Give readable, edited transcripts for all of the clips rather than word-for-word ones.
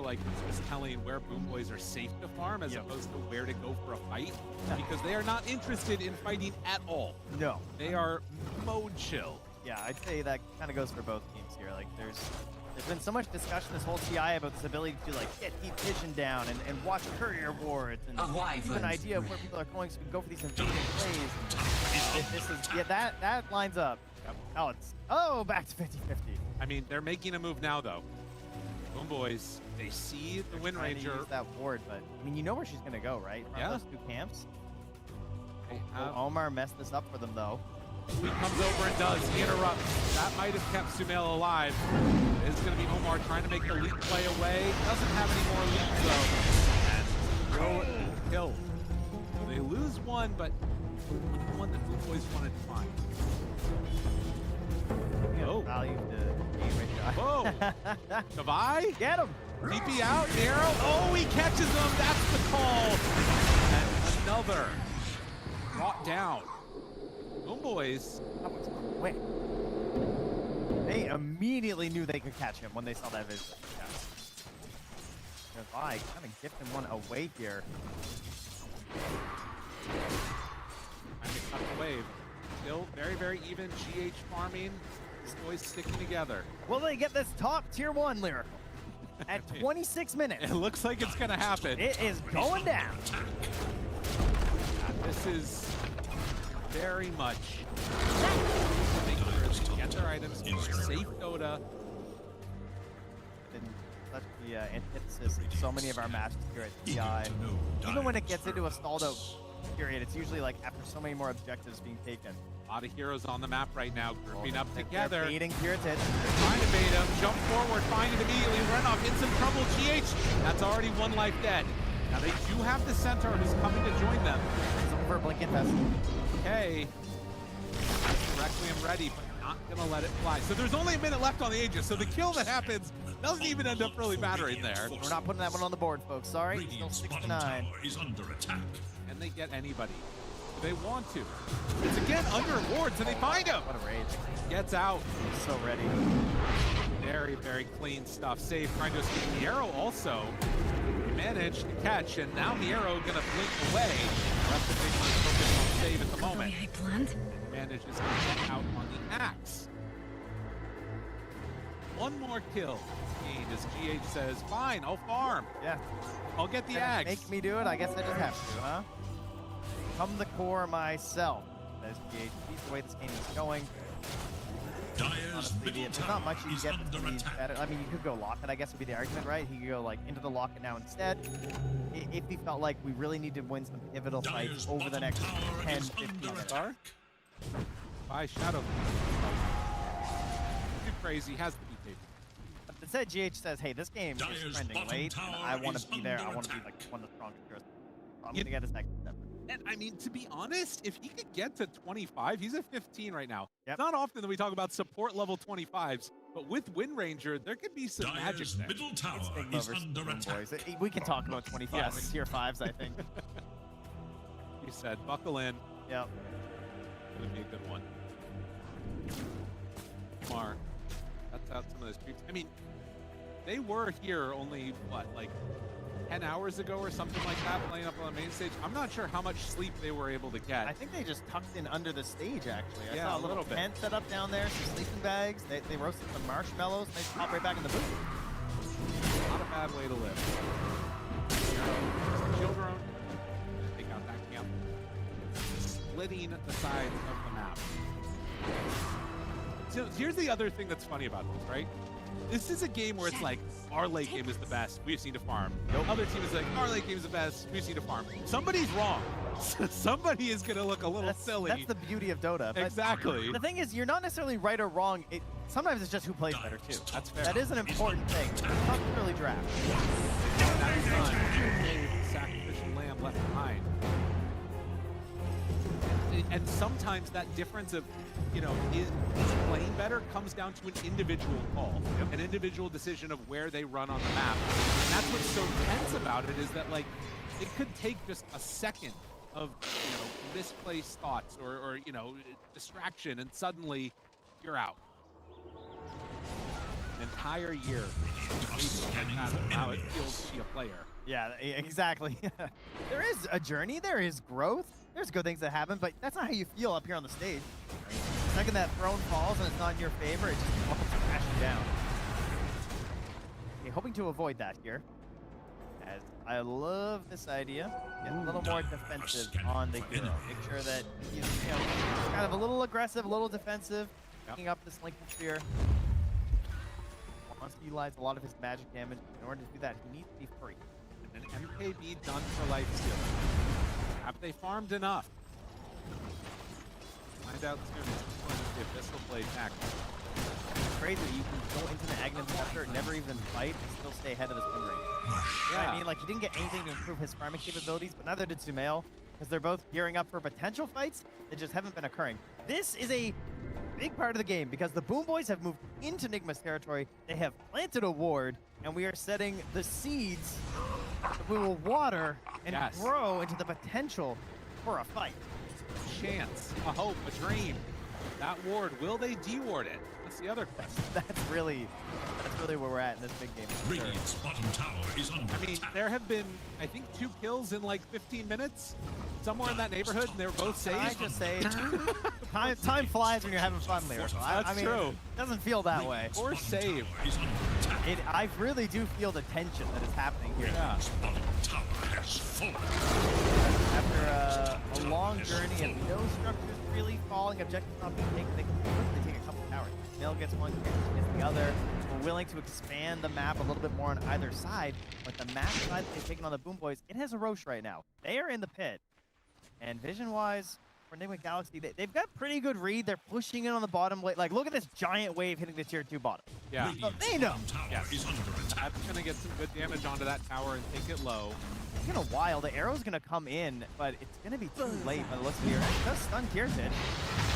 like is telling where BoomBoys are safe to farm as opposed to where to go for a fight, because they are not interested in fighting at all. No. They are mode chill. Yeah, I'd say that kind of goes for both teams here. Like, there's been so much discussion this whole TI about this ability to like get deep vision down and watch courier wards and give an idea of where people are going, so we can go for these invading plays. This is that lines up. Yep. Back to 50-50. I mean, they're making a move now though. BoomBoys, they see the Wind Ranger. Use that ward, but I mean, you know where she's gonna go, right? From those two camps. Omar messed this up for them though. He comes over and does. He interrupts. That might have kept Sumail alive. It's going to be Omar trying to make the leap play away. Doesn't have any more leaps, though. And still killed. So they lose one, but the one that BoomBoys wanted to find. Value to game right. Whoa! Kavai? Get him! DP out. Arrow. Oh, he catches him. That's the call. And another brought down. BoomBoys. That was quick. They immediately knew they could catch him when they saw that vision. Yeah. Kavai kind of gifting one away here. Trying to cut the wave. Still very, very even. GH farming. These boys sticking together. Will they get this top tier 1 Lyrical? At 26 minutes. It looks like it's going to happen. It is going down. This is very much make sure they get their items, safe DOTA. Been such the antithesis in so many of our matches here at TI. Even when it gets into a stalled out period, it's usually like after so many more objectives being taken. A lot of heroes on the map right now, grouping up together. They're baiting Kiratit. Trying to bait him, jump forward, find it immediately, run off, in some trouble. GH, that's already one life dead. Now they do have the centaur who's coming to join them. It's over Blinking Fest. Okay. Requiem ready, but not gonna let it fly. So there's only a minute left on the Aegis, so the kill that happens doesn't even end up really mattering there. We're not putting that one on the board, folks. Sorry, still 6-9. Is under attack. Can they get anybody? Do they want to? It's again under wards, and they find him. What a rage. Gets out. He's so ready. Very, very clean stuff. Save, trying to escape. Miero also managed to catch, and now Miero gonna blink away. That's the big one, focus on save at the moment. Manages to get out on the axe. One more kill gained as GH says, fine, I'll farm. Yeah. I'll get the axe. Make me do it? I guess I just have to, huh? Come the core myself. Says GH. He's the way this game is going. Honestly, there's not much you can get to be better. I mean, you could go lock it, I guess would be the argument, right? He could go like into the lock it now instead. If he felt like we really need to win some pivotal fights over the next 10, 15 minutes. By Shadow. Too crazy, has to be taken. But instead, GH says, hey, this game is trending late, and I want to be there. I want to be like one of the strongest heroes. So I'm going to get his next step. And I mean, to be honest, if he could get to 25, he's at 15 right now. Yep. It's not often that we talk about support level 25s, but with Wind Ranger, there could be some magic there. Middle tower is under attack. We can talk about 25 and tier 5s, I think. You said, buckle in. Yep. Gonna be a good one. Mar, that's out some of those creeps. I mean, they were here only, what, like 10 hours ago or something like that, playing up on the main stage. I'm not sure how much sleep they were able to get. I think they just tucked in under the stage, actually. I Yeah, saw a little bit. tent set up down there, some sleeping bags. They roasted some marshmallows, and they just popped right back in the booth. Not a bad way to live. Children, take out that camp. Splitting the sides of the map. So here's the other thing that's funny about this, right? This is a game where it's like, our late game is the best, we just need to farm. The other team is like, our late game is the best, we just need to farm. Somebody's wrong. Somebody is going to look a little silly. That's the beauty of Dota. Exactly. The thing is, you're not necessarily right or wrong. Sometimes it's just who plays better, too. That's fair. That is an important thing. It's not really draft. That's done. Sacrificial lamb left behind. And sometimes that difference of, you know, is playing better comes down to an individual call, an individual decision of where they run on the map. And that's what's so tense about it, is that, like, it could take just a second of, you know, misplaced thoughts or you know, distraction, and suddenly you're out. An entire year How it feels to be a player. Yeah, exactly. There is a journey, there is growth, there's good things that happen, but that's not how you feel up here on the stage. The second that throne falls and it's not in your favor, it just falls crashing down. Okay, hoping to avoid that here. As I love this idea. Get a little more defensive on the hero. Make sure that he's kind of a little aggressive, a little defensive, picking up this Lincoln Sphere. Wants to utilize a lot of his magic damage. In order to do that, he needs to be free. An MKB done for life stealing. Have they farmed enough? Find out soon. This is going to be Abyssal Blade next. It's crazy that you can go into the Aghanim Scepter, never even fight, and still stay ahead of his win rate. Yeah. I mean, like, he didn't get anything to improve his farming capabilities, but neither did Sumail, because they're both gearing up for potential fights that just haven't been occurring. This is a big part of the game, because the BoomBoys have moved into Nigma's territory, they have planted a ward, and we are setting the seeds that we will water and grow into the potential for a fight. A chance, a hope, a dream. That ward, will they deward it? That's the other question. That's really where we're at in this big game. Radiant's bottom tower is under attack. There have been, I think, 2 kills in like 15 minutes, somewhere in that neighborhood, and they were both saved. Can I just say, time flies when you're having fun, Lyrical. That's true. It doesn't feel that way. Or saved. I really do feel the tension that is happening here. Yeah. Bottom tower has fallen. After a long journey and no structures really falling, objectives not being taken, they can quickly take a couple towers. Mill gets one, gets the other. We're willing to expand the map a little bit more on either side, but the map side they've taken on the BoomBoys, it has a Roche right now. They are in the pit. And vision-wise, for Enigma Galaxy, they've got pretty good read. They're pushing in on the bottom. Like, look at this giant wave hitting the tier 2 bottom. Yeah. So they know. Yes. That's going to get some good damage onto that tower and take it low. It's gonna while. The arrow's gonna come in, but it's gonna be too late by the looks of here. It does stun Tiertid.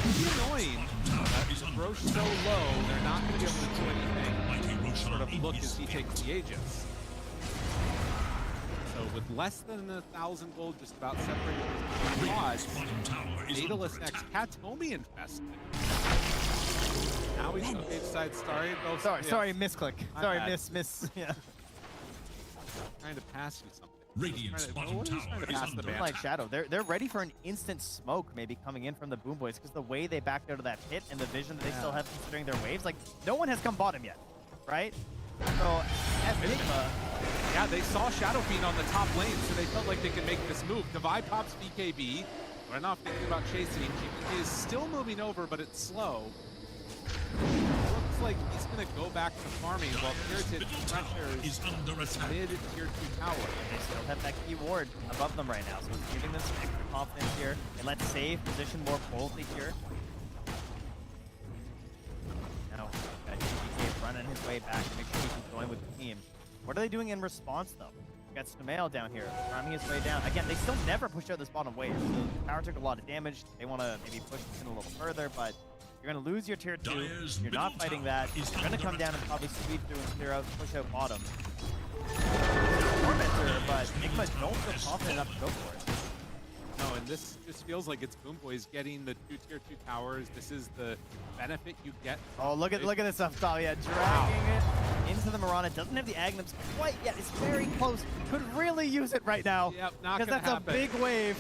It's annoying that Roche so low, they're not going to be able to do anything. Sort of look as he takes the Aegis. So with less than 1,000 gold just about separated from quads, Daedalus next, Katomi infested. Now he's on the side. Sorry, both. Sorry, misclick. Sorry, miss. Yeah. Trying to pass you something. Radiant's bottom tower is under attack. Like Shadow, they're ready for an instant smoke maybe coming in from the BoomBoys because the way they backed out of that pit and the vision that they still have considering their waves, like no one has come bottom yet, right? So as Nigma, yeah, they saw Shadow Fiend on the top lane, so they felt like they could make this move. Divide pops BKB. We're not thinking about chasing. GPK is still moving over, but it's slow. Looks like he's going to go back to farming while Tiertid pressures mid tier 2 tower. They still have that key ward above them right now, so it's giving them some extra confidence here. And let's save position more boldly here. Now, GPK running his way back to make sure he can join with the team. What are they doing in response, though? We got Sumail down here, farming his way down. Again, they still never pushed out this bottom wave. So the tower took a lot of damage. They want to maybe push this in a little further, but you're going to lose your tier 2. You're not fighting that. You're going to come down and probably sweep through and clear out, push out bottom. Tormentor, but Nigma don't feel confident enough to go for it. No, and this just feels like it's BoomBoys getting the 2 tier 2 towers. This is the benefit you get. Oh, look at this up top. Yeah, dragging it into the Mirana. Doesn't have the Aghanims quite yet. It's very close. Could really use it right now. Yep, not because gonna that's happen. a big wave.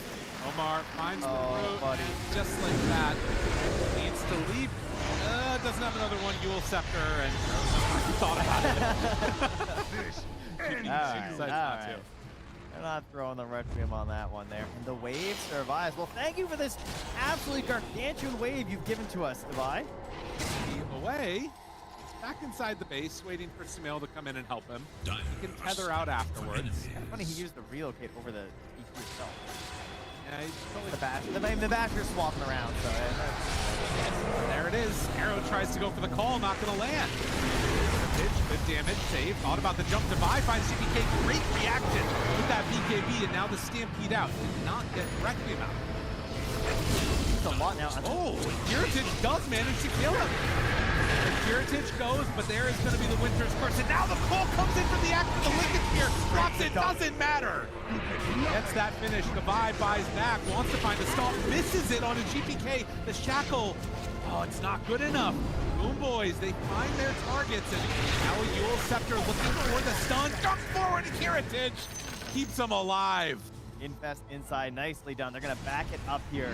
Omar finds the road, buddy. just like that. Needs to leave. Doesn't have another one Yule Scepter, and thought about it. All right. They're not throwing the Requiem on that one there. And the wave survives. Well, thank you for this absolutely gargantuan wave you've given to us, Levi. Away. Back inside the base, waiting for Sumail to come in and help him. He can tether out afterwards. Kind of funny he used the relocate over the EQ itself. Yeah, he's totally the Basher's swapping around, so there it is. Arrow tries to go for the call, not gonna land. Good damage, save. Thought about the jump to buy, finds GPK. Great reaction with that BKB, and now the Stampede out. Did not get Requiem out. It's a lot now. Oh, Heritage does manage to kill him. Heritage goes, but there is going to be the Winter's Curse. And now the call comes in from the act of the Lincoln Sphere. Blocks it, doesn't matter. Gets that finish. Goodbye, buys back, wants to find a stall, misses it on a GPK. The shackle, oh, it's not good enough. BoomBoys, they find their targets, and now Yule Scepter looking for the stun. Jump forward, and Kiritich keeps them alive. Infest inside, nicely done. They're gonna back it up here.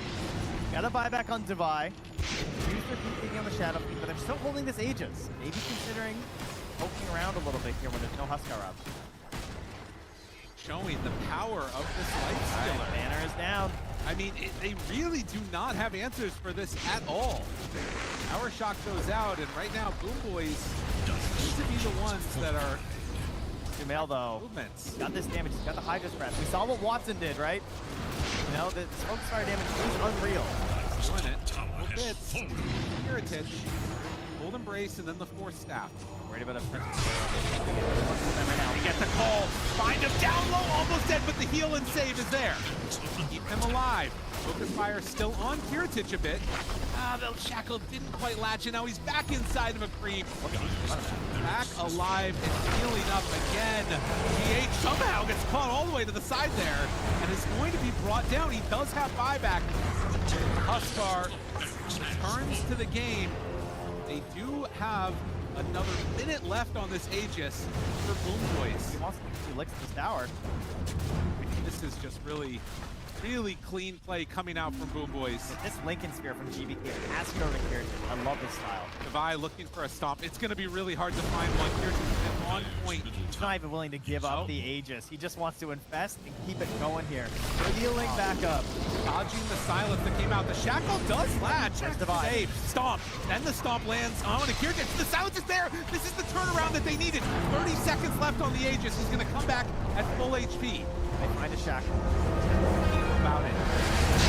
Got a buyback on Devi. Use their PPD on the Shadow King, but they're still holding this Aegis. Maybe considering poking around a little bit here when there's no Huskar up. Showing the power of this Light Stealer. Banner is down. I mean, they really do not have answers for this at all. Power Shock goes out, and right now, BoomBoys seem to be the ones that are Sumail, though, movements. got this damage. He's got the Hydra Scratch. We saw what Watson did, right? You know, the smoke fire damage is unreal. Doing it. Little bits. Kiritich. Cold Embrace, and then the Force Staff. Worried about a He gets the call. Find him down low, almost dead, but the heal and save is there. Keep him alive. Focus Fire still on Kiritich a bit. The Shackle didn't quite latch, and now he's back inside of a creep. Back alive and healing up again. PH somehow gets caught all the way to the side there, and is going to be brought down. He does have buyback. Huskar returns to the game. They do have another minute left on this Aegis for BoomBoys. He wants to licks this tower. This is just really clean play coming out from BoomBoys. This Lincoln Sphere from GBK has to go to Kiritich. I love this style. Devi looking for a stomp. It's going to be really hard to find one. Kiritich on point. He's not even willing to give up the Aegis. He just wants to infest and keep it going here. Healing back up. Dodging the silence that came out. The Shackle does latch. There's Devi. Save. Stomp. Then the stomp lands on Kiritich. The silence is there. This is the turnaround that they needed. 30 seconds left on the Aegis. He's going to come back at full HP. They find a Shackle. About it.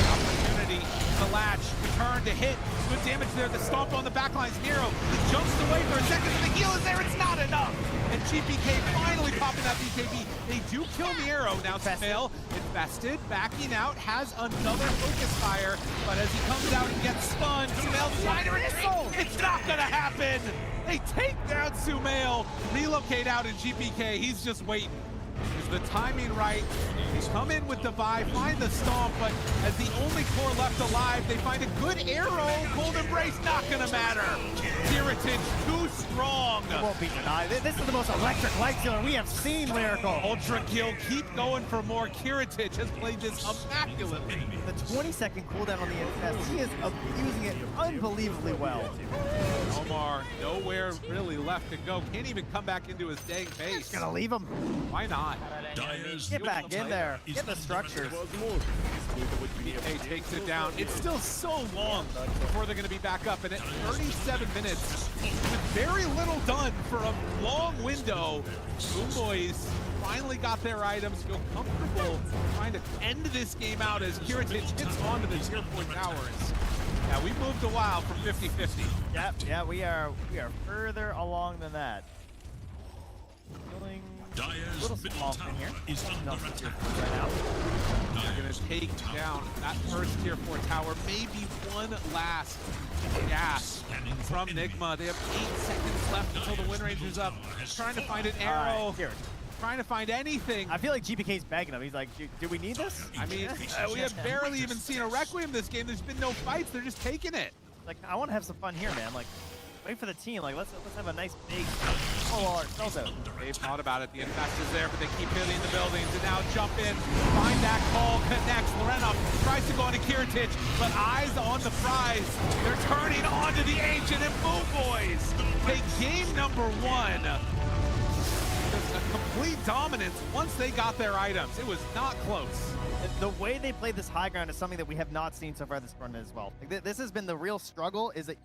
Opportunity to latch, return to hit. Good damage there. The stomp on the backlines. Nero, he jumps away for a second, and the heal is there. It's not enough. And GPK finally popping that BKB. They do kill Nero. Now Sumail, infested, backing out, has another focus fire, but as he comes out and gets stunned, Sumail trying to retreat. It's not gonna happen. They take down Sumail, relocate out, and GPK, he's just waiting. Is the timing right? They come in with the buy, find the stomp, but as the only core left alive, they find a good arrow. Cold Embrace, not gonna matter. Kiritich, too strong. It won't be denied. This is the most electric Light Stealer we have seen, Lyrical. Ultra kill, keep going for more. Kiritich has played this immaculately. The 20-second cooldown on the infest, he is abusing it unbelievably well. Omar, nowhere really left to go. Can't even come back into his dang base. Just gonna leave him. Why not? Get back in there. Get the structures. BK takes it down. It's still so long before they're going to be back up. And at 37 minutes, with very little done for a long window, BoomBoys finally got their items, feel comfortable trying to end this game out as Kiritich hits onto the tier 4 towers. Now, we've moved a while from 50-50. Yeah, we are further along than that. Building a little small thing here. Is under attack. Right now. They're going to take down that first tier 4 tower. Maybe one last gas from Nigma. They have 8 seconds left until the Wind Ranger's up. Trying to find an arrow. Here. Trying to find anything. I feel like GPK's begging him. He's like, do we need this? I mean, we have barely even seen a Requiem this game. There's been no fights. They're just taking it. Like, I want to have some fun here, man. Like, wait for the team. Like, let's have a nice big ourselves out. They've thought about it. The infest is there, but they keep hitting the buildings. And now jump in, find that call, connects. Lorenov tries to go into Kiritich, but eyes on the prize. They're turning onto the Ancient, and BoomBoys take game number 1. Just a complete dominance once they got their items. It was not close. The way they play this high ground is something that we have not seen so far this run as well. Like, this has been the real struggle, is that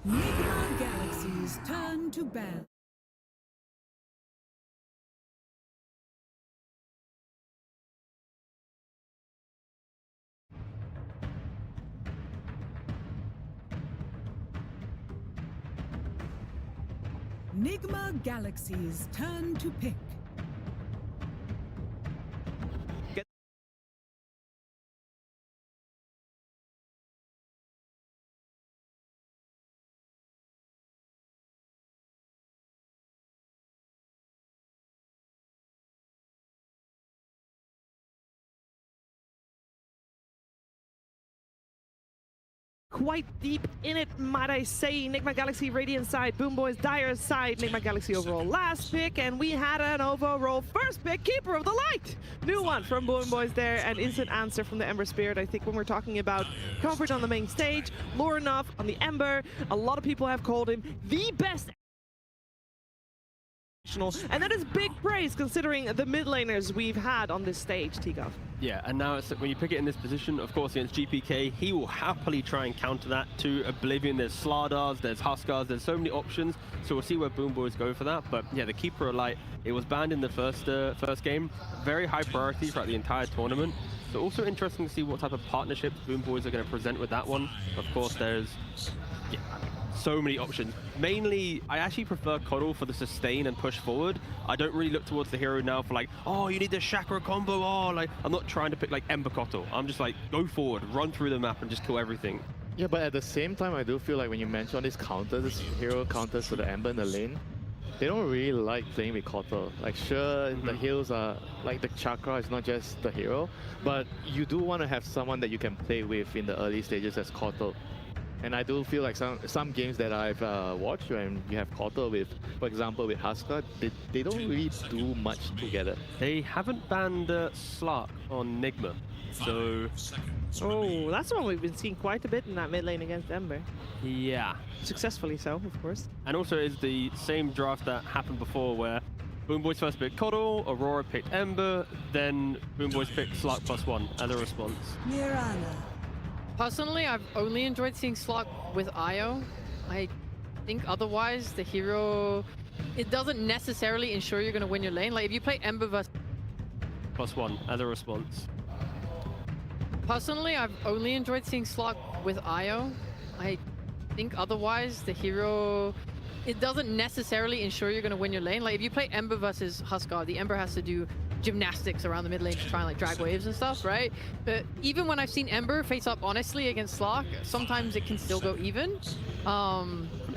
Nigma Galaxy's turn to ban. Nigma Galaxy's turn to pick. Quite deep in it, might I say. Nigma Galaxy Radiant side, BoomBoys Dire side, Nigma Galaxy overall last pick, and we had an overall first pick, Keeper of the Light. New one from BoomBoys there, and instant answer from the Ember Spirit. I think when we're talking about comfort on the main stage, lore enough on the Ember, a lot of people have called him the best. And that is big praise considering the mid laners we've had on this stage, Tigov. Yeah, and now it's, when you pick it in this position, of course, against GPK, he will happily try and counter that to oblivion. There's Slardars, there's Huskars, there's so many options. So we'll see where BoomBoys go for that. But yeah, the Keeper of Light, it was banned in the first game. Very high priority throughout the entire tournament. So also interesting to see what type of partnerships BoomBoys are going to present with that one. Of course, there's so many options. Mainly, I actually prefer Coddle for the sustain and push forward. I don't really look towards the hero now for like, oh, you need the chakra combo. Oh, like I'm not trying to pick like Ember Coddle. I'm just like, go forward, run through the map and just kill everything. Yeah, but at the same time, I do feel like when you mention these counters, this hero counters to the Ember in the lane, they don't really like playing with Coddle. Like, sure, the heals are, like the chakra is not just the hero, but you do want to have someone that you can play with in the early stages as Coddle. And I do feel like some games that I've watched when you have Coddle with, for example, with Huskar, they don't really do much together. They haven't banned Slark on Nigma, so... Oh, that's one we've been seeing quite a bit in that mid lane against Ember. Yeah. Successfully so, of course. And also it's the same draft that happened before where BoomBoys first picked Coddle, Aurora picked Ember, then BoomBoys picked Slark +1 as a response. Mirana. Personally, I've only enjoyed seeing Slark with Io. I think otherwise, the hero, it doesn't necessarily ensure you're going to win your lane. Like, if you play Ember versus... +1 as a response. Personally, I've only enjoyed seeing Slark with Io. I think otherwise, the hero, it doesn't necessarily ensure you're going to win your lane. Like, if you play Ember versus Huskar, the Ember has to do gymnastics around the mid lane to try and like drag waves and stuff, right? But even when I've seen Ember face up honestly against Slark, sometimes it can still go even.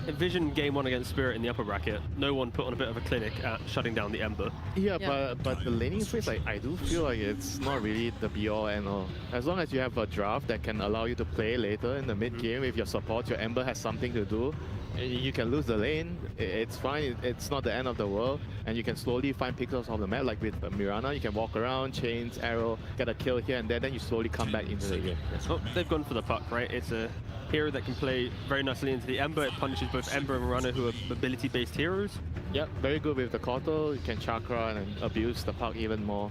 Envision game 1 against Spirit in the upper bracket. No one put on a bit of a clinic at shutting down the Ember. Yeah. But the laning phase, I do feel like it's not really the be-all and all. As long as you have a draft that can allow you to play later in the mid-game with your support, your Ember has something to do. You can lose the lane, it's fine, it's not the end of the world, and you can slowly find pixels of the map, like with Mirana, you can walk around, chains, arrow, get a kill here and there, then you slowly come back into the game. Oh, they've gone for the puck, right? It's a hero that can play very nicely into the Ember. It punishes both Ember and Mirana, who are ability-based heroes. Yep, very good with the Coddle, you can chakra and abuse the puck even more.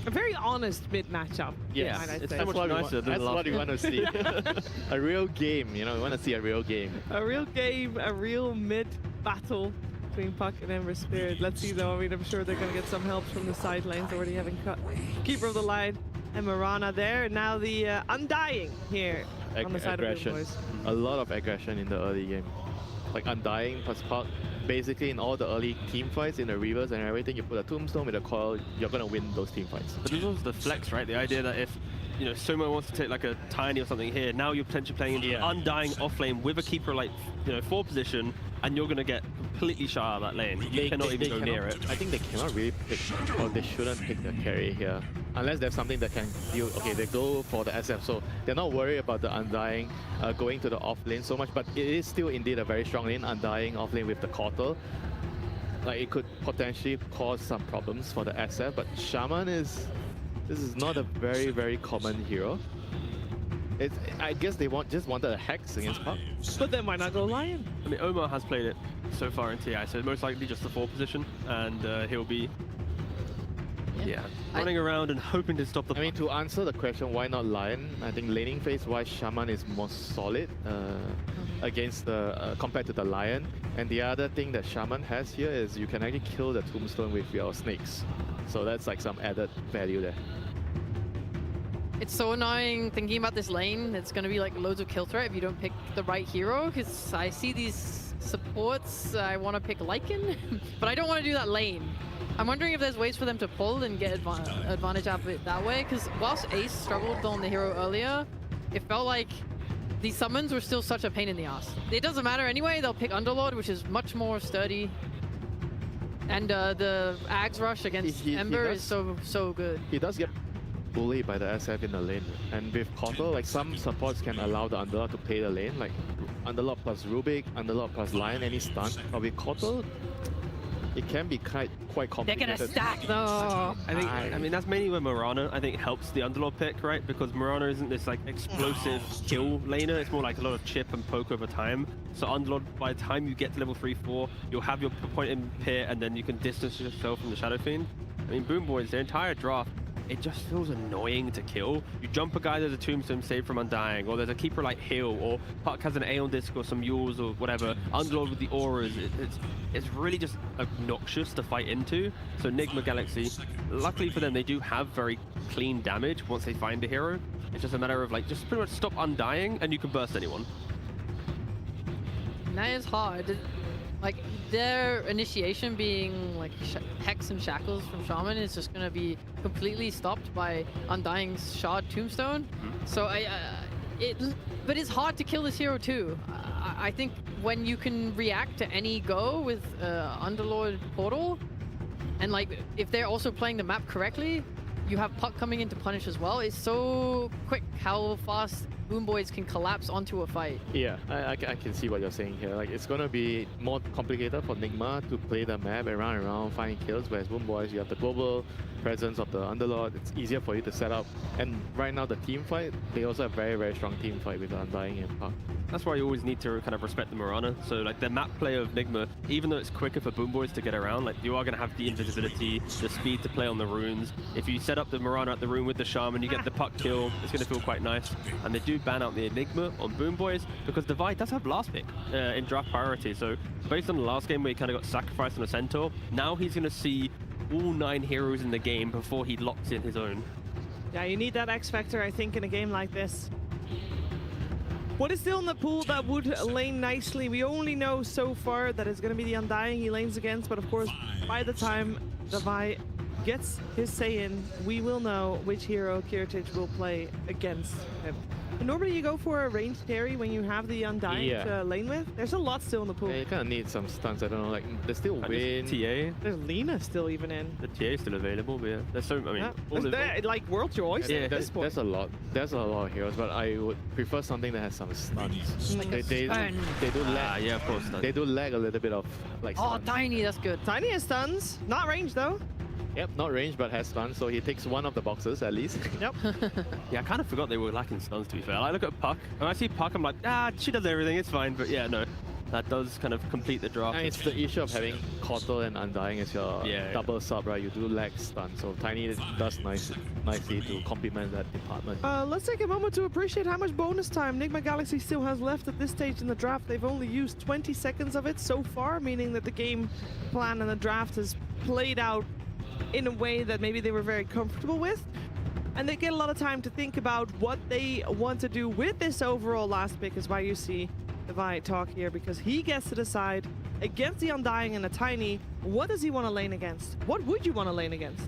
A very honest mid matchup. Yes, might I it's say. so much nicer than that's what we want to see. A real game, you know, we want to see a real game. A real game, a real mid battle between Puck and Ember Spirit. Let's see though, I mean, I'm sure they're going to get some help from the side lanes already having cut. Keeper of the Light and Mirana there. And now the Undying here on the side aggression. of BoomBoys. A lot of aggression in the early game. Like Undying plus Puck. Basically, in all the early team fights, in the Reavers and everything, you put a Tombstone with a coil, you're going to win those team fights. But this was the flex, right? The idea that if, you know, someone wants to take like a Tiny or something here, now you're potentially playing into Undying offlane with a Keeper like, you know, 4 position, and you're going to get completely shy out of that lane. You cannot even go near it. I think they cannot really pick, or they shouldn't pick the carry here. Unless there's something that can deal, okay, they go for the SF, so they're not worried about the Undying going to the off lane so much, but it is still indeed a very strong lane, Undying off lane with the Coddle. Like, it could potentially cause some problems for the SF, but Shaman this is not a very, very common hero. I guess they just wanted a Hex against Puck. But then why not go Lion? I mean, Omar has played it so far in TI, so most likely just the 4 position, and he'll be Yeah, running around and hoping to stop the I mean, to answer the question, why not Lion? I think laning phase wise, Shaman is more solid against the compared to the Lion. And the other thing that Shaman has here is you can actually kill the Tombstone with your snakes. So that's like some added value there. It's so annoying thinking about this lane. It's going to be like loads of kill threat if you don't pick the right hero, because I see these supports. I want to pick Lycan, but I don't want to do that lane. I'm wondering if there's ways for them to pull and get advantage out of it that way, because whilst Ace struggled on the hero earlier, it felt like these summons were still such a pain in the ass. It doesn't matter anyway, they'll pick Underlord, which is much more sturdy. And the Ags rush against Ember is so good. He does get bullied by the SF in the lane. And with Kotal, like some supports can allow the Underlord to play the lane, like Underlord plus Rubik, Underlord plus Lion, any stun. But with Kotal, it can be quite complicated. They're gonna stack though. I mean, that's mainly where Mirana, I think, helps the Underlord pick, right? Because Mirana isn't this like explosive kill laner. It's more like a lot of chip and poke over time. So Underlord, by the time you get to level 3-4, you'll have your point in pit, and then you can distance yourself from the Shadow Fiend. I mean, BoomBoys, their entire draft, it just feels annoying to kill. You jump a guy, there's a Tombstone saved from Undying, or there's a Keeper like Heal, or Puck has an Aeon Disc or some Yules or whatever. Underlord with the auras, it's really just obnoxious to fight into. So Nigma Galaxy, luckily for them, they do have very clean damage once they find a hero. It's just a matter of like, just pretty much stop Undying and you can burst anyone. And that is hard. Like, their initiation being like Hex and Shackles from Shaman is just gonna be completely stopped by Undying's Shard Tombstone. So but it's hard to kill this hero too. I think when you can react to any go with Underlord Portal, and like if they're also playing the map correctly, you have Puck coming in to punish as well. It's so quick how fast BoomBoys can collapse onto a fight. Yeah, I can see what you're saying here. Like, it's gonna be more complicated for Nigma to play the map around, finding kills, whereas BoomBoys, you have the global presence of the Underlord. It's easier for you to set up. And right now, the team fight, they also have very strong team fight with Undying and Puck. That's why you always need to kind of respect the Mirana. So like the map play of Nigma, even though it's quicker for BoomBoys to get around, like you are going to have the invisibility, the speed to play on the runes. If you set up the Mirana at the rune with the Shaman, you get the Puck kill, it's going to feel quite nice. And they do ban out the Enigma on BoomBoys because Divide does have last pick in draft priority. So based on the last game where he kind of got sacrificed on a Centaur, now he's going to see all 9 heroes in the game before he locks in his own. Yeah, you need that X Factor, I think, in a game like this. What is still in the pool that would lane nicely? We only know so far that it's going to be the Undying he lanes against, but of course, by the time Divide gets his say in, we will know which hero Kiritich will play against him. And normally you go for a ranged carry when you have the Undying to lane with. There's a lot still in the pool. Yeah, you kind of need some stuns, I don't know, like, there's still Win. TA. There's Lina still even in. The TA is still available, but yeah. There's so, I mean, like World Choice at this point. There's a lot of heroes, but I would prefer something that has some stuns. Like they do lag. yeah, of course. They do lag a little bit of like stuns. Tiny, that's good. Tiny has stuns, not range though. Yep, not range, but has stuns, so he takes one of the boxes at least. Yep. Yeah, I kind of forgot they were lacking stuns, to be fair. I look at Puck, and I see Puck, I'm like, she does everything, it's fine. But yeah, no, that does kind of complete the draft. And it's the issue of having Kotal and Undying as your double sub, right? You do lack stun, so Tiny does nicely to complement that department. Let's take a moment to appreciate how much bonus time Nigma Galaxy still has left at this stage in the draft. They've only used 20 seconds of it so far, meaning that the game plan and the draft has played out in a way that maybe they were very comfortable with. And they get a lot of time to think about what they want to do with this overall last pick, is why you see Divide talk here, because he gets to decide against the Undying and a Tiny, what does he want to lane against? What would you want to lane against?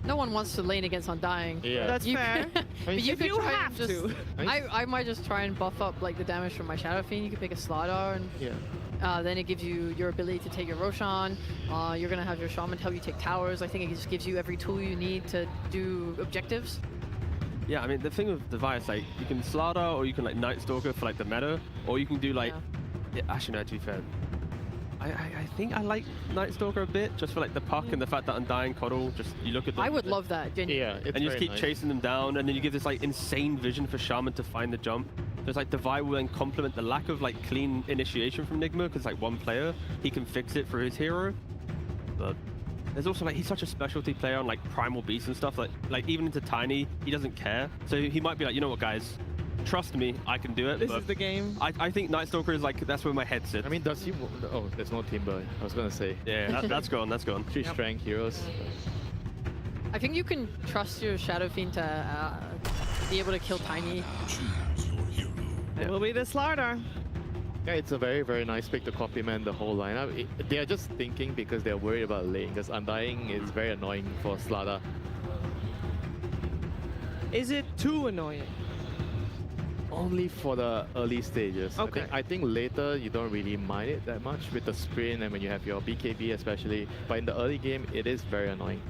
No one wants to lane against Undying. Yeah. That's fair. But you could try and have to. I might just try and buff up like the damage from my Shadow Fiend. You could pick a Slardar and then it gives you your ability to take your Roshan. You're gonna have your Shaman help you take towers. I think it just gives you every tool you need to do objectives. Yeah, I mean, the thing with Divide is like, you can Slardar or you can like Night Stalker for like the meta, or you can do like, actually no, to be fair, I think I like Night Stalker a bit, just for like the Puck and the fact that Undying Coddle, just you look at them. I would love that, genuinely. Yeah, and you just keep chasing them down, and then you give this like insane vision for Shaman to find the jump. So it's like Divide will then complement the lack of like clean initiation from Nigma, because like one player, he can fix it for his hero. But there's also like he's such a specialty player on like Primal Beast and stuff. Like even into Tiny, he doesn't care. So he might be like, you know what, guys, trust me, I can do it. This is the game. I think Night Stalker is like, that's where my head sits. I mean, does he? Oh, there's no Timber. I was gonna say. Yeah, that's gone. That's gone. 3 strength heroes. I think you can trust your Shadow Fiend to be able to kill Tiny. It will be the Slardar. Yeah, it's a very, very nice pick to complement the whole lineup. They are just thinking because they're worried about lane, because Undying is very annoying for Slardar. Is it too annoying? Only for the early stages. Okay. I think later you don't really mind it that much with the sprint and when you have your BKB especially. But in the early game, it is very annoying.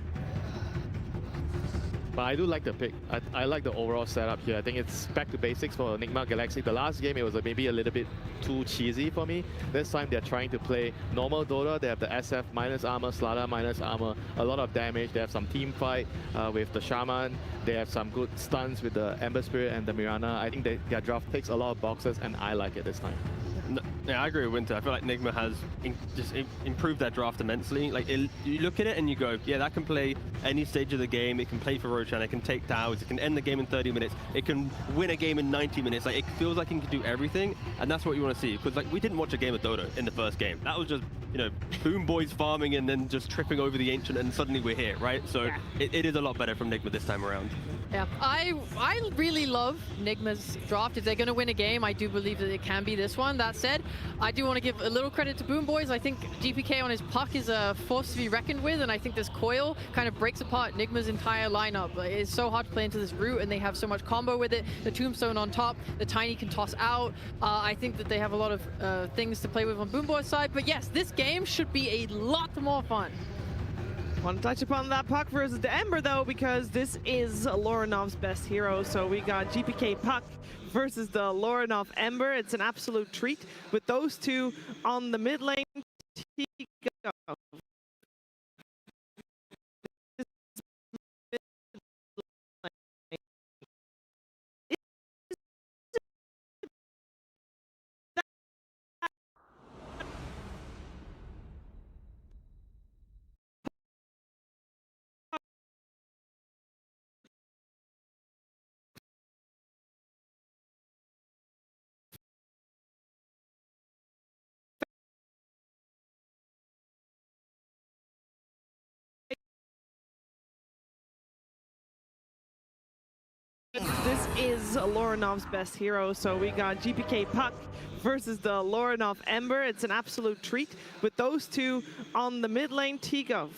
But I do like the pick. I like the overall setup here. I think it's back to basics for Enigma Galaxy. The last game, it was maybe a little bit too cheesy for me. This time, they're trying to play normal Dota. They have the SF minus armor, Slardar minus armor, a lot of damage. They have some team fight with the Shaman. They have some good stuns with the Ember Spirit and the Mirana. I think their draft takes a lot of boxes, and I like it this time. No, yeah, I agree with Winter. I feel like Nigma has just improved their draft immensely. Like, you look at it and you go, yeah, that can play any stage of the game. It can play for Roshan. It can take towers. It can end the game in 30 minutes. It can win a game in 90 minutes. Like, it feels like it can do everything, and that's what you want to see. Because, like, we didn't watch a game of Dota in the first game. That was just, you know, BoomBoys farming and then just tripping over the Ancient, and suddenly we're here, right? So yeah. it is a lot better from Nigma this time around. Yeah, I really love Nigma's draft. If they're going to win a game, I do believe that it can be this one. That said, I do want to give a little credit to BoomBoys. I think GPK on his puck is a force to be reckoned with, and I think this coil kind of breaks apart Nigma's entire lineup. It's so hard to play into this route, and they have so much combo with it. The Tombstone on top, the Tiny can toss out. I think that they have a lot of things to play with on BoomBoys' side. But yes, this game should be a lot more fun. Want to touch upon that Puck versus the Ember, though, because this is Lorenov's best hero. So we got GPK Puck versus the Lorenov Ember. It's an absolute treat with those two on the mid lane. This is Lorenov's best hero, so we got GPK Puck versus the Lorenov Ember. It's an absolute treat with those two on the mid lane. Tigov,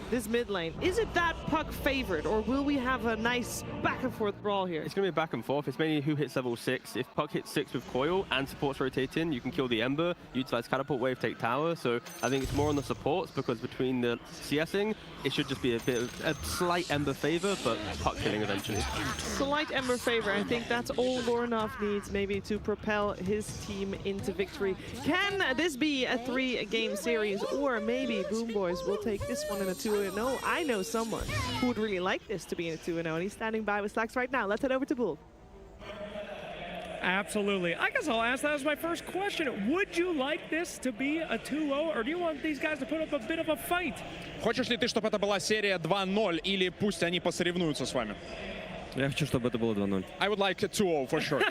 this mid lane, is it that Puck favorite, or will we have a nice back and forth brawl here? It's going to be back and forth. It's mainly who hits level 6. If Puck hits 6 with coil and supports rotate in, you can kill the Ember, utilize catapult wave, take tower. So I think it's more on the supports, because between the CSing, it should just be a bit of a slight Ember favor, but Puck killing eventually. Slight Ember favor. I think that's all Lorenov needs maybe to propel his team into victory. Can this be a 3-game series, or maybe BoomBoys will take this one in a 2-0? I know someone who would really like this to be in a 2-0, and he's standing by with Slacks right now. Let's head over to Bull. Absolutely. I guess I'll ask that as my first question. Would you like this to be a 2-0, or do you want these guys to put up a bit of a fight? Хочешь ли ты, чтобы это была серия 2-0, или пусть они посоревнуются с вами? Я хочу, чтобы это было 2-0. I would like a 2-0 for sure.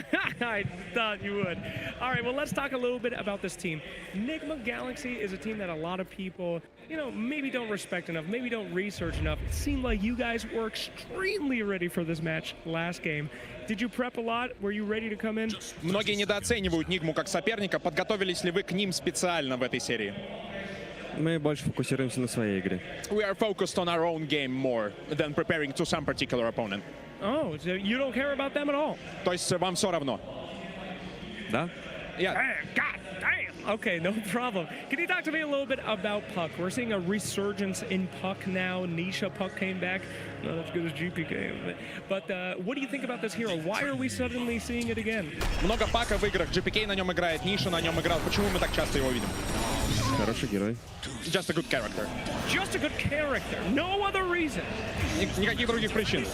I thought you would. All right, well, let's talk a little bit about this team. Enigma Galaxy is a team that a lot of people, you know, maybe don't respect enough, maybe don't research enough. It seemed like you guys were extremely ready for this match last game. Did you prep a lot? Were you ready to come in? Многие недооценивают Нигму как соперника. Подготовились ли вы к ним специально в этой серии? Мы больше фокусируемся на своей игре. We are focused on our own game more than preparing to some particular opponent. Oh, so you don't care about them at all? То есть вам все равно? Да? Yeah. God damn. Okay, no problem. Can you talk to me a little bit about Puck? We're seeing a resurgence in Puck now. Nisha Puck came back. Not as good as GPK. But what do you think about this hero? Why are we suddenly seeing it again? Много пака в играх. GPK на нем играет, Ниша на нем играл. Почему мы так часто его видим? Хороший герой. Just a good character. Just a good character. No other reason. Никаких других причин.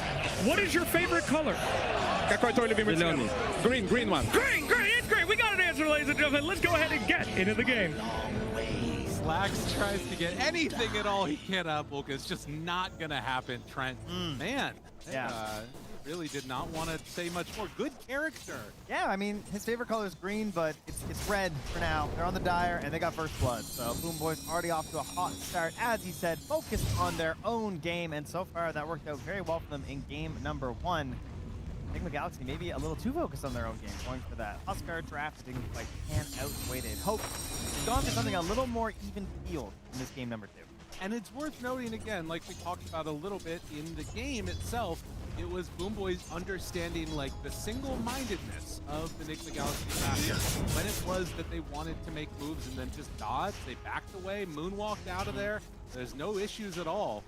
What is your favorite color? Какой твой любимый цвет? Green one. Green, it's great. We got an answer, ladies and gentlemen. Let's go ahead and get into the game. Slags tries to get anything at all he can up. It's just not gonna happen, Trent. Man, he really did not want to say much more. Good character. Yeah, I mean, his favorite color is green, but it's red for now. They're on the Dire, and they got first blood. So BoomBoys already off to a hot start. As he said, focused on their own game, and so far that worked out very well for them in game number 1. Enigma Galaxy maybe a little too focused on their own game, going for that Huskar draft. Didn't quite pan out the way they'd hoped. They've gone for something a little more even keeled in this game number 2. And it's worth noting again, like we talked about a little bit in the game itself, it was BoomBoys understanding like the single-mindedness of the Enigma Galaxy master. When it was that they wanted to make moves and then just dodge, they backed away, moonwalked out of there. There's no issues at all.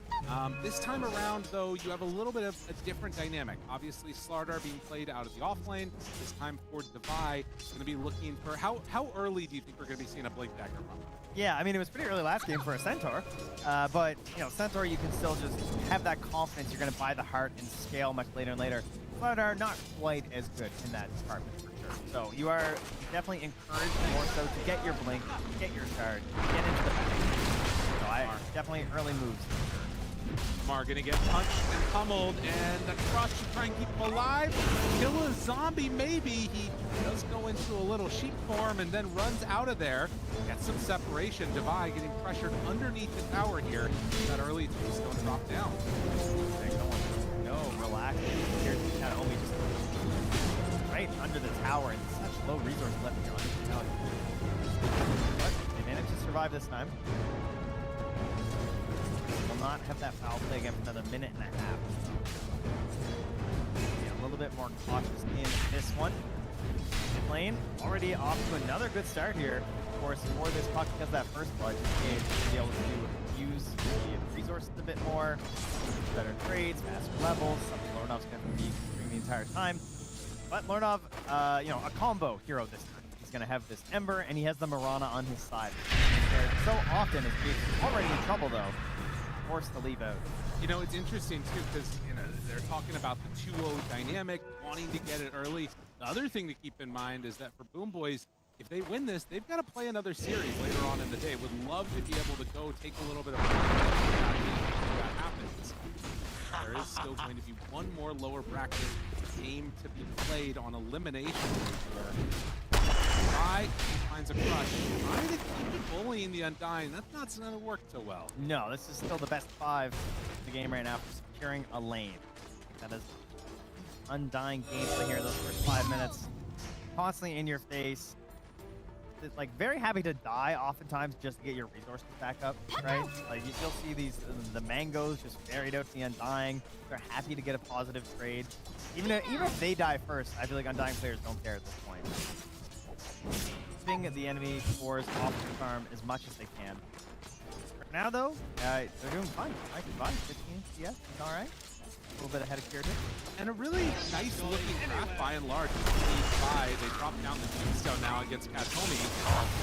This time around, though, you have a little bit of a different dynamic. Obviously, Slardar being played out of the off lane. This time for Devi, going to be looking for how early do you think we're going to be seeing a Blink Dagger from? Yeah, I mean, it was pretty early last game for a Centaur, but, you know, Centaur, you can still just have that confidence you're going to buy the heart and scale much later and later. Slardar, not quite as good in that department, for sure. So you are definitely encouraged more so to get your Blink, get your shard, get into the back. So definitely early moves, for sure. Mar gonna get punched and pummeled, and the crush to try and keep him alive. Kill a zombie, maybe. He does go into a little sheep form and then runs out of there. Gets some separation. Devi getting pressured underneath the tower here. That early tombstone drop down. No, relax. Here's kind of only just right under the tower and such low resource left here under the tower. But they managed to survive this time. Will not have that foul play again for another minute and a half. Be a little bit more cautious in this one. Mid lane already off to another good start here. Of course, for this puck, because that first blood game to be able to use the resources a bit more, better trades, faster levels, something Lornov's going to be doing the entire time. But Lornov, you know, a combo hero this time. He's going to have this Ember, and he has the Mirana on his side. So often, it's already in trouble though. Forced to leave out. You know, it's interesting too because you know they're talking about the 2-0 dynamic, wanting to get it early. The other thing to keep in mind is that for BoomBoys, if they win this, they've got to play another series later on in the day. Would love to be able to go take a little bit of if that happens. There is still going to be one more lower bracket game to be played on elimination. Devi finds a crush. Trying to keep bullying the Undying. That's not going to work so well. No, this is still the best 5 in the game right now for securing a lane. That is Undying gameplay here those first 5 minutes. Constantly in your face. It's like very happy to die oftentimes just to get your resources back up, right? Like you'll see these the mangoes just buried out to the Undying. They're happy to get a positive trade. Even if they die first, I feel like Undying players don't care at this point. Keeping the enemy cores off the farm as much as they can. For now though, they're doing fine. Nice and fine. 15 CS, it's alright. A little bit ahead of Kieran. And a really nice looking draft by and large. They drop down the tombstone now against Katomi.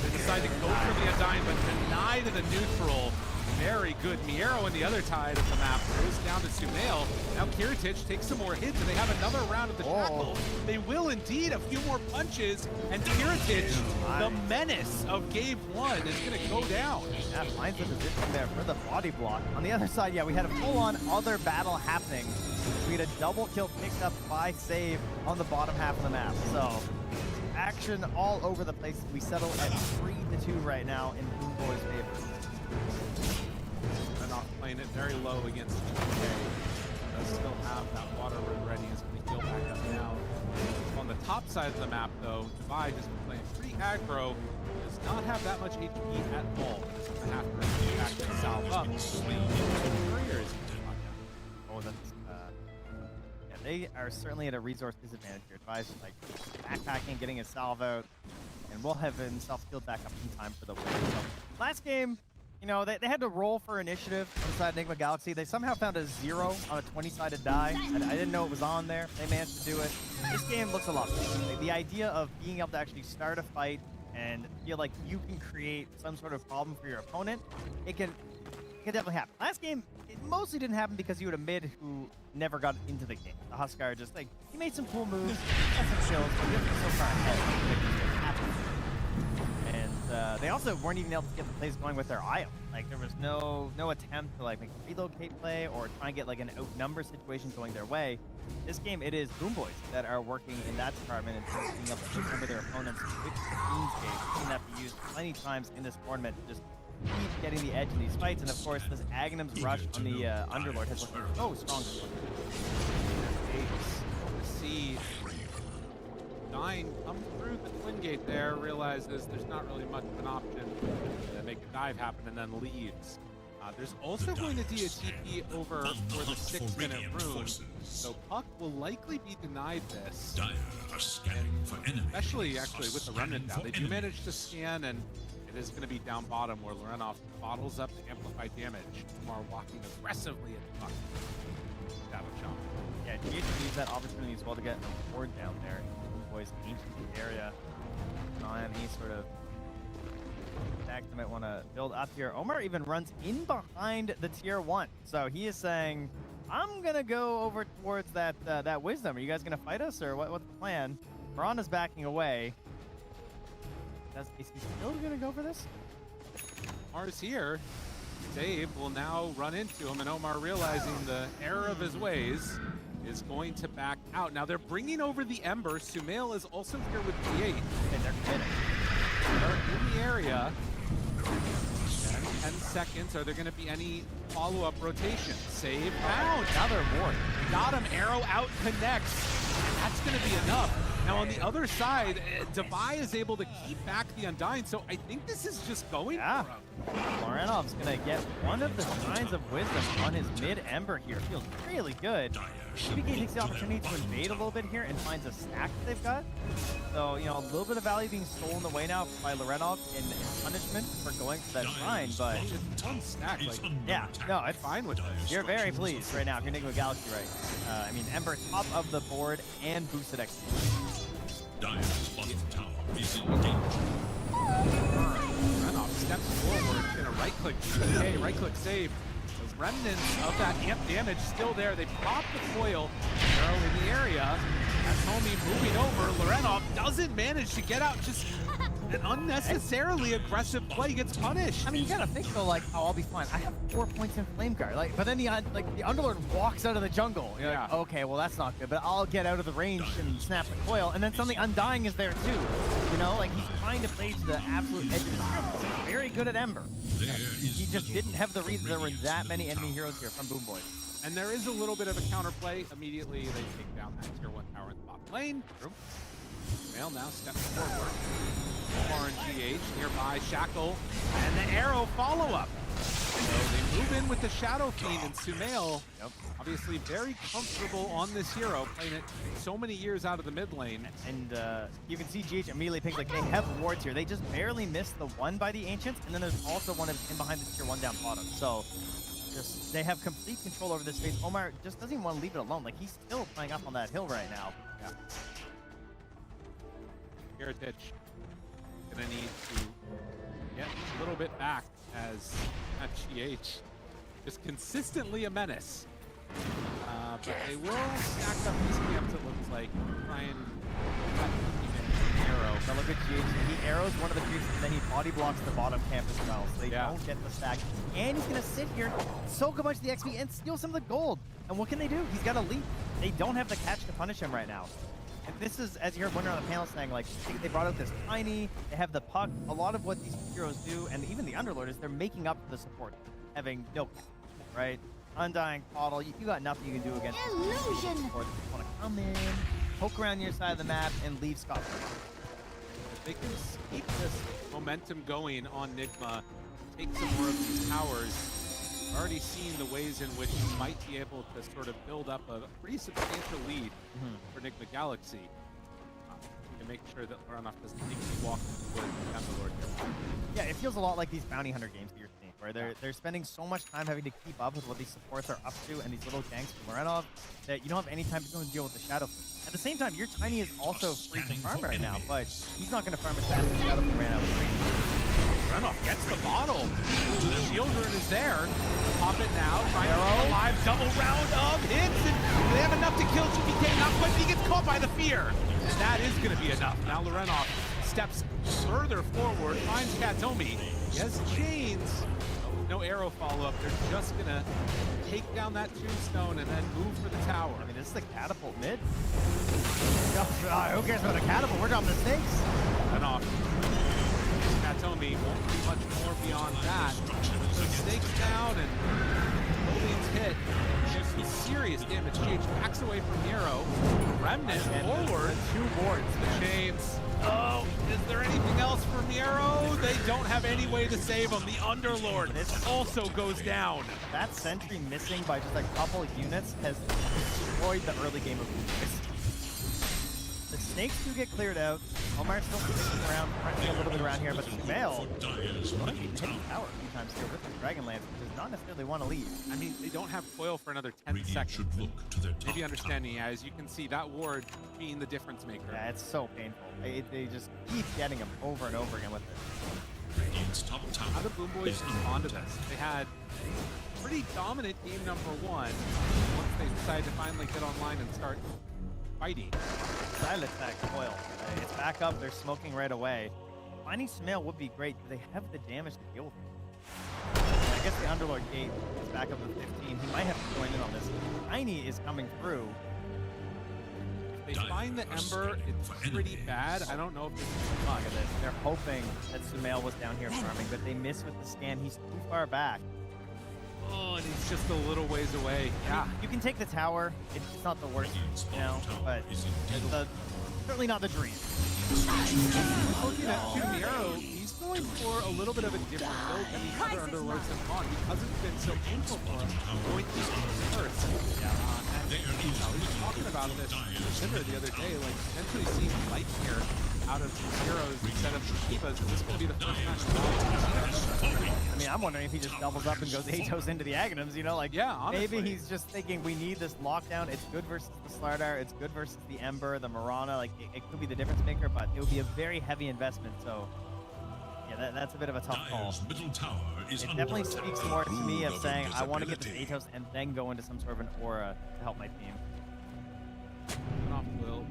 They decide to go for the Undying, but deny to the neutral. Very good. Miero on the other side of the map goes down to Sumail. Now Kiritich takes some more hits, and they have another round of the shackle. They will indeed. A few more punches, and Kiritich, the menace of game 1, is going to go down. Yeah, finds the position there for the body block. On the other side, yeah, we had a full-on other battle happening. We had a double kill picked up by Save on the bottom half of the map. So action all over the place. We settle at 3-2 right now in BoomBoys' favor. Not playing it very low against GPK. Does still have that water run ready as we heal back up now. On the top side of the map, though, Devi has been playing pretty aggro. Does not have that much HP at all. Just going to have to get back to salve up. Oh, that's yeah, they are certainly at a resource disadvantage here. Devi's like backpacking, getting his salve out, and will have himself healed back up in time for the win. So, last game, you know, they had to roll for initiative inside Enigma Galaxy. They somehow found a 0 on a 20-sided die. I didn't know it was on there. They managed to do it. This game looks a lot better. The idea of being able to actually start a fight and feel like you can create some sort of problem for your opponent, it can definitely happen. Last game, it mostly didn't happen because you had a mid who never got into the game. The Huskar just like, he made some cool moves, got some kills, but he wasn't so far ahead. And they also weren't even able to get the plays going with their IO. Like there was no attempt to like make a relocate play or try and get like an outnumber situation going their way. This game, it is BoomBoys that are working in that department in terms of being able to outnumber their opponents, which Beans game. We've seen that be used plenty of times in this tournament to just keep getting the edge in these fights. And of course, this Aghanim's rush on the Underlord has looked so strong. See Nine come through the twin gate there, realizes there's not really much of an option to make a dive happen, and then leaves. There's also going to be a TP over for the 6-minute rune, so Puck will likely be denied this. Especially actually with the remnant down. They do manage to scan, and it is going to be down bottom where Lorenov bottles up to amplify damage. Tomar walking aggressively at Puck. Shadow Shaman. Yeah, GH needs that opportunity as well to get a ward down there. BoomBoys ancient area. On any sort of attack they might want to build up here. Omar even runs in behind the tier 1. So he is saying, I'm going to go over towards that that wisdom. Are you guys going to fight us or what's the plan? Mirana's backing away. Is he still going to go for this? Omar's here. Dave will now run into him, and Omar, realizing the error of his ways, is going to back out. Now they're bringing over the Ember. Sumail is also here with G8. And they're finished. They're in the area. 10 seconds. Are there going to be any follow-up rotation? Save. Found. Another ward. Got him. Arrow out connects. That's going to be enough. Now on the other side, Devi is able to keep back the Undying, so I think this is just going for him. Lorenov's going to get one of the signs of wisdom on his mid-Ember here. Feels really good. BBK takes the opportunity to invade a little bit here and finds a stack that they've got. So, you know, a little bit of value being stolen away now by Lorenov in punishment for going for that shrine, but just one stack, like, yeah, no, it's fine with this. You're very pleased right now if you're Enigma Galaxy, right? I mean, Ember top of the board and boosted XP. Dire's bottom tower is in danger. Renov steps forward, gonna right-click. Okay, right-click save. The remnants of that amp damage still there. They pop the foil. Arrow in the area. That's Homie moving over. Lorenov doesn't manage to get out. Just an unnecessarily aggressive play gets punished. I mean, you gotta think though, like, oh, I'll be fine. I have 4 points in Flame Guard. Like, but then the Underlord walks out of the jungle. You're like, okay, well that's not good. But I'll get out of the range and snap the coil, and then suddenly Undying is there too. You know, like he's trying to play to the absolute edge of his field. He's very good at Ember. He just didn't have the reason there were that many enemy heroes here from BoomBoys. And there is a little bit of a counterplay. Immediately they take down that tier 1 tower in the bottom lane. Mail now steps forward. Omar and GH nearby, Shackle, and the arrow follow-up. So they move in with the Shadow Fiend, and Sumail, obviously very comfortable on this hero, playing it so many years out of the mid lane. And you can see GH immediately pings, like, they have wards here. They just barely missed the one by the Ancients, and then there's also one in behind the tier 1 down bottom. So just they have complete control over this space. Omar just doesn't even want to leave it alone. Like, he's still playing up on that hill right now. Yeah. Heritage gonna need to get a little bit back as GH is consistently a menace. But they will stack up these camps, it looks like. Try and arrow. Now look at GH. He arrows one of the creeps and then he body blocks the bottom camp as well. So they don't get the stack. And he's gonna sit here, soak a bunch of the XP and steal some of the gold. And what can they do? He's got a leap. They don't have the catch to punish him right now. And this is, as you heard one on the panel saying, like, they brought out this Tiny, they have the Puck. A lot of what these heroes do, and even the Underlord, is they're making up for the support, having no catch, right? Undying, Pottle, you got nothing you can do against illusion. Support. They just want to come in, poke around your side of the map, and leave Scott. If they can keep this momentum going on Nigma, take some more of these towers, we've already seen the ways in which you might be able to sort of build up a pretty substantial lead for Nigma Galaxy. To make sure that Lorenov doesn't take the walk into the Underlord here. Yeah, it feels a lot like these bounty hunter games that you're seeing, where they're spending so much time having to keep up with what these supports are up to and these little ganks from Lorenov that you don't have any time to go and deal with the Shadow. At the same time, your Tiny is also free to farm right now, but he's not going to farm as fast as Shadow ran out of range. Lorenov gets the bottle. The shield rune is there. Pop it now. Trying to get a live double round of hits, and they have enough to kill GPK. Not quite. He gets caught by the fear. And that is going to be enough. Now Lorenov steps further forward, finds Katomi. He has chains. No arrow follow-up. They're just gonna take down that tombstone and then move for the tower. I mean, this is a catapult mid. Who cares about a catapult? We're dropping the snakes. And off. Katomi won't do much more beyond that. The snakes down and Olean's hit. There's some serious damage. Change backs away from Nero. Remnant forward. Two boards. The chains. Oh, is there anything else for Nero? They don't have any way to save him. The Underlord also goes down. That sentry missing by just a couple units has destroyed the early game of BoomBoys. The snakes do get cleared out. Omar's still sticking around, crunching a little bit around here, but Sumail hitting tower a few times here with the Dragon Lance, which does not necessarily want to leave. I mean, they don't have coil for another 10 seconds. Maybe understanding, yeah, as you can see, that ward being the difference maker. Yeah, it's so painful. They just keep getting him over and over again with it. How do BoomBoys respond to this? They had pretty dominant game number one once they decided to finally get online and start fighting. Silent attack coil. It's back up. They're smoking right away. Finding Sumail would be great. Do they have the damage to deal with it? I guess the Underlord gate is back up to 15. He might have to join in on this. Tiny is coming through. If they find the Ember, it's pretty bad. I don't know if this is Look at this. They're hoping that Sumail was down here farming, but they miss with the scan. He's too far back. Oh, and he's just a little ways away. Yeah, you can take the tower. It's not the worst, you know, but it's certainly not the dream. Looking at Nero, he's going for a little bit of a different build than the other Underlords have gone because it's been so painful for him going through first. Yeah, and we were talking about this the other day, like potentially seeing light here out of heroes instead of Shivas. Is this going to be the first time? I mean, I'm wondering if he just doubles up and goes Atos into the Aghanims, you know, like yeah, honestly. Maybe he's just thinking we need this lockdown. It's good versus the Slardar, it's good versus the Ember, the Marana, like it could be the difference maker, but it would be a very heavy investment, so yeah, that's a bit of a tough call. It definitely speaks more to me of saying I want to get this Atos and then go into some sort of an aura to help my team. Off will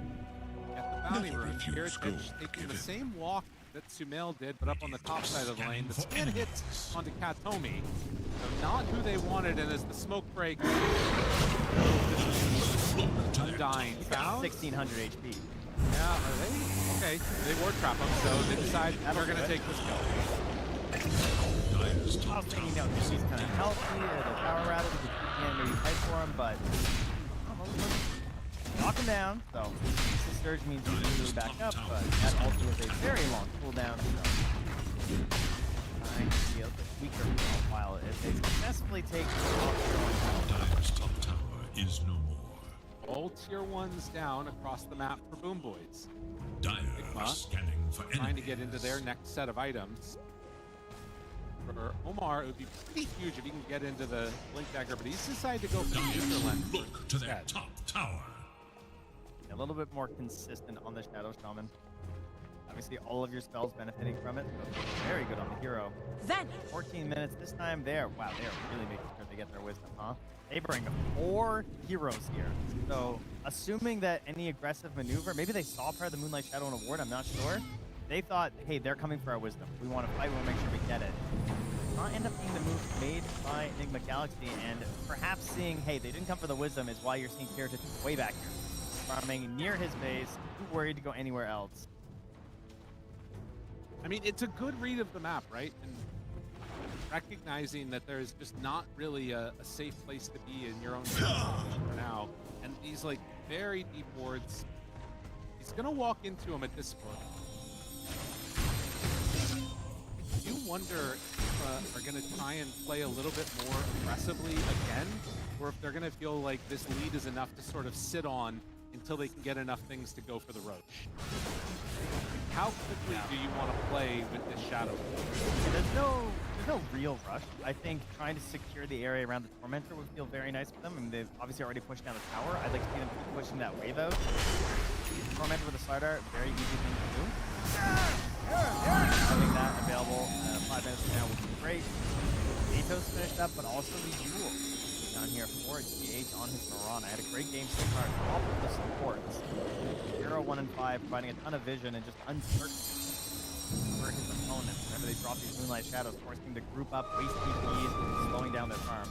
at the bounty room. Here it's taking the same walk that Sumail did, but up on the top side of the lane. The scan hits onto Katomi. So not who they wanted, and as the smoke breaks, Undying found 1600 HP. Yeah, are they? Okay, they ward trap him, so they decide we're going to take this kill. I was thinking, you know, he's kind of healthy, or the power rather, because you can't maybe fight for him, but knock him down. So the surge means he can move back up, but that also is a very long cooldown. So trying to feel a bit weaker while if they successfully take Dire's top tower is no more. All tier 1s down across the map for BoomBoys. Dire are scanning for trying enemy. to get into their next set of items. For Omar, it would be pretty huge if he can get into the Blink Dagger, but he's decided to go for the Interlens. Look to their top tower. a little bit more consistent on the Shadow Shaman. Obviously, all of your spells benefiting from it, but very good on the hero. 14 minutes this time there. Wow, they're really making sure they get their wisdom, huh? They bring 4 heroes here. So, assuming that any aggressive maneuver, maybe they saw part of the Moonlight Shadow in a ward, I'm not sure. They thought, hey, they're coming for our wisdom. We want to fight, we want to make sure we get it. Not end up being the move made by Enigma Galaxy, and perhaps seeing, hey, they didn't come for the wisdom is why you're seeing Kiratit way back here. Farming near his base, too worried to go anywhere else. I mean, it's a good read of the map, right? And recognizing that there's just not really a safe place to be in your own for now. And these, like, very deep wards, he's going to walk into them at this point. You wonder if are going to try and play a little bit more aggressively again, or if they're going to feel like this lead is enough to sort of sit on until they can get enough things to go for the Roach. How quickly do you want to play with this Shadow? There's no real rush. I think trying to secure the area around the Tormentor would feel very nice for them. I mean, they've obviously already pushed down the tower. I'd like to see them keep pushing that wave out. Tormentor with a Slardar, very easy thing to do. Having that available 5 minutes from now would be great. Atos finished up, but also the Jewel down here for GH on his Marana. Had a great game so far. All of the supports. 0, 1, and 5, providing a ton of vision and just uncertainty. his opponents. Remember, they drop these Moonlight Shadows, forcing him to group up, waste TPs, slowing down their farm.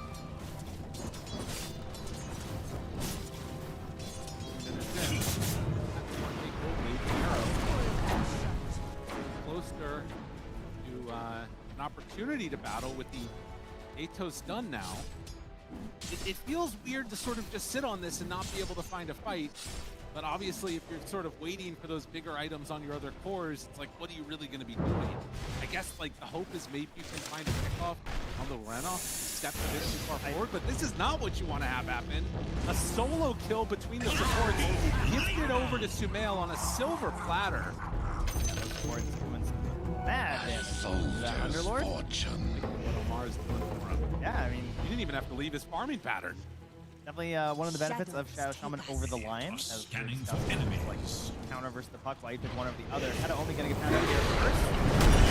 Closer to an opportunity to battle with the Ato's done now. It feels weird to sort of just sit on this and not be able to find a fight. But obviously, if you're sort of waiting for those bigger items on your other cores, it's like, what are you really going to be doing? I guess, like, the hope is maybe you can find a kickoff on the Renoff, step a bit too far forward, but this is not what you want to have happen. A solo kill between the supports, gifted over to Sumail on a silver platter. Supports doing some bad damage. That Underlord? What Omar's doing for him. Yeah, I mean, He didn't even have to leave his farming pattern. definitely one of the benefits of Shadow Shaman over the Lion, as we're discussing, like counter versus the puck, why you pick one or the other. Kind of only going to get found out here first.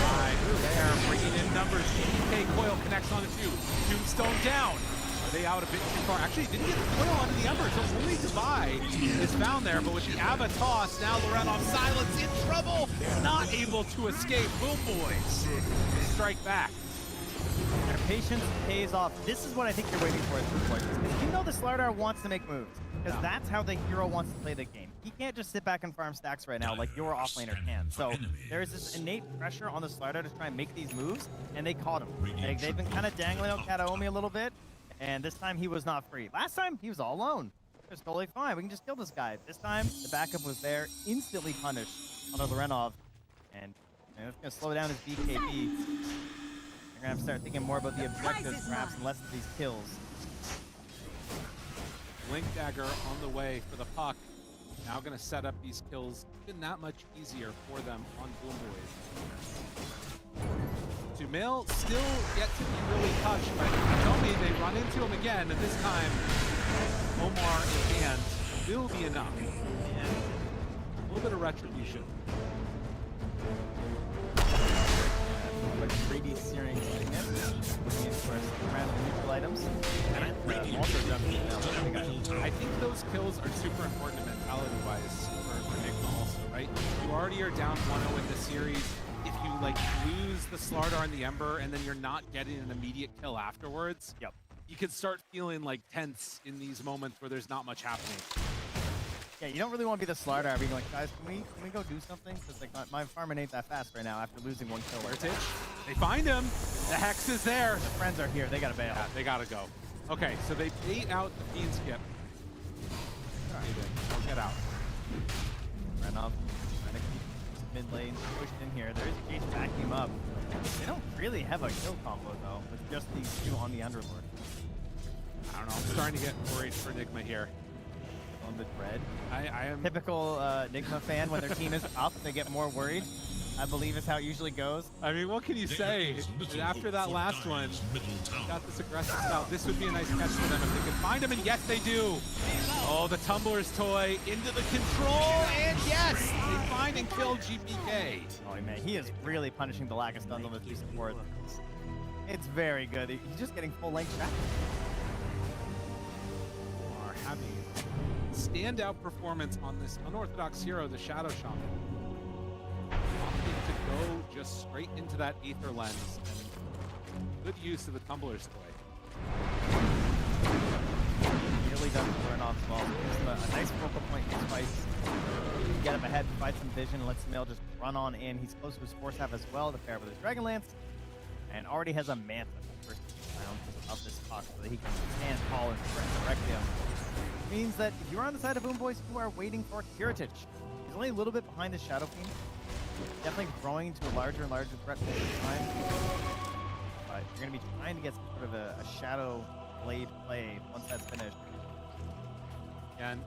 Right, there, bringing in numbers. GPK coil connects on the two. Tombstone down. Are they out a bit too far? Actually, didn't get the coil onto the Ember, so only Divide is found there. But with the Ava toss, now Lorenov Silence in trouble. Not able to escape. BoomBoys strike back. Their patience pays off. This is what I think you're waiting for at this point. Because you know the Slardar wants to make moves. Because that's how the hero wants to play the game. He can't just sit back and farm stacks right now like your offlaner can. So there's this innate pressure on the Slardar to try and make these moves, and they caught him. Like, they've been kind of dangling out Kataomi a little bit, and this time he was not free. Last time, he was all alone. It was totally fine. We can just kill this guy. This time, the backup was there, instantly punished on the Lorenov, and it's going to slow down his BKB. They're going to have to start thinking more about the objectives, perhaps, and less of these kills. Blink Dagger on the way for the puck. Now going to set up these kills even that much easier for them on BoomBoys. Sumail still yet to be really touched, but tell me they run into him again, and this time Omar in hand will be enough. And a little bit of retribution. Like 3D searing looking for random neutral items. And I think those kills are super important mentality-wise for Enigma also, right? You already are down 1-0 in the series. If you like lose the Slardar and the Ember and then you're not getting an immediate kill afterwards, you can start feeling like tense in these moments where there's not much happening. Yeah, you don't really want to be the Slardar being like, guys, can we go do something? Because like my farming ain't that fast right now after losing one kill. Heritage. They find him. The Hex is there. The friends are here. They gotta bail. Yeah, they gotta go. Okay, so they bait out the Fiend Skip. Don't get out. Renov trying to keep mid lane pushed in here. There is a case backing him up. They don't really have a kill combo though, with just these two on the Underlord. I don't know. I'm starting to get worried for Enigma here. On the dread. I am typical Enigma fan. When their team is up, they get more worried. I believe is how it usually goes. I mean, what can you say? After that last one, got this aggressive style. This would be a nice catch for them if they can find him, and yes, they do. Oh, the Tumbler's toy into the control, and yes, they find and kill GPK. Oh man, he is really punishing the lack of stuns on this piece of board. It's very good. He's just getting full length shots. Are having standout performance on this unorthodox hero, the Shadow Shaman. Opting to go just straight into that Aether Lens. And good use of the Tumbler's toy. Really done for an off ball. A nice focal point in his fights. Get him ahead, provide some vision, let Sumail just run on in. He's close to his force half as well to pair with his Dragon Lance. And already has a Manta for first round of this puck so that he can stand tall and directly him. Means that if you're on the side of BoomBoys, you are waiting for Heritage. He's only a little bit behind the Shadow Fiend. Definitely growing into a larger and larger threat over time. But you're going to be trying to get some sort of a Shadow Blade play once that's finished. And,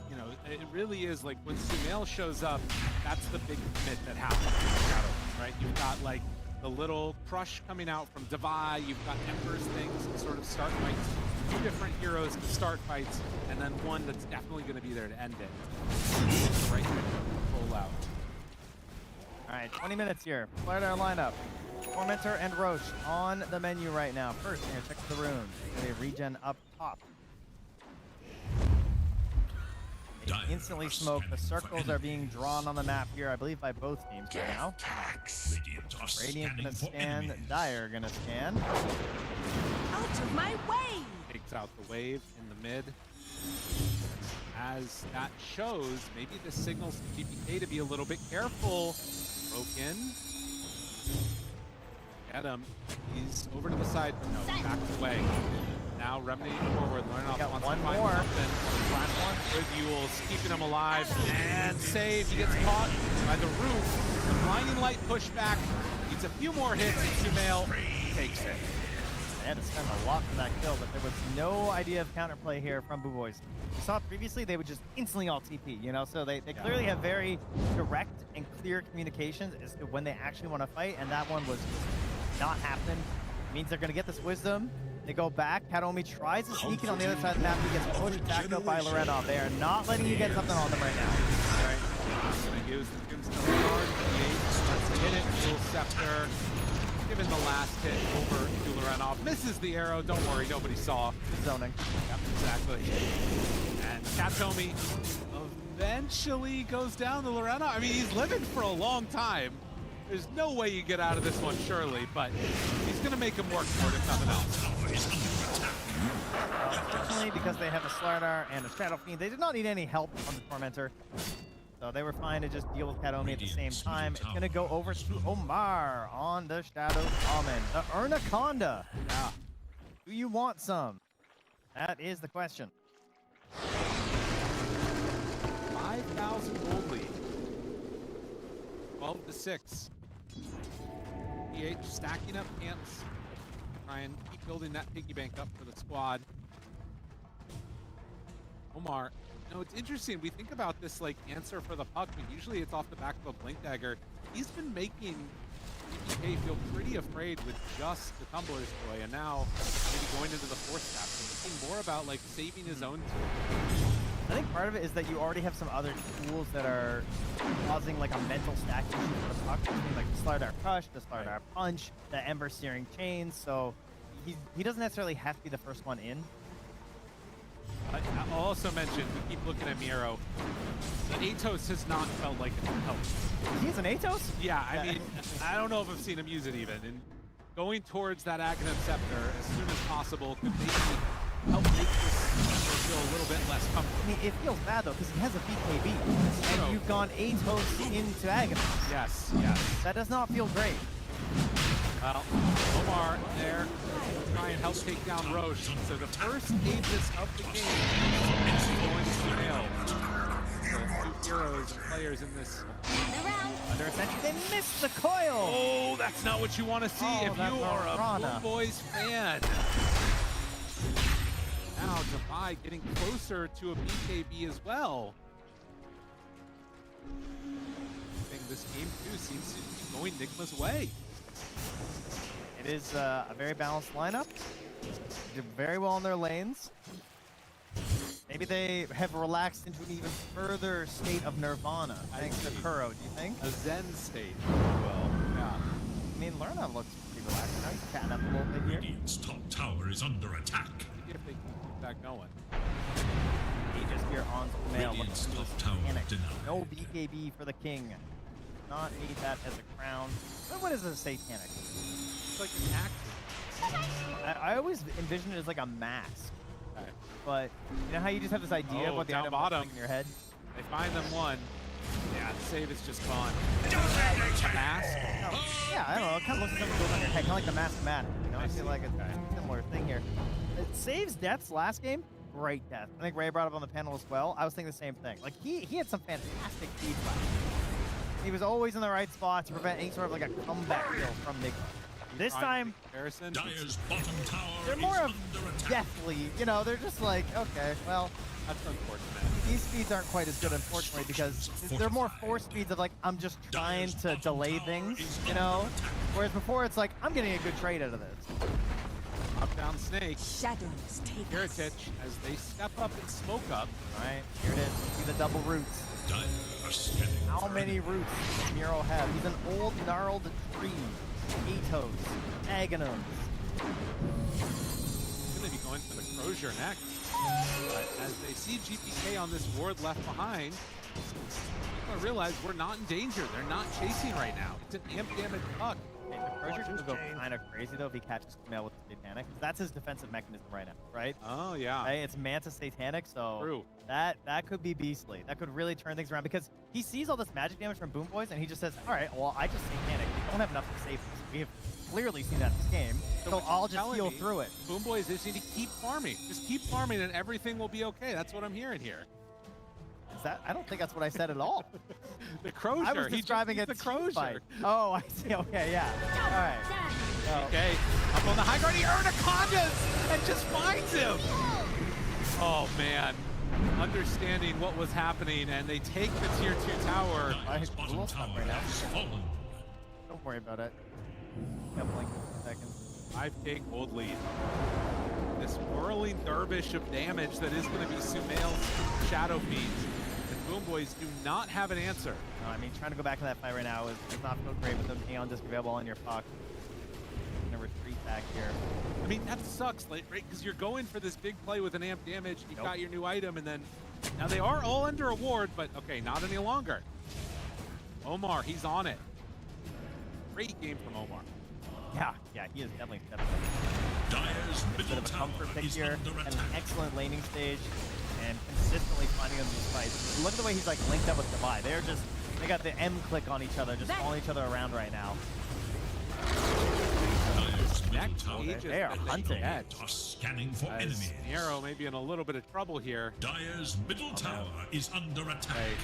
you know, it really is like when Sumail shows up, that's the big commit that happens in Shadow, right? You've got like the little crush coming out from Divide, you've got Ember's things to sort of start fights, two different heroes to start fights, and then one that's definitely going to be there to end it. Right there, full out. All right, 20 minutes here. Flared our lineup. Tormentor and Roche on the menu right now. First, we're gonna check the runes. They regen up top. instantly smoked. The circles are being drawn on the map here, I believe, by both teams right now. Radiant gonna scan, Dire gonna scan. Out of my way! Takes out the wave in the mid. As that shows, maybe this signals to GPK to be a little bit careful. Broken. Get him. He's over to the side. No, back away. Now Remedy forward. Learn off Got wants one to find more. something. Last one. Good Yules, keeping him alive. And save. He gets caught by the roof. The blinding light pushback. Needs a few more hits. Sumail takes it. They had to spend a lot for that kill, but there was no idea of counterplay here from BoomBoys. We saw previously they would just instantly all TP, you know, so they clearly have very direct and clear communications as to when they actually want to fight, and that one was just not happening. It means they're going to get this wisdom. They go back. Kataomi tries to sneak it on the other side of the map. He gets pushed back up by Lorenov. They are not letting you get something on them right now. All right. Gonna use the Tombstone card. Let's hit it. Dual Scepter. Given the last hit over to Lorenov. Misses the arrow. Don't worry, nobody saw. Zoning. Yep, exactly. And Kataomi eventually goes down to Lorenov. I mean, he's living for a long time. There's no way you get out of this one, surely, but he's going to make him work for it, if nothing else. Unfortunately, because they have a Slardar and a Shadow Fiend, they did not need any help on the Tormentor. So they were fine to just deal with Kataomi at the same time. It's going to go over to Omar on the Shadow Shaman. The Ernaconda. Yeah. Do you want some? That is the question. 5,000 gold lead. 12-6. PH stacking up camps. Try and keep building that piggy bank up for the squad. Omar. No, it's interesting. We think about this like answer for the puck, but usually it's off the back of a blink dagger. He's been making GPK feel pretty afraid with just the Tumbler's Joy, and now maybe going into the fourth step and thinking more about like saving his own team. I think part of it is that you already have some other tools that are causing like a mental stack issue for the puck, between like the Slardar Crush, the Slardar Punch, the Ember Searing Chains, so he doesn't necessarily have to be the first one in. I'll also mention, we keep looking at Miro. The Atos has not felt like it helped. He's an Atos? Yeah, I mean, I don't know if I've seen him use it even. And going towards that Aghanim Scepter as soon as possible could maybe help make this feel a little bit less comfortable. I mean, it feels bad though, because he has a BKB, and So- you've gone Atos into Aghanim. Yes, yes. That does not feel great. Well, Omar there to try and help take down Roche. So the first Aegis of the game is going to nail. The two heroes and players in this. Under Ascension, they missed the coil! Oh, that's not what you want to see if that's you are a Rana. BoomBoys fan. Now Defy getting closer to a BKB as well. I think this game too seems to be going Nigma's way. It is a very balanced lineup. Did very well in their lanes. Maybe they have relaxed into an even further state of nirvana, thanks to Kuro, do you think? A Zen state, if you will. Yeah. I mean, Lerna looks pretty relaxed now. He's chatting up a little bit here. Radiant's top tower is under attack. See if they can keep that going. Aegis here on Mail. Radiant's top tower denied. No BKB for the king. Not need that as a crown. What is a satanic? It's like an axe. I always envision it as like a mask. Okay. But you know how you just have this idea of what the down item looks bottom like in your head? They find them one. Yeah, the save is just gone. Mask? Yeah, I don't know. It kind of looks like something goes on your head, kind of like the mask mat. You know, I feel like it's a similar thing here. It saves deaths last game. Great death. I think Ray brought up on the panel as well. I was thinking the same thing. Like he had some fantastic feed last game. He was always in the right spot to prevent any sort of like a comeback kill from Nigma. This time, Dire's bottom tower they're more of deathly. You know, they're just like, okay, well, that's unfortunate. These speeds aren't quite as good, unfortunately, because they're more force speeds of like, I'm just trying to delay things, you know? Whereas before, it's like, I'm getting a good trade out of this. Up down Snake. Shadows take Heritage as they step up and smoke up. All right, here it is. See the double roots. How many roots does Miro have? He's an old gnarled tree. Atos, Aghanums. Gonna be going going for the Crozier next. But as they see GPK on this ward left behind, I realize we're not in danger. They're not chasing right now. It's an amp damage puck. Okay, the Crozier could go kind of crazy though if he catches Kumail with the Satanic. That's his defensive mechanism right now, right? Oh yeah. Right? It's Manta Satanic, so True. that could be beastly. That could really turn things around because he sees all this magic damage from BoomBoys and he just says, all right, well, I just Satanic. We don't have enough to save this. We have clearly seen that in this game, so I'll just heal through it. BoomBoys just need to keep farming. Just keep farming and everything will be okay. That's what I'm hearing here. Is that? I don't think that's what I said at all. The Crozier. I was describing it the Crozier. Oh, I see. Okay, yeah. All right. Oh. Okay, up on the high guard, he Anacondas and just finds him. Oh man, understanding what was happening, and they take the tier 2 tower. Dire's bottom tower has fallen. Don't worry about it. Got blink in a second. 5K gold lead. This whirling dervish of damage that is going to be Sumail's Shadow Fiends. And BoomBoys do not have an answer. No, I mean, trying to go back to that fight right now is not so great with them Aeon disc available on your puck. Gonna retreat back here. I mean, that sucks, right? Because you're going for this big play with an amp damage. You've got your new item, and then now they are all under a ward, but okay, not any longer. Omar, he's on it. Great game from Omar. Yeah, he is definitely stepping up. Dire's Bit middle of a tower comfort pick is here, under and an attack. excellent laning stage, and consistently finding them these fights. Look at the way he's like linked up with Divide. They got the M click on each other, just following each other around right now. Dire's middle Next tower stage They are hunting. are scanning for As enemies. Nero may be in a little bit of trouble here. Dire's middle tower is under attack.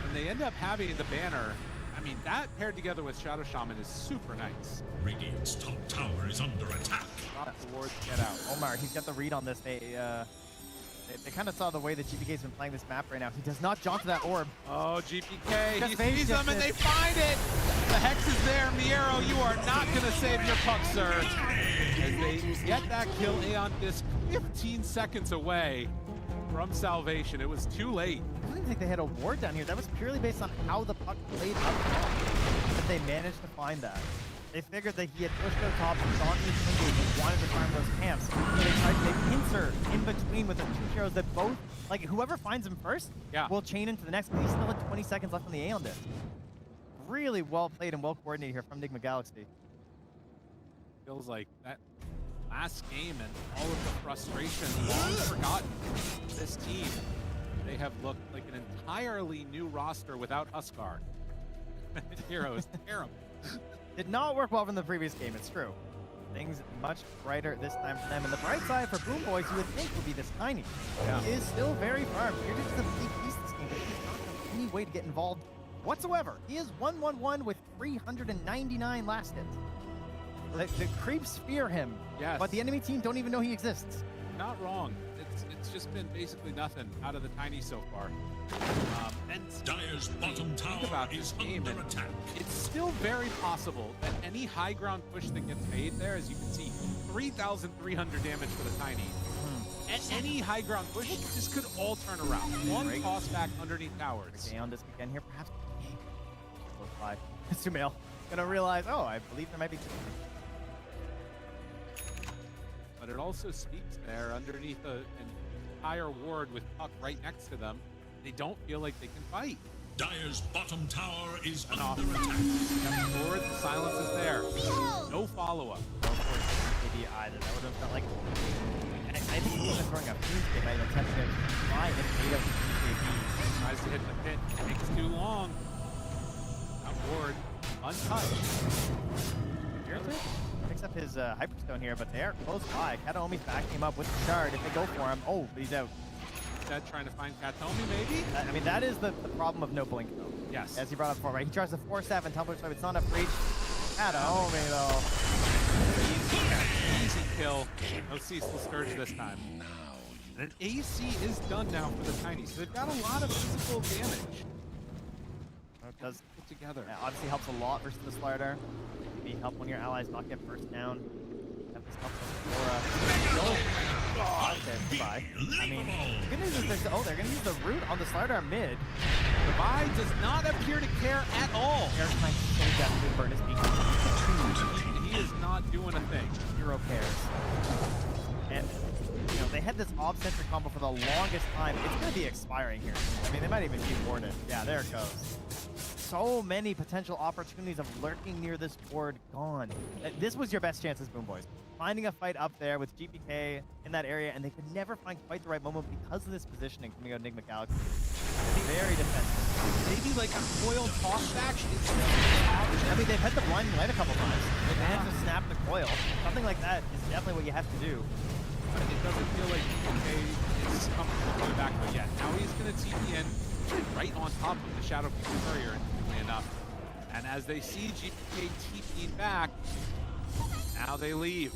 And they end up having the banner. I mean, that paired together with Shadow Shaman is super nice. Radiant's top tower is under attack. Drop the ward to get out. Omar, he's got the read on this. They kind of saw the way that GPK's been playing this map right now. He does not jump to that orb. Oh, GPK, Just he phase sees them and shifted. they find it. The Hex is there. Miero, you are not going to save your puck, sir. As they get that kill, Aeon Disc 15 seconds away from salvation. It was too late. I didn't think they had a ward down here. That was purely based on how the puck played up top. But they managed to find that. They figured that he had pushed their top and gone to the swing and wanted to farm those camps. So they tried to make pincer in between with the two heroes that both, like whoever finds him first, will chain into the next. But he still had 20 seconds left on the Aeon disc. Really well played and well coordinated here from Enigma Galaxy. Feels like that last game and all of the frustration long forgotten. This team, they have looked like an entirely new roster without Huskar. Hero is terrible. Did not work well from the previous game, it's true. Things much brighter this time for them. And the bright side for BoomBoys, you would think would be this Tiny. He is still very farmed. You're just a big piece this game, but he's not have any way to get involved whatsoever. He is 1-1-1 with 399 last hits. The creeps fear him, but the enemy team don't even know he exists. Not wrong. It's just been basically nothing out of the Tiny so far. And Dire's bottom tower about this game, under attack. It's still very possible that any high ground push that gets made there, as you can see, 3,300 damage for the Tiny. At any high ground push, this could all turn around. One toss back underneath towers. Okay, on this again here, perhaps. Close by. Sumail gonna realize, oh, I believe there might be two. But it also speaks there underneath an entire ward with Puck right next to them. They don't feel like they can fight. Dire's bottom tower is And under off. attack. Got the forward, the silence is there. No follow-up. Maybe either. That would have felt like. I think he was throwing a fuse. They might have attempted to try and beat up BKB. Tries to hit the pit. Takes too long. That ward untouched. Picks up his Hyperstone here, but they're close by. Kataomi's backing him up with the shard. If they go for him, oh, but he's out. Instead, trying to find Katomi, maybe? I mean, that is the problem of no blink, though. Yes. As he brought up before, right? He tries to 4-7, Tumblr Swipe. It's not enough reach. Kataomi, though. Easy kill. No Ceaseless Scourge this time. And an AC is done now for the Tiny, so they've got a lot of physical damage. It does put together. Yeah, obviously helps a lot versus the Slider. Maybe help when your allies not get first down. That this helps Aurora. Okay, goodbye. I mean, the good news is they're gonna use the root on the Slider mid. Divide does not appear to care at all. Eric's trying to save that mid burn his beacon. He is not doing a thing. 0 cares. And they had this off-center combo for the longest time. It's going to be expiring here. I mean, they might even be warded. Yeah, there it goes. So many potential opportunities of lurking near this board gone. This was your best chance as BoomBoys. Finding a fight up there with GPK in that area, and they could never find quite the right moment because of this positioning coming out of Enigma Galaxy. Very defensive. Maybe like a coil toss back. I mean, they've had the blinding light a couple times. They managed to snap the coil. Something like that is definitely what you have to do. But it doesn't feel like GPK is comfortable going back to it yet. Now he's going to TP in right on top of the Shadow Courier, interestingly enough. And as they see GPK TPing back, now they leave.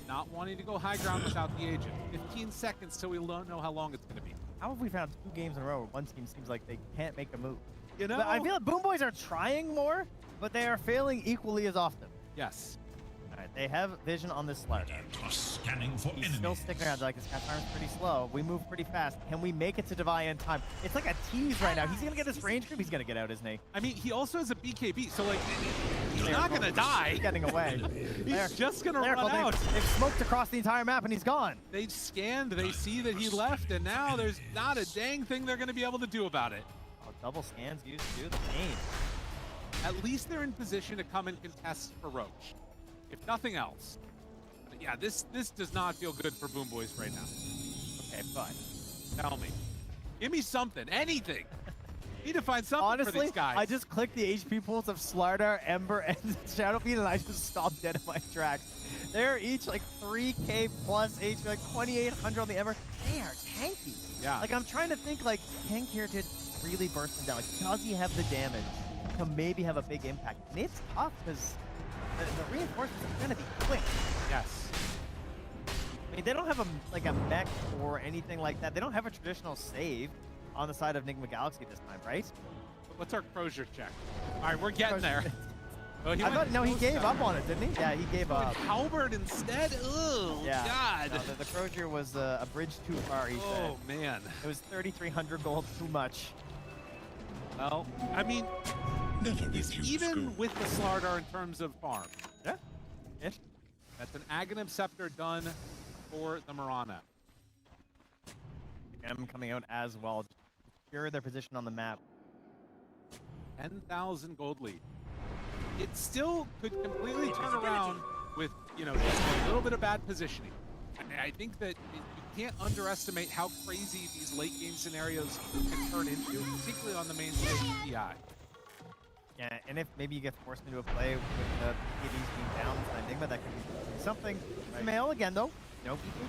Not wanting to go high ground without the agent. 15 seconds till we don't know how long it's going to be. How have we found 2 games in a row where one team seems like they can't make a move? You know? But I feel like BoomBoys are trying more, but they are failing equally as often. Yes. All right, they have vision on this slider. Scanning for He's enemies. still sticking around. Like, his cat time's pretty slow. We move pretty fast. Can we make it to Devi in time? It's like a tease right now. He's going to get this range group. He's going to get out, isn't he? I mean, he also has a BKB, so like, he's not going to die. He's getting away. He's just going to run out. They've smoked across the entire map, and he's gone. They scanned, they see that he left, and now there's not a dang thing they're going to be able to do about it. Oh, double scans used to do the game. At least they're in position to come and contest for Roach, if nothing else. But yeah, this does not feel good for BoomBoys right now. Okay, fine. Tell me. Give me something, anything. Need to find something Honestly, for these guys. I just clicked the HP pools of Slardar, Ember, and Shadowfiend, and I just stopped dead in my tracks. They're each like 3K plus HP, like 2,800 on the Ember. They are tanky. Yeah. Like, I'm trying to think, like, can Kirited really burst him down? Like, does he have the damage to maybe have a big impact? And it's tough because the reinforcements are going to be quick. Yes. I mean, they don't have a mech or anything like that. They don't have a traditional save on the side of Enigma Galaxy this time, right? What's our Crozier check? All right, we're getting there. Oh, I thought, no, he gave up on it, didn't he? Yeah, he gave up. Halberd instead? Oh, yeah. God. No, the Crozier was a bridge too far, he said. Oh, man. It was 3,300 gold too much. Well, I mean, he's even with the Slardar in terms of farm. Yeah. Ish. That's an Aghanim Scepter done for the Mirana. M coming out as well. Secure their position on the map. 10,000 gold lead. It still could completely turn around with, just a little bit of bad positioning. I think that you can't underestimate how crazy these late game scenarios can turn into, particularly on the main stage PI. Yeah, and if maybe you get forced into a play with the PDs being down to Enigma, that could be something. Right. Mail again, though. No PP.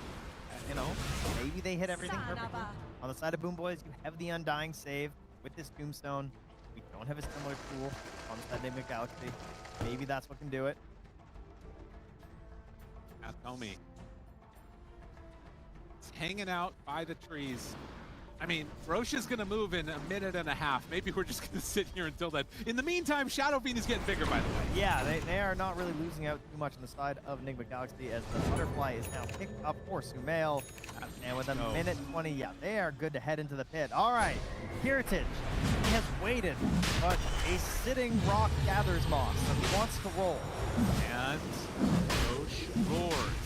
Maybe they hit everything perfectly. On the side of BoomBoys, you have the Undying save with this Tombstone. We don't have a similar tool on the side of Enigma Galaxy. Maybe that's what can do it. Now tell me. It's hanging out by the trees. I mean, Roche is going to move in a minute and a half. Maybe we're just going to sit here until then. In the meantime, Shadowfiend is getting bigger, by the way. Yeah, they are not really losing out too much on the side of Enigma Galaxy as the Butterfly is now picked up for Sumail. And with a minute 20, yeah, they are good to head into the pit. All right, Heritage. He has waited, but a sitting rock gathers moss, so he wants to roll. And Roche roars.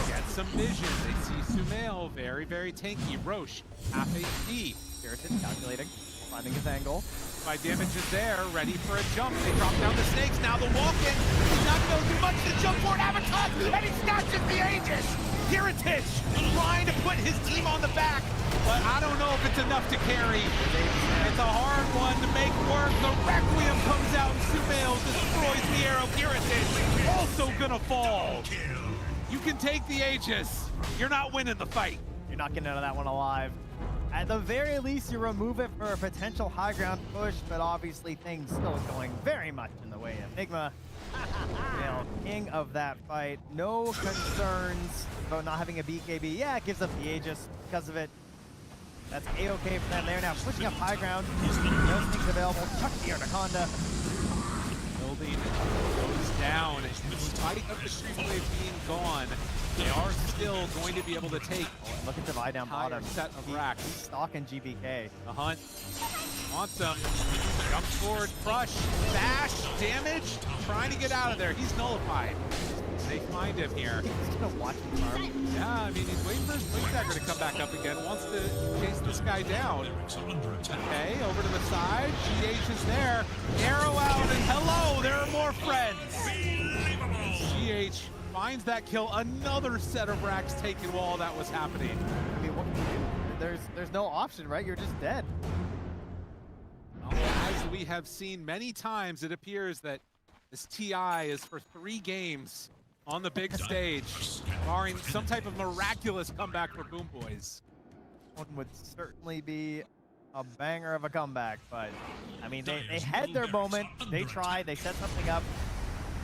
Get some vision. They see Sumail, very, very tanky. Roche, half HP. Heritage calculating, finding his angle. My damage is there, ready for a jump. They drop down the snakes. Now the walk-in. He's not going to do much to jump for an Avatar, and he snatches the Aegis. Heritage trying to put his team on the back, but I don't know if it's enough to carry. It's a hard one to make work. The Requiem comes out, and Sumail destroys the arrow. Heritage also gonna fall. You can take the Aegis. You're not winning the fight. You're not getting out of that one alive. At the very least, you remove it for a potential high ground push, but obviously things still going very much in the way of Enigma. King of that fight. No concerns about not having a BKB. Yeah, it gives up the Aegis because of it. That's A-okay for them. They're now pushing up high ground. No things available. Chuck the Anaconda. Building goes down. In spite of the creep wave being gone, they are still going to be able to take. Look at Divide down entire bottom. set of racks. He's stalking GBK. The hunt wants him. Jumps forward, crush, bash, damage, trying to get out of there. He's nullified. They find him here. He's just gonna watch him farm. Yeah, I mean, he's waiting for his blink dagger to come back up again. Wants to chase this guy down. Okay, over to the side. GH is there. Arrow out, and hello, there are more friends. GH finds that kill. Another set of racks taken while all that was happening. I mean, what can you do? There's no option, right? You're just dead. As we have seen many times, it appears that this TI is for 3 games on the big stage, barring some type of miraculous comeback for BoomBoys. One would certainly be a banger of a comeback, but I mean, they had their moment. They tried. They set something up.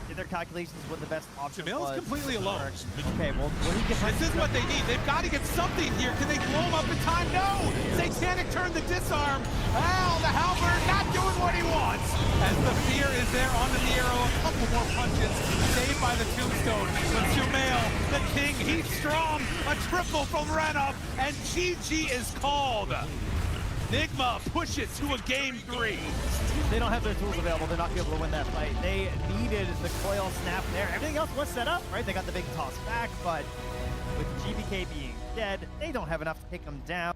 Did their calculations what the best option Jamil's was. completely alone. Okay, well, what he gets This is what they need. They've got to get something here. Can they blow him up in time? No! Satanic turned the disarm. Well, the Halberd not doing what he wants. As the fear is there onto the arrow. A couple more punches. Saved by the tombstone. But Sumail, the king, he's strong. A triple from Renov. And GG is called. Nigma pushes to a game 3. They don't have their tools available. They're not going to be able to win that fight. They needed the coil snap there. Everything else was set up, right? They got the big toss back, but with GBK being dead, they don't have enough to take them down.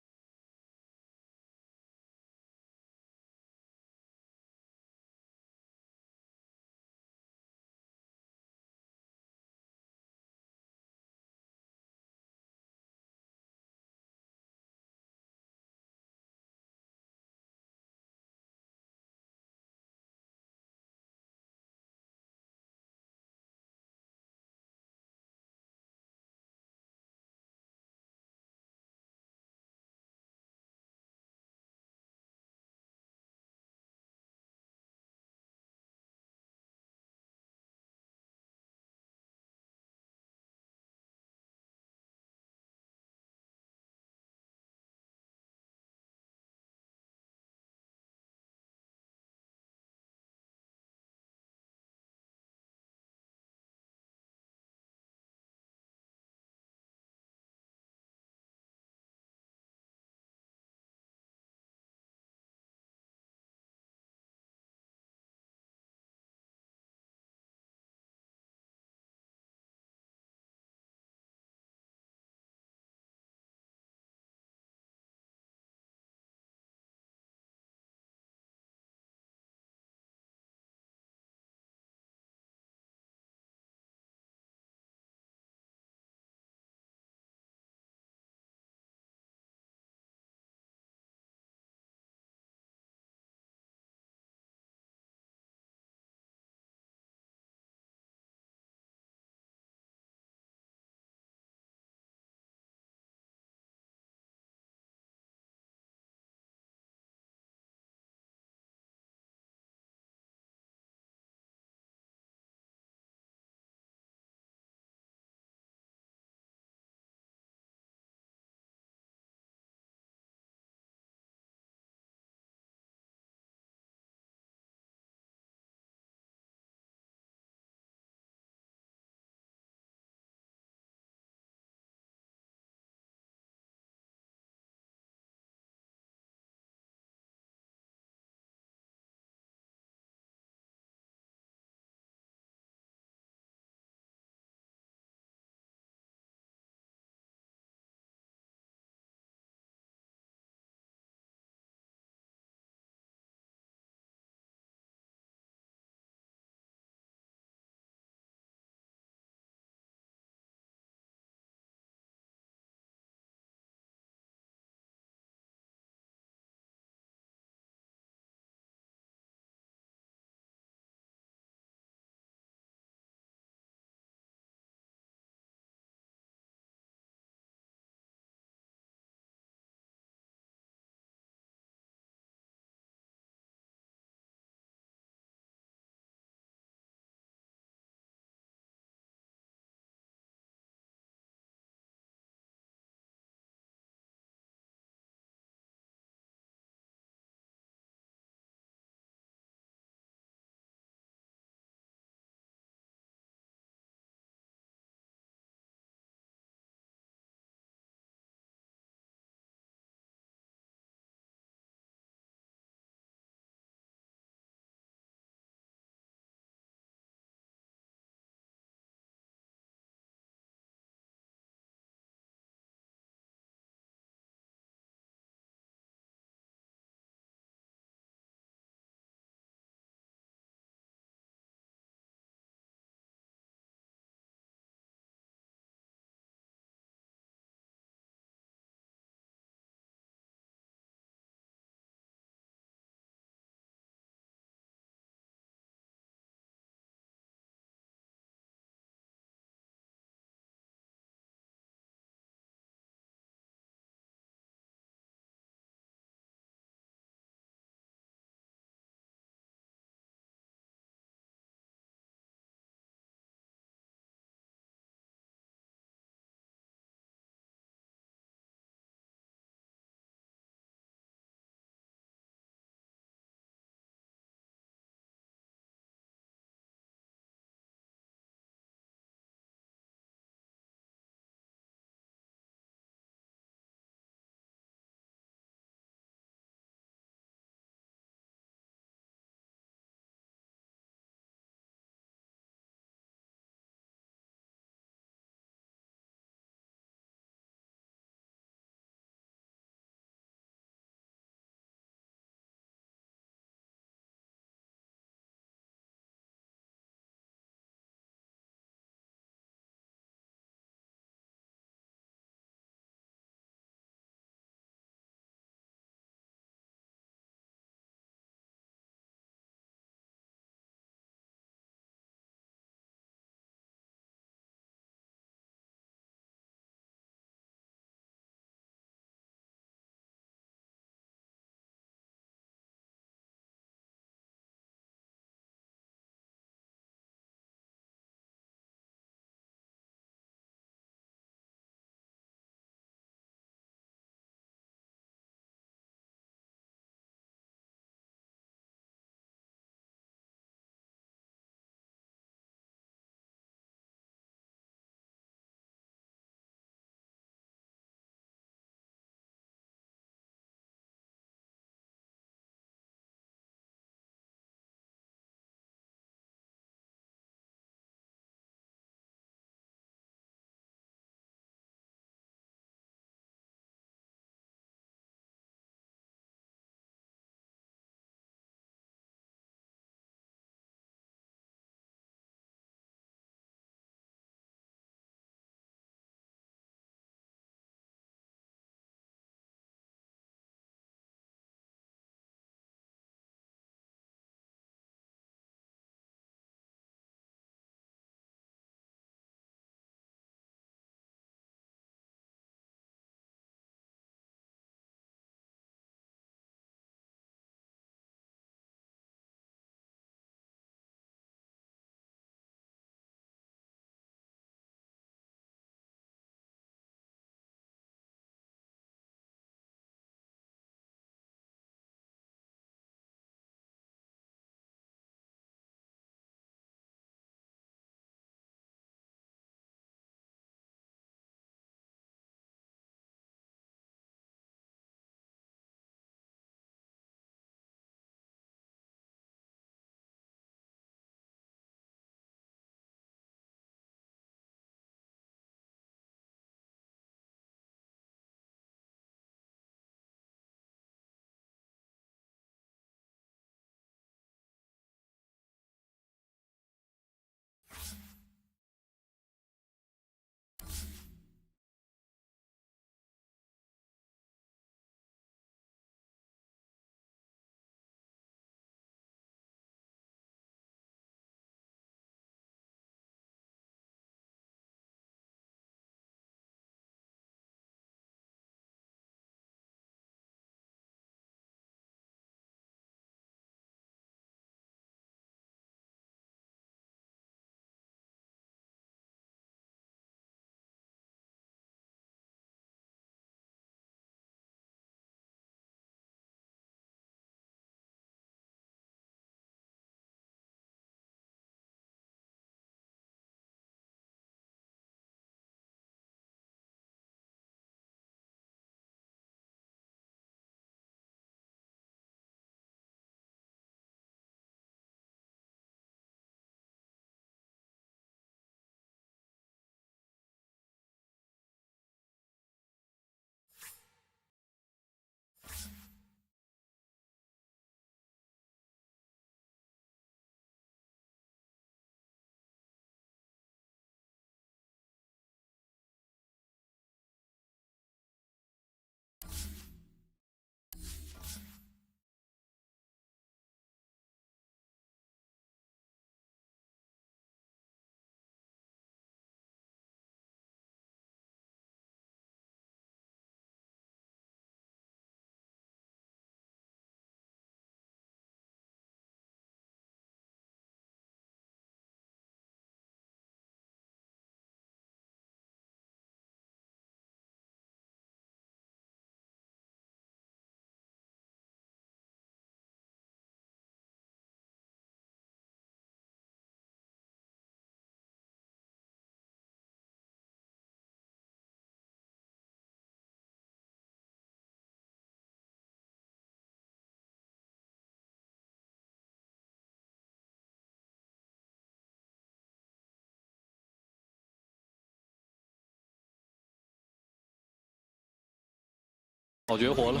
我觉得活了。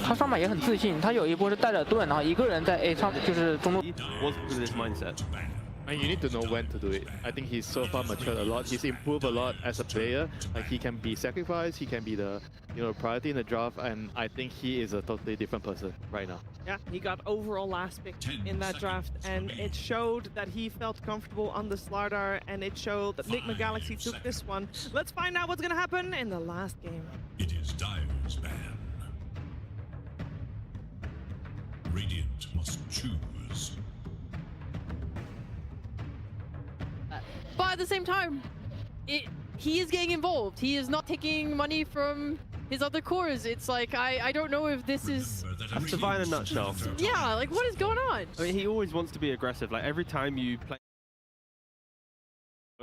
他上把也很自信，他有一波是带着盾，然后一个人在 A 上就是中路。 Was because of this mindset. And you need to know when to do it. I think he's so far matured a lot. He's improved a lot as a player. Like he can be sacrificed, he can be the priority in the draft, and I think he is a totally different person right now. Yeah, he got overall last pick in that draft, and it showed that he felt comfortable on the Slardar, and it showed that Nigma Galaxy took this one. Let's find out what's gonna happen in the last game. It is Dire's ban. Radiant must choose. But at the same time, he is getting involved. He is not taking money from his other cores. It's like, I don't know if this is... That's Divine in a nutshell. Yeah, like what is going on? I mean, he always wants to be aggressive. Like every time you play,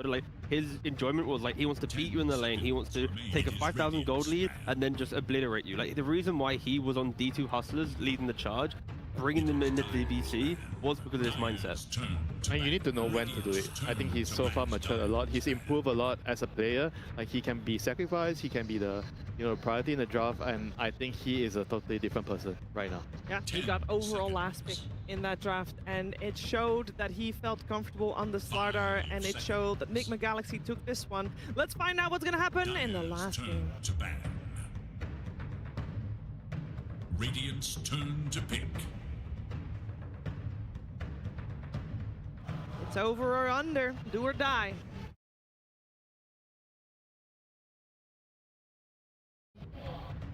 like his enjoyment was like he wants to beat you in the lane. He wants to take a 5,000 gold lead and then just obliterate you. Like the reason why he was on D2 Hustlers leading the charge, bringing them into the VBC, was because of his mindset. And you need to know when to do it. I think he's so far matured a lot. He's improved a lot as a player. Like he can be sacrificed, he can be the priority in the draft, and I think he is a totally different person right now. Yeah, he got overall last pick in that draft, and it showed that he felt comfortable on the Slardar, and it showed that Nigma Galaxy took this one. Let's find out what's gonna happen in the last game. Radiant's turn to pick. It's over or under, do or die.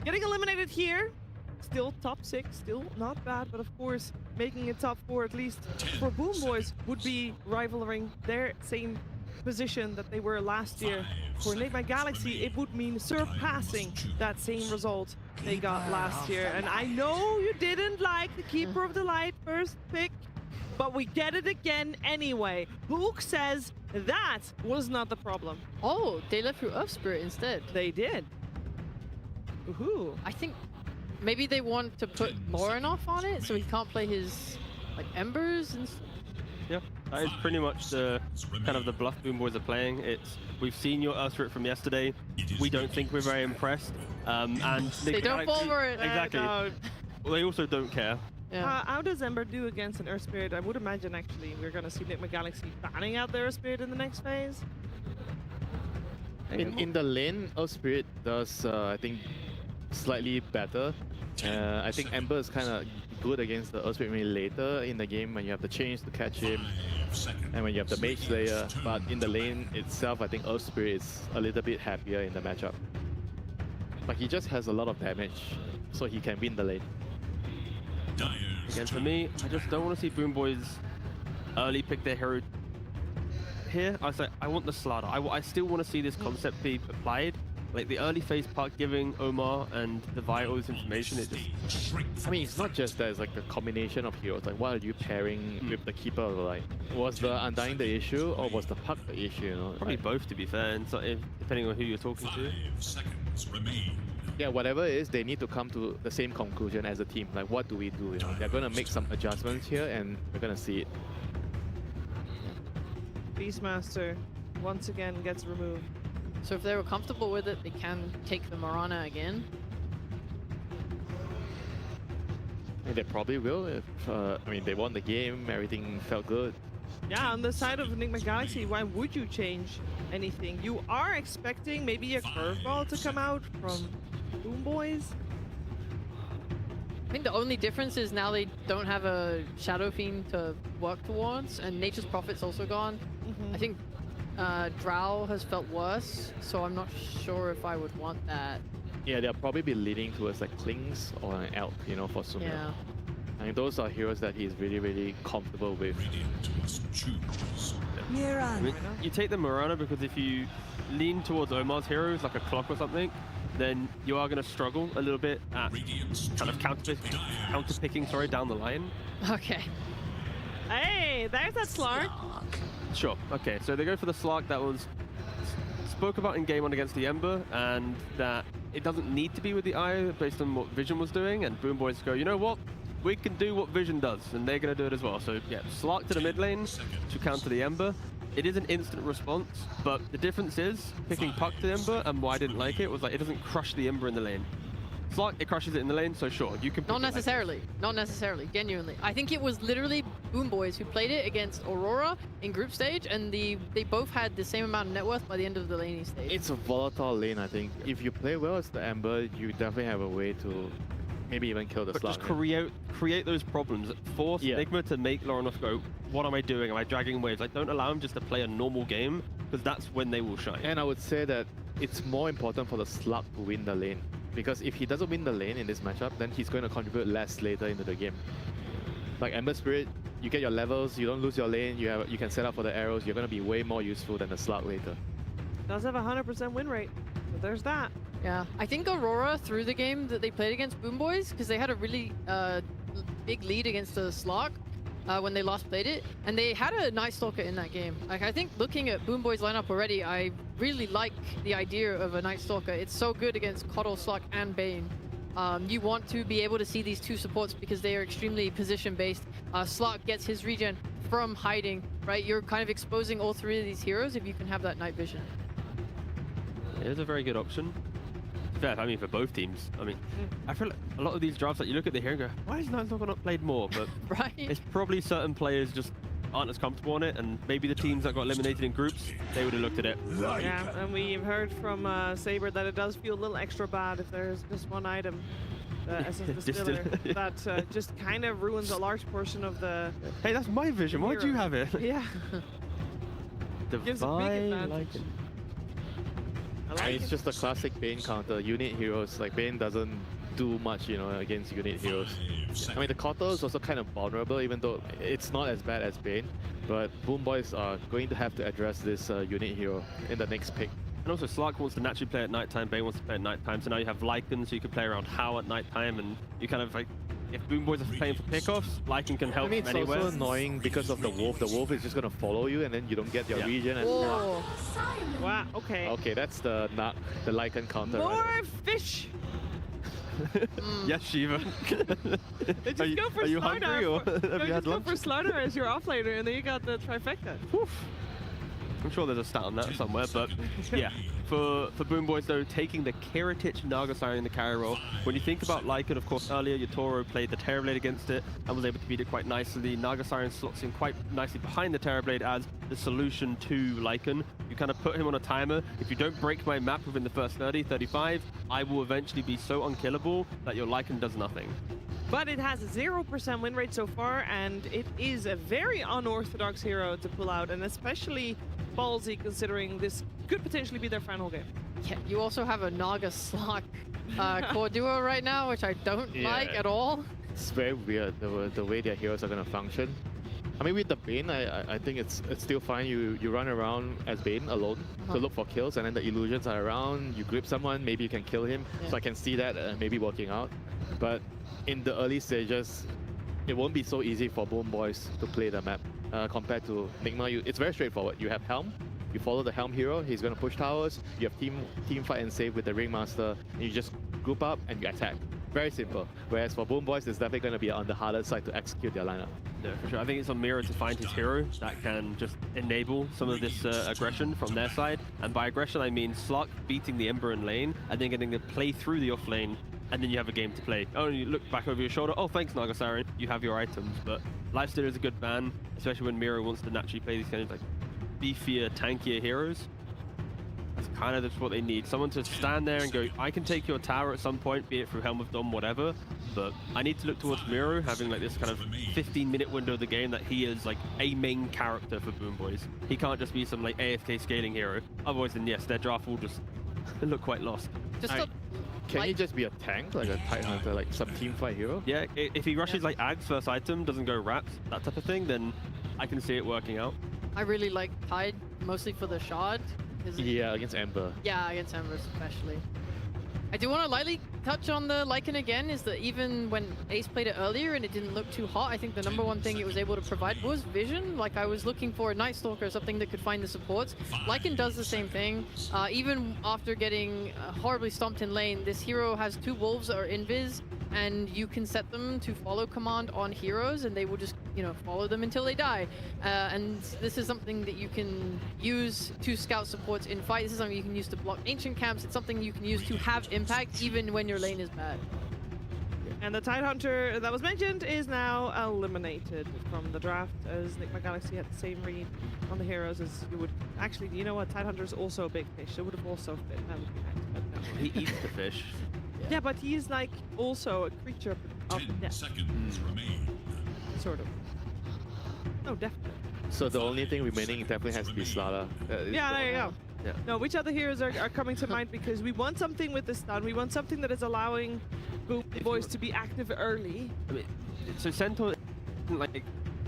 Getting eliminated here. Still top 6, still not bad, but of course, making it top 4 at least for BoomBoys would be rivaling their same position that they were last year. For Nigma Galaxy, it would mean surpassing that same result they got last year. And I know you didn't like the Keeper of the Light first pick, but we get it again anyway. Book says that was not the problem. Oh, they left through Earth Spirit instead. They did. Woohoo. I think maybe they want to put Lauren off on it so he can't play his like Embers and Yeah, that is pretty much the kind of the bluff BoomBoys are playing. We've seen your Earth Spirit from yesterday. We don't think we're very impressed. And they don't fall for it. Exactly. Well, they also don't care. Yeah. How does Ember do against an Earth Spirit? I would imagine actually we're gonna see Nigma Galaxy banning out their Earth Spirit in the next phase. In the lane, Earth Spirit does, I think, slightly better. I think Ember is kind of good against the Earth Spirit maybe later in the game when you have the chains to catch him and when you have the Mage Slayer. But in the lane itself, I think Earth Spirit is a little bit happier in the matchup. But he just has a lot of damage, so he can win the lane. Again, for me, I just don't want to see BoomBoys early pick their hero here. I want the Slardar. I still want to see this concept be applied. Like the early phase part giving Omar and Divide all this information, it just... I mean, it's not just that, it's like the combination of heroes. Like, what are you pairing with the Keeper of the Light? Was the Undying the issue, or was the Puck the issue, you know? Probably both, to be fair, and so depending on who you're talking to. 5 seconds remain. Yeah, whatever it is, they need to come to the same conclusion as a team. Like, what do we do? You know? They're going to make some adjustments here, and we're going to see it. Beastmaster once again gets removed. So if they were comfortable with it, they can take the Mirana again. And they probably will if, I mean, they won the game, everything felt good. Yeah, on the side of Nigma Galaxy, why would you change anything? You are expecting maybe a curveball to come out from BoomBoys? I think the only difference is now they don't have a Shadow Fiend to work towards, and Nature's Prophet's also gone. I think Drow has felt worse, so I'm not sure if I would want that. Yeah, they'll probably be leaning towards like Klings or an Elk, you know, for Sumer. Yeah. I mean, those are heroes that he's really, really comfortable with. I mean, you take the Mirana because if you lean towards Omar's heroes, like a Clock or something, then you are going to struggle a little bit at kind of counter-picking, down the line. Okay. Hey, there's that Slark. Sure. Okay, so they go for the Slark that was spoke about in game 1 against the Ember, and that it doesn't need to be with the Eye based on what Vision was doing, and BoomBoys go, you know what? We can do what Vision does, and they're going to do it as well. So yeah, Slark to the mid lane to counter the Ember. It is an instant response, but the difference is picking Puck to the Ember, and why I didn't like it was like it doesn't crush the Ember in the lane. Slark, it crushes it in the lane, so sure, you can... Not necessarily. Not necessarily. Genuinely. I think it was literally BoomBoys who played it against Aurora in group stage, and they both had the same amount of net worth by the end of the laning stage. It's a volatile lane, I think. If you play well as the Ember, you definitely have a way to maybe even kill the But Slug. just create those problems. Force Nigma to make Lorinov go, what am I doing? Am I dragging waves? Like, don't allow him just to play a normal game, because that's when they will shine. And I would say that it's more important for the Slug to win the lane. Because if he doesn't win the lane in this matchup, then he's going to contribute less later into the game. Like Ember Spirit, you get your levels, you don't lose your lane, you can set up for the arrows, you're going to be way more useful than the Slug later. Does have a 100% win rate, so there's that. Yeah, I think Aurora through the game that they played against BoomBoys, because they had a really big lead against the Slark when they last played it, and they had a Night Stalker in that game. Like, I think looking at BoomBoys lineup already, I really like the idea of a Night Stalker. It's so good against Koddle, Slark, and Bane. You want to be able to see these two supports because they are extremely position-based. Slark gets his regen from hiding, right? You're kind of exposing all three of these heroes if you can have that night vision. It is a very good option. Fair, I mean, for both teams. I mean, I feel like a lot of these drafts, like you look at the hero and go, why is Night Stalker not played more? But right? It's probably certain players just aren't as comfortable on it, and maybe the teams that got eliminated in groups, they would have looked at it. Yeah, and we've heard from Saber that it does feel a little extra bad if there's just one item, the Essence Distiller, that just kind of ruins a large portion of the... Hey, that's my vision. Why'd you have it? Yeah. Gives a big advantage. It's just a classic Bane counter. Unit heroes, like Bane doesn't do much, you know, against unit heroes. I mean, the Kotter is also kind of vulnerable, even though it's not as bad as Bane. But BoomBoys are going to have to address this unit hero in the next pick. And also, Slark wants to naturally play at nighttime, Bane wants to play at nighttime, so now you have Lycan, so you can play around How at nighttime, and you kind of like, if BoomBoys are playing for pickoffs, Lycan can help I mean, it's anywhere. also annoying because of the Wolf. The Wolf is just going to follow you, and then you don't get your regen. And wow, okay. Okay, that's the Lycan counter. More fish! Yes, Shiva. They just go for are you Slardar. hungry, or have you had lunch? Go for Slardar as your offlaner, and then you got the trifecta. Oof. I'm sure there's a stat on that somewhere, but yeah. For BoomBoys though, taking the Kiritich Naga Siren in the carry role. When you think about Lycan, of course, earlier Yotaro played the Terrorblade against it and was able to beat it quite nicely. Naga Siren slots in quite nicely behind the Terrorblade as the solution to Lycan. You kind of put him on a timer. If you don't break my map within the first 30, 35, I will eventually be so unkillable that your Lycan does nothing. But it has a 0% win rate so far, and it is a very unorthodox hero to pull out, and especially ballsy considering this could potentially be their final game. Yeah, you also have a Naga Slark core duo right now, which I don't like at all. It's very weird the way their heroes are going to function. I mean, with the Bane, I think it's still fine. You run around as Bane alone to look for kills, and then the illusions are around. You grip someone, maybe you can kill him. So I can see that maybe working out. But in the early stages, it won't be so easy for BoomBoys to play the map compared to Nigma. It's very straightforward. You have Helm, you follow the Helm hero, he's going to push towers, you have team fight and save with the Ringmaster, and you just group up and you attack. Very simple. Whereas for BoomBoys, it's definitely going to be on the harder side to execute their lineup. Yeah, for sure. I think it's on Mira to find his hero that can just enable some of this aggression from their side. And by aggression, I mean Slark beating the Ember in lane and then getting to play through the off lane, and then you have a game to play. Oh, and you look back over your shoulder. Oh, thanks, Naga Siren. You have your items. But Lifestealer is a good ban, especially when Mira wants to naturally play these kind of like beefier, tankier heroes. That's kind of just what they need. Someone to stand there and go, I can take your tower at some point, be it through Helm of Dom, whatever. But I need to look towards Miro having like this kind of 15-minute window of the game that he is like a main character for BoomBoys. He can't just be some like AFK scaling hero. Otherwise, then yes, their draft will just look quite lost. Can he just be a tank, like a Tide Hunter, like some team fight hero? Yeah, if he rushes like Ag's first item, doesn't go wraps, that type of thing, then I can see it working out. I really like Tide, mostly for the shard. Yeah, against Ember. Yeah, against Ember especially. I do want to lightly touch on the Lycan again, is that even when Ace played it earlier and it didn't look too hot, I think the number one thing it was able to provide was vision. Like, I was looking for a Night Stalker, something that could find the supports. Lycan does the same thing. Even after getting horribly stomped in lane, this hero has 2 wolves that are invis, and you can set them to follow command on heroes, and they will just you know, follow them until they die. And this is something that you can use to scout supports in fight. This is something you can use to block ancient camps. It's something you can use to have impact even when your lane is bad. And the Tidehunter that was mentioned is now eliminated from the draft, as Nigma Galaxy had the same read on the heroes as you would. Actually, you know what? Tidehunter is also a big fish. It would have also fit. That would be nice, but no. He eats the fish. Yeah, but he's like also a creature of 10 death, seconds remain. sort of. Oh, definitely. So the only thing remaining definitely has to be Slada. Yeah, there you go. Yeah. No, which other heroes are coming to mind? Because we want something with the stun. We want something that is allowing BoomBoys to be active early. I mean, so Centaur isn't like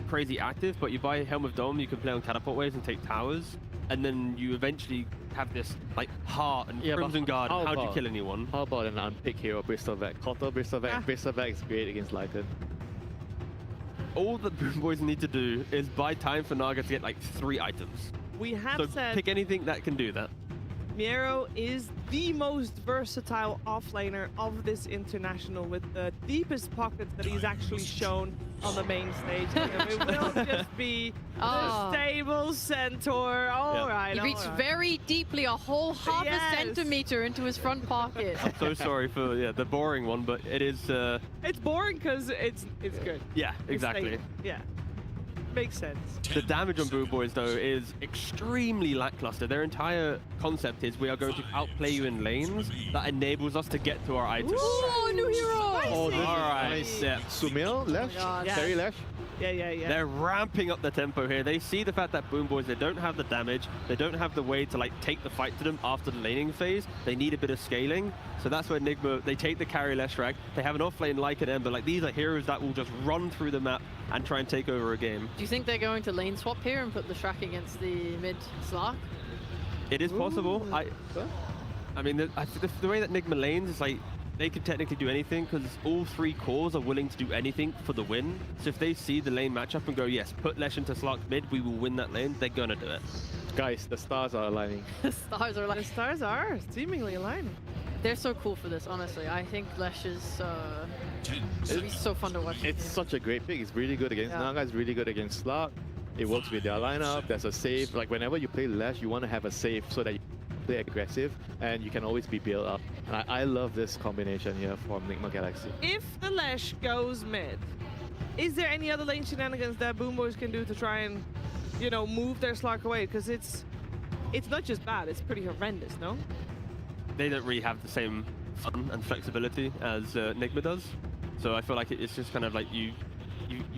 crazy active, but you buy Helm of Dome, you can play on catapult waves and take towers, and then you eventually have this like Heart and Crimson Guard. How do you kill anyone? How about an unpicked hero, Bristleback? Counter Bristleback. Bristleback is great against Lycan. All that BoomBoys need to do is buy time for Naga to get like 3 items. We have So said pick anything that can do that. Miero is the most versatile offlaner of this international, with the deepest pockets that he's actually shown on the main stage. And it will just be the stable Centaur. All right. He reached very deeply, a whole half a centimeter into his front pocket. I'm so sorry for the boring one, but it is. It's boring because it's good. Yeah, exactly. It's yeah. Makes sense. The damage on BoomBoys though is extremely lackluster. Their entire concept is we are going to outplay you in lanes that enables us to get to our items. Ooh, new hero! All right, yeah. Sumil left, Terry left. Yeah. They're ramping up the tempo here. They see the fact that BoomBoys, they don't have the damage, they don't have the way to like take the fight to them after the laning phase. They need a bit of scaling, so that's where Enigma, they take the carry Leshrac. They have an offlane like an Ember. Like, these are heroes that will just run through the map and try and take over a game. Do you think they're going to lane swap here and put the Shrek against the mid Slark? It is possible. I mean, the way that Enigma lanes is like, they can technically do anything because all 3 cores are willing to do anything for the win. So if they see the lane matchup and go, yes, put Lesh into Slark mid, we will win that lane, they're gonna do it. Guys, the stars are aligning. The stars are The stars are seemingly aligning. They're so cool for this, honestly. I think Lesh is it'll be so fun to watch. It's such a great pick. It's really good against Naga, it's really good against Slark. It works with their lineup, there's a save. Like, whenever you play Lesh, you want to have a save so that you play aggressive and you can always be built up. And I love this combination here from Nigma Galaxy. If the Lesh goes mid, is there any other lane shenanigans that BoomBoys can do to try and, you know, move their Slark away? Because it's not just bad, it's pretty horrendous, no? They don't really have the same fun and flexibility as Nigma does. So I feel like it's just kind of like you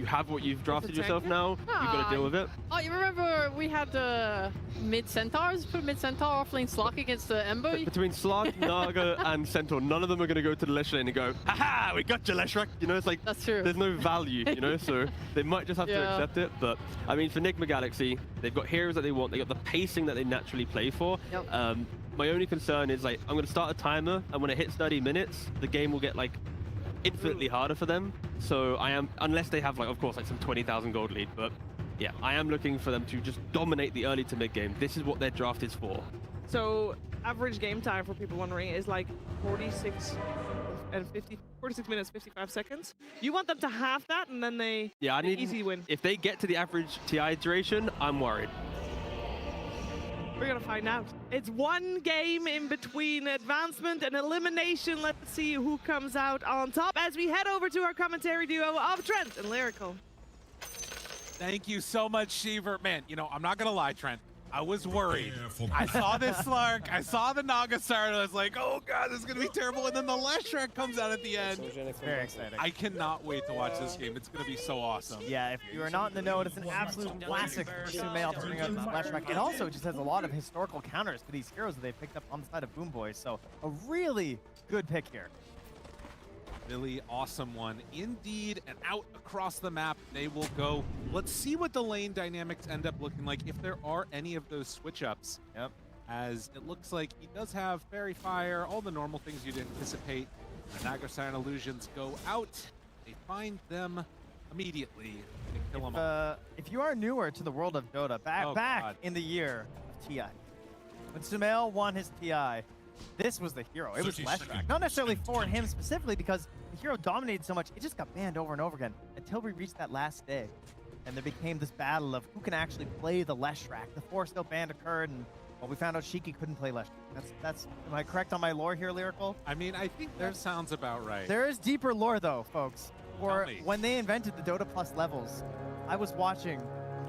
have what you've drafted yourself now, you've got to deal with it. Oh, you remember we had the mid Centaurs? Put mid Centaur offlane Slark against the Ember? Between Slark, Naga, and Centaur, none of them are going to go to the Lesh lane and go, haha, we got you, Leshrac. You know, it's like, that's true. There's no value, you know, so they might just have to accept it. But I mean, for Nigma Galaxy, they've got heroes that they want, they got the pacing that they naturally play for. Yep. My only concern is, like, I'm going to start a timer, and when it hits 30 minutes, the game will get, like, infinitely harder for them. So I am, unless they have, like, of course, like some 20,000 gold lead, but yeah, I am looking for them to just dominate the early to mid game. This is what their draft is for. So average game time, for people wondering, is like 46 minutes, 55 seconds. You want them to have that, and then they I need easy win. If they get to the average TI duration, I'm worried. We're gonna find out. It's one game in between advancement and elimination. Let's see who comes out on top as we head over to our commentary duo of Trent and Lyrical. Thank you so much, Sheaver. Man, you know, I'm not gonna lie, Trent. I was worried. I saw this Slark, I saw the Naga start, and I was like, oh god, this is gonna be terrible. And then the Leshrac comes out at the end. Very exciting. I cannot wait to watch this game. It's gonna be so awesome. Yeah, if you are not in the know, it's an absolute classic for Sumail to bring up the Leshrac. It also just has a lot of historical counters to these heroes that they picked up on the side of BoomBoys. So a really good pick here. Really awesome one indeed, and out across the map they will go. Let's see what the lane dynamics end up looking like, if there are any of those switch ups. Yep. As it looks like he does have Fairy Fire, all the normal things you'd anticipate. The Naga Siren Illusions go out. They find them immediately. They kill them all. If you are newer to the world of Dota, back God. in the year of TI, when Sumail won his TI, this was the hero. It was 30 Leshrac. seconds Not necessarily for and him counting. specifically, because the hero dominated so much, it just got banned over and over again until we reached that last stage. And there became this battle of who can actually play the Leshrac. The 4-skill ban occurred, and well, we found out Shiki couldn't play Leshrac. That's. Am I correct on my lore here, Lyrical? I mean, I think that sounds about right. There is deeper lore, though, folks. For Tell me. when they invented the Dota Plus levels, I was watching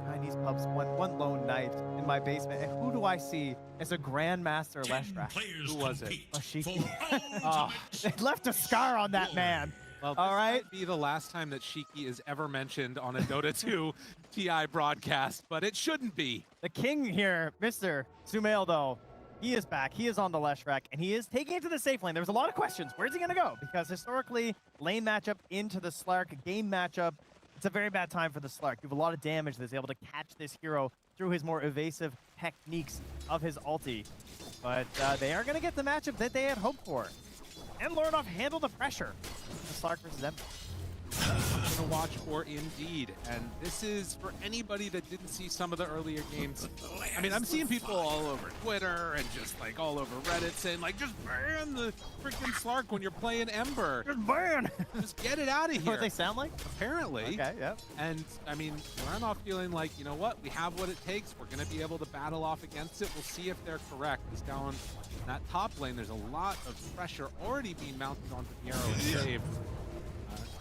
Chinese pubs one lone night in my basement, and who do I see as a Grandmaster Leshrac? Players Who was it? compete A Shiki. for Oh, ultimate it left a scar on that man. Well, this All right. might be the last time that Shiki is ever mentioned on a Dota 2 TI broadcast, but it shouldn't be. The king here, Mr. Sumail, though, he is back. He is on the Leshrac, and he is taking it to the safe lane. There was a lot of questions. Where's he going to go? Because historically, lane matchup into the Slark, game matchup, it's a very bad time for the Slark. You have a lot of damage that's able to catch this hero through his more evasive techniques of his ulti. But they are going to get the matchup that they had hoped for. And Lordoff handled the pressure. The Slark versus Ember. To watch for indeed, and this is for anybody that didn't see some of the earlier games. I mean, I'm seeing people all over Twitter and just like all over Reddit saying like, just ban the freaking Slark when you're playing Ember. Just ban! Just get it out of here. What they sound like? Apparently. Okay, yep. And I mean, we're not feeling like, you know what, we have what it takes. We're going to be able to battle off against it. We'll see if they're correct. Because down in that top lane, there's a lot of pressure already being mounted onto Piero and saved.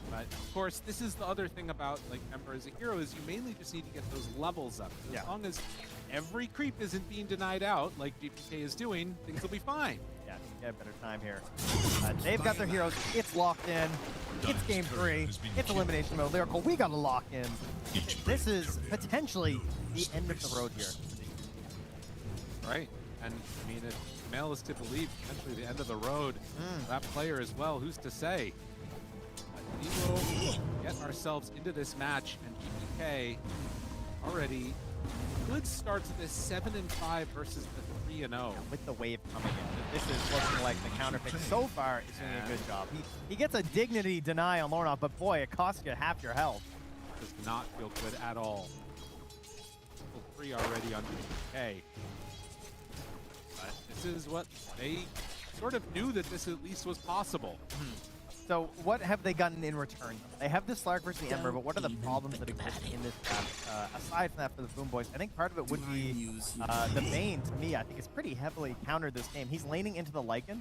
But of course, this is the other thing about like Ember as a hero is you mainly just need to get those levels up. Yeah. As long as every creep isn't being denied out, like GPK is doing, things will be fine. Yeah, get a better time here. They've got their heroes. It's locked in. It's game 3. It's elimination mode. Lyrical, we got to lock in. This is potentially the end of the road here. Right. And I mean, if Mel is to believe, potentially the end of the road, that player as well, who's to say? We will get ourselves into this match, and GPK already good start to this 7-5 versus the 3-0. With the wave coming in, this is looking like the counter pick so far is doing a good job. He gets a dignity deny on Lornoff, but boy, it costs you half your health. Does not feel good at all. Level 3 already on GPK. But this is what they sort of knew that this at least was possible. So what have they gotten in return? They have the Slark versus the Ember, but what are the problems that exist in this map? Aside from that for the BoomBoys, I think part of it would be the Bane, to me, I think is pretty heavily countered this game. He's laning into the Lycan,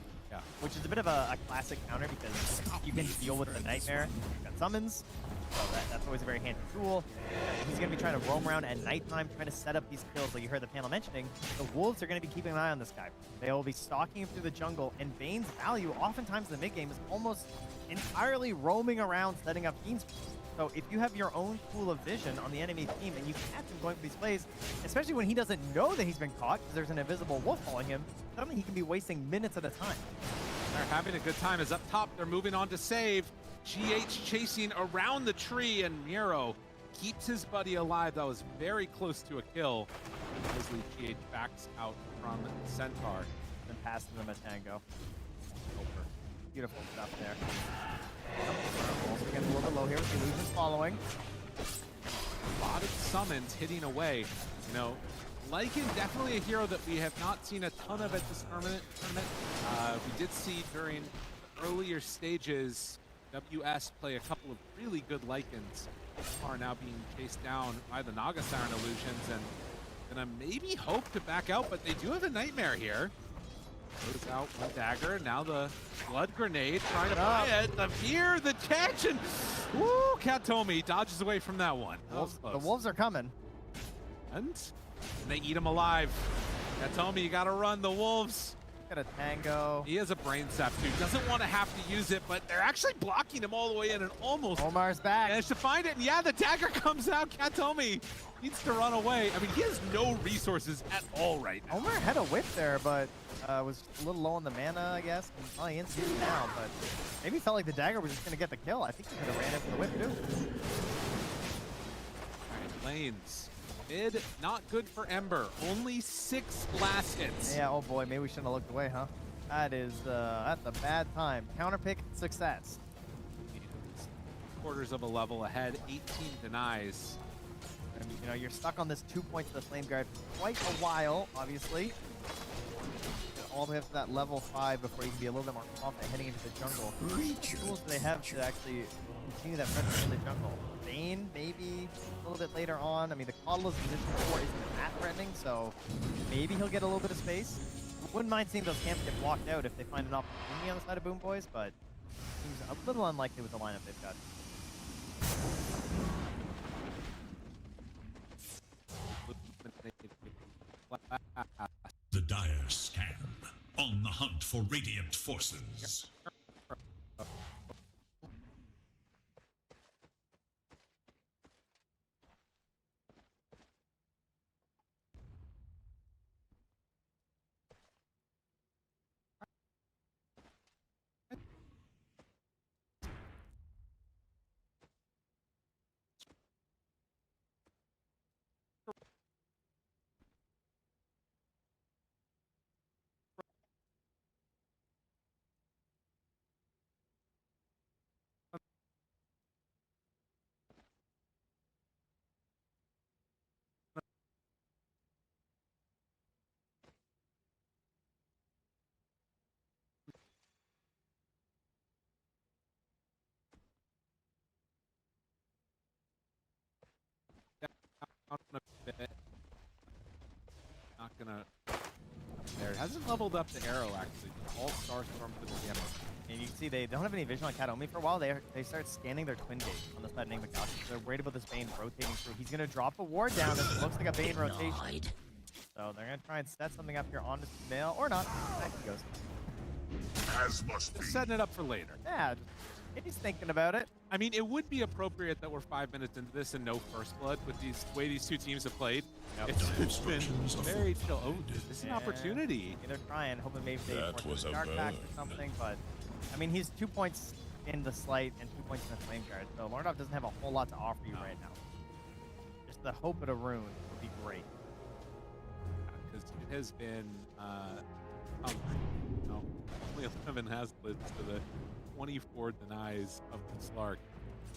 which is a bit of a classic counter because you can deal with the Nightmare. You've got summons, so that's always a very handy tool. He's going to be trying to roam around at nighttime, trying to set up these kills like you heard the panel mentioning. The Wolves are going to be keeping an eye on this guy. They will be stalking him through the jungle, and Bane's value oftentimes in the mid-game is almost entirely roaming around setting up teams. So if you have your own pool of vision on the enemy team and you catch him going for these plays, especially when he doesn't know that he's been caught because there's an invisible wolf following him, suddenly he can be wasting minutes at a time. They're having a good time as up top they're moving on to save. GH chasing around the tree, and Miro keeps his buddy alive. That was very close to a kill. Grizzly GH backs out from Centaur. And passing them a tango. Beautiful stuff there. Also getting a little bit low here with the illusions following. A lot of summons hitting away. You know, Lycan definitely a hero that we have not seen a ton of at this tournament. We did see during earlier stages WS play a couple of really good Lycans. Are now being chased down by the Naga Siren illusions and gonna maybe hope to back out, but they do have a Nightmare here. Goes out one dagger, now the blood grenade, trying to buy it. The fear, the catch, and woo, Katomi dodges away from that one. The Wolves are coming. And they eat him alive. Katomi, you gotta run the Wolves. Got a tango. He has a brain sap too. Doesn't want to have to use it, but they're actually blocking him all the way in and almost Omar's back. managed to find it. And yeah, the dagger comes out. Katomi needs to run away. I mean, he has no resources at all right now. Omar had a whip there, but was a little low on the mana, I guess. And probably in season now, but maybe felt like the dagger was just going to get the kill. I think he could have ran into the whip too. All right, lanes. Mid, not good for Ember. Only 6 last hits. Yeah, oh boy, maybe we shouldn't have looked away, huh? That is, that's a bad time. Counterpick success. Quarters of a level ahead, 18 denies. And, you know, you're stuck on this 2 points to the flame guard for quite a while, obviously. all the way up to that level 5 before you can be a little bit more confident heading into the jungle. What tools do they have to actually continue that pressure in the jungle? Bane, maybe a little bit later on. I mean, the Coddle's position 4 isn't that threatening, so maybe he'll get a little bit of space. Wouldn't mind seeing those camps get blocked out if they find an opportunity on the side of BoomBoys, but seems a little unlikely with the lineup they've got. The dire scan, on the hunt for Radiant forces. Not gonna. There, it hasn't leveled up the arrow actually. All Starstorm for the ammo. And you can see they don't have any vision on Kataomi for a while. They start scanning their twin gate on the side of Enigma Galaxy. They're worried about this Bane rotating through. He's gonna drop a ward down. This looks like a Bane rotation. So they're gonna try and set something up here on this mail or not. Back he goes. As must be. Just setting it up for later. Yeah, if he's thinking about it. I mean, it would be appropriate that we're 5 minutes into this and no first blood with the way these two teams have played. Yep. It's been very chill. Oh, this is an opportunity. They're trying, hoping maybe they That force was a a dark pack burn. or something, but I mean, he's 2 points in the Slight and 2 points in the Flame Guard, so Lornov doesn't have a whole lot to offer you right now. Just the hope of a rune would be great. Because it has been, no, only 11 has lids to the 24 denies of the Slark.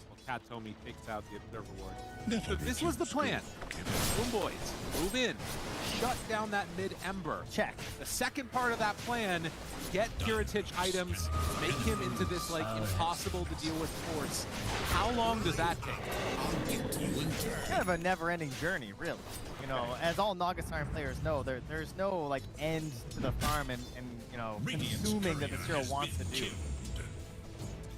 While Kataomi takes out the Observer Ward. So this was the plan. BoomBoys, move in, shut down that mid-Ember. Check. The second part of that plan, get Kiritich items, make him into this, like, impossible to deal with force. How long does that take? Kind of a never-ending journey, really. You know, as all Nagasarn players know, there's no, like, end to the farm and you know, consuming that the Zero wants to do.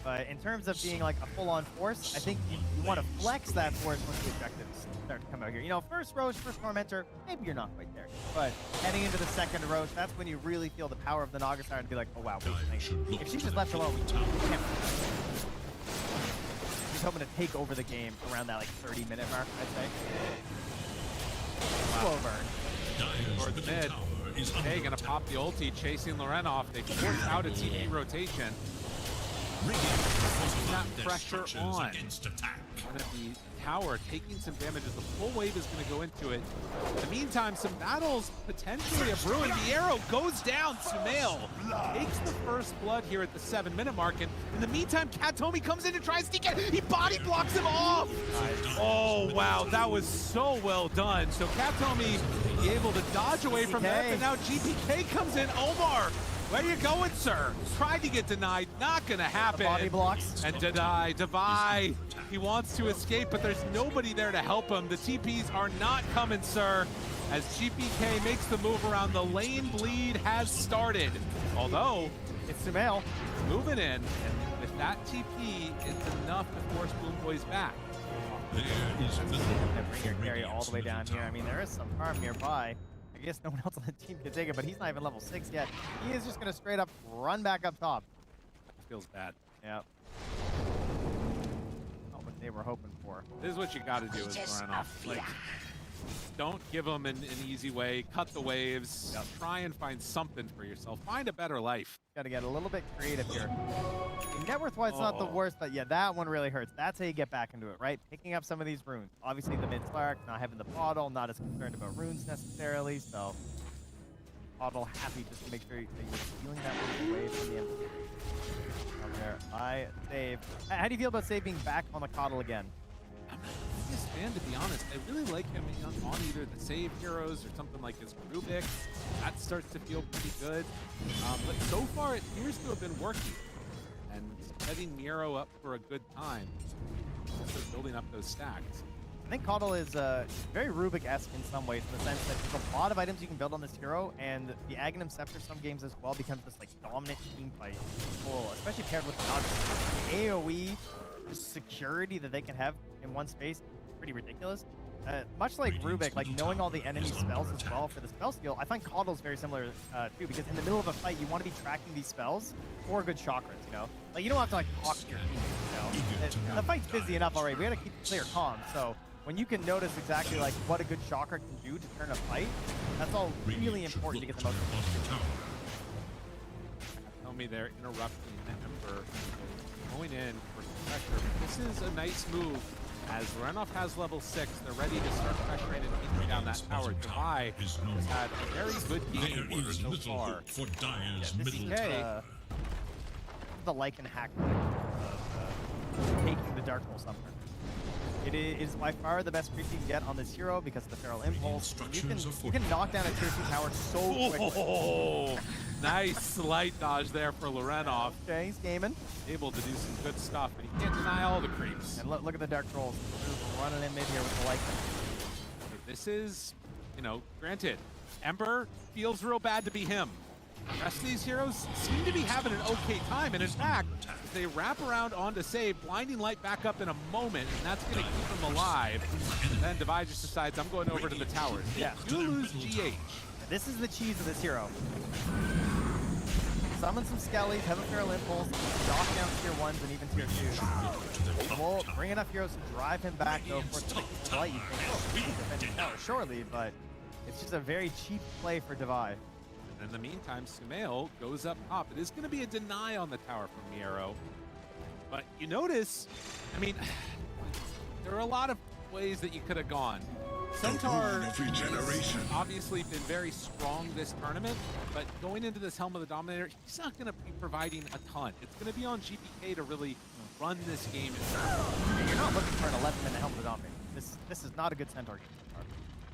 But in terms of being like a full-on force, I think you want to flex that force once the objectives start to come out here. You know, first Roche, first Tormentor, maybe you're not quite there. But heading into the second Roche, that's when you really feel the power of the Nagasarn and be like, oh wow, if she just left alone, we can't. He's hoping to take over the game around that like 30-minute mark, I'd say. Slow burn. Towards the mid. Hey, gonna pop the ulti, chasing Loren off. They force out a TP rotation. That pressure on. One of the tower taking some damage as the full wave is going to go into it. In the meantime, some battles potentially have ruined. The arrow goes down. Sumail takes the first blood here at the 7-minute mark. And in the meantime, Kataomi comes in to try and sneak in. He body blocks him off. Oh, wow. That was so well done. So Kataomi able to dodge away from that. But now GPK comes in. Omar, where you going, sir? Tried to get denied, not gonna happen. The body blocks. And Devi, he wants to escape, but there's nobody there to help him. The TPs are not coming, sir. As GPK makes the move around, the lane bleed has started. Although, it's Sumail moving in, and with that TP, it's enough to force BoomBoys back. There is bring your carry all the way down here. I mean, there is some farm nearby. I guess no one else on the team can take it, but he's not even level 6 yet. He is just going to straight up run back up top. Feels bad. Yeah. Not what they were hoping for. This is what you got to do is run off. Like, don't give them an easy way. Cut the waves. Try and find something for yourself. Find a better life. Got to get a little bit creative here. Net worth-wise, not the worst, but yeah, that one really hurts. That's how you get back into it, right? Picking up some of these runes. Obviously, the mid-Slark, not having the bottle, not as concerned about runes necessarily, so bottle happy just to make sure that you're feeling that rune away from the end. Out there, I save. How do you feel about Save being back on the Coddle again? I'm not the biggest fan, to be honest. I really like him on either the save heroes or something like his Rubik. That's starts to feel pretty good. But so far, it appears to have been working. And setting Miro up for a good time. Also building up those stacks. I think Caudle is very Rubik-esque in some ways, in the sense that there's a lot of items you can build on this hero, and the Aghanim Scepter some games as well becomes this like dominant team fight. Cool, especially paired with the AoE security that they can have in one space, pretty ridiculous. Much like Rubik, like knowing all the enemy spells as well for the spell skill, I find Caudle's very similar too, because in the middle of a fight, you want to be tracking these spells for good chakras, you know? Like, you don't have to like talk to your team, you know? The fight's busy enough already. We gotta keep the player calm, so when you can notice exactly like what a good chakra can do to turn a fight, that's all really important to get the most. Tell me they're interrupting the Emperor, going in for some pressure. This is a nice move. As Lorenov has level 6, they're ready to start pressuring and beating down that tower. Divide has had a very good game so far. For Dire's This is the Lycan hack of taking the Dark Hole Summoner. It is by far the best creep you can get on this hero because of the Feral Impulse. You can knock down a tier 2 tower so quickly. Oh, nice slight dodge there for Lorenov. Okay, he's gaming. Able to do some good stuff, but he can't deny all the creeps. And look at the Dark Trolls running in mid here with the Lycan. This is, you know, granted, Emperor feels real bad to be him. The rest of these heroes seem to be having an okay time, and in fact, they wrap around onto save, blinding light back up in a moment, and that's going to keep them alive. And then Divide just decides, I'm going over to the towers. Yeah. You lose GH. This is the cheese of this hero. Summon some Skellies, have a Feral Impulse, knock down tier 1s and even tier 2s. We'll bring enough heroes to drive him back, though. Of course, the light, you think, oh, we can defend the tower, surely, but it's just a very cheap play for Divide. And in the meantime, Sumail goes up top. It is going to be a deny on the tower from Miro. But you notice, I mean, there are a lot of ways that you could have gone. Centaur has obviously been very strong this tournament, but going into this Helm of the Dominator, he's not going to be providing a ton. It's going to be on GPK to really run this game. You're not looking for an 11-minute Helm of the Dominator. This is not a good Centaur game.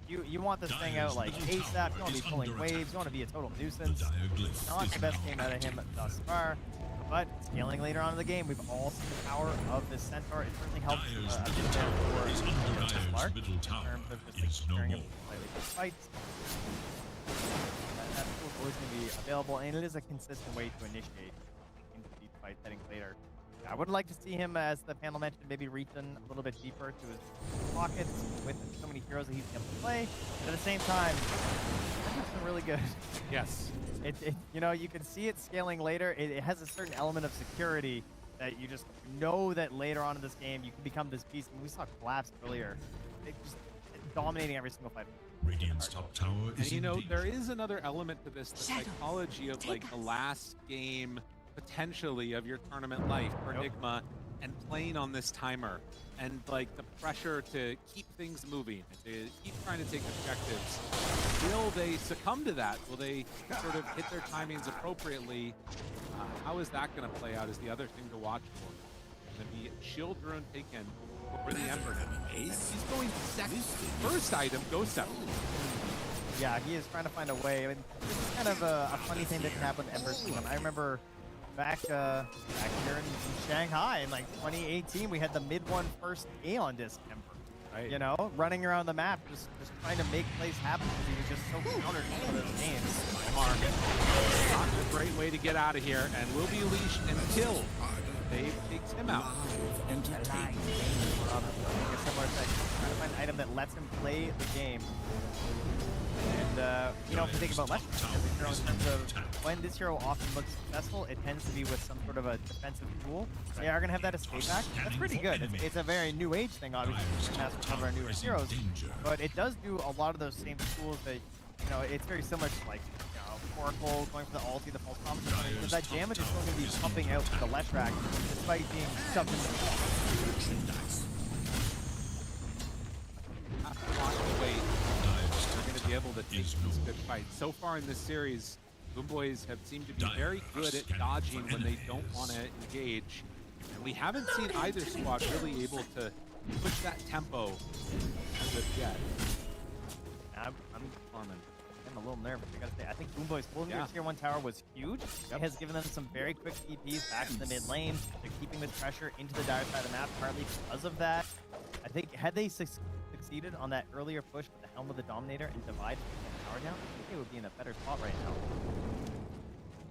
You want this thing out like ASAP, you want to be pulling waves, you want to be a total nuisance. Not the best game out of him thus far, but scaling later on in the game, we've all seen the power of this Centaur. It certainly helps a bit for Mark in terms of just like securing him slightly good fights. That tool is always going to be available, and it is a consistent way to initiate into these fights heading later. I would like to see him, as the panel mentioned, maybe reaching a little bit deeper to his pockets with so many heroes that he's able to play. But at the same time, it's been really good. Yes. You know, you can see it scaling later. It has a certain element of security that you just know that later on in this game you can become this beast. And we saw Collapse earlier. It's dominating every single fight. Radiant's top tower is And you know, in there is another element to this, the psychology of like the last game potentially of your tournament life for Enigma and playing on this timer and like the pressure to keep things moving, to keep trying to take objectives. Will they succumb to that? Will they sort of hit their timings appropriately? How is that going to play out is the other thing to watch for. Going to be Shield Rune taken for the Emperor. He's going second. First item, Ghost Scepter. Yeah, he is trying to find a way. I mean, this is kind of a funny thing that can happen with Ember's team. I remember back here in Shanghai in like 2018, we had the mid-1 first Aeon Disc Emperor. Right. You know, running around the map, just trying to make plays happen because he was just so countered in some of those games. Mark, not a great way to get out of here, and will be leashed until Dave takes him out. A similar thing. Trying to find an item that lets him play the game. And, you know, if you think about Leshrac, in terms of when this hero often looks successful, it tends to be with some sort of a defensive tool. They are going to have that escape back. That's pretty good. It's a very new age thing, obviously, for some of our newer heroes. But it does do a lot of those same tools that, you know, it's very similar to, like, you know, Oracle, going for the ulti, the false promise. Because that damage is still going to be pumping out the Leshrac, despite being shoved into the wall. Have to watch the weight. Be able to take these good fights. So far in this series, BoomBoys have seemed to be very good at dodging when they don't want to engage. And we haven't seen either squad really able to push that tempo as of yet. I'm farming. And a little nervous. I gotta say, I think BoomBoys holding their tier 1 tower was huge. It has given them some very quick TPs back to the mid lane. They're keeping this pressure into the dire side of the map, partly because of that. I think had they succeeded on that earlier push with the Helm of the Dominator and Divide the tower down, I think they would be in a better spot right now.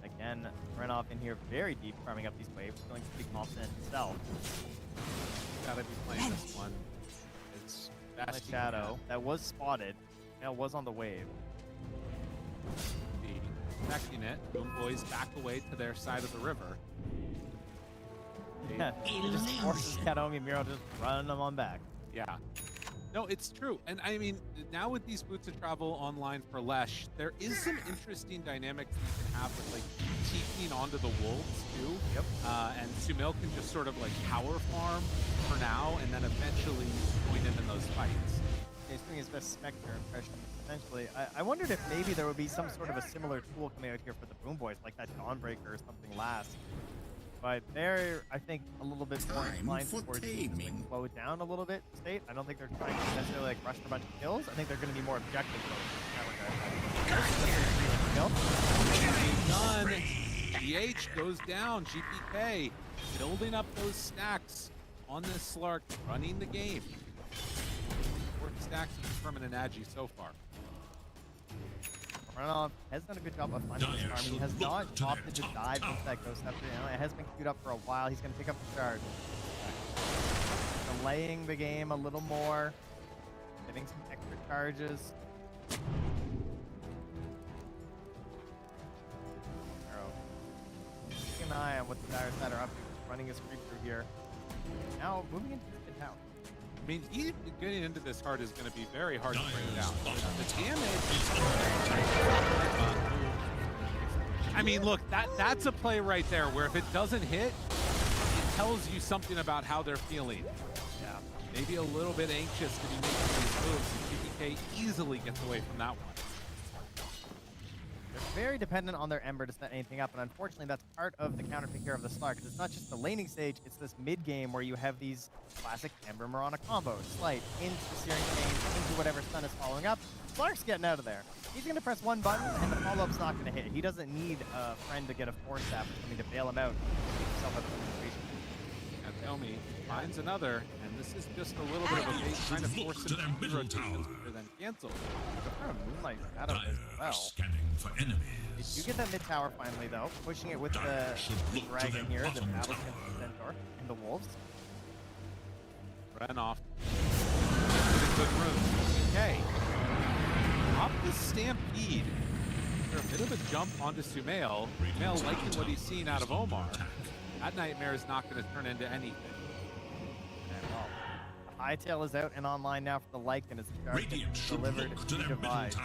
Again, Renoff in here very deep, farming up these waves, feeling pretty confident himself. Gotta be playing this one. It's The shadow that was spotted, now was on the wave. Protecting it. BoomBoys back away to their side of the river. Yeah, it just forces Kataomi and Miro just running them on back. Yeah. No, it's true. And I mean, now with these Boots of Travel online for Lesh, there is some interesting dynamics you can have with like TPing onto the wolves too. Yep. And Sumail can just sort of like power farm for now and then eventually join in those fights. He's doing his best Spectre impression, essentially. I wondered if maybe there would be some sort of a similar tool coming out here for the BoomBoys, like that Dawnbreaker or something last. But they're, I think, a little bit more inclined towards just, like, slow it down a little bit, State. I don't think they're trying to necessarily like rush for a bunch of kills. I think they're going to be more objective Done. GH goes down. GPK building up those stacks on this Slark, running the game. 4 stacks of permanent Agi so far. Renoff has done a good job of finding this farm. He has not opted to dive into that Ghost Scepter. You know, it has been queued up for a while. He's going to pick up the charge. Delaying the game a little more. Getting some extra charges. Arrow. Keeping an eye on what the dire side are up to. Running his creep through here. Now moving into the mid tower. I mean, getting into this hard is going to be very hard to bring down. The damage. I mean, look, that's a play right there where if it doesn't hit, it tells you something about how they're feeling. Yeah. Maybe a little bit anxious to be making these moves. And GPK easily gets away from that one. They're very dependent on their Ember to set anything up, and unfortunately that's part of the counterpick here of the Slark. It's not just the laning stage, it's this mid-game where you have these classic Ember Mirana combos. Slight into the Searing Chain, into whatever stun is following up. Slark's getting out of there. He's going to press one button, and the follow-up's not going to hit. He doesn't need a friend to get a force staff or something to bail him out. Keep himself out of the situation. Kataomi finds another, and this is just a little bit of a bait trying to force him to rotation rather than cancel. Kind of Moonlight Shadow as well. Scanning for enemies. You get that mid tower finally, though. Pushing it with the dragon here, the battle against the Centaur, and the wolves. Renoff. Good room. Okay. Up the Stampede. After a bit of a jump onto Sumail. Sumail liking what he's seen out of Omar. That Nightmare is not going to turn into anything. And well, the Hightail is out and online now for the Lycan as the charge gets delivered to Divide. So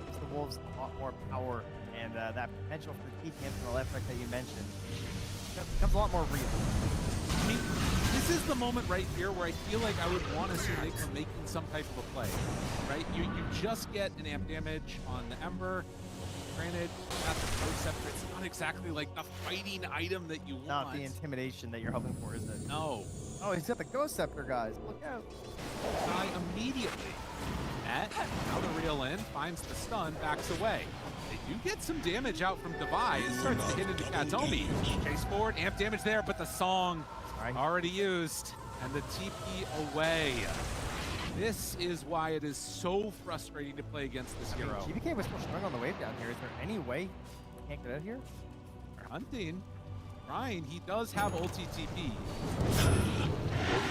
gives the Wolves a lot more power, and that potential for the TP from the left right that you mentioned becomes a lot more real. I mean, this is the moment right here where I feel like I would want to see Nick making some type of a play, right? You just get an amp damage on the Ember. Granted, not the Ghost Scepter. It's not exactly like the fighting item that you want. Not the intimidation that you're hoping for, is it? No. Oh, he's got the Ghost Scepter, guys. Look out. Die immediately. Net, now the reel in, finds the stun, backs away. They do get some damage out from Divide. It starts to hit into Kataomi. Chase forward, amp damage there, but the song already used. And the TP away. This is why it is so frustrating to play against this hero. GPK was still strong on the wave down here. Is there any way he can't get out here? They're hunting. Trying. He does have ulti TP.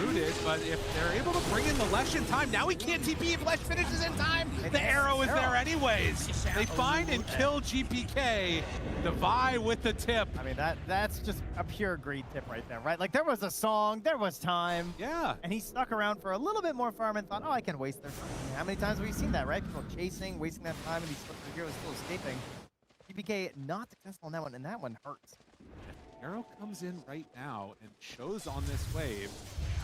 Rooted, but if they're able to bring in the Lesh in time, now he can't TP if Lesh finishes in time. The arrow is there anyways. They find and kill GPK. Divide with the tip. I mean, that's just a pure greed tip right there, right? Like, there was a song, there was time. Yeah. And he stuck around for a little bit more farm and thought, oh, I can waste their time. How many times have we seen that, right? People chasing, wasting that time, and he slipped through here, was still escaping. GPK not successful on that one, and that one hurts. Arrow comes in right now and shows on this wave.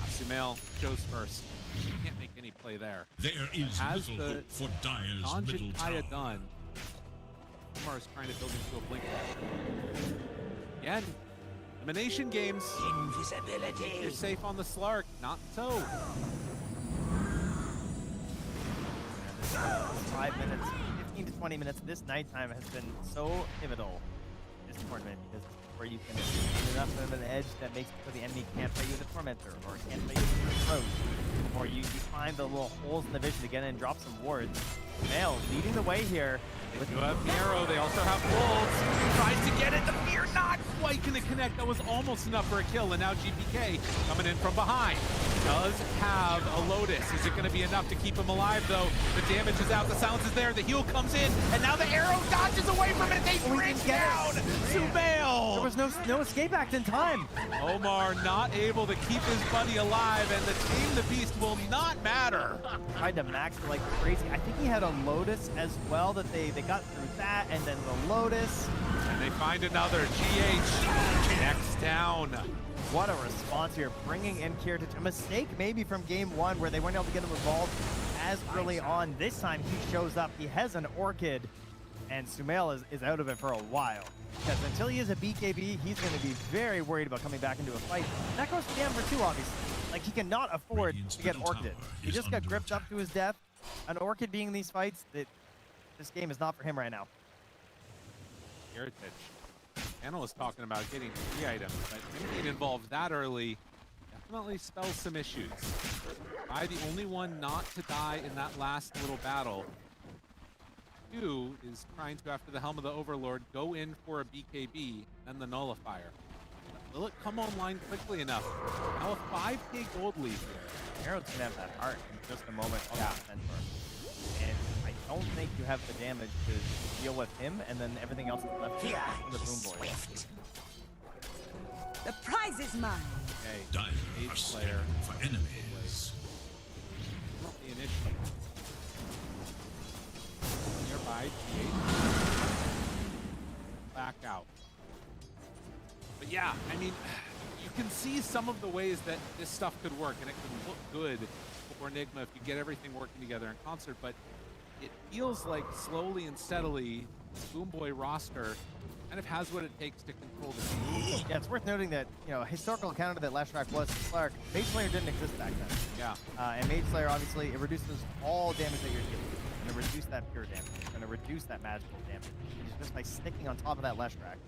Sumail shows first. Can't make any play there. There is has little the hope for Dire's middle tower. done. Omar is trying to build into a blink. Again, elimination games. Invisibility. You're safe on the Slark, not so. 5 minutes, 15 to 20 minutes of this nighttime has been so pivotal in this tournament because it's where you can get enough of an edge that makes it so the enemy can't play you with a Tormentor or can't play you with your throat, or you find the little holes in the vision to get in and drop some wards. Male leading the way here. With you have Nero, they also have Wolves. Tries to get it, the Fear not quite gonna connect. That was almost enough for a kill, and now GPK coming in from behind. Does have a Lotus. Is it gonna be enough to keep him alive though? The damage is out, the silence is there, the heal comes in, and now the arrow dodges away from it. They bring down Sumail. There was no escape act in time. Omar not able to keep his buddy alive, and the Tame the Beast will not matter. Tried to max like crazy. I think he had a Lotus as well that they got through that, and then the Lotus. And they find another. GH next down. What a response here, bringing in Kiritich. A mistake maybe from game one where they weren't able to get him involved as early on. This time he shows up, he has an Orchid, and Sumail is out of it for a while. Because until he is a BKB, he's going to be very worried about coming back into a fight. And that goes for the Ember too, obviously. Like, he cannot afford to get Orchid. He just got gripped up to his death. An Orchid being in these fights, this game is not for him right now. Heritage. Anna was talking about getting 3 items, but him being involved that early definitely spells some issues. I the only one not to die in that last little battle. 2 is trying to, after the Helm of the Overlord, go in for a BKB, then the Nullifier. But will it come online quickly enough? Now a 5k gold lead here. Hero's gonna have that heart in just a moment on the Centaur. And I don't think you have the damage to deal with him, and then everything else is left from the BoomBoys. The prize is mine. Okay, Dire Age are Slayer. scanning for enemies. Not the initiative. Nearby, GH. Back out. But yeah, I mean, you can see some of the ways that this stuff could work, and it could look good for Enigma if you get everything working together in concert, but it feels like slowly and steadily, this BoomBoy roster kind of has what it takes to control the team. Yeah, it's worth noting that, you know, a historical counter that Lashrak was Slark, Mage Slayer didn't exist back then. Yeah. And Mage Slayer, obviously, it reduces all damage that you're dealing. It's going to reduce that pure damage. It's going to reduce that magical damage. Just by sticking on top of that Lashrak.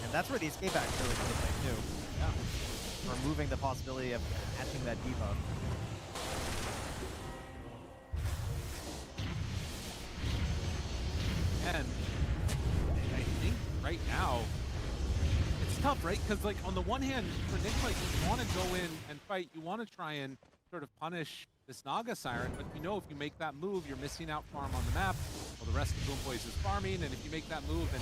And that's where the escape act really comes in too. Yeah. Removing the possibility of catching that debuff. And I think right now, it's tough, right? Because like on the one hand, for Enigma, you want to go in and fight. You want to try and sort of punish this Naga Siren, but you know if you make that move, you're missing out farm on the map. Well, the rest of BoomBoys is farming, and if you make that move and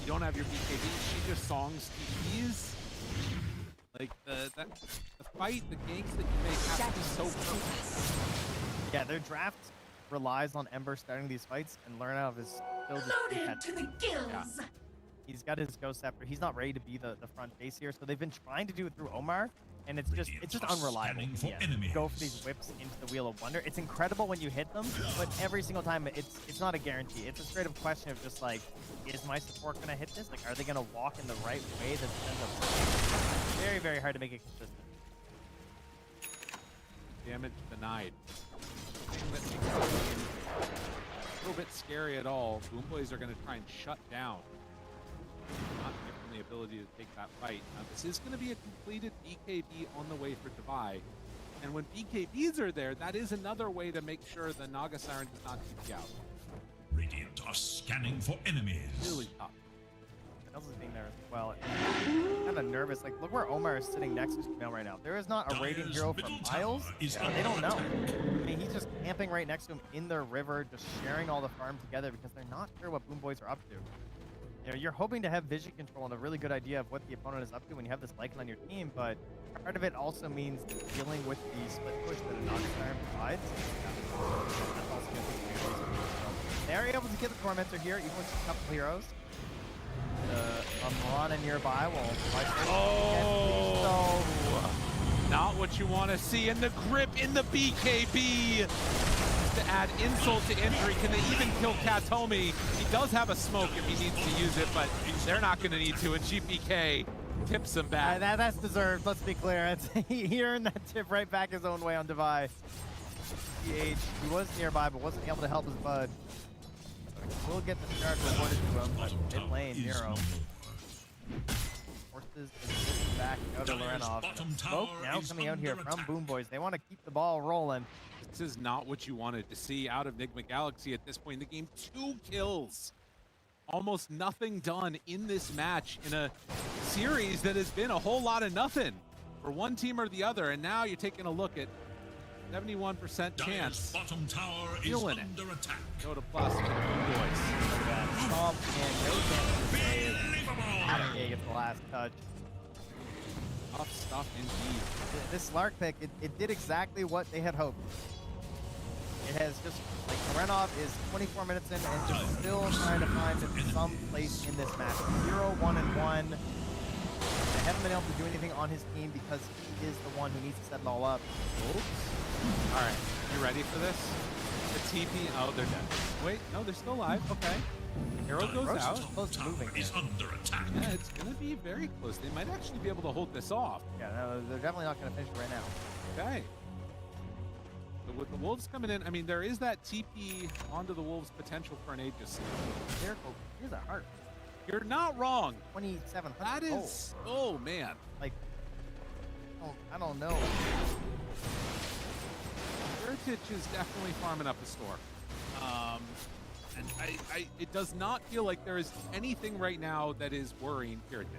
you don't have your BKB, she just songs TPs. Like the fight, the ganks that you make have to be so perfect. Yeah, their draft relies on Ember starting these fights and learn out of his build. Loaded to the gills. Yeah. He's got his Ghost Scepter. He's not ready to be the front face here, so they've been trying to do it through Omar, and it's just unreliable. Yeah, go for these whips into the Wheel of Wonder. It's incredible when you hit them, but every single time it's not a guarantee. It's a straight up question of just like, is my support gonna hit this? Like, are they gonna walk in the right way that ends up working? Very, very hard to make it consistent. Damage denied. Thing that makes the game a little bit scary at all. BoomBoys are going to try and shut down, not give them the ability to take that fight. Now, this is going to be a completed BKB on the way for Dubai, and when BKBs are there, that is another way to make sure the Naga Siren does not TP out. Radiant are scanning for enemies. Really tough. Else is being there as well. Kind of nervous. Like, look where Omar is sitting next to Sumail right now. There is not a Radiant hero for miles. They don't know. I mean, he's just camping right next to him in their river, just sharing all the farm together because they're not sure what BoomBoys are up to. You know, you're hoping to have vision control and a really good idea of what the opponent is up to when you have this Lycan on your team, but part of it also means dealing with the split push that a Naga Siren provides. That's also going to take some years. So they're able to get the Tormentor here, even with a couple heroes. Amrana nearby not what you want to see. And the grip in the BKB to add insult to injury. Can they even kill Katomi? He does have a smoke if he needs to use it, but they're not going to need to. And GPK tips him back. That's deserved, let's be clear. He earned that tip right back his own way on Devi. He was nearby, but wasn't able to help his bud. We'll get the charge rewarded to him, but mid lane, Nero. Forces is back out of Lorenov. Smoke now coming out here from BoomBoys. They want to keep the ball rolling. This is not what you wanted to see out of Enigma Galaxy at this point in the game. 2 kills. Almost nothing done in this match in a series that has been a whole lot of nothing for one team or the other. And now you're taking a look at 71% chance. Bottom tower is Feeling under attack. DOTA plus for the BoomBoys. Stomp and no chance to save. Adamgay gets the last touch. Tough stuff indeed. This Slark pick, it did exactly what they had hoped. It has just, like, Lorenov is 24 minutes in and just still trying to find some place in this match. 0-1-1. They haven't been able to do anything on his team because he is the one who needs to set it all up. Oops. All right, you ready for this? The TP, oh, they're dead. Wait, no, they're still alive, okay. Hero goes out. Close to moving. Is under attack. Yeah, it's gonna be very close. They might actually be able to hold this off. Yeah, no, they're definitely not going to finish it right now. Okay. But with the Wolves coming in, I mean, there is that TP onto the Wolves potential for an Aegis. Careful, here's a heart. You're not wrong. 2,700. That is, oh man. Like, I don't know. Heritage is definitely farming up a store. And it does not feel like there is anything right now that is worrying Heritage.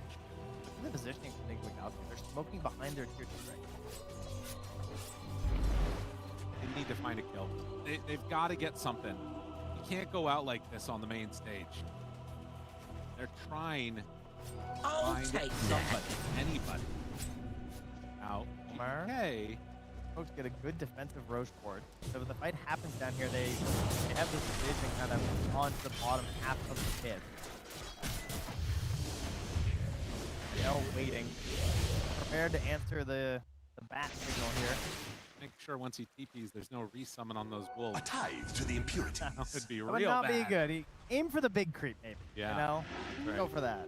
The positioning for Enigma Galaxy, they're smoking behind their tier 2 right now. They need to find a kill. They've got to get something. You can't go out like this on the main stage. They're trying to find somebody, anybody. Now, GK, folks get a good defensive Roche board. So when the fight happens down here, they have this vision kind of onto the bottom half of the pit. Now waiting, prepared to answer the bat signal here. Make sure once he TPs, there's no resummon on those wolves. A tithe to the impurities. That would be That real would not bad. be good. Aim for the big creep, maybe. Yeah, You know? right. Go for that.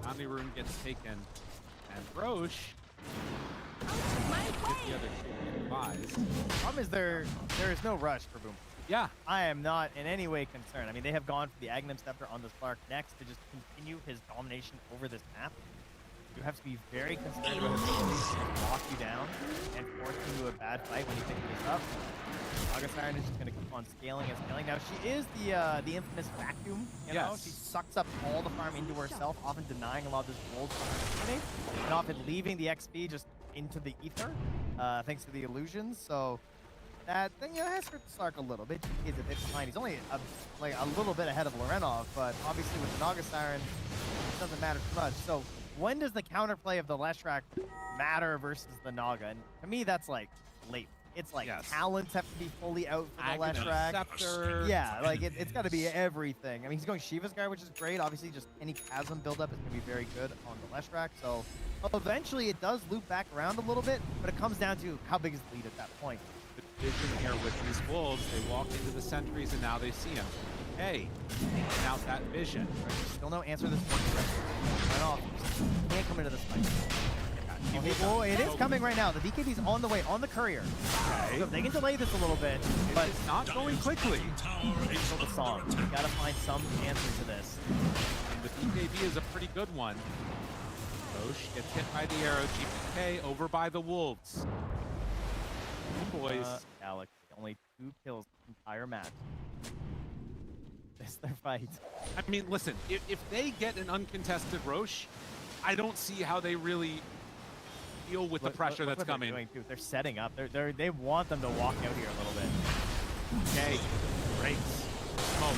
Omni Rune gets taken, and Roche gets the other two buys. Problem is there is no rush for Boom. Yeah. I am not in any way concerned. I mean, they have gone for the Aghanim Scepter on the Spark next to just continue his domination over this map. You have to be very concerned about his ability to lock you down and force you into a bad fight when you pick this up. August Iron is just going to keep on scaling and scaling. Now, she is the infamous vacuum, you know? Yes. She sucks up all the farm into herself, often denying a lot of this gold from her teammates, and often leaving the XP just into the ether, thanks to the illusions. So that thing, you know, has hurt Slark a little bit. He's a bit behind. He's only a little bit ahead of Lorenov, but obviously with the Naga Siren, it doesn't matter too much. So when does the counterplay of the Leshrac matter versus the Naga? And to me, that's like late. It's like talents have to be fully out for the Leshrac. Scepter. Yeah, like it's got to be everything. I mean, he's going Shiva's guy, which is great. Obviously, just any chasm buildup is going to be very good on the Leshrac. So eventually, it does loop back around a little bit, but it comes down to how big is the lead at that point. The vision here with these wolves, they walk into the sentries and now they see him. Hey, taking out that vision. Still no answer to this one. Right off. Can't come into this fight. Oh, it is coming right now. The BKB's on the way, on the courier. Okay. So if they can delay this a little bit, but it's not going quickly. The song. You gotta find some answer to this. And the BKB is a pretty good one. Roche gets hit by the arrow. GPK over by the wolves. Boys. Alex, only 2 kills the entire match. This their fight. I mean, listen, if they get an uncontested Roche, I don't see how they really deal with the pressure that's coming. They're setting up. They want them to walk out here a little bit. Okay, breaks. Smoke.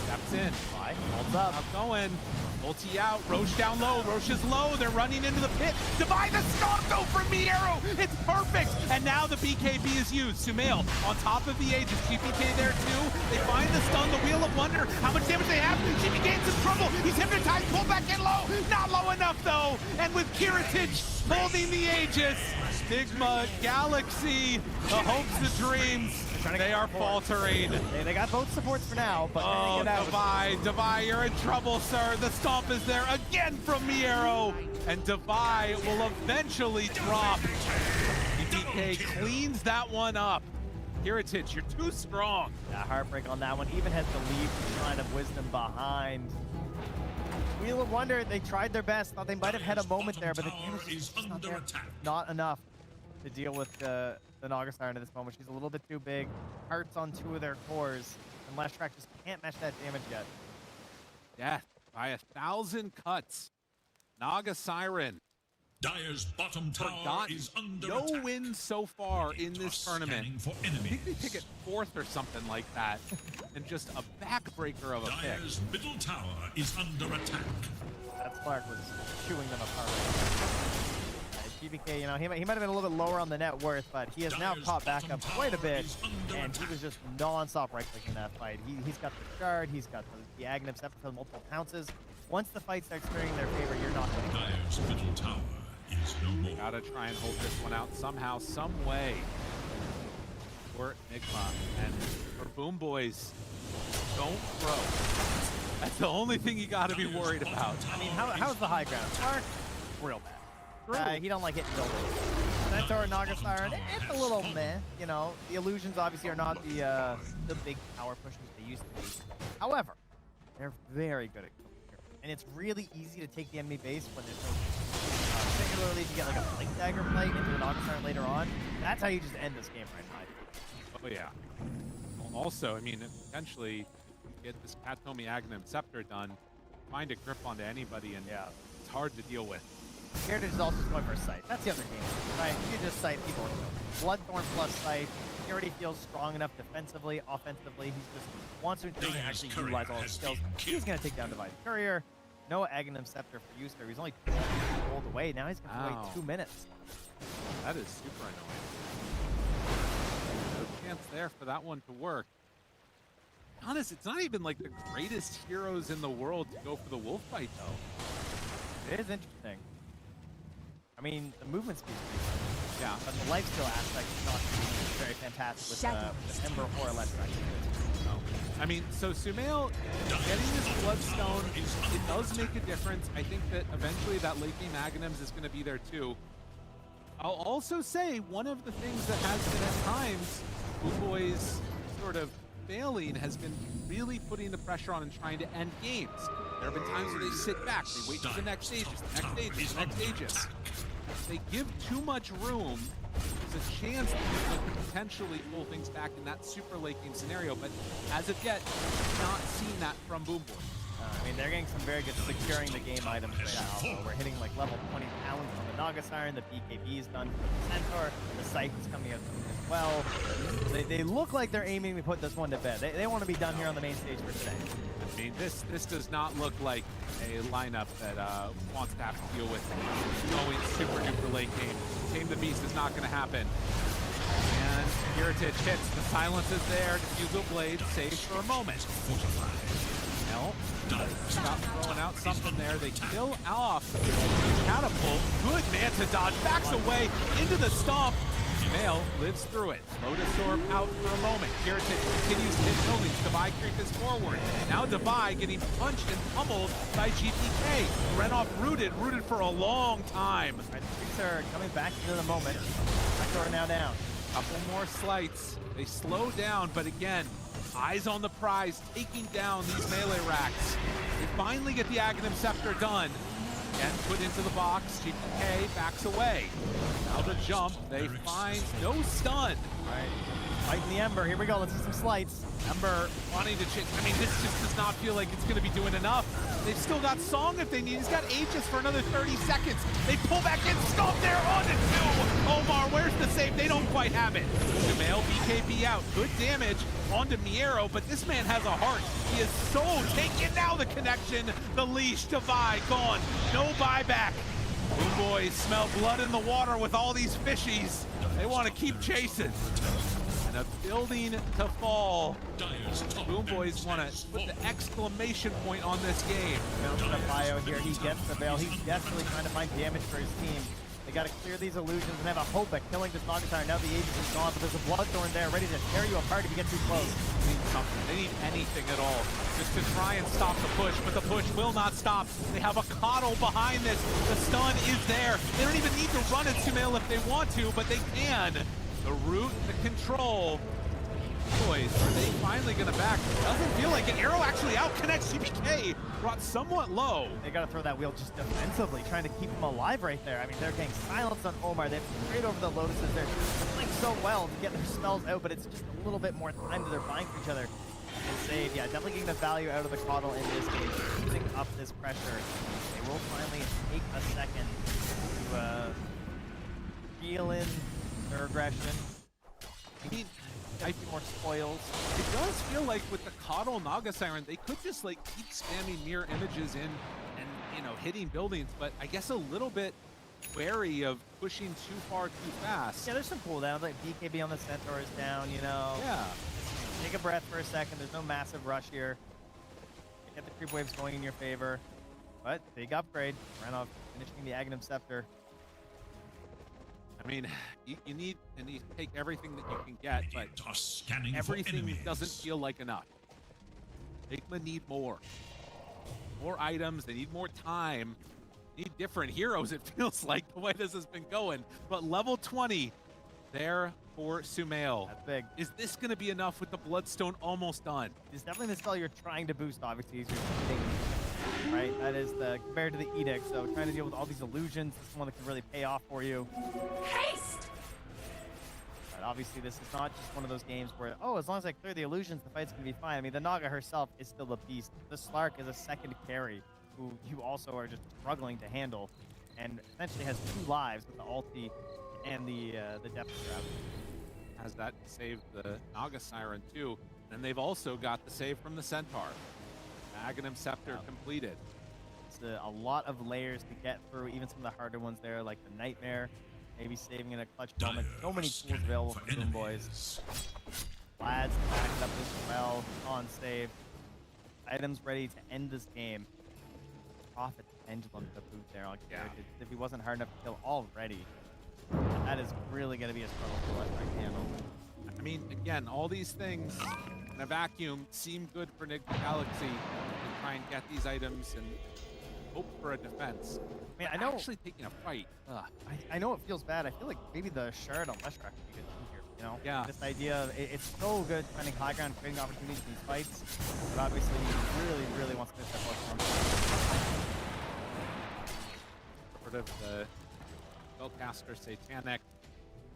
Steps in. Why? Holds up. Up going. Ulti out. Roche down low. Roche is low. They're running into the pit. Divide the stomp though from Miero. It's perfect. And now the BKB is used. Sumail on top of the Aegis. GPK there too. They find the stun. The Wheel of Wonder. How much damage they have? GPK in some trouble. He's hypnotized. Pull back in low. Not low enough though. And with Heritage holding the Aegis, Enigma Galaxy, the hopes, the dreams, they are faltering. They got both supports for now, but oh, Devi, you're in trouble, sir. The stomp is there again from Miero, and Devi will eventually drop. DK cleans that one up. Kiritich, you're too strong. Yeah, heartbreak on that one. Even has to leave the Shrine of Wisdom behind. We wonder, they tried their best. Thought they might have had a moment there, but the team is just not there. Not enough to deal with the Naga Siren at this moment. She's a little bit too big. Hearts on 2 of their cores. And Last Track just can't match that damage yet. Death by 1,000 cuts. Naga Siren. Dyer's bottom tower Forgotten. is under No attack. wins so far in this tournament. For I think they enemies. pick it 4th or something like that. And just a backbreaker of a pick. Dyer's middle tower is under attack. That Spark was chewing them apart. GBK, you know, he might have been a little bit lower on the net worth, but he has now caught back up quite a bit, and he was just non-stop right-clicking that fight. He's got the shard, he's got the Aghanim Scepter, multiple pounces. Once the fight starts turning in their favor, you're not winning. Dyer's middle tower is no more. Gotta try and hold this one out somehow, some way. For Enigma and for BoomBoys, don't throw. That's the only thing you gotta be worried about. I mean, how's the high ground? Spark, real bad. He don't like hitting buildings. Centaur, Naga Siren, it's a little meh. You know, the illusions obviously are not the big power pushes they used to be. However, they're very good at killing here. And it's really easy to take the enemy base when there's no particularly if you get like a Blink Dagger play into the Naga Siren later on. That's how you just end this game right now. Oh yeah. Well, also, I mean, potentially get this Patomi Aghanim Scepter done, find a grip onto anybody, and yeah, it's hard to deal with. Heritage is also going for a sight. That's the other game, right? You just sight people. Bloodthorn plus sight. He already feels strong enough defensively, offensively. He just wants to ensure he actually utilize all his skills. He's going to take down Divide Courier. No Aghanim Scepter for use there. He's only pulled away. Now he's going to wait 2 minutes. That is super annoying. No chance there for that one to work. To be honest, it's not even like the greatest heroes in the world to go for the wolf fight, though. It is interesting. I mean, the movement speed is pretty good. Yeah, but the lifesteal aspect is not very fantastic with Ember or Electra. I mean, so Sumail getting this Bloodstone, it does make a difference. I think that eventually that late game Aghanims is going to be there too. I'll also say one of the things that has been at times BoomBoys sort of failing has been really putting the pressure on and trying to end games. There have been times where they sit back, they wait for the next stages, the next stages, the next stages. If they give too much room, there's a chance that they could potentially pull things back in that super late game scenario, but as of yet, not seen that from BoomBoys. I mean, they're getting some very good securing the game items right now. We're hitting like level 20 talent on the Naga Siren, the BKB is done for the Centaur, the Scythe is coming out soon as well. They look like they're aiming to put this one to bed. They want to be done here on the main stage for today. I mean, this does not look like a lineup that wants to have to deal with going super duper late game. Tame the Beast is not going to happen. And Kiritich hits. The silence is there. Diffusal Blade saves for a moment. No, stop throwing out something there. They kill off Catapult. Good man to dodge. Backs away into the stomp. Sumail lives through it. Lotus Orb out for a moment. Kiritich continues to hit buildings. Devi creep is forward. Now Devi getting punched and pummeled by GPK. Renoff rooted for a long time. All right, the Greeks are coming back into the moment. Backdoor now down. Couple more slights. They slow down, but again, eyes on the prize, taking down these melee racks. They finally get the Aghanim Scepter done. Again, put into the box. GPK backs away. Now the jump. They find no stun. All right, fighting the Ember. Here we go. Let's see some slights. Ember wanting to change. I mean, this just does not feel like it's going to be doing enough. They've still got Song if they need. He's got Aegis for another 30 seconds. They pull back in. Stomp there on to 2. Omar, where's the save? They don't quite have it. Sumail, BKB out. Good damage onto Miero, but this man has a heart. He is so taken. Now the connection. The leash to Vi gone. No buyback. BoomBoys smell blood in the water with all these fishies. They want to keep chasing. And a building to fall. BoomBoys want to put the exclamation point on this game. Mountain of Bio here. He gets the Veil. He's desperately trying to find damage for his team. They got to clear these illusions and have a hope at killing this Naga Siren. Now the Aegis is gone, but there's a Bloodthorn there ready to tear you apart if you get too close. They need something. They need anything at all just to try and stop the push, but the push will not stop. They have a coddle behind this. The stun is there. They don't even need to run at Sumail if they want to, but they can. The root, the control. Boys, are they finally gonna back? Doesn't feel like it. Arrow actually out connects. GPK brought somewhat low. They gotta throw that wheel just defensively, trying to keep him alive right there. I mean, they're getting silenced on Omar. They've straight over the Lotuses. They're playing so well to get their spells out, but it's just a little bit more time that they're buying for each other. And save, yeah, definitely getting the value out of the Coddle in this game, using up this pressure. They will finally take a second to reel in their aggression. I mean, I feel more spoils. it does feel like with the Coddle Naga Siren, they could just like keep spamming mirror images in and, you know, hitting buildings, but I guess a little bit wary of pushing too far too fast. Yeah, there's some cooldowns, like BKB on the Centaur is down, you know. Yeah. Take a breath for a second. There's no massive rush here. Get the creep waves going in your favor. But big upgrade. Renov finishing the Aghanim Scepter. I mean, you need and you take everything that you can get, but Radiant are scanning for everything enemies. doesn't feel like enough. Enigma need more. More items, they need more time. They need different heroes, it feels like, the way this has been going. But level 20 there for Sumail. That's big. Is this going to be enough with the Bloodstone almost done? It's definitely the spell you're trying to boost, obviously, is your Edict, right? That is the compared to the Edict. So trying to deal with all these illusions, this is one that can really pay off for you. Haste! But obviously, this is not just one of those games where, oh, as long as I clear the illusions, the fight's gonna be fine. I mean, the Naga herself is still a beast. The Slark is a second carry, who you also are just struggling to handle, and essentially has 2 lives with the ulti and the depth trap. Has that saved the Naga Siren too. And they've also got the save from the Centaur. Aghanim Scepter completed. It's a lot of layers to get through, even some of the harder ones there, like the Nightmare, maybe saving in a clutch moment. So many tools available for BoomBoys. Vlad's backed up as well on save. Items ready to end this game. Prophet Pendulum to boot there on Carriage. If he wasn't hard enough to kill already, that is really going to be a struggle for Electric to handle. I mean, again, all these things in a vacuum seem good for Enigma Galaxy to try and get these items and hope for a defense. I mean, I know Actually taking a fight. I know it feels bad. I feel like maybe the Shard on Leshrac would be good too here. You know, Yeah. This idea of it's so good spending high ground, creating opportunities in these fights, but obviously he really wants to finish that push. Sort of the Spellcaster Satanic,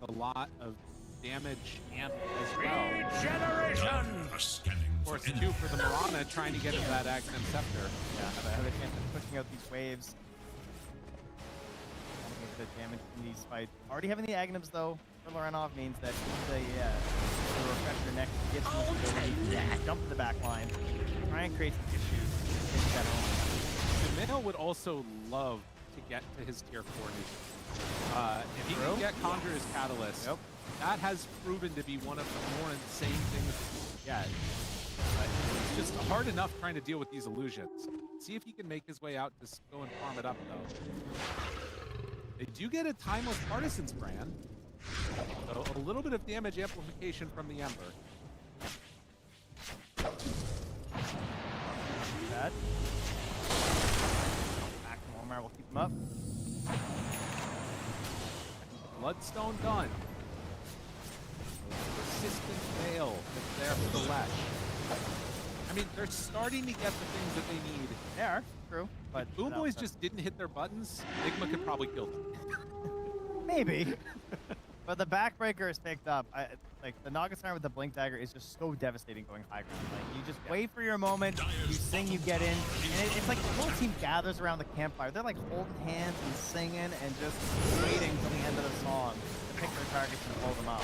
a lot of damage and as well. Dire are scanning Of for course, enemies. too, for the Mirana trying to get into that Aghanim Scepter. Yeah, have a chance of pushing out these waves. Make the damage in these fights. Already having the Aghanims though for Lorenov means that the refresher next gives him the ability to jump to the back line, try and create some issues in general. Sumail would also love to get to his tier 4 neutral. If he can get Conjurer's Catalyst, that has proven to be one of the more insane things to get. But it's just hard enough trying to deal with these illusions. See if he can make his way out to go and farm it up, though. They do get a Timeless Partisans brand, so a little bit of damage amplification from the Ember. Bad. Back to Omar, we'll keep him up. Bloodstone done. Persistent fail that's there for the Lesh. I mean, they're starting to get the things that they need. They are, true. But If BoomBoys just didn't hit their buttons, Enigma could probably kill them. maybe. But the backbreaker is picked up. Like the Naga Siren with the Blink Dagger is just so devastating going high ground. Like you just wait for your moment, you sing, you get in, and it's like the whole team gathers around the campfire. They're like holding hands and singing and just waiting till the end of the song to pick their targets and blow them up.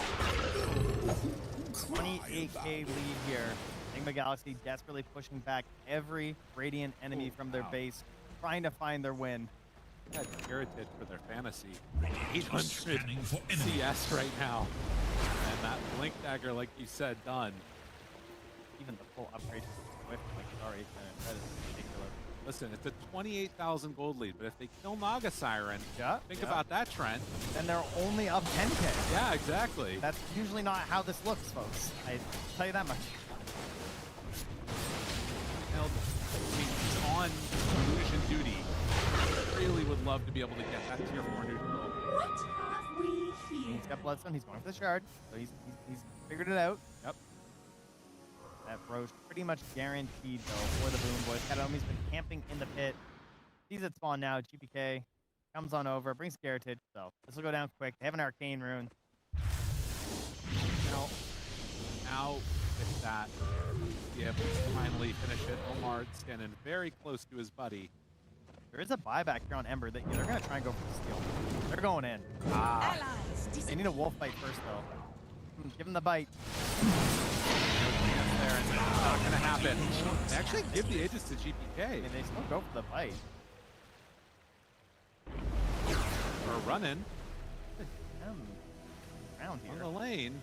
28k lead here. Enigma Galaxy desperately pushing back every Radiant enemy from their base, trying to find their win. Got irritated for their fantasy. 800 CS right now. And that Blink Dagger, like you said, done. Even the full upgrade to Swift, like, sorry, that is ridiculous. Listen, it's a 28,000 gold lead, but if they kill Naga Siren, think yeah. about that, Trent. Then they're only up 10k. Yeah, exactly. That's usually not how this looks, folks. I tell you that much. He's on illusion duty. Really would love to be able to get that tier 4 neutral. What have we here? He's got Bloodstone. He's going for the shard, so he's figured it out. Yep. That Roche pretty much guaranteed, though, for the BoomBoys. Kataomi's been camping in the pit. Sees it spawn now. GPK comes on over, brings Heritage. So this will go down quick. They have an Arcane Rune. Now with that, be able to finally finish it. Omar standing very close to his buddy. There is a buyback here on Ember. They're going to try and go for the steal. They're going in. They need a wolf fight first, though. Give him the bite. There, it's not going to happen. They actually give the Aegis to GPK. I mean, they still go for the bite. Or running around here. on the lane.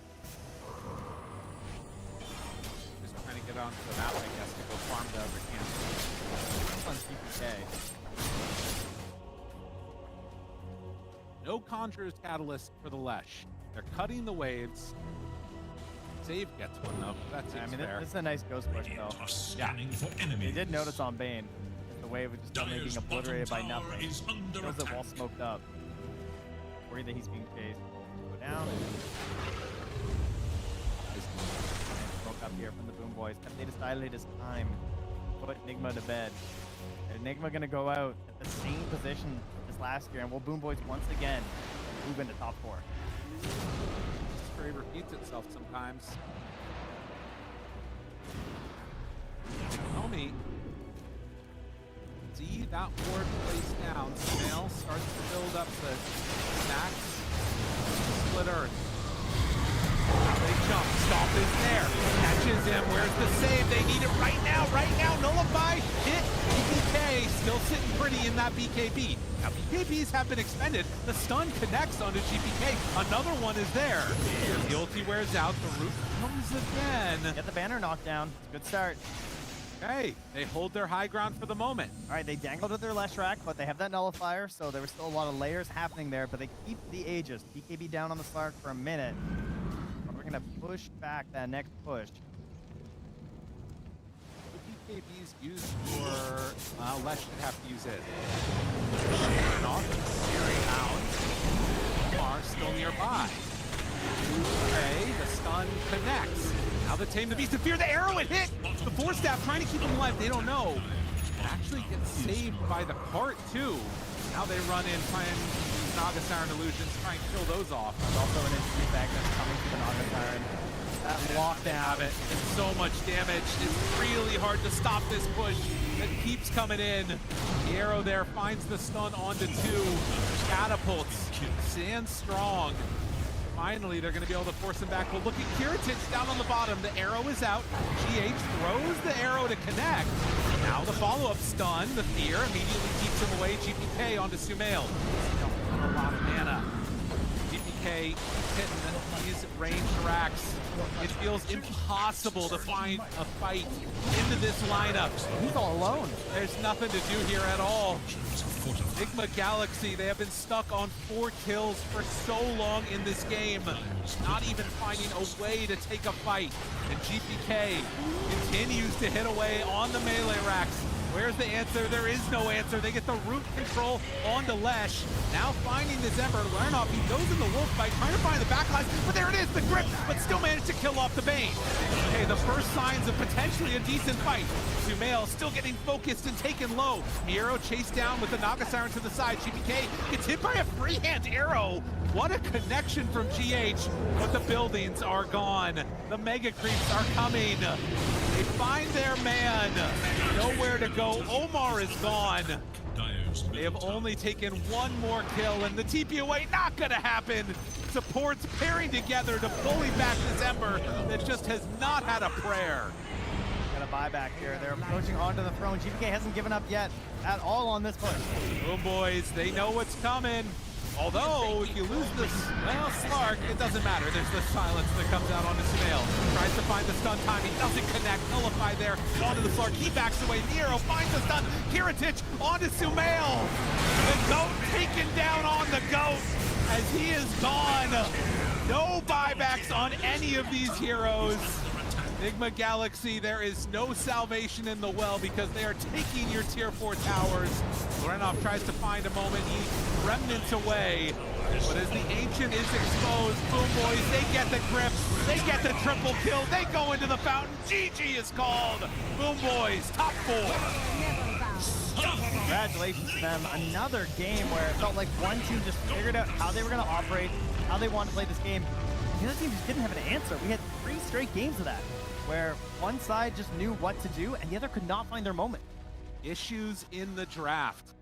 Just trying to get onto the map, I guess, to go farm the other camp. On GPK. No Conjurer's Catalyst for the Lesh. They're cutting the waves. Save gets one though. That seems fair. This is a nice ghost push though. They did notice on Bane. The wave was just only being obliterated by nothing. Shows it wall smoked up. Worried that he's being chased. Go down. Broke up here from the BoomBoys. They decided it is time to put Enigma to bed. And Enigma gonna go out at the same position as last year, and will BoomBoys once again move into top 4. History repeats itself sometimes. Homie, see that ward plays down. Snail starts to build up the stacks. Split Earth. Big jump. Stomp is there. Catches him. Where's the save? They need it right now. Right now. Nullify. Hit. BKB still sitting pretty in that BKB. Now, BKBs have been expended. The stun connects onto GPK. Another one is there. The ulti wears out. The root comes again. Get the banner knocked down. Good start. Okay, they hold their high ground for the moment. All right, they dangled at their Leshrac, but they have that nullifier, so there was still a lot of layers happening there, but they keep the Aegis. BKB down on the Slark for a minute. But we're going to push back that next push. BKB's used for Lesh should have to use it. Sharing off, Scary Hound. Are still nearby. Okay, the stun connects. Now the Tame the Beast of Fear, the arrow it hit! The Force Staff trying to keep him alive, they don't know. It actually gets saved by the cart too. Now they run in, try and use Naga Siren illusions, try and kill those off. There's also an instant back that's coming to the Naga Siren. That lockdown. It's so much damage. It's really hard to stop this push. It keeps coming in. The arrow there finds the stun onto 2. Catapults. Stand strong. Finally, they're going to be able to force him back. But look at Kiritich down on the bottom. The arrow is out. GH throws the arrow to connect. Now the follow-up stun. The fear immediately keeps him away. GPK onto Sumail. A lot of mana. GPK hitting these ranged racks. It feels impossible to find a fight into this lineup. He's all alone. There's nothing to do here at all. Enigma Galaxy, they have been stuck on 4 kills for so long in this game, not even finding a way to take a fight. And GPK continues to hit away on the melee racks. Where's the answer? There is no answer. They get the root control onto Lesh. Now finding this Ember. Lernoff, he goes in the wolf fight, trying to find the backlines, but there it is, the grip, but still managed to kill off the Bane. Okay, the first signs of potentially a decent fight. Sumail still getting focused and taken low. Miero chased down with the Naga Siren to the side. GPK gets hit by a freehand arrow. What a connection from GH, but the buildings are gone. The mega creeps are coming. They find their man. Nowhere to go. Omar is gone. They have only taken one more kill, and the TP away not gonna happen. Supports pairing together to bully back this Ember that just has not had a prayer. Got a buyback here. They're approaching onto the throne. GPK hasn't given up yet at all on this push. BoomBoys, they know what's coming. Although, if you lose this, well, Slark, it doesn't matter. There's the silence that comes out onto Sumail. Tries to find the stun timing, doesn't connect. Nullify there, onto the Slark. He backs away. Nero finds the stun. Kiritich onto Sumail. The GOAT taken down on the GOAT as he is gone. No buybacks on any of these heroes. Enigma Galaxy, there is no salvation in the well because they are taking your tier 4 towers. Lorenov tries to find a moment. He remnants away. But as the Ancient is exposed, BoomBoys, they get the grip. They get the triple kill. They go into the fountain. GG is called. BoomBoys, top 4. Congratulations to them. Another game where it felt like one team just figured out how they were going to operate, how they wanted to play this game. The other team just didn't have an answer. We had 3 straight games of that, where one side just knew what to do and the other could not find their moment. Issues in the draft.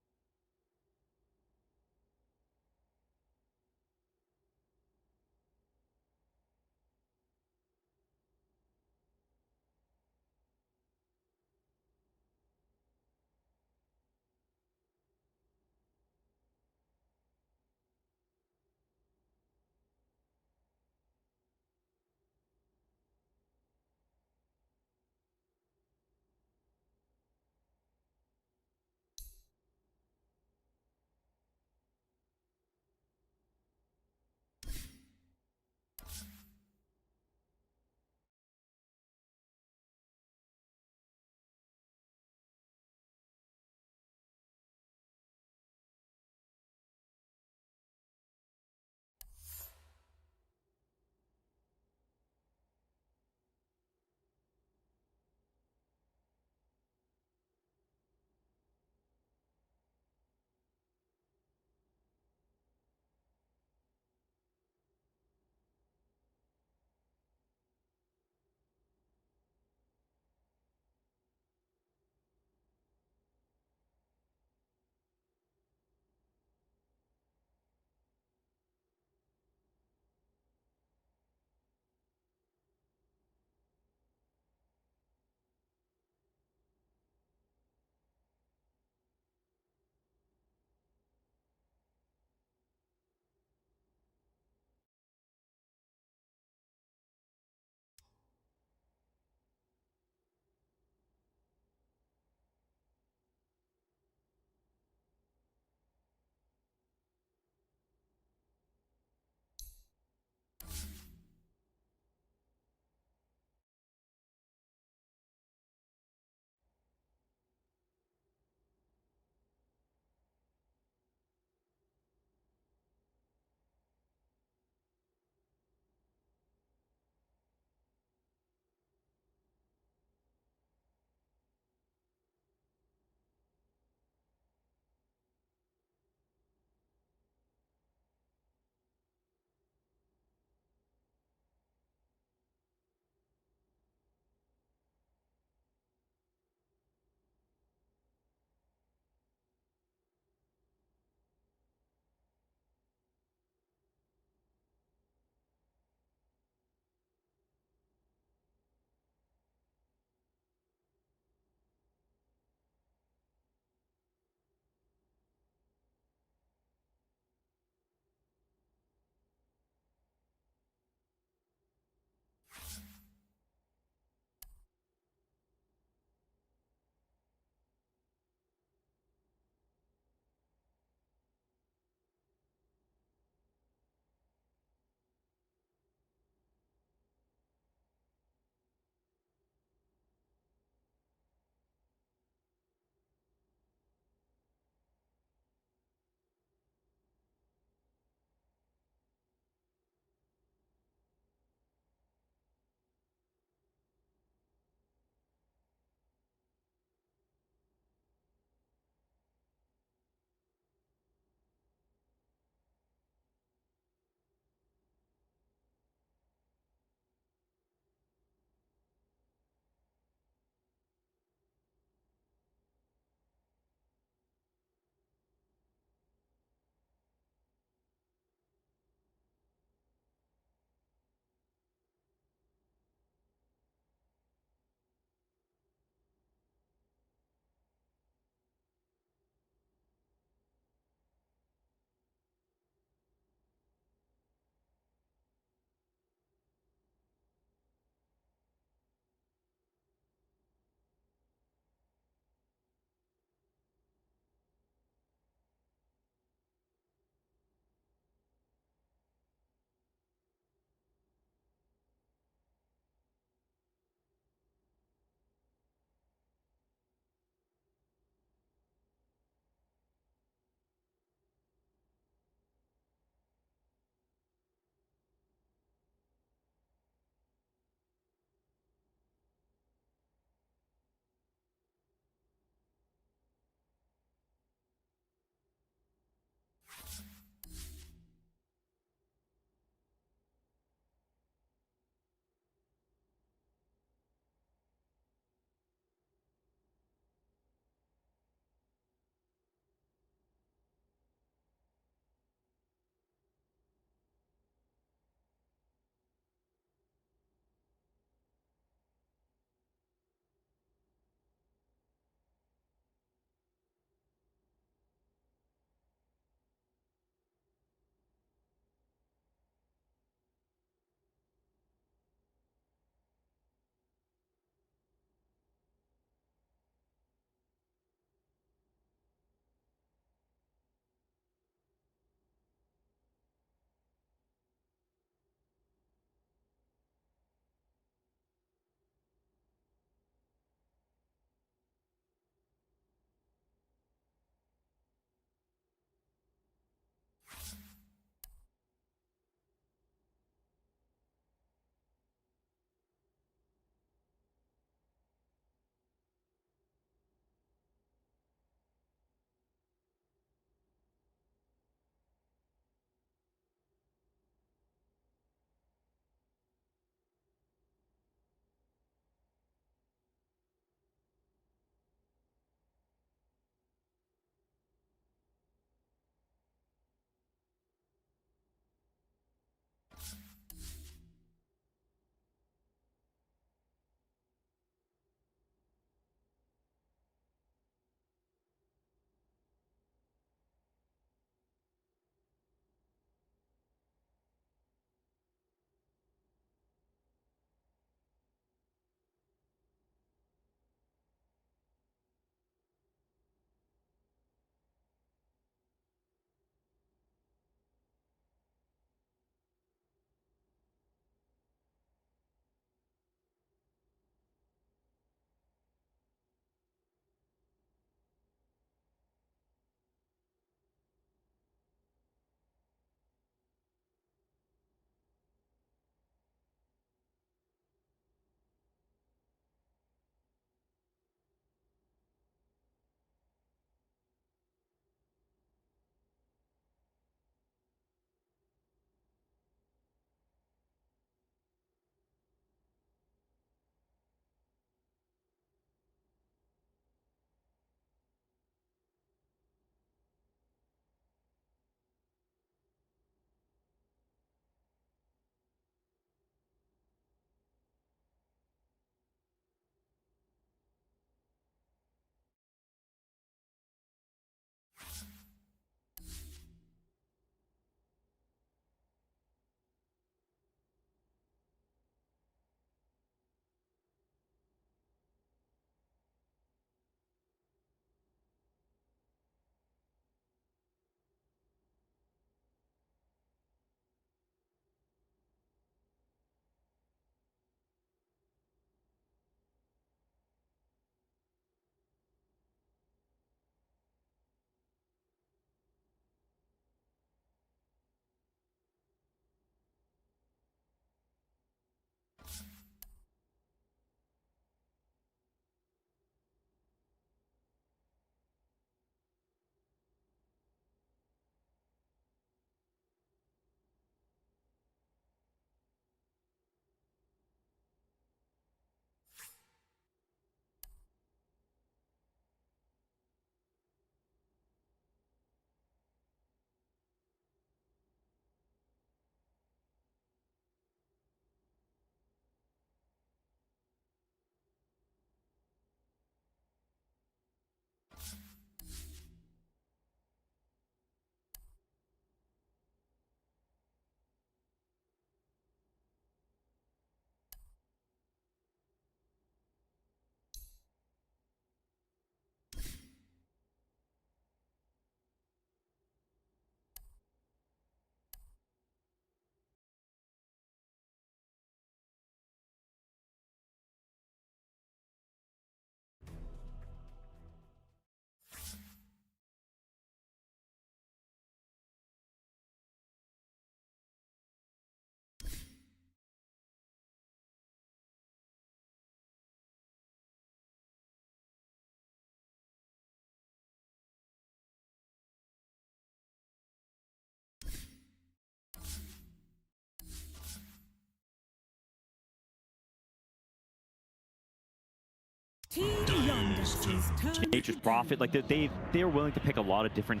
Nature's Prophet, like they're willing to pick a lot of different.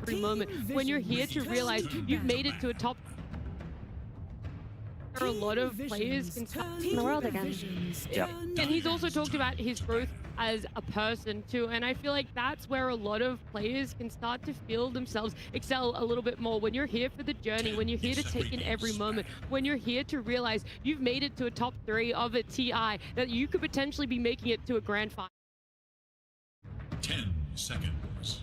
Every moment when you're here to realize you've made it to a top. There are a lot of players in the world again. Yeah. And he's also talked about his growth as a person too, and I feel like that's where a lot of players can start to feel themselves excel a little bit more. When you're here for the journey, when you're here to take in every moment, when you're here to realize you've made it to a top 3 of a TI, that you could potentially be making it to a grand final. 10 seconds.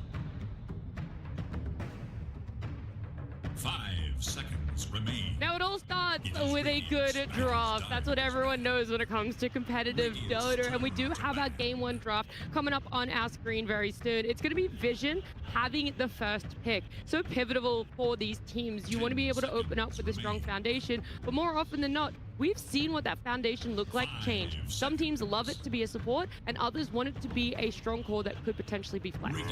5 seconds remain. Now it all starts with a good draft. That's what everyone knows when it comes to competitive Dota. And we do have our Game 1 draft coming up on our screen very soon. It's going to be Vision having the first pick. So pivotal for these teams. You want to be able to open up with a strong foundation, but more often than not, we've seen what that foundation look like change. Some teams love it to be a support, and others want it to be a strong core that could potentially be flexed.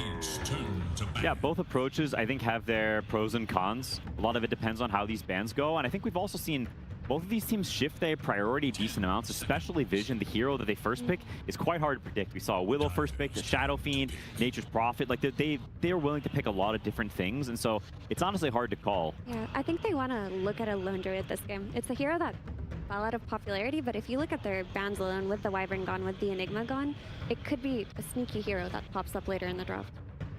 Yeah, both approaches I think have their pros and cons. A lot of it depends on how these bans go, and I think we've also seen both of these teams shift their priority decent amounts, especially Vision, the hero that they first pick, is quite hard to predict. We saw Willow first pick, the Shadow Fiend, Nature's Prophet. Like they're willing to pick a lot of different things, and so it's honestly hard to call. Yeah, I think they want to look at a Lone Druid this game. It's a hero that fell out of popularity, but if you look at their bans alone, with the Wyvern gone, with the Enigma gone, it could be a sneaky hero that pops up later in the draft.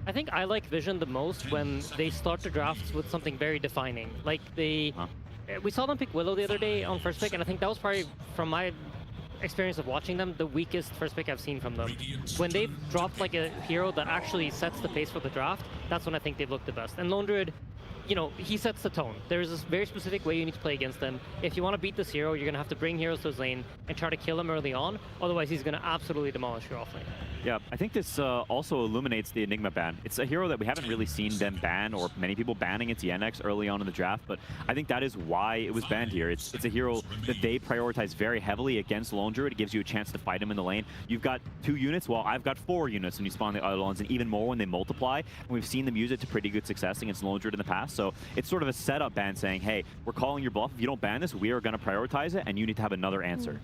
I think I like Vision the most when they start the drafts with something very defining. Like we saw them pick Willow the other day on first pick, and I think that was probably, from my experience of watching them, the weakest first pick I've seen from them. When they've dropped like a hero that actually sets the pace for the draft, that's when I think they've looked the best. And Lone Druid, you know, he sets the tone. There's this very specific way you need to play against them. If you want to beat this hero, you're going to have to bring heroes to his lane and try to kill him early on. Otherwise, he's going to absolutely demolish your offlane. Yeah, I think this also illuminates the Enigma ban. It's a hero that we haven't really seen them ban, or many people banning its Yenex early on in the draft, but I think that is why it was banned here. It's a hero that they prioritize very heavily against Lone Druid. It gives you a chance to fight him in the lane. You've got 2 units, well, I've got 4 units when you spawn the other ones, and even more when they multiply. And we've seen them use it to pretty good success against Lone Druid in the past, so it's sort of a setup ban saying, hey, we're calling your bluff. If you don't ban this, we are going to prioritize it, and you need to have another answer.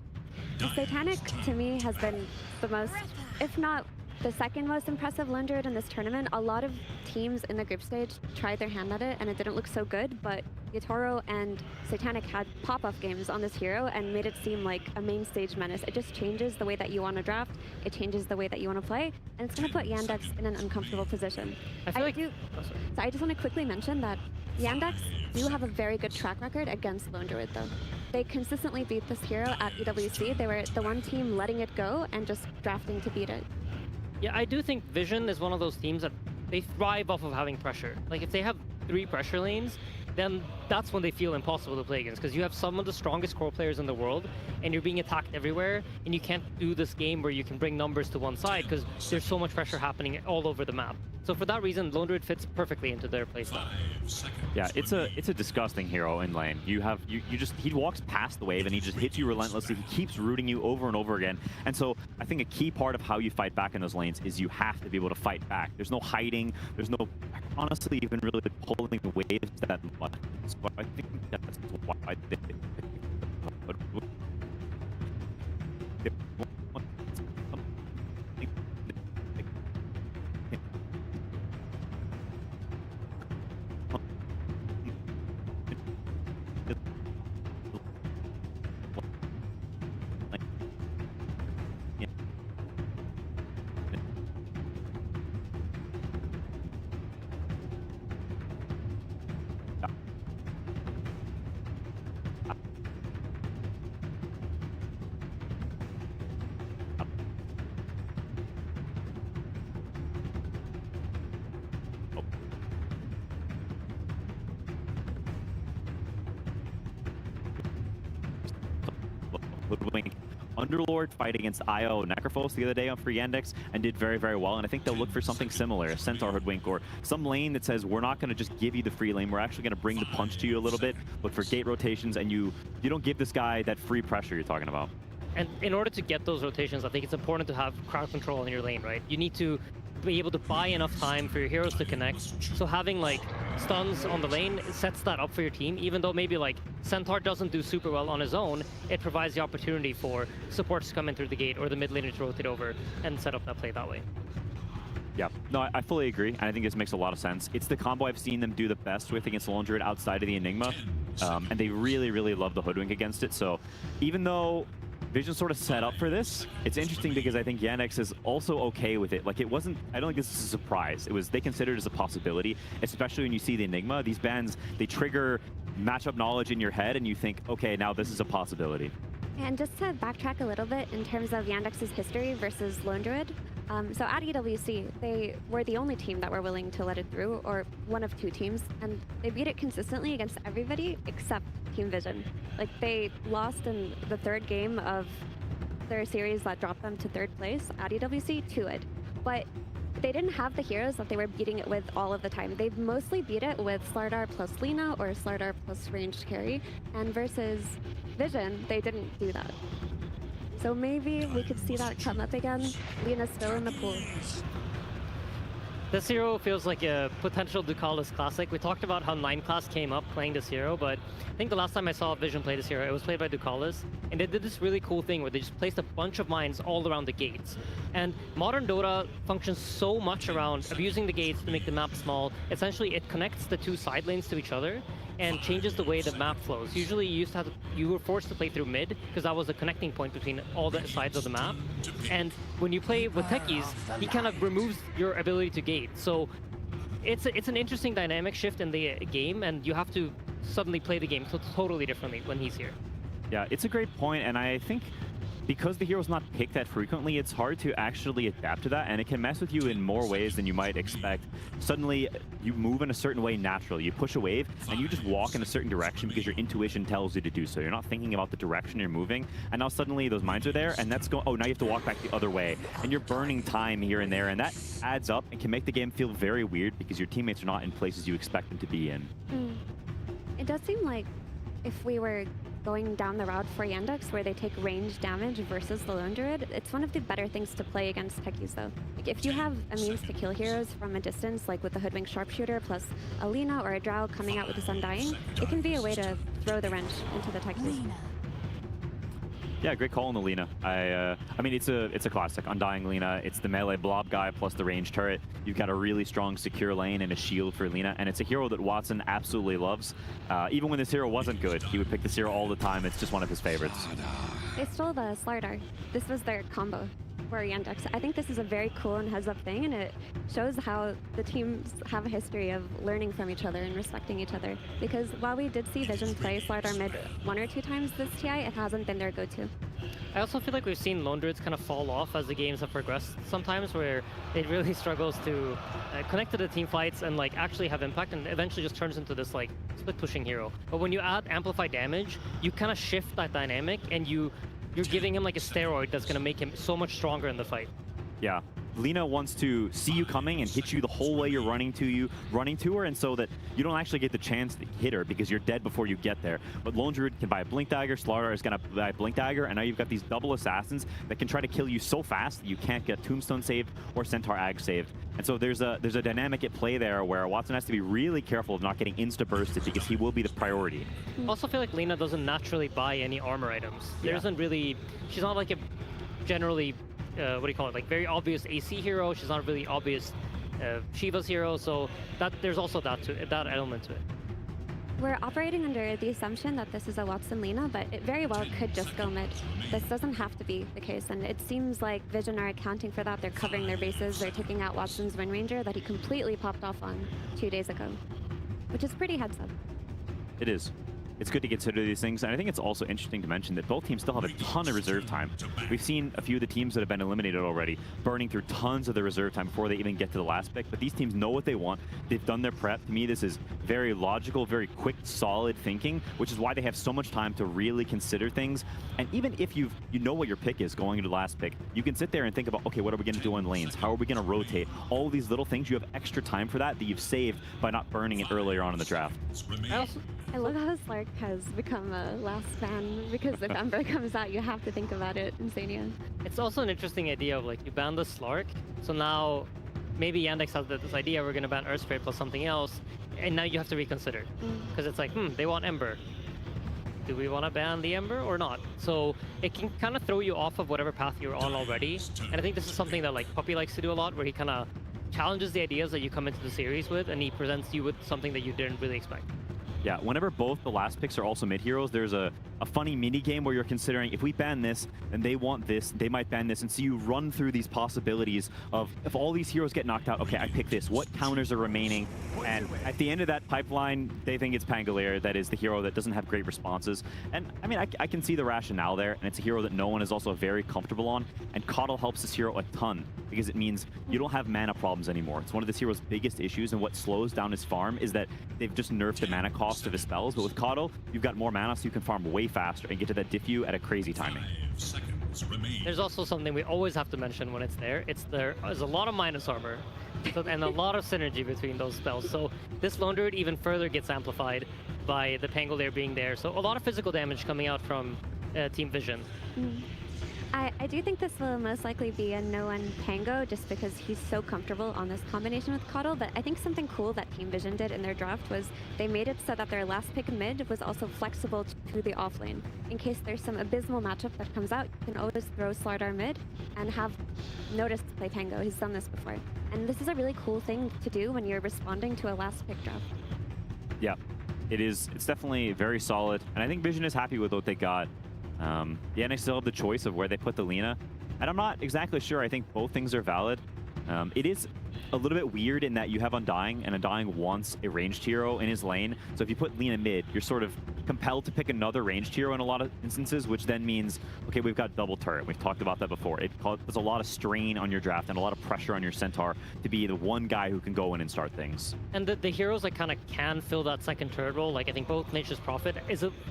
Satanic, to me, has been the most, if not the second most impressive Lone Druid in this tournament. A lot of teams in the group stage tried their hand at it, and it didn't look so good, but Yatoro and Satanic had pop-off games on this hero and made it seem like a main stage menace. It just changes the way that you want to draft, it changes the way that you want to play, and it's going to put Yandex in an uncomfortable position. I just want to quickly mention that Yandex do have a very good track record against Lone Druid, though. They consistently beat this hero at EWC. They were the one team letting it go and just drafting to beat it. Yeah, I do think Vision is one of those teams that they thrive off of having pressure. Like if they have 3 pressure lanes, then that's when they feel impossible to play against, because you have some of the strongest core players in the world and you're being attacked everywhere, and you can't do this game where you can bring numbers to one side because there's so much pressure happening all over the map. So for that reason, Lone Druid fits perfectly into their playstyle. Yeah, it's a disgusting hero in lane. You just, he walks past the wave and he just hits you relentlessly. He keeps rooting you over and over again. And so I think a key part of how you fight back in those lanes is you have to be able to fight back. There's no hiding. There's no, honestly, even really pulling waves that much. So I think that's why they Underlord fight against IO Necrophos the other day on Free Yandex and did very, very well, and I think they'll look for something similar, a Centaur Hoodwink or some lane that says we're not going to just give you the free lane, we're actually going to bring the punch to you a little bit, look for gate rotations, and you don't give this guy that free pressure you're talking about. And in order to get those rotations, I think it's important to have crowd control in your lane, right? You need to be able to buy enough time for your heroes to connect. So having like stuns on the lane sets that up for your team. Even though maybe like Centaur doesn't do super well on his own, it provides the opportunity for supports to come in through the gate or the mid laner to rotate over and set up that play that way. Yeah, no, I fully agree, and I think this makes a lot of sense. It's the combo I've seen them do the best with against Lone Druid outside of the Enigma, and they really, really love the Hoodwink against it. So even though Vision sort of set up for this, it's interesting because I think Yandex is also okay with it. Like, it wasn't, I don't think this is a surprise. It was, they considered it as a possibility, especially when you see the Enigma. These bans, they trigger matchup knowledge in your head, and you think, okay, now this is a possibility. And just to backtrack a little bit in terms of Yandex's history versus Lone Druid, so at EWC, they were the only team that were willing to let it through, or one of two teams, and they beat it consistently against everybody except Team Vision. Like, they lost in the third game of their series that dropped them to third place at EWC to it. But they didn't have the heroes that they were beating it with all of the time. They mostly beat it with Slardar plus Lina or Slardar plus ranged carry, and versus Vision, they didn't do that. So maybe we could see that come up again. Lina's still in the pool. This hero feels like a potential Ducalis classic. We talked about how 9 class came up playing this hero, but I think the last time I saw Vision play this hero, it was played by Ducalis, and they did this really cool thing where they just placed a bunch of mines all around the gates. And modern Dota functions so much around abusing the gates to make the map small. Essentially, it connects the two side lanes to each other and changes the way the map flows. Usually you were forced to play through mid because that was the connecting point between all the sides of the map. And when you play with techies, he kind of removes your ability to gate. So it's an interesting dynamic shift in the game, and you have to suddenly play the game totally differently when he's here. Yeah, it's a great point, and I think because the hero's not picked that frequently, it's hard to actually adapt to that, and it can mess with you in more ways than you might expect. Suddenly, you move in a certain way naturally. You push a wave, and you just walk in a certain direction because your intuition tells you to do so. You're not thinking about the direction you're moving, and now suddenly those mines are there, and that's going, oh, now you have to walk back the other way, and you're burning time here and there, and that adds up and can make the game feel very weird because your teammates are not in places you expect them to be in. It does seem like if we were going down the route for Yandex where they take range damage versus the Lone Druid, it's one of the better things to play against techies though. Like, if you have a means to kill heroes from a distance, like with the Hoodwink Sharpshooter plus a Lina or a Drow coming out with this Undying, it can be a way to throw the wrench into the techies. Yeah, great call on the Lina. I mean, it's a classic. Undying Lina. It's the melee blob guy plus the range turret. You've got a really strong secure lane and a shield for Lina, and it's a hero that Watson absolutely loves. Even when this hero wasn't good, he would pick this hero all the time. It's just one of his favorites. They stole the Slardar. This was their combo for Yandex. I think this is a very cool and heads-up thing, and it shows how the teams have a history of learning from each other and respecting each other. Because while we did see Vision play Slardar mid 1 or 2 times this TI, it hasn't been their go-to. I also feel like we've seen Lone Druids kind of fall off as the games have progressed sometimes, where it really struggles to connect to the team fights and like actually have impact, and eventually just turns into this like split pushing hero. But when you add amplified damage, you kind of shift that dynamic, and you're giving him like a steroid that's going to make him so much stronger in the fight. Yeah. Lina wants to see you coming and hit you the whole way you're running to her, and so that you don't actually get the chance to hit her because you're dead before you get there. But Lone Druid can buy a Blink Dagger, Slardar is going to buy a Blink Dagger, and now you've got these double assassins that can try to kill you so fast that you can't get Tombstone saved or Centaur Ag saved. And so there's a dynamic at play there where Watson has to be really careful of not getting insta-bursted because he will be the priority. I also feel like Lina doesn't naturally buy any armor items. There isn't really, she's not like a generally what do you call it, like very obvious AC hero. She's not a really obvious Shiva's hero, so that there's also that element to it. We're operating under the assumption that this is a Watson Lina, but it very well could just go mid. This doesn't have to be the case, and it seems like Vision are accounting for that. They're covering their bases. They're taking out Watson's Wind Ranger that he completely popped off on 2 days ago, which is pretty heads up. It is. It's good to consider these things, and I think it's also interesting to mention that both teams still have a ton of reserve time. We've seen a few of the teams that have been eliminated already burning through tons of the reserve time before they even get to the last pick, but these teams know what they want. They've done their prep. To me, this is very logical, very quick, solid thinking, which is why they have so much time to really consider things. And even if you know what your pick is going into the last pick, you can sit there and think about, okay, what are we going to do on lanes? How are we going to rotate? All these little things, you have extra time for that you've saved by not burning it earlier on in the draft. I love how Slark has become a last ban, because if Ember comes out, you have to think about it, Insania. It's also an interesting idea of like, you ban the Slark, so now maybe Yandex has this idea, we're going to ban Earth Spray plus something else, and now you have to reconsider. Because it's like, they want Ember. Do we want to ban the Ember or not? So it can kind of throw you off of whatever path you're on already. And I think this is something that like Puppey likes to do a lot, where he kind of challenges the ideas that you come into the series with, and he presents you with something that you didn't really expect. Yeah, whenever both the last picks are also mid-heroes, there's a funny mini-game where you're considering, if we ban this, then they want this, they might ban this, and so you run through these possibilities of, if all these heroes get knocked out, okay, I pick this, what counters are remaining? And at the end of that pipeline, they think it's Pangolier that is the hero that doesn't have great responses. And I mean, I can see the rationale there, and it's a hero that no one is also very comfortable on, and Coddle helps this hero a ton, because it means you don't have mana problems anymore. It's one of this hero's biggest issues, and what slows down his farm is that they've just nerfed the mana cost of his spells, but with Coddle, you've got more mana, so you can farm way faster and get to that diffu at a crazy timing. There's also something we always have to mention when it's there. There's a lot of minus armor, and a lot of synergy between those spells. So this Lone Druid even further gets amplified by the Pangolier being there. So a lot of physical damage coming out from Team Vision. I do think this will most likely be a no-one Pango, just because he's so comfortable on this combination with Coddle. But I think something cool that Team Vision did in their draft was they made it so that their last pick mid was also flexible to the offlane. In case there's some abysmal matchup that comes out, you can always throw Slardar mid and have Notice play Pango. He's done this before. And this is a really cool thing to do when you're responding to a last pick draft. Yeah, it is. It's definitely very solid, and I think Vision is happy with what they got. Yeah, and I still have the choice of where they put the Lina, and I'm not exactly sure. I think both things are valid. It is a little bit weird in that you have Undying, and Undying wants a ranged hero in his lane. So if you put Lina mid, you're sort of compelled to pick another ranged hero in a lot of instances, which then means, okay, we've got double turret. We've talked about that before. There's a lot of strain on your draft and a lot of pressure on your Centaur to be the one guy who can go in and start things. And the heroes that kind of can fill that second turret role, like I think both Nature's Prophet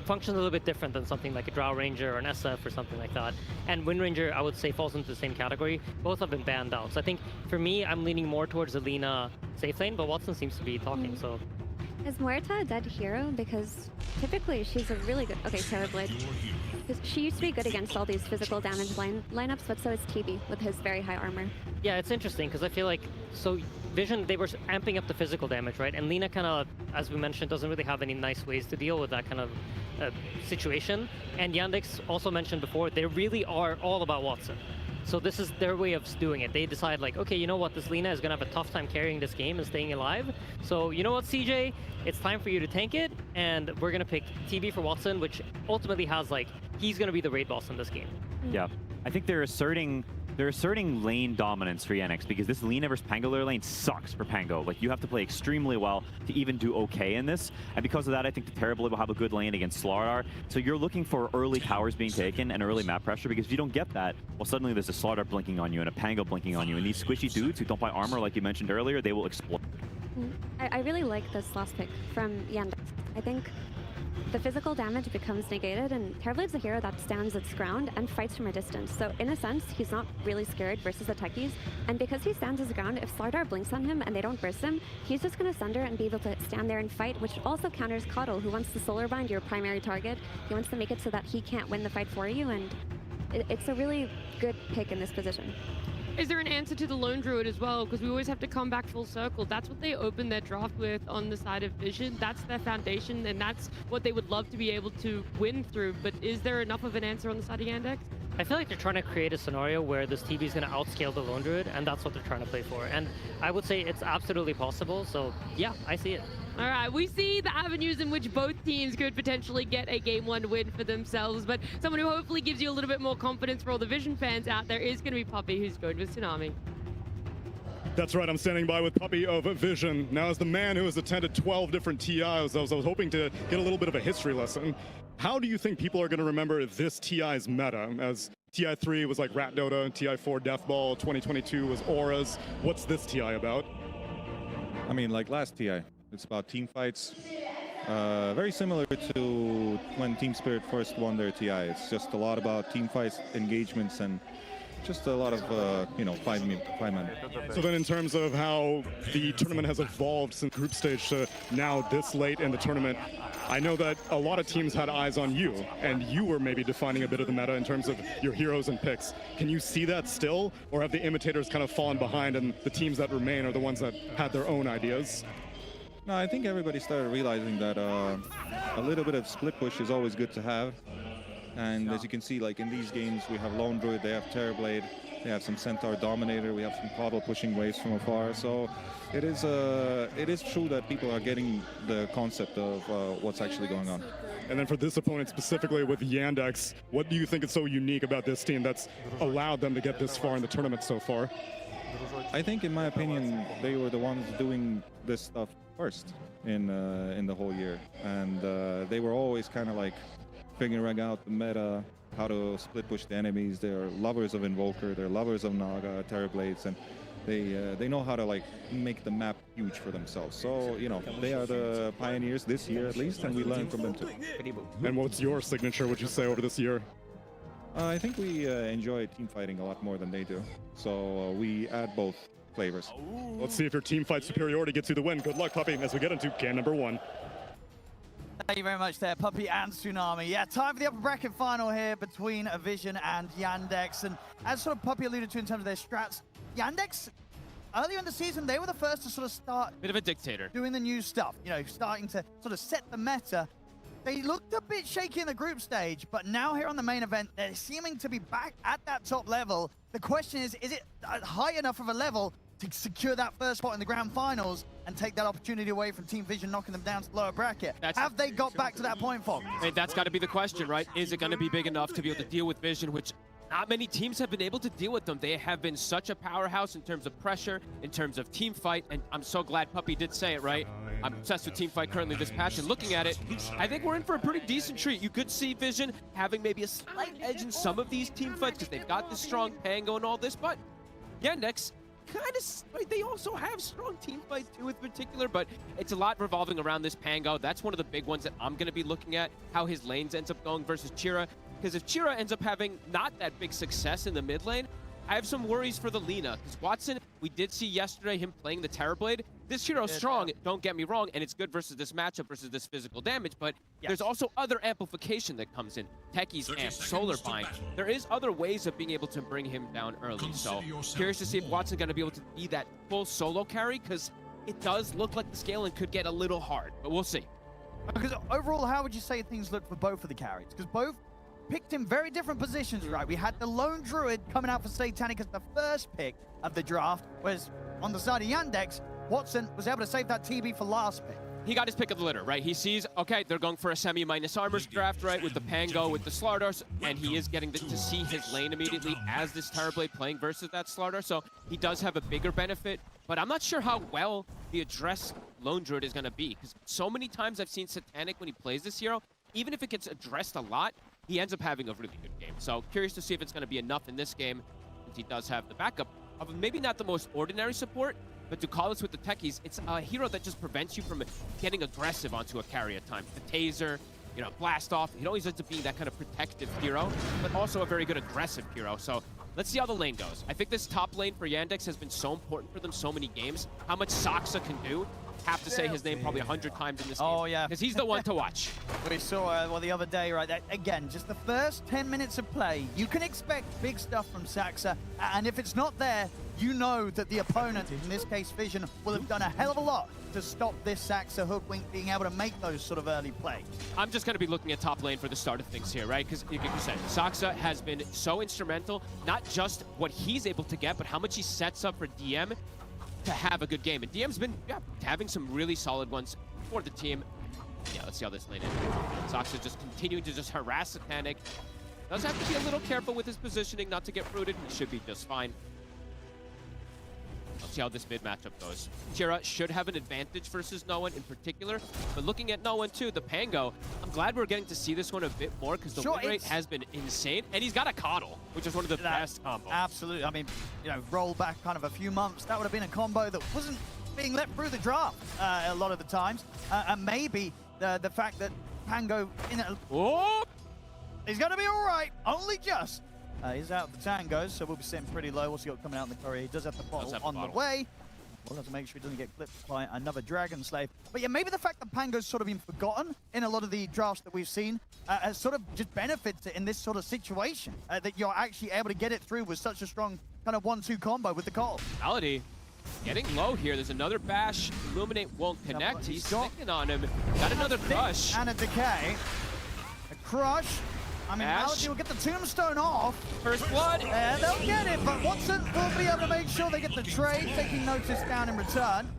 functions a little bit different than something like a Drow Ranger or an SF or something like that. And Wind Ranger, I would say, falls into the same category. Both have been banned out. So I think for me, I'm leaning more towards the Lina safe lane, but Watson seems to be talking, so... Is Muerta a dead hero? Because typically she's a really good... Okay, Terrorblade. Because she used to be good against all these physical damage lineups, but so is TB with his very high armor. Yeah, it's interesting, because I feel like... So Vision, they were amping up the physical damage, right? And Lina kind of, as we mentioned, doesn't really have any nice ways to deal with that kind of situation. And Yandex also mentioned before, they really are all about Watson. So this is their way of doing it. They decide like, okay, you know what, this Lina is gonna have a tough time carrying this game and staying alive. So you know what, CJ, it's time for you to tank it, and we're gonna pick TB for Watson, which ultimately has like, he's gonna be the raid boss in this game. Yeah, I think they're asserting lane dominance for Yandex, because this Lina versus Pangolier lane sucks for Pango. Like, you have to play extremely well to even do okay in this, and because of that, I think the Terrorblade will have a good lane against Slardar. So you're looking for early towers being taken and early map pressure, because if you don't get that, well, suddenly there's a Slardar blinking on you and a Pango blinking on you, and these squishy dudes who don't buy armor, like you mentioned earlier, they will explode. I really like this last pick from Yandex. I think the physical damage becomes negated, and Terrorblade's a hero that stands its ground and fights from a distance. So in a sense, he's not really scared versus the techies. And because he stands his ground, if Slardar blinks on him and they don't burst him, he's just going to Sunder and be able to stand there and fight, which also counters Coddle, who wants to Solar Bind your primary target. He wants to make it so that he can't win the fight for you, and it's a really good pick in this position. Is there an answer to the Lone Druid as well? Because we always have to come back full circle. That's what they opened their draft with on the side of Vision. That's their foundation, and that's what they would love to be able to win through. But is there enough of an answer on the side of Yandex? I feel like they're trying to create a scenario where this TB is going to outscale the Lone Druid, and that's what they're trying to play for. And I would say it's absolutely possible, so yeah, I see it. All right, we see the avenues in which both teams could potentially get a Game 1 win for themselves, but someone who hopefully gives you a little bit more confidence for all the Vision fans out there is going to be Puppey, who's going with Tsunami. That's right, I'm standing by with Puppey of Vision. Now, as the man who has attended 12 different TIs, I was hoping to get a little bit of a history lesson. How do you think people are going to remember this TI's meta? As TI3 was like Rat Dota, TI4 Deathball, 2022 was Auras. What's this TI about? I mean, like last TI. It's about team fights. Very similar to when Team Spirit first won their TI. It's just a lot about team fights, engagements, and just a lot of, you know, five-man. So then in terms of how the tournament has evolved since group stage to now this late in the tournament, I know that a lot of teams had eyes on you, and you were maybe defining a bit of the meta in terms of your heroes and picks. Can you see that still, or have the imitators kind of fallen behind and the teams that remain are the ones that had their own ideas? No, I think everybody started realizing that a little bit of split push is always good to have. And as you can see, like in these games, we have Lone Druid, they have Terrorblade, they have some Centaur Dominator, we have some Coddle pushing waves from afar. So it is true that people are getting the concept of what's actually going on. And then for this opponent specifically with Yandex, what do you think is so unique about this team that's allowed them to get this far in the tournament so far? I think, in my opinion, they were the ones doing this stuff first in the whole year. And they were always kind of like figuring out the meta, how to split push the enemies. They're lovers of Invoker, they're lovers of Naga, Terrorblades, and they know how to like make the map huge for themselves. So, you know, they are the pioneers this year at least, and we learn from them too. And what's your signature, would you say, over this year? I think we enjoy team fighting a lot more than they do. So we add both flavors. Let's see if your team fight superiority gets you the win. Good luck, Puppy, as we get into game number 1. Thank you very much there, Puppy and Tsunami. Yeah, time for the upper bracket final here between Vision and Yandex. And as sort of Puppy alluded to in terms of their strats, Yandex, earlier in the season, they were the first to sort of start... Bit of a dictator. ...doing the new stuff, you know, starting to sort of set the meta. They looked a bit shaky in the group stage, but now here on the main event, they're seeming to be back at that top level. The question is it high enough of a level to secure that first spot in the grand finals and take that opportunity away from Team Vision, knocking them down to the lower bracket? Have they got back to that point, Fox? Hey, that's got to be the question, right? Is it going to be big enough to be able to deal with Vision, which not many teams have been able to deal with them. They have been such a powerhouse in terms of pressure, in terms of team fight, and I'm so glad Puppy did say it, right? I'm obsessed with team fight currently this patch, and looking at it, I think we're in for a pretty decent treat. You could see Vision having maybe a slight edge in some of these team fights because they've got this strong Pango and all this, but Yandex, kind of, they also have strong team fight too in particular, but it's a lot revolving around this Pango. That's one of the big ones that I'm going to be looking at, how his lanes ends up going versus Chira. Because if Chira ends up having not that big success in the mid lane, I have some worries for the Lina. Because Watson, we did see yesterday him playing the Terrorblade. This hero's strong, don't get me wrong, and it's good versus this matchup versus this physical damage, but there's also other amplification that comes in. Techie's amp, Solar Bind. There is other ways of being able to bring him down early. So curious to see if Watson's going to be able to be that full solo carry, because it does look like the scaling could get a little hard, but we'll see. Because overall, how would you say things look for both of the carries? Because both picked in very different positions, right? We had the Lone Druid coming out for Satanic as the first pick of the draft, whereas on the side of Yandex, Watson was able to save that TB for last pick. He got his pick of the litter, right? He sees, okay, they're going for a semi-minus armors draft, right, with the Pango, with the Slardar, and he is getting to see his lane immediately as this Terrorblade playing versus that Slardar, so he does have a bigger benefit, but I'm not sure how well the address Lone Druid is going to be, because so many times I've seen Satanic when he plays this hero, even if it gets addressed a lot, he ends up having a really good game. So curious to see if it's going to be enough in this game, since he does have the backup of maybe not the most ordinary support, but to call us with the techies, it's a hero that just prevents you from getting aggressive onto a carry at times. The taser, you know, blast off. He always ends up being that kind of protective hero, but also a very good aggressive hero. So let's see how the lane goes. I think this top lane for Yandex has been so important for them so many games. How much Saksa can do. Have to say his name probably 100 times in this game. Oh, yeah. Because he's the one to watch. We saw, well, the other day, right, that, again, just the first 10 minutes of play, you can expect big stuff from Saksa, and if it's not there, you know that the opponent, in this case Vision, will have done a hell of a lot to stop this Saksa hoodwink being able to make those sort of early plays. I'm just going to be looking at top lane for the start of things here, right? Because, like you said, Saksa has been so instrumental, not just what he's able to get, but how much he sets up for DM to have a good game. And DM's been having some really solid ones for the team. Yeah, let's see how this lane is. Saksa just continuing to just harass Satanic. Does have to be a little careful with his positioning not to get rooted. He should be just fine. Let's see how this mid matchup goes. Chira should have an advantage versus No One in particular, but looking at No One too, the Pango, I'm glad we're getting to see this one a bit more because the win rate has been insane, and he's got a Coddle, which is one of the best combos. Absolutely. I mean, you know, roll back kind of a few months, that would have been a combo that wasn't being let through the draft a lot of the times, and maybe the fact that Pango in a... Oh! He's going to be all right, only just. He's out of the tangos, so we'll be sitting pretty low. What's he got coming out in the courier? He does have the bottle on the way. Well, let's make sure he doesn't get clipped by another Dragon Slave. But yeah, maybe the fact that Pango's sort of been forgotten in a lot of the drafts that we've seen has sort of just benefits it in this sort of situation. That you're actually able to get it through with such a strong kind of 1-2 combo with the call. Malady getting low here. There's another bash. Illuminate won't connect. He's sticking on him. Got another crush. And a decay. A crush. I mean, Malady will get the tombstone off. First blood. Yeah, they'll get it, but Watson will be able to make sure they get the trade, taking notice down in return.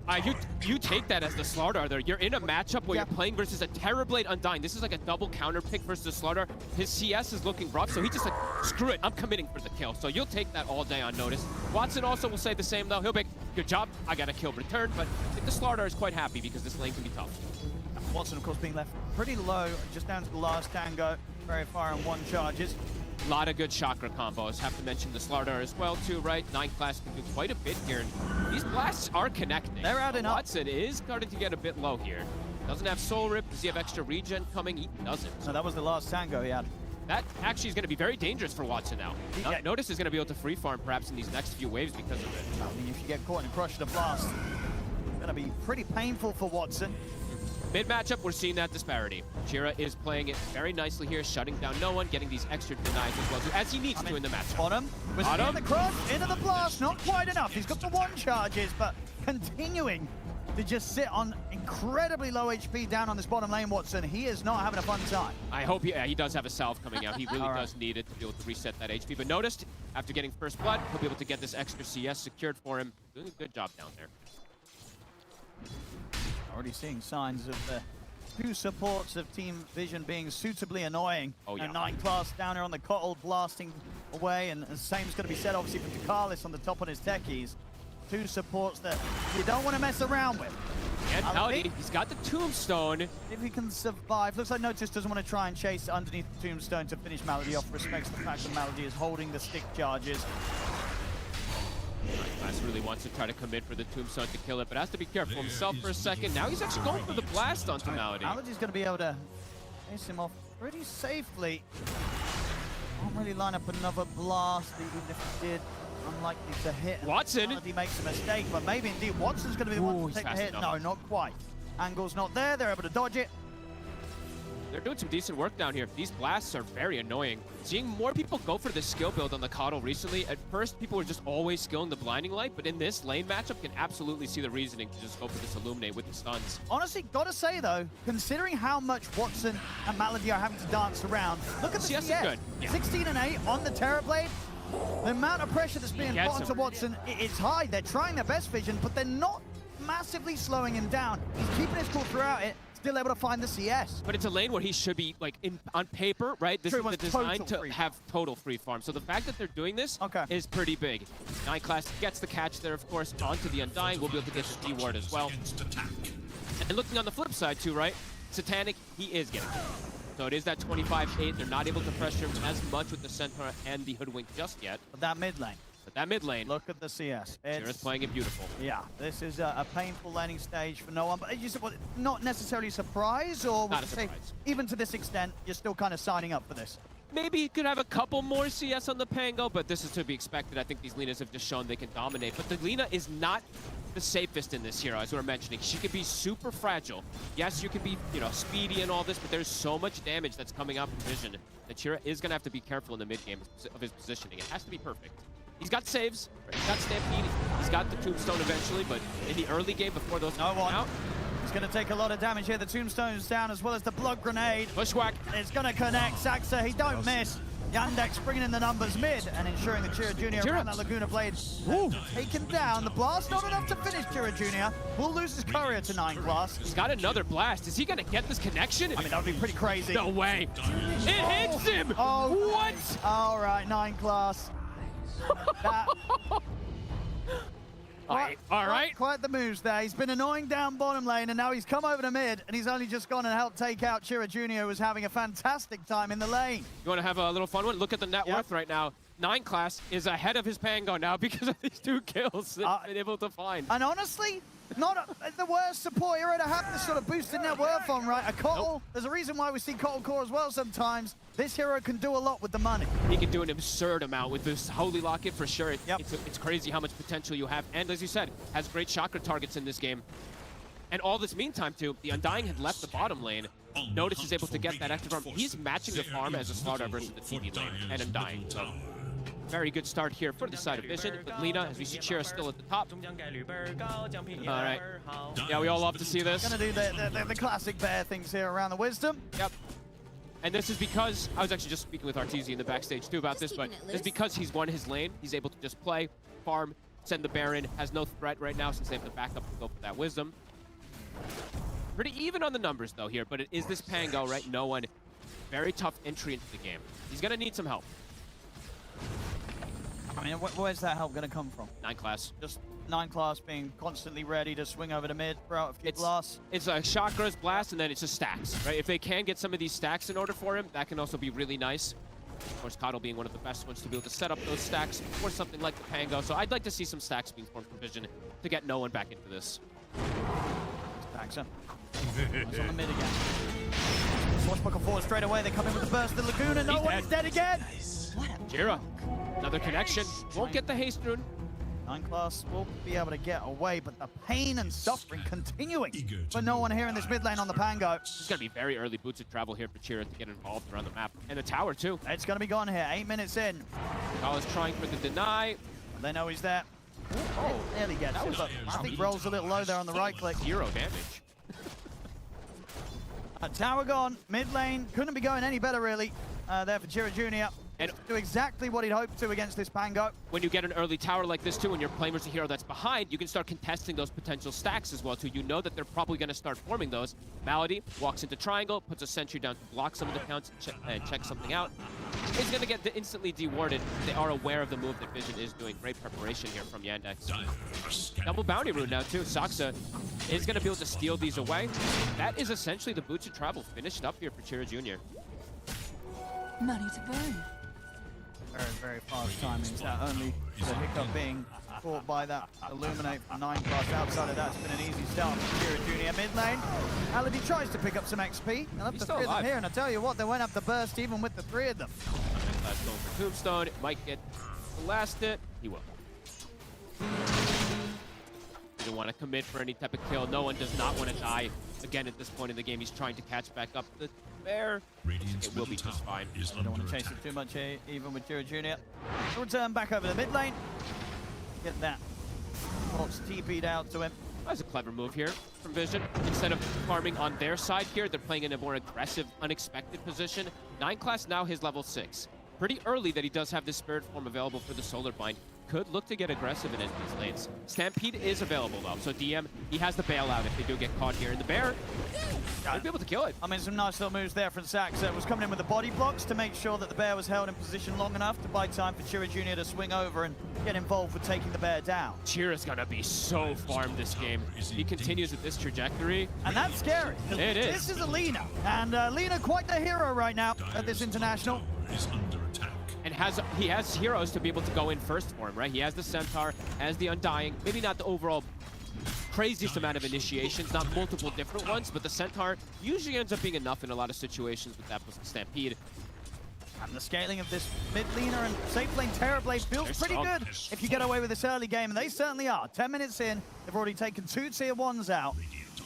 You take that as the Slardar there. You're in a matchup where you're playing versus a Terrorblade Undying. This is like a double counter pick versus the Slardar. His CS is looking rough, so he just like, screw it, I'm committing for the kill. So you'll take that all day on notice. Watson also will say the same though. He'll be, good job, I got a kill return, but I think the Slardar is quite happy because this lane can be tough. Watson, of course, being left pretty low, just down to the last tango. Very far on 1 charges. A lot of good chakra combos. Have to mention the Slardar as well, too, right? 9 class can do quite a bit here. And these blasts are connecting. They're adding up. Watson is starting to get a bit low here. Doesn't have Soul Rip. Does he have extra regen coming? He doesn't. So that was the last tango he had. That actually is going to be very dangerous for Watson now. Notice is going to be able to free farm perhaps in these next few waves because of it. I mean, if you get caught in a crush of the blast, it's going to be pretty painful for Watson. Mid matchup, we're seeing that disparity. Chira is playing it very nicely here, shutting down no one, getting these extra denies as well, as he needs to in the matchup. Bottom. Bottom. The cross, into the blast, not quite enough. He's got the 1 charges, but continuing to just sit on incredibly low HP down on this bottom lane, Watson. He is not having a fun time. I hope he does have a salve coming out. He really does need it to be able to reset that HP. But noticed, after getting first blood, he'll be able to get this extra CS secured for him. Doing a good job down there. Already seeing signs of the 2 supports of Team Vision being suitably annoying. Oh, yeah. 9 class down here on the Cottle blasting away, and the same's going to be said obviously for Takalis on the top on his techies. 2 supports that you don't want to mess around with. And Malady, he's got the tombstone. If he can survive. Looks like Notice doesn't want to try and chase underneath the tombstone to finish Malady off. Respects the fact that Malady is holding the stick charges. Class really wants to try to commit for the tombstone to kill it, but has to be careful himself for a second. Now he's actually going for the blast onto Malady. Malady's going to be able to chase him off pretty safely. Won't really line up another blast, even if he did. Unlikely to hit. Watson! Malady makes a mistake, but maybe indeed Watson's going to be the one to take the hit. No, not quite. Angle's not there. They're able to dodge it. They're doing some decent work down here. These blasts are very annoying. Seeing more people go for this skill build on the Cottle recently, at first people were just always skilling the Blinding Light, but in this lane matchup can absolutely see the reasoning to just go for this Illuminate with the stuns. Honestly, gotta say though, considering how much Watson and Malady are having to dance around, look at the CS. Good. Yeah. 16 and 8 on the Terrorblade. The amount of pressure that's being put onto Watson is high. They're trying their best Vision, but they're not massively slowing him down. He's keeping his cool throughout it. Still able to find the CS. But it's a lane where he should be, like, on paper, right? This is the design to have total free farm. So the fact that they're doing this is pretty big. 9 class gets the catch there, of course, onto the Undying. We'll be able to get the D-ward as well. And looking on the flip side, too, right? Satanic, he is getting it. So it is that 25-8. They're not able to pressure him as much with the Centaur and the Hoodwink just yet. But that mid lane. Look at the CS. Chira's playing it beautiful. Yeah, this is a painful laning stage for no one. But you said, well, not necessarily a surprise, or not a surprise. Even to this extent, you're still kind of signing up for this. Maybe he could have a couple more CS on the Pango, but this is to be expected. I think these Linas have just shown they can dominate. But the Lina is not the safest in this hero, as we were mentioning. She can be super fragile. Yes, you can be, speedy and all this, but there's so much damage that's coming out from Vision that Chira is going to have to be careful in the mid game of his positioning. It has to be perfect. He's got saves, he's got Stampede, he's got the Tombstone eventually, but in the early game before those come out, He's going to take a lot of damage here. The Tombstone's down as well as the Blood Grenade. Bushwhack. It's going to connect. Saxa, he don't miss. Yandex bringing in the numbers mid and ensuring that Chira Jr. around that Laguna Blade taken down. The blast not enough to finish Chira Jr. Will lose his courier to 9 class. He's got another blast. Is he going to get this connection? I mean, that would be pretty crazy. No way. It hits him. Oh, what? Nice. All right, 9 class. All right. Quite the moves there. He's been annoying down bottom lane, and now he's come over to mid, and he's only just gone and helped take out Chira Jr., who was having a fantastic time in the lane. You want to have a little fun one? Look at the net worth right now. 9 class is ahead of his Pango now because of these 2 kills that he's been able to find. And honestly, Not the worst support hero to have this sort of boosted net worth on, right? A Kotl, there's a reason why we see Kotl core as well sometimes. This hero can do a lot with the money. He can do an absurd amount with this Holy Locket for sure. It's crazy how much potential you have. And as you said, has great chakra targets in this game. And all this meantime, too, the Undying had left the bottom lane. Notice is able to get that active arm. He's matching the farm as a Slardar versus the TV lane and Undying. So very good start here for the side of Vision. But Lina, as we see Chira still at the top. All right. Yeah, we all love to see this. Gonna do the classic bear things here around the Wisdom. Yep. And this is because, I was actually just speaking with Arteezy in the backstage too about this, but it's because he's won his lane. He's able to just play, farm, send the Baron, has no threat right now since they have the backup to go for that Wisdom. Pretty even on the numbers though here, but it is this Pango, right? No one. Very tough entry into the game. He's gonna need some help. I mean, where's that help gonna come from? 9 class. Just 9 class being constantly ready to swing over the mid, throw out a few blasts. It's a chakras, blast, and then it's just stacks, right? If they can get some of these stacks in order for him, that can also be really nice. Of course, Kotl being one of the best ones to be able to set up those stacks for something like the Pango. So I'd like to see some stacks being formed from Vision to get no one back into this. Stacks up. It's on the mid again. Swashbuckle forward straight away. They come in with the burst. The Laguna. No one is dead again. Jira, another connection. Won't get the haste rune. 9 class will be able to get away, but the pain and suffering continuing for no one here in this mid lane on the Pango. It's going to be very early boots of travel here for Chira to get involved around the map. And the tower, too. It's going to be gone here. 8 minutes in. Kyle is trying for the deny. They know he's there. Oh, nearly gets it, but I think rolls a little low there on the right click. 0 damage. Tower gone. Mid lane. Couldn't be going any better, really, there for Chira Jr. And do exactly what he'd hoped to against this Pango. When you get an early tower like this too, and you're playing versus a hero that's behind, you can start contesting those potential stacks as well too. You know that they're probably going to start forming those. Malady walks into triangle, puts a sentry down to block some of the counts and check something out. He's going to get instantly dewarded. They are aware of the move that Vision is doing. Great preparation here from Yandex. Double bounty rune now too. Saksa is going to be able to steal these away. That is essentially the boots of travel finished up here for Chira Jr. Money to burn. Very, very fast timings. That only the hiccup being caught by that Illuminate from 9 class. Outside of that, it's been an easy start for Chira Jr. mid lane. Malady tries to pick up some XP. They'll have the 3 of them here, and I tell you what, they won't have to burst even with the 3 of them. That's going for Tombstone. It might get the last hit. He will. Doesn't want to commit for any type of kill. No one does not want to die again at this point in the game. He's trying to catch back up the bear. It will be just fine. I don't want to chase it too much here, even with Chira Jr. He'll return back over the mid lane. Get that box TP'd out to him. That's a clever move here from Vision. Instead of farming on their side here, they're playing in a more aggressive, unexpected position. 9 class now his level 6. Pretty early that he does have this spirit form available for the Solar Bind. Could look to get aggressive in these lanes. Stampede is available though, so DM, he has the bailout if they do get caught here. And the bear, might be able to kill it. I mean, some nice little moves there from Saxa. Was coming in with the body blocks to make sure that the bear was held in position long enough to buy time for Chira Jr. to swing over and get involved with taking the bear down. Chira's gonna be so farmed this game. He continues with this trajectory. And that's scary. It is. This is a Lina. And Lina quite the hero right now at this international. And he has heroes to be able to go in first for him, right? He has the Centaur, has the Undying. Maybe not the overall craziest amount of initiations, not multiple different ones, but the Centaur usually ends up being enough in a lot of situations with that plus the Stampede. And the scaling of this mid laner and safe lane Terrorblade feels pretty good if you get away with this early game, and they certainly are. 10 minutes in, they've already taken 2 tier 1s out.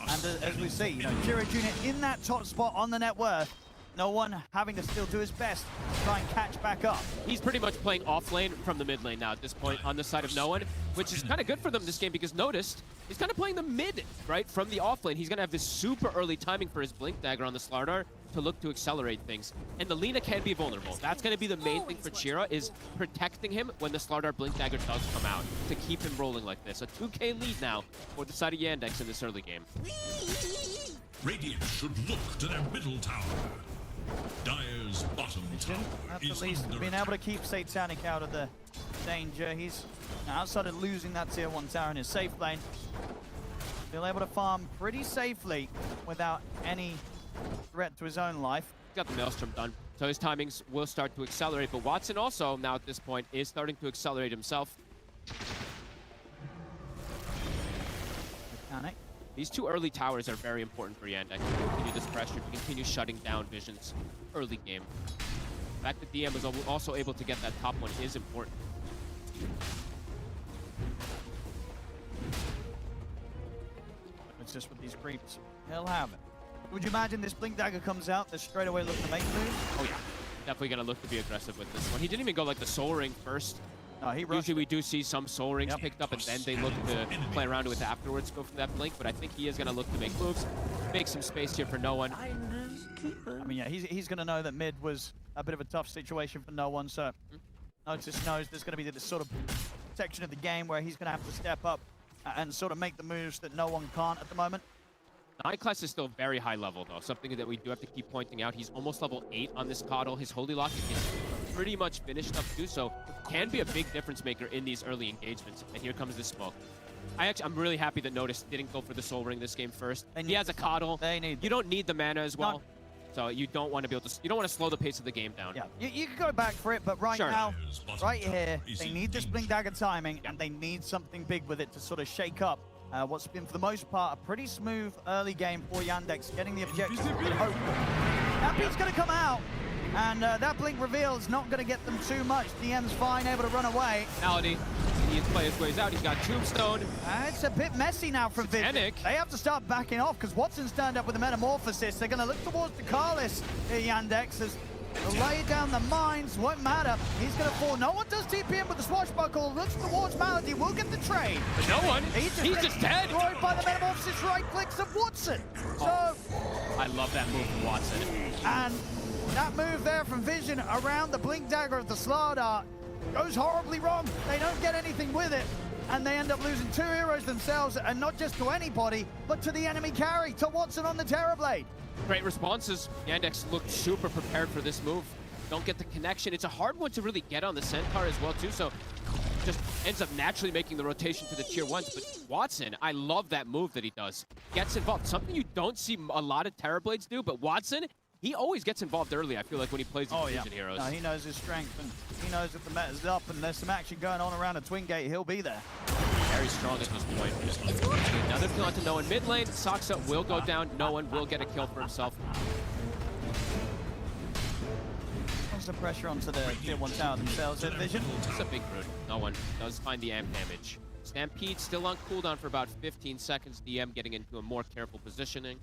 And as we see, you know, Chira Jr. in that top spot on the net worth. No one having to still do his best to try and catch back up. He's pretty much playing off lane from the mid lane now at this point on the side of no one, which is kind of good for them this game because noticed he's kind of playing the mid, right, from the off lane. He's going to have this super early timing for his Blink Dagger on the Slardar to look to accelerate things. And the Lina can be vulnerable. That's going to be the main thing for Chira is protecting him when the Slardar Blink Dagger does come out to keep him rolling like this. A 2K lead now for the side of Yandex in this early game. Radiant should look to their middle tower. Dire's bottom tower That's is at least under being able to keep Satanic out of the danger. He's outside of losing that tier 1 tower in his safe lane. Still able to farm pretty safely without any threat to his own life. Got the Maelstrom done, so his timings will start to accelerate. But Watson also, now at this point, is starting to accelerate himself. These two early towers are very important for Yandex to continue this pressure, to continue shutting down Vision's early game. The fact that DM was also able to get that top one is important. It's just with these creeps. He'll have it. Would you imagine this Blink Dagger comes out, they're straight away looking to make moves? Oh yeah, definitely gonna look to be aggressive with this one. He didn't even go like the Soul Ring first. No, he rushed. Usually we do see some Soul Rings picked up and then they look to play around with it afterwards, go for that Blink, but I think he is gonna look to make moves, make some space here for No One. I mean, yeah, he's gonna know that mid was a bit of a tough situation for No One, so Notice knows there's gonna be this sort of section of the game where he's gonna have to step up and sort of make the moves that No One can't at the moment. Nine class is still very high level though, something that we do have to keep pointing out. He's almost level 8 on this Coddle. His Holy Lock is pretty much finished up too, so can be a big difference maker in these early engagements. And here comes the smoke. I'm really happy that Notice didn't go for the Soul Ring this game first. He has a Coddle. You don't need the mana as well. So you don't want to be able to, you don't want to slow the pace of the game down. Yeah, you can go back for it, but right now, right here, they need this Blink Dagger timing, and they need something big with it to sort of shake up what's been, for the most part, a pretty smooth early game for Yandex, getting the objective with hope. That beat's going to come out, and that Blink reveal is not going to get them too much. DM's fine, able to run away. Malady, he needs to play his ways out. He's got Tombstone. It's a bit messy now from Vision. They have to start backing off because Watson's turned up with a Metamorphosis. They're going to look towards the Carlis here, Yandex, as they lay down the mines. Won't matter. He's going to fall. No One does TP in with the Swashbuckle. Looks towards Malady. Will get the trade. But No One. He's just dead. Destroyed by the Metamorphosis right clicks of Watson. So I love that move from Watson. And that move there from Vision around the Blink Dagger of the Slardar goes horribly wrong. They don't get anything with it, and they end up losing 2 heroes themselves, and not just to anybody, but to the enemy carry, to Watson on the Terrorblade. Great responses. Yandex looked super prepared for this move. Don't get the connection. It's a hard one to really get on the Centaur as well, too, so just ends up naturally making the rotation to the tier 1s. But Watson, I love that move that he does. Gets involved. Something you don't see a lot of Terrorblades do, but Watson, he always gets involved early, I feel like, when he plays these Vision heroes. No, he knows his strength, and he knows if the meta's up and there's some action going on around a Twin Gate, he'll be there. Very strong at this point. Another kill onto No One mid lane. Saksa will go down. No One will get a kill for himself. What's the pressure onto the tier 1 tower themselves at Vision? It's a big root. No One does find the amp damage. Stampede still on cooldown for about 15 seconds. DM getting into a more careful positioning.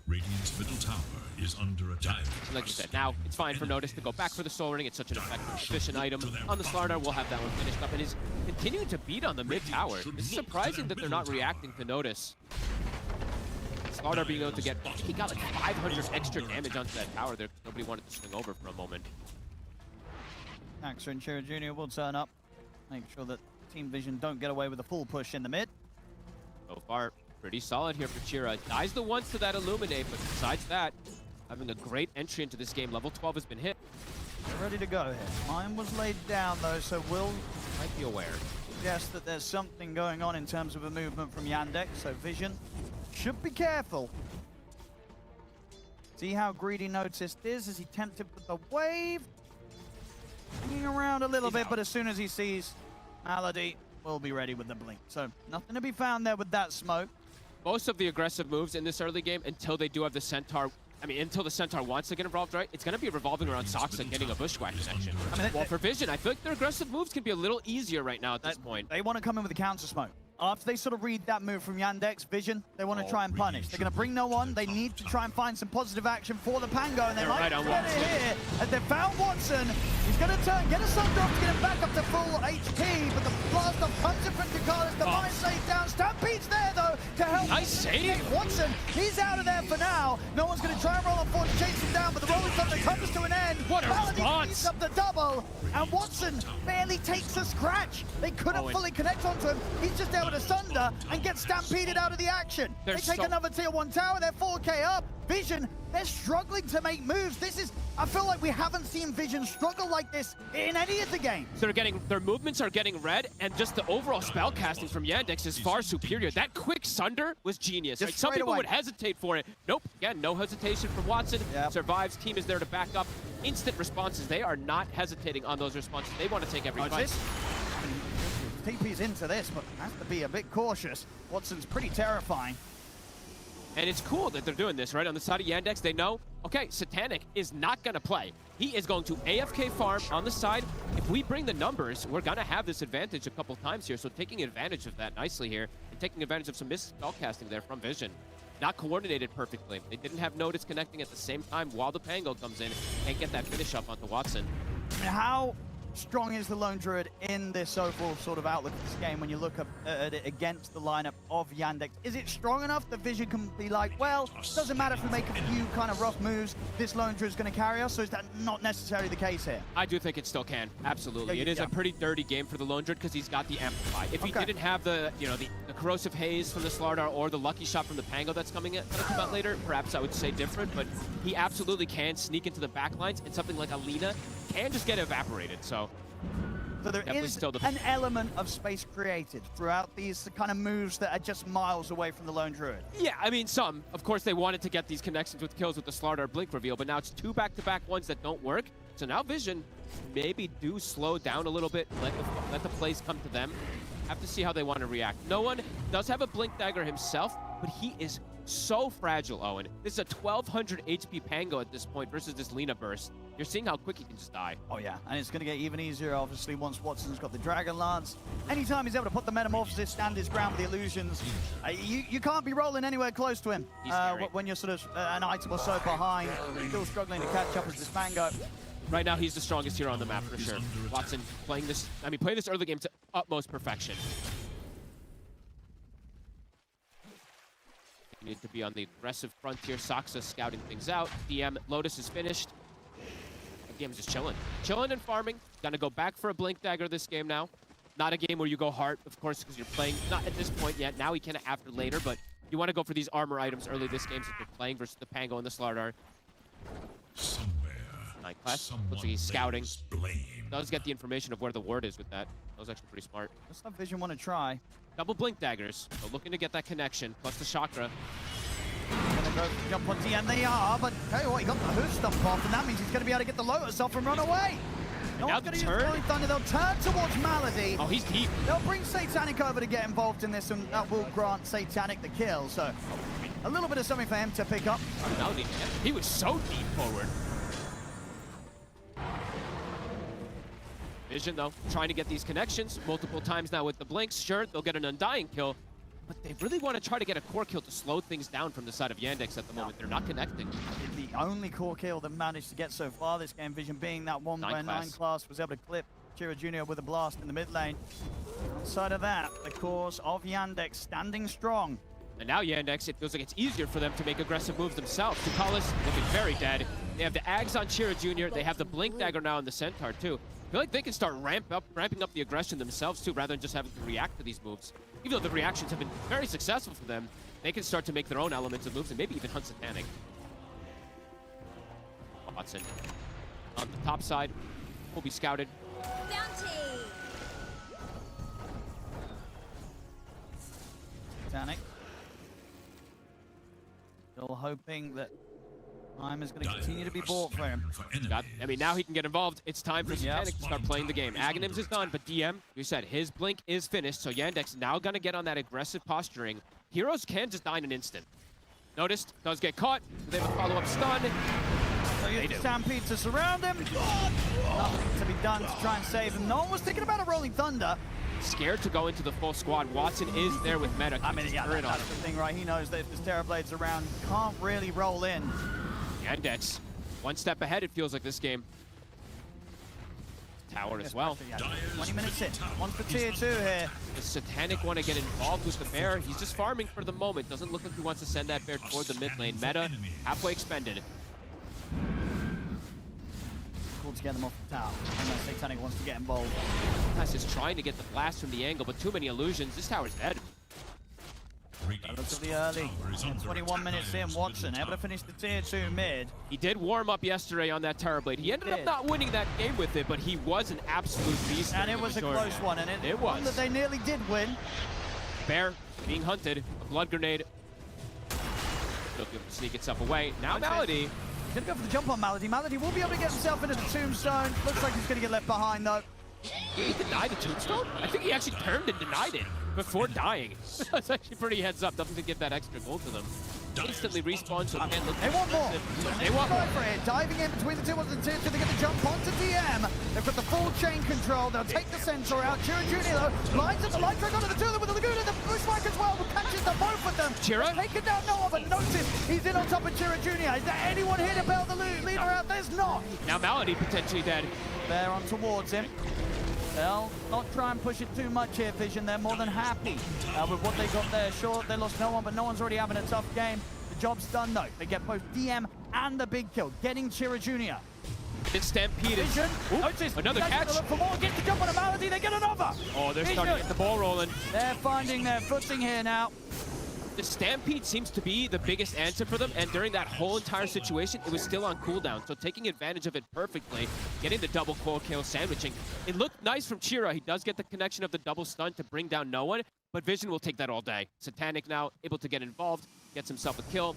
Radiant's middle tower is under attack. Like you said, now it's fine for Notice to go back for the Soul Ring. It's such an effective, efficient item. On the Slardar, we'll have that one finished up, and is continuing to beat on the mid tower. It's surprising that they're not reacting to Notice. Slardar being able to get, he got like 500 extra damage onto that tower there. Nobody wanted to swing over for a moment. Axa and Chira Jr. will turn up. Make sure that Team Vision don't get away with a full push in the mid. So far, pretty solid here for Chira. Dies the once to that Illuminate, but besides that, having a great entry into this game. Level 12 has been hit. They're ready to go here. Time was laid down though, so Will might be aware. Suggest that there's something going on in terms of a movement from Yandex, so Vision should be careful. See how greedy Noticed is as he tempted with the wave. Hanging around a little bit, but as soon as he sees Malady, we'll be ready with the blink. So nothing to be found there with that smoke. Most of the aggressive moves in this early game, until they do have the Centaur, until the Centaur wants to get involved, right? It's going to be revolving around Saksa getting a Bushwhack connection. Well, for Vision, I feel like their aggressive moves can be a little easier right now at this point. They want to come in with a counter smoke. After they sort of read that move from Yandex, Vision, they want to try and punish. They're going to bring No One. They need to try and find some positive action for the Pango, and they might right get it here. As they found Watson, he's going to turn, get a Sunder off to get him back up to full HP, but the blast off comes in from Ducalis. The mine's laid down. Stampede's there, though, to help. Nice save. Watson, he's out of there for now. No One's going to try and roll on forward to chase him down, but the rolling thunder comes to an end. What a response. He's up the double, and Watson barely takes a scratch. They couldn't fully connect onto him. He's just able to Sunder and get stampeded out of the action. They take another tier 1 tower, they're 4K up. Vision, they're struggling to make moves. This is, I feel like we haven't seen Vision struggle like this in any of the games. So their movements are getting red, and just the overall spell casting from Yandex is far superior. That quick Sunder was genius. Right? Some people would hesitate for it. Nope, again, no hesitation from Watson. Survives, team is there to back up. Instant responses, they are not hesitating on those responses. They want to take every fight. TP's into this, but has to be a bit cautious. Watson's pretty terrifying. And it's cool that they're doing this, right? On the side of Yandex, they know, okay, Satanic is not going to play. He is going to AFK farm on the side. If we bring the numbers, we're going to have this advantage a couple times here. So taking advantage of that nicely here and taking advantage of some missed spellcasting there from Vision. Not coordinated perfectly. They didn't have Notice connecting at the same time while the Pango comes in and get that finish up onto Watson. I mean, how strong is the Lone Druid in this overall sort of outlook of this game when you look at it against the lineup of Yandex? Is it strong enough that Vision can be like, well, doesn't matter if we make a few kind of rough moves, this Lone Druid is going to carry us, or is that not necessarily the case here? I do think it still can, absolutely. It is a pretty dirty game for the Lone Druid because he's got the Amplify. If he didn't have the, the Corrosive Haze from the Slardar or the Lucky Shot from the Pango that's gonna come out later, perhaps I would say different, but he absolutely can sneak into the backlines, and something like Alina can just get evaporated, so there is an element of space created throughout these kind of moves that are just miles away from the Lone Druid. Yeah, I mean, some. Of course, they wanted to get these connections with kills with the Slardar Blink reveal, but now it's 2 back-to-back ones that don't work. So now Vision maybe do slow down a little bit, let the plays come to them. Have to see how they want to react. No one does have a Blink Dagger himself, but he is so fragile, Owen. This is a 1200 HP Pango at this point versus this Lina Burst. You're seeing how quick he can just die. Oh yeah, and it's going to get even easier, obviously, once Watson's got the Dragon Lance. Anytime he's able to put the Metamorphosis, stand his ground with the illusions, you can't be rolling anywhere close to him when you're sort of an item or so behind, still struggling to catch up as this Pango. Right now, he's the strongest hero on the map for sure. Watson playing this, playing this early game to utmost perfection. Need to be on the aggressive frontier. Saksa scouting things out. DM Lotus is finished. The game's just chilling. Chilling and farming. Gonna go back for a Blink Dagger this game now. Not a game where you go hard, of course, because you're playing, not at this point yet. Now he can after later, but you want to go for these armor items early this game since you're playing versus the Pango and the Slardar. Night class. Looks like he's scouting. Does get the information of where the ward is with that. That was actually pretty smart. What's that Vision want to try? Double Blink Daggers. So looking to get that connection, plus the Chakra. Gonna go jump on TN, they are, but tell you what, he got the Hoof Stomp off, and that means he's going to be able to get the Lotus off and run away. No one's going to use Rolling Thunder. They'll turn towards Malady. Oh, he's deep. They'll bring Satanic over to get involved in this, and that will grant Satanic the kill. So a little bit of something for him to pick up. Malady, he was so deep forward. Vision, though, trying to get these connections multiple times now with the blinks. Sure, they'll get an Undying kill, but they really want to try to get a core kill to slow things down from the side of Yandex at the moment. They're not connecting. The only core kill they've managed to get so far this game, Vision being that one where 9 class was able to clip Chira Jr. with a blast in the mid lane. Outside of that, the cores of Yandex standing strong. And now Yandex, it feels like it's easier for them to make aggressive moves themselves. Tukalis looking very dead. They have the Ags on Chira Jr. They have the Blink Dagger now on the Centaur, too. I feel like they can start ramping up the aggression themselves, too, rather than just having to react to these moves. Even though the reactions have been very successful for them, they can start to make their own elements of moves and maybe even hunt Satanic. Watson on the top side will be scouted. Satanic. Still hoping that time is going to continue to be bought for him. Now he can get involved. It's time for Satanic to start playing the game. Aghanims is done, but DM, you said his blink is finished, so Yandex now going to get on that aggressive posturing. Heroes can just die in an instant. Noticed, does get caught. They have a follow-up stun. So you have Stampede to surround him. Nothing to be done to try and save him. No one was thinking about a Rolling Thunder. Scared to go into the full squad. Watson is there with Meta. I mean, yeah, that's the thing, right? He knows that if there's Terrorblades around, he can't really roll in. Yandex, one step ahead, it feels like this game. Tower as well. 20 minutes in. One for tier 2 here. Does Satanic want to get involved with the bear? He's just farming for the moment. Doesn't look like he wants to send that bear toward the mid lane. Meta, halfway expended. Cool to get them off the tower. Unless Satanic wants to get involved. Tess is trying to get the blast from the angle, but too many illusions. This tower's dead. Relatively early. 21 minutes in, Watson able to finish the tier 2 mid. He did warm up yesterday on that Terrorblade. He ended up not winning that game with it, but he was an absolute beast. And it was a close one, and it was one that they nearly did win. Bear being hunted, a blood grenade. Looking to sneak itself away. Now Malady. Gonna go for the jump on Malady. Malady will be able to get himself into the tombstone. Looks like he's gonna get left behind though. He denied the tombstone? I think he actually turned and denied it before dying. That's actually pretty heads up. Doesn't give that extra gold to them. Instantly respawns, so can't look. They want more. They want more. For it. Diving in between the tier 1s and tier 2. They're going to jump onto DM. They've got the full chain control. They'll take the Centaur out. Chira Jr. though lines up the light track onto the two of them with the Laguna. The Bushwhack as well. Catches the both of them. Chira? Taking down Noah, but notice he's in on top of Chira Jr. Is there anyone here to bail the leader out? There's not. Now Malady potentially dead. They're on towards him. They'll not try and push it too much here, Vision. They're more than happy with what they got there. Sure, they lost no one, but no one's already having a tough game. The job's done, though. They get both DM and the big kill, getting Chira Jr. It's Stampede. Vision, notice, another catch. Look for more, get the jump on a Malady, they get another. Oh, they're starting to get the ball rolling. They're finding their footing here now. The Stampede seems to be the biggest answer for them, and during that whole entire situation, it was still on cooldown, so taking advantage of it perfectly, getting the double core kill sandwiching. It looked nice from Chira. He does get the connection of the double stun to bring down no one, but Vision will take that all day. Satanic now able to get involved, gets himself a kill.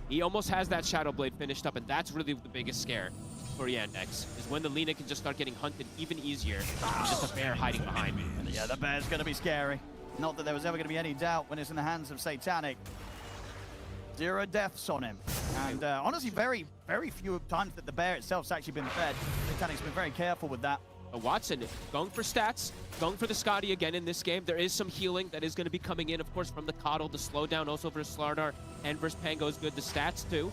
He almost has that Shadow Blade finished up, and that's really the biggest scare for Yandex, is when the Lina can just start getting hunted even easier. Just a bear hiding behind. Yeah, the bear's going to be scary. Not that there was ever going to be any doubt when it's in the hands of Satanic. 0 deaths on him. And honestly, very, very few times that the bear itself's actually been fed. Satanic's been very careful with that. Watson going for stats, going for the Scotty again in this game. There is some healing that is going to be coming in, of course, from the Coddle, the slowdown also versus Slardar, and versus Pango is good. The stats, too.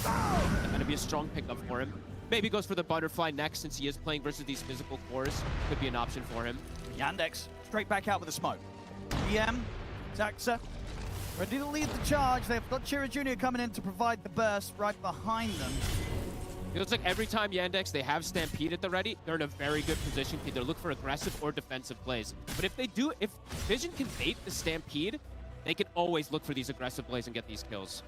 Going to be a strong pickup for him. Maybe goes for the Butterfly next, since he is playing versus these physical cores. Could be an option for him. Yandex straight back out with the smoke. DM, Zaxa, ready to lead the charge. They've got Chira Jr. coming in to provide the burst right behind them. Feels like every time Yandex, they have Stampede at the ready, they're in a very good position to either look for aggressive or defensive plays. But if they do, if Vision can bait the Stampede, they can always look for these aggressive plays and get these kills.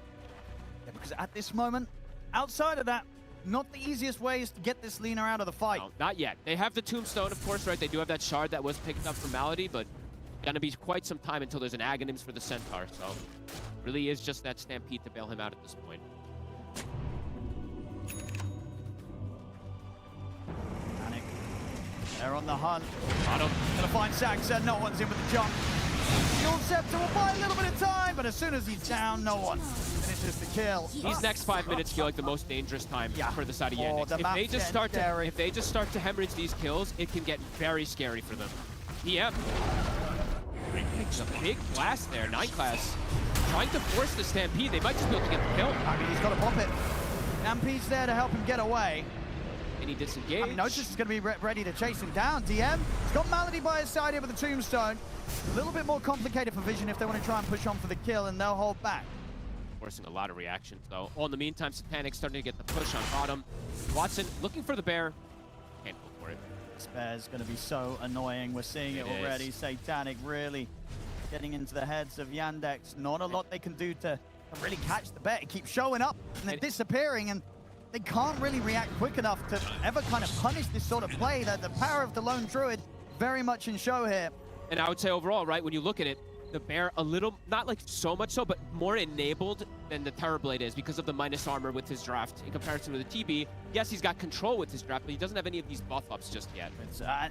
Yeah, because at this moment, outside of that, not the easiest ways to get this Lina out of the fight. No, not yet. They have the Tombstone, of course, right? They do have that shard that was picked up from Malady, but gonna be quite some time until there's an Aghanims for the Centaur, so really is just that Stampede to bail him out at this point. Panic. They're on the hunt. Gonna find Zaxa. No one's in with the jump. Fuel Scepter will buy a little bit of time, but as soon as he's down, no one finishes the kill. These next 5 minutes feel like the most dangerous time for the side of Yandex. The If they just start to hemorrhage these kills, it can get very scary for them. DM. It's a big blast there, 9 class. Trying to force the Stampede. They might just be able to get the kill. I mean, he's got to pop it. Stampede's there to help him get away. And he disengaged. I mean, Notice is going to be ready to chase him down. DM, he's got Malady by his side here with the Tombstone. A little bit more complicated for Vision if they want to try and push on for the kill, and they'll hold back. Forcing a lot of reactions, though. Oh, in the meantime, Satanic starting to get the push on bottom. Watson looking for the bear. Can't go for it. This bear's going to be so annoying. We're seeing it already. Satanic really getting into the heads of Yandex. Not a lot they can do to really catch the bear. It keeps showing up and they're disappearing, and they can't really react quick enough to ever kind of punish this sort of play. That the power of the Lone Druid very much in show here. And I would say overall, right, when you look at it, the bear a little, not like so much so, but more enabled than the Terrorblade is because of the minus armor with his draft in comparison to the TB. Yes, he's got control with his draft, but he doesn't have any of these buff ups just yet.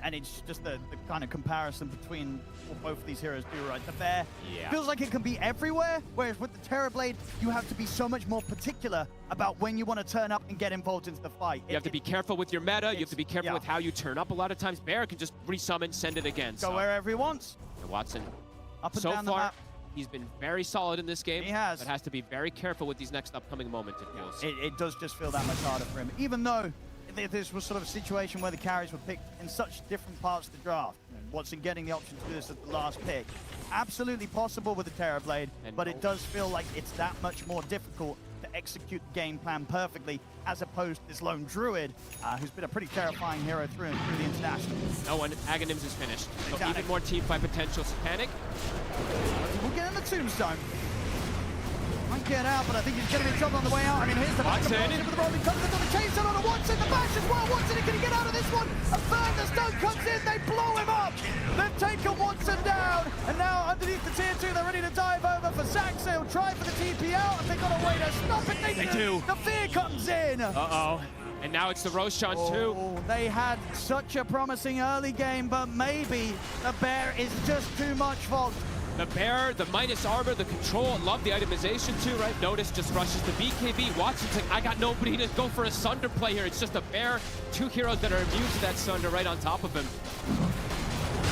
And it's just the kind of comparison between what both of these heroes do, right? The bear feels like it can be everywhere, whereas with the Terrorblade, you have to be so much more particular about when you want to turn up and get involved into the fight. You have to be careful with your meta. You have to be careful with how you turn up. A lot of times, Bear can just resummon, send it again. Go wherever he wants. And Watson, up and so down far, the map. He's been very solid in this game. He has. But has to be very careful with these next upcoming moments, it feels. It does just feel that much harder for him, even though this was sort of a situation where the carries were picked in such different parts of the draft. Watson getting the option to do this at the last pick. Absolutely possible with the Terrorblade, but it does feel like it's that much more difficult to execute the game plan perfectly, as opposed to this Lone Druid, who's been a pretty terrifying hero through and through the International. No one, Aghanims is finished. So even more team fight potential. Satanic. We'll get in the Tombstone. Might get out, but I think he's going to be in trouble on the way out. I mean, here's the Watson with the rolling comes on the chase on a Watson, the bash as well. Watson, can he get out of this one? A third, the stone comes in, they blow him up. They've taken Watson down, and now underneath the tier 2, they're ready to dive over for Zaxa. He'll try for the TP out, and they've got a way to stop it. They do. The fear comes in. Uh-oh. And now it's the Roshan too. They had such a promising early game, but maybe the bear is just too much fault. The bear, the minus armor, the control, love the itemization too, right? Notice just rushes the BKB. Watson's like, I got nobody to go for a Sunder play here. It's just a bear, 2 heroes that are immune to that Sunder right on top of him.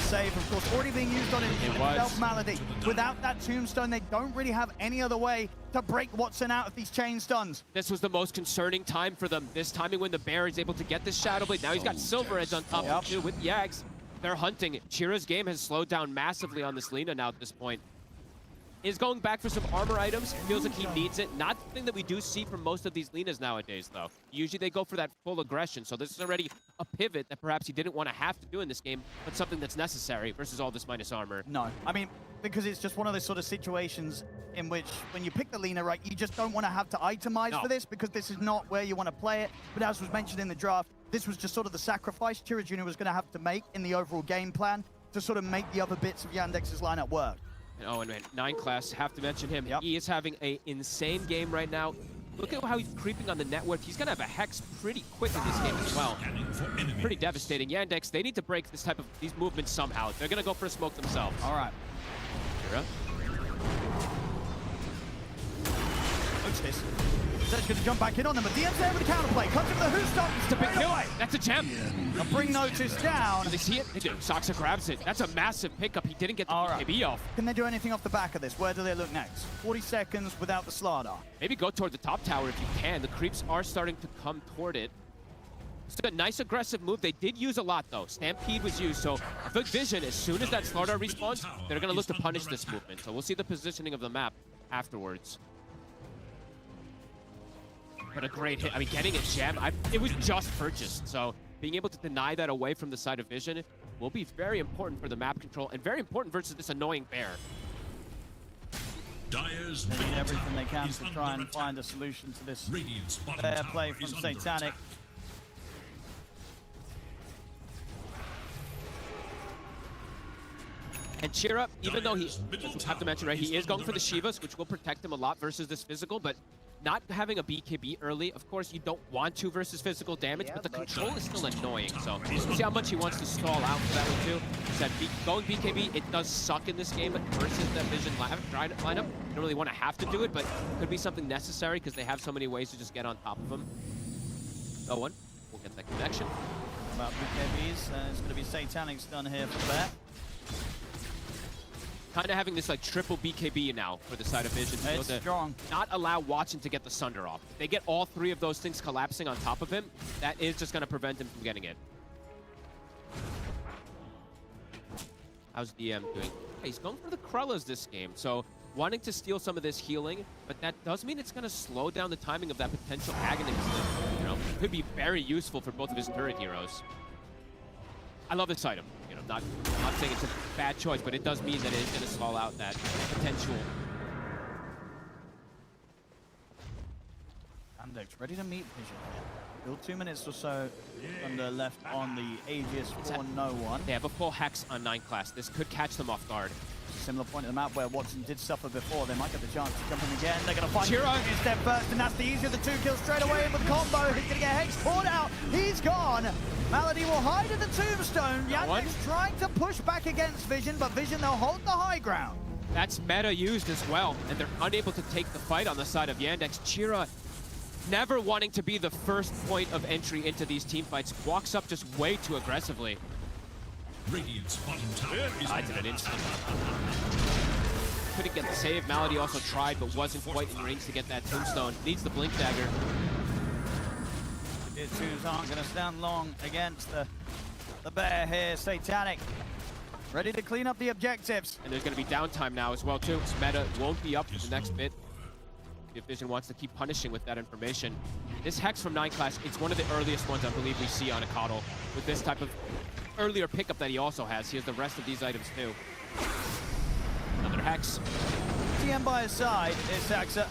Save, of course, already being used on himself, Malady. Without that tombstone, they don't really have any other way to break Watson out of these chain stuns. This was the most concerning time for them. This timing when the bear is able to get this Shadow Blade. Now he's got Silver Edge on top of him too with Yags. They're hunting. Chira's game has slowed down massively on this Lina now at this point. Is going back for some armor items. Feels like he needs it. Not the thing that we do see from most of these Linas nowadays, though. Usually they go for that full aggression, so this is already a pivot that perhaps he didn't want to have to do in this game, but something that's necessary versus all this minus armor. No, I mean, because it's just one of those sort of situations in which when you pick the Lina, right, you just don't want to have to itemize for this because this is not where you want to play it. But as was mentioned in the draft, this was just sort of the sacrifice Chira Jr. was going to have to make in the overall game plan to sort of make the other bits of Yandex's lineup work. Oh, and 9 class, have to mention him. He is having an insane game right now. Look at how he's creeping on the network. He's going to have a Hex pretty quick in this game as well. Pretty devastating. Yandex, they need to break these movements somehow. They're going to go for a smoke themselves. All right. Chira. What's this? Zed's going to jump back in on them, but DM's there with the counterplay. Comes in with the Who Stop. It's a big kill. That's a gem. They'll bring Notice down. Do they see it? They do. Soxa grabs it. That's a massive pickup. He didn't get the BKB off. Can they do anything off the back of this? Where do they look next? 40 seconds without the Slardar. Maybe go toward the top tower if you can. The creeps are starting to come toward it. It's a nice aggressive move. They did use a lot, though. Stampede was used, so I think Vision, as soon as that Slardar respawns, they're going to look to punish this movement. So we'll see the positioning of the map afterwards. But a great hit. I mean, getting a gem, it was just purchased, so being able to deny that away from the side of Vision will be very important for the map control and very important versus this annoying bear. Dyer's they need everything they can to try and find a solution to this fair play from Satanic. And Chira, even though he, have to mention, right, he is going for the Shivas, which will protect him a lot versus this physical, but not having a BKB early, of course, you don't want to versus physical damage, but the control is still annoying. So we'll see how much he wants to stall out for that one too. He said going BKB, it does suck in this game, but versus that Vision lineup, you don't really want to have to do it, but could be something necessary because they have so many ways to just get on top of him. No one. We'll get that connection. About BKBs, it's going to be Satanic's done here for that. Kind of having this like triple BKB now for the side of Vision. It's strong. Not allow Watson to get the Sunder off. If they get all 3 of those things collapsing on top of him, that is just going to prevent him from getting it. How's DM doing? He's going for the Krellas this game, so wanting to steal some of this healing, but that does mean it's going to slow down the timing of that potential Aghanim that, you know, could be very useful for both of his turret heroes. I love this item. You know, not saying it's a bad choice, but it does mean that it's going to slow out that potential. Yandex ready to meet Vision here. Still 2 minutes or so under left on the Aegis for no one. They have a full Hex on 9 class. This could catch them off guard. Similar point of the map where Watson did suffer before. They might get the chance to jump in again. They're going to find Chira instead first, and that's the easier of the 2 kills straight away in with combo. He's going to get Hex pulled out. He's gone. Malady will hide in the tombstone. Yandex trying to push back against Vision, but Vision, they'll hold the high ground. That's meta used as well, and they're unable to take the fight on the side of Yandex. Chira, never wanting to be the first point of entry into these team fights, walks up just way too aggressively. Radiant's bottom tower is I did it instantly. Couldn't get the save. Malady also tried, but wasn't quite in range to get that tombstone. Needs the Blink Dagger. The 2s aren't going to stand long against the bear here. Satanic ready to clean up the objectives. And there's going to be downtime now as well, too. Meta won't be up for the next bit. If Vision wants to keep punishing with that information. This Hex from 9 class, it's one of the earliest ones I believe we see on a Coddle with this type of earlier pickup that he also has. He has the rest of these items too. Another Hex. DM by his side is Saxa.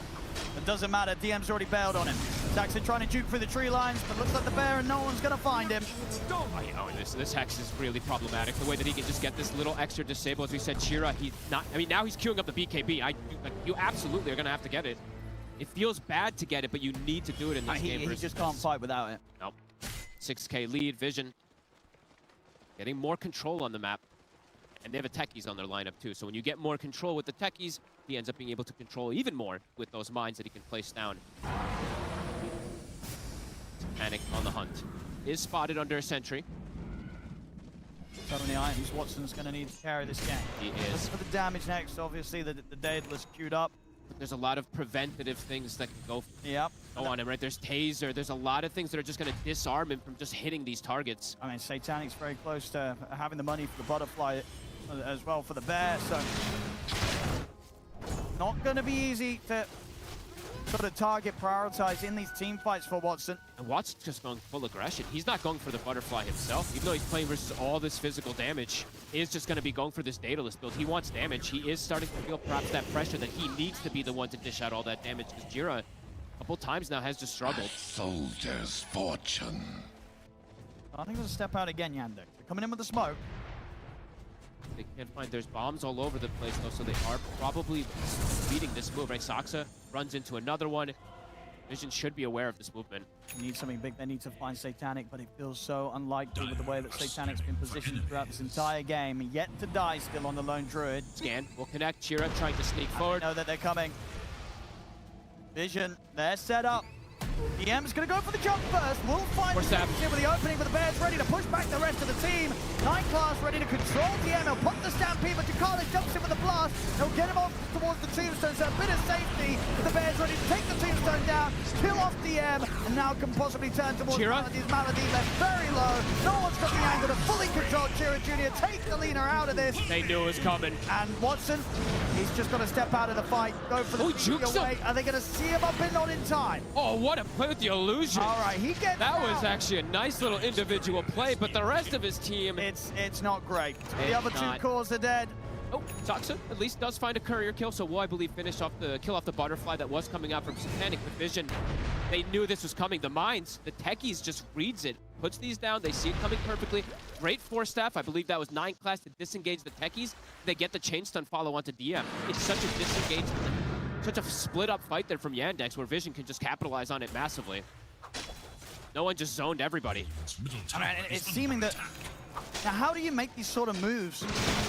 It doesn't matter, DM's already bailed on him. Saxa trying to juke through the tree lines, but looks like the bear and no one's gonna find him. Oh, this Hex is really problematic. The way that he can just get this little extra disable, as we said, Chira, he's not, I mean, now he's queuing up the BKB. You absolutely are gonna have to get it. It feels bad to get it, but you need to do it in this game. He just can't fight without it. Nope. 6K lead, Vision getting more control on the map. And they have a techies on their lineup too. So when you get more control with the techies, he ends up being able to control even more with those mines that he can place down. Panic on the hunt. Is spotted under a sentry. So many items Watson's going to need to carry this game. He is. For the damage next, obviously the Daedalus queued up. But there's a lot of preventative things that can go on him, right? There's taser, there's a lot of things that are just going to disarm him from just hitting these targets. I mean, Satanic's very close to having the money for the butterfly as well for the bear, so not going to be easy to sort of target prioritize in these team fights for Watson. And Watson's just going full aggression. He's not going for the butterfly himself, even though he's playing versus all this physical damage. He is just going to be going for this Daedalus build. He wants damage. He is starting to feel perhaps that pressure that he needs to be the one to dish out all that damage, because Jira a couple times now has just struggled. A soldier's fortune. I think there's a step out again, Yandex. They're coming in with the smoke. They can't find, there's bombs all over the place though, so they are probably beating this move, right? Saksa runs into another one. Vision should be aware of this movement. They need something big, they need to find Satanic, but it feels so unlikely with the way that Satanic's been positioned throughout this entire game. Yet to die still on the lone druid. Scan will connect, Jira trying to sneak forward. I know that they're coming. Vision, they're set up. DM's gonna go for the jump first. We'll find the here with the opening, but the Bears ready to push back the rest of the team. 9 class ready to control DM. He'll put the stampede, but Jakala jumps in with a blast. He'll get him off towards the tombstone, so a bit of safety. The Bears ready to take the tombstone down, kill off DM, and now can possibly turn towards Maladi's Malady left very low. No one's got the angle to fully control Chira Jr. Take the leaner out of this. They knew it was coming. And Watson, he's just got to step out of the fight, go for the jukes away. Are they going to see him up and not in time? Oh, what a play with the illusion. All right, he gets that out. was actually a nice little individual play, but the rest of his team... It's not great. The other two cores are dead. Oh, Saksa at least does find a courier kill, so will, I believe, finish off the kill off the butterfly that was coming out from Satanic. But Vision, they knew this was coming. The mines, the techies just reads it, puts these down. They see it coming perfectly. Great force staff. I believe that was 9 class to disengage the techies. They get the chain stun follow onto DM. It's such a disengaged, such a split up fight there from Yandex where Vision can just capitalize on it massively. No one just zoned everybody. I mean, it's seeming that... Now, how do you make these sort of moves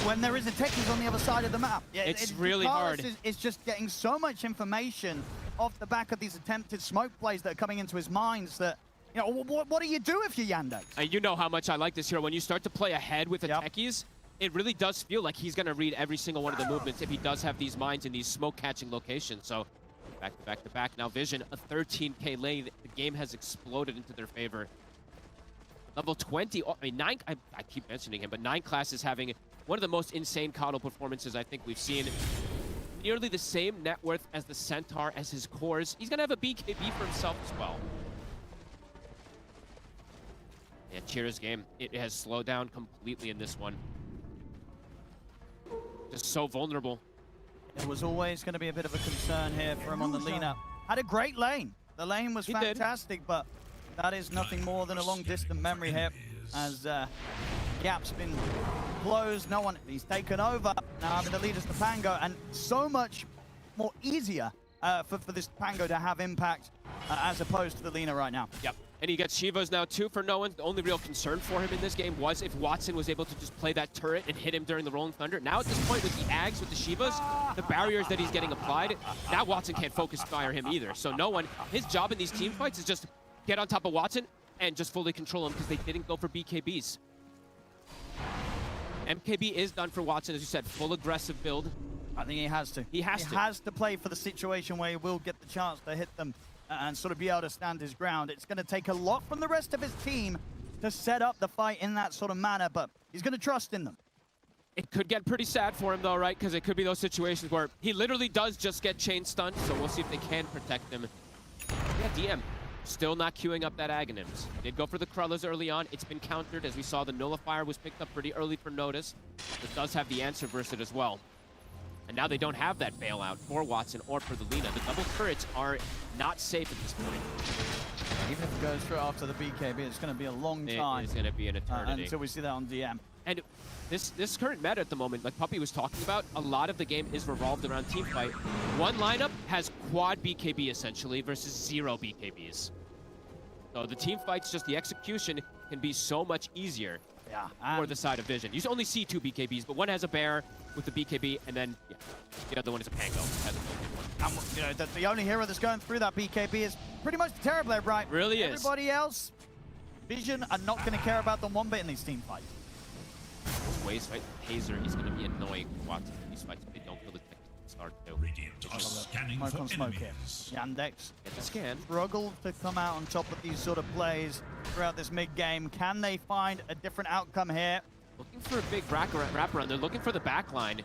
when there isn't techies on the other side of the map? Yeah, it's really hard. Is just getting so much information off the back of these attempted smoke plays that are coming into his minds that, you know, what do you do if you're Yandex? You know how much I like this hero. When you start to play ahead with the techies, it really does feel like he's going to read every single one of the movements if he does have these mines in these smoke-catching locations. So, back to back to back. Now, Vision, a 13K lane. The game has exploded into their favor. Level 20, I mean, 9, I keep mentioning him, but 9 class is having one of the most insane Coddle performances I think we've seen. Nearly the same net worth as the Centaur, as his cores. He's going to have a BKB for himself as well. Yeah, Chira's game, it has slowed down completely in this one. Just so vulnerable. It was always going to be a bit of a concern here for him on the lean-up. Had a great lane. The lane was fantastic, but that is nothing more than a long-distant memory here as gap's been closed. No one, he's taken over. Now having the lead is the Pango, and so much more easier for this Pango to have impact as opposed to the Lina right now. Yep. And he gets Shivas now too for no one. The only real concern for him in this game was if Watson was able to just play that turret and hit him during the Rolling Thunder. Now at this point with the Ags, with the Shivas, the barriers that he's getting applied, now Watson can't focus fire him either. So no one, his job in these team fights is just get on top of Watson and just fully control him because they didn't go for BKBs. MKB is done for Watson, as you said, full aggressive build. I think he has to. He has to play for the situation where he will get the chance to hit them and sort of be able to stand his ground. It's going to take a lot from the rest of his team to set up the fight in that sort of manner, but he's going to trust in them. It could get pretty sad for him though, right? Because it could be those situations where he literally does just get chain stunned, so we'll see if they can protect him. Yeah, DM still not queuing up that Aghanims. Did go for the Krullas early on. It's been countered, as we saw the Nullifier was picked up pretty early for notice. It does have the answer versus it as well. And now they don't have that bailout for Watson or for the Lina. The double turrets are not safe at this point. Even if it goes through after the BKB, it's going to be a long time. It is going to be an eternity. Until we see that on DM. And this current meta at the moment, like Puppy was talking about, a lot of the game is revolved around teamfight. One lineup has quad BKB essentially versus 0 BKBs. So the team fights, just the execution can be so much easier for the side of Vision. You only see 2 BKBs, but one has a bear with the BKB, and then the other one is a Pango. And you know, the only hero that's going through that BKB is pretty much the Terrorblade, right? Really is. Everybody else, Vision are not going to care about them one bit in these team fights. Waves fight, Hazer is going to be annoying watching these fights if they don't kill the tech start too. Smoke on smoke here. Yandex get the scan. Struggle to come out on top of these sort of plays throughout this mid game. Can they find a different outcome here? Looking for a big wraparound. They're looking for the back line. Do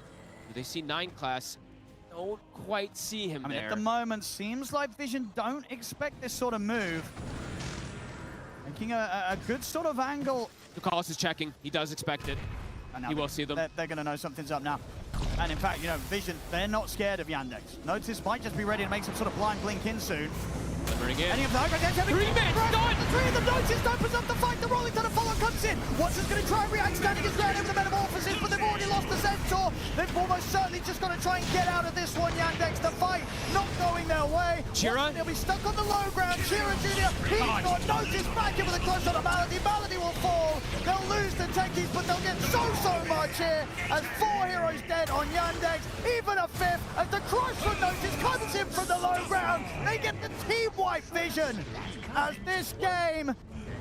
they see 9 class? Don't quite see him there. At the moment, seems like Vision don't expect this sort of move. Making a good sort of angle. Ducalis is checking. He does expect it. He will see them. They're going to know something's up now. And in fact, you know, Vision, they're not scared of Yandex. Notice might just be ready to make some sort of blind blink in soon. Bring in. Any of the 3 men done! The 3 of them noticed, opens up the fight. The rolling to the follow comes in. Watson's going to try and react, standing his ground over the Metamorphosis, but they've already lost the Centaur. They've almost certainly just got to try and get out of this one. Yandex, the fight not going their way. Chira? They'll be stuck on the low ground. Chira Jr., he's got noticed. Back in with a close on a Malady. Malady will fall. They'll lose the techies, but they'll get so much here as 4 heroes dead on Yandex. Even a 5th as the Crush from Notice comes in from the low ground. They get the team wipe. Vision as this game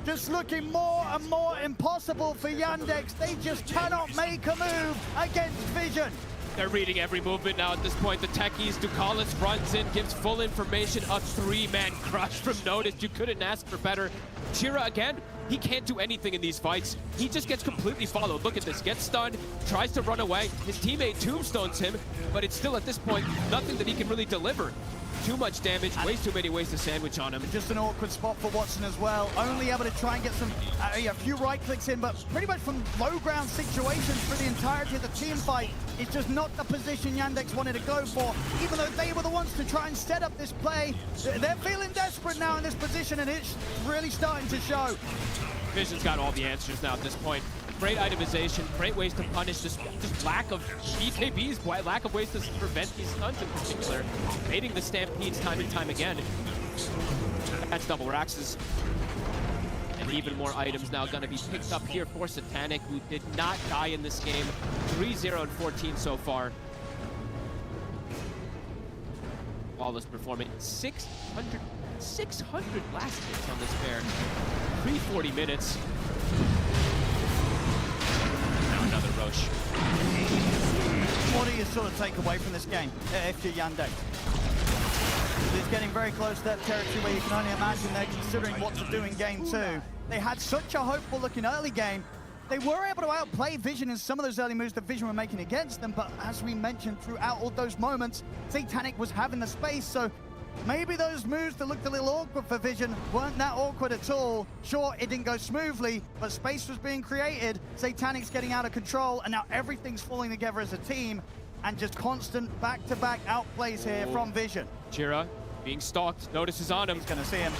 just looking more and more impossible for Yandex. They just cannot make a move against Vision. They're reading every movement now at this point. The techies, Ducalis runs in, gives full information. A 3-man crush from Notice. You couldn't ask for better. Chira again, he can't do anything in these fights. He just gets completely followed. Look at this, gets stunned, tries to run away. His teammate tombstones him, but it's still at this point nothing that he can really deliver. Too much damage, way too many ways to sandwich on him. Just an awkward spot for Watson as well. Only able to try and get some, a few right clicks in, but pretty much from low ground situations for the entirety of the team fight. It's just not the position Yandex wanted to go for, even though they were the ones to try and set up this play. They're feeling desperate now in this position, and it's really starting to show. Vision's got all the answers now at this point. Great itemization, great ways to punish just lack of BKBs, lack of ways to prevent these stuns in particular. Baiting the Stampedes time and time again. That's double Raxes. And even more items now going to be picked up here for Satanic, who did not die in this game. 3-0 and 14 so far. Flawless performance. 600 blast hits on this pair. 340 minutes. Another Roche. What do you sort of take away from this game if you're Yandex? It's getting very close to that territory where you can only imagine they're considering what to do in game 2. They had such a hopeful looking early game. They were able to outplay Vision in some of those early moves that Vision were making against them, but as we mentioned throughout all those moments, Satanic was having the space, so maybe those moves that looked a little awkward for Vision weren't that awkward at all. Sure, it didn't go smoothly, but space was being created. Satanic's getting out of control, and now everything's falling together as a team, and just constant back-to-back outplays here from Vision. Chira being stalked. Notice is on him. He's going to see him.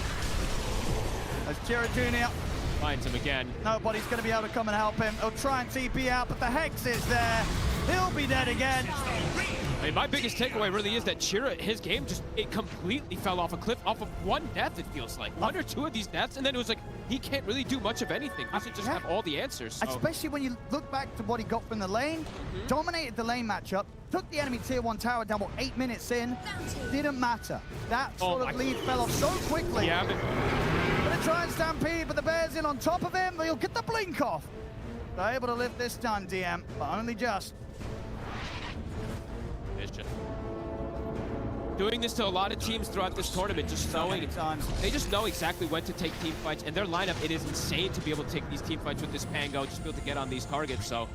As Chira Jr. finds him again. Nobody's going to be able to come and help him. He'll try and TP out, but the Hex is there. He'll be dead again. I mean, my biggest takeaway really is that Chira, his game it completely fell off a cliff off of one death, it feels like. 1 or 2 of these deaths, and then it was like, he can't really do much of anything. He should just have all the answers. So. Especially when you look back to what he got from the lane, dominated the lane matchup, took the enemy tier 1 tower down, 8 minutes in, didn't matter. That sort of lead fell off so quickly. Yeah, but... Gonna try and stampede, but the Bear's in on top of him, he'll get the blink off. They're able to live this time, DM, but only just. Doing this to a lot of teams throughout this tournament, just knowing they just know exactly when to take team fights, and their lineup, it is insane to be able to take these team fights with this Pango, just be able to get on these targets. So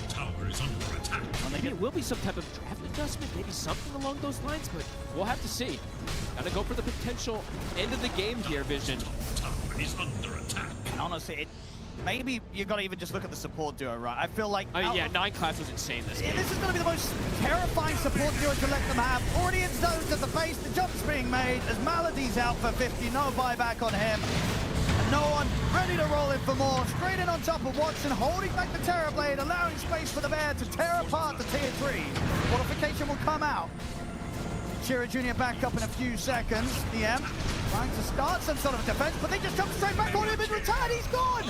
tower is under attack. Maybe it will be some type of draft adjustment, maybe something along those lines, but we'll have to see. Gotta go for the potential end of the game here, Vision. Tower is under attack. And honestly, maybe you got to even just look at the support duo, right? I feel like... yeah, 9 class was insane this game. This is going to be the most terrifying support duo to let them have. Already in zones at the base, the jump's being made as Malady's out for 50, no buyback on him. And no one ready to roll in for more. Straight in on top of Watson, holding back the Terror Blade, allowing space for the Bear to tear apart the tier 3. Qualification will come out. Shira Jr. back up in a few seconds. DM trying to start some sort of defense, but they just jump straight back on him in return. He's gone!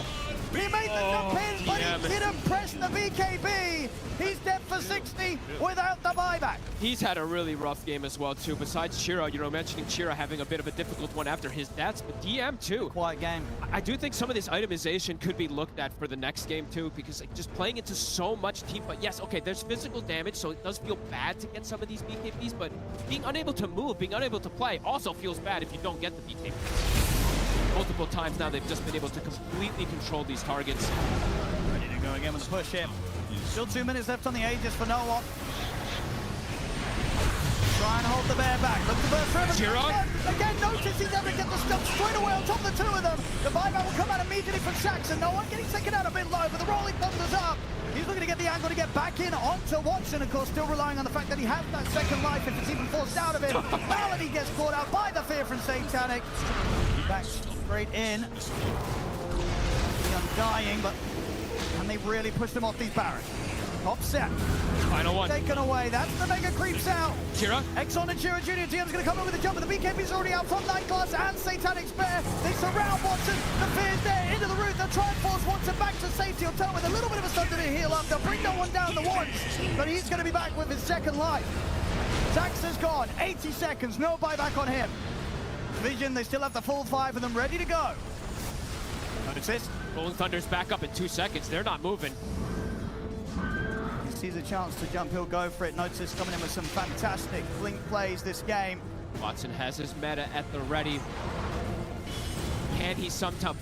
He made the jump in, but he didn't press the BKB. He's dead for 60 without the buyback. He's had a really rough game as well, too. Besides Shira, you know, mentioning Shira having a bit of a difficult one after his deaths, but DM, too. Quiet game. I do think some of this itemization could be looked at for the next game, too, because like, just playing into so much team fight. Yes, okay, there's physical damage, so it does feel bad to get some of these BKBs, but being unable to move, being unable to play also feels bad if you don't get the BKBs. Multiple times now, they've just been able to completely control these targets. Ready to go again with the push here. Still 2 minutes left on the Aegis for no one. Try and hold the Bear back. Look to burst forever. Again, notice he's able to get the stuff straight away on top of the two of them. The buyback will come out immediately from Saxon. No one getting taken out a bit low, but the rolling thunders up. He's looking to get the angle to get back in onto Watson, of course, still relying on the fact that he has that second life if it's even forced out of him. Malady gets caught out by the fear from Satanic. He backs straight in. The Undying, but can they really push them off these barracks? Top set. Final one. Taken away. That's the Mega creeps out. Shira. Exxon and Shira Jr. DM's going to come in with a jump, but the BKB's already out from Night Class and Satanic's Bear. They surround Watson. The fear's there. Into the root. They'll try and force Watson back to safety. He'll turn with a little bit of a thunder to heal up. They'll bring no one down the once, but he's going to be back with his second life. Zax is gone. 80 seconds. No buyback on him. Vision, they still have the full 5 of them ready to go. Notice this. Rolling Thunder's back up in 2 seconds. They're not moving. Sees a chance to jump, he'll go for it. Notice coming in with some fantastic blink plays this game. Watson has his meta at the ready. Can he somehow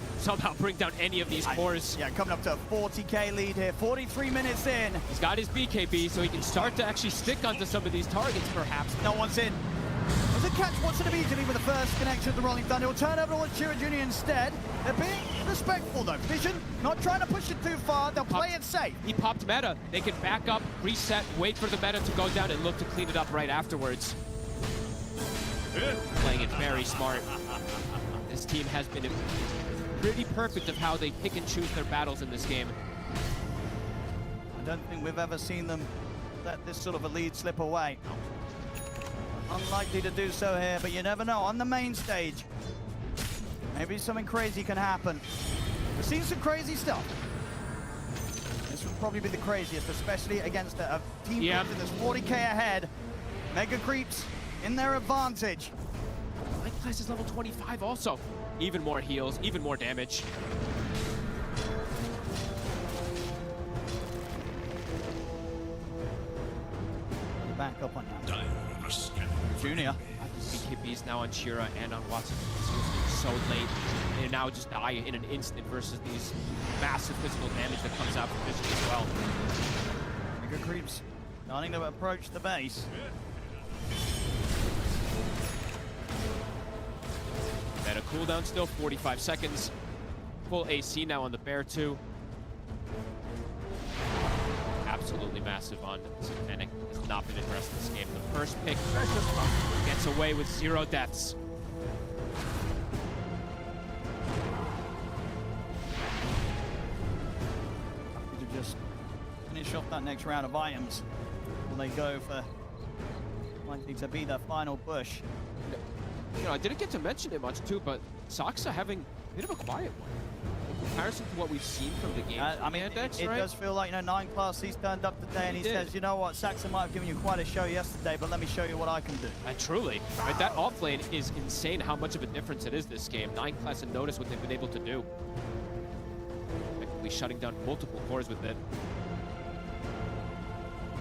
bring down any of these cores? Yeah, coming up to a 40k lead here, 43 minutes in. He's got his BKB, so he can start to actually stick onto some of these targets, perhaps. No one's in. There's a catch Watson immediately with the first connection of the Rolling Thunder. He'll turn over towards Shira Jr. instead. They're being respectful though. Vision, not trying to push it too far. They'll play it safe. He popped meta. They can back up, reset, wait for the meta to go down, and look to clean it up right afterwards. Playing it very smart. This team has been pretty perfect of how they pick and choose their battles in this game. I don't think we've ever seen them let this sort of a lead slip away. Unlikely to do so here, but you never know. On the main stage, maybe something crazy can happen. We've seen some crazy stuff. This would probably be the craziest, especially against a team that's 40k ahead. Mega creeps in their advantage. Light Class is level 25 also. Even more heals, even more damage. Back up on that. Junior. BKBs now on Shira and on Watson. So late. They now just die in an instant versus these massive physical damage that comes out from Vision as well. Mega creeps starting to approach the base. Meta cooldown still 45 seconds. Full AC now on the Bear too. Absolutely massive on Satanic. Has not been addressed in this game. The first pick gets away with 0 deaths. To just finish off that next round of items. Will they go for likely to be their final push? You know, I didn't get to mention it much too, but Saksa having a bit of a quiet one. In comparison to what we've seen from the game. I mean, it does feel like, you know, 9 Class, he's turned up today and he says, you know what, Saxon might have given you quite a show yesterday, but let me show you what I can do. And truly, right, that offlane is insane how much of a difference it is this game. 9 Class and notice what they've been able to do. Effectively shutting down multiple cores with it.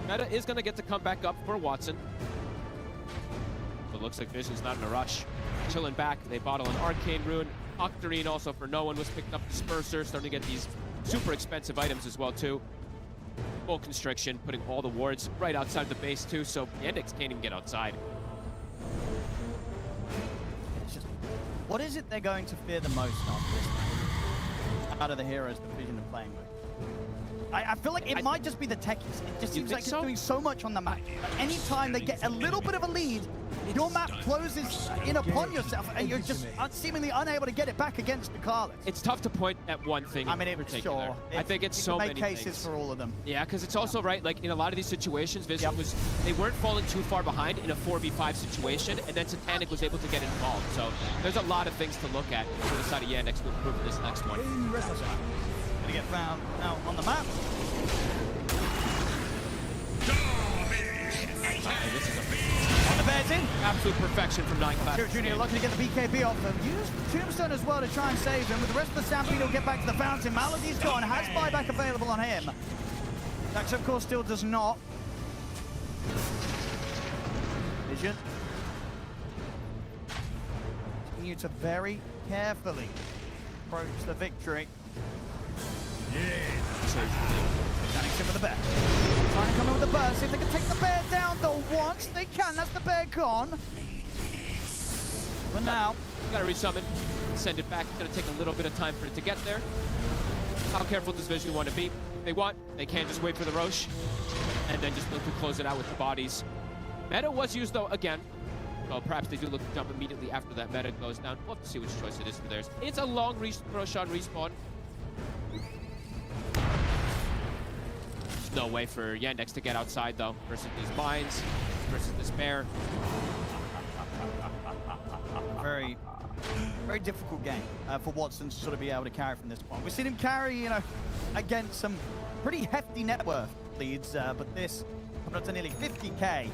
Meta is going to get to come back up for Watson. But looks like Vision's not in a rush. Chilling back, they bottle an Arcane Rune. Octarine also for no one was picked up. Disperser, starting to get these super expensive items as well too. Full Constriction, putting all the wards right outside the base too, so Yandex can't even get outside. What is it they're going to fear the most after this? Out of the heroes the Vision are playing with? I feel like it might just be the techies. It just seems like it's so? doing so much on the map. Anytime they get a little bit of a lead, your map closes in upon yourself, and you're just seemingly unable to get it back against Ducalis. It's tough to point at one thing in particular. Sure. I think it's so many cases things. for all of them. Yeah, because it's also right, like in a lot of these situations, Vision they weren't falling too far behind in a 4v5 situation, and then Satanic was able to get involved. So there's a lot of things to look at for the side of Yandex to improve in this next one. Gonna get found now on the map. This is On the bears in. absolute perfection from 9 Kira Jr. looking to get the BKB off him. Use Tombstone as well to try and save him. With the rest of the Stampede, he'll get back to the fountain. Melody's gone. Has buyback available on him. Dax, of course, still does not. Vision. Continue to very carefully approach the victory. Standing in with the bear. Trying to come in with the burst. See if they can take the bear down, though. Once they can, that's the bear gone. But now, gotta resummon, send it back. It's gonna take a little bit of time for it to get there. How careful does Vision want to be? If they want, they can't just wait for the Roche and then just look to close it out with the bodies. Meta was used though again. Well, perhaps they do look to jump immediately after that meta goes down. We'll have to see which choice it is for theirs. It's a long Roshan respawn. There's no way for Yandex to get outside though versus these mines, versus this bear. very, very difficult game for Watson to sort of be able to carry from this point. We've seen him carry, you know, against some pretty hefty net worth leads, but this coming up to nearly 50k.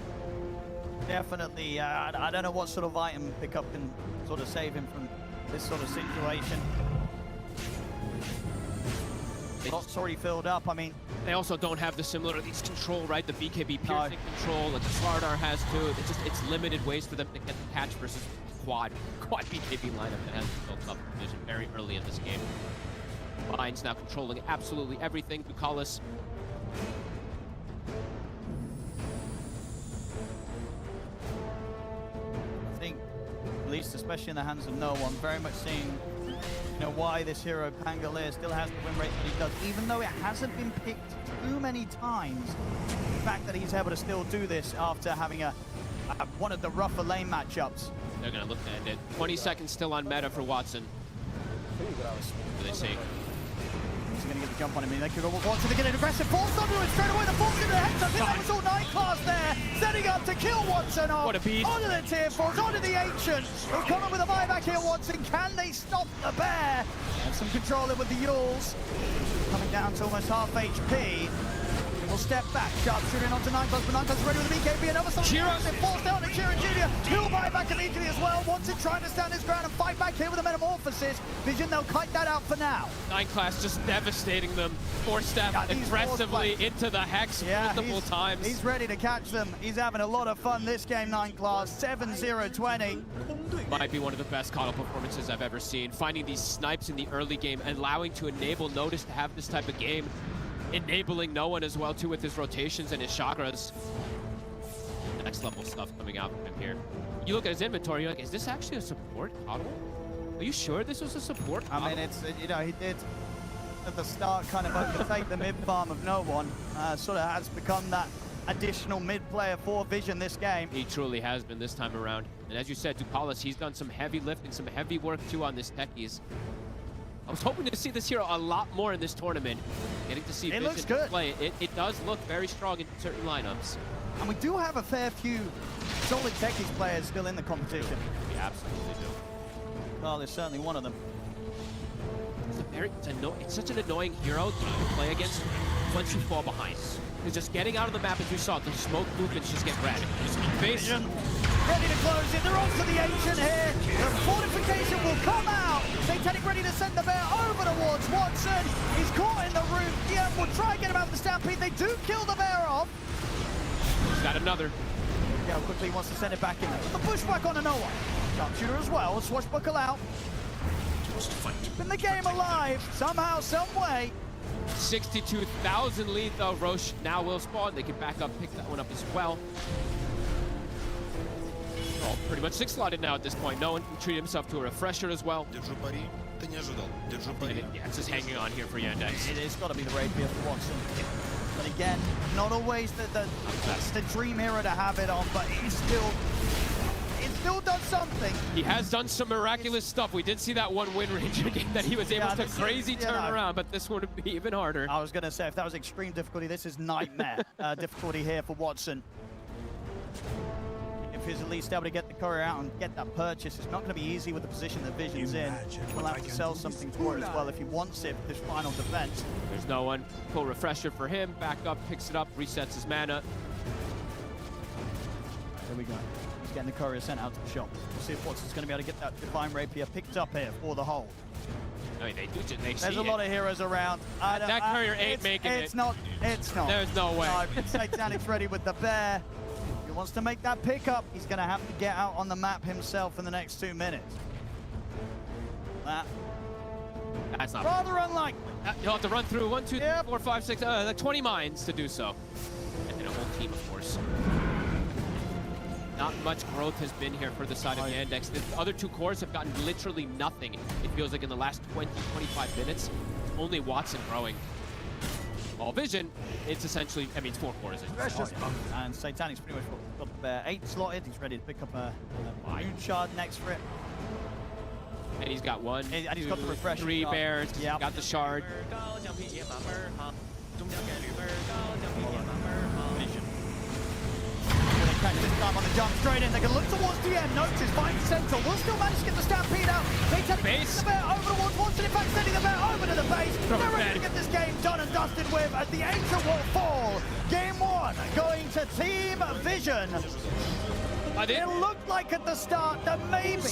Definitely, I don't know what sort of item pickup can sort of save him from this sort of situation. Lot's already filled up. I mean, they also don't have the similar control, right? The BKB piercing control, like the Slardar has too. It's limited ways for them to get the catch versus quad BKB lineup that has built up Vision very early in this game. Mines now controlling absolutely everything. Ducalis. I think, at least especially in the hands of no one, very much seeing, you know, why this hero Pangolier still has the win rate that he does, even though it hasn't been picked too many times. The fact that he's able to still do this after having one of the rougher lane matchups. They're gonna look to end it. 20 seconds still on meta for Watson. What do they say? He's going to get the jump on him. They could go Watson to get an aggressive force onto it straight away. The force into the head. I think that was all night class there. Setting up to kill Watson off. What a beast. Onto the tier 4s, onto the Ancient. He'll come up with a buyback here, Watson. Can they stop the bear? And some control in with the Yules. Coming down to almost half HP. Will step back, sharpshooting onto 9 class, but 9 class ready with the BKB. Another sort of falls down to Kira Jr. He'll buy back immediately as well. Watson trying to stand his ground and fight back here with a Metamorphosis. Vision, they'll kite that out for now. 9 class just devastating them. 4-step aggressively into the Hex multiple times. He's ready to catch them. He's having a lot of fun this game, 9 class. 7-0-20. Might be one of the best Coddle performances I've ever seen. Finding these snipes in the early game, allowing to enable Notice to have this type of game. Enabling no one as well too with his rotations and his chakras. Next level stuff coming out from him here. You look at his inventory, you're like, is this actually a support Coddle? Are you sure this was a support Coddle? I mean, it's, you know, he did at the start kind of overtake the mid farm of no one. Sort of has become that additional mid player for Vision this game. He truly has been this time around. And as you said, Ducalis, he's done some heavy lifting, some heavy work too on this techies. I was hoping to see this hero a lot more in this tournament. Getting to see Vision play it does look very strong in certain lineups. And we do have a fair few solid techies players still in the competition. We absolutely do. Carl is certainly one of them. It's such an annoying hero to play against once you fall behind. It's just getting out of the map, as you saw, the smoke movements just get red. Vision ready to close it. They're on to the Ancient here. The fortification will come out. Satanic ready to send the bear over towards Watson. He's caught in the roof. Yeah, we'll try and get him out of the Stampede. They do kill the bear off. He's got another. Yeah, how quickly he wants to send it back in. The pushback on a no one. Sharpshooter as well. Swashbuckle out. Keeping the game alive somehow, some way. 62,000 lead though. Roche now will spawn. They can back up, pick that one up as well. all pretty much 6-slotted now at this point. No one can treat himself to a refresher as well. And yeah, it's just hanging on here for Yandex. It's got to be the rapier for Watson. But again, not always the dream hero to have it on, but it still does something. He has done some miraculous stuff. We did see that one win Ranger game that he was able to crazy turn around, but this one would be even harder. I was going to say, if that was extreme difficulty, this is nightmare difficulty here for Watson. If he's at least able to get the courier out and get that purchase, it's not going to be easy with the position that Vision's in. He'll have to sell something for it as well if he wants it for this final defense. There's no one. Full refresher for him. Back up, picks it up, resets his mana. There we go. He's getting the courier sent out to the shop. We'll see if Watson's going to be able to get that Divine Rapier picked up here for the hold. I mean, they There's see a lot of heroes around. That courier ain't making it. It's not. There's no way. Satanic's ready with the bear. If he wants to make that pickup, he's going to have to get out on the map himself in the next 2 minutes. That's not rather unlikely. You'll have to run through 1, 2, 3, 4, 5, 6, like 20 mines to do so. And then a whole team, of course. Not much growth has been here for the side of Yandex. The other two cores have gotten literally nothing. It feels like in the last 20, 25 minutes. Only Watson growing. All Vision, it's essentially, I mean, it's 4 cores. And Satanic's pretty much got the bear 8 slotted. He's ready to pick up a moon shard next for it. And he's got 1, and he's 2, got the refresh 3 bears. Yeah. Got the shard. This time on the jump straight in. They're going to look towards the end. Notice finds central. Will still manage to get the stampede out. They take the bear over towards Watson. In fact, sending the bear over to the base. They're ready to get this game done and dusted with as the ancient will fall. Game 1 going to Team Vision. It looked like at the start that maybe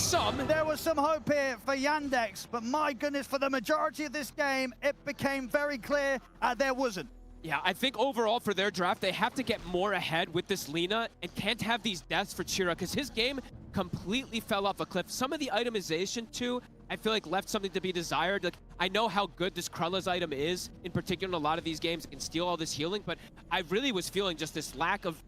there was some hope here for Yandex, but my goodness, for the majority of this game, it became very clear there wasn't. Yeah, I think overall for their draft, they have to get more ahead with this Lina and can't have these deaths for Chira because his game completely fell off a cliff. Some of the itemization too, I feel like left something to be desired. Like, I know how good this Krulla's item is, in particular in a lot of these games. It can steal all this healing, but I really was feeling just this lack of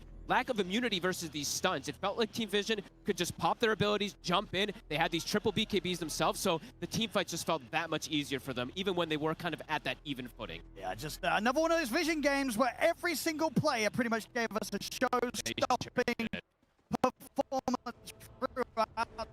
immunity versus these stunts. It felt like Team Vision could just pop their abilities, jump in. They had these triple BKBs themselves, so the team fights just felt that much easier for them, even when they were kind of at that even footing. Yeah, just another one of those Vision games where every single player pretty much gave us a show-stopping performance throughout.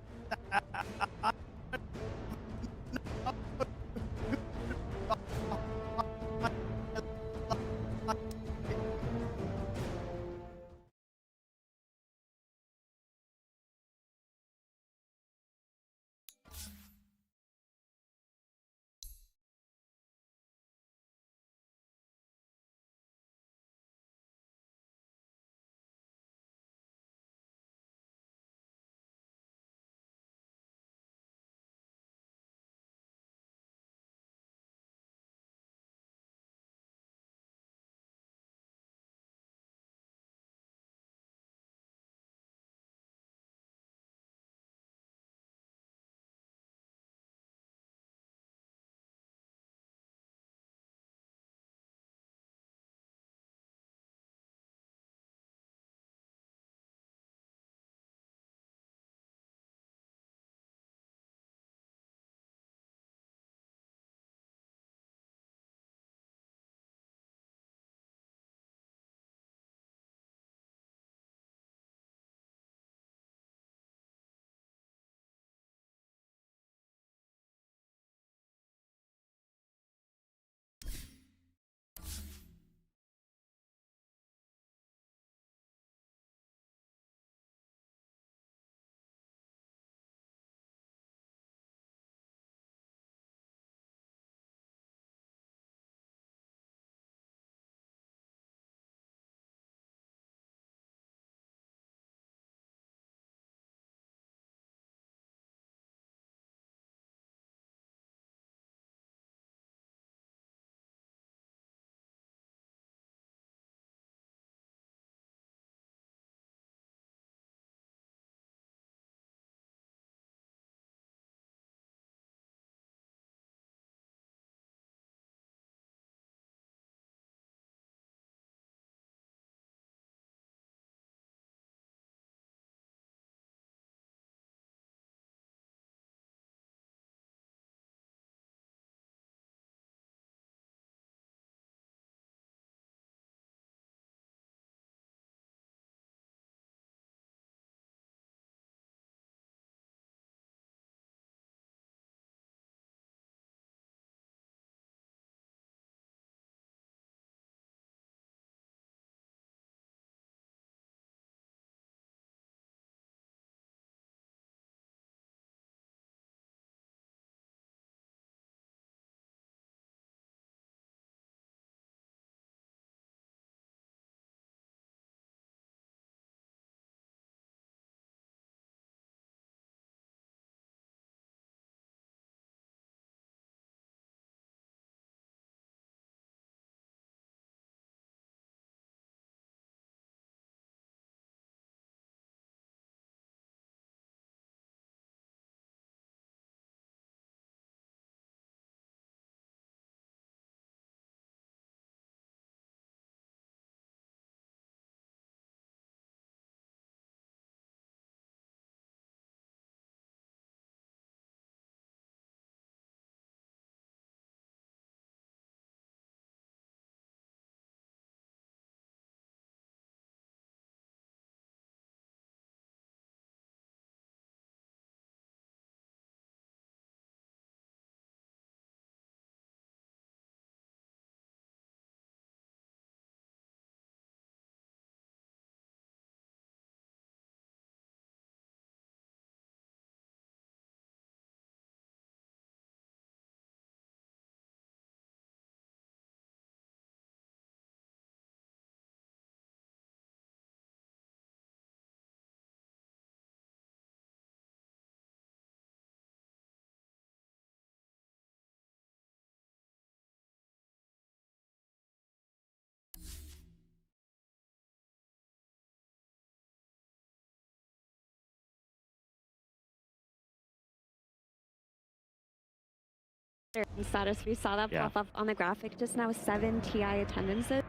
status. We saw that pop up on the graphic just now. 7 TI attendances.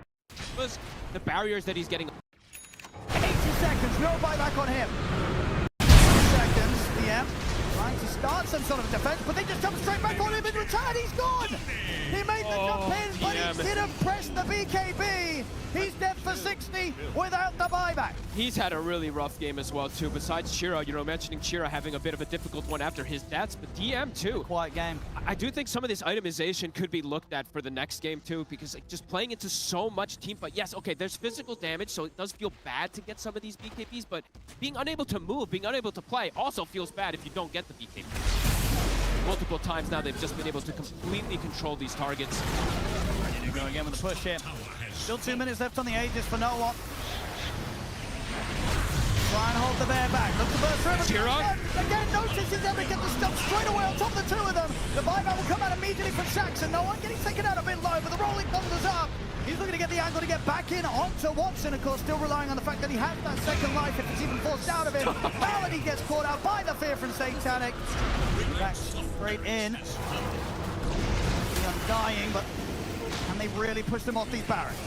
Was the barriers that he's getting. 80 seconds, no buyback on him. 2 seconds, DM trying to start some sort of defense, but they just jump straight back on him in return. He's gone. He made the jump in, but he didn't press the BKB. He's dead for 60 without the buyback. He's had a really rough game as well too. Besides Chira, mentioning Chira having a bit of a difficult one after his deaths, but DM too. Quiet game. I do think some of this itemization could be looked at for the next game too, because just playing into so much team fight. Yes, okay, there's physical damage, so it does feel bad to get some of these BKBs, but being unable to move, being unable to play also feels bad if you don't get the BKBs. Multiple times now they've just been able to completely control these targets. Ready to go again with the push here. Still 2 minutes left on the Aegis for no one. Try and hold the bear back. Look to burst through. Again, notices them to get the stuff straight away on top of the two of them. The buyback will come out immediately from Saxon. No one getting taken out a bit low, but the rolling thunders up. He's looking to get the angle to get back in onto Watson, of course, still relying on the fact that he has that second life if it's even forced out of him. Malady gets caught out by the fear from Satanic. Back straight in. The Undying, but can they really push them off these barracks?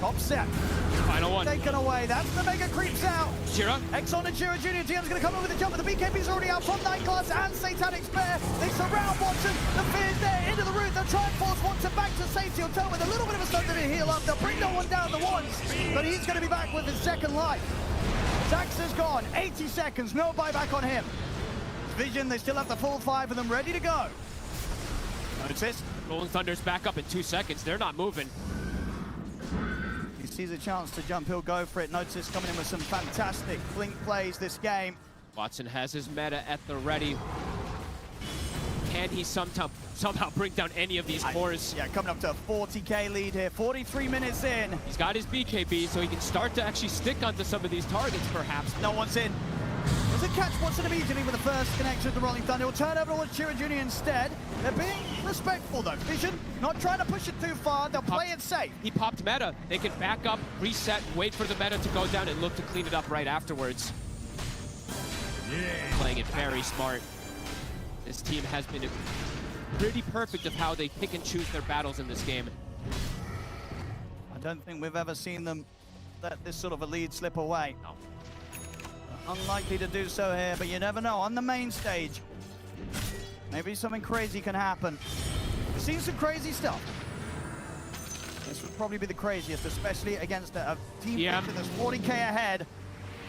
Top set. Final one. Taken away. That's the Mega creeps out. Chira. Exxon and Chira Jr. GM's going to come in with a jump, but the BKB's already out from 9 class and Satanic Spare. They surround Watson. The fear's there into the roof. They'll try and force Watson back to safety on toe with a little bit of a thunder to heal up. They'll bring no one down the once, but he's going to be back with his second life. Zax is gone. 80 seconds. No buyback on him. Vision, they still have the full 5 of them ready to go. Notice. Rolling Thunder's back up in 2 seconds. They're not moving. He sees a chance to jump, he'll go for it. Notice coming in with some fantastic blink plays this game. Watson has his meta at the ready. Can he somehow bring down any of these cores? Yeah, coming up to a 40k lead here, 43 minutes in. He's got his BKB, so he can start to actually stick onto some of these targets, perhaps. No one's in. Does it catch Watson immediately with the first connection to the Rolling Thunder? He'll turn over towards Chira Jr. instead. They're being respectful though. Vision, not trying to push it too far. They'll play it safe. He popped meta. They can back up, reset, wait for the meta to go down, and look to clean it up right afterwards. Playing it very smart. This team has been pretty perfect of how they pick and choose their battles in this game. I don't think we've ever seen them let this sort of a lead slip away. No. Unlikely to do so here, but you never know. On the main stage, maybe something crazy can happen. We've seen some crazy stuff. This would probably be the craziest, especially against a team that's 40k ahead.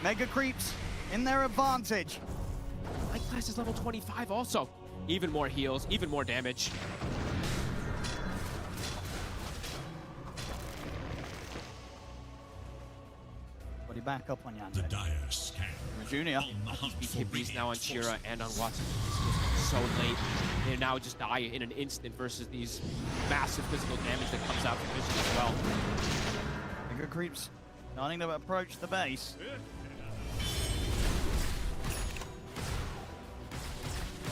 Mega creeps in their advantage. Light class is level 25 also. Even more heals, even more damage. Buddy, back up on Yandex. The dire scan. Junior. BKB's now on Chira and on Watson. It's just so late. They now just die in an instant versus these massive physical damage that comes out from Vision as well. Mega creeps starting to approach the base.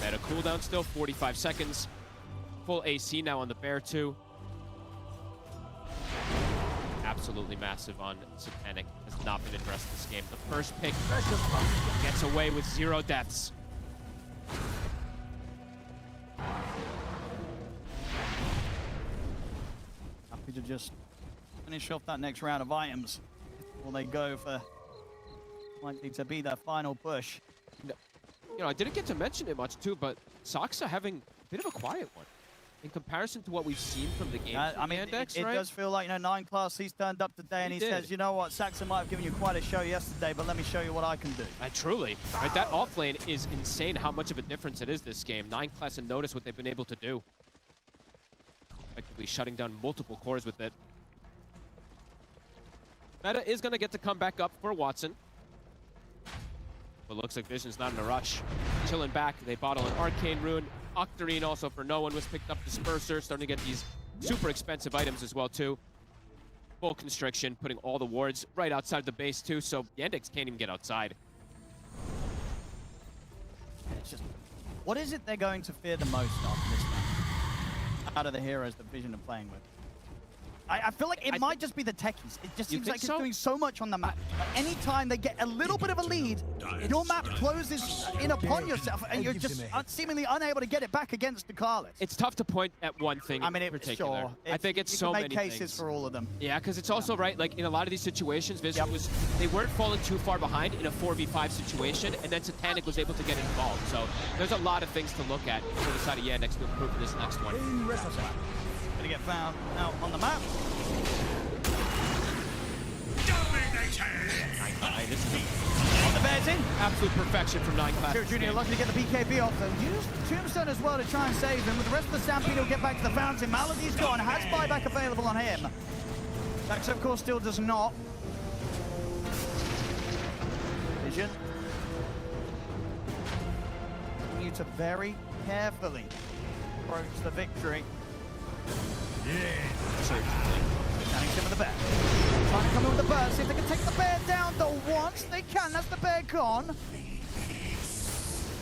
Meta cooldown still, 45 seconds. Full AC now on the Bear too. Absolutely massive on Satanic. Has not been addressed this game. The first pick gets away with 0 deaths. Happy to just finish off that next round of items before they go for likely to be their final push. You know, I didn't get to mention it much too, but Saksa having a bit of a quiet one in comparison to what we've seen from the game. I mean, it does feel like, 9 class, he's turned up today and he says, you know what, Saxon might have given you quite a show yesterday, but let me show you what I can do. Truly. Right, that off lane is insane how much of a difference it is this game. 9 class and notice what they've been able to do. Effectively shutting down multiple cores with it. Meta is going to get to come back up for Watson. But looks like Vision's not in a rush. Chilling back, they bottle an Arcane Rune. Octarine also for no one was picked up. Disperser, starting to get these super expensive items as well too. Full Constriction, putting all the wards right outside the base too, so Yandex can't even get outside. It's just, what is it they're going to fear the most after this match? Out of the heroes that Vision are playing with. I feel like it might just be the techies. It just You seems think like it's so? doing so much on the map. Like, anytime they get a little bit of a lead, your map closes in upon yourself, and you're just seemingly unable to get it back against Ducalis. It's tough to point at one thing I mean, in particular. sure. I think it's you so can make many cases things. for all of them. Yeah, because it's also right, like in a lot of these situations, Vision they weren't falling too far behind in a 4v5 situation, and then Satanic was able to get involved. So there's a lot of things to look at for the side of Yandex to improve for this next one. Gonna get found out on the map. On the bears in. Absolute perfection from 9 class. Kira Jr. lucky to get the BKB off and used Tombstone as well to try and save him. With the rest of the Stampede, he'll get back to the fountain. Malady's gone, has buyback available on him. Dax, of course, still does not. Vision. Continue to very carefully approach the victory. Standing him with the bear. Trying to come in with the burst. See if they can take the bear down, though. Once they can, that's the bear gone.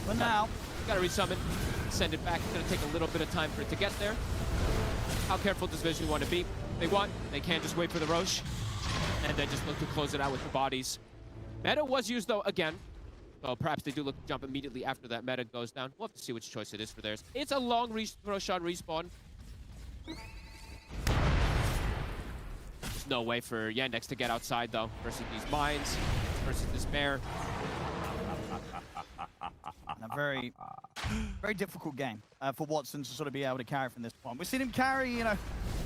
But now, Gotta resummon, send it back. It's gonna take a little bit of time for it to get there. How careful does Vision want to be? They can't just wait for the Roche, and then just look to close it out with the bodies. Meta was used, though, again. So perhaps they do look to jump immediately after that meta goes down. We'll have to see which choice it is for theirs. It's a long Roshan respawn. There's no way for Yandex to get outside, though, versus these mines, versus this bear. and a very, very difficult game for Watson to sort of be able to carry from this point. We've seen him carry, you know,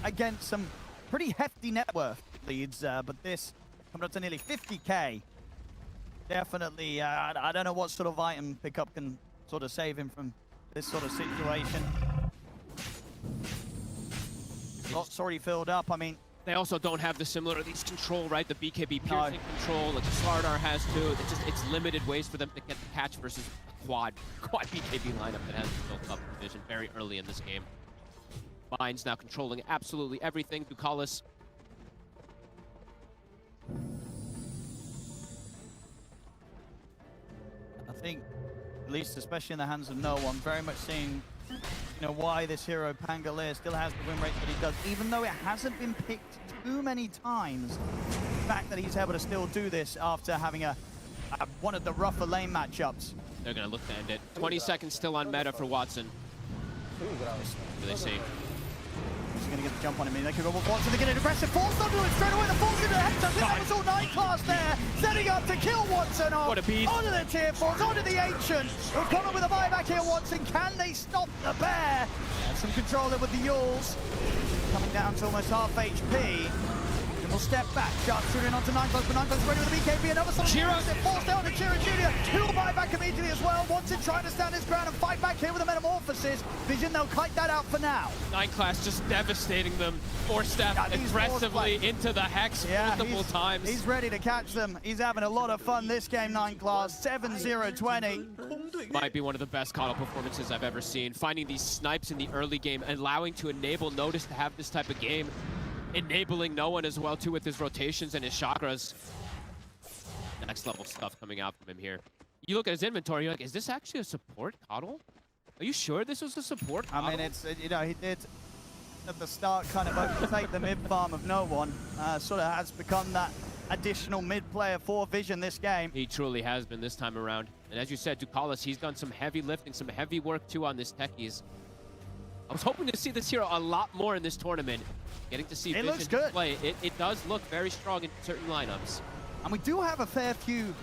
against some pretty hefty net worth leads, but this coming up to nearly 50k. Definitely, I don't know what sort of item pickup can sort of save him from this sort of situation. Lots already filled up. I mean, they also don't have the similar these control, right? The BKB piercing control, like the Slardar has too. It's limited ways for them to get the catch versus a quad BKB lineup that has built up Vision very early in this game. Mines now controlling absolutely everything. Ducalis. I think, at least especially in the hands of no one, very much seeing, you know, why this hero Pangolier still has the win rate that he does, even though it hasn't been picked too many times. The fact that he's able to still do this after having one of the rougher lane matchups. They're gonna look to end it. 20 seconds still on meta for Watson. What do they see? He's going to get the jump on him. They can go with Watson. They're getting aggressive. Force not do it straight away. The Force into the head. I think that was all 9 class there. Setting up to kill Watson off. What a beast. Onto the tier 4s, onto the Ancient. We'll come up with a buyback here, Watson. Can they stop the bear? And some control there with the Yules. Coming down to almost half HP. And we'll step back. Sharpshooter in onto 9 class, but 9 class ready with the BKB. Another sort of forced out to Kira Jr. He'll buy back immediately as well. Watson trying to stand his ground and fight back here with a Metamorphosis. Vision, they'll kite that out for now. 9 class just devastating them. 4-step aggressively into the Hex multiple times. He's ready to catch them. He's having a lot of fun this game, 9 class. 7-0-20. Might be one of the best Coddle performances I've ever seen. Finding these snipes in the early game, allowing to enable Notice to have this type of game. Enabling no one as well too with his rotations and his chakras. Next level stuff coming out from him here. You look at his inventory, you're like, is this actually a support Coddle? Are you sure this was a support Coddle? I mean, it's, you know, he did at the start kind of overtake the mid farm of no one. Sort of has become that additional mid player for Vision this game. He truly has been this time around. And as you said, Ducalis, he's done some heavy lifting, some heavy work too on this techies. I was hoping to see this hero a lot more in this tournament. Getting to see Vision play, it does look very strong in certain lineups. And we do have a fair few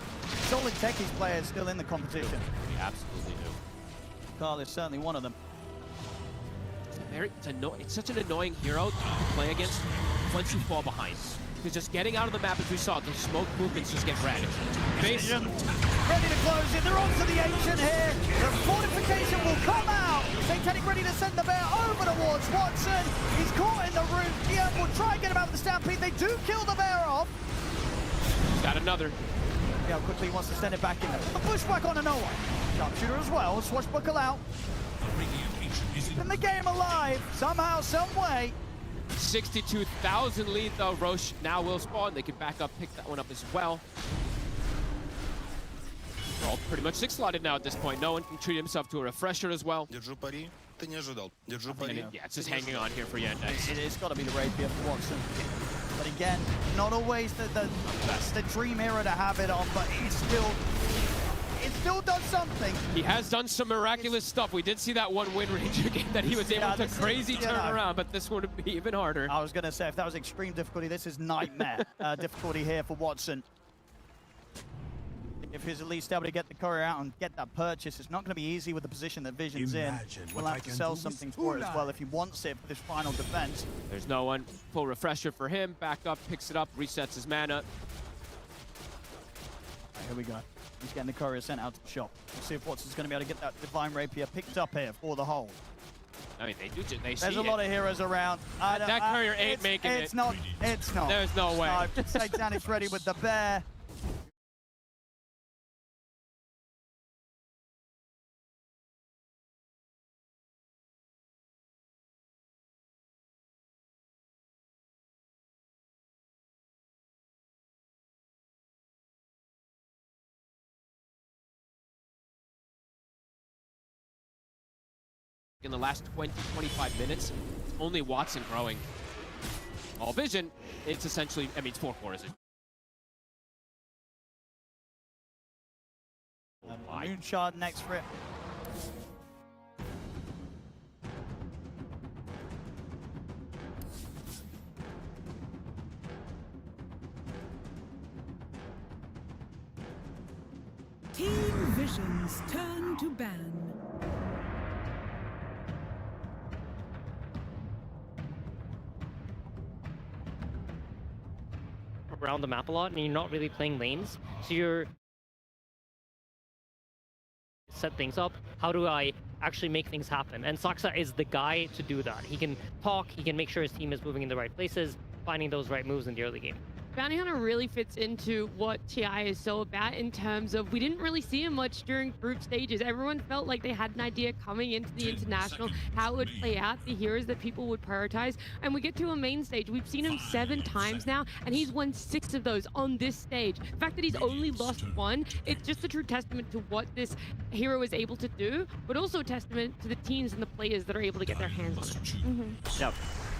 solid techies players still in the competition. We absolutely do. Carl is certainly one of them. It's such an annoying hero to play against once you fall behind. Because just getting out of the map, as we saw, the smoke movements just get red. Vision ready to close it. They're onto the Ancient here. The fortification will come out. Satanic ready to send the bear over towards Watson. He's caught in the roof. Yeah, will try and get him out of the Stampede. They do kill the bear off. Got another. See how quickly he wants to send it back in there. A pushback onto no one. Sharpshooter as well. Swashbuckle out. Keeping the game alive somehow, some way. 62,000 lead though. Roche now will spawn. They can back up, pick that one up as well. They're all pretty much 6-slotted now at this point. No one can treat himself to a refresher as well. ты не ожидал. Держу And пари. yeah, it's just hanging on here for Yandex. It's got to be the rapier for Watson. But again, not always the dream era to have it on, but it still does something. He has done some miraculous stuff. We did see that one win Ranger game that he was able to crazy turn around, but this one would be even harder. I was going to say, if that was extreme difficulty, this is nightmare difficulty here for Watson. If he's at least able to get the courier out and get that purchase, it's not going to be easy with the position that Vision's in. We'll have to sell something for it as well if he wants it for this final defense. There's no one. Full refresher for him. Back up, picks it up, resets his mana. Here we go. He's getting the courier sent out to the shop. We'll see if Watson's going to be able to get that Divine Rapier picked up here for the hold. I mean, they see There's a lot of heroes around. That courier ain't making it. It's not. There's no way. Satanic's ready with the bear. In the last 20-25 minutes, it's only Watson growing. All Vision, it's essentially, I mean, it's 4 cores. Moonshot next for it. Team Vision's turn to ban. Around the map a lot, and you're not really playing lanes, so you're set things up. How do I actually make things happen? And Saksa is the guy to do that. He can talk, he can make sure his team is moving in the right places, finding those right moves in the early game. Bounty Hunter really fits into what TI is so about in terms of we didn't really see him much during group stages. Everyone felt like they had an idea coming into the international, how it would play out, the heroes that people would prioritize. And we get to a main stage. We've seen him 7 times now, and he's won 6 of those on this stage. The fact that he's only lost 1, it's just a true testament to what this hero is able to do, but also a testament to the teams and the players that are able to get their hands on it. Yeah,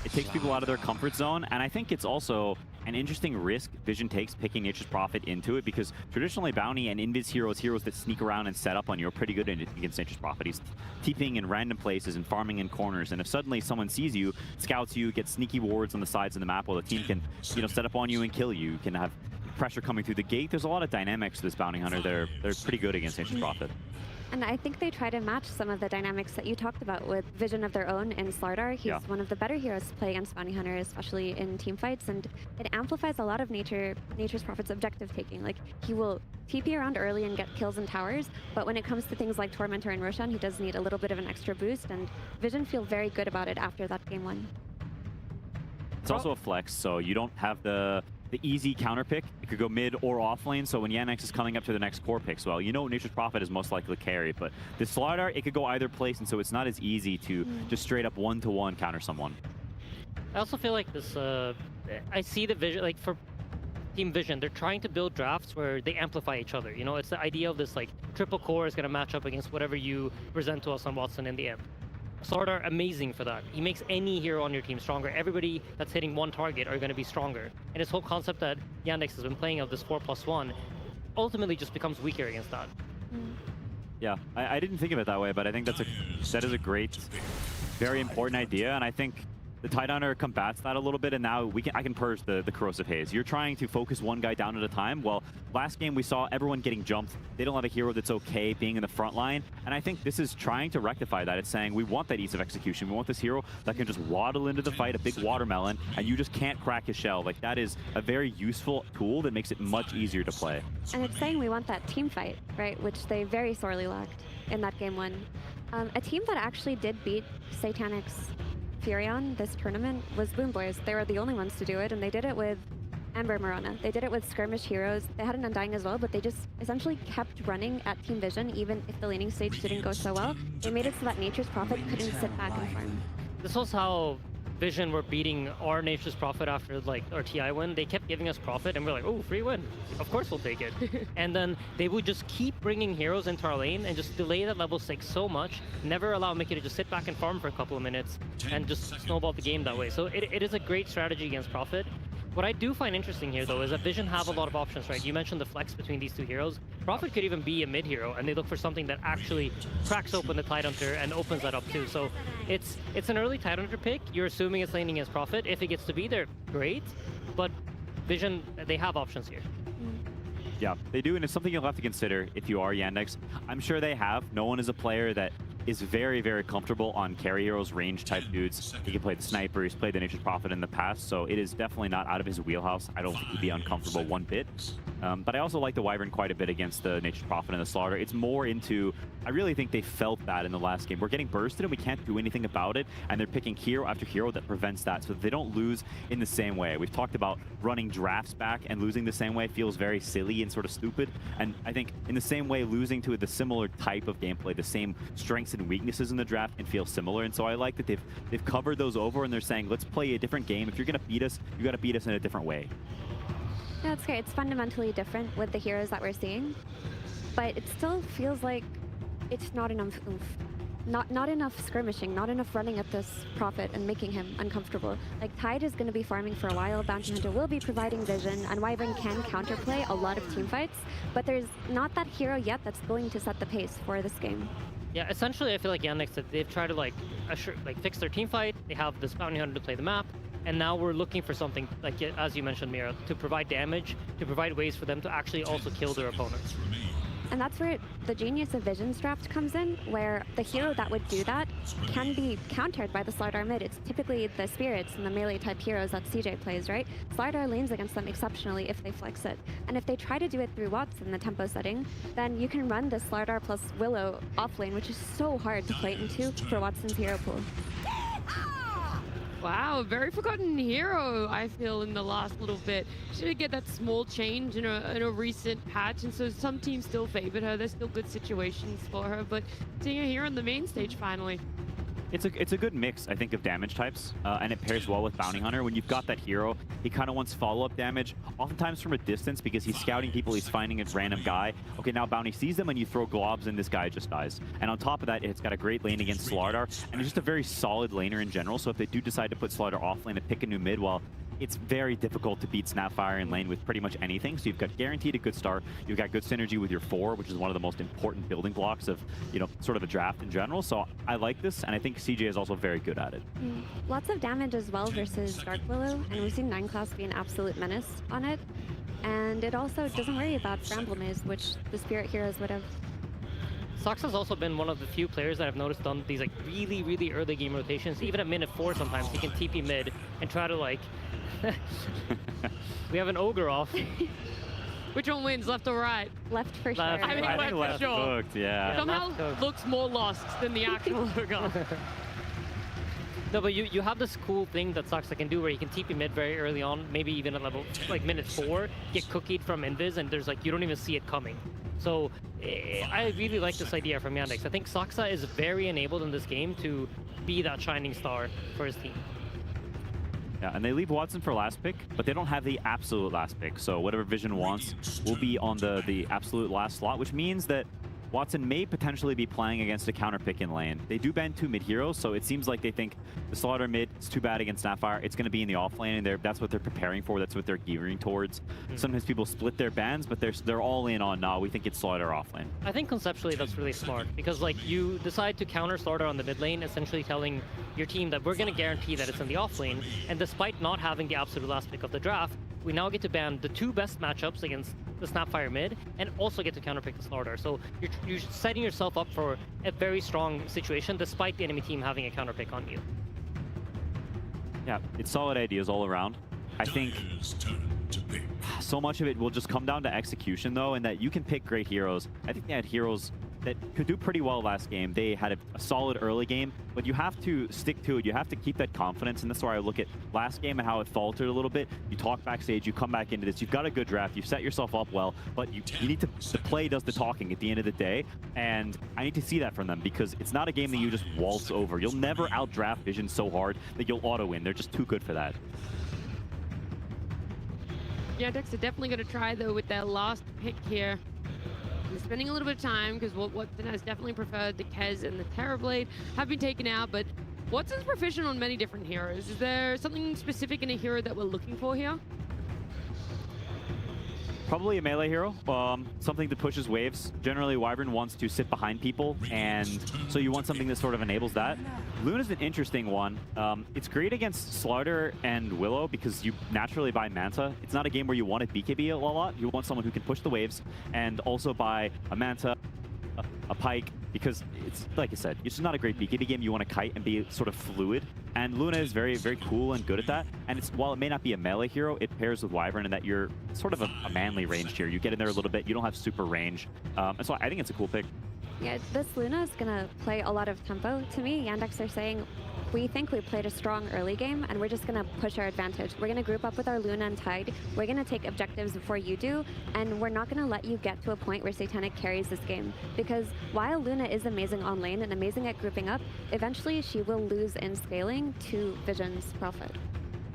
it takes people out of their comfort zone, and I think it's also an interesting risk Vision takes picking Nature's Prophet into it, because traditionally Bounty and Invis heroes that sneak around and set up on you are pretty good against Nature's Prophet. He's TPing in random places and farming in corners, and if suddenly someone sees you, scouts you, gets sneaky wards on the sides of the map while the team can, set up on you and kill you, can have pressure coming through the gate. There's a lot of dynamics to this Bounty Hunter that are pretty good against Nature's Prophet. And I think they try to match some of the dynamics that you talked about with Vision of their own in Slardar. He's one of the better heroes to play against Bounty Hunter, especially in team fights, and it amplifies a lot of Nature's Prophet's objective taking. Like, he will TP around early and get kills in towers, but when it comes to things like Tormentor and Roshan, he does need a little bit of an extra boost, and Vision feel very good about it after that game 1. It's also a flex, so you don't have the easy counter pick. It could go mid or off lane, so when Yandex is coming up to the next core pick, well, Nature's Prophet is most likely to carry, but this Slardar, it could go either place, and so it's not as easy to just straight up one-to-one counter someone. I also feel like this, I see the Vision, like for Team Vision, they're trying to build drafts where they amplify each other. It's the idea of this like triple core is going to match up against whatever you present to us on Watson in the end. Slardar, amazing for that. He makes any hero on your team stronger. Everybody that's hitting one target are going to be stronger. And this whole concept that Yandex has been playing of this 4+1 ultimately just becomes weaker against that. Yeah, I didn't think of it that way, but I think that is a great, very important idea, and I think the Tidehunter combats that a little bit, and now I can purge the Corrosive Haze. You're trying to focus one guy down at a time. Well, last game we saw everyone getting jumped. They don't have a hero that's okay being in the front line, and I think this is trying to rectify that. It's saying we want that ease of execution. We want this hero that can just waddle into the fight, a big watermelon, and you just can't crack his shell. Like, that is a very useful tool that makes it much easier to play. And it's saying we want that team fight, right, which they very sorely lacked in that game 1. A team that actually did beat Satanic's Furion this tournament was BoomBoys. They were the only ones to do it, and they did it with Ember Marona. They did it with skirmish heroes. They had an Undying as well, but they just essentially kept running at Team Vision, even if the laning stage didn't go so well. They made it so that Nature's Prophet couldn't sit back and farm. This was how Vision were beating our Nature's Prophet after like our TI win, they kept giving us Prophet, and we're like, oh, free win. Of course we'll take it. And then they would just keep bringing heroes into our lane and just delay that level 6 so much, never allow Mickey to just sit back and farm for a couple of minutes and just snowball the game that way. So it is a great strategy against Prophet. What I do find interesting here, though, is that Vision have a lot of options, right? You mentioned the flex between these two heroes. Prophet could even be a mid hero, and they look for something that actually cracks open the Tidehunter and opens that up too. So it's an early Tidehunter pick. You're assuming it's laning as Prophet. If it gets to be there, great. But Vision, they have options here. Yeah, they do, and it's something you'll have to consider if you are Yandex. I'm sure they have. No one is a player that is very, very comfortable on carry heroes, range type dudes. He can play the sniper, he's played the Nature's Prophet in the past, so it is definitely not out of his wheelhouse. I don't think he'd be uncomfortable one bit. But I also like the Wyvern quite a bit against the Nature's Prophet and the Slaughter. It's more into, I really think they felt that in the last game. We're getting bursted and we can't do anything about it, and they're picking hero after hero that prevents that so that they don't lose in the same way. We've talked about running drafts back, and losing the same way feels very silly and sort of stupid. And I think in the same way, losing to the similar type of gameplay, the same strengths and weaknesses in the draft can feel similar. And so I like that they've covered those over, and they're saying, let's play a different game. If you're gonna beat us, you gotta beat us in a different way. Yeah, that's great. It's fundamentally different with the heroes that we're seeing, but it still feels like it's not enough oomph. Not enough skirmishing, not enough running at this Prophet and making him uncomfortable. Like, Tide is going to be farming for a while, Bounty Hunter will be providing vision, and Wyvern can counterplay a lot of team fights, but there's not that hero yet that's going to set the pace for this game. Yeah, essentially I feel like Yandex, that they've tried to like fix their team fight, they have this Bounty Hunter to play the map, and now we're looking for something, like as you mentioned, Mira, to provide damage, to provide ways for them to actually also kill their opponents. And that's where the genius of Vision's draft comes in, where the hero that would do that can be countered by the Slardar mid. It's typically the spirits and the melee type heroes that CJ plays, right? Slardar lanes against them exceptionally if they flex it. And if they try to do it through Watts in the tempo setting, then you can run the Slardar plus Willow off lane, which is so hard to play into for Watson's hero pool. Wow, very forgotten hero, I feel, in the last little bit. She did get that small change in a recent patch, and so some teams still favored her. There's still good situations for her, but seeing her here on the main stage finally. It's a good mix, I think, of damage types, and it pairs well with Bounty Hunter. When you've got that hero, he kind of wants follow-up damage, oftentimes from a distance because he's scouting people, he's finding a random guy. Okay, now Bounty sees them and you throw globs and this guy just dies. And on top of that, it's got a great lane against Slardar, and it's just a very solid laner in general. So if they do decide to put Slardar off lane and pick a new mid, well, it's very difficult to beat Snapfire in lane with pretty much anything. So you've got guaranteed a good start. You've got good synergy with your 4, which is one of the most important building blocks of, sort of the draft in general. So I like this, and I think CJ is also very good at it. Lots of damage as well versus Dark Willow, and we've seen 9 class be an absolute menace on it. And it also doesn't worry about Bramble Maze, which the Spirit heroes would have. Sox has also been one of the few players that I've noticed on these like really, really early game rotations. Even at minute 4 sometimes, he can TP mid and try to like... We have an Ogre off. Which one wins, left or right? Left for sure. I mean, left for sure. Hooked, yeah. Somehow looks more lost than the actual Ogre. No, but you have this cool thing that Sox can do where you can TP mid very early on, maybe even at level, like minute 4, get cookied from Invis, and there's like, you don't even see it coming. So I really like this idea from Yandex. I think Soxa is very enabled in this game to be that shining star for his team. Yeah, and they leave Watson for last pick, but they don't have the absolute last pick. So whatever Vision wants will be on the absolute last slot, which means that Watson may potentially be playing against a counter pick in lane. They do ban 2 mid heroes, so it seems like they think the Slaughter mid is too bad against Snapfire. It's going to be in the off lane, and that's what they're preparing for. That's what they're gearing towards. Sometimes people split their bans, but they're all in on, nah, we think it's Slaughter off lane. I think conceptually that's really smart, because like you decide to counter Slaughter on the mid lane, essentially telling your team that we're going to guarantee that it's in the off lane, and despite not having the absolute last pick of the draft, we now get to ban the 2 best matchups against the Snapfire mid, and also get to counterpick the Slaughter. So you're setting yourself up for a very strong situation, despite the enemy team having a counterpick on you. Yeah, it's solid ideas all around. I think so much of it will just come down to execution, though, and that you can pick great heroes. I think they had heroes that could do pretty well last game. They had a solid early game, but you have to stick to it. You have to keep that confidence, and that's why I look at last game and how it faltered a little bit. You talk backstage, you come back into this, you've got a good draft, you've set yourself up well, but you need to, the play does the talking at the end of the day, and I need to see that from them because it's not a game that you just waltz over. You'll never outdraft Vision so hard that you'll auto-win. They're just too good for that. Yandex are definitely going to try, though, with their last pick here. They're spending a little bit of time because Watson has definitely preferred the Kez and the Terrorblade have been taken out, but Watson's proficient on many different heroes. Is there something specific in a hero that we're looking for here? Probably a melee hero, something that pushes waves. Generally, Wyvern wants to sit behind people, and so you want something that sort of enables that. Luna's an interesting one. It's great against Slaughter and Willow because you naturally buy Manta. It's not a game where you want to BKB a lot. You want someone who can push the waves, and also buy a Manta, a Pike, because it's, like I said, it's just not a great BKB game. You want to kite and be sort of fluid. And Luna is very, very cool and good at that. And it's, while it may not be a melee hero, it pairs with Wyvern in that you're sort of a manly ranged hero. You get in there a little bit, you don't have super range. And so I think it's a cool pick. Yeah, this Luna is going to play a lot of tempo. To me, Yandex are saying, we think we played a strong early game, and we're just going to push our advantage. We're going to group up with our Luna and Tide. We're going to take objectives before you do, and we're not going to let you get to a point where Satanic carries this game. Because while Luna is amazing on lane and amazing at grouping up, eventually she will lose in scaling to Vision's Prophet.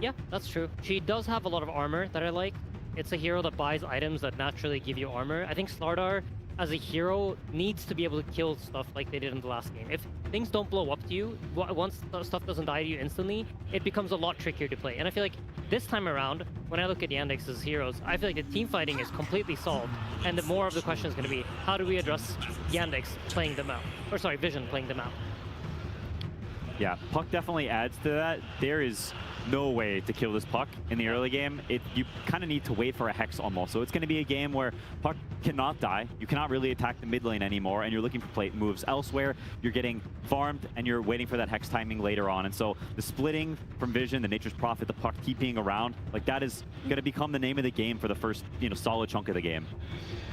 Yeah, that's true. She does have a lot of armor that I like. It's a hero that buys items that naturally give you armor. I think Slardar, as a hero, needs to be able to kill stuff like they did in the last game. If things don't blow up to you, once stuff doesn't die to you instantly, it becomes a lot trickier to play. And I feel like this time around, when I look at Yandex's heroes, I feel like the team fighting is completely solved. And the more of the question is going to be, how do we address Yandex playing them out? Or sorry, Vision playing them out. Yeah, Puck definitely adds to that. There is no way to kill this Puck in the early game. You kind of need to wait for a Hex almost. So it's going to be a game where Puck cannot die. You cannot really attack the mid lane anymore, and you're looking for plate moves elsewhere. You're getting farmed, and you're waiting for that Hex timing later on. And so the splitting from Vision, the Nature's Prophet, the Puck keep being around, like that is going to become the name of the game for the first, solid chunk of the game.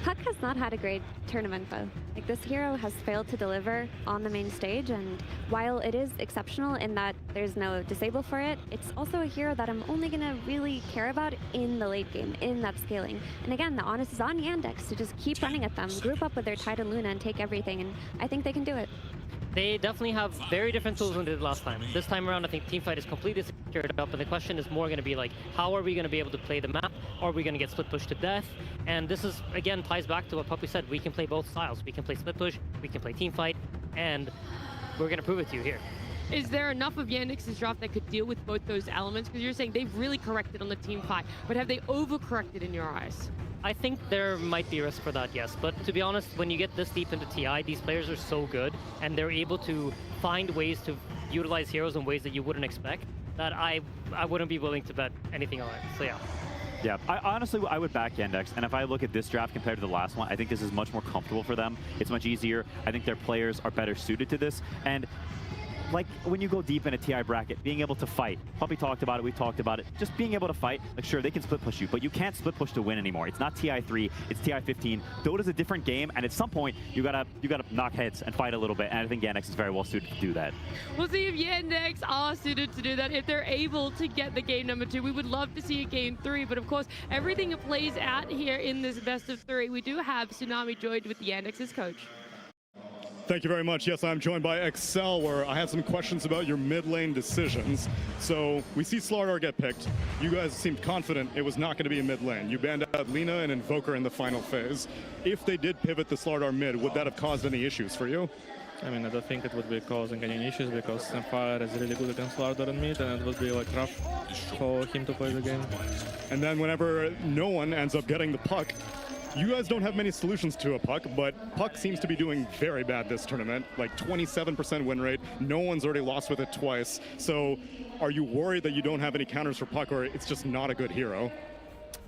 Puck has not had a great tournament, though. Like, this hero has failed to deliver on the main stage, and while it is exceptional in that there's no disable for it, it's also a hero that I'm only going to really care about in the late game, in that scaling. And again, the onus is on Yandex to just keep running at them, group up with their Tide and Luna, and take everything, and I think they can do it. They definitely have very different tools than they did last time. This time around, I think Teamfight is completely secured up, and the question is more going to be like, how are we going to be able to play the map? Are we going to get split push to death? And this is, again, ties back to what Puppy said. We can play both styles. We can play split push, we can play Teamfight, and we're going to prove it to you here. Is there enough of Yandex's draft that could deal with both those elements? Because you're saying they've really corrected on the team fight, but have they overcorrected in your eyes? I think there might be risk for that, yes. But to be honest, when you get this deep into TI, these players are so good, and they're able to find ways to utilize heroes in ways that you wouldn't expect, that I wouldn't be willing to bet anything on it. So yeah. Yeah, honestly, I would back Yandex, and if I look at this draft compared to the last one, I think this is much more comfortable for them. It's much easier. I think their players are better suited to this, and like when you go deep in a TI bracket, being able to fight. Puppy talked about it, we talked about it. Just being able to fight, like sure, they can split push you, but you can't split push to win anymore. It's not TI3, it's TI15. Dota's a different game, and at some point, you gotta knock heads and fight a little bit, and I think Yandex is very well suited to do that. We'll see if Yandex are suited to do that, if they're able to get the game number 2. We would love to see a game 3, but of course, everything plays out here in this best of 3. We do have Tsunami joined with Yandex's coach. Thank you very much. Yes, I'm joined by Excel, where I have some questions about your mid lane decisions. So we see Slardar get picked. You guys seemed confident it was not going to be a mid lane. You banned out Lina and Invoker in the final phase. If they did pivot the Slardar mid, would that have caused any issues for you? I mean, I don't think it would be causing any issues because Sunfire is really good against Slardar and mid, and it would be like rough for him to play the game. And then whenever no one ends up getting the puck, you guys don't have many solutions to a Puck, but Puck seems to be doing very bad this tournament, like 27% win rate. No one's already lost with it twice. So are you worried that you don't have any counters for Puck, or it's just not a good hero?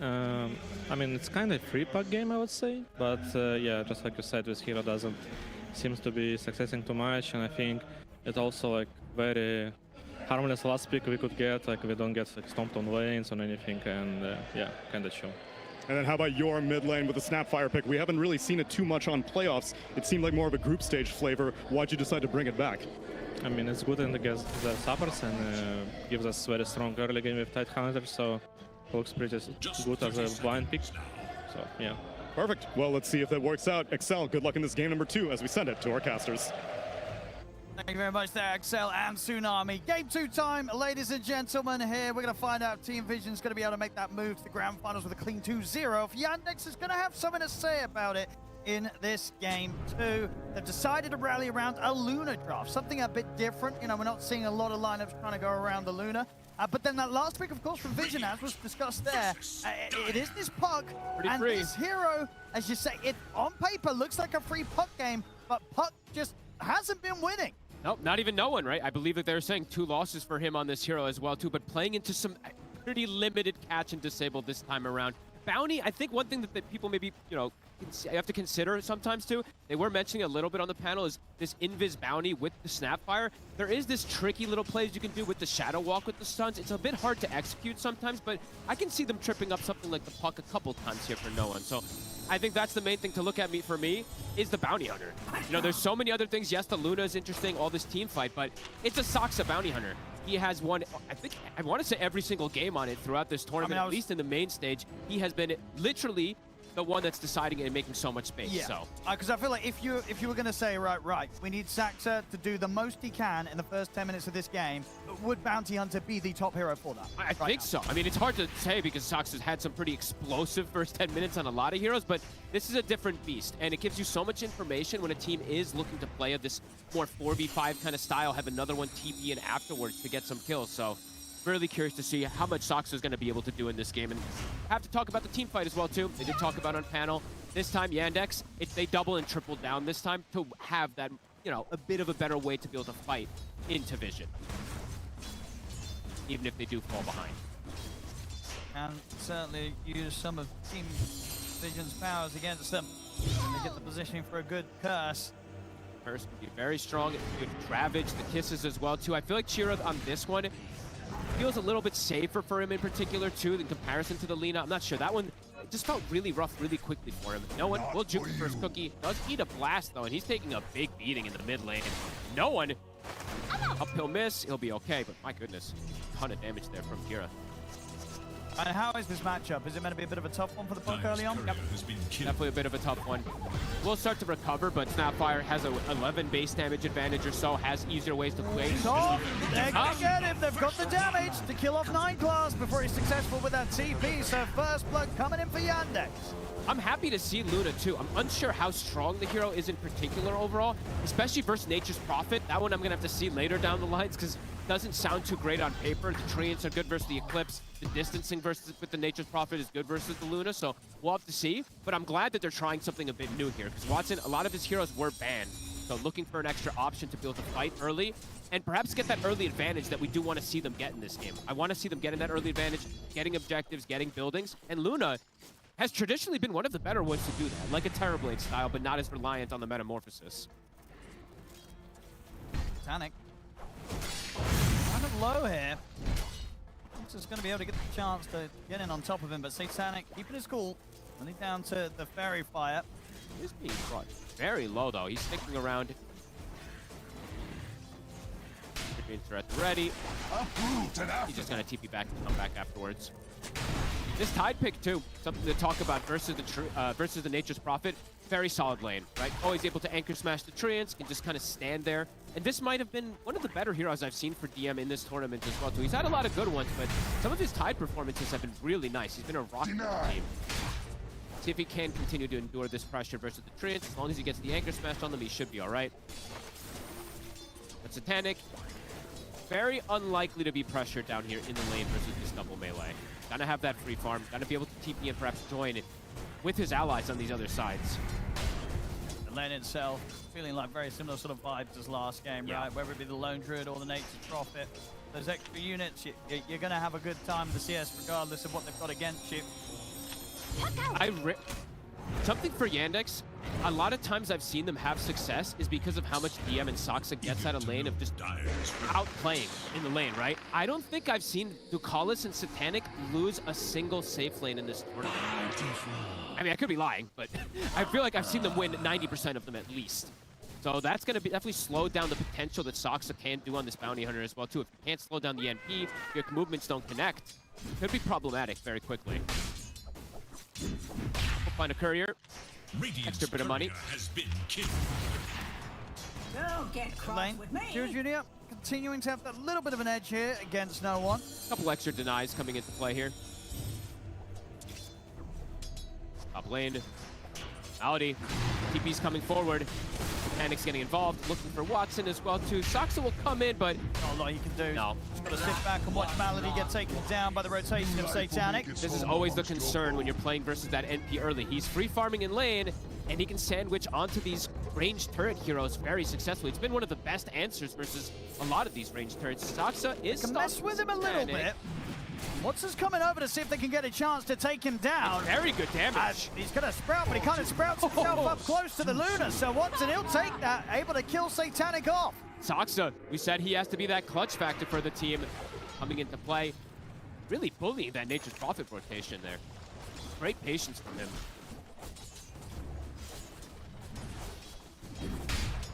I mean, it's kind of a free Puck game, I would say. But yeah, just like you said, this hero seems to be successing too much, and I think it's also like very harmless last pick we could get. Like we don't get like stomped on lanes or anything, and yeah, kind of chill. And then how about your mid lane with the Snapfire pick? We haven't really seen it too much on playoffs. It seemed like more of a group stage flavor. Why'd you decide to bring it back? I mean, it's good against the suppers and gives us very strong early game with tight counters, so looks pretty good as a blind pick. So, yeah. Perfect. Well, let's see if that works out. Excel, good luck in this game number 2 as we send it to our casters. Thank you very much there, Excel and Tsunami. Game 2 time, ladies and gentlemen. Here we're going to find out Team Vision's going to be able to make that move to the grand finals with a clean 2-0. If Yandex is going to have something to say about it in this game 2. They've decided to rally around a Luna draft, something a bit different. You know, we're not seeing a lot of lineups trying to go around the Luna. But then that last pick, of course, from Vision, as was discussed there, it is this Puck. And this hero, as you say, it on paper looks like a free Puck game, but Puck just hasn't been winning. Nope, not even no one, right? I believe that they're saying 2 losses for him on this hero as well, too, but playing into some pretty limited catch and disable this time around. Bounty, I think one thing that people maybe, you know, you have to consider sometimes too, they were mentioning a little bit on the panel, is this Invis Bounty with the Snapfire. There is this tricky little plays you can do with the Shadow Walk with the stuns. It's a bit hard to execute sometimes, but I can see them tripping up something like the Puck a couple times here for no one. So I think that's the main thing to look at for me, is the Bounty Hunter. You know, there's so many other things. Yes, the Luna is interesting, all this team fight, but it's a Saksa Bounty Hunter. He has won, I think, I want to say every single game on it throughout this tournament, at least in the main stage. He has been literally the one that's deciding and making so much space. Yeah, so because I feel like if you were going to say, right, we need Saksa to do the most he can in the first 10 minutes of this game, would Bounty Hunter be the top hero for that? I think so. I mean, it's hard to say because Saksa's had some pretty explosive first 10 minutes on a lot of heroes, but this is a different beast, and it gives you so much information when a team is looking to play this more 4v5 kind of style, have another one TP in afterwards to get some kills. So really curious to see how much Saksa is going to be able to do in this game. And have to talk about the team fight as well, too. They did talk about on panel. This time, Yandex, they double and triple down this time to have that, you know, a bit of a better way to be able to fight into Vision, even if they do fall behind. And certainly use some of Team Vision's powers against them. They get the positioning for a good curse. Curse can be very strong. Good Ravage, the kisses as well, too. I feel like Chira on this one feels a little bit safer for him in particular, too, in comparison to the Lina. I'm not sure. That one just felt really rough really quickly for him. No one will juke the first cookie. Does eat a blast, though, and he's taking a big beating in the mid lane. And no one uphill miss. He'll be okay, but my goodness, a ton of damage there from Kira. And how is this matchup? Is it meant to be a bit of a tough one for the Puck early on? Yep. Definitely a bit of a tough one. We'll start to recover, but Snapfire has a 11 base damage advantage or so, has easier ways to play. So, they're going to get him. They've got the damage to kill off 9 class before he's successful with that TP. So first blood coming in for Yandex. I'm happy to see Luna, too. I'm unsure how strong the hero is in particular overall, especially versus Nature's Prophet. That one I'm going to have to see later down the lines because it doesn't sound too great on paper. The Treants are good versus the Eclipse. The distancing versus with the Nature's Prophet is good versus the Luna, so we'll have to see. But I'm glad that they're trying something a bit new here because Watson, a lot of his heroes were banned. So looking for an extra option to be able to fight early and perhaps get that early advantage that we do want to see them get in this game. I want to see them getting that early advantage, getting objectives, getting buildings, and Luna has traditionally been one of the better ones to do that, like a Terrorblade style, but not as reliant on the Metamorphosis. Titanic. Kind of low here. Is going to be able to get the chance to get in on top of him, but Satanic keeping his cool. Only down to the Fairy Fire. He's being brought very low, though. He's sticking around. Are at the ready. He's just going to TP back and come back afterwards. This Tide pick, too, something to talk about versus the Nature's Prophet. Very solid lane, right? Always able to anchor smash the Treants, can just kind of stand there. And this might have been one of the better heroes I've seen for DM in this tournament as well, too. He's had a lot of good ones, but some of his Tide performances have been really nice. He's been a rock for the team. See if he can continue to endure this pressure versus the Treants. As long as he gets the anchor smashed on them, he should be all right. But Satanic, very unlikely to be pressured down here in the lane versus this double melee. Gonna have that free farm, gonna be able to TP and perhaps join it with his allies on these other sides. The lane itself feeling like very similar sort of vibes as last game, right? Whether it be the Lone Druid or the Nature's Prophet. Those extra units, you're going to have a good time with the CS regardless of what they've got against you. something for Yandex, a lot of times I've seen them have success is because of how much DM and Soxa gets out of lane of just outplaying in the lane, right? I don't think I've seen Ducalis and Satanic lose a single safe lane in this tournament. I mean, I could be lying, but I feel like I've seen them win 90% of them at least. So that's going to definitely slow down the potential that Soxa can do on this Bounty Hunter as well, too. If you can't slow down the NP, your movements don't connect, it could be problematic very quickly. We'll find a courier. Extra bit of money. Has been killed. Don't get cross with me. Kira Jr. continuing to have that little bit of an edge here against no one. A couple extra denies coming into play here. Top lane. Malady. TP's coming forward. Mechanic's getting involved, looking for Watson as well too. Soxa will come in, but not a lot he can do. No. Just gotta sit back and watch Malady get taken down by the rotation of Satanic. This is always the concern when you're playing versus that NP early. He's free farming in lane, and he can sandwich onto these ranged turret heroes very successfully. It's been one of the best answers versus a lot of these ranged turrets. Soxa is can mess with him a little bit. Watson's coming over to see if they can get a chance to take him down. Very good damage. He's going to sprout, but he kind of sprouts himself up close to the Luna. So Watson, he'll take that, able to kill Satanic off. Soxa, we said he has to be that clutch factor for the team coming into play. Really bullying that Nature's Prophet rotation there. Great patience from him.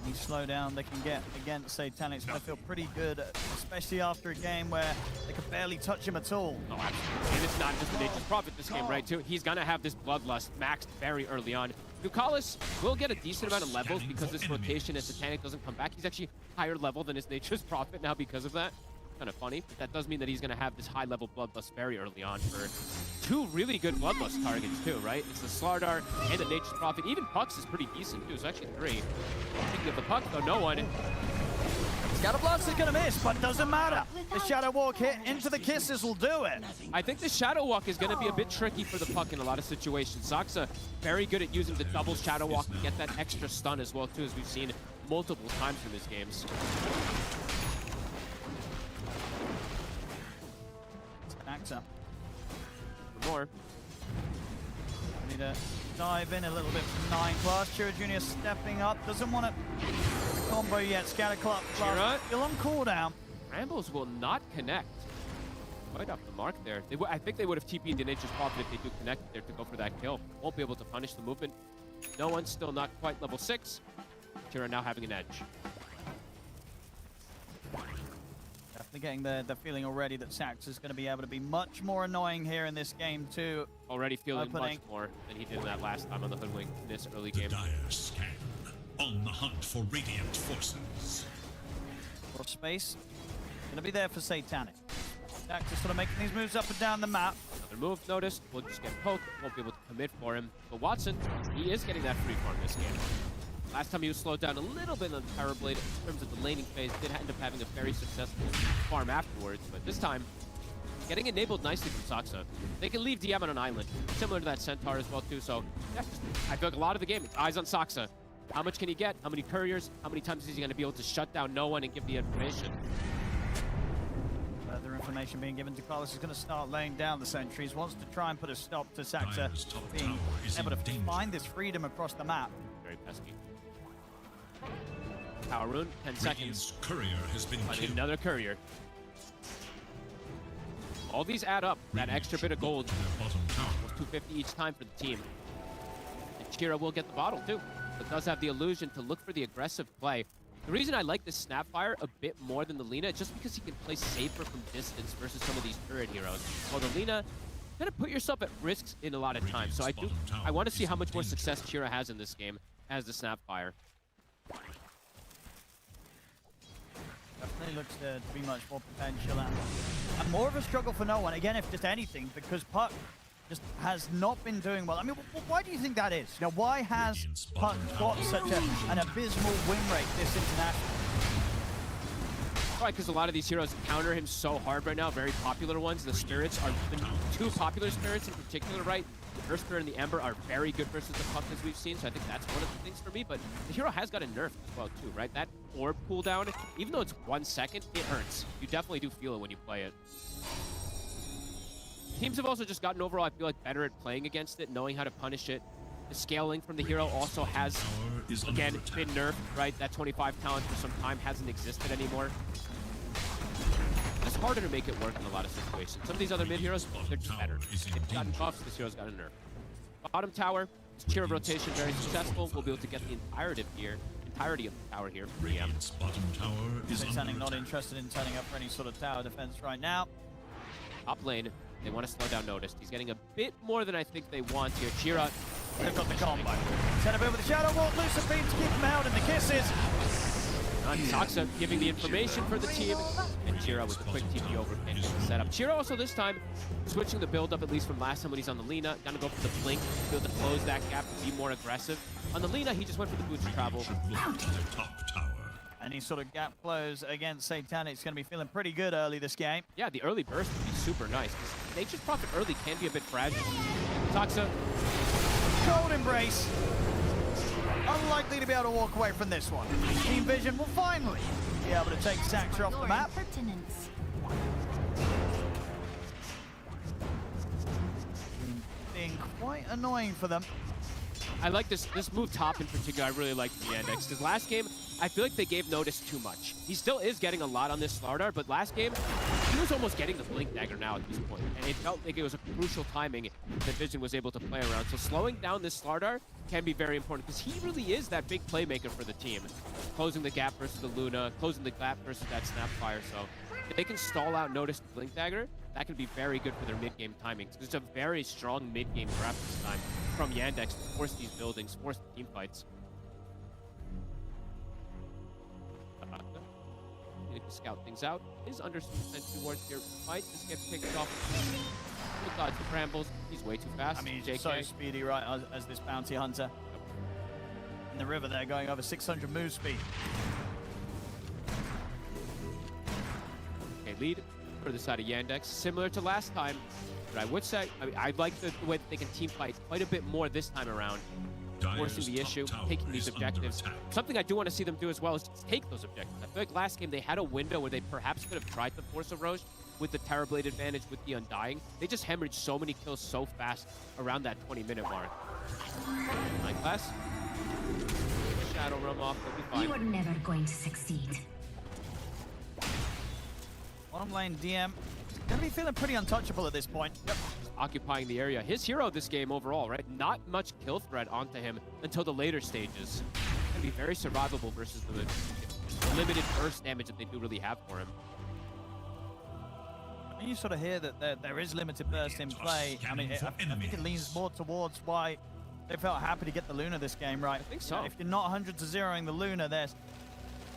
Any slowdown they can get against Satanic's going to feel pretty good, especially after a game where they could barely touch him at all. Oh, absolutely. And it's not just the Nature's Prophet this game, right, too? He's going to have this Bloodlust maxed very early on. Ducalis will get a decent amount of levels because this rotation as Satanic doesn't come back. He's actually higher level than his Nature's Prophet now because of that. Kind of funny, but that does mean that he's going to have this high-level Bloodlust very early on for two really good Bloodlust targets, too, right? It's the Slardar and the Nature's Prophet. Even Pucks is pretty decent, too. It's actually 3. Speaking of the Puck, though, no one. Shadow Blast is going to miss, but doesn't matter. The Shadow Walk hit into the Kisses will do it. I think the Shadow Walk is going to be a bit tricky for the Puck in a lot of situations. Soxa very good at using the double Shadow Walk to get that extra stun as well, too, as we've seen multiple times in his games. Actor. More. Need to dive in a little bit from 9 class. Chira Jr. stepping up. Doesn't want to combo yet. Scatterclap class. Still on cooldown. Rambles will not connect. Right off the mark there. I think they would have TP'd the Nature's Prophet if they do connect there to go for that kill. Won't be able to punish the movement. No one's still not quite level 6. Chira now having an edge. Definitely getting the feeling already that Sax is going to be able to be much more annoying here in this game too. Already feeling much more than he did that last time on the Hoodwink in this early game. Dire scan. On the hunt for Radiant forces. Cross space. Going to be there for Satanic. Sax is sort of making these moves up and down the map. Another move noticed. We'll just get poked. Won't be able to commit for him. But Watson, he is getting that free farm this game. Last time he was slowed down a little bit on the Power Blade in terms of the laning phase, did end up having a very successful farm afterwards, but this time, getting enabled nicely from Soxa. They can leave DM on an island, similar to that Centaur as well too, so yeah, I feel like a lot of the game, it's eyes on Soxa. How much can he get? How many couriers? How many times is he going to be able to shut down no one and give the information? Further information being given to Carlos is going to start laying down the sentries, wants to try and put a stop to Saxa being able to find this freedom across the map. Very pesky. Power rune, 10 seconds. Courier has been killed. Another courier. All these add up. That extra bit of gold. Almost 250 each time for the team. And Chira will get the bottle too. But does have the illusion to look for the aggressive play. The reason I like this Snapfire a bit more than the Lina is just because he can play safer from distance versus some of these turret heroes. While the Lina, you're gonna put yourself at risks in a lot of times. So I want to see how much more success Chira has in this game as the Snapfire. Definitely looks to be much more potential and more of a struggle for no one. Again, if just anything, because Puck just has not been doing well. I mean, why do you think that is? You know, why has Puck got such an abysmal win rate this international? Probably because a lot of these heroes counter him so hard right now, very popular ones. The spirits are the two popular spirits in particular, right? The Earth Spirit and the Ember are very good versus the Puck as we've seen, so I think that's one of the things for me. But the hero has got a nerf as well too, right? That orb cooldown, even though it's 1 second, it hurts. You definitely do feel it when you play it. Teams have also just gotten overall, I feel like, better at playing against it, knowing how to punish it. The scaling from the hero also has, again, been nerfed, right? That 25 talent for some time hasn't existed anymore. It's harder to make it work in a lot of situations. Some of these other mid heroes, they're just better. They've gotten buffs, this hero's got a nerf. Bottom tower, cheer of rotation, very successful. We'll be able to get the entirety of the tower here from DM. Bottom tower is Sounding not interested in turning up for any sort of tower defense right now. Top lane, they want to slow down Noticed. He's getting a bit more than I think they want here. Chira, they've got the combo. Send him over the Shadow Wall, Lucifer Beam to keep him out, and the kisses. Saksa giving the information for the team, and Chira with the quick TP over and the setup. Chira also this time switching the build up, at least from last time when he's on the Lina. Gonna go for the blink, be able to close that gap, be more aggressive. On the Lina, he just went for the boots of travel. Any sort of gap close against Satanic is going to be feeling pretty good early this game. Yeah, the early burst would be super nice. Nature's Prophet early can be a bit fragile. Saksa. Cold Embrace. Unlikely to be able to walk away from this one. Team Vision will finally be able to take Saxer off the map. Being quite annoying for them. I like this move top in particular. I really like the Yandex, because last game, I feel like they gave Notice too much. He still is getting a lot on this Slardar, but last game, he was almost getting the Blink Dagger now at this point, and it felt like it was a crucial timing that Vision was able to play around. So slowing down this Slardar can be very important, because he really is that big playmaker for the team. Closing the gap versus the Luna, closing the gap versus that Snapfire, so if they can stall out Notice the Blink Dagger, that can be very good for their mid-game timing. It's a very strong mid-game draft this time from Yandex to force these buildings, force the team fights. Need to scout things out. Is under some sense towards here. Might just get picked off. We'll dodge the brambles. He's way too fast. I mean, JK. he's so speedy, right, as this bounty hunter. In the river there, going over 600 move speed. Okay, lead for the side of Yandex. Similar to last time, but I would say, I like the way that they can team fight quite a bit more this time around. Forcing the issue, taking these objectives. Something I do want to see them do as well is just take those objectives. I feel like last game they had a window where they perhaps could have tried to force a Roche with the Terrorblade advantage with the Undying. They just hemorrhaged so many kills so fast around that 20-minute mark. Night class. Shadow Realm off, they'll be fine. You are never going to succeed. Bottom lane DM gonna be feeling pretty untouchable at this point. Yep. Occupying the area. His hero this game overall, right? Not much kill threat onto him until the later stages. Gonna be very survivable versus the limited burst damage that they do really have for him. And you sort of hear that there is limited burst in play. I mean, I think it leans more towards why they felt happy to get the Luna this game, right? I think so. If you're not 100 to 0ing the Luna, there's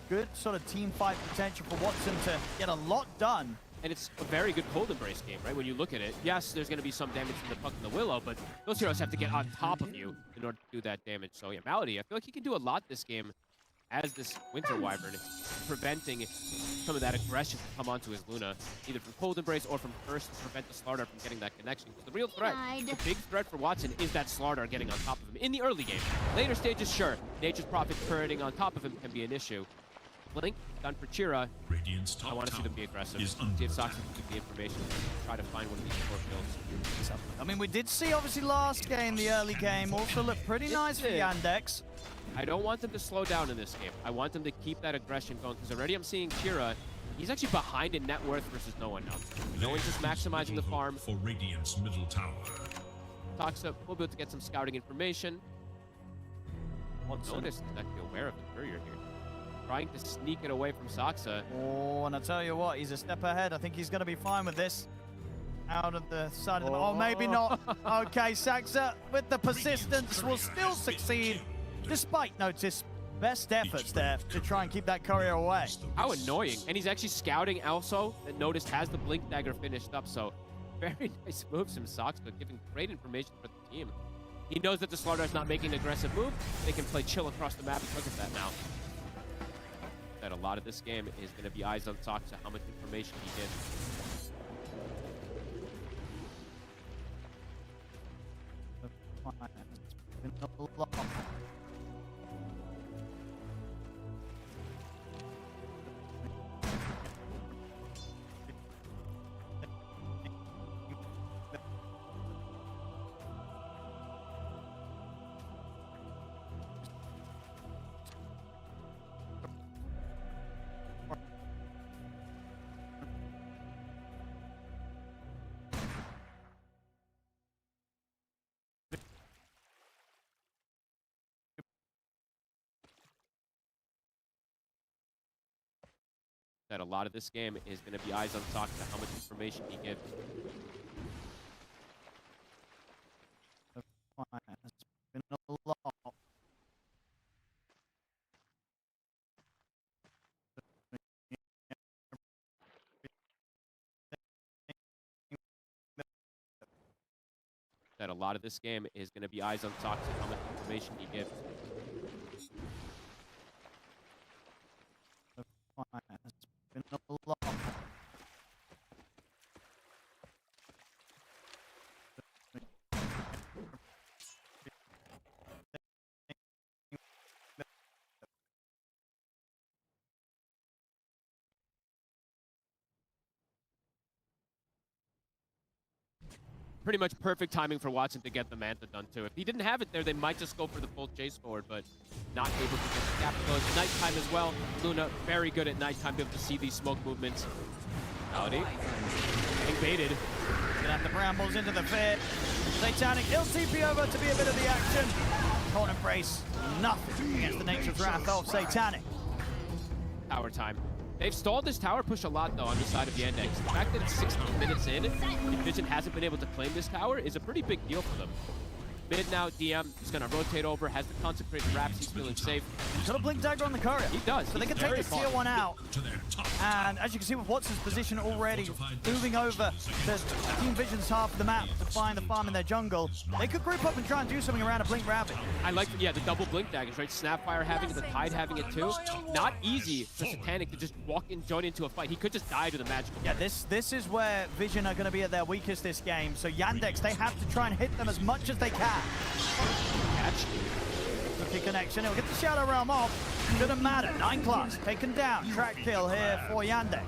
good sort of team fight potential for Watson to get a lot done. And it's a very good Cold Embrace game, right? When you look at it, yes, there's going to be some damage from the Puck and the Willow, but those heroes have to get on top of you in order to do that damage. So yeah, Malady, I feel like he can do a lot this game as this Winter Wyvern, preventing some of that aggression to come onto his Luna, either from Cold Embrace or from First to prevent the Slardar from getting that connection. Because the real threat, the big threat for Watson is that Slardar getting on top of him in the early game. Later stages, sure, Nature's Prophet turreting on top of him can be an issue. Blink done for Chira. I want to see them be aggressive. See if Sox can get the information. Try to find one of these 4 kills. I mean, we did see obviously last game, the early game, also looked pretty nice for Yandex. I don't want them to slow down in this game. I want them to keep that aggression going, because already I'm seeing Chira. He's actually behind in net worth versus no one now. No one's just maximizing the farm. For Radiant's middle tower. Toxa will be able to get some scouting information. Notice is actually aware of the courier here. Trying to sneak it away from Saksa. Oh, and I tell you what, he's a step ahead. I think he's going to be fine with this. Out of the side of the... Oh, maybe not. Okay, Saksa, with the persistence, will still succeed, despite Notice. Best efforts there to try and keep that courier away. How annoying. And he's actually scouting also that Notice has the Blink Dagger finished up, so very nice moves from Saksa, giving great information for the team. He knows that the Slardar's not making an aggressive move. They can play chill across the map because of that now. That a lot of this game is going to be eyes on Saksa, how much information he gets. That a lot of this game is going to be eyes on Sox to how much information he gives. It's been a lot. That a lot of this game is going to be eyes on Sox and how much information he gives. It's been a lot. Pretty much perfect timing for Watson to get the Manta done too. If he didn't have it there, they might just go for the full chase forward, but not able to get the gap. It's nighttime as well. Luna very good at nighttime, be able to see these smoke movements. Howdy. Getting baited. Gonna have the brambles into the fit. Satanic, he'll TP over to be a bit of the action. Cold Embrace, nothing against the Nature's Wrath of Satanic. Tower time. They've stalled this tower push a lot, though, on the side of Yandex. The fact that it's 16 minutes in, and Vision hasn't been able to claim this tower is a pretty big deal for them. Mid now, DM is going to rotate over, has the consecrated wraps, he's feeling safe. He's got a Blink Dagger on the courier. He does. So they can take this tier 1 out. And as you can see with Watson's position already moving over to Team Vision's half of the map to find the farm in their jungle, they could group up and try and do something around a Blink Rabbit. I like, the double Blink Daggers, right? Snapfire having it, the Tide having it too. Not easy for Satanic to just walk and join into a fight. He could just die to the magical. Yeah, this is where Vision are going to be at their weakest this game. So Yandex, they have to try and hit them as much as they can. Catch. Rookie connection, he'll get the Shadow Realm off. Shouldn't matter. 9 class taken down. Track kill here for Yandex.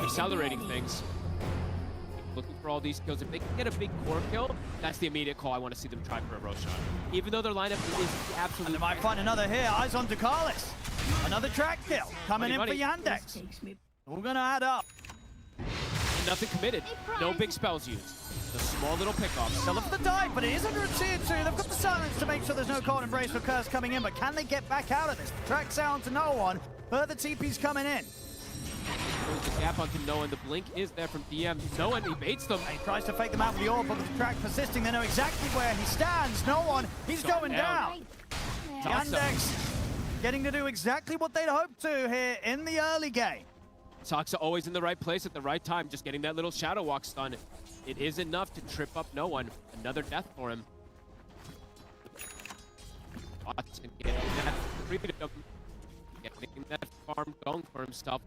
Accelerating things. Looking for all these kills. If they can get a big core kill, that's the immediate call. I want to see them try for a Roshan. Even though their lineup is absolutely... And they might find another here. Eyes on Ducalis. Another track kill coming in for Yandex. We're going to add up. Nothing committed. No big spells used. The small little pickoffs. They'll look for the dive, but it is under a tier 2. They've got the silence to make sure there's no Cold Embrace for Curse coming in, but can they get back out of this? The track sound to no one. Further TP's coming in. There's the gap onto Noah, and the blink is there from DM. Noah, he baits them. He tries to fake them out with the orb, but with the track persisting, they know exactly where he stands. No one, he's going down. Yandex getting to do exactly what they'd hoped to here in the early game. Toxa always in the right place at the right time, just getting that little Shadow Walk stun. It is enough to trip up no one. Another death for him. Watson getting that freedom, getting that farm going for himself.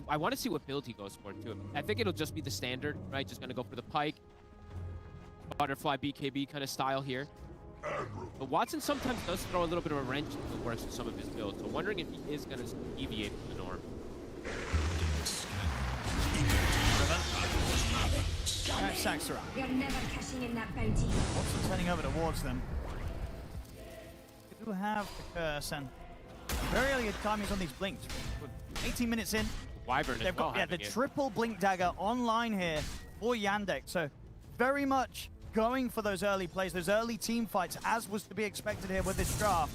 I want to see what build he goes for too. I think it'll just be the standard, right? Just gonna go for the Pike, Butterfly BKB kind of style here. But Watson sometimes does throw a little bit of a wrench into the works with some of his builds. So wondering if he is gonna deviate from the norm. Saxera. You're never cashing in that bounty. Watson's heading over towards them. They do have the curse, and very early timings on these blinks. 18 minutes in, Wyvern they've got the triple blink dagger online here for Yandex. So very much going for those early plays, those early team fights, as was to be expected here with this draft.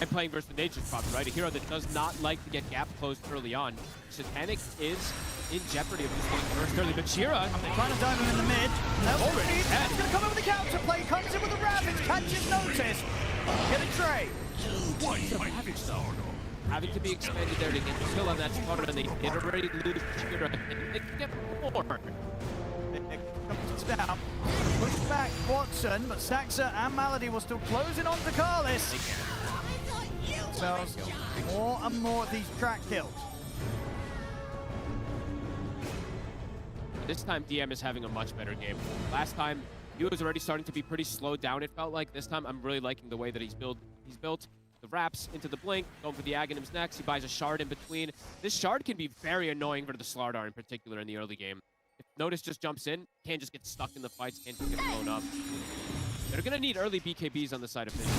And playing versus the Nature's Prophet, right? A hero that does not like to get gap closed early on. Satanic is in jeopardy of just getting burst early, but Shira... They're trying to dive him in the mid. Already dead. He's going to come over the counter play, comes in with the Ravage, catches notice. Get a trade. Having to be expanded there to get the kill on that spotter, and they did already lose Shira. They can get more. Comes down, push back Watson, but Saxa and Malady will still close in on Ducalis. Spells more and more of these track kills. This time DM is having a much better game. Last time he was already starting to be pretty slowed down, it felt like. This time I'm really liking the way that he's built the wraps into the blink, going for the Aghanims next. He buys a shard in between. This shard can be very annoying for the Slardar in particular in the early game. If Notice just jumps in, can't just get stuck in the fights, can't just get blown up. They're gonna need early BKBs on the side of Vision.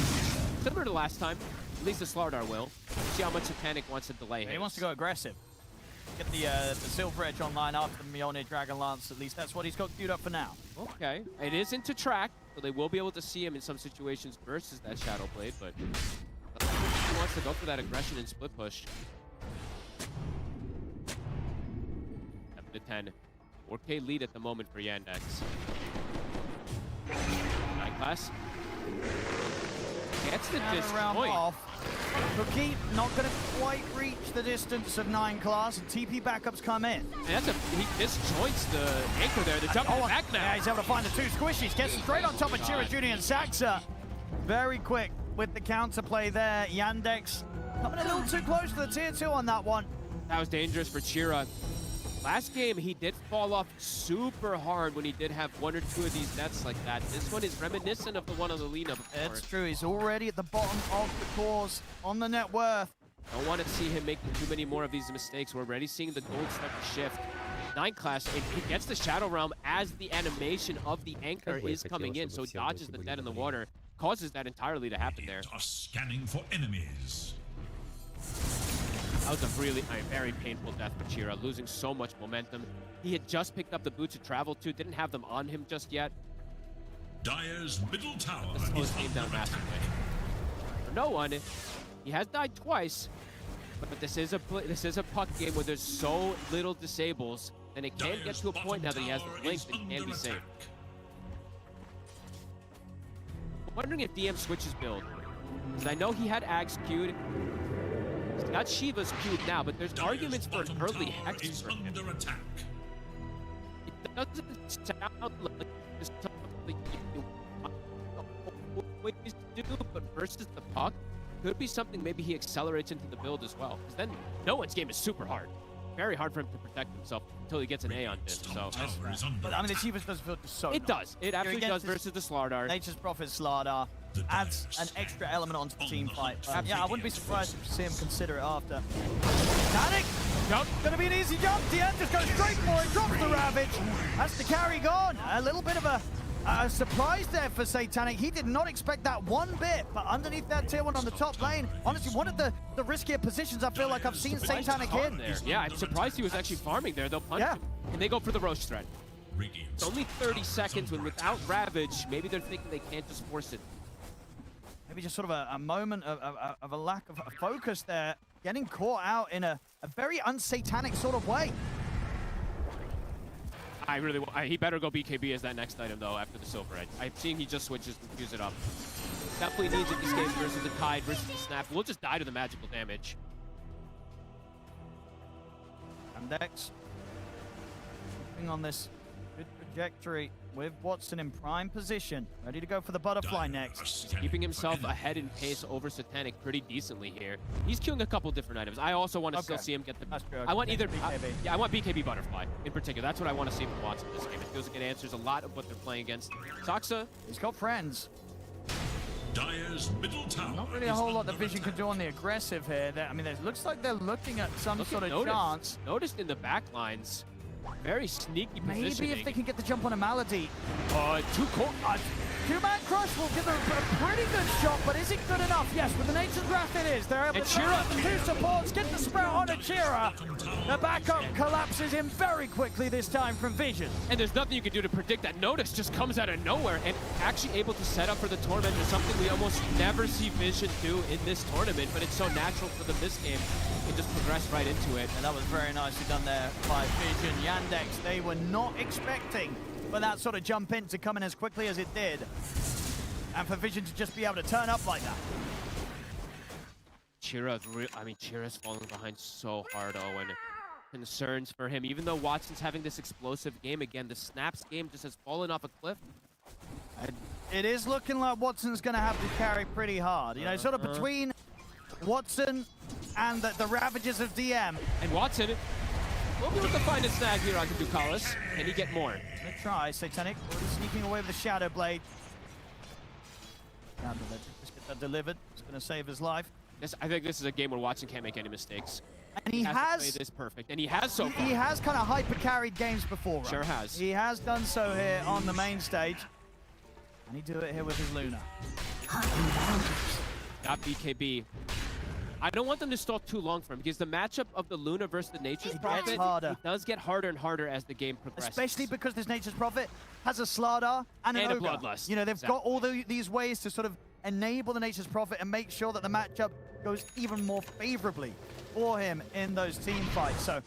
Similar to last time, at least the Slardar will. See how much Satanic wants to delay him. He wants to go aggressive. Get the Silver Edge online after the Mjolnir Dragon Lance. At least that's what he's got queued up for now. Okay, it is into track, so they will be able to see him in some situations versus that Shadow Blade, but he wants to go for that aggression and split push. 10. 4K lead at the moment for Yandex. Night Class. Gets the Round disjoint. off. Cookie not going to quite reach the distance of 9 class, and TP backups come in. And he disjoints the anchor there. They're jumping back now. Yeah, he's able to find the 2 squishies. Gets straight on top of Chira, Jr. and Saxa. Very quick with the counterplay there. Yandex coming a little too close to the tier 2 on that one. That was dangerous for Chira. Last game, he did fall off super hard when he did have 1 or 2 of these deaths like that. This one is reminiscent of the one on the Lena before. It's true. He's already at the bottom of the course on the net worth. Don't want to see him making too many more of these mistakes. We're already seeing the gold start to shift. 9 class, and he gets the Shadow Realm as the animation of the anchor is coming in, so he dodges the dead in the water. Causes that entirely to happen there. Are scanning for enemies. That was a very painful death for Chira, losing so much momentum. He had just picked up the boots to travel to, didn't have them on him just yet. Dire's middle tower This is came under down massively. For no one, he has died twice, but this is a puck game where there's so little disables, and it can get to a point now that he has the blink that he can be safe. I'm wondering if DM switches build, because I know he had Ags queued. He's got Shiva's queued now, but there's arguments for an early Hex for him. under attack. It doesn't sound like this something you always do, but versus the puck, could be something maybe he accelerates into the build as well. Because then no one's game is super hard. Very hard for him to protect himself until he gets an A on this. So, but I mean, the Chivas does feel so it does. It absolutely does versus the Slardar. Nature's Prophet Slardar adds an extra element onto the team fight. Yeah, I wouldn't be surprised to see him consider it after. Panic! Jump! Gonna be an easy jump. DM just goes straight for it, drops the Ravage. That's the carry gone. A little bit of a surprise there for Satanic. He did not expect that one bit, but underneath that tier 1 on the top lane, honestly, one of the riskier positions I feel like I've seen Satanic in. There. Yeah, I'm surprised he was actually farming there. They'll punch him, and they go for the Roche threat. It's only 30 seconds when without Ravage, maybe they're thinking they can't just force it. Maybe just sort of a moment of a lack of focus there, getting caught out in a very unsatanic sort of way. He better go BKB as that next item, though, after the Silver Edge. I'm seeing he just switches to fuse it up. Definitely needs it these games versus the Tide, versus the Snap. We'll just die to the magical damage. And Dex, keeping on this good trajectory with Watson in prime position, ready to go for the butterfly next. Keeping himself ahead in pace over Satanic pretty decently here. He's queuing a couple different items. I also want to still see him get the... I want either... BKB. I want BKB Butterfly in particular. That's what I want to see from Watson this game. It feels like it answers a lot of what they're playing against. Saxa. He's got friends. Dire's middle tower. Not really a whole lot that Vision can do on the aggressive here. I mean, it looks like they're looking at some sort of chance. Noticed in the back lines. Very sneaky Maybe positioning. if they can get the jump on a Malady. Two-man crush will give them a pretty good shot, but is it good enough? Yes, with the Nature's Wrath it is. They're able to throw out the 2 supports, get the sprout on Achira. The backup collapses him very quickly this time from Vision. And there's nothing you can do to predict that. Notice just comes out of nowhere and actually able to set up for the Torment is something we almost never see Vision do in this tournament, but it's so natural for them this game. They just progress right into it. And that was very nicely done there by Vision. Yandex, they were not expecting for that sort of jump in to come in as quickly as it did. And for Vision to just be able to turn up like that. Chira's falling behind so hard, Owen. Concerns for him. Even though Watson's having this explosive game again, the Snaps game just has fallen off a cliff. And it is looking like Watson's going to have to carry pretty hard. You know, sort of between Watson and the ravages of DM. And Watson will be able to find a snag here on Ducalis. Can he get more? Let's try. Satanic already sneaking away with the Shadow Blade. Just get that delivered. It's going to save his life. I think this is a game where Watson can't make any mistakes. And he has played this perfect, and he has so far. He has kind of hyper carried games before, right? Sure has. He has done so here on the main stage. And he do it here with his Luna. Got BKB. I don't want them to stall too long for him because the matchup of the Luna versus the Nature's Prophet it does get harder and harder as the game progresses. Especially because this Nature's Prophet has a Slardar and an a Ogre. Bloodlust. You know, they've got all these ways to sort of enable the Nature's Prophet and make sure that the matchup goes even more favorably for him in those team fights. So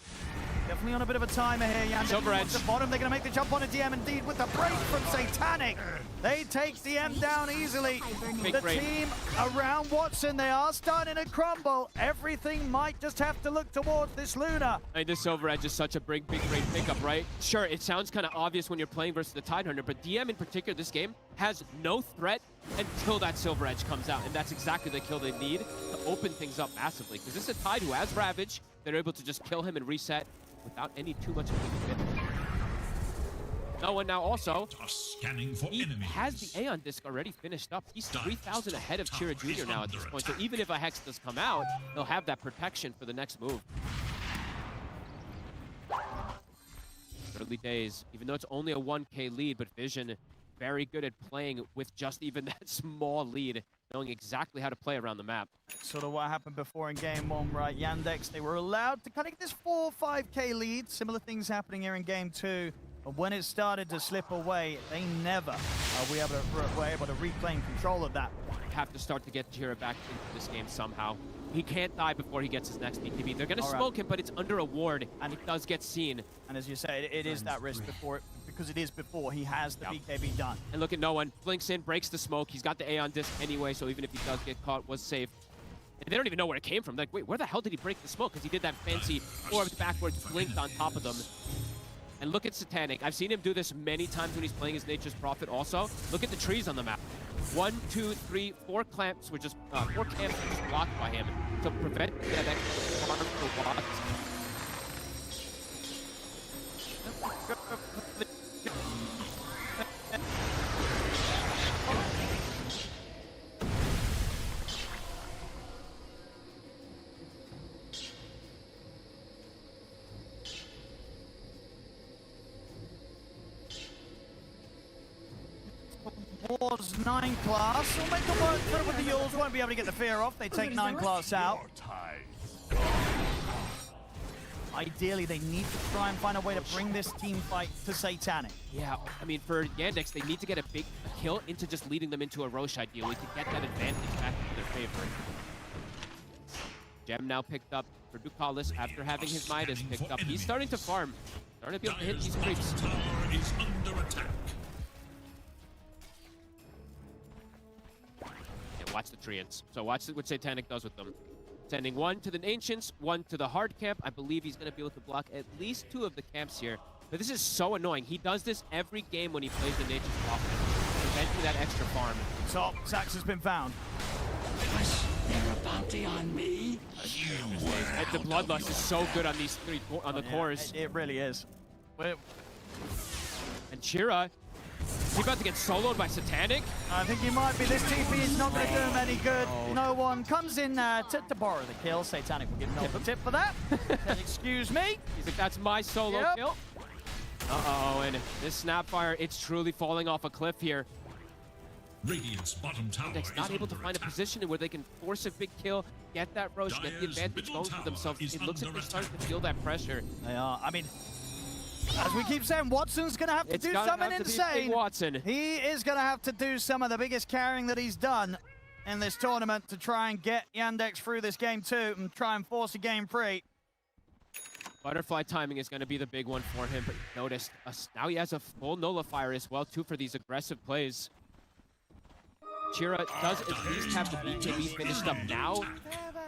Definitely on a bit of a timer here, Yandex. Silver Edge. At the bottom, they're going to make the jump on a DM indeed with the break from Satanic. They take DM down easily. Big The break. team around Watson, they are starting to crumble. Everything might just have to look towards this Luna. I mean, this Silver Edge is such a big brain pickup, right? Sure, it sounds kind of obvious when you're playing versus the Tidehunter, but DM in particular, this game has no threat until that Silver Edge comes out, and that's exactly the kill they need to open things up massively. Because this is a Tide who has Ravage. They're able to just kill him and reset without any too much of a commitment. No one now also, Scanning for he enemies. has the Aeon Disc already finished up. He's 3,000 ahead of Chira Jr. now at this point, so even if a Hex does come out, he'll have that protection for the next move. Early days, even though it's only a 1K lead, but Vision very good at playing with just even that small lead, knowing exactly how to play around the map. Sort of what happened before in game 1, right? Yandex, they were allowed to kind of get this 4 or 5K lead. Similar things happening here in game 2. But when it started to slip away, they never were able to reclaim control of that. Have to start to get Chira back into this game somehow. He can't die before he gets his next BKB. They're going to smoke him, but it's under a ward, and it does get seen. And as you say, it is that risk because it is before he has the BKB done. And look at no one. Blinks in, breaks the smoke. He's got the Aeon Disc anyway, so even if he does get caught, was safe. And they don't even know where it came from. Like, wait, where the hell did he break the smoke? Because he did that fancy orbs backwards, blinked on top of them. And look at Satanic. I've seen him do this many times when he's playing as Nature's Prophet also. Look at the trees on the map. 1, 2, 3, 4 clamps were just 4 camps were just blocked by him to prevent that extra farm for Watts. Wars 9 class will make the work through with the Yules. Won't be able to get the fear off. They take 9 class out. Ideally, they need to try and find a way to bring this team fight to Satanic. Yeah, I mean, for Yandex, they need to get a big kill into just leading them into a Roche ideally to get that advantage back in their favor. Gem now picked up for Ducalis after having his Midas picked up. He's starting to farm. Starting to be able to hit these creeps. Tower is under attack. And watch the Treants. So watch what Satanic does with them. Sending 1 to the Ancients, 1 to the hard camp. I believe he's going to be able to block at least 2 of the camps here. But this is so annoying. He does this every game when he plays the Nature's Prophet, preventing that extra farm. Top Sax has been found. There a bounty on me? The Bloodlust is so good on these on the cores. It really is. And Chira, is he about to get soloed by Satanic? I think he might be. This TP is not going to do him any good. No one comes in to borrow the kill. Satanic will give him a tip for that. Excuse me. He's like, that's my solo kill. Uh-oh, and this Snapfire, it's truly falling off a cliff here. Radiant's bottom tower Index not able to find a position where they can force a big kill, get that Roche, get the advantage going for themselves. It looks like they're starting to feel that pressure. They are. I mean, as we keep saying, Watson's going to have to do something insane. Watson. He is going to have to do some of the biggest carrying that he's done in this tournament to try and get Yandex through this game 2 and try and force a game 3. Butterfly timing is going to be the big one for him, but notice now he has a full nullifier as well, too, for these aggressive plays. Chira does at least have the BKB finished up now,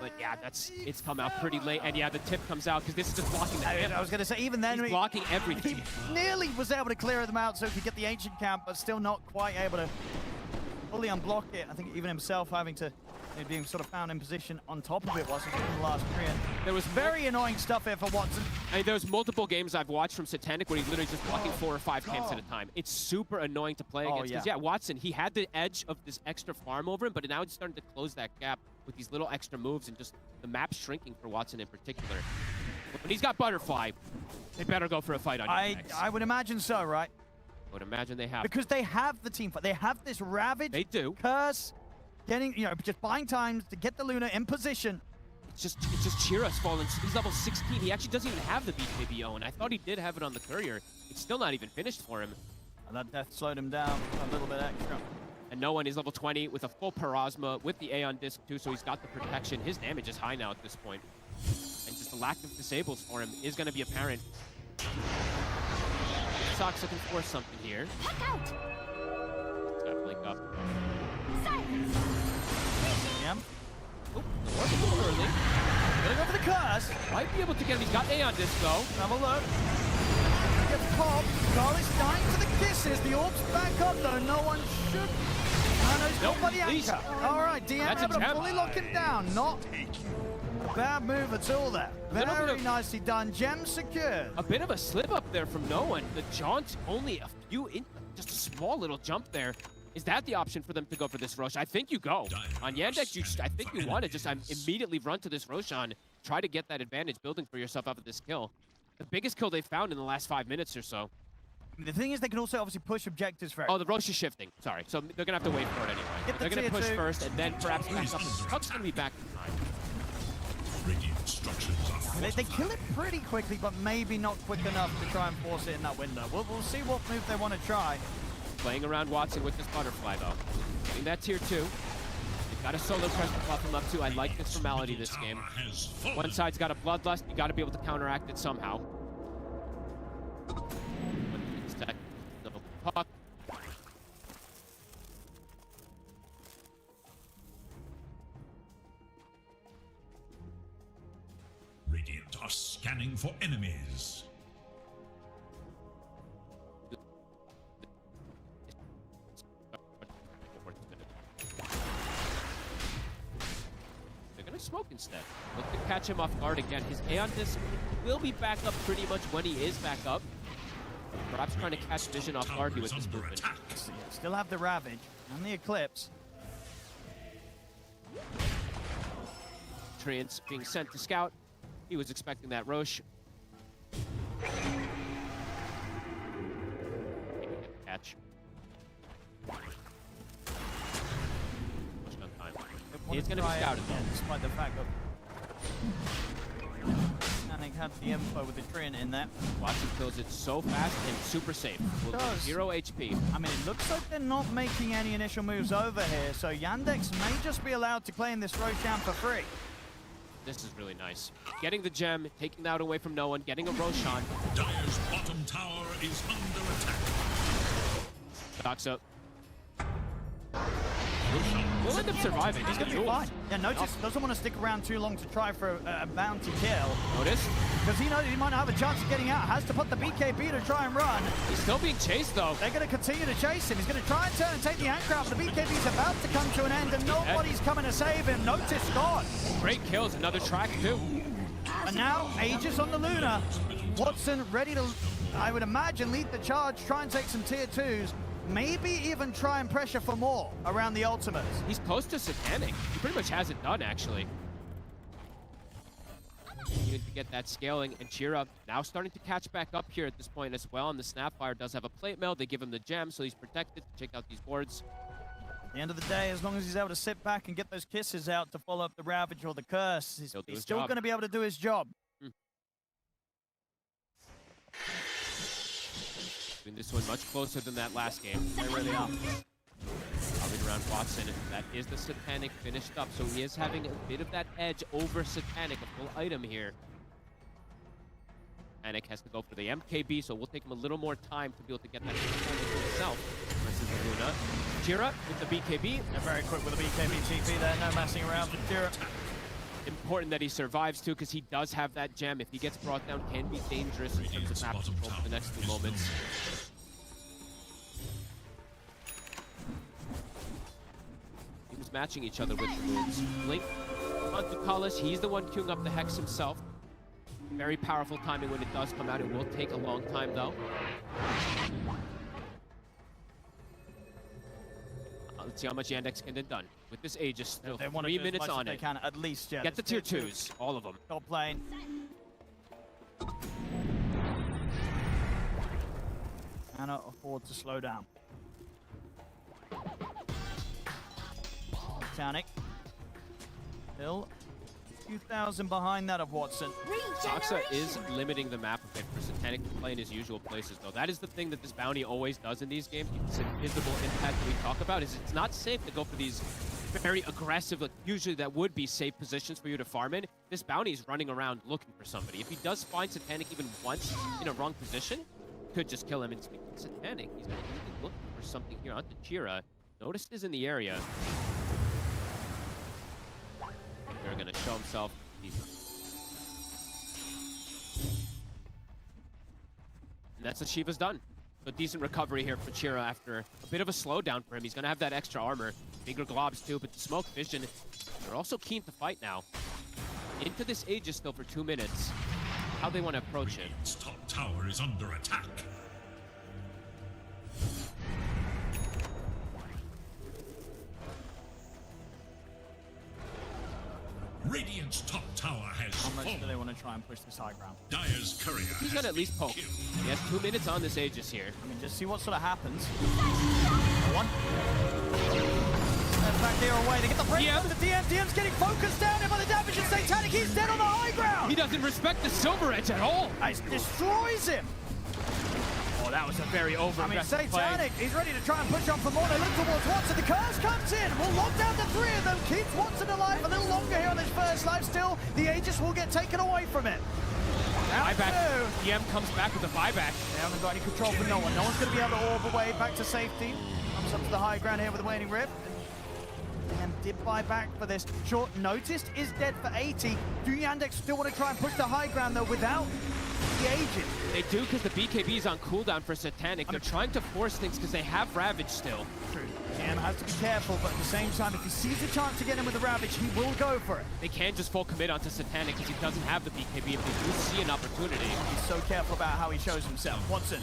but yeah, it's come out pretty late, and yeah, the tip comes out because this is just blocking the camp. I was going to say, even then, he's blocking everything. He nearly was able to clear them out so he could get the ancient camp, but still not quite able to fully unblock it. I think even himself having to being sort of found in position on top of it wasn't in the last period. There was very annoying stuff here for Watson. I mean, there's multiple games I've watched from Satanic where he's literally just blocking 4 or 5 camps at a time. It's super annoying to play against. Because, yeah, Watson, he had the edge of this extra farm over him, but now he's starting to close that gap with these little extra moves and just the map shrinking for Watson in particular. When he's got Butterfly, they better go for a fight on you guys. I would imagine so, right? I would imagine they have. Because they have the team fight. They have this Ravage. They do. Curse. Getting, just buying time to get the Luna in position. It's just Chira's fallen. He's level 16. He actually doesn't even have the BKB own. I thought he did have it on the courier. It's still not even finished for him. And that death slowed him down a little bit extra. And no one is level 20 with a full Parasma with the Aeon Disc too, so he's got the protection. His damage is high now at this point. And just the lack of disables for him is going to be apparent. Sox looking for something here. Tap link up. Yeah. Oh, a little early. Gonna go for the curse. Might be able to get him. He's got A on disco. Have a look. Gets popped. Garlish dying for the kisses. The orb's back up though. No one should. No, he's caught by the anchor. All right, DM That's a able to gem. fully lock him down. Not a bad move at all there. Very nicely done. Gem secured. A bit of a slip up there from no one. The jaunt only a few, just a small little jump there. Is that the option for them to go for this Rosh? I think you go. On Yandex, I think you want to just immediately run to this Roshan, try to get that advantage building for yourself out of this kill. The biggest kill they've found in the last 5 minutes or so. The thing is, they can also obviously push objectives first. Oh, the Rosh is shifting. Sorry. So they're going to have to wait for it anyway. They're going to push first and then perhaps back up. Puck's going to be back in time. Radiant structures are They kill it pretty quickly, but maybe not quick enough to try and force it in that window. We'll see what move they want to try. Playing around Watson with this butterfly, though. Getting that tier 2. They've got a solo press to buff him up, too. I like this formality this game. One side's got a bloodlust. You got to be able to counteract it somehow. Puck. Radiant are scanning for enemies. They're gonna smoke instead. Look to catch him off guard again. His Aeon Disc will be back up pretty much when he is back up. Perhaps trying to catch Vision off guard here with this movement. Still have the Ravage and the Eclipse. Treants being sent to scout. He was expecting that Rosh. Catch. He's going to be scouted though. Despite the fact that Nanik had the info with the Treant in there. Watson kills it so fast and super safe. Will do 0 HP. I mean, it looks like they're not making any initial moves over here, so Yandex may just be allowed to claim this Roshan for free. This is really nice. Getting the gem, taking that away from no one, getting a Roshan. Dire's bottom tower is under attack. Doxa. We'll end up surviving. He's going to be fine. Yeah, Notice doesn't want to stick around too long to try for a bounty kill. Notice? Because he knows he might not have a chance of getting out. Has to put the BKB to try and run. He's still being chased, though. They're going to continue to chase him. He's going to try and turn and take the anchor out, but the BKB's about to come to an end, and nobody's coming to save him. Notice gone. Great kills. Another track, too. And now, Aegis on the Luna. Watson ready to, I would imagine, lead the charge, try and take some tier 2s. Maybe even try and pressure for more around the ultimates. He's close to Satanic. He pretty much has it done, actually. Needing to get that scaling, and Chira now starting to catch back up here at this point as well. And the Snapfire does have a plate mail. They give him the gem, so he's protected. Check out these boards. At the end of the day, as long as he's able to sit back and get those kisses out to follow up the Ravage or the Curse, he's still going to be able to do his job. This one much closer than that last game. They really are. Coming around Watson, that is the Satanic finished up, so he is having a bit of that edge over Satanic, a full item here. Satanic has to go for the MKB, so we'll take him a little more time to be able to get that for himself versus the Luna. Chira with the BKB. They're very quick with the BKB TP there, no messing around for Chira. Important that he survives too, because he does have that gem. If he gets brought down, can be dangerous in terms of map control for the next few moments. Teams matching each other with the moves. Blink onto Collis. He's the one queuing up the Hex himself. Very powerful timing when it does come out. It will take a long time though. Let's see how much Yandex can get done. With this Aegis still 3 minutes on it. They can at least, yeah. Get the tier 2s, all of them. Top lane. Cannot afford to slow down. Satanic. Still 2,000 behind that of Watson. Doxa is limiting the map a bit for Satanic to play in his usual places, though. That is the thing that this bounty always does in these games. It's invisible impact that we talk about. Is it's not safe to go for these very aggressive. Like, usually that would be safe positions for you to farm in. This bounty is running around looking for somebody. If he does find Satanic even once in a wrong position, could just kill him. And speaking of Satanic, he's looking for something here. Onto Jira. Notice is in the area. They're going to show himself. And that's what Shiva's done. So decent recovery here for Chira after a bit of a slowdown for him. He's going to have that extra armor. Bigger globs too, but the smoke vision, they're also keen to fight now. Into this Aegis still for 2 minutes. How they want to approach it. Its top tower is under attack. Radiant's top tower has How much fallen. do they want to try and push this high ground? Dire's courier He's going to at least poke. He has 2 minutes on this Aegis here. I mean, just see what sort of happens. One. Step back there away. They get the break from the DM. DM's getting focused down by the damage of Satanic. He's dead on the high ground. He doesn't respect the Silver Edge at all. It destroys him. Oh, that was a very over-aggressive play. Satanic, he's ready to try and push on for more. They look towards Watson. The curse comes in. We'll lock down the 3 of them. Keeps Watson alive a little longer here on his first life still. The Aegis will get taken away from it. Buyback. DM comes back with a buyback. They haven't got any control for no one. No one's going to be able to orb away back to safety. Comes up to the high ground here with the Waning Rift. DM did buy back for this. Short noticed is dead for 80. Do Yandex still want to try and push the high ground though without the Aegis? They do because the BKB is on cooldown for Satanic. They're trying to force things because they have Ravage still. True. DM has to be careful, but at the same time, if he sees a chance to get him with the Ravage, he will go for it. They can't just full commit onto Satanic because he doesn't have the BKB if they do see an opportunity. He's so careful about how he shows himself. Watson.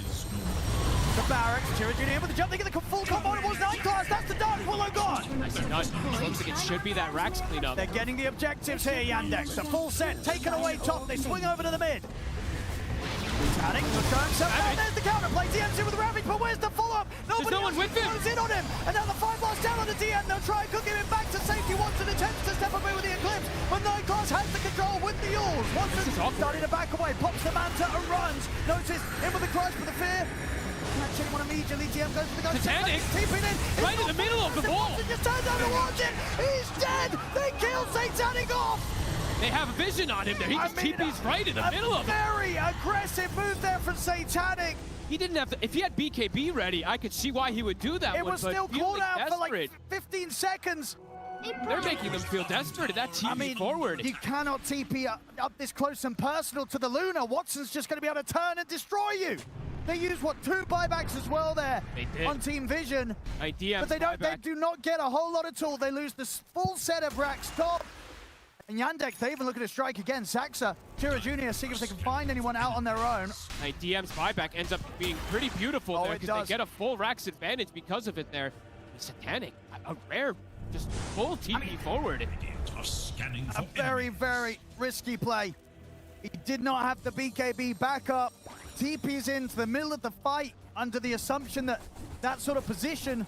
The barracks, Chira Jr. with the jump, they get the full combo, it was 9 class, that's the dart, Willow gone! Nice nut. Looks like it should be that Rax cleanup. They're getting the objectives here, Yandex. The full set, taken away top, they swing over to the mid. Satanic will show himself, and there's the counterplay, DM's in with the Ravage, but where's the follow-up? Nobody no one with him! goes in on him, and now the 5 blast down on the DM, they'll try and cook him back to safety. Watson attempts to step away with the Eclipse, but 9 class has the control with the Yules. Watson starting to back away, pops the Manta and runs. Notice, in with the crush for the fear. Catching one immediately, DM goes for the ghost. Satanic! Keeping in. Right in the middle of the ball! Watson just turns out to watch it! He's dead! They kill Satanic off! They have a vision on him there. He just TP's right in the middle of it. Very aggressive move there from Satanic. He didn't have to, if he had BKB ready, I could see why he would do that. It was still called out for like 15 seconds. They're making them feel desperate at that TP forward. You cannot TP up this close and personal to the Luna. Watson's just going to be able to turn and destroy you. They used, what, 2 buybacks as well there on Team Vision. But they do not get a whole lot at all. They lose the full set of racks top. And Yandex, they even look at a strike again. Saxa, Chira Jr. seeing if they can find anyone out on their own. DM's buyback ends up being pretty beautiful there because they get a full Rax advantage because of it there. Satanic, a rare, just full TP forward. A very, very risky play. He did not have the BKB backup. TP's into the middle of the fight under the assumption that that sort of position,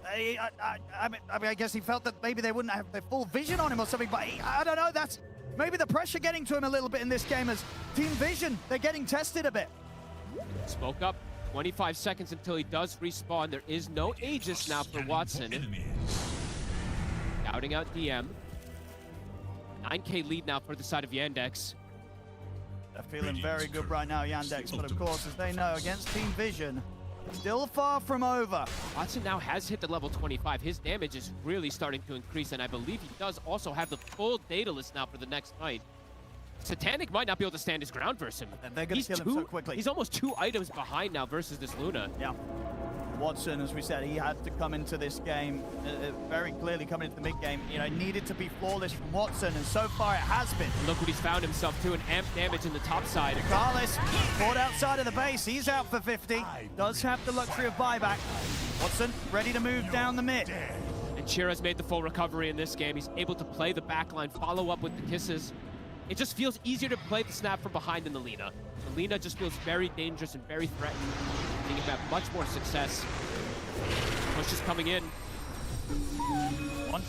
I mean, I guess he felt that maybe they wouldn't have their full vision on him or something, but I don't know, that's maybe the pressure getting to him a little bit in this game as Team Vision, they're getting tested a bit. Spoke up, 25 seconds until he does respawn. There is no Aegis now for Watson. Scouting out DM. 9K lead now for the side of Yandex. They're feeling very good right now, Yandex, but of course, as they know, against Team Vision, still far from over. Watson now has hit the level 25. His damage is really starting to increase, and I believe he does also have the full data list now for the next fight. Satanic might not be able to stand his ground versus him. They're going to kill him so quickly. He's almost 2 items behind now versus this Luna. Yeah. Watson, as we said, he had to come into this game very clearly coming into the mid game. You know, needed to be flawless from Watson, and so far it has been. Look what he's found himself to, an amp damage in the top side. Carlos caught outside of the base. He's out for 50. Does have the luxury of buyback. Watson ready to move down the mid. And Chira's made the full recovery in this game. He's able to play the backline, follow up with the kisses. It just feels easier to play the snap from behind than the Lina. The Lina just feels very dangerous and very threatening. I think you've had much more success. Push is coming in. One.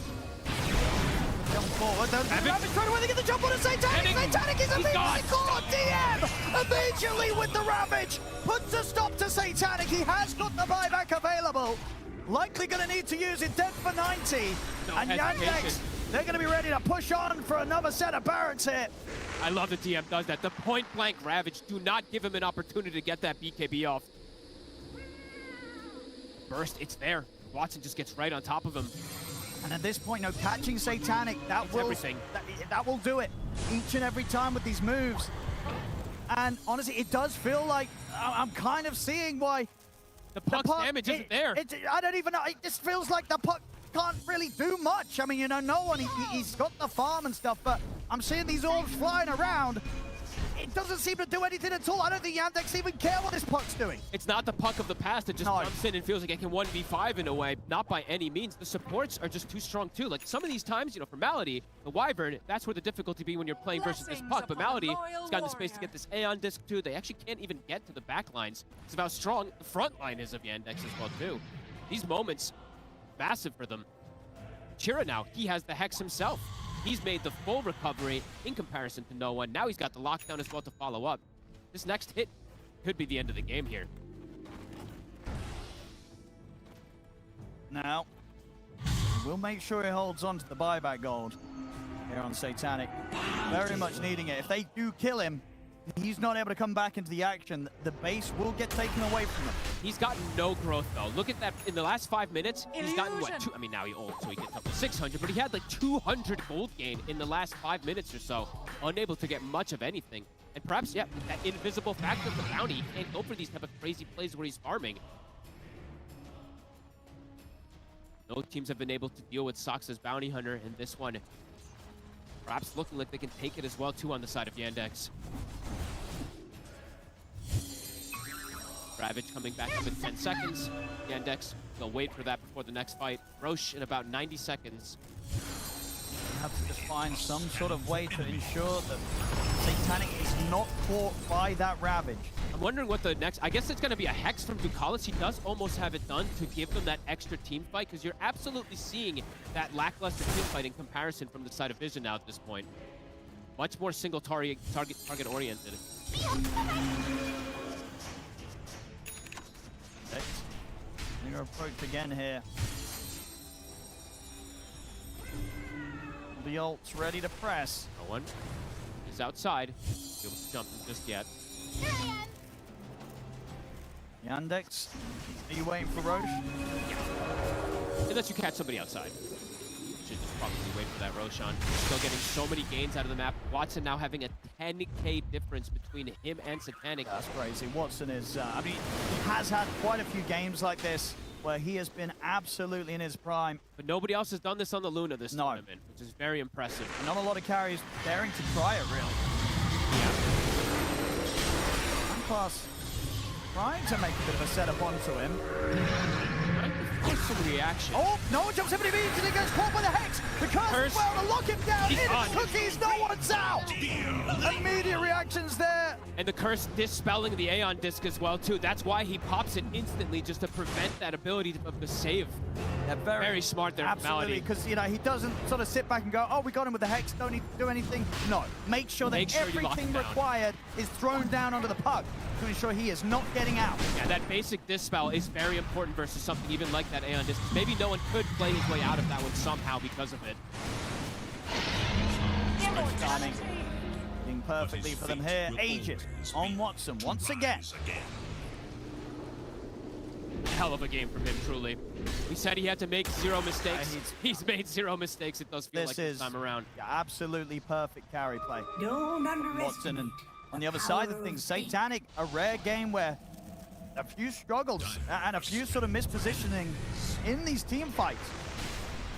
Jump forward. The Ravage trying to get the jump on a Satanic. Satanic is immediately caught. DM immediately with the Ravage. Puts a stop to Satanic. He has got the buyback available. likely going to need to use it dead for 90. No And hesitation. Yandex, they're going to be ready to push on for another set of barracks here. I love the DM does that. The point blank Ravage. Do not give him an opportunity to get that BKB off. Burst, it's there. Watson just gets right on top of him. And at this point, catching Satanic, that will do it each and every time with these moves. And honestly, it does feel like I'm kind of seeing why the puck's damage isn't there. I don't even know. It just feels like the puck can't really do much. I mean, no one, he's got the farm and stuff, but I'm seeing these orbs flying around. It doesn't seem to do anything at all. I don't think Yandex even care what this puck's doing. It's not the puck of the past that just jumps in and feels like it can 1v5 in a way. Not by any means. The supports are just too strong too. Like some of these times, for Malady, the Wyvern, that's where the difficulty be when you're playing versus this puck. But Malady has gotten the space to get this Aeon disc too. They actually can't even get to the back lines. It's about how strong the front line is of Yandex as well too. These moments, massive for them. Chira now, he has the Hex himself. He's made the full recovery in comparison to no one. Now he's got the lockdown as well to follow up. This next hit could be the end of the game here. Now, we'll make sure he holds on to the buyback gold here on Satanic. Very much needing it. If they do kill him, he's not able to come back into the action. The base will get taken away from him. He's gotten no growth though. Look at that. In the last 5 minutes, he's gotten what? I mean, now he old, so he gets up to 600, but he had like 200 gold gain in the last 5 minutes or so. Unable to get much of anything. And perhaps, yeah, that invisible factor of the bounty. He can't go for these type of crazy plays where he's farming. No teams have been able to deal with Sox's bounty hunter in this one. Perhaps looking like they can take it as well too on the side of Yandex. Ravage coming back up in 10 seconds. Yandex, they'll wait for that before the next fight. Roche in about 90 seconds. You have to just find some sort of way to ensure that Satanic is not caught by that Ravage. I'm wondering what the next... I guess it's going to be a Hex from Ducalis. He does almost have it done to give them that extra team fight, because you're absolutely seeing that lackluster team fight in comparison from the side of Vision now at this point. Much more single target oriented. Your approach again here. The ult's ready to press. No one is outside. Be able to jump him just yet. Yandex, are you waiting for Roche? Unless you catch somebody outside. Should just probably wait for that Roshan. Still getting so many gains out of the map. Watson now having a 10k difference between him and Satanic. That's crazy. Watson is, I mean, he has had quite a few games like this where he has been absolutely in his prime. But nobody else has done this on the Luna this tournament, which is very impressive. Not a lot of carries daring to try it, really. Plus, trying to make a bit of a setup onto him. Some reaction. Oh, no one jumps 70 meters and he gets caught by the Hex. The curse, well, to lock him down. He's on. Cookies, no one's out. Immediate reactions there. And the curse dispelling the Aeon disc as well, too. That's why he pops it instantly, just to prevent that ability of the save. Yeah, very smart there. Absolutely, because he doesn't sort of sit back and go, oh, we got him with the Hex, don't need to do anything. No, make sure that everything required is thrown down onto the puck to ensure he is not getting out. Yeah, that basic dispel is very important versus something even like that Aeon disc. Maybe no one could play his way out of that one somehow because of it. Timing. Being perfectly for them here. Aegis on Watson once again. Hell of a game from him, truly. He said he had to make 0 mistakes. He's made 0 mistakes. It does feel like this time around. Absolutely perfect carry play. Watson, and on the other side of things, Satanic, a rare game where a few struggles and a few sort of mispositioning in these team fights.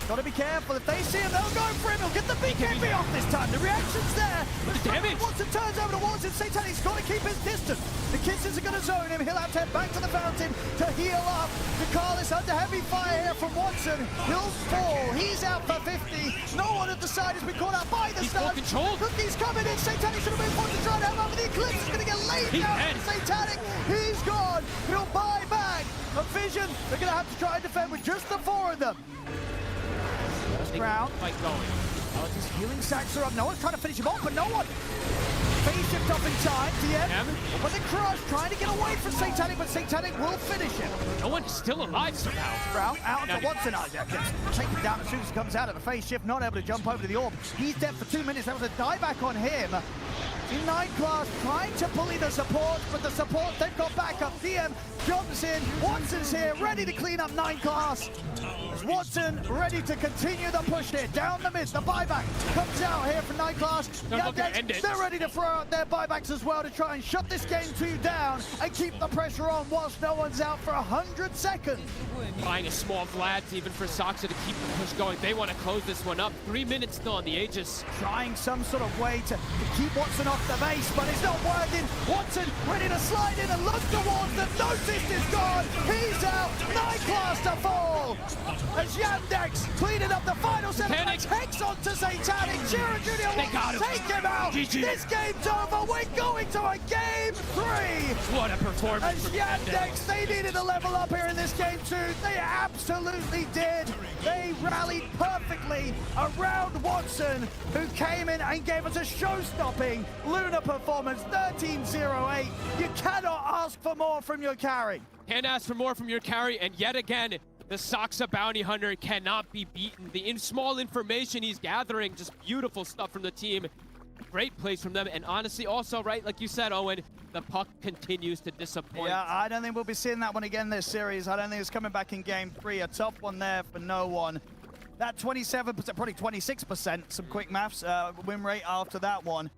Gotta be careful. If they see him, they'll go for him. He'll get the BKB off this time. The reaction's there. The damage. Watson turns over towards him. Satanic's got to keep his distance. The Kisses are going to zone him. He'll have to head back to the fountain to heal up. Ducalis under heavy fire here from Watson. He'll fall. He's out for 50. No one at the side has been caught out by the stun. He's controlled. Cookie's coming in. Satanic's going to move on to try and help out, but the Eclipse is going to get laid down. Satanic, he's gone. He'll buy back. A Vision, they're going to have to try and defend with just the 4 of them. Ground. Fight going. Oh, his healing sacks are up. No one's trying to finish him off, but no one. Phase shift up in time. DM with the crush, trying to get away from Satanic, but Satanic will finish him. No one is still alive somehow. Sprout out onto Watson. Gets taken down as soon as he comes out of the phase shift, not able to jump over to the orb. He's dead for 2 minutes. There was a dieback on him. In 9 class, trying to bully the support, but the support, they've got backup. DM jumps in. Watson's here, ready to clean up 9 class. Watson ready to continue the push here. Down the mid, the buyback comes out here from 9 class. They're ready to throw out their buybacks as well to try and shut this game 2 down and keep the pressure on whilst no one's out for 100 seconds. Buying a small Vlad even for Soxa to keep the push going. They want to close this one up. 3 minutes still on the Aegis. Trying some sort of way to keep Watson off the base, but it's not working. Watson ready to slide in and look towards them. Noticed is gone. He's out. 9 class to fall. As Yandex cleaning up the final 7 takes on to Satanic. Sheeran Jr. will take him out. GG. This game's over. We're going to a game 3. What a performance As from Yandex, they needed a level up here in this game 2. They absolutely did. They rallied perfectly around Watson, who came in and gave us a show-stopping Luna performance, 13-0-8. You cannot ask for more from your carry. Can't ask for more from your carry, and yet again, the Soxa Bounty Hunter cannot be beaten. The small information he's gathering, just beautiful stuff from the team. Great plays from them, and honestly, also, right, like you said, Owen, the puck continues to disappoint. Yeah, I don't think we'll be seeing that one again this series. I don't think it's coming back in game 3. A tough one there for no one. That 27%, probably 26%, some quick maths, win rate after that one.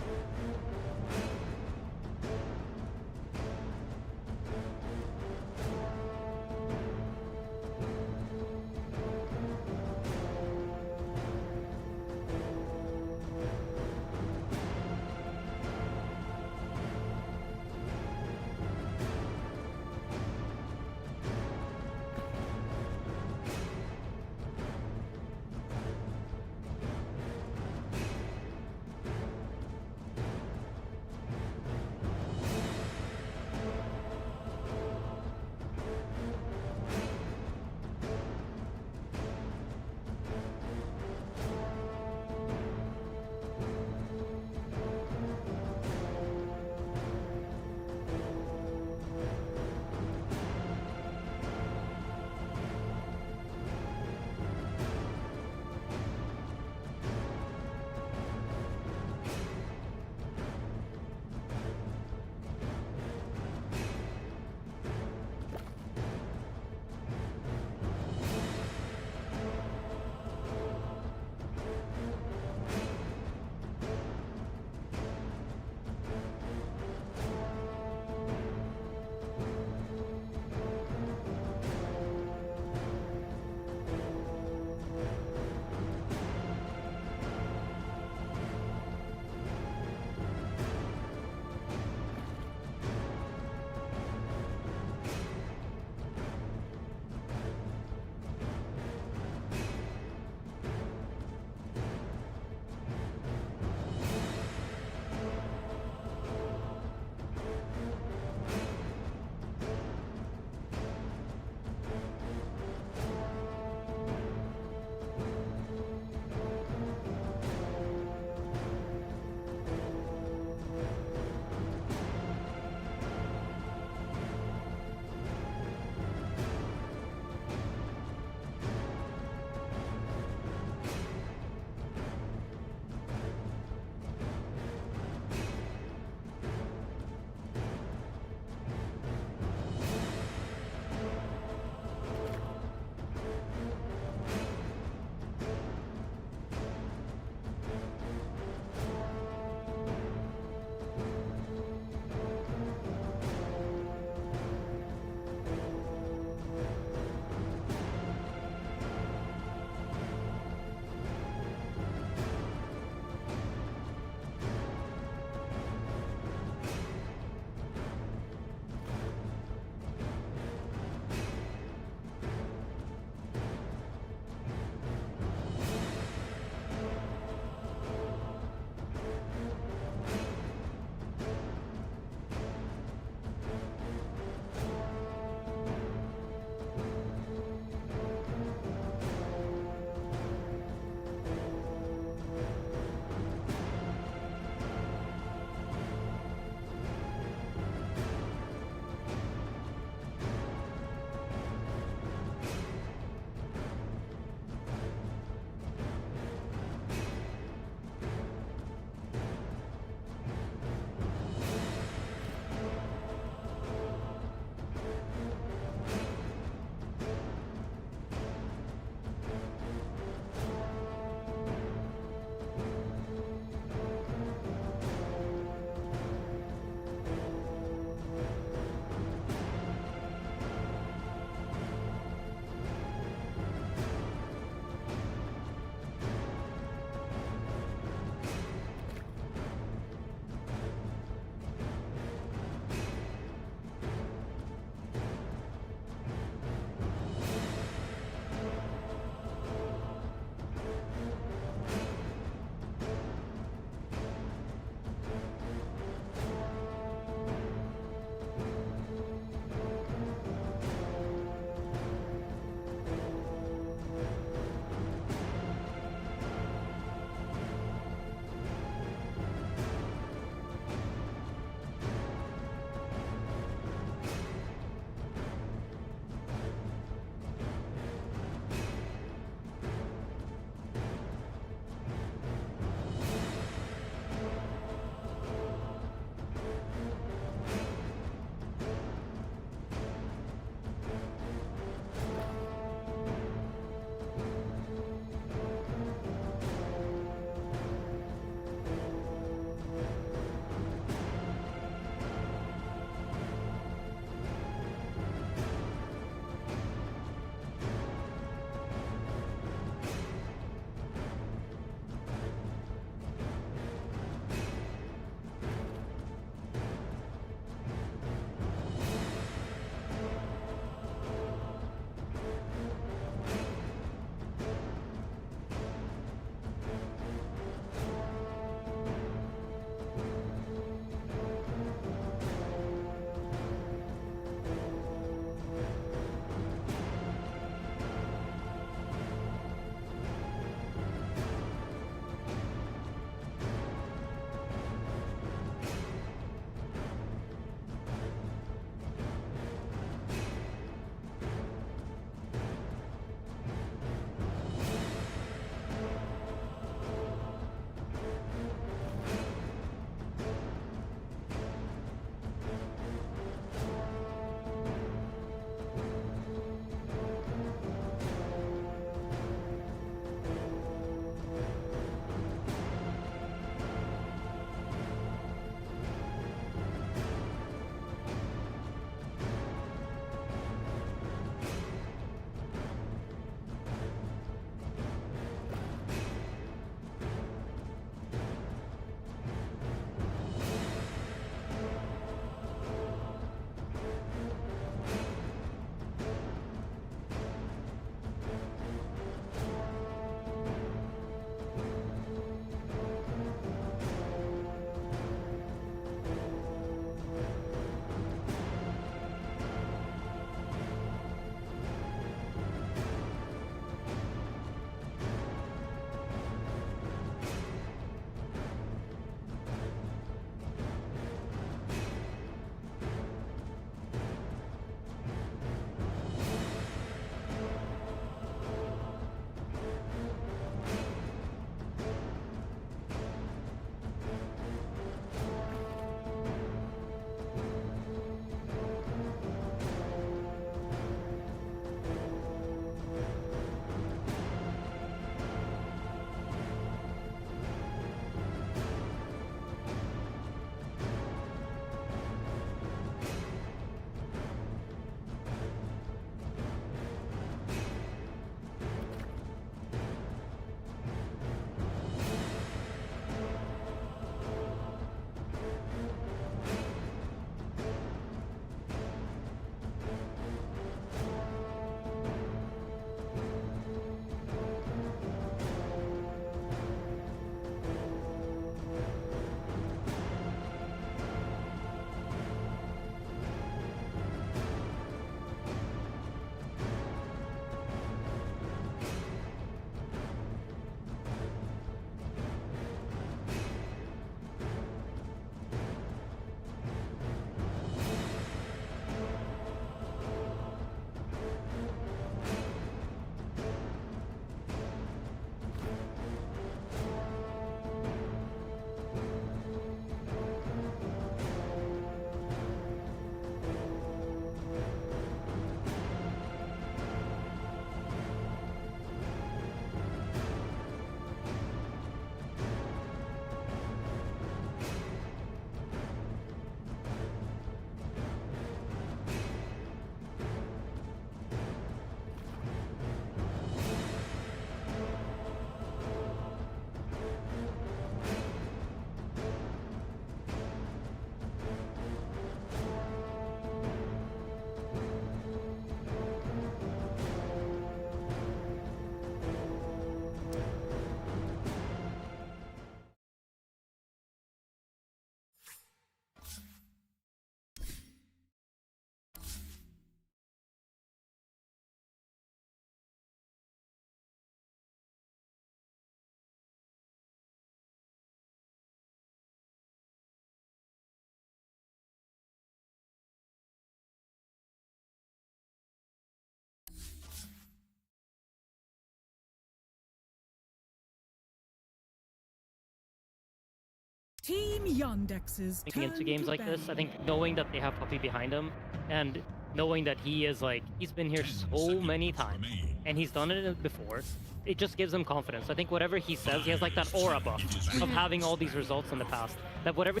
Team Yandex's Thinking into turn games to like this, I ban. think knowing that they have Puppey behind him and knowing that he is like, he's been here so many times and he's done it before, it just gives him confidence. I think whatever he says, he has like that aura buff of having all these results in the past. That whatever.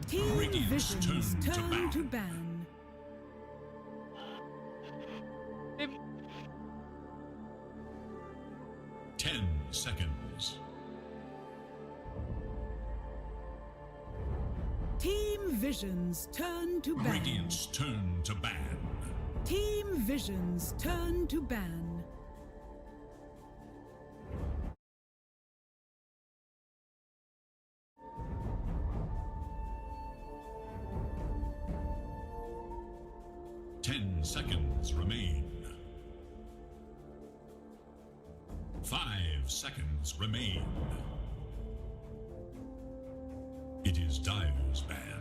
Team Radiant's Vision's turn to turn to ban. They- 10 seconds. Team Vision's turn to ban. Radiant's turn to ban. Team Vision's turn to ban. Ten seconds remain. 5 seconds remain. It is Dire's ban.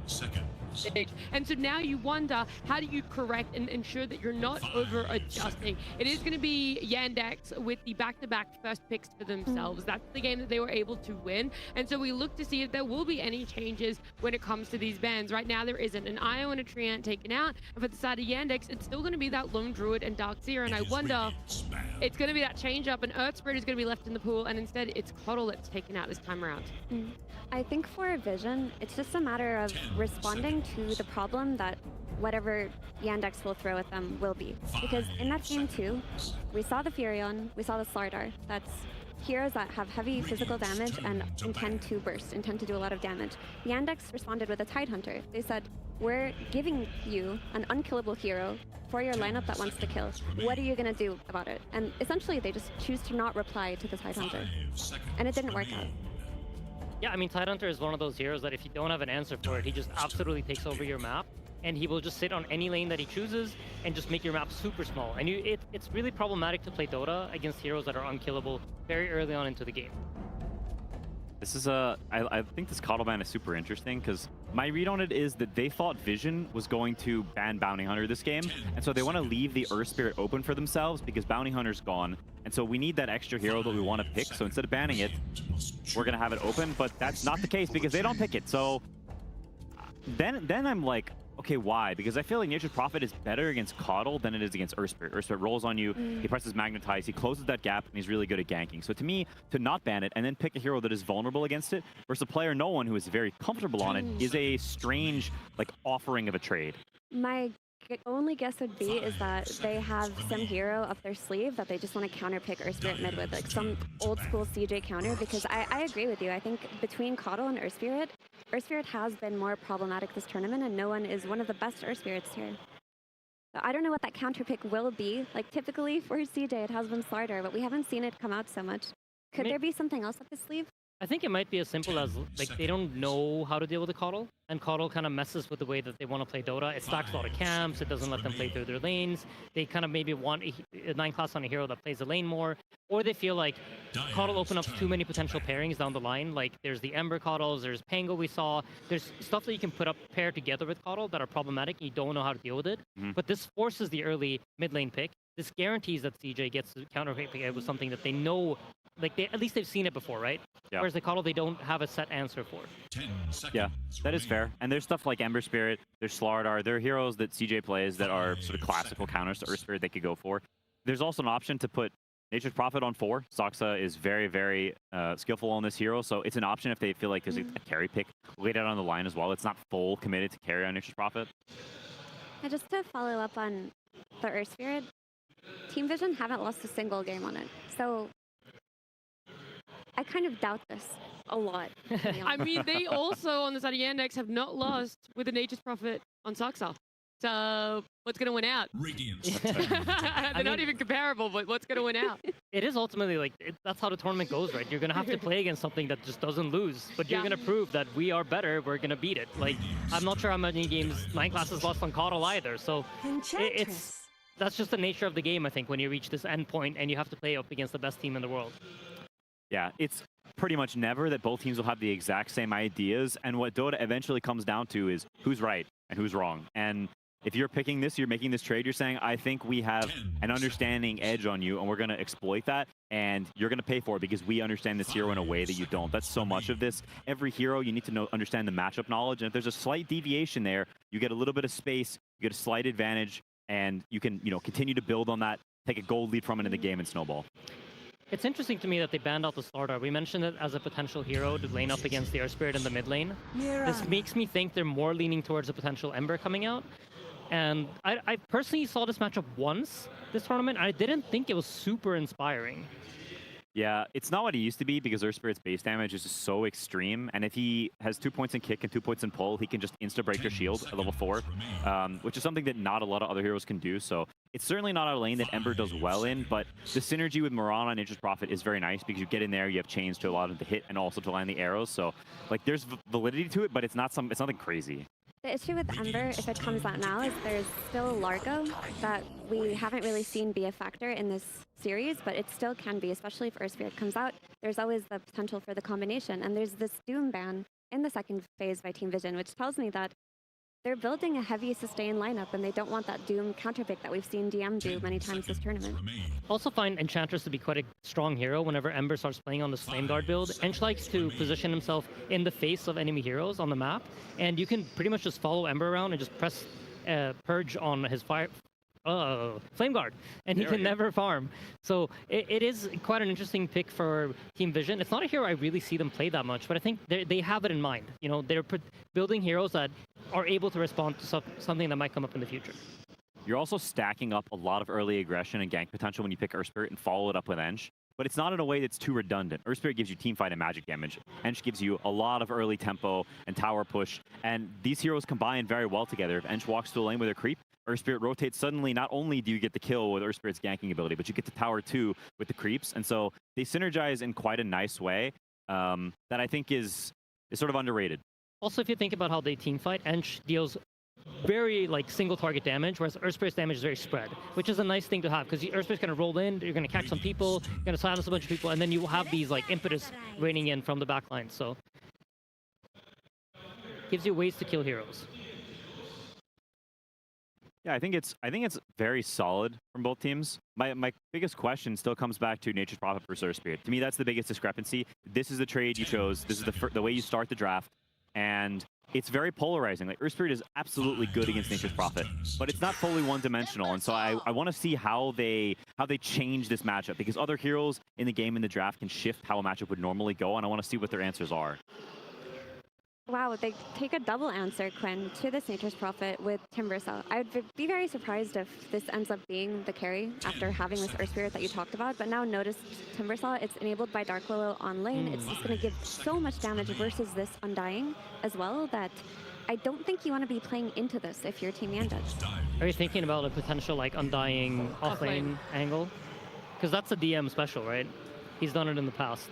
Seconds. And so now you wonder, how do you correct and ensure that you're not over adjusting? It is going to be Yandex with the back-to-back first picks for themselves. That's the game that they were able to win. And so we look to see if there will be any changes when it comes to these bans. Right now there isn't. An Io and a Treant taken out. And for the side of Yandex, it's still going to be that Lone Druid and Dark Seer. And I wonder, it's going to be that change up, and Earth Spirit is going to be left in the pool, and instead it's Coddle that's taken out this time around. I think for Vision, it's just a matter of responding to the problem that whatever Yandex will throw at them will be. Because in that game too, we saw the Furion, we saw the Slardar. That's heroes that have heavy physical damage and intend to burst, intend to do a lot of damage. Yandex responded with a Tidehunter. They said, we're giving you an unkillable hero for your lineup that wants to kill. What are you going to do about it? And essentially they just choose to not reply to the Tidehunter. And it didn't work out. Yeah, I mean, Tidehunter is one of those heroes that if you don't have an answer for it, he just absolutely takes over your map, and he will just sit on any lane that he chooses and just make your map super small. And it's really problematic to play Dota against heroes that are unkillable very early on into the game. This is I think this Coddle ban is super interesting because my read on it is that they thought Vision was going to ban Bounty Hunter this game, and so they want to leave the Earth Spirit open for themselves because Bounty Hunter's gone, and so we need that extra hero that we want to pick. So instead of banning it, we're gonna have it open, but that's not the case because they don't pick it. So then I'm like, okay, why? Because I feel like Nature's Prophet is better against Coddle than it is against Earth Spirit. Earth Spirit rolls on you, he presses Magnetize, he closes that gap, and he's really good at ganking. So to me, to not ban it and then pick a hero that is vulnerable against it versus a player no one who is very comfortable on it is a strange, like, offering of a trade. My only guess would be is that they have some hero up their sleeve that they just want to counterpick Earth Spirit mid with, like some old school CJ counter, because I agree with you. I think between Coddle and Earth Spirit has been more problematic this tournament, and no one is one of the best Earth Spirits here. So I don't know what that counterpick will be. Like typically for CJ it has been Slardar, but we haven't seen it come out so much. Could there be something else up his sleeve? I think it might be as simple as, like, they don't know how to deal with the Coddle, and Coddle kind of messes with the way that they want to play Dota. It stacks a lot of camps, it doesn't let them play through their lanes. They kind of maybe want a 9 class on a hero that plays the lane more, or they feel like Coddle open up too many potential pairings down the line. Like, there's the Ember Coddles, there's Pango we saw, there's stuff that you can pair together with Coddle that are problematic, and you don't know how to deal with it. But this forces the early mid lane pick. This guarantees that CJ gets to counterpick it with something that they know, like, at least they've seen it before, right? Yeah. Whereas the Coddle, they don't have a set answer for. Yeah, that is fair. And there's stuff like Ember Spirit, there's Slardar, there are heroes that CJ plays that are sort of classical counters to Earth Spirit they could go for. There's also an option to put Nature's Prophet on 4. Soxa is very, very skillful on this hero, so it's an option if they feel like there's a carry pick laid out on the line as well. It's not full committed to carry on Nature's Prophet. And just to follow up on the Earth Spirit, Team Vision haven't lost a single game on it. So I kind of doubt this a lot. I mean, they also, on the side of Yandex, have not lost with the Nature's Prophet on Soxa. what's gonna win out? Radiance. They're not even comparable, but what's gonna win out? It is ultimately like that's how the tournament goes, right? You're gonna have to play against something that just doesn't lose, but you're gonna prove that we are better. We're gonna beat it. Like I'm not sure how many games Nine Classes lost on Coddle either, so that's just the nature of the game. I think when you reach this end point and you have to play up against the best team in the world. Yeah, it's pretty much never that both teams will have the exact same ideas, and what Dota eventually comes down to is who's right and who's wrong. And if you're picking this, you're making this trade, you're saying, I think we have an understanding edge on you, and we're going to exploit that, and you're going to pay for it because we understand this hero in a way that you don't. That's so much of this. Every hero, you need to understand the matchup knowledge, and if there's a slight deviation there, you get a little bit of space, you get a slight advantage, and you can continue to build on that, take a gold lead from it in the game, and snowball. It's interesting to me that they banned out the Slardar. We mentioned it as a potential hero to lane up against the Air Spirit in the mid lane. This makes me think they're more leaning towards a potential Ember coming out. And I personally saw this matchup once this tournament. I didn't think it was super inspiring. Yeah, it's not what he used to be because Earth Spirit's base damage is just so extreme. And if he has 2 points in kick and 2 points in pull, he can just insta-break your shield at level 4, which is something that not a lot of other heroes can do. So it's certainly not a lane that Ember does well in, but the synergy with Mirana and Nature's Prophet is very nice because you get in there, you have chains to allow them to hit and also to land the arrows. So like there's validity to it, but it's nothing crazy. The issue with Ember, if it comes out now, is there's still Largo that we haven't really seen be a factor in this series, but it still can be, especially if Earth Spirit comes out. There's always the potential for the combination, and there's this Doom ban in the second phase by Team Vision, which tells me that they're building a heavy sustain lineup, and they don't want that Doom counterpick that we've seen DM do many times this tournament. Also find Enchantress to be quite a strong hero whenever Ember starts playing on the Flame Guard build. Ench likes to position himself in the face of enemy heroes on the map, and you can pretty much just follow Ember around and just press Purge on his Flame Guard, and he can never farm. So it is quite an interesting pick for Team Vision. It's not a hero I really see them play that much, but I think they have it in mind. You know, they're building heroes that are able to respond to something that might come up in the future. You're also stacking up a lot of early aggression and gank potential when you pick Earth Spirit and follow it up with Ench. But it's not in a way that's too redundant. Earth Spirit gives you teamfight and magic damage. Ench gives you a lot of early tempo and tower push. And these heroes combine very well together. If Ench walks to a lane with a creep, Earth Spirit rotates. Suddenly, not only do you get the kill with Earth Spirit's ganking ability, but you get the tower too with the creeps. And so they synergize in quite a nice way that I think is sort of underrated. Also, if you think about how they teamfight, Ench deals very single target damage, whereas Earth Spirit's damage is very spread, which is a nice thing to have because Earth Spirit's going to roll in, you're going to catch some people, you're going to silence a bunch of people, and then you will have these impetus raining in from the backline. So gives you ways to kill heroes. Yeah, I think it's very solid from both teams. My biggest question still comes back to Nature's Prophet versus Earth Spirit. To me, that's the biggest discrepancy. This is the trade you chose. This is the way you start the draft, and it's very polarizing. Like Earth Spirit is absolutely good against Nature's Prophet, but it's not fully one-dimensional. And so I want to see how they change this matchup because other heroes in the game in the draft can shift how a matchup would normally go, and I want to see what their answers are. Wow, they take a double answer, Quinn, to this Nature's Prophet with Timbersaw. I would be very surprised if this ends up being the carry after having this Earth Spirit that you talked about, but now notice Timbersaw, it's enabled by Dark Willow on lane. It's just going to give so much damage versus this Undying as well that I don't think you want to be playing into this if you're Team Yanda. Are you thinking about a potential Undying off-lane angle? Because that's a DM special, right? He's done it in the past.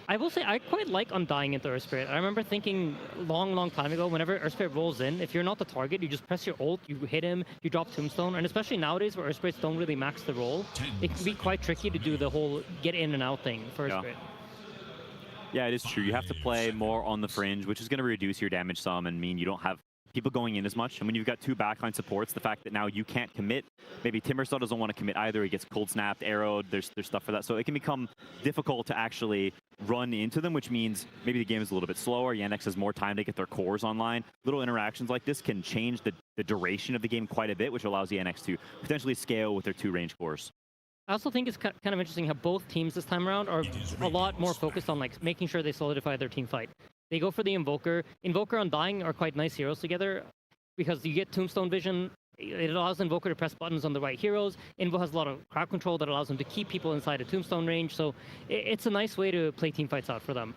I will say I quite like Undying into Earth Spirit. I remember thinking long time ago, whenever Earth Spirit rolls in, if you're not the target, you just press your ult, you hit him, you drop Tombstone, and especially nowadays where Earth Spirits don't really max the roll, it can be quite tricky to do the whole get in and out thing for Earth Spirit. Yeah, it is true. You have to play more on the fringe, which is going to reduce your damage some and mean you don't have people going in as much. And when you've got two backline supports, the fact that now you can't commit, maybe Timbersaw doesn't want to commit either. He gets cold snapped, arrowed, there's stuff for that. So it can become difficult to actually run into them, which means maybe the game is a little bit slower. Yandex has more time to get their cores online. Little interactions like this can change the duration of the game quite a bit, which allows Yandex to potentially scale with their two range cores. I also think it's kind of interesting how both teams this time around are a lot more focused on making sure they solidify their team fight. They go for the Invoker. Invoker and Undying are quite nice heroes together because you get Tombstone Vision. It allows Invoker to press buttons on the right heroes. Invo has a lot of crowd control that allows them to keep people inside a Tombstone range. So it's a nice way to play team fights out for them.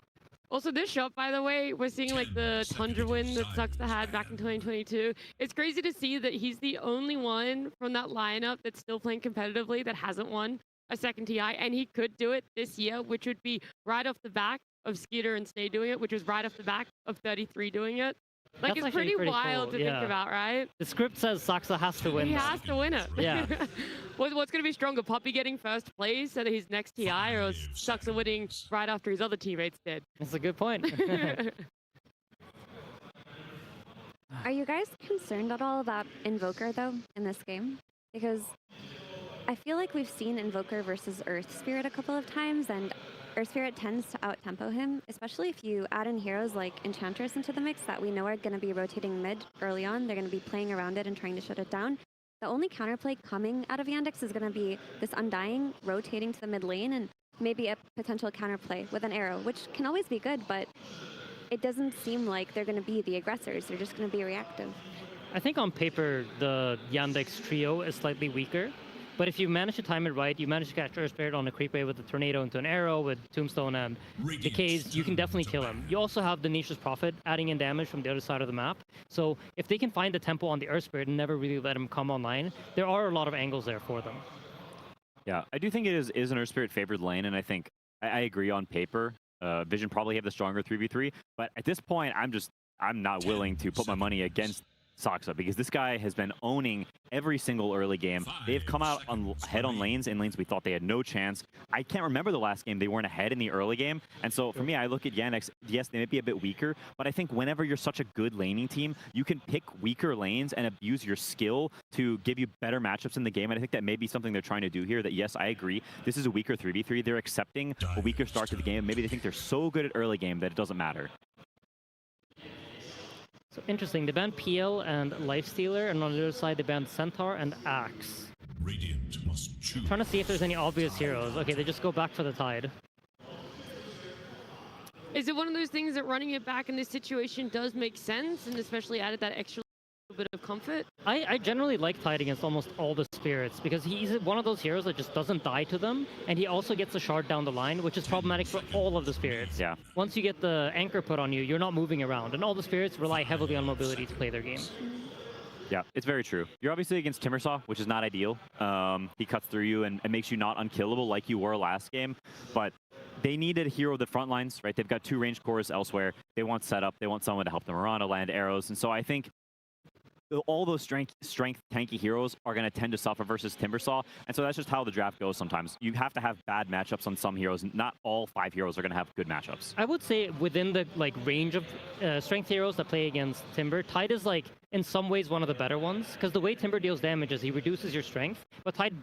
Also, this shot, by the way, we're seeing like the Tundra win that Suxa had back in 2022. It's crazy to see that he's the only one from that lineup that's still playing competitively that hasn't won a second TI, and he could do it this year, which would be right off the back of Skeeter and Stay doing it, which was right off the back of 33 doing it. Like, That's it's pretty wild cool. to think about, right? The script says Suxa has to win. He has to win it. Yeah. What's going to be stronger, Puppy getting first place at his next TI, or Suxa winning right after his other teammates did? That's a good point. Are you guys concerned at all about Invoker, though, in this game? Because I feel like we've seen Invoker versus Earth Spirit a couple of times, and Earth Spirit tends to out-tempo him, especially if you add in heroes like Enchantress into the mix that we know are going to be rotating mid early on. They're going to be playing around it and trying to shut it down. The only counterplay coming out of Yandex is going to be this Undying rotating to the mid lane and maybe a potential counterplay with an arrow, which can always be good, but it doesn't seem like they're going to be the aggressors. They're just going to be reactive. I think on paper, the Yandex trio is slightly weaker. But if you manage to time it right, you manage to catch Earth Spirit on a creep wave with a Tornado into an arrow, with Tombstone and Decays, you can definitely kill him. You also have the Nature's Prophet adding in damage from the other side of the map. So if they can find the tempo on the Earth Spirit and never really let him come online, there are a lot of angles there for them. Yeah, I do think it is an Earth Spirit favored lane, and I think I agree on paper. Vision probably have the stronger 3v3, but at this point, I'm not willing to put my money against Suxa, because this guy has been owning every single early game. They've come out ahead on lanes, in lanes we thought they had no chance. I can't remember the last game they weren't ahead in the early game, and so for me, I look at Yandex. Yes, they may be a bit weaker, but I think whenever you're such a good laning team, you can pick weaker lanes and abuse your skill to give you better matchups in the game, and I think that may be something they're trying to do here. That, yes, I agree, this is a weaker 3v3. They're accepting a weaker start to the game. Maybe they think they're so good at early game that it doesn't matter. So interesting, they banned PL and Lifestealer, and on the other side they banned Centaur and Axe. Radiant must choose. Trying to see if there's any obvious heroes. Okay, they just go back for the Tide. Is it one of those things that running it back in this situation does make sense, and especially added that extra bit of comfort? I generally like Tide against almost all the spirits, because he's one of those heroes that just doesn't die to them, and he also gets a shard down the line, which is problematic for all of the spirits. Yeah. Once you get the anchor put on you, you're not moving around, and all the spirits rely heavily on mobility to play their game. Yeah, it's very true. You're obviously against Timbersaw, which is not ideal. He cuts through you and makes you not unkillable like you were last game, but they needed a hero that front lines, right? They've got 2 ranged cores elsewhere. They want setup. They want someone to help them around, to land arrows, and so I think all those strength tanky heroes are going to tend to suffer versus Timbersaw, and so that's just how the draft goes sometimes. You have to have bad matchups on some heroes. Not all 5 heroes are going to have good matchups. I would say within the range of strength heroes that play against Timber, Tide is in some ways one of the better ones, because the way Timber deals damage is he reduces your strength, but Tide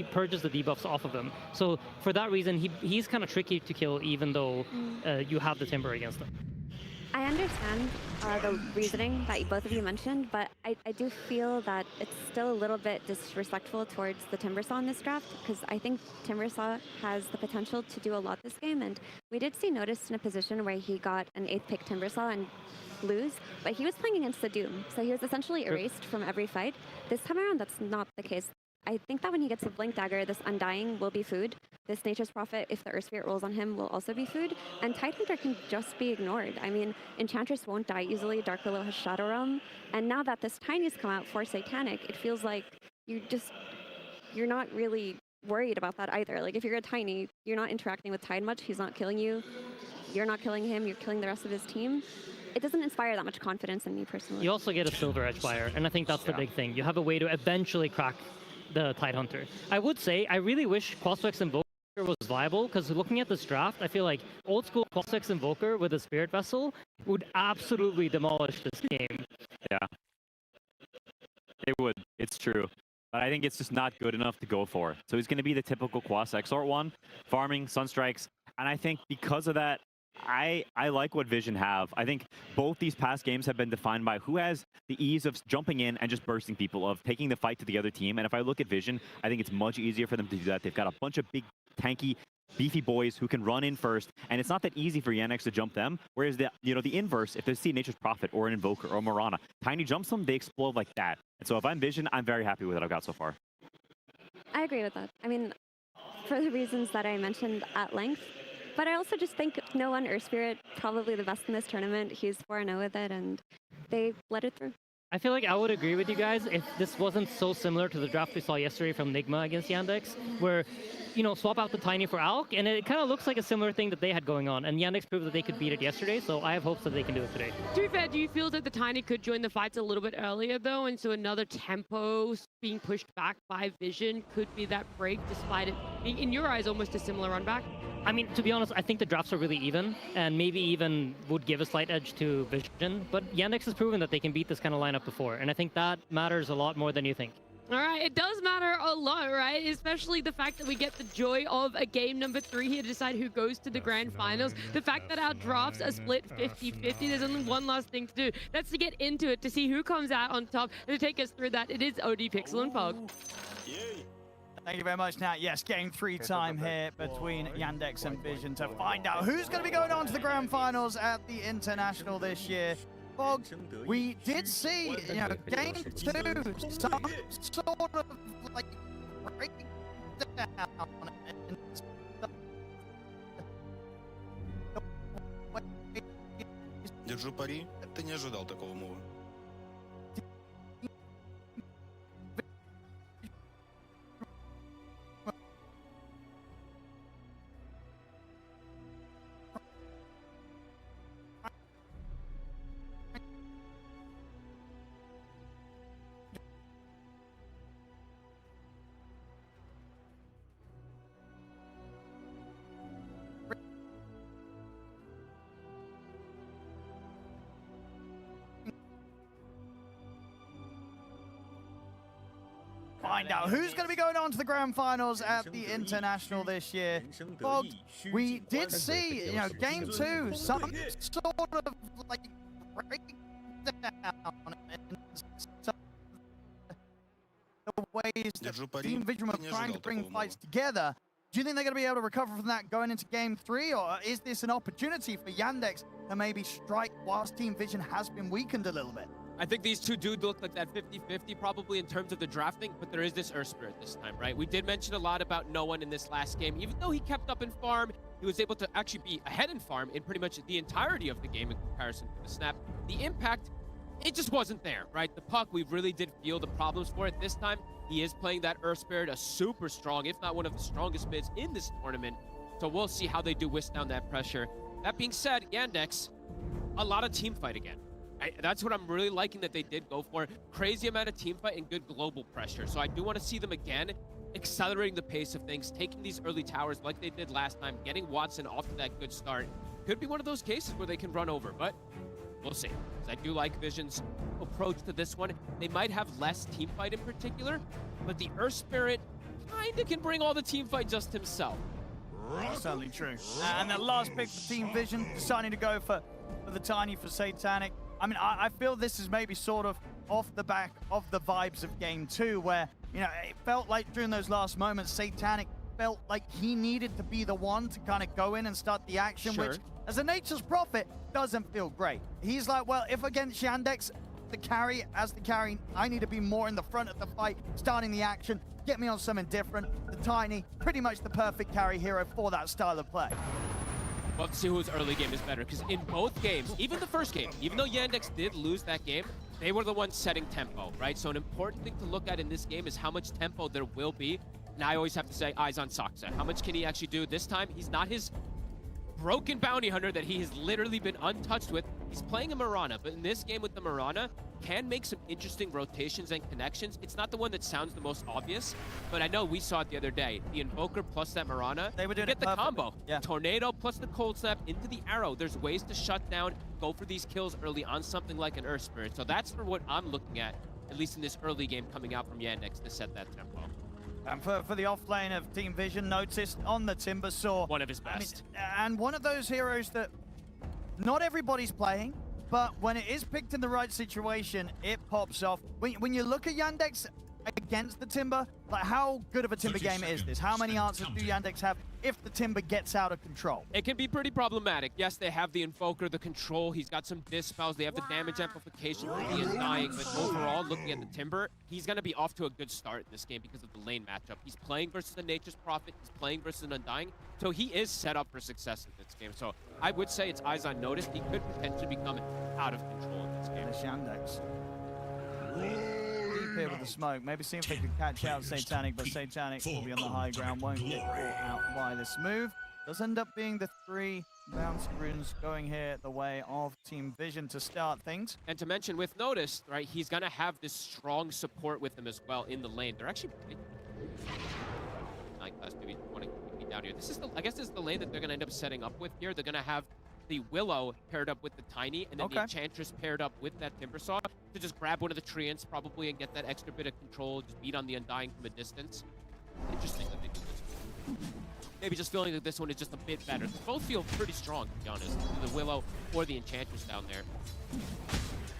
purges the debuffs off of him. So for that reason, he's kind of tricky to kill, even though you have the Timber against him. I understand the reasoning that both of you mentioned, but I do feel that it's still a little bit disrespectful towards the Timbersaw in this draft, because I think Timbersaw has the potential to do a lot this game, and we did see Notice in a position where he got an 8th pick Timbersaw and lose, but he was playing against the Doom, so he was essentially erased from every fight. This time around, that's not the case. I think that when he gets a Blink Dagger, this Undying will be food. This Nature's Prophet, if the Earth Spirit rolls on him, will also be food. And Tidehunter can just be ignored. I mean, Enchantress won't die easily. Dark Willow has Shadow Realm. And now that this Tiny's come out for Satanic, it feels like you're not really worried about that either. Like, if you're a Tiny, you're not interacting with Tide much. He's not killing you. You're not killing him. You're killing the rest of his team. It doesn't inspire that much confidence in me personally. You also get a Silver Edgewire, and I think that's the big thing. You have a way to eventually crack the Tidehunter. I would say, I really wish Quasflex Invoker was viable, because looking at this draft, I feel like old school Quasflex Invoker with a Spirit Vessel would absolutely demolish this game. Yeah. It would. It's true. But I think it's just not good enough to go for. So he's going to be the typical Quas Exort one, farming, Sunstrikes, and I think because of that, I like what Vision have. I think both these past games have been defined by who has the ease of jumping in and just bursting people, of taking the fight to the other team. And if I look at Vision, I think it's much easier for them to do that. They've got a bunch of big, tanky, beefy boys who can run in first, and it's not that easy for Yandex to jump them. Whereas the inverse, if they see Nature's Prophet or an Invoker or Morana, Tiny jumps them, they explode like that. And so if I'm Vision, I'm very happy with what I've got so far. I agree with that. I mean, for the reasons that I mentioned at length, But I also just think No One Earth Spirit, probably the best in this tournament. He's 4-0 with it, and they let it through. I feel like I would agree with you guys if this wasn't so similar to the draft we saw yesterday from Nigma against Yandex, where, you know, swap out the Tiny for Alk, and it kind of looks like a similar thing that they had going on. And Yandex proved that they could beat it yesterday, so I have hopes that they can do it today. To be fair, do you feel that the Tiny could join the fights a little bit earlier, though, and so another tempo being pushed back by Vision could be that break, despite it being, in your eyes, almost a similar run back? I mean, to be honest, I think the drafts are really even, and maybe even would give a slight edge to Vision. But Yandex has proven that they can beat this kind of lineup before, and I think that matters a lot more than you think. All right, it does matter a lot, right? Especially the fact that we get the joy of a game number 3 here to decide who goes to the grand finals. The fact that our drafts are split 50-50, there's only one last thing to do. That's to get into it, to see who comes out on top, and to take us through that, it is OD Pixel and Pog. Thank you very much. Now, yes, game 3 time here between Yandex and Vision to find out who's going to be going on to the grand finals at the International this year. Bog, we did see, you know, game 2, some sort of like breakdown. Держу пари, ты не ожидал такого мува. Find out who's going to be going on to the grand finals at the International this year. Bob, we did see, you know, game 2, some sort of like breakdown in some the ways that Team Vision were trying to bring fights together. Do you think they're going to be able to recover from that going into game 3, or is this an opportunity for Yandex to maybe strike whilst Team Vision has been weakened a little bit? I think these two do look like that 50-50 probably in terms of the drafting, but there is this Earth Spirit this time, right? We did mention a lot about No One in this last game. Even though he kept up in farm, he was able to actually be ahead in farm in pretty much the entirety of the game in comparison to the snap. The impact, it just wasn't there, right? The puck, we really did feel the problems for it this time. He is playing that Earth Spirit, a super strong, if not one of the strongest mids in this tournament. So we'll see how they do whisk down that pressure. That being said, Yandex, a lot of team fight again. That's what I'm really liking that they did go for. Crazy amount of team fight and good global pressure. So I do want to see them again accelerating the pace of things, taking these early towers like they did last time, getting Watson off to that good start. Could be one of those cases where they can run over, but we'll see. I do like Vision's approach to this one. They might have less team fight in particular, but the Earth Spirit kind of can bring all the team fight just himself. Certainly true. And that last pick for Team Vision, deciding to go for the Tiny for Satanic. I mean, I feel this is maybe sort of off the back of the vibes of game 2, where, you know, it felt like during those last moments, Satanic felt like he needed to be the one to kind of go in and start the action, which, as a Nature's Prophet, doesn't feel great. He's like, well, if against Yandex, the carry, I need to be more in the front of the fight, starting the action, get me on something different. The Tiny, pretty much the perfect carry hero for that style of play. Well, let's see whose early game is better, because in both games, even the first game, even though Yandex did lose that game, they were the ones setting tempo, right? So an important thing to look at in this game is how much tempo there will be. And I always have to say, eyes on Saksa. How much can he actually do? This time, he's not his broken bounty hunter that he has literally been untouched with. He's playing a Mirana, but in this game with the Mirana, can make some interesting rotations and connections. It's not the one that sounds the most obvious, but I know we saw it the other day. The Invoker plus that Mirana, they would get the combo. Yeah. Tornado plus the Cold Snap into the arrow. There's ways to shut down, go for these kills early on something like an Earth Spirit. So that's for what I'm looking at least in this early game coming out from Yandex to set that tempo. And for the off lane of Team Vision, noticed on the Timbersaw. One of his best. I mean, and one of those heroes that not everybody's playing, but when it is picked in the right situation, it pops off. When you look at Yandex, against the Timber? Like, how good of a Timber game is this? How many answers do Yandex have if the Timber gets out of control? It can be pretty problematic. Yes, they have the Invoker, the control, he's got some dispels, they have the damage amplification, the Undying, but overall, looking at the Timber, he's going to be off to a good start in this game because of the lane matchup. He's playing versus the Nature's Prophet, he's playing versus an Undying, so he is set up for success in this game. So I would say it's eyes on notice. He could potentially become out of control in this game. There's Yandex. Deep here with the smoke. Maybe see if they can catch out Satanic, but Satanic will be on the high ground. Won't get caught out by this move. Does end up being the 3 bounce runes going here the way of Team Vision to start things. And to mention with Notice, right, he's going to have this strong support with him as well in the lane. They're actually maybe want to keep me down here. This is I guess this is the lane that they're going to end up setting up with here. They're going to have the Willow paired up with the Tiny, and then the Enchantress paired up with that Timbersaw to just grab one of the Treants probably and get that extra bit of control, just beat on the Undying from a distance. Interesting that they do this. Maybe just feeling that this one is just a bit better. Both feel pretty strong, to be honest. The Willow or the Enchantress down there.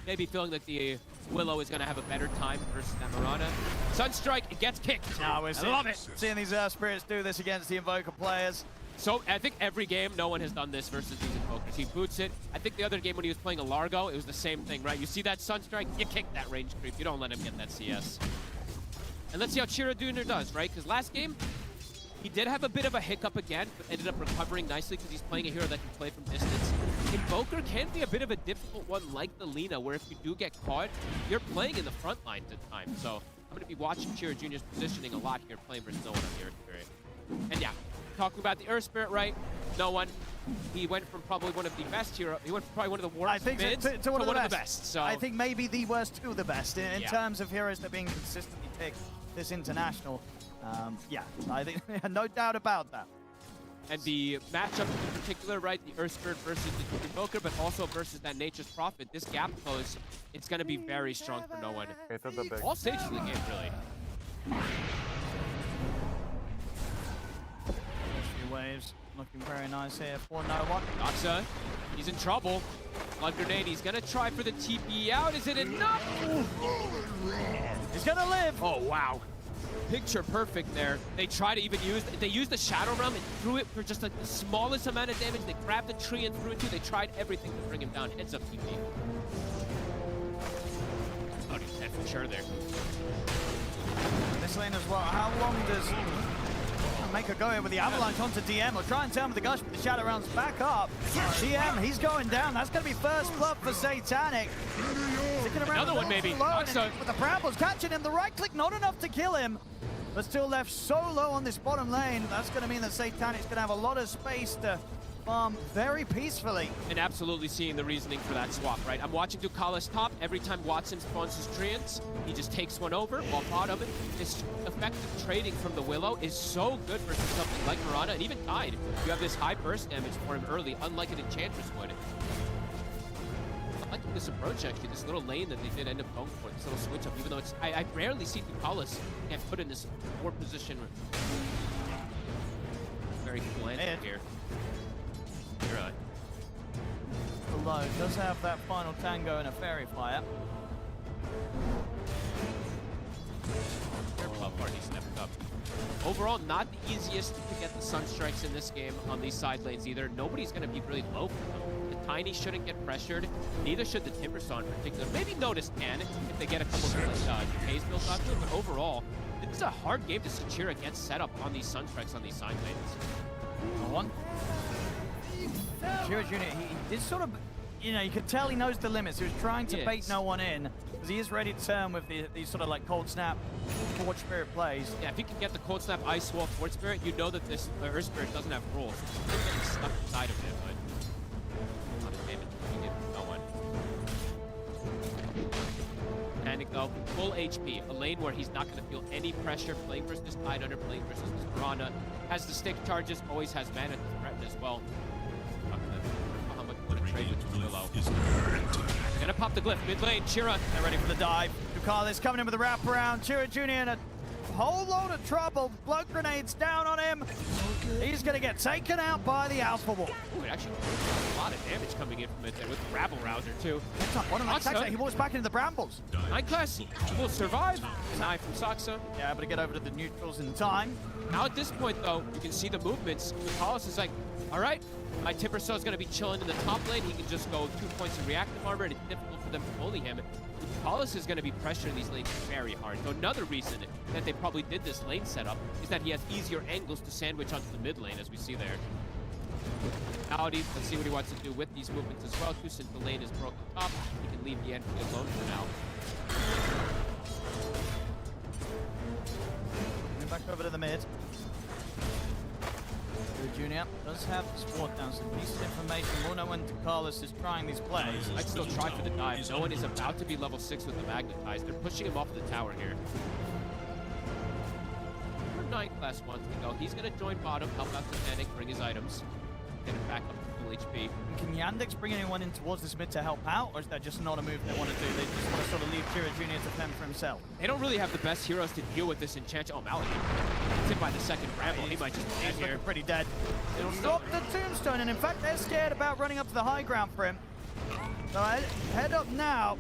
Maybe feeling that the Willow is going to have a better time versus that Mirana. Sunstrike, it gets kicked. Now we're love it. Seeing these Spirits do this against the Invoker players. So I think every game, no one has done this versus these Invokers. He boots it. I think the other game when he was playing a Largo, it was the same thing, right? You see that Sunstrike, you kick that range creep. You don't let him get that CS. And let's see how Chira Jr. does, right? Because last game, he did have a bit of a hiccup again, but ended up recovering nicely because he's playing a hero that can play from distance. Invoker can be a bit of a difficult one like the Lina, where if you do get caught, you're playing in the front lines at times. So I'm going to be watching Chira Jr.'s positioning a lot here, playing versus no one on the Earth Spirit. And yeah, talking about the Earth Spirit, right? No one. He went from probably one of the best hero. He went from probably one of the worst mids to one of the best. So I think maybe the worst to the best in terms of heroes that are being consistently picked this international. Yeah, I think no doubt about that. And the matchup in particular, right, the Earth Spirit versus the Invoker, but also versus that Nature's Prophet, this gap pose, it's going to be very strong for no one. All stages of the game, really. Few waves looking very nice here for no one. DOTA, he's in trouble. Blood Grenade, he's going to try for the TP out. Is it enough? He's going to live. Oh, wow. Picture perfect there. They try to even use the Shadow Realm and threw it for just like the smallest amount of damage. They grabbed the tree and threw it too. They tried everything to bring him down. Heads up, TP. Oh, he's dead for sure there. This lane as well. How long does Maker go here with the Avalanche onto DM? Or try and turn with the Gush, but the Shadow Realm's back up. DM, he's going down. That's going to be first blood for Satanic. Another one, maybe. With the Brambles catching him. The right click, not enough to kill him. But still left so low on this bottom lane. That's going to mean that Satanic's going to have a lot of space to farm very peacefully. And absolutely seeing the reasoning for that swap, right? I'm watching Ducala's top. Every time Watson spawns his Treants, he just takes one over while bottom. This effective trading from the Willow is so good versus something like Mirana and even Tide. You have this high burst damage for him early, unlike an Enchantress would. I like this approach, actually, this little lane that they did end up going for, this little switch up, even though it's, I rarely see Ducalis get put in this poor position. Very cool answer here. You're right. Below does have that final tango and a fairy fire. Club party stepped up. Overall, not the easiest to get the Sunstrikes in this game on these side lanes either. Nobody's going to be really low for them. The Tiny shouldn't get pressured. Neither should the Timbersaw in particular. Maybe Notice can if they get a couple of K's built onto it. But overall, this is a hard game to secure against setup on these Sunstrikes on these side lanes. One. Chira Jr., he did sort of, you know, you could tell he knows the limits. He was trying to bait no one in, because he is ready to turn with these sort of like Cold Snap, Forge Spirit plays. Yeah, if you can get the Cold Snap, Ice Wall, Forge Spirit, you know that this Earth Spirit doesn't have rules. It's going to get stuck inside of it, but not a damage you get no one. Panic though, full HP, a lane where he's not going to feel any pressure playing versus this Tide Under, playing versus this Piranha. Has the stick charges, always has mana to threaten as well. Trade with Willow. Gonna pop the glyph mid lane. Chira, they're ready for the dive. Ducalis coming in with a wraparound. Chira Jr. and a whole load of trouble. Blood grenades down on him. He's going to get taken out by the Alpha Wolf. Ooh, it actually a lot of damage coming in from it there with Rabble Rouser too. What an attack. He walks back into the brambles. 9 class will survive. Eye from Saksa. Yeah, able to get over to the neutrals in time. Now at this point though, you can see the movements. Paulus is like, all right, my Timbersaw is going to be chilling in the top lane. He can just go 2 points of reactive armor, and it's difficult for them to bully him. Paulus is going to be pressuring these lanes very hard. So another reason that they probably did this lane setup is that he has easier angles to sandwich onto the mid lane, as we see there. Malady, let's see what he wants to do with these movements as well, too, since the lane is broken top. He can leave the enemy alone for now. Moving back over to the mid. Junior does have the sport down, some decent information. We'll know when Carlos is trying these plays. I'd still try for the dive. No one is about to be level 6 with the Magnetize. They're pushing him off the tower here. 9 class wants to go. He's going to join bottom, help out the Panic, bring his items, get him back up to full HP. Can Yandex bring anyone in towards this mid to help out, or is that just not a move they want to do? They just want to sort of leave Kira Jr. to fend for himself. They don't really have the best heroes to deal with this enchant. Oh, Malady. He's hit by the second Bramble. He might just be dead here. Pretty dead. It'll stop the tombstone, and in fact, they're scared about running up to the high ground for him. So head up now.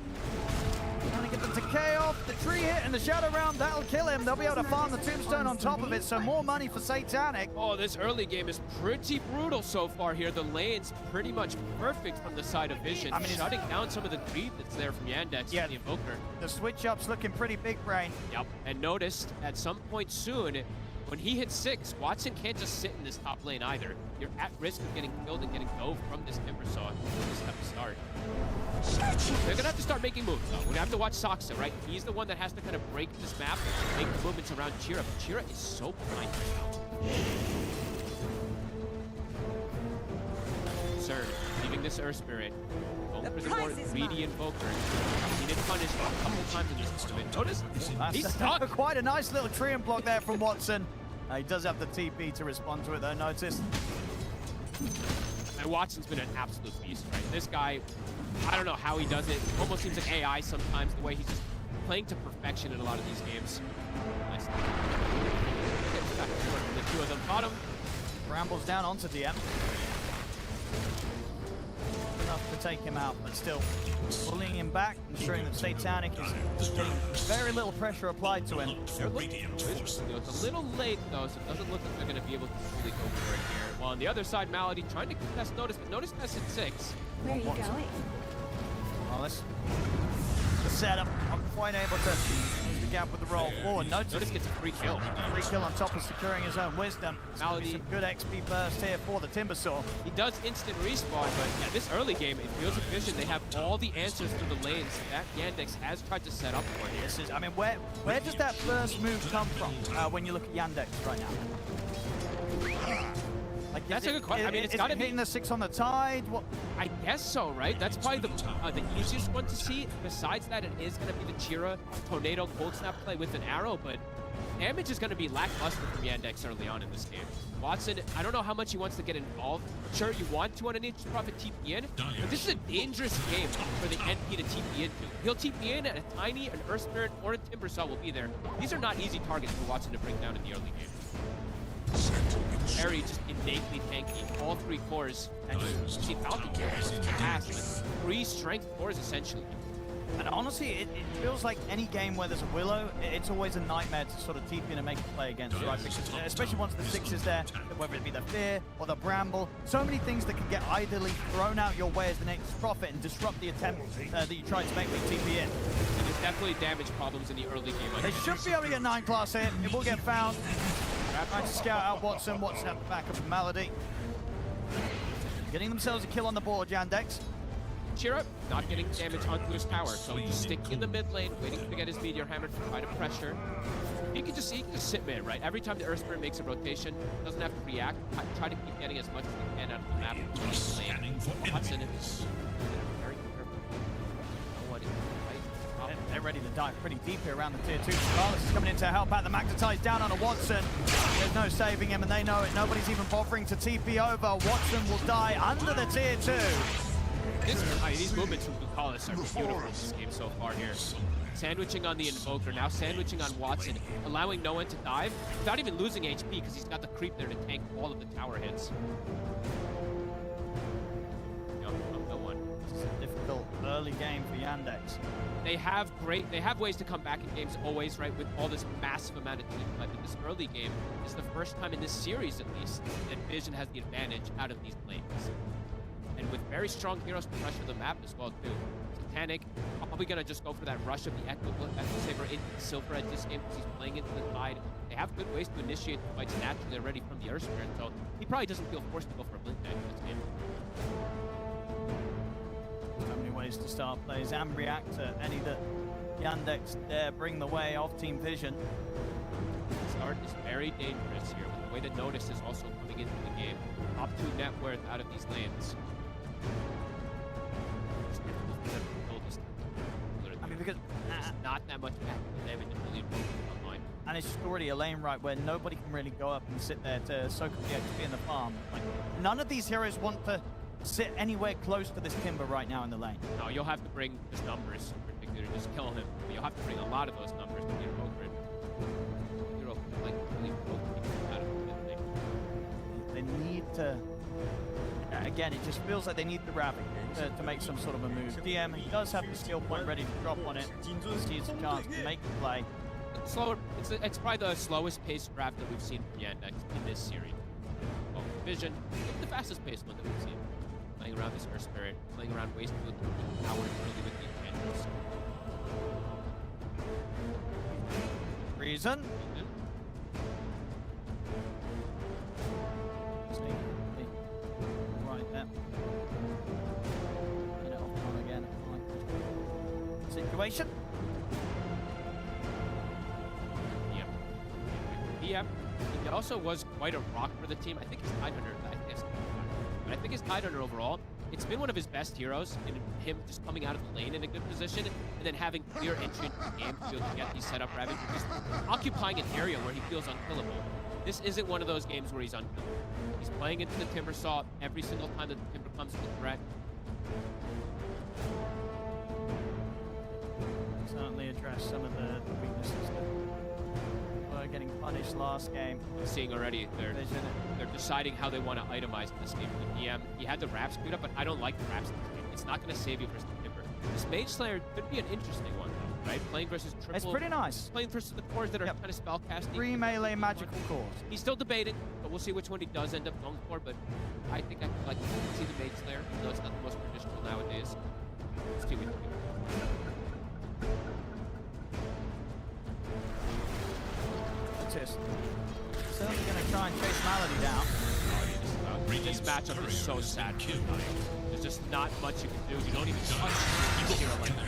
Trying to get the decay off, the tree hit, and the shadow round, that'll kill him. They'll be able to farm the tombstone on top of it, so more money for Satanic. Oh, this early game is pretty brutal so far here. The lane's pretty much perfect from the side of Vision. I mean, shutting down some of the greed that's there from Yandex and the Invoker. The switch-up's looking pretty big brain. Yep, and noticed at some point soon, when he hits 6, Watson can't just sit in this top lane either. You're at risk of getting killed and getting dove from this Timbersaw. You just have to start. They're gonna have to start making moves though. We're gonna have to watch Saksa, right? He's the one that has to kind of break this map, make the movements around Chira. But Chira is so blind right now. Sir, leaving this Earth Spirit. Going for the more greedy Invoker. He did punish a couple times in this tournament. Notice? He's stuck. Quite a nice little tree and block there from Watson. He does have the TP to respond to it though, notice. And Watson's been an absolute beast, right? This guy, I don't know how he does it. Almost seems like AI sometimes, the way he's just playing to perfection in a lot of these games. Nice. The 2 of them bottom. Brambles down onto DM. Enough to take him out, but still pulling him back, ensuring that Satanic is getting very little pressure applied to him. It's a little late though, so it doesn't look like they're going to be able to fully go for it here. While on the other side, Malady trying to contest Notice, but Notice has hit 6. Where are you going? Well, this the setup. I'm quite able to use the gap with the roll forward. Notice gets a free kill. Free kill on top of securing his own wisdom. Malady. Some good XP burst here for the Timbersaw. He does instant respawn, but yeah, this early game, it feels like Vision. They have all the answers to the lanes that Yandex has tried to set up for here. This is, I mean, where does that first move come from when you look at Yandex right now? Like, that's a good question. I mean, it's got to be hitting the 6 on the tide. What? I guess so, right? That's probably the easiest one to see. Besides that, it is going to be the Chira Tornado Cold Snap play with an arrow, but damage is going to be lackluster from Yandex early on in this game. Watson, I don't know how much he wants to get involved. Sure, you want to on an Nature's Prophet TP in, but this is a dangerous game for the NP to TP into. He'll TP in at a Tiny, an Earth Spirit, or a Timbersaw will be there. These are not easy targets for Watson to bring down in the early game. Harry just innately tanky, all 3 cores, and just see Falcon fast with 3 strength cores essentially. And honestly, it feels like any game where there's a Willow, it's always a nightmare to sort of TP in and make a play against, right? Because especially once the 6 is there, whether it be the Fear or the Bramble, so many things that can get idly thrown out your way as the Nature's Prophet and disrupt the attempt that you tried to make with TP in. And there's definitely damage problems in the early game. They should be able to get 9 class hit. It will get found. Trying to scout out Watson. Watson at the back of the Malady. Getting themselves a kill on the board, Yandex. Chira not getting damage onto his tower, so just stick in the mid lane, waiting to get his Meteor Hammer to try to pressure. He can just sit mid, right? Every time the Earth Spirit makes a rotation, doesn't have to react. Try to keep getting as much as he can out of the map. Watson is very careful. No one is they're ready to dive pretty deep here around the tier 2. Carlos is coming in to help out. The Magnetize down on a Watson. There's no saving him, and they know it. Nobody's even bothering to TP over. Watson will die under the tier 2. These movements from Bukalis are beautiful in this game so far here. Sandwiching on the Invoker, now sandwiching on Watson, allowing no one to dive without even losing HP because he's got the creep there to tank all of the tower hits. No one. It's a difficult early game for Yandex. They have ways to come back in games always, right, with all this massive amount of team play. But this early game is the first time in this series, at least, that Vision has the advantage out of these lanes. And with very strong heroes to pressure the map as well, too. Satanic, probably going to just go for that rush of the Echo Saber into Silver Edge this game because he's playing into the Tide. They have good ways to initiate the fights naturally already from the Earth Spirit, so he probably doesn't feel forced to go for a Blink Knife in this game. So many ways to start plays and react to any that Yandex dare bring the way of Team Vision. The start is very dangerous here with the way that Notice is also coming into the game. Top 2 net worth out of these lanes. I mean, because there's not that much damage in really online. And it's just already a lane right where nobody can really go up and sit there to soak up the XP in the farm. Like, none of these heroes want to sit anywhere close to this Timber right now in the lane. No, you'll have to bring his numbers in particular to just kill him. But you'll have to bring a lot of those numbers to get Invoker in. Hero, like, really out of the thing. They need to... Again, it just feels like they need the Rabbit to make some sort of a move. DM, he does have the skill point ready to drop on it. Sees a chance to make the play. Slower. It's probably the slowest paced grab that we've seen from Yandex in this series. Oh, Vision, it's the fastest paced one that we've seen. Playing around this Earth Spirit, playing around wasting with the power early with the enchantments. Reason. Right there. Get it off on again. Situation. Yep. He also was quite a rock for the team. I think he's Tidehunter. But I think his Tidehunter overall, it's been one of his best heroes in him just coming out of the lane in a good position and then having clear entry into the game to be able to get these setup Ravage, just occupying an area where he feels unkillable. This isn't one of those games where he's unkillable. He's playing into the Timber Saw every single time that the Timber comes to the threat. Certainly address some of the weaknesses that were getting punished last game. Seeing already, they're deciding how they want to itemize this game. The DM, he had the Wraps queued up, but I don't like the Wraps in this game. It's not going to save you versus the Timber. This Mage Slayer could be an interesting one, though, right? Playing versus triple. It's pretty nice. Playing versus the cores that are kind of spellcasting. 3 melee magical cores. He's still debating, but we'll see which one he does end up going for. But I think I could like to see the Mage Slayer, even though it's not the most traditional nowadays. Let's see what he can do. Certainly going to try and chase Malady down. This matchup is so sad. There's just not much you can do. You don't even touch a hero like that.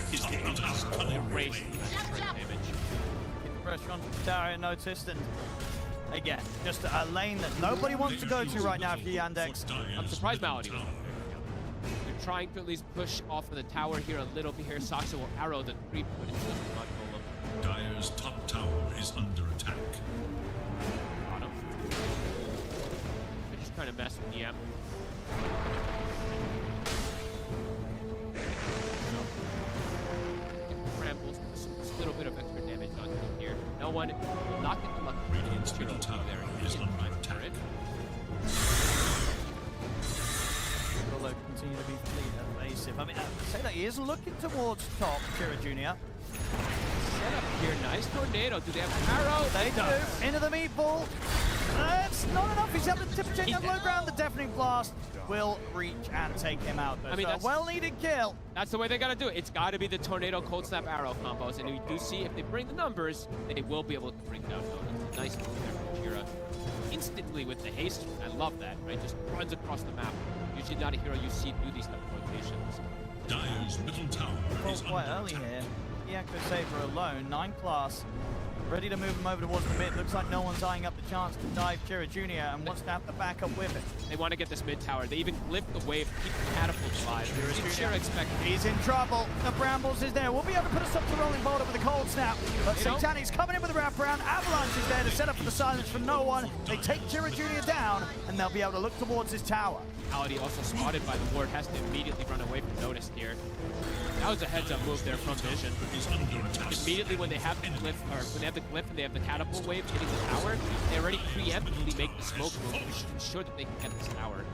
Crazy damage. Pressure on Dario noticed, and again, just a lane that nobody wants to go to right now for Yandex. I'm surprised Malady was They're trying to at least push off of the tower here a little bit here. Saksa will arrow the creep, but it does not pull him. Dire's top tower is under attack. They're just trying to mess with DM. Rambles with a little bit of extra damage on him here. No one will not get the luck. Radiant's middle tower is under attack. Will continue to be fleet evasive. I mean, say that he is looking towards top, Kira Jr. Set up here, nice tornado. Do they have an arrow? They do. Into the meatball. That's not enough. He's able to tip check down low ground. The deafening blast will reach and take him out. I mean, that's a well-needed kill. That's the way they got to do it. It's got to be the tornado, cold snap, arrow combos. And we do see if they bring the numbers, they will be able to bring down Noda. Nice move there from Kira. Instantly with the haste, I love that, right? Just runs across the map. Usually not a hero you see do these type of rotations. Dire's middle tower is quite under early attack. here. the Echo Saber alone. 9 class, ready to move him over towards the mid. Looks like no one's eyeing up the chance to dive Chira Jr. and wants to have the backup with it. They want to get this mid tower. They even lift the wave to keep the catapults alive. Chira expect. He's in trouble. The Brambles is there. We'll be able to put a stop to Rolling Boulder with a cold snap. But Satanic's coming in with a wraparound. Avalanche is there to set up for the silence for no one. They take Chira Jr. down, and they'll be able to look towards his tower. Malady also spotted by the ward, has to immediately run away from Notice here. That was a heads-up move there from Vision. Immediately when they have the glyph, or when they have the glyph and they have the catapult wave hitting the tower, they already preemptively make the smoke move to ensure that they can get this tower.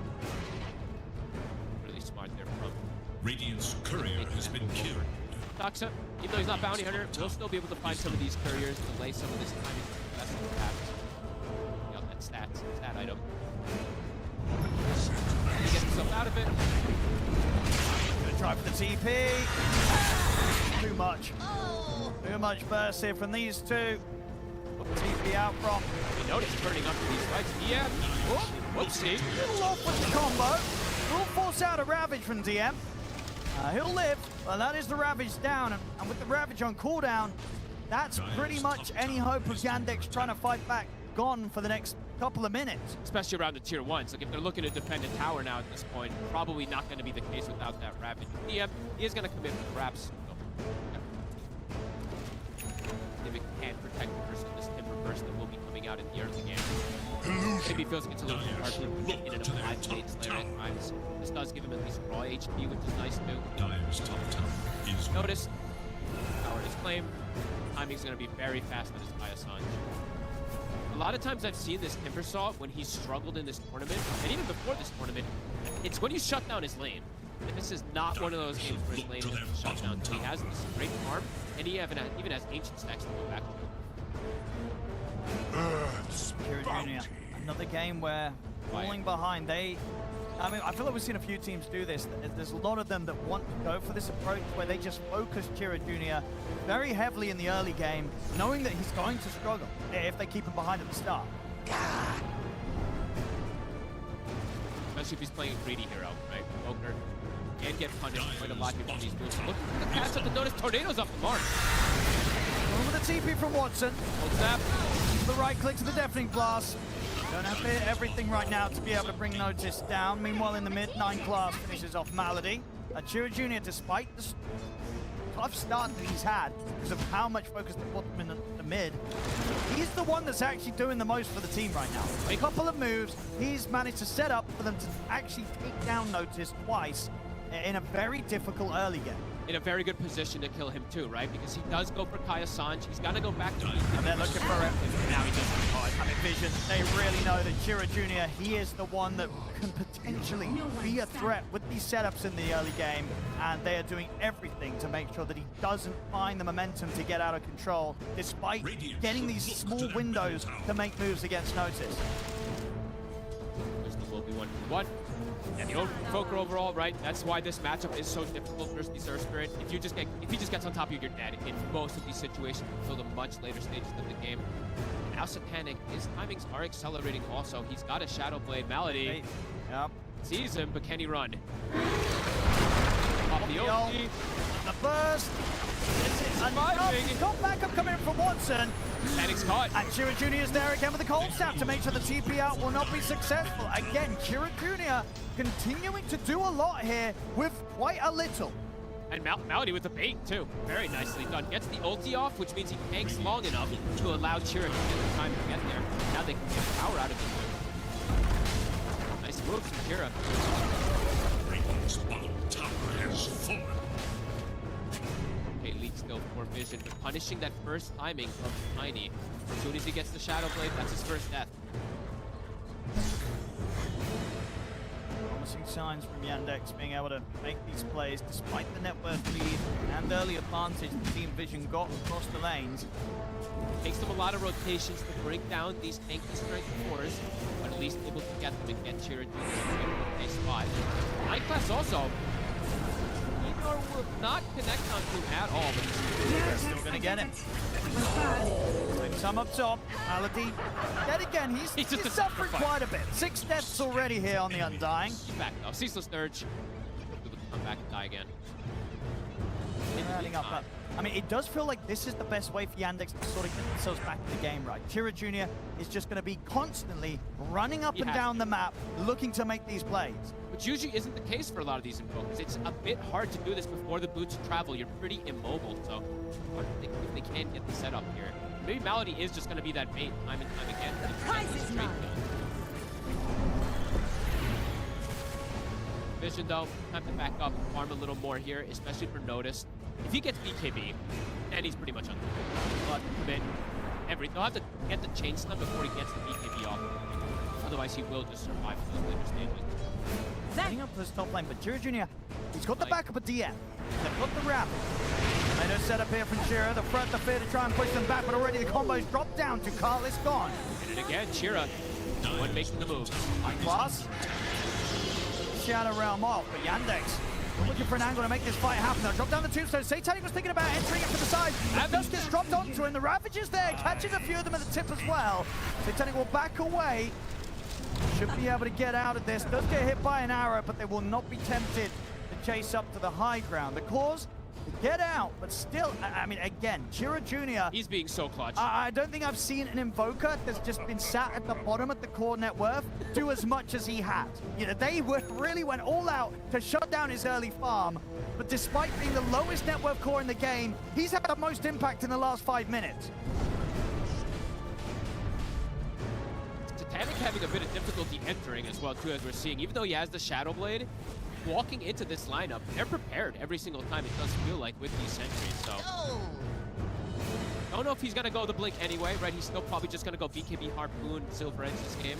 Really smart there from Radiant's courier has been killed. Doxa, even though he's not bounty hunter, will still be able to find some of these couriers, delay some of this timing for the best of the packs. Got that stat item. He gets himself out of it. Gonna try for the TP. Too much. Too much burst here from these two. TP out from. You notice burning up to these fights. Yeah. Whoopsie. Little off with the combo. Will force out a Ravage from DM. He'll live. Well, that is the Ravage down. And with the Ravage on cooldown, that's pretty much any hope of Yandex trying to fight back gone for the next couple of minutes. Especially around the tier 1s. Like if they're looking to defend a tower now at this point, probably not going to be the case without that Ravage. DM, he is going to commit with Raps. If it can't protect the person, this Timber Burst that will be coming out in the early game. Maybe feels like it's a little too hard to in an applied state Slayer at times. This does give him at least raw HP, which is nice too. Dire's top tower is Notice, tower is claimed. Timing's going to be very fast on his Kaya-Sanj. A lot of times I've seen this Timbersaw when he's struggled in this tournament, and even before this tournament, it's when you shut down his lane. And this is not one of those games where his lane is shut down. So he has this great farm, and he even has ancient stacks to go back to. Another game where falling behind, I mean, I feel like we've seen a few teams do this. There's a lot of them that want to go for this approach where they just focus Chira Jr. very heavily in the early game, knowing that he's going to struggle if they keep him behind at the start. Especially if he's playing a greedy hero, right? Ogre can get punished quite a lot here from these moves. Look at the catch up the Notice. Tornado's off the mark. Over the TP from Watson. Hold snap. The right click to the Deafening Blast. Don't have to hit everything right now to be able to bring Notice down. Meanwhile, in the mid, 9 class finishes off Malady. Chira Jr., despite the tough start that he's had because of how much focus they put him in the mid, he's the one that's actually doing the most for the team right now. A couple of moves, he's managed to set up for them to actually take down Notice twice in a very difficult early game. In a very good position to kill him too, right? Because he does go for Kaya-Sanj. He's got to go back to and they're looking for him. Now he doesn't. I mean, Vision, they really know that Chira Jr., he is the one that can potentially be a threat with these setups in the early game, and they are doing everything to make sure that he doesn't find the momentum to get out of control, despite getting these small windows to make moves against Notice. There's the will be 1v1. Yeah, the Invoker overall, right? That's why this matchup is so difficult versus the Earth Spirit. If he just gets on top of you, you're dead in most of these situations until the much later stages of the game. And now Satanic, his timings are accelerating also. He's got a Shadow Blade Malady. Yep. Sees him, but can he run? Off the ulti. The burst. Got backup coming in from Watson. Satanic's caught. And Chira Jr. is there again with the cold snap to make sure the TP out will not be successful. Again, Chira Jr. continuing to do a lot here with quite a little. And Malady with the bait too. Very nicely done. Gets the ulti off, which means he tanks long enough to allow Chira to get the time to get there. Now they can get power out of it. Nice move from Chira. Radiant's bottom tower has fallen. Okay, leak still for Vision, but punishing that first timing of Tiny. As soon as he gets the Shadow Blade, that's his first death. Promising signs from Yandex being able to make these plays despite the net worth lead and early advantage the Team Vision got across the lanes. Takes them a lot of rotations to break down these tanky strength 4s, but at least able to get them and get Chira to a spot. Night Class also, will not connect on him at all, but he's still gonna get him. Some up top, Malady. Yet again, he's suffering quite a bit. 6 deaths already here on the Undying. He's back though. Ceaseless Dirge. He'll come back and die again. Adding up I mean, it does feel like this is the best way for Yandex to sort of get themselves back in the game, right? Chira Jr. is just going to be constantly running up and down the map, looking to make these plays. Which usually isn't the case for a lot of these invokers. It's a bit hard to do this before the boots travel. You're pretty immobile, so if they can't get the setup here. Maybe Malady is just going to be that bait time and time again. The prize is mine. Vision, though, time to back up, farm a little more here, especially for Notice. If he gets BKB, then he's pretty much on. But they'll have to get the chain stun before he gets the BKB off. Otherwise, he will just survive those later stages. Setting up this top lane, but Chira Jr., he's got the backup of DM. They've got the Rapid. Made a setup here from Chira. The front, the fear to try and push them back, but already the combo's dropped down to Carl. It's gone. And again, Chira, one making the move. Class. Shadow Realm off, but Yandex looking for an angle to make this fight happen. They'll drop down the tombstone. Satanic was thinking about entering it from the side. Dust gets dropped onto him. The Ravage is there, catches a few of them at the tip as well. Satanic will back away. Should be able to get out of this. Does get hit by an arrow, but they will not be tempted to chase up to the high ground. The cause to get out, but still, I mean, again, Chira Jr. He's being so clutch. I don't think I've seen an Invoker that's just been sat at the bottom of the core net worth do as much as he had. You know, they really went all out to shut down his early farm, but despite being the lowest net worth core in the game, he's had the most impact in the last 5 minutes. Titanic having a bit of difficulty entering as well, too, as we're seeing. Even though he has the Shadow Blade, walking into this lineup, they're prepared every single time, it does feel like, with these sentries, so. Don't know if he's gonna go the Blink anyway, right? He's still probably just gonna go BKB Harpoon, Silver Edge this game.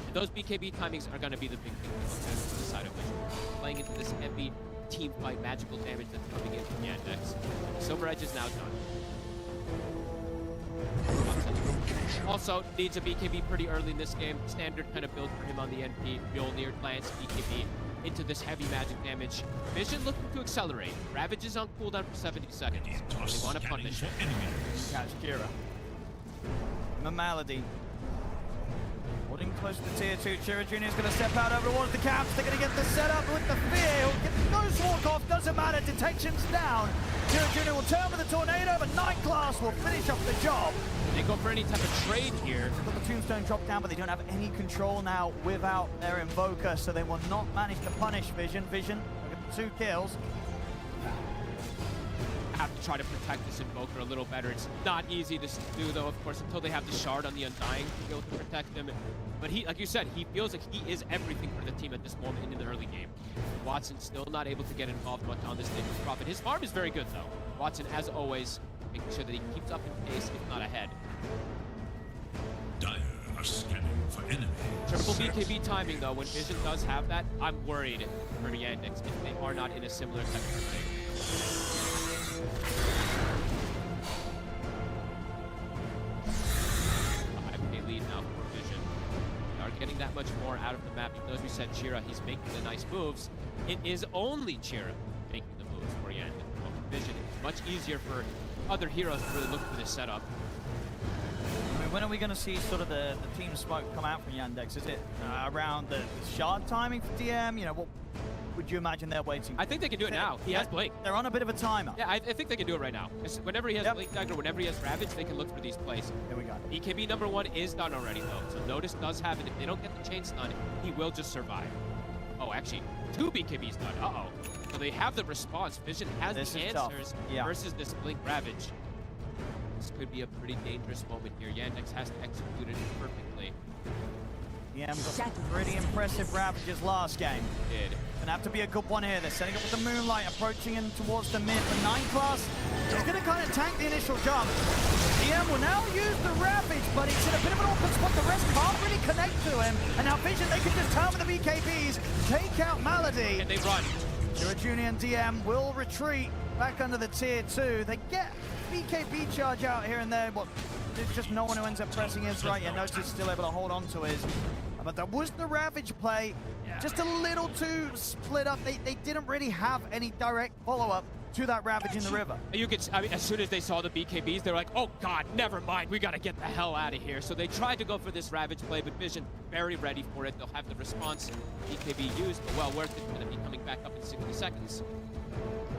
And those BKB timings are gonna be the big thing to look at from the side of Vision. Playing into this heavy team fight magical damage that's coming in from Yandex. Silver Edge is now done. Also, needs a BKB pretty early in this game. Standard kind of build for him on the NP. Mjolnir, Lance, BKB into this heavy magic damage. Vision looking to accelerate. Ravage is on cooldown for 70 seconds. They want to punish him. Catch Kira. Malady. Holding close to tier 2. Chira Jr. is going to step out over towards the camps. They're going to get the setup with the fear. He'll get the ghost walk off. Doesn't matter. Detection's down. Chira Jr. will turn with the tornado, but Night Class will finish off the job. They go for any type of trade here. They've got the tombstone dropped down, but they don't have any control now without their Invoker, so they will not manage to punish Vision. Vision, look at the 2 kills. Have to try to protect this Invoker a little better. It's not easy to do, though, of course, until they have the Shard on the Undying to be able to protect him. But he, like you said, he feels like he is everything for the team at this moment in the early game. Watson still not able to get involved much on this Dangerous Prophet. His farm is very good, though. Watson, as always, making sure that he keeps up in pace, if not ahead. Dire are scanning for enemies. Triple BKB timing, though. When Vision does have that, I'm worried for Yandex if they are not in a similar type of thing. 5K lead now for Vision. They are getting that much more out of the map. Even though, as we said, Chira, he's making the nice moves. It is only Chira making the moves for Yandex. Vision, it's much easier for other heroes to really look for this setup. I mean, when are we going to see sort of the team smoke come out from Yandex? Is it around the shard timing for DM? You know, what would you imagine they're waiting for? I think they can do it now. He has Blink. They're on a bit of a timer. Yeah, I think they can do it right now. Whenever he has Blink Dagger, whenever he has Ravage, they can look for these plays. Here we go. BKB number 1 is done already, though. So Notice does have it. If they don't get the chain stun, he will just survive. Oh, actually, 2 BKBs done. Uh-oh. So they have the response. Vision has the answers versus this Blink Ravage. This could be a pretty dangerous moment here. Yandex has to execute it perfectly. Yeah, got pretty impressive Ravages last game. Did. Gonna have to be a good one here. They're setting up with the Moonlight, approaching in towards the mid. The 9 class is gonna kind of tank the initial jump. DM will now use the Ravage, but he's in a bit of an awkward spot. The rest can't really connect to him. And now Vision, they can just turn with the BKBs, take out Malady. And they run. Chira Jr. and DM will retreat back under the tier 2. They get BKB charge out here and there, but there's just no one who ends up pressing his right. Yeah, Notice still able to hold on to his. But that was the Ravage play. Just a little too split up. They didn't really have any direct follow-up to that Ravage in the river. You could, I mean, as soon as they saw the BKBs, they're like, oh God, never mind. We got to get the hell out of here. So they tried to go for this Ravage play, but Vision very ready for it. They'll have the response BKB used, but well worth it. Going to be coming back up in 60 seconds.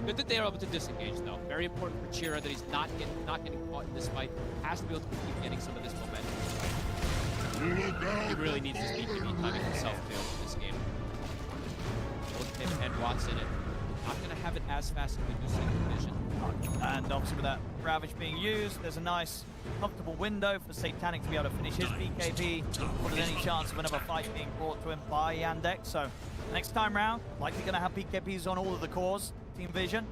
Good that they are able to disengage, though. Very important for Chira that he's not getting caught in this fight. Has to be able to keep getting some of this momentum. He really needs this BKB timing himself, too, in this game. Both him and Watson, and not going to have it as fast as we do see in Vision. And obviously with that Ravage being used, there's a nice, comfortable window for Satanic to be able to finish his BKB. What is any chance of another fight being brought to him by Yandex? So next time round, likely going to have BKBs on all of the cores, Team Vision.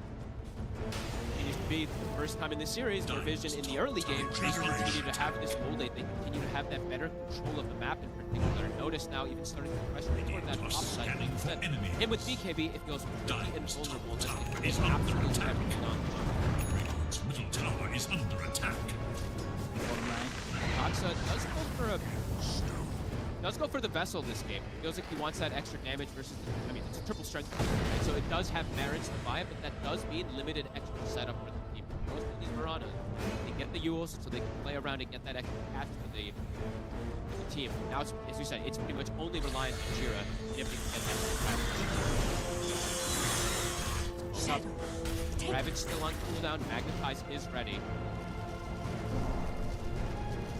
Continues to be the first time in this series where Vision in the early game they continue to have this hold rate. They continue to have that better control of the map in particular. Notice now even starting to pressure toward that top side. Like you said, him with BKB, it feels pretty invulnerable. It's absolutely everything on. Middle tower is under attack. Doxa does go for the Vessel this game. Feels like he wants that extra damage versus, I mean, it's a triple strength, right? So it does have merits to buy it, but that does mean limited extra setup for the team. Most of these Piranhas, they get the Yules so they can play around and get that extra catch for the team. Now, it's, as you said, it's pretty much only reliant on Chira if he can get that catch. Ravage still on cooldown. Magnetize is ready.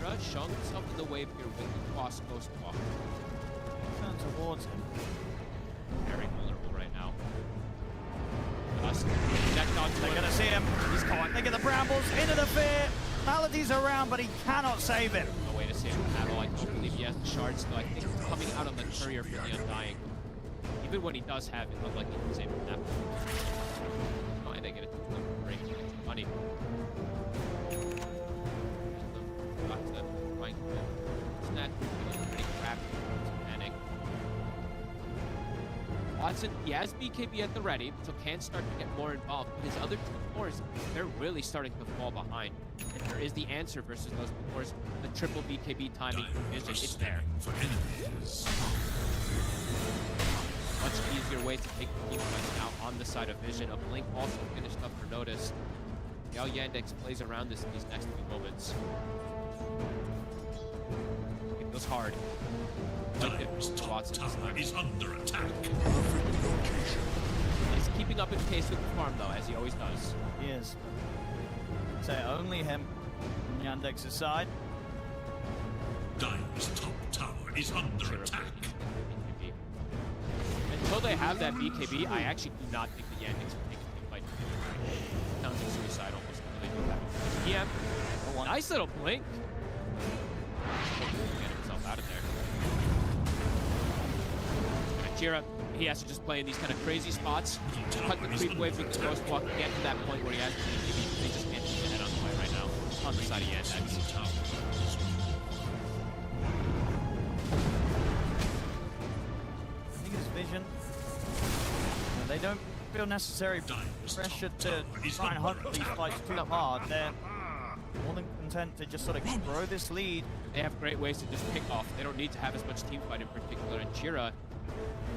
Chira showing himself in the wave here with the cross ghost walk. Turn towards him. Very vulnerable right now. They're going to see him. He's caught. They get the brambles into the fear. Malady's around, but he cannot save him. No way to save him at all. I don't believe he has the shards, though. I think he's coming out on the courier for the Undying. Even when he does have it, unlikely to save him that much. Oh, and they get it to them. Great. Money. Pretty crappy. Panic. Watson, he has BKB at the ready, so can start to get more involved. But his other two cores, they're really starting to fall behind. And there is the answer versus those two cores. The triple BKB timing Vision, it's there. Much easier way to take the team fights now on the side of Vision. A Blink also finished up for Notice. Now Yandex plays around these next few moments. It was hard. Watson is under attack. He's keeping up his pace with the farm though, as he always does. He is. Say only him on Yandex's side. Dire's top tower is under attack. Until they have that BKB, I actually do not think the Yandex will take a team fight. Sounds like suicide almost when they do that. Yeah. Nice little blink. Get himself out of there. Chira, he has to just play in these kind of crazy spots, cut the creep wave with the ghost walk, and get to that point where he has to BKB. They just can't keep the head on the way right now. On the side of Yandex. I think it's Vision. They don't feel necessary pressure to try and hunt these fights too hard. They're more than content to just sort of grow this lead. They have great ways to just pick off. They don't need to have as much team fight in particular. And Chira,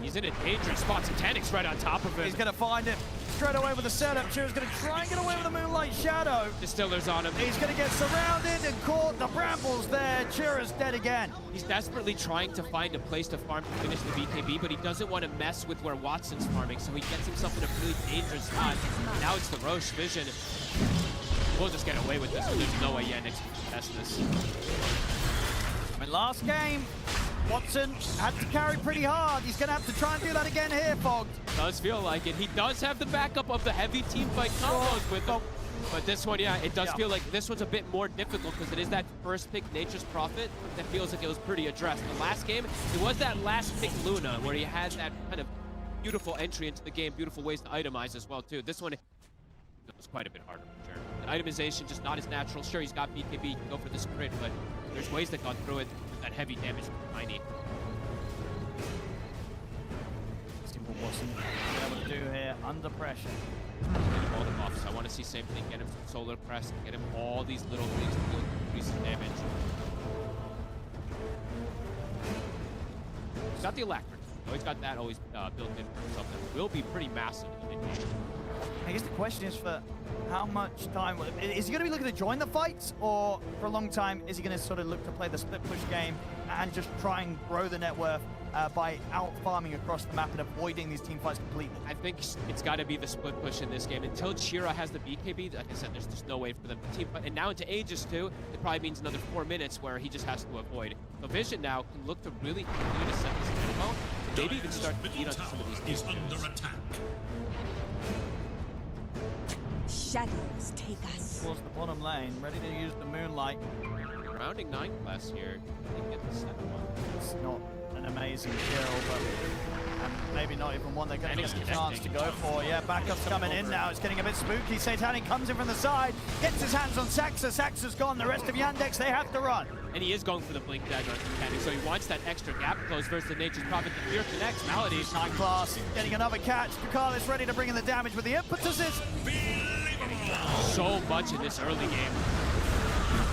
he's in a dangerous spot. Satanix right on top of him. He's going to find him straight away with a setup. Chira's going to try and get away with the Moonlight Shadow. Distiller's on him. He's going to get surrounded and caught. The brambles there. Chira's dead again. He's desperately trying to find a place to farm to finish the BKB, but he doesn't want to mess with where Watson's farming, so he gets himself in a really dangerous spot. Now it's the Roche Vision. We'll just get away with this. There's no way Yandex can contest this. I mean, last game, Watson had to carry pretty hard. He's going to have to try and do that again here, Fogged. Does feel like it. He does have the backup of the heavy team fight combos with him. But this one, yeah, it does feel like this one's a bit more difficult because it is that first pick Nature's Prophet that feels like it was pretty addressed. The last game, it was that last pick Luna where he had that kind of beautiful entry into the game, beautiful ways to itemize as well, too. This one, it was quite a bit harder for sure. The itemization just not as natural. Sure, he's got BKB, he can go for this crit, but there's ways that got through it with that heavy damage from Tiny. See what Watson able to do here under pressure. Get him all the buffs. I want to see same thing. Get him some Solar Crest. Get him all these little things to increase his damage. He's got the Electric. He's got that always built in for himself. That will be pretty massive in the game. I guess the question is for how much time. Is he going to be looking to join the fights, or for a long time is he going to sort of look to play the split push game and just try and grow the net worth by out-farming across the map and avoiding these team fights completely. I think it's got to be the split push in this game. Until Chira has the BKB, like I said, there's just no way for them to team fight. And now into Aegis too, it probably means another 4 minutes where he just has to avoid. So Vision now can look to really continue to set this tempo, maybe even start to beat on some of these is under attack. Shadows take us. Towards the bottom lane, ready to use the Moonlight. Rounding 9 class here. They get the second one. It's not an amazing kill, but maybe not even one they're going to get a chance to go for. Yeah, backup's coming in now. It's getting a bit spooky. Satanic comes in from the side, gets his hands on Saxa. Saxa's gone. The rest of Yandex, they have to run. And he is going for the Blink Dagger on Satanic, so he wants that extra gap close versus the Nature's Prophet. The Fear connects. Malady. High class, getting another catch. Ducalis ready to bring in the damage with the impetuses. So much in this early game.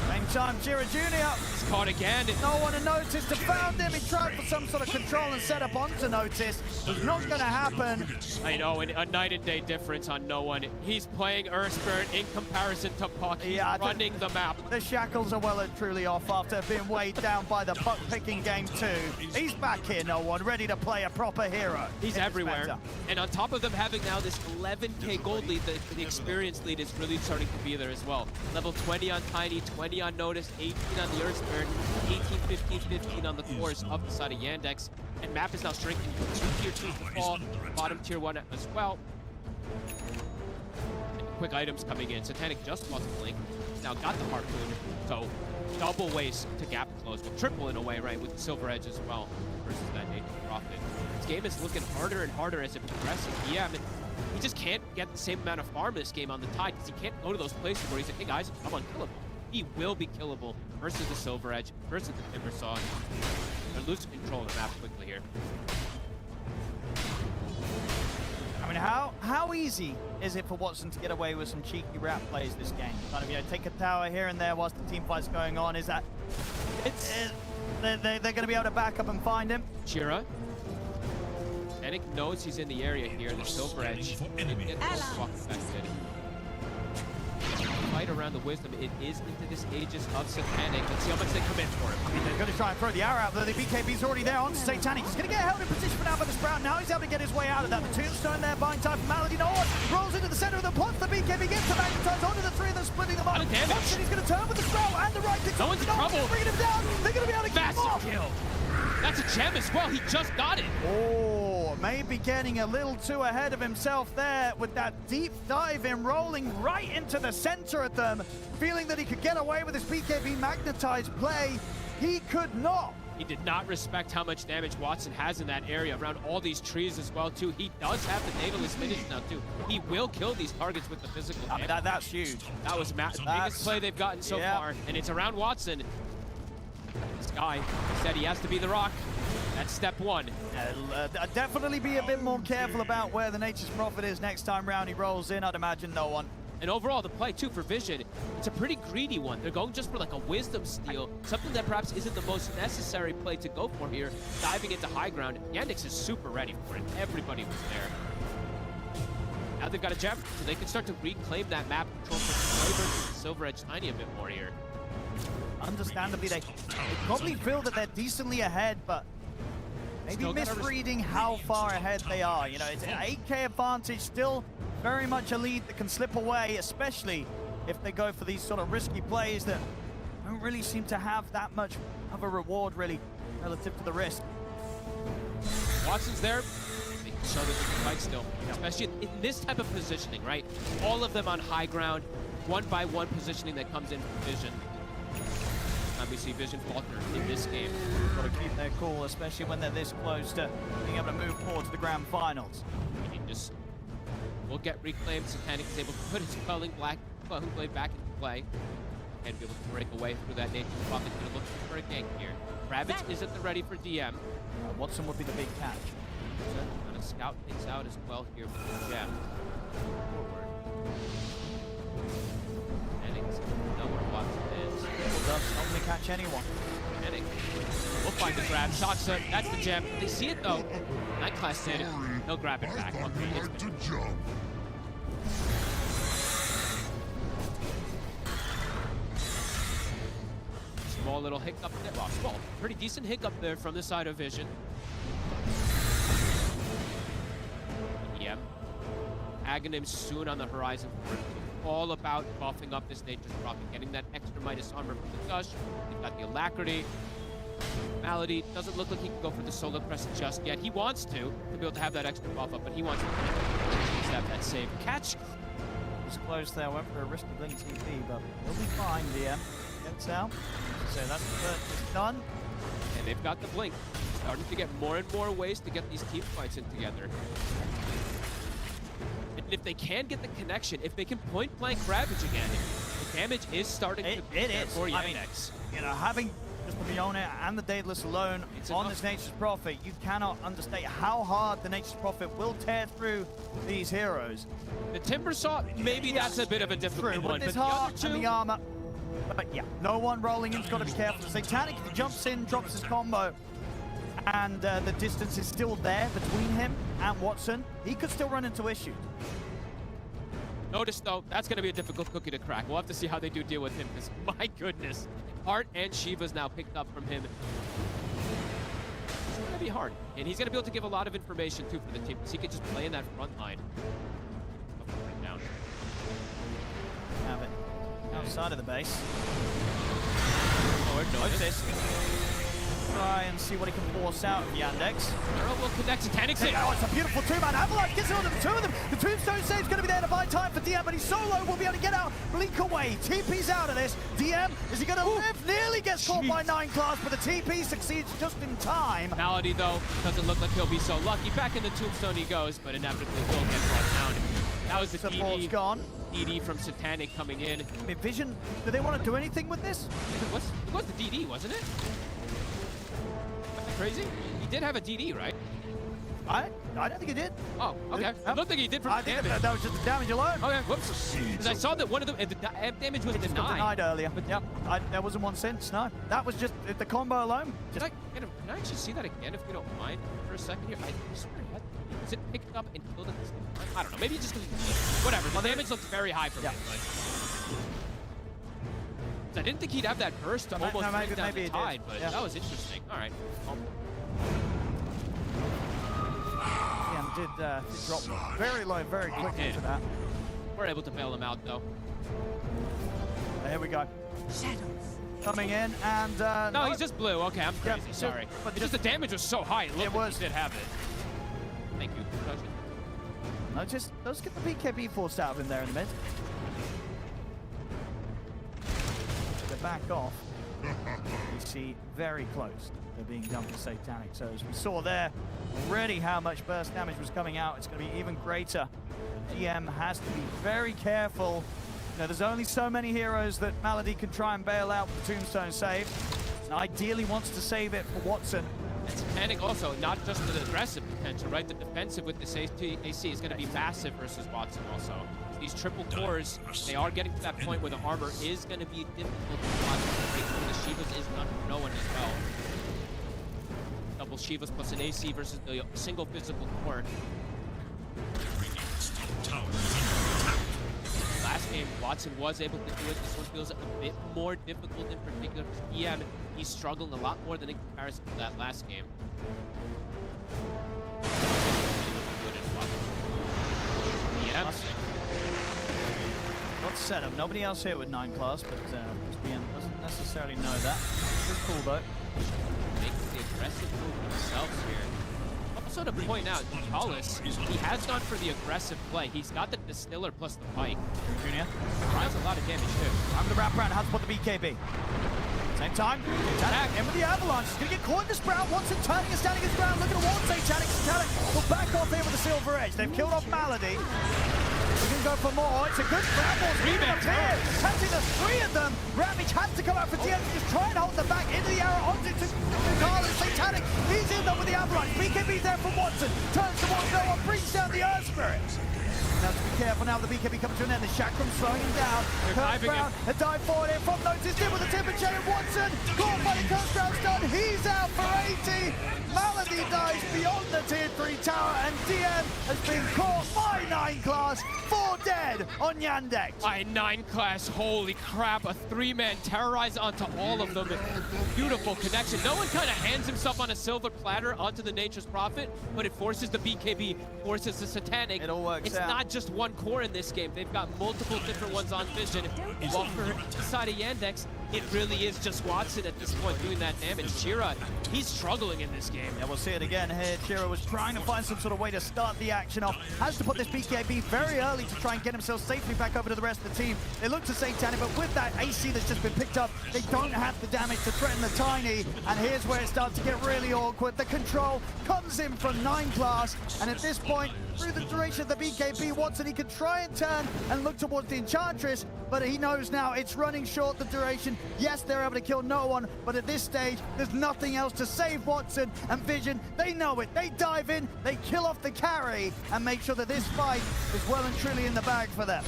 Same time, Jira Jr. He's caught again. No one had noticed to found him. He tried for some sort of control and setup onto Notice. It's not going to happen. I know, and a night and day difference on no one. He's playing Earthspirit in comparison to Puck. He's running the map. The shackles are well and truly off after being weighed down by the Puck picking game 2. He's back here, no one, ready to play a proper hero. He's everywhere. And on top of them having now this 11k gold lead, the experience lead is really starting to be there as well. Level 20 on Tiny, 20 on Notice, 18 on the Earthspirit, 18, 15, 15 on the cores up the side of Yandex. And map is now shrinking. 2 tier 2 to fall, bottom tier 1 as well. And quick items coming in. Satanic just lost Blink. He's now got the Harpoon. So double ways to gap close. Well, triple in a way, right, with the Silver Edge as well versus that Nature's Prophet. This game is looking harder and harder as it progresses. Yeah, I mean, he just can't get the same amount of farm this game on the Tide because he can't go to those places where he's like, hey guys, I'm unkillable. He will be killable versus the Silver Edge, versus the Timbersaw. They're losing control of the map quickly here. I mean, how easy is it for Watson to get away with some cheeky rap plays this game? Kind of, you know, take a tower here and there whilst the team fight's going on. Is that... They're going to be able to back up and find him? Chira. Enik knows he's in the area here, the Silver Edge. Affected. Fight around the Wisdom. It is into this Aegis of Satanic. Let's see how much they come in for him. They're going to try and throw the arrow out there. The BKB's already there on Satanic. He's going to get held in position for now by the Sprout. Now he's able to get his way out of that. The Tombstone there, buying time for Malady. No one rolls into the center of the pot. The BKB gets the magnetize onto the 3 of them, splitting them up. Watson, he's going to turn with the Sprout and the right kick. No one's in trouble. Bringing him down. They're going to be able to get him off. Kill. That's a gem as well. He just got it. Oh, maybe getting a little too ahead of himself there with that deep dive in, rolling right into the center of them, feeling that he could get away with his BKB magnetized play. He could not. He did not respect how much damage Watson has in that area around all these trees as well, too. He does have the Navalist finish now, too. He will kill these targets with the physical damage. That's huge. That was the biggest play they've gotten so far, and it's around Watson. This guy said he has to be the Rock. That's step 1. Definitely be a bit more careful about where the Nature's Prophet is next time round he rolls in. I'd imagine no one. And overall, the play, too, for Vision, it's a pretty greedy one. They're going just for, like, a Wisdom steal, something that perhaps isn't the most necessary play to go for here, diving into high ground. Yandex is super ready for it. Everybody was there. Now they've got a gem, so they can start to reclaim that map control for the Silver Edge Tiny a bit more here. Understandably, they probably feel that they're decently ahead, but maybe misreading how far ahead they are. You know, it's an 8k advantage, still very much a lead that can slip away, especially if they go for these sort of risky plays that don't really seem to have that much of a reward, really, relative to the risk. Watson's there. They can show that they can fight still, especially in this type of positioning, right? All of them on high ground, one by one positioning that comes in from Vision. We see Vision falter in this game. Got to keep their cool, especially when they're this close to being able to move forward to the grand finals. He just will get reclaimed. Satanic is able to put his Quelling Blade back into play and be able to break away through that Nature's Prophet. They're looking for a gank here. Ravage isn't the ready for DM. Watson would be the big catch. Going to scout things out as well here with the gem. Know where Watson is. Does only catch anyone. Enik will find the grab. Saxa, that's the gem. They see it though. Night Class did it. He'll grab it back. Okay, small little hiccup there. Well, small. Pretty decent hiccup there from the side of Vision. Aghanim soon on the horizon for it. All about buffing up this Nature's Prophet, getting that extra Midas armor from the Gush. They've got the Alacrity. Malady doesn't look like he can go for the Solar Crest just yet. He wants to be able to have that extra buff up, but he wants to have that save. Catch! Was close there, went for a risky blink TP, but he'll be fine, DM. Gets out. So that's the first done. And they've got the blink. Starting to get more and more ways to get these team fights in together. And if they can get the connection, if they can point blank Ravage again, the damage is starting to be there for Yandex. You know, having just the Fiona and the Daedalus alone on this Nature's Prophet, you cannot understate how hard the Nature's Prophet will tear through these heroes. The Timber Saw, maybe that's a bit of a difficult one, but but this the heart other two... and the armor. But yeah, no one rolling in's got to be careful. Satanic, if he jumps in, drops his combo, and the distance is still there between him and Watson, he could still run into issues. Notice, though, that's going to be a difficult cookie to crack. We'll have to see how they do deal with him, because, my goodness, Heart and Shiva's now picked up from him. It's going to be hard. And he's going to be able to give a lot of information, too, for the team, because he could just play in that front line. Down. Have it outside of the base. Lord notice. Try and see what he can force out of Yandex. Arrow will connect Titanic's in. Oh, it's a beautiful two-man avalanche. Gets it on the two of them. The Tombstone save's going to be there to buy time for DM, but he's solo. Will be able to get out. Blink away. TP's out of this. DM, is he going to live? Nearly gets caught by 9 class, but the TP succeeds just in time. Malady, though, doesn't look like he'll be so lucky. Back in the Tombstone he goes, but inevitably will get brought down. That was the Support's gone. DD from Satanic coming in. I mean, Vision, do they want to do anything with this? It was the DD, wasn't it? Crazy? He did have a DD, right? I don't think he did. Oh, okay. I don't think he did from the damage. That was just the damage alone. Okay, whoops. Because I saw that one of them, the damage was denied earlier. But yep, there wasn't one since, no. That was just the combo alone. Can I actually see that again, if you don't mind, for a second here? I swear I had. Was it picked up and killed at the same time? I don't know. Maybe just because whatever. The damage looked very high for me. But I didn't think he'd have that burst to almost bring down the tide, but that was interesting. All right. Did drop very low, very quickly for that. We're able to bail him out, though. Here we go. Shadows. Coming in, and no, he's just blue. Okay, I'm crazy. Sorry, but just the damage was so high. It looked like he did have it. Thank you. No, just let's get the BKB forced out of him there in the mid. They're back off. You see, very close. They're being done for Satanic. So as we saw there, already how much burst damage was coming out. It's going to be even greater. GM has to be very careful. You know, there's only so many heroes that Malady can try and bail out with the Tombstone save. And ideally wants to save it for Watson. And Satanic also, not just the aggressive potential, right? The defensive with this AC is going to be massive versus Watson also. These triple cores, they are getting to that point where the armor is going to be difficult to watch. The Shivas is not known as well. Double Shivas plus an AC versus the single physical core. Last game, Watson was able to do it. This one feels a bit more difficult in particular for EM. He's struggling a lot more than in comparison to that last game. EM. Got set up. Nobody else here with 9 class, but EM doesn't necessarily know that. It's cool though. Makes the aggressive move themselves here. Also to point out, Chalice, he has gone for the aggressive play. He's got the Distiller plus the Pike. Junior. Does a lot of damage too. I'm gonna wrap around. How to put the BKB. Same time. Satanic in with the avalanche. He's gonna get caught in the sprout. Watson turning and standing his ground. Looking towards Satanic. Satanic will back off here with the Silver Edge. They've killed off Malady. He can go for more. It's a good scramble. Rebound here. Catching the 3 of them. Ravage has to come out for DM to just try and hold them back into the arrow onto Carl and Satanic. He's in there with the avalanche. BKB's there from Watson. Turns towards no one. Brings down the Earth Spirit. Now to be careful now. The BKB coming to an end. The Chakram slowing him down. Kurt Brown, a dive forward here from Notice in with a timber chain. Watson caught by the Kurt Brown stun. He's out for 80. Malady dies beyond the tier 3 tower, and DM has been caught by 9 class. 4 dead on Yandex. By 9 class, holy crap, a 3-man terrorize onto all of them. Beautiful connection. No one kind of hands himself on a silver platter onto the Nature's Prophet, but it forces the BKB, forces the Satanic. It all works It's out. not just one core in this game. They've got multiple different ones on Vision. While for the side of Yandex, it really is just Watson at this point doing that damage. Chira, he's struggling in this game. Yeah, we'll see it again here. Chira was trying to find some sort of way to start the action off. Has to put this BKB very early to try and get himself safely back over to the rest of the team. They look to Satanic, but with that AC that's just been picked up, they don't have the damage to threaten the Tiny. And here's where it starts to get really awkward. The control comes in from 9 class, and at this point, through the duration of the BKB, Watson, he can try and turn and look towards the Enchantress, but he knows now it's running short the duration. Yes, they're able to kill no one, but at this stage, there's nothing else to save Watson and Vision. They know it. They dive in, they kill off the carry, and make sure that this fight is well and truly in the bag for them.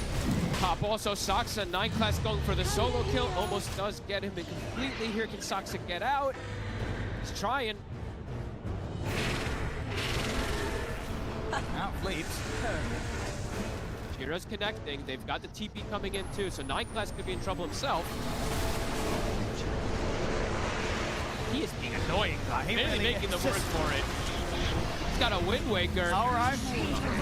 Pop also Saksa, 9 class going for the solo kill, almost does get him in completely here. Can Saksa get out? He's trying. Out fleets. Chira's connecting. They've got the TP coming in too, so 9 class could be in trouble himself. He is being annoying. He Really really making the is. work for it. He's got a Wind Waker. All right,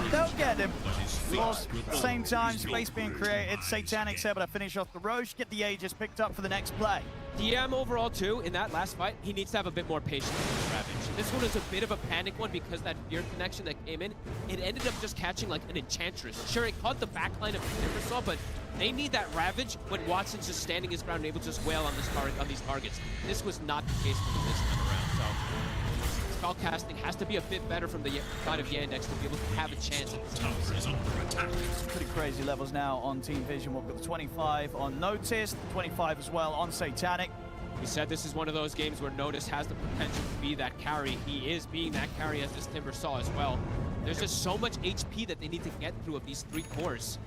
they'll get him. Of course, at the same time, space being created. Satanic's able to finish off the Roche, get the Aegis picked up for the next play. DM overall too, in that last fight, he needs to have a bit more patience with the Ravage. This one is a bit of a panic one because that Fear connection that came in, it ended up just catching like an Enchantress. Sure, it caught the backline of Timbersaw, but they need that Ravage when Watson's just standing his ground and able to just wail on these targets. This was not the case for this time around, so spell casting has to be a bit better from the side of Yandex to be able to have a chance at this time. Pretty crazy levels now on Team Vision. We've got the 25 on Notice, the 25 as well on Satanic. We said this is one of those games where Notice has the potential to be that carry. He is being that carry as this Timbersaw as well. There's just so much HP that they need to get through of these 3 cores.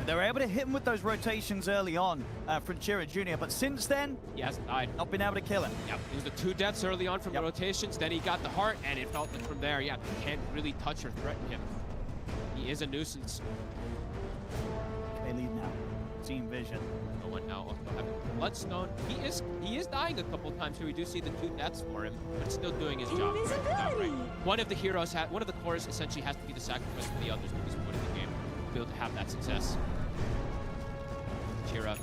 They were able to hit him with those rotations early on from Chira Jr., but since then, he hasn't died. Not been able to kill him. Yep, it was the 2 deaths early on from the rotations, then he got the heart, and it felt like from there, yeah, you can't really touch or threaten him. He is a nuisance. They lead now. Team Vision. No one now also having Bloodstone. He is dying a couple times here. We do see the 2 deaths for him, but still doing his job. Right. One of the heroes, one of the cores essentially has to be the sacrifice for the others at this point in the game to be able to have that success. Chira.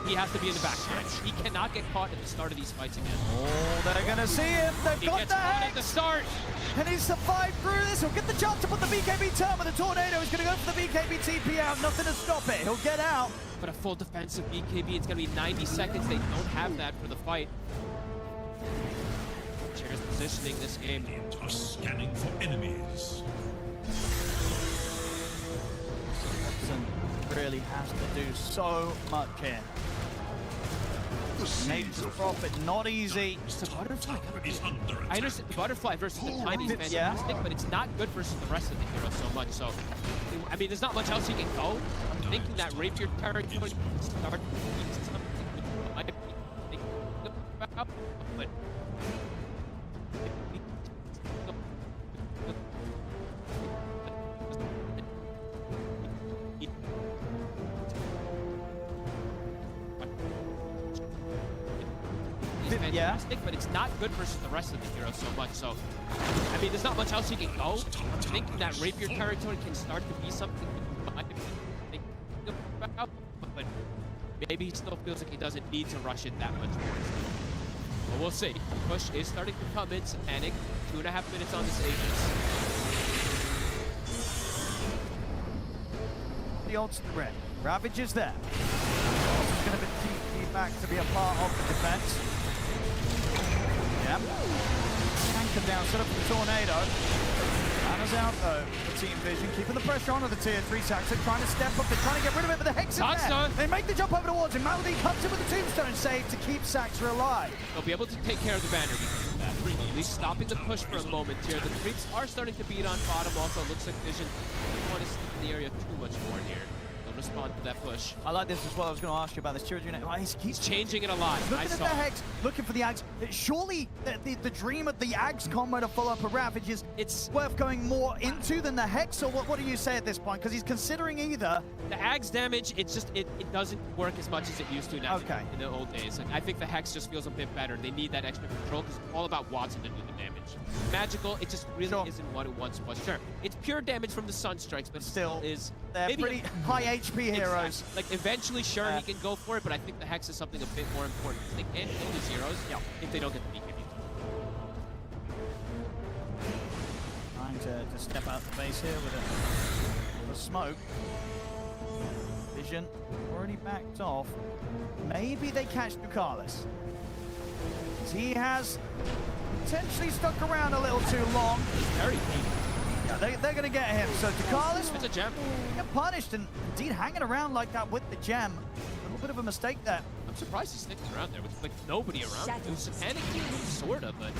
He has to be in the backline. He cannot get caught at the start of these fights again. Oh, they're going to see him. They've got gets the caught Hex. at the start. And he survived through this. He'll get the chance to put the BKB turn, but the Tornado is going to go for the BKB TP out. Nothing to stop it. He'll get out. But a full defensive BKB, it's going to be 90 seconds. They don't have that for the fight. Chira's positioning this game. Scanning for enemies. Really has to do so much here. Nature's Prophet, not easy. The Butterfly. I understand the Butterfly versus the Tiny is fantastic, but it's not good versus the rest of the heroes so much. So, I mean, there's not much else he can go. I'm thinking that Rapier territory can start to be something I might be thinking about, but fantastic, but it's not good versus the rest of the heroes so much. So, I mean, there's not much else he can go. I'm thinking that Rapier territory can start to be something I might be thinking about, but maybe he still feels like he doesn't need to rush it that much more. But we'll see. Push is starting to come in. Satanic, 2.5 minutes on this Aegis. The ult's ready. Ravage is there. He's going to be back to be a part of the defense. Yeah. Anchor down, set up for the Tornado. Anna's out though for Team Vision, keeping the pressure on with the tier 3 Saxon, trying to step up, they're trying to get rid of it, but the Hex is there. They make the jump over towards him. Malady comes in with the Tombstone save to keep Saxa alive. They'll be able to take care of the banner because that. At least stopping the push for a moment here. The creeps are starting to beat on bottom. Also, looks like Vision doesn't want to stick in the area too much more here. They'll respond to that push. I like this as well. I was going to ask you about this. He's changing it a lot. Looking at the Hex, looking for the Ags. Surely the dream of the Ags combo to follow up a Ravage is it's worth going more into than the Hex, or what do you say at this point? Because he's considering either. The Ags damage, it doesn't work as much as it used to now in the old days. Like, I think the Hex just feels a bit better. They need that extra control because it's all about Watson to do the damage. Magical, it just really isn't what it once was. Sure, it's pure damage from the Sun Strikes, but still is they're maybe pretty high HP heroes. Exactly. Like eventually, sure, he can go for it, but I think the Hex is something a bit more important because they can't kill these heroes if they don't get the BKB. Trying to step out the base here with a smoke. Vision already backed off. Maybe they catch Ducalis. He has potentially stuck around a little too long. Very deep. Yeah, they're going to get him. So Ducalis, it's a gem. Get punished, and indeed hanging around like that with the gem. A little bit of a mistake there. I'm surprised he's sticking around there with like nobody around. It was Satanic team, sort of, but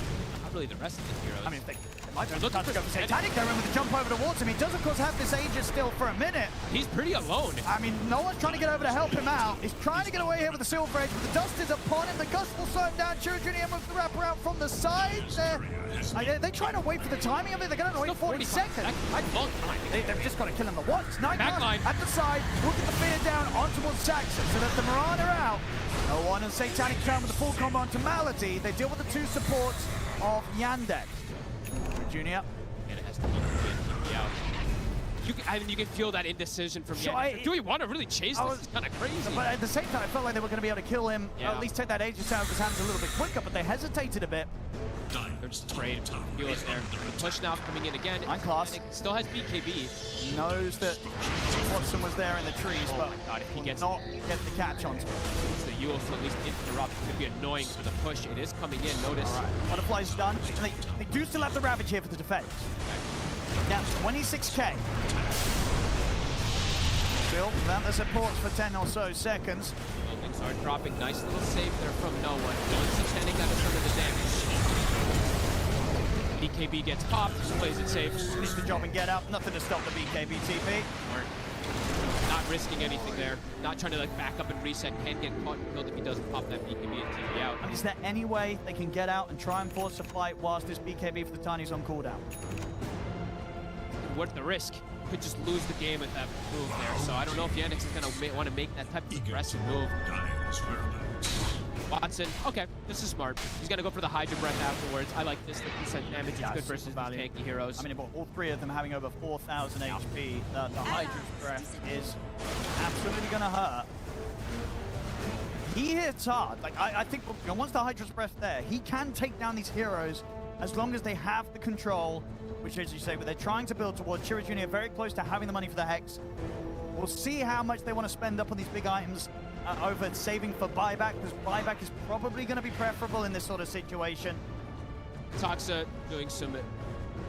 not really the rest of the heroes. I mean, they might have to go for Satanic there with the jump over towards him. He does, of course, have this Aegis still for a minute. He's pretty alone. I mean, no one's trying to get over to help him out. He's trying to get away here with the Silver Edge, but the dust is upon him. The gust will slow him down. Chirujunior moves the wraparound from the side. They're trying to wait for the timing of it. They're going to wait 40 seconds. Long time. They've just got to kill him at once. Backline at the side, looking the fear down on towards Saxon, so that the Marana out. No one and Satanic turn with the full combo onto Malady. They deal with the two supports of Yandex. Junior. And it has to be out. You can feel that indecision from Yandex. Do we want to really chase this? It's kind of crazy. But at the same time, I felt like they were going to be able to kill him, or at least take that Aegis out of his hands a little bit quicker, but they hesitated a bit. They're just afraid. Feel it there. The push now coming in again. Class. Still has BKB. He knows that Watson was there in the trees, but if he gets not get the catch onto him. So you also at least interrupt. It could be annoying for the push. It is coming in. Notice. All right. Butterfly's done. And they do still have the Ravage here for the defense. Now, 26k. Still, without the supports for 10 or so seconds. Buildings are dropping. Nice little save there from no one. Once Satanic got some of the damage. BKB gets popped, plays it safe. Needs to jump and get up. Nothing to stop the BKB TP. Not risking anything there. Not trying to like back up and reset. Can get caught and killed if he doesn't pop that BKB and TP out. And is there any way they can get out and try and force a fight whilst this BKB for the Tiny's on cooldown? Worth the risk. Could just lose the game at that move there. So I don't know if Yandex is going to want to make that type of aggressive move. Watson, okay, this is smart. He's going to go for the Hydra Breath afterwards. I like this. The % damage is good versus these tanky heroes. I mean, all three of them having over 4,000 HP, the Hydra's Breath is absolutely going to hurt. He hits hard. Like, I think once the Hydra's Breath there, he can take down these heroes as long as they have the control, which, as you say, but they're trying to build towards Chirujunior, very close to having the money for the Hex. We'll see how much they want to spend up on these big items over saving for buyback, because buyback is probably going to be preferable in this sort of situation. Toxa doing some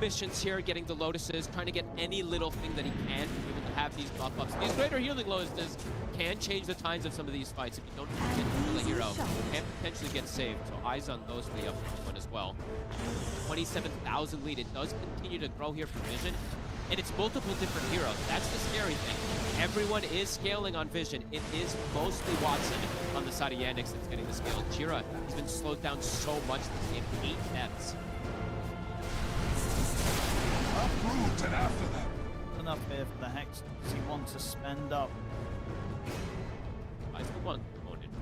missions here, getting the Lotuses, trying to get any little thing that he can to be able to have these buff-ups. These greater healing Lotuses can change the times of some of these fights. If you don't get the hero, can potentially get saved. So eyes on those way up one as well. 27,000 lead. It does continue to grow here for Vision. And it's multiple different heroes. That's the scary thing. Everyone is scaling on Vision. It is mostly Watson on the side of Yandex that's getting the scale. Jira has been slowed down so much this game. 8 deaths. And after that. Enough here for the Hex. Does he want to spend up? I still want component.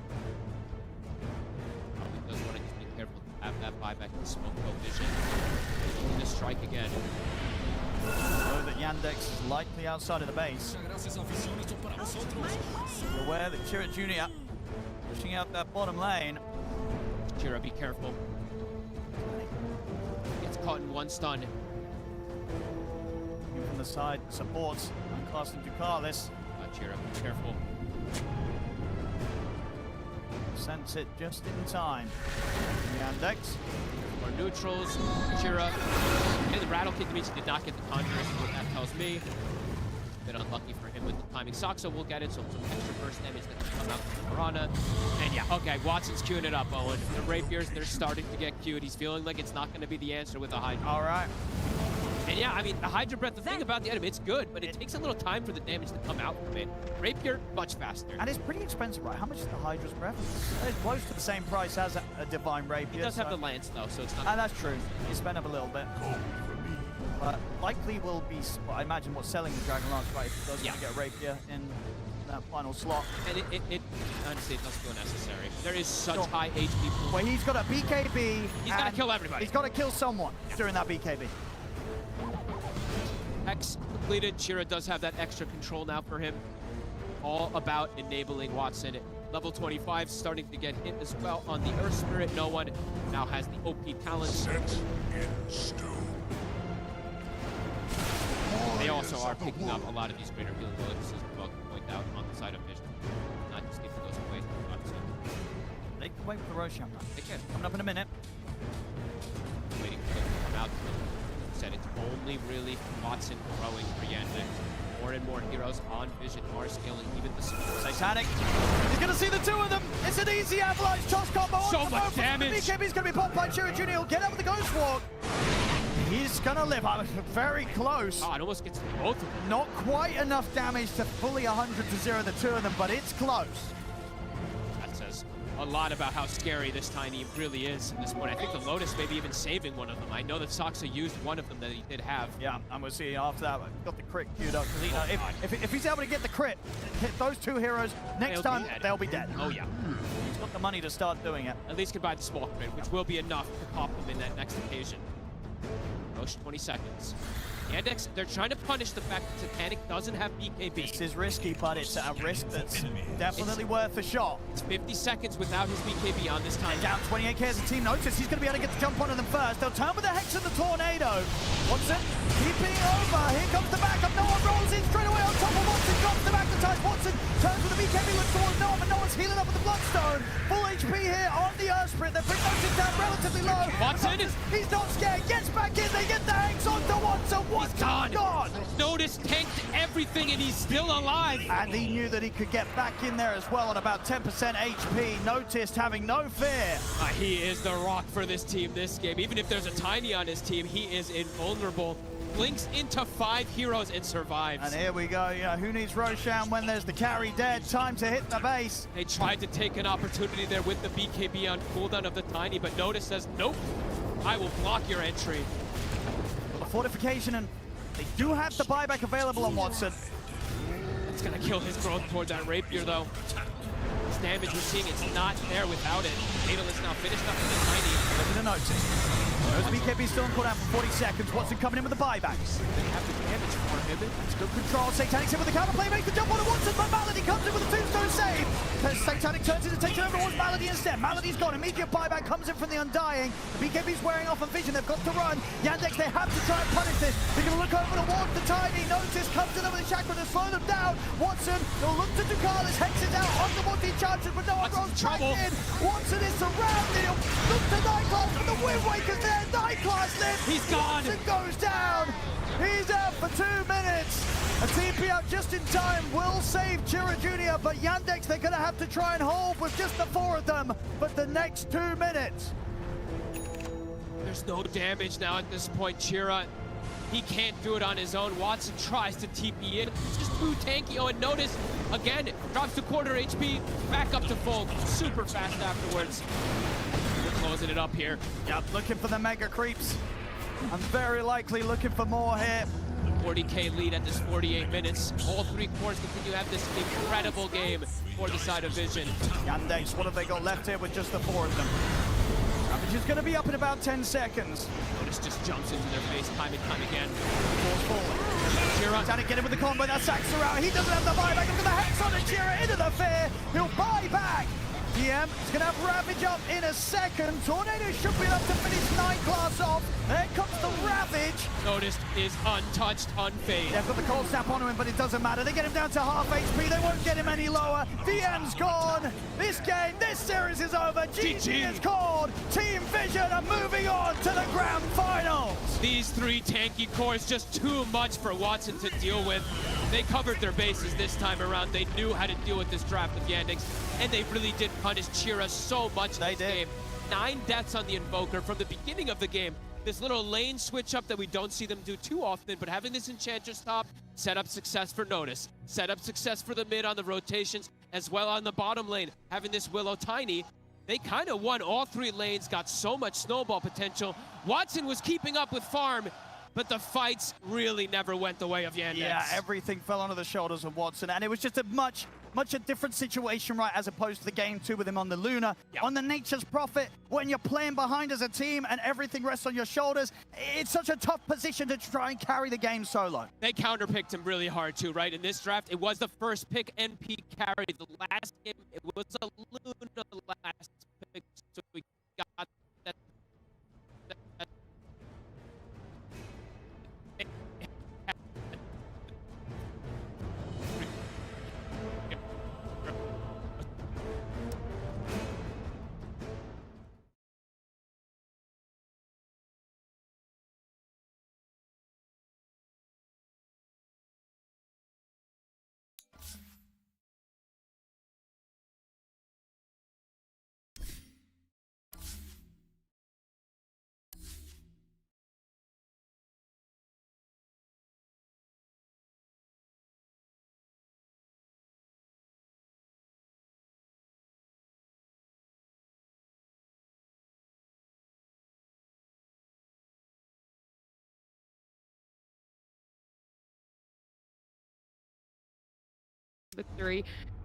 Probably does want to just be careful to have that buyback and smoke go Vision. He's going to strike again. Know that Yandex is likely outside of the base. You're aware that Chira Jr. pushing out that bottom lane. Chira, be careful. Gets caught in one stun. From the side, supports Unclass and Ducalis. Chira, be careful. Sense it just in time. Yandex. More neutrals. Chira. And the Rattle Kid Dimitri did not get the Conjurers, what that tells me. A bit unlucky for him with the timing. Soxo will get it, so some extra burst damage that can come out from Piranha. And yeah, okay, Watson's queuing it up, Owen. The Rapiers, they're starting to get queued. He's feeling like it's not going to be the answer with the Hydra. All right. And yeah, I mean, the Hydra Breath, the thing about the enemy, it's good, but it takes a little time for the damage to come out from it. Rapier, much faster. And it's pretty expensive, right? How much is the Hydra's Breath? It's close to the same price as a Divine Rapier. He does have the Lance, though, so it's not... And that's true. You spend up a little bit. But likely will be, well, I imagine, what's selling the Dragon Lance, right? If he does want to get a Rapier in that final slot. And honestly, it doesn't feel necessary. There is such high HP pool. Well, he's got a BKB. He's got to kill everybody. He's got to kill someone during that BKB. Hex completed. Chira does have that extra control now for him. All about enabling Watson. Level 25 starting to get hit as well on the Earth Spirit. No one now has the OP talents. They also are picking up a lot of these greater healing abilities, as well to point out on the side of Vision. Not just keeping those away. They can wait for the Roshan. They can. Coming up in a minute. Waiting for them to come out. Said it's only really Watson growing for Yandex. More and more heroes on Vision are scaling even the Satanic. He's going to see the two of them. It's an easy avalanche toss combo. So much damage. The BKB's going to be popped by Chira Jr. He'll get up with the Ghost Walk. He's going to live. Very close. Oh, it almost gets both of them. Not quite enough damage to fully 100-0 the two of them, but it's close. That says a lot about how scary this Tiny really is at this point. I think the Lotus maybe even saving one of them. I know that Soxa used one of them that he did have. Yeah, and we'll see after that. Got the crit queued up. If he's able to get the crit, hit those two heroes, next time they'll be dead. Oh, yeah. He's got the money to start doing it. At least can buy the smoke crit, which will be enough to pop them in that next occasion. Roche, 20 seconds. Yandex, they're trying to punish the fact that Satanic doesn't have BKB. This is risky, but it's a risk that's definitely worth a shot. It's 50 seconds without his BKB on this time. Down 28k as a team. Notice he's going to be able to get the jump onto them first. They'll turn with the Hex and the Tornado. Watson keeping over. Here comes the backup. No one rolls in straight away on top of Watson. Drops the back to touch. Watson turns with the BKB, looks towards Noah, but no one's healing up with the Bloodstone. Full HP here on the Earth Sprint. They're bringing Watson down relatively low. Watson is... He's not scared. Gets back in. They get the Hex onto Watson. Watson's gone. Notice tanked everything and he's still alive. And he knew that he could get back in there as well on about 10% HP. Noticed having no fear. He is the rock for this team this game. Even if there's a Tiny on his team, he is invulnerable. Blinks into 5 heroes and survives. And here we go. Yeah, who needs Roshan when there's the carry dead? Time to hit the base. They tried to take an opportunity there with the BKB on cooldown of the Tiny, but Notice says, nope, I will block your entry. Well, the fortification, and they do have the buyback available on Watson. It's going to kill his growth toward that Rapier, though. This damage we're seeing, it's not there without it. Natal is now finished up with the Tiny. Look at the Notice. Those BKB still on cooldown for 40 seconds. Watson coming in with the buyback. They have the damage for him. It's good control. Satanic's in with the counterplay, makes the jump on Watson, but Malady comes in with the tombstone save. Satanic turns into taking over towards Malady instead. Malady's gone. Immediate buyback comes in from the Undying. The BKB's wearing off on Vision. They've got to run. Yandex, they have to try and punish this. They're going to look over towards the Tiny. Notice comes in over the chakra to slow them down. Watson, they'll look to Ducalis. Hex is out on the multi-charges, but no one rolls back in. Watson is surrounded. He'll look to Nightclass, but the Wind Waker's there. Nightclass lives. He's gone. Watson goes down. He's out for 2 minutes. A TP out just in time will save Chira Jr., but Yandex, they're going to have to try and hold with just the 4 of them for the next 2 minutes. There's no damage now at this point. Chira, he can't do it on his own. Watson tries to TP in. It's just too tanky. Oh, and Notice, again, drops to quarter HP, back up to full. Super fast afterwards. We're closing it up here. Yep, looking for the mega creeps. I'm very likely looking for more here. 40k lead at this 48 minutes. All 3 cores continue to have this incredible game for the side of Vision. Yandex, what have they got left here with just the 4 of them? Ravage is going to be up in about 10 seconds. Notice just jumps into their face time and time again. Falls forward. Trying to get him with the combo. That sacks around. He doesn't have the buyback. Look at the Hex on it. Chira into the fear. He'll buy back. DM is going to have Ravage up in a second. Tornado should be enough to finish 9 class off. There comes the Ravage. Noticed is untouched, unfazed. They've got the cold snap on him, but it doesn't matter. They get him down to half HP. They won't get him any lower. DM's gone. This game, this series is over. GG is called. Team Vision are moving on to the grand finals. These 3 tanky cores, just too much for Watson to deal with. They covered their bases this time around. They knew how to deal with this draft of Yandex, and they really did punish Chira so much in this game. 9 deaths on the Invoker from the beginning of the game. This little lane switch up that we don't see them do too often, but having this Enchantress top set up success for Notice, set up success for the mid on the rotations, as well on the bottom lane. Having this Willow Tiny, they kind of won all 3 lanes, got so much snowball potential. Watson was keeping up with Farm, but the fights really never went the way of Yandex. Yeah, everything fell onto the shoulders of Watson, and it was just a much a different situation, right, as opposed to the game 2 with him on the Luna. On the Nature's Prophet, when you're playing behind as a team and everything rests on your shoulders, it's such a tough position to try and carry the game solo. They counterpicked him really hard too, right? In this draft, it was the first pick NP carry. The last game, it was a Luna last pick, so we got that. Victory.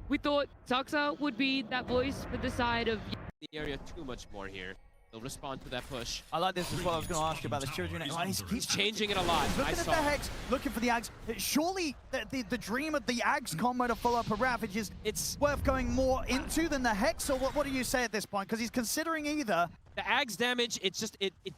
We thought Tuxa would be that voice for the side of The area too much more here. They'll respond to that push. I like this as well. I was going to ask you about the children. He's changing it a lot. Looking at the Hex, looking for the Ags. Surely the dream of the Ags combo to follow up a Ravage is it's worth going more into than the Hex, or what do you say at this point? Because he's considering either. The Ag's damage, it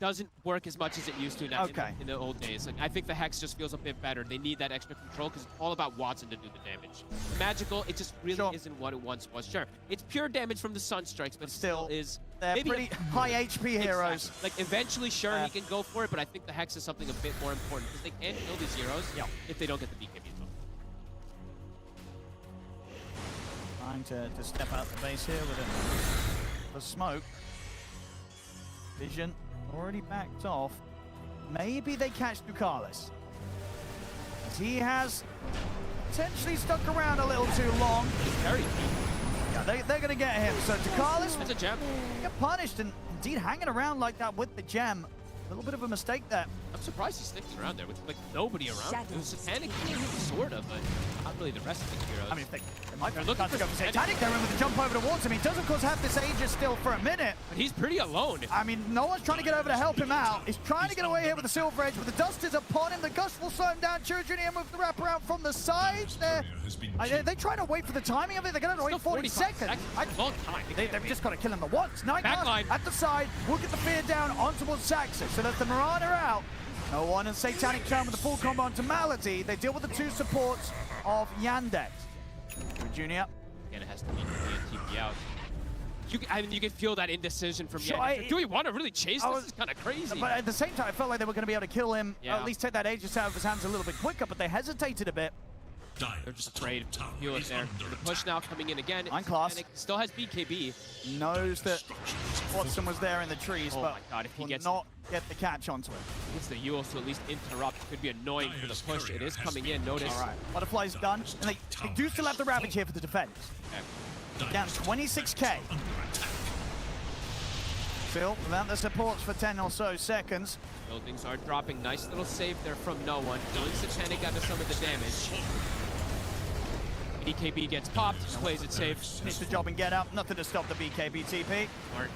doesn't work as much as it used to now in the old days. Like, I think the Hex just feels a bit better. They need that extra control because it's all about Watson to do the damage. Magical, it just really isn't what it once was. Sure, it's pure damage from the Sunstrikes, but still is they're maybe pretty high HP heroes. Exactly. Like eventually, sure, he can go for it, but I think the Hex is something a bit more important because they can kill these heroes if they don't get the BKB as well. Trying to step out the base here with the smoke. Vision already backed off. Maybe they catch Ducalis. As he has potentially stuck around a little too long. Very deep. Yeah, they're going to get him. So Ducalis That's a gem. Get punished, and indeed hanging around like that with the gem. A little bit of a mistake there. I'm surprised he sticks around there with like nobody around. It was Satanic, sort of, but not really the rest of the heroes. I mean, they might They're looking for go for Satanic there with the jump over towards him. He does, of course, have this Aegis still for a minute. But he's pretty alone. I mean, no one's trying to get over to help him out. He's trying to get away here with the Silver Edge, but the dust is upon him. The Gust will slow him down. Chira Jr. move the wraparound from the sides there. They're trying to wait for the timing of it. They're going to wait 40 seconds. Long time. They've just got to kill him at once. Backline at the side. We'll get the fear down on towards Saxon. So that's the Marauder out. No one, and Satanic turn with the full combo onto Malady. They deal with the 2 supports of Yandex. Junior. And it has to be TP out. I mean, you can feel that indecision from Sure, Yandex. Do we want to really chase this? This is kind of crazy. But at the same time, I felt like they were going to be able to kill him, or at least take that Aegis out of his hands a little bit quicker, but they hesitated a bit. They're just afraid to feel it there. The push now coming in again. Class. Still has BKB. Knows that Watson was there in the trees, but my God, if he gets not get the catch onto it. Gets the Eul to at least interrupt. Could be annoying for the push. It is coming in. Notice. All right. Butterfly's done, and they do still have the Ravage here for the defense. Okay. Down 26k. Still, without the supports for 10 or so seconds. Buildings are dropping. Nice little save there from no one. Killing Satanic out of some of the damage. BKB gets popped, plays it safe. Finish the job and get up. Nothing to stop the BKB TP. Smart.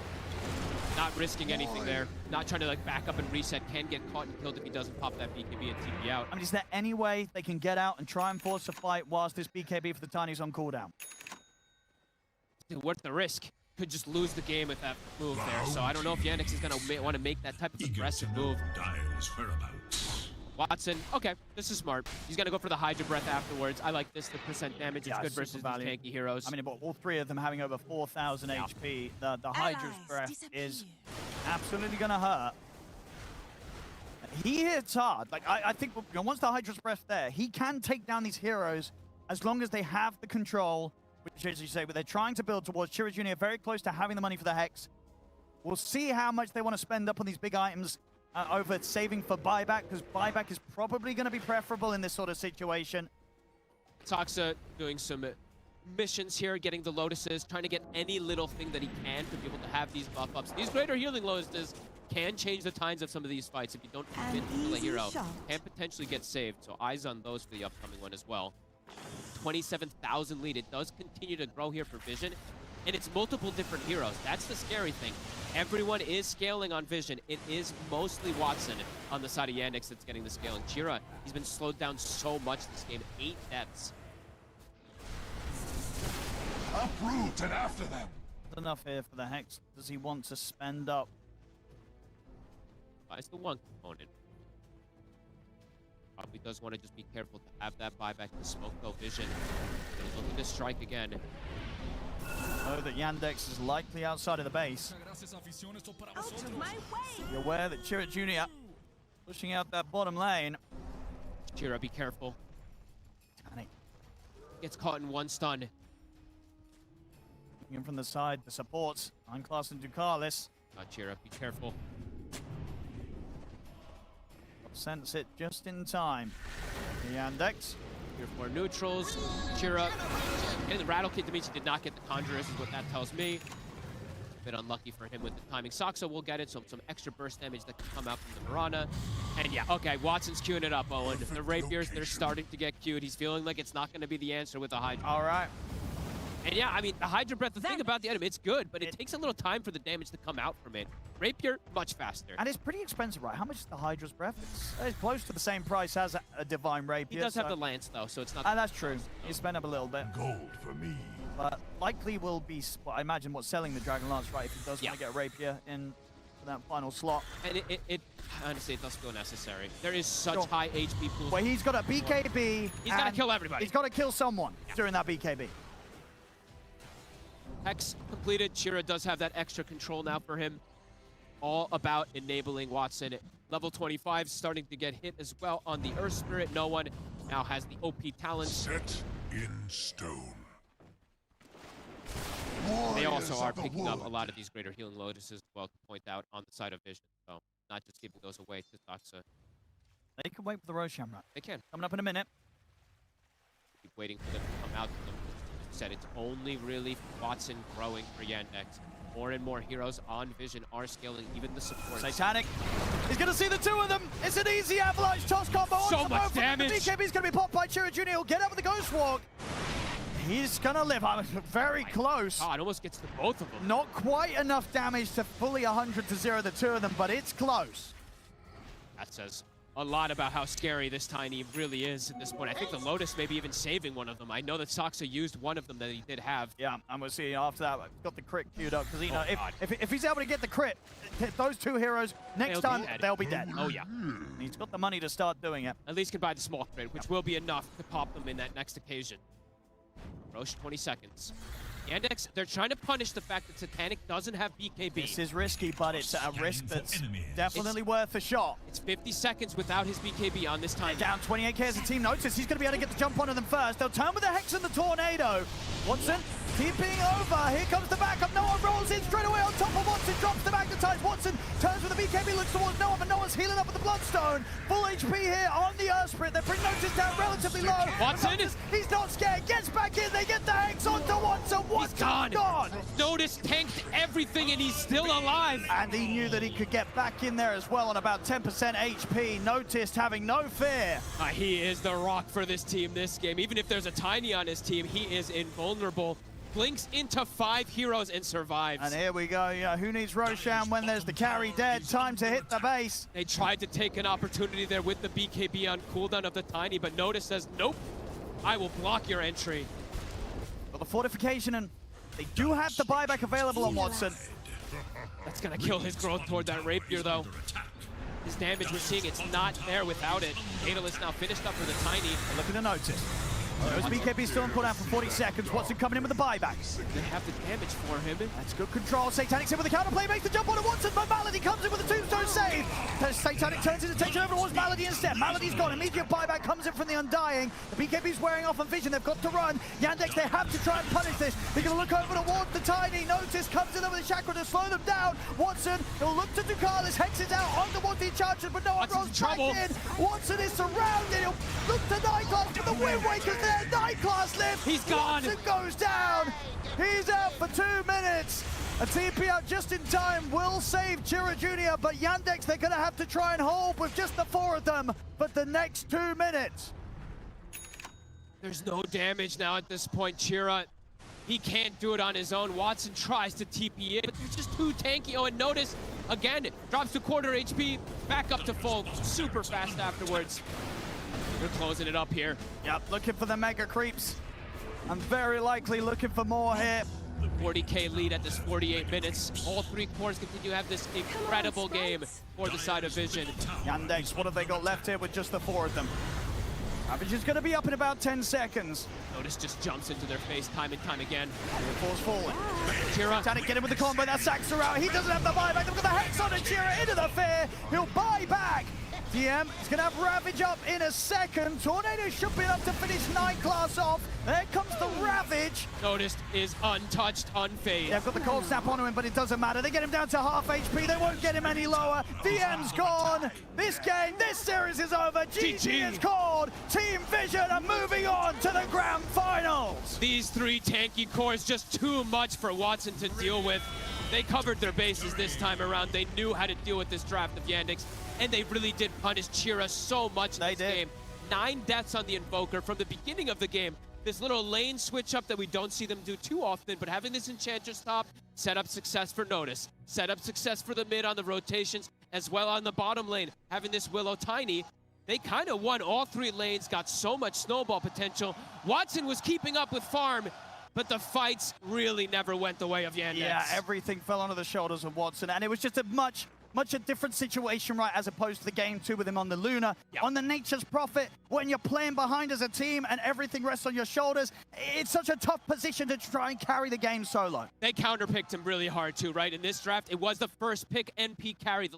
Not risking anything there. Not trying to like back up and reset. Can get caught and killed if he doesn't pop that BKB and TP out. I mean, is there any way they can get out and try and force a fight whilst this BKB for the Tiny's on cooldown? What's the risk? Could just lose the game with that move there. So I don't know if Yandex is going to want to make that type of aggressive move. Watson, okay, this is smart. He's going to go for the Hydra Breath afterwards. I like this. The percent damage is good versus the tanky heroes. I mean, all 3 of them having over 4,000 HP. The Hydra's Breath is absolutely going to hurt. He hits hard. Like, I think once the Hydra's Breath there, he can take down these heroes as long as they have the control, which, as you say, but they're trying to build towards. Chira Jr. very close to having the money for the Hex. We'll see how much they want to spend up on these big items over saving for buyback, because buyback is probably going to be preferable in this sort of situation. Toxa doing some missions here, getting the Lotuses, trying to get any little thing that he can to be able to have these buff ups. These greater healing Lotuses can change the tides of some of these fights if you don't commit to the hero. Can potentially get saved, so eyes on those for the upcoming one as well. 27,000 lead. It does continue to grow here for Vision, and it's multiple different heroes. That's the scary thing. Everyone is scaling on Vision. It is mostly Watson on the side of Yandex that's getting the scaling. Chira, he's been slowed down so much this game. 8 deaths. Uproot and after them. Enough here for the Hex. Does he want to spend up? Buys the one component. Probably does want to just be careful to have that buyback to smoke though. Vision. He's looking to strike again. Know that Yandex is likely outside of the base. Out of my way. You're aware that Chira Jr. pushing out that bottom lane. Chira, be careful. Panic. Gets caught in one stun. In from the side, the supports. Unclass and Ducalis. Chira, be careful. Sense it just in time. The Yandex. Here for neutrals. Chira. And the Rattle Kid Dimitri did not get the Conjurers, is what that tells me. A bit unlucky for him with the timing. Soxa will get it, so some extra burst damage that can come out from the Mirana. And yeah, okay, Watson's queuing it up, Owen. The Rapiers, they're starting to get queued. He's feeling like it's not going to be the answer with the Hydra. All right. And yeah, I mean, the Hydra Breath, the thing about the item, it's good, but it takes a little time for the damage to come out from it. Rapier, much faster. And it's pretty expensive, right? How much is the Hydra's Breath? It's close to the same price as a Divine Rapier. He does have the Lance, though, so it's not... And that's true. You spend up a little bit. Gold for me. But likely will be, well, I imagine, what's selling the Dragon Lance, right? If he does want to get a Rapier in for that final slot. And honestly, it does feel necessary. There is such high HP pools. Well, he's got a BKB. He's got to kill everybody. He's got to kill someone during that BKB. Hex completed. Chira does have that extra control now for him. All about enabling Watson. Level 25 starting to get hit as well on the Earth Spirit. No one now has the OP talents. Set in stone. They also are picking up a lot of these greater healing Lotuses as well to point out on the side of Vision. So not just giving those away to Toxa. They can wait for the Roshan run. They can. Coming up in a minute. Keep waiting for them to come out to them. Said it's only really Watson growing for Yandex. More and more heroes on Vision are scaling, even the support. Satanic. He's going to see the two of them. It's an easy avalanche toss combo. So much damage. The BKB is going to be popped by Chira Jr. He'll get up with the Ghost Walk. He's going to live. Very close. God, almost gets to both of them. Not quite enough damage to fully 100-0 the two of them, but it's close. That says a lot about how scary this Tiny really is at this point. I think the Lotus maybe even saving one of them. I know that Soxa used one of them that he did have. Yeah, and we'll see after that. Got the crit queued up because if he's able to get the crit, those two heroes next time they'll be dead. Oh yeah. He's got the money to start doing it. At least can buy the small crit, which will be enough to pop them in that next occasion. Roche, 20 seconds. Yandex, they're trying to punish the fact that Satanic doesn't have BKB. This is risky, but it's a risk that's definitely worth a shot. It's 50 seconds without his BKB on this time. Down 28k as the team notice. He's going to be able to get the jump onto them first. They'll turn with the Hex and the Tornado. Watson keeping over. Here comes the backup. No one rolls in straight away on top of Watson. Drops the magnetize. Watson turns with the BKB, looks towards no one, but no one's healing up with the Bloodstone. Full HP here on the Earth Spirit. They bring Notice down relatively low. Watson, he's not scared. Gets back in. They get the Hex onto Watson. Watson's gone. Notice tanked everything and he's still alive. And he knew that he could get back in there as well on about 10% HP. Noticed having no fear. He is the rock for this team this game. Even if there's a Tiny on his team, he is invulnerable. Blinks into 5 heroes and survives. And here we go. Who needs Roshan when there's the carry dead? Time to hit the base. They tried to take an opportunity there with the BKB on cooldown of the Tiny, but Notice says, nope, I will block your entry. Got the fortification, and they do have the buyback available on Watson. That's going to kill his growth toward that Rapier, though. His damage, we're seeing it's not there without it. Fatalist now finished up for the Tiny. Look at the Notice. Those BKB still on cooldown for 40 seconds. Watson coming in with the buyback. They have the damage for him. That's good control. Satanic's in with the counterplay, makes the jump on Watson, but Malady comes in with the tombstone save. Satanic turns his attention over towards Malady instead. Malady's gone. Immediate buyback comes in from the Undying. The BKB's wearing off on Vision. They've got to run. Yandex, they have to try and punish this. They're going to look over towards the Tiny. Notice comes in over the chakra to slow them down. Watson, he'll look to Ducalis. Hex is out on towards the Enchantress, but no one rolls back in. Watson is surrounded. He'll look to Nightclass, but the Wind Waker's there. Nightclass lives. He's gone. Watson goes down. He's out for 2 minutes. A TP out just in time will save Chira Jr., but Yandex, they're going to have to try and hold with just the 4 of them for the next 2 minutes. There's no damage now at this point. Chira, he can't do it on his own. Watson tries to TP in, but they're just too tanky. Oh, and notice, again, drops to quarter HP, back up to full, super fast afterwards. They're closing it up here. Yep, looking for the mega creeps. I'm very likely looking for more here. 40k lead at this 48 minutes. All 3 cores continue to have this incredible game for the side of Vision. Yandex, what have they got left here with just the 4 of them? Average is going to be up in about 10 seconds. Notice just jumps into their face time and time again. Falls forward. Chira. Titanic get him with the combo. That sacks her out. He doesn't have the buyback. They've got the Hex on it. Chira into the fair. He'll buy back. DM is going to have Ravage up in a second. Tornado should be enough to finish Nightclass off. There comes the Ravage. Noticed is untouched, unfazed. They've got the cold snap on him, but it doesn't matter. They get him down to half HP. They won't get him any lower. DM's gone. This game, this series is over. GG is called. Team Vision are moving on to the grand finals. These 3 tanky cores, just too much for Watson to deal with. They covered their bases this time around. They knew how to deal with this draft of Yandex, and they really did punish Chira so much in this game. 9 deaths on the Invoker from the beginning of the game. This little lane switch up that we don't see them do too often, but having this Enchantress top, set up success for Notice. Set up success for the mid on the rotations, as well on the bottom lane. Having this Willow Tiny, they kind of won all 3 lanes, got so much snowball potential. Watson was keeping up with farm, but the fights really never went the way of Yandex. Yeah, everything fell onto the shoulders of Watson, and it was just a much a different situation, right, as opposed to the game 2 with him on the Luna. Yep. On the Nature's Prophet, when you're playing behind as a team and everything rests on your shoulders, it's such a tough position to try and carry the game solo. They counterpicked him really hard too, right? In this draft, it was the first pick NP carry.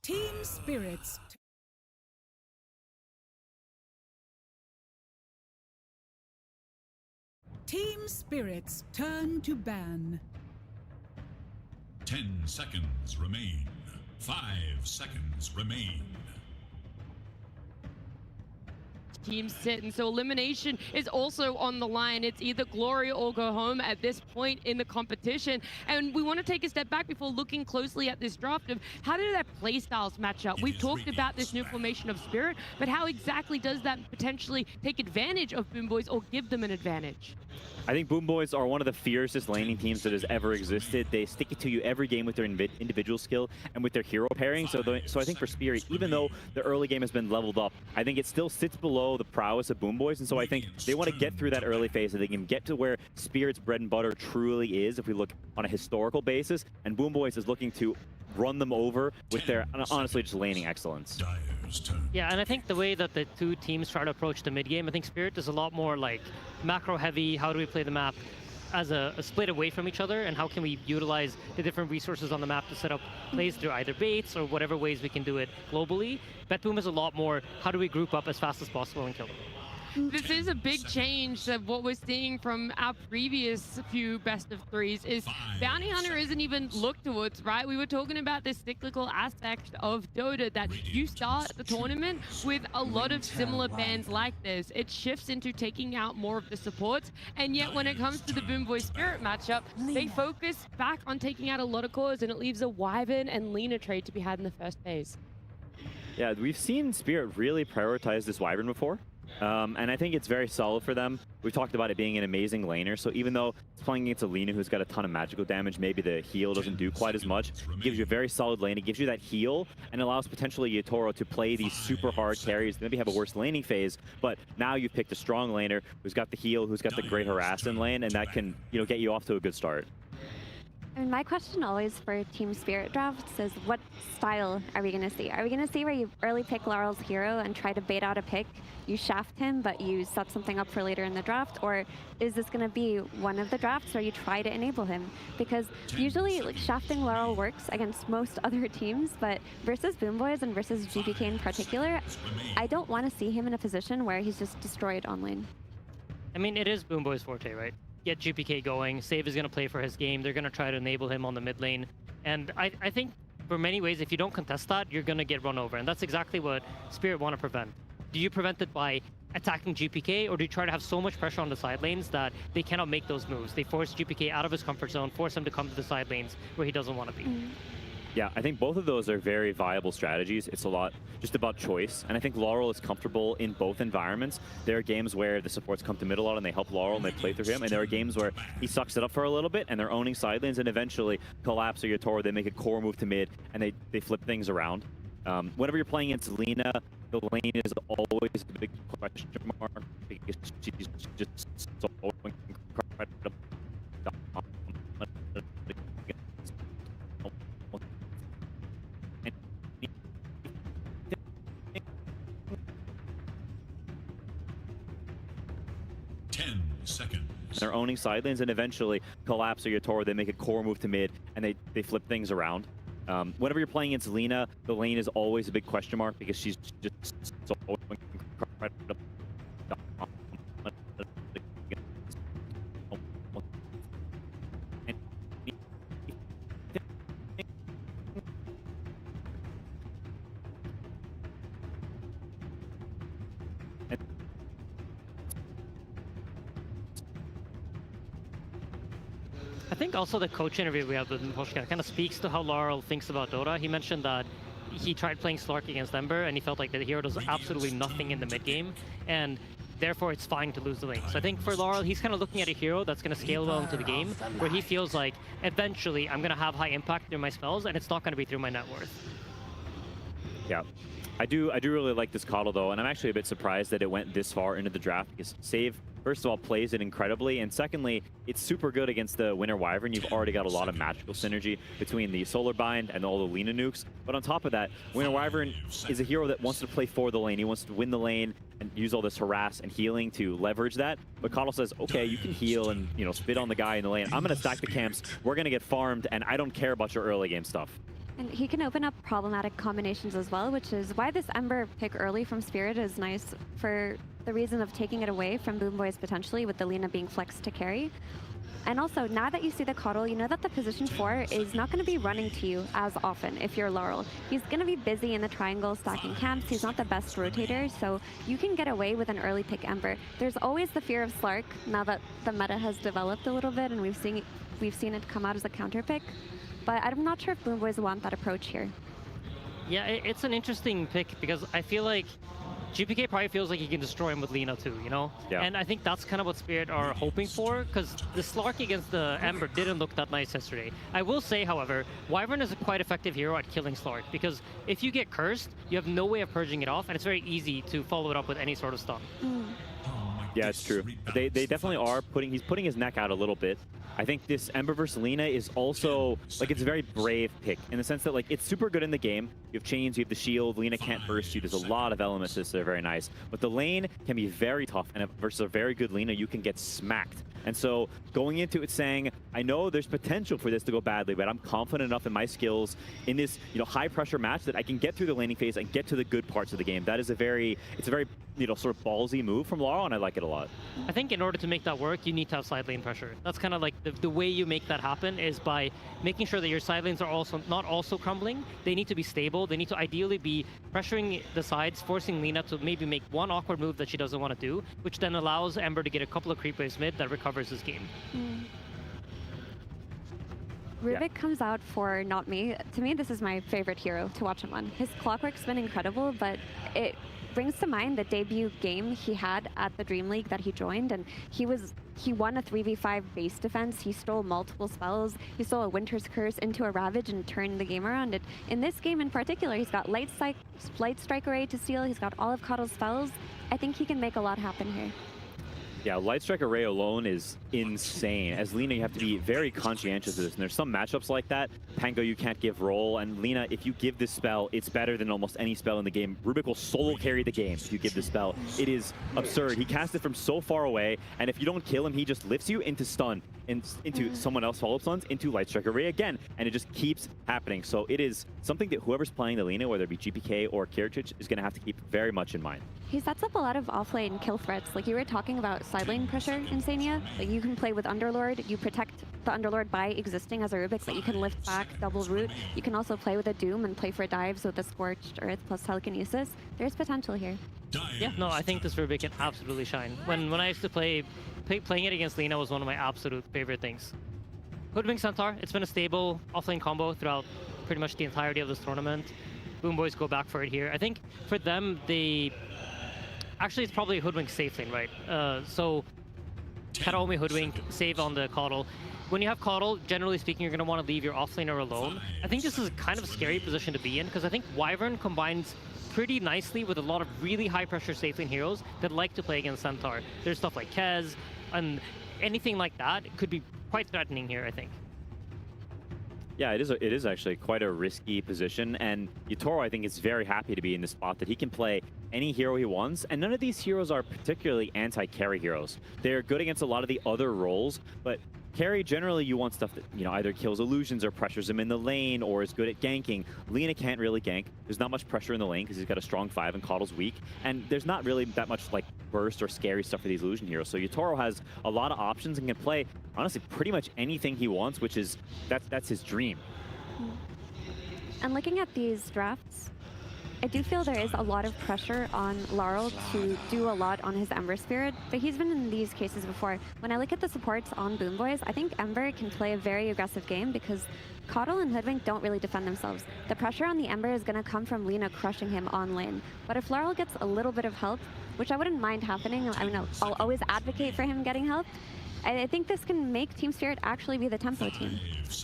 Team Spirits. Team Spirits turn to ban. 10 seconds remain. 5 seconds remain. Team sit, and so elimination is also on the line. It's either glory or go home at this point in the competition. And we want to take a step back before looking closely at this draft of how do their play styles match up. We've talked about this new formation of Spirit, but how exactly does that potentially take advantage of BoomBoys or give them an advantage? I think BoomBoys are one of the fiercest laning teams that has ever existed. They stick it to you every game with their individual skill and with their hero pairing. So I think for Spirit, even though the early game has been leveled up, I think it still sits below the prowess of BoomBoys. And so I think they want to get through that early phase so they can get to where Spirit's bread and butter truly is if we look on a historical basis. And BoomBoys is looking to run them over with their, honestly, just laning excellence. Yeah, and I think the way that the two teams try to approach the mid game, I think Spirit is a lot more like macro heavy. How do we play the map as a split away from each other, and how can we utilize the different resources on the map to set up plays through either baits or whatever ways we can do it globally. BetBoom is a lot more, how do we group up as fast as possible and kill them? This is a big change of what we're seeing from our previous few best of threes is Bounty Hunter isn't even looked towards, right? We were talking about this cyclical aspect of Dota that you start the tournament with a lot of similar bans like this. It shifts into taking out more of the supports, and yet when it comes to the BoomBoys Spirit matchup, they focus back on taking out a lot of cores, and it leaves a Wyvern and Lina trade to be had in the first phase. Yeah, we've seen Spirit really prioritize this Wyvern before. And I think it's very solid for them. We've talked about it being an amazing laner, so even though it's playing against a Lina who's got a ton of magical damage, maybe the heal doesn't do quite as much, it gives you a very solid lane, it gives you that heal, and allows potentially Yatoro to play these super hard carries, maybe have a worse laning phase, but now you've picked a strong laner who's got the heal, who's got the great harass in lane, and that can, get you off to a good start. And my question always for Team Spirit drafts is, what style are we going to see? Are we going to see where you early pick Laurel's hero and try to bait out a pick, you shaft him, but you set something up for later in the draft? Or is this going to be one of the drafts where you try to enable him? Because usually shafting Laurel works against most other teams, but versus BoomBoys and versus GPK in particular, I don't want to see him in a position where he's just destroyed on lane. I mean, it is BoomBoys' forte, right? Get GPK going. Save is going to play for his game. They're going to try to enable him on the mid lane. And I think for many ways, if you don't contest that, you're going to get run over. And that's exactly what Spirit want to prevent. Do you prevent it by attacking GPK, or do you try to have so much pressure on the side lanes that they cannot make those moves? They force GPK out of his comfort zone, force him to come to the side lanes where he doesn't want to be. Yeah, I think both of those are very viable strategies. It's a lot just about choice, and I think Laurel is comfortable in both environments. There are games where the supports come to mid a lot and they help Laurel and they play through him, and there are games where he sucks it up for a little bit and they're owning side lanes, and eventually Collapse or Yatoro, they make a core move to mid and they flip things around. Whenever you're playing against Lina, the lane is always a big question mark because she's just so incredible. 10 seconds. They're owning side lanes, and eventually Collapse or Yatoro, they make a core move to mid and they flip things around. Whenever you're playing against Lina, the lane is always a big question mark because she's just so incredible. 'I think also the coach interview we had with Mihoshka kind of speaks to how Laurel thinks about Dota. He mentioned that he tried playing Slark against Ember and he felt like the hero does absolutely nothing in the mid game, and therefore it's fine to lose the lane. So I think for Laurel, he's kind of looking at a hero that's going to scale well into the game, where he feels like eventually I'm going to have high impact through my spells and it's not going to be through my net worth. Yeah. I do really like this Coddle though, and I'm actually a bit surprised that it went this far into the draft because Save, first of all, plays it incredibly, and secondly, it's super good against the Winter Wyvern. You've already got a lot of magical synergy between the Solar Bind and all the Lina nukes, but on top of that, Winter Wyvern is a hero that wants to play for the lane. He wants to win the lane and use all this harass and healing to leverage that, but Coddle says, okay, you can heal and spit on the guy in the lane. I'm going to stack the camps, we're going to get farmed, and I don't care about your early game stuff. And he can open up problematic combinations as well, which is why this Ember pick early from Spirit is nice for the reason of taking it away from BoomBoys potentially with the Lina being flexed to carry. And also, now that you see the Coddle, you know that the position 4 is not going to be running to you as often if you're Laurel. He's going to be busy in the triangle stacking camps. He's not the best rotator, so you can get away with an early pick Ember. There's always the fear of Slark now that the meta has developed a little bit and we've seen it come out as a counter pick. But I'm not sure if BoomBoys want that approach here. Yeah, it's an interesting pick because I feel like GPK probably feels like he can destroy him with Lina too, you know? Yeah. And I think that's kind of what Spirit are hoping for, because the Slark against the Ember didn't look that nice yesterday. I will say, however, Wyvern is a quite effective hero at killing Slark, because if you get cursed, you have no way of purging it off, and it's very easy to follow it up with any sort of stun. Yeah, it's true. They definitely are he's putting his neck out a little bit. I think this Ember versus Lina is also, like, it's a very brave pick in the sense that, like, it's super good in the game. You have chains, you have the shield, Lina can't burst you. There's a lot of elements that are very nice. But the lane can be very tough, and versus a very good Lina, you can get smacked. And so going into it saying, I know there's potential for this to go badly, but I'm confident enough in my skills in this, high pressure match that I can get through the laning phase and get to the good parts of the game. That is it's a very, sort of ballsy move from Laurel, and I like it a lot. I think in order to make that work, you need to have side lane pressure. That's kind of like the way you make that happen is by making sure that your side lanes are not also crumbling. They need to be stable. They need to ideally be pressuring the sides, forcing Lina to maybe make one awkward move that she doesn't want to do, which then allows Ember to get a couple of creep waves mid that recovers this game. Rubik comes out for Not Me. To me, this is my favorite hero to watch him on. His clockwork's been incredible, but it brings to mind the debut game he had at the Dream League that he joined, and he won a 3v5 base defense. He stole multiple spells. He stole a Winter's Curse into a Ravage and turned the game around. And in this game in particular, he's got Light Strike Array to steal. He's got all of Coddle's spells. I think he can make a lot happen here. Yeah, Light Strike Array alone is insane. As Lina, you have to be very conscientious of this. And there's some matchups like that. Pango, you can't give roll. And Lina, if you give this spell, it's better than almost any spell in the game. Rubik will solo carry the game if you give this spell. It is absurd. He casts it from so far away. And if you don't kill him, he just lifts you into stun, into someone else follow-up stuns, into Light Strike Array again. And it just keeps happening. So it is something that whoever's playing the Lina, whether it be GPK or Kirichich, is going to have to keep very much in mind. He sets up a lot of offlane kill threats. Like you were talking about side lane pressure in Sania. Like you can play with Underlord. You protect the Underlord by existing as a Rubik that you can lift back, double root. You can also play with a Doom and play for dives with a Scorched Earth plus Telekinesis. There's potential here. Yeah, no, I think this Rubik can absolutely shine. When I used to playing it against Lina was one of my absolute favorite things. Hoodwink Centaur, it's been a stable offlane combo throughout pretty much the entirety of this tournament. BoomBoys go back for it here. I think for them, actually, it's probably Hoodwink safe lane, right? So, Karaomi Hoodwink, save on the Coddle. When you have Coddle, generally speaking, you're going to want to leave your offlaner alone. I think this is kind of a scary position to be in, because I think Wyvern combines pretty nicely with a lot of really high-pressure safe lane heroes that like to play against Centaur. There's stuff like Kez, and anything like that could be quite threatening here, I think. Yeah, it is actually quite a risky position, and Yatoro, I think, is very happy to be in the spot that he can play any hero he wants, and none of these heroes are particularly anti-carry heroes. They're good against a lot of the other roles, but carry, generally, you want stuff that, either kills illusions or pressures him in the lane or is good at ganking. Lina can't really gank. There's not much pressure in the lane because he's got a strong 5 and Coddle's weak, and there's not really that much, like, burst or scary stuff for these illusion heroes. So Yatoro has a lot of options and can play, honestly, pretty much anything he wants, which is, that's his dream. And looking at these drafts, I do feel there is a lot of pressure on Laurel to do a lot on his Ember Spirit, but he's been in these cases before. When I look at the supports on BoomBoys, I think Ember can play a very aggressive game because Coddle and Hoodwink don't really defend themselves. The pressure on the Ember is going to come from Lina crushing him on lane. But if Laurel gets a little bit of help, which I wouldn't mind happening, I mean, I'll always advocate for him getting help, I think this can make Team Spirit actually be the tempo team.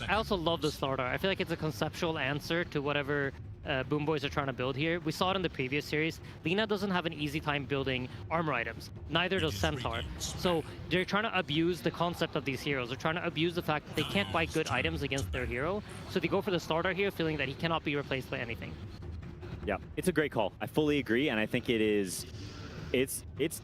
I also love the starter. I feel like it's a conceptual answer to whatever BoomBoys are trying to build here. We saw it in the previous series. Lina doesn't have an easy time building armor items. Neither does Centaur. So they're trying to abuse the concept of these heroes. They're trying to abuse the fact that they can't buy good items against their hero. So they go for the starter here, feeling that he cannot be replaced by anything. Yeah, it's a great call. I fully agree, and I think it's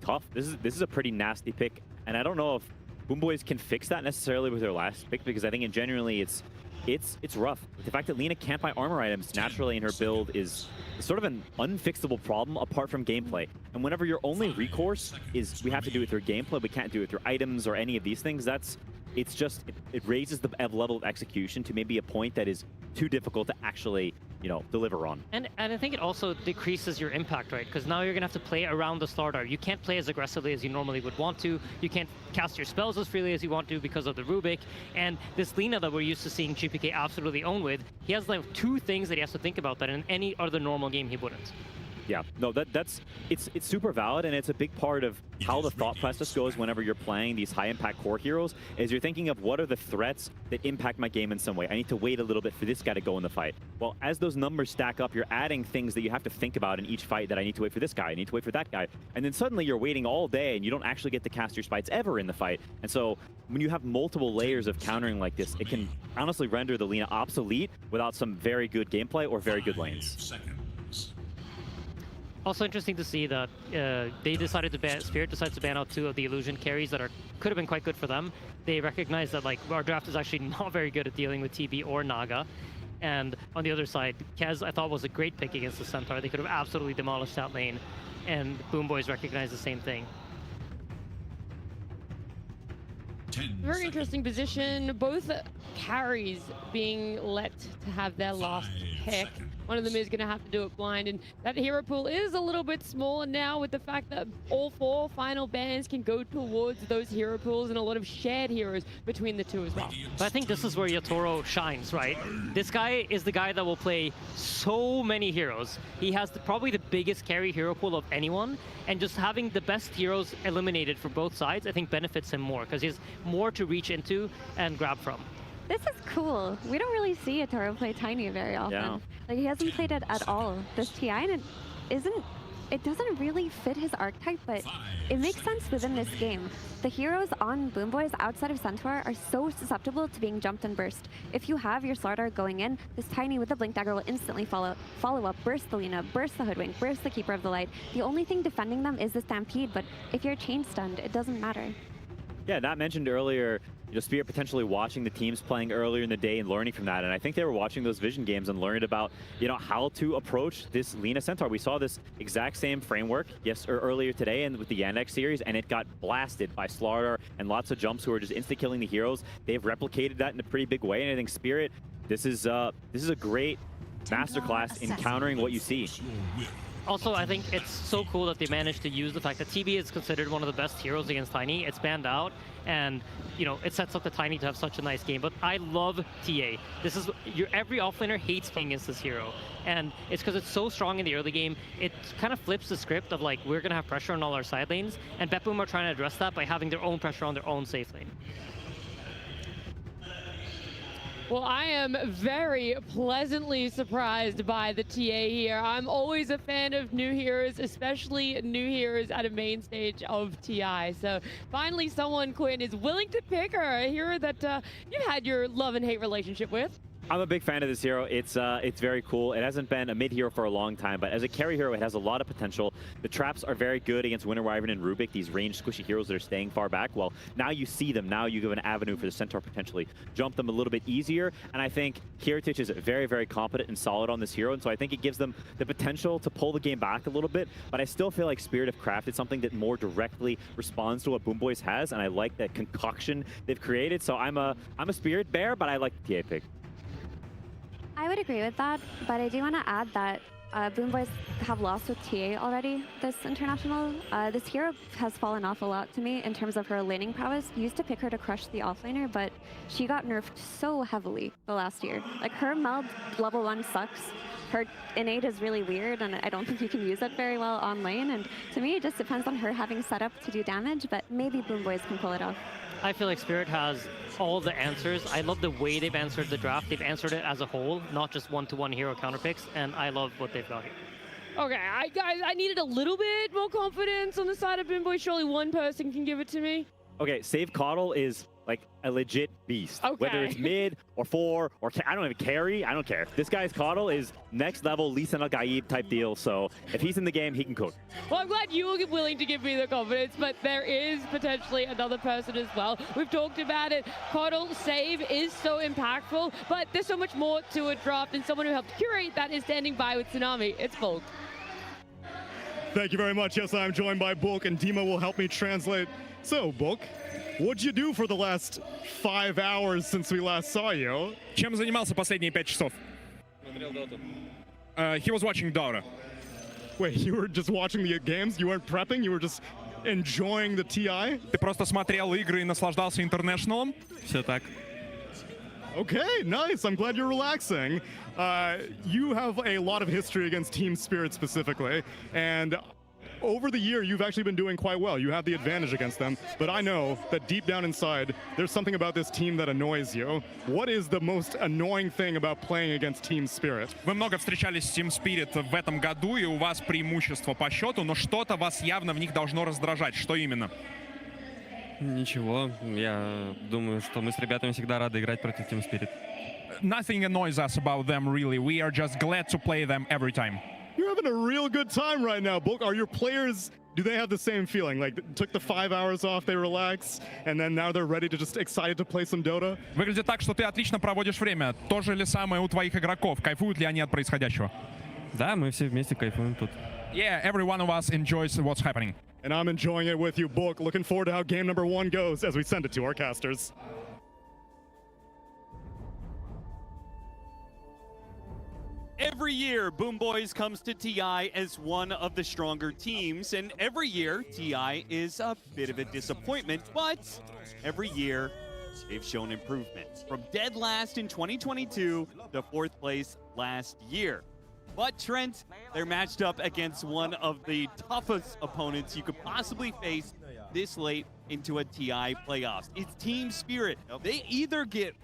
tough. This is a pretty nasty pick, and I don't know if BoomBoys can fix that necessarily with their last pick, because I think genuinely it's it's rough. The fact that Lina can't buy armor items naturally in her build is sort of an unfixable problem apart from gameplay. And whenever your only recourse is we have to do it through gameplay, we can't do it through items or any of these things, it raises the level of execution to maybe a point that is too difficult to actually, deliver on. And I think it also decreases your impact, right? Because now you're going to have to play around the Slardar. You can't play as aggressively as you normally would want to. You can't cast your spells as freely as you want to because of the Rubik. And this Lina that we're used to seeing GPK absolutely own with, he has like 2 things that he has to think about that in any other normal game he wouldn't. Yeah, no, it's super valid, and it's a big part of how the thought process goes whenever you're playing these high-impact core heroes, is you're thinking of what are the threats that impact my game in some way. I need to wait a little bit for this guy to go in the fight. Well, as those numbers stack up, you're adding things that you have to think about in each fight that I need to wait for this guy, I need to wait for that guy. And then suddenly you're waiting all day, and you don't actually get to cast your spites ever in the fight. And so when you have multiple layers of countering like this, it can honestly render the Lina obsolete without some very good gameplay or very good lanes. Also interesting to see that they decided to ban, Spirit decides to ban out 2 of the illusion carries that could have been quite good for them. They recognize that like our draft is actually not very good at dealing with TB or Naga. And on the other side, Kez I thought was a great pick against the Centaur. They could have absolutely demolished that lane, and BoomBoys recognize the same thing. Very interesting position. Both carries being let to have their last pick. One of them is going to have to do it blind, and that hero pool is a little bit smaller now with the fact that all 4 final bans can go towards those hero pools and a lot of shared heroes between the 2 as well. But I think this is where Yatoro shines, right? This guy is the guy that will play so many heroes. He has probably the biggest carry hero pool of anyone, and just having the best heroes eliminated for both sides, I think benefits him more, because he has more to reach into and grab from. This is cool. We don't really see Yatoro play Tiny very often. Yeah. Like, he hasn't played it at all this TI, and it doesn't really fit his archetype, but it makes sense within this game. The heroes on BoomBoys outside of Centaur are so susceptible to being jumped and burst. If you have your Slardar going in, this Tiny with the Blink Dagger will instantly follow up, burst the Lina, burst the Hoodwink, burst the Keeper of the Light. The only thing defending them is the Stampede, but if you're chain stunned, it doesn't matter. Yeah, Nat mentioned earlier, Spirit potentially watching the teams playing earlier in the day and learning from that. And I think they were watching those Vision games and learned about, how to approach this Lina Centaur. We saw this exact same framework earlier today and with the Yandex series, and it got blasted by Slardar and lots of jumps who are just insta-killing the heroes. They've replicated that in a pretty big way, and I think Spirit, this is a great masterclass in countering what you see. Also, I think it's so cool that they managed to use the fact that TB is considered one of the best heroes against Tiny. It's banned out, and it sets up the Tiny to have such a nice game. But I love TA. This is every offlaner hates playing against this hero, and it's because it's so strong in the early game. It kind of flips the script of like we're gonna have pressure on all our side lanes, and BetBoom are trying to address that by having their own pressure on their own safe lane. Well, I am very pleasantly surprised by the TA here. I'm always a fan of new heroes, especially new heroes at a main stage of TI. So finally someone, Quinn, is willing to pick her, a hero that you've had your love and hate relationship with. I'm a big fan of this hero. It's very cool. It hasn't been a mid hero for a long time, but as a carry hero, it has a lot of potential. The traps are very good against Winter Wyvern and Rubik, these ranged squishy heroes that are staying far back. Well, now you see them. Now you give an avenue for the Centaur potentially jump them a little bit easier. And I think Heritage is very, very competent and solid on this hero. And so I think it gives them the potential to pull the game back a little bit. But I still feel like Spirit have crafted something that more directly responds to what BoomBoys has. And I like that concoction they've created. So I'm a Spirit bear, but I like the TA pick. I would agree with that, but I do want to add that BoomBoys have lost with TA already this international. This hero has fallen off a lot to me in terms of her laning prowess. Used to pick her to crush the offlaner, but she got nerfed so heavily the last year. Like, her meld level 1 sucks. Her innate is really weird, and I don't think you can use it very well on lane. And to me, it just depends on her having set up to do damage, but maybe BoomBoys can pull it off. I feel like Spirit has all the answers. I love the way they've answered the draft. They've answered it as a whole, not just one-to-one hero counter picks, and I love what they've got here. Okay, guys, I needed a little bit more confidence on the side of BoomBoys. Surely one person can give it to me. Okay, Save Coddle is like a legit beast. Okay. Whether it's mid or 4 or I don't even carry, I don't care. This guy's Coddle is next level Lee Sin al-Gaib type deal, so if he's in the game, he can cook. Well, I'm glad you were willing to give me the confidence, but there is potentially another person as well. We've talked about it. Coddle save is so impactful, but there's so much more to a draft, and someone who helped curate that is standing by with Tsunami. It's Bulk. Thank you very much. Yes, I'm joined by Bulk, and Dima will help me translate. So, Bulk, what'd you do for the last 5 hours since we last saw you? Чем занимался последние 5 часов? He was watching DOTA. Wait, you were just watching the games? You weren't prepping? You were just enjoying the TI? Ты просто смотрел игры и наслаждался интернешнлом? Все так. Okay, nice. I'm glad you're relaxing. You have a lot of history against Team Spirit specifically, and over the year, you've actually been doing quite well. You have the advantage against them, but I know that deep down inside, there's something about this team that annoys you. What is the most annoying thing about playing against Team Spirit? Вы много встречались с Team Spirit в этом году, и у вас преимущество по счету, но что-то вас явно в них должно раздражать. Что именно? Ничего, я думаю, что мы с ребятами всегда рады играть против Team Spirit. Nothing annoys us about them, really. We are just glad to play them every time. You're having a real good time right now, Bulk. Are your players, do they have the same feeling? Like, took the 5 hours off, they relax, and then now they're ready to just excited to play some Dota? Выглядит так, что ты отлично проводишь время. То же ли самое у твоих игроков? Кайфуют ли они от происходящего? Да, мы все вместе кайфуем тут. Yeah, every one of us enjoys what's happening. And I'm enjoying it with you, Bulk. Looking forward to how game number 1 goes as we send it to our casters. Every year, BoomBoys comes to TI as one of the stronger teams, and every year, TI is a bit of a disappointment, but every year, they've shown improvement. From dead last in 2022 to 4th place last year. But Trent, they're matched up against one of the toughest opponents you could possibly face this late into a TI playoffs. It's Team Spirit. They either get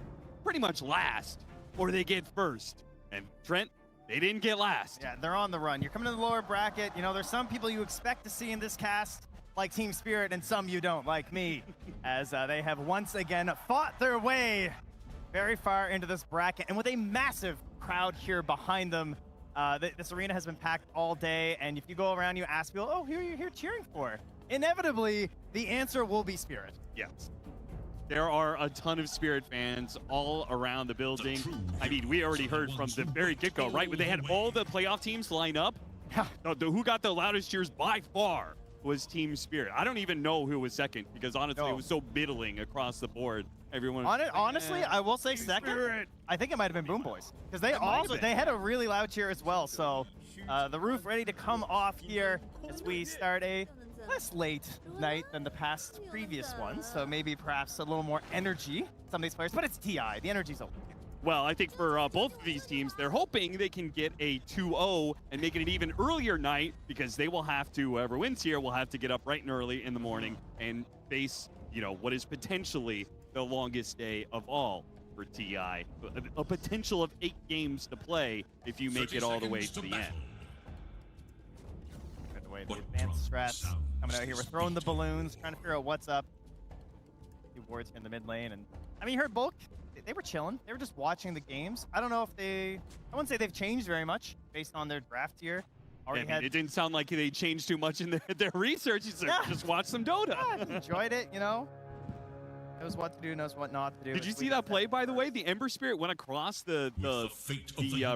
pretty much last or they get first. And Trent, they didn't get last. Yeah, they're on the run. You're coming to the lower bracket. You know, there's some people you expect to see in this cast, like Team Spirit, and some you don't, like me, as they have once again fought their way very far into this bracket. And with a massive crowd here behind them, this arena has been packed all day. And if you go around, you ask people, oh, who are you here cheering for? Inevitably, the answer will be Spirit. Yes. There are a ton of Spirit fans all around the building. I mean, we already heard from the very get-go, right? When they had all the playoff teams line up, who got the loudest cheers by far was Team Spirit. I don't even know who was second because honestly, it was so middling across the board. Everyone. Honestly, I will say second. Spirit. I think it might have been BoomBoys because they had a really loud cheer as well. So the roof ready to come off here as we start a less late night than the past previous ones, so maybe perhaps a little more energy some of these players, but it's TI. The energy's over. Well, I think for both of these teams, they're hoping they can get a 2-0 and make it an even earlier night because they will have to, whoever wins here, will have to get up bright and early in the morning and face, you know, what is potentially the longest day of all for TI. A potential of 8 games to play if you make it all the way to the end. The advanced strats coming out here. We're throwing the balloons, trying to figure out what's up. Two wards in the mid lane, and I mean, you heard Bulk. They were chilling. They were just watching the games. I don't know if I wouldn't say they've changed very much based on their draft here. It didn't sound like they changed too much in their research. He said, just watch some Dota. Yeah, enjoyed it, you know. Knows what to do, knows what not to do. Did you see that play, by the way? The Ember Spirit went across the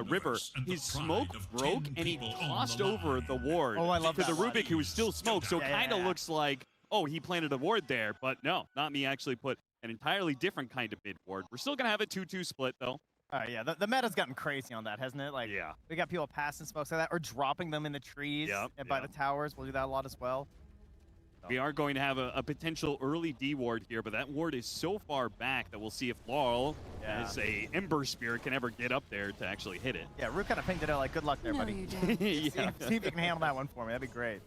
river. His smoke broke, and he tossed over the ward to the Rubik, who was still smoke. So it kind of looks like, oh, he planted a ward there. But no, not me. Actually put an entirely different kind of mid ward. We're still going to have a 2-2 split, though. Yeah, the meta's gotten crazy on that, hasn't it? Like, we got people passing smokes like that or dropping them in the trees by the towers. We'll do that a lot as well. We are going to have a potential early D ward here, but that ward is so far back that we'll see if Laurel, as a Ember Spirit, can ever get up there to actually hit it. Yeah, Rook kind of pinged it out like, good luck there, buddy. See if you can handle that one for me. That'd be great.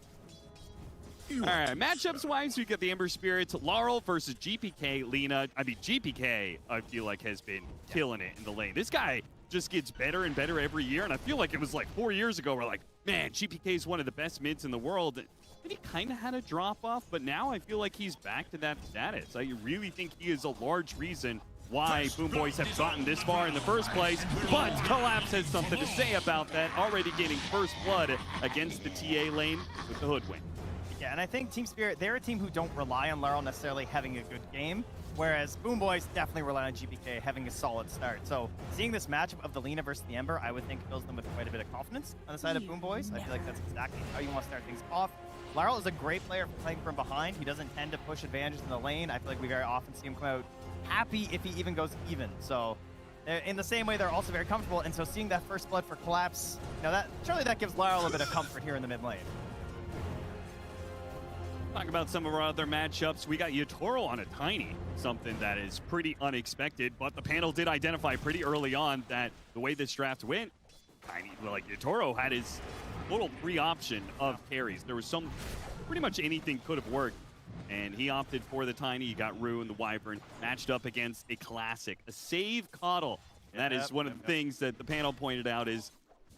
All right, matchups-wise, we got the Ember Spirits, Laurel versus GPK, Lena. I mean, GPK, I feel like, has been killing it in the lane. This guy just gets better and better every year, and I feel like it was like 4 years ago we're like, man, GPK is one of the best mids in the world. And he kind of had a drop-off, but now I feel like he's back to that status. I really think he is a large reason why BoomBoys have gotten this far in the first place, but Collapse has something to say about that, already getting first blood against the TA lane with the Hoodwink. Yeah, and I think Team Spirit, they're a team who don't rely on Laurel necessarily having a good game, whereas BoomBoys definitely rely on GPK having a solid start. So seeing this matchup of the Lina versus the Ember, I would think fills them with quite a bit of confidence on the side of BoomBoys. I feel like that's exactly how you want to start things off. Laurel is a great player for playing from behind. He doesn't tend to push advantages in the lane. I feel like we very often see him come out happy if he even goes even. So in the same way, they're also very comfortable. And so seeing that first blood for Collapse, you know, surely that gives Laurel a bit of comfort here in the mid lane. Talk about some of our other matchups. We got Yatoro on a Tiny, something that is pretty unexpected, but the panel did identify pretty early on that the way this draft went, Tiny, like Yatoro had his little free option of carries. There was pretty much anything could have worked, and he opted for the Tiny. He got Rue and the Wyvern matched up against a classic, a save Coddle. That is one of the things that the panel pointed out is,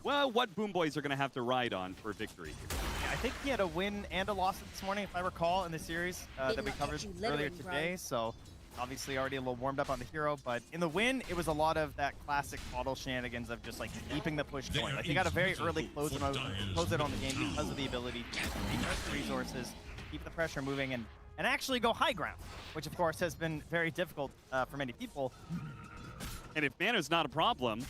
well, what BoomBoys are going to have to ride on for victory here. I think he had a win and a loss this morning, if I recall, in the series that we covered earlier today. So obviously already a little warmed up on the hero, but in the win, it was a lot of that classic Coddle shenanigans of just like keeping the push going. Like they got a very early close it on the game because of the ability to recharge the resources, keep the pressure moving, and actually go high ground, which of course has been very difficult for many people. And if mana's not a problem,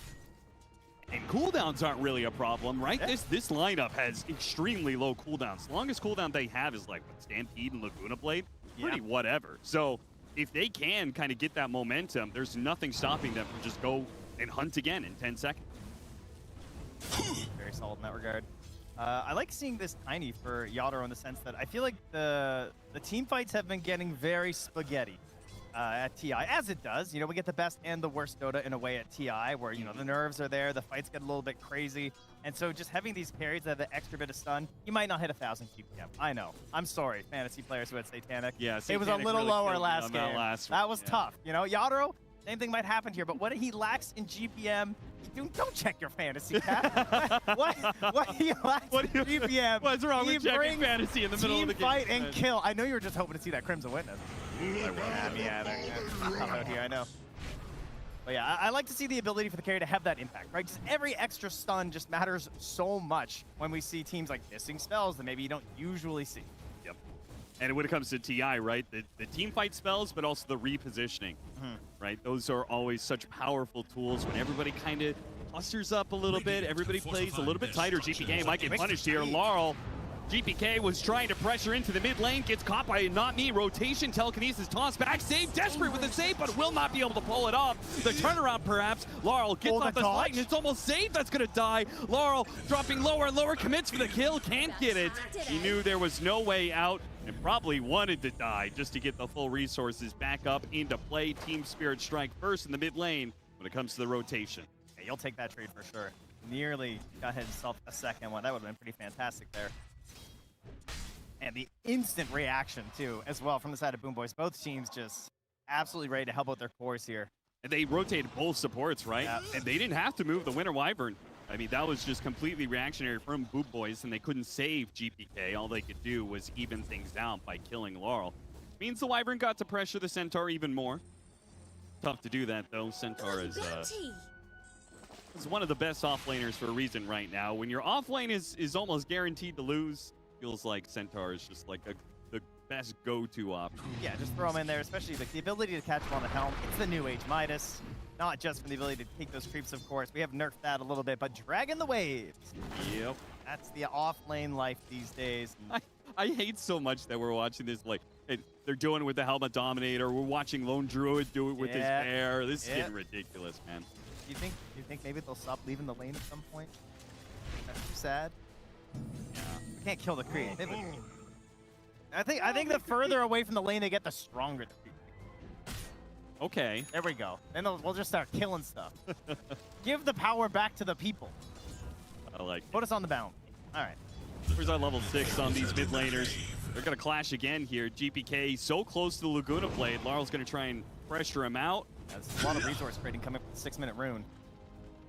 and cooldowns aren't really a problem, right? Yeah. This lineup has extremely low cooldowns. The longest cooldown they have is like Stampede and Laguna Blade. Pretty whatever. So if they can kind of get that momentum, there's nothing stopping them from just go and hunt again in 10 seconds. Very solid in that regard. I like seeing this Tiny for Yatoro in the sense that I feel like the team fights have been getting very spaghetti. At TI, as it does. You know, we get the best and the worst Dota in a way at TI, where, you know, the nerves are there, the fights get a little bit crazy. And so just having these carries that have the extra bit of stun, you might not hit 1,000 QPM. I know. I'm sorry, fantasy players who had Satanic. Yeah, it was a little really lower last game. That was yeah. tough. You know, Yatoro, same thing might happen here, but what he lacks in GPM, don't check your fantasy, Cap. what he lacks in GPM, what's wrong with checking fantasy in the middle of the game? Fight and kill. I know you were just hoping to see that Crimson Witness. Out here, I know. But yeah, I like to see the ability for the carry to have that impact, right? Just every extra stun just matters so much when we see teams like missing spells that maybe you don't usually see. Yep. And when it comes to TI, right, the team fight spells, but also the repositioning, right? Those are always such powerful tools when everybody kind of clusters up a little bit, everybody plays a little bit tighter. GPK might get punished here. Laurel, GPK was trying to pressure into the mid lane, gets caught by Not Me. Rotation, telekinesis, toss back, save, desperate with the save, but will not be able to pull it off. The turnaround, perhaps. Laurel gets off the slide, and it's almost saved. That's going to die. Laurel dropping lower and lower, commits for the kill, can't get it. He knew there was no way out and probably wanted to die just to get the full resources back up into play. Team Spirit strike first in the mid lane when it comes to the rotation. Yeah, you'll take that trade for sure. Nearly got himself a second one. That would have been pretty fantastic there. And the instant reaction, too, as well, from the side of BoomBoys. Both teams just absolutely ready to help out their cores here. And they rotated both supports, right? Yeah. And they didn't have to move the Winter Wyvern. I mean, that was just completely reactionary from BoomBoys, and they couldn't save GPK. All they could do was even things out by killing Laurel. Means the Wyvern got to pressure the Centaur even more. Tough to do that, though. Centaur is one of the best offlaners for a reason right now. When your offlane is almost guaranteed to lose, feels like Centaur is just like the best go-to option. Yeah, just throw him in there, especially the ability to catch him on the helm. It's the new age Midas. Not just from the ability to take those creeps, of course. We have nerfed that a little bit, but dragging the waves. Yep. That's the off-lane life these days. I hate so much that we're watching this, like, they're doing it with the Helmet Dominator. We're watching Lone Druid do it with his bear. This is getting ridiculous, man. Do you think maybe they'll stop leaving the lane at some point? That's too sad. Yeah. We can't kill the creep. I think the further away from the lane they get, the stronger the creep. Okay. There we go. Then we'll just start killing stuff. Give the power back to the people. I like it. Put us on the bound. All right. Where's our level 6 on these mid laners? They're going to clash again here. GPK so close to the Laguna Blade. Laurel's going to try and pressure him out. That's a lot of resource trading coming with the 6-minute rune.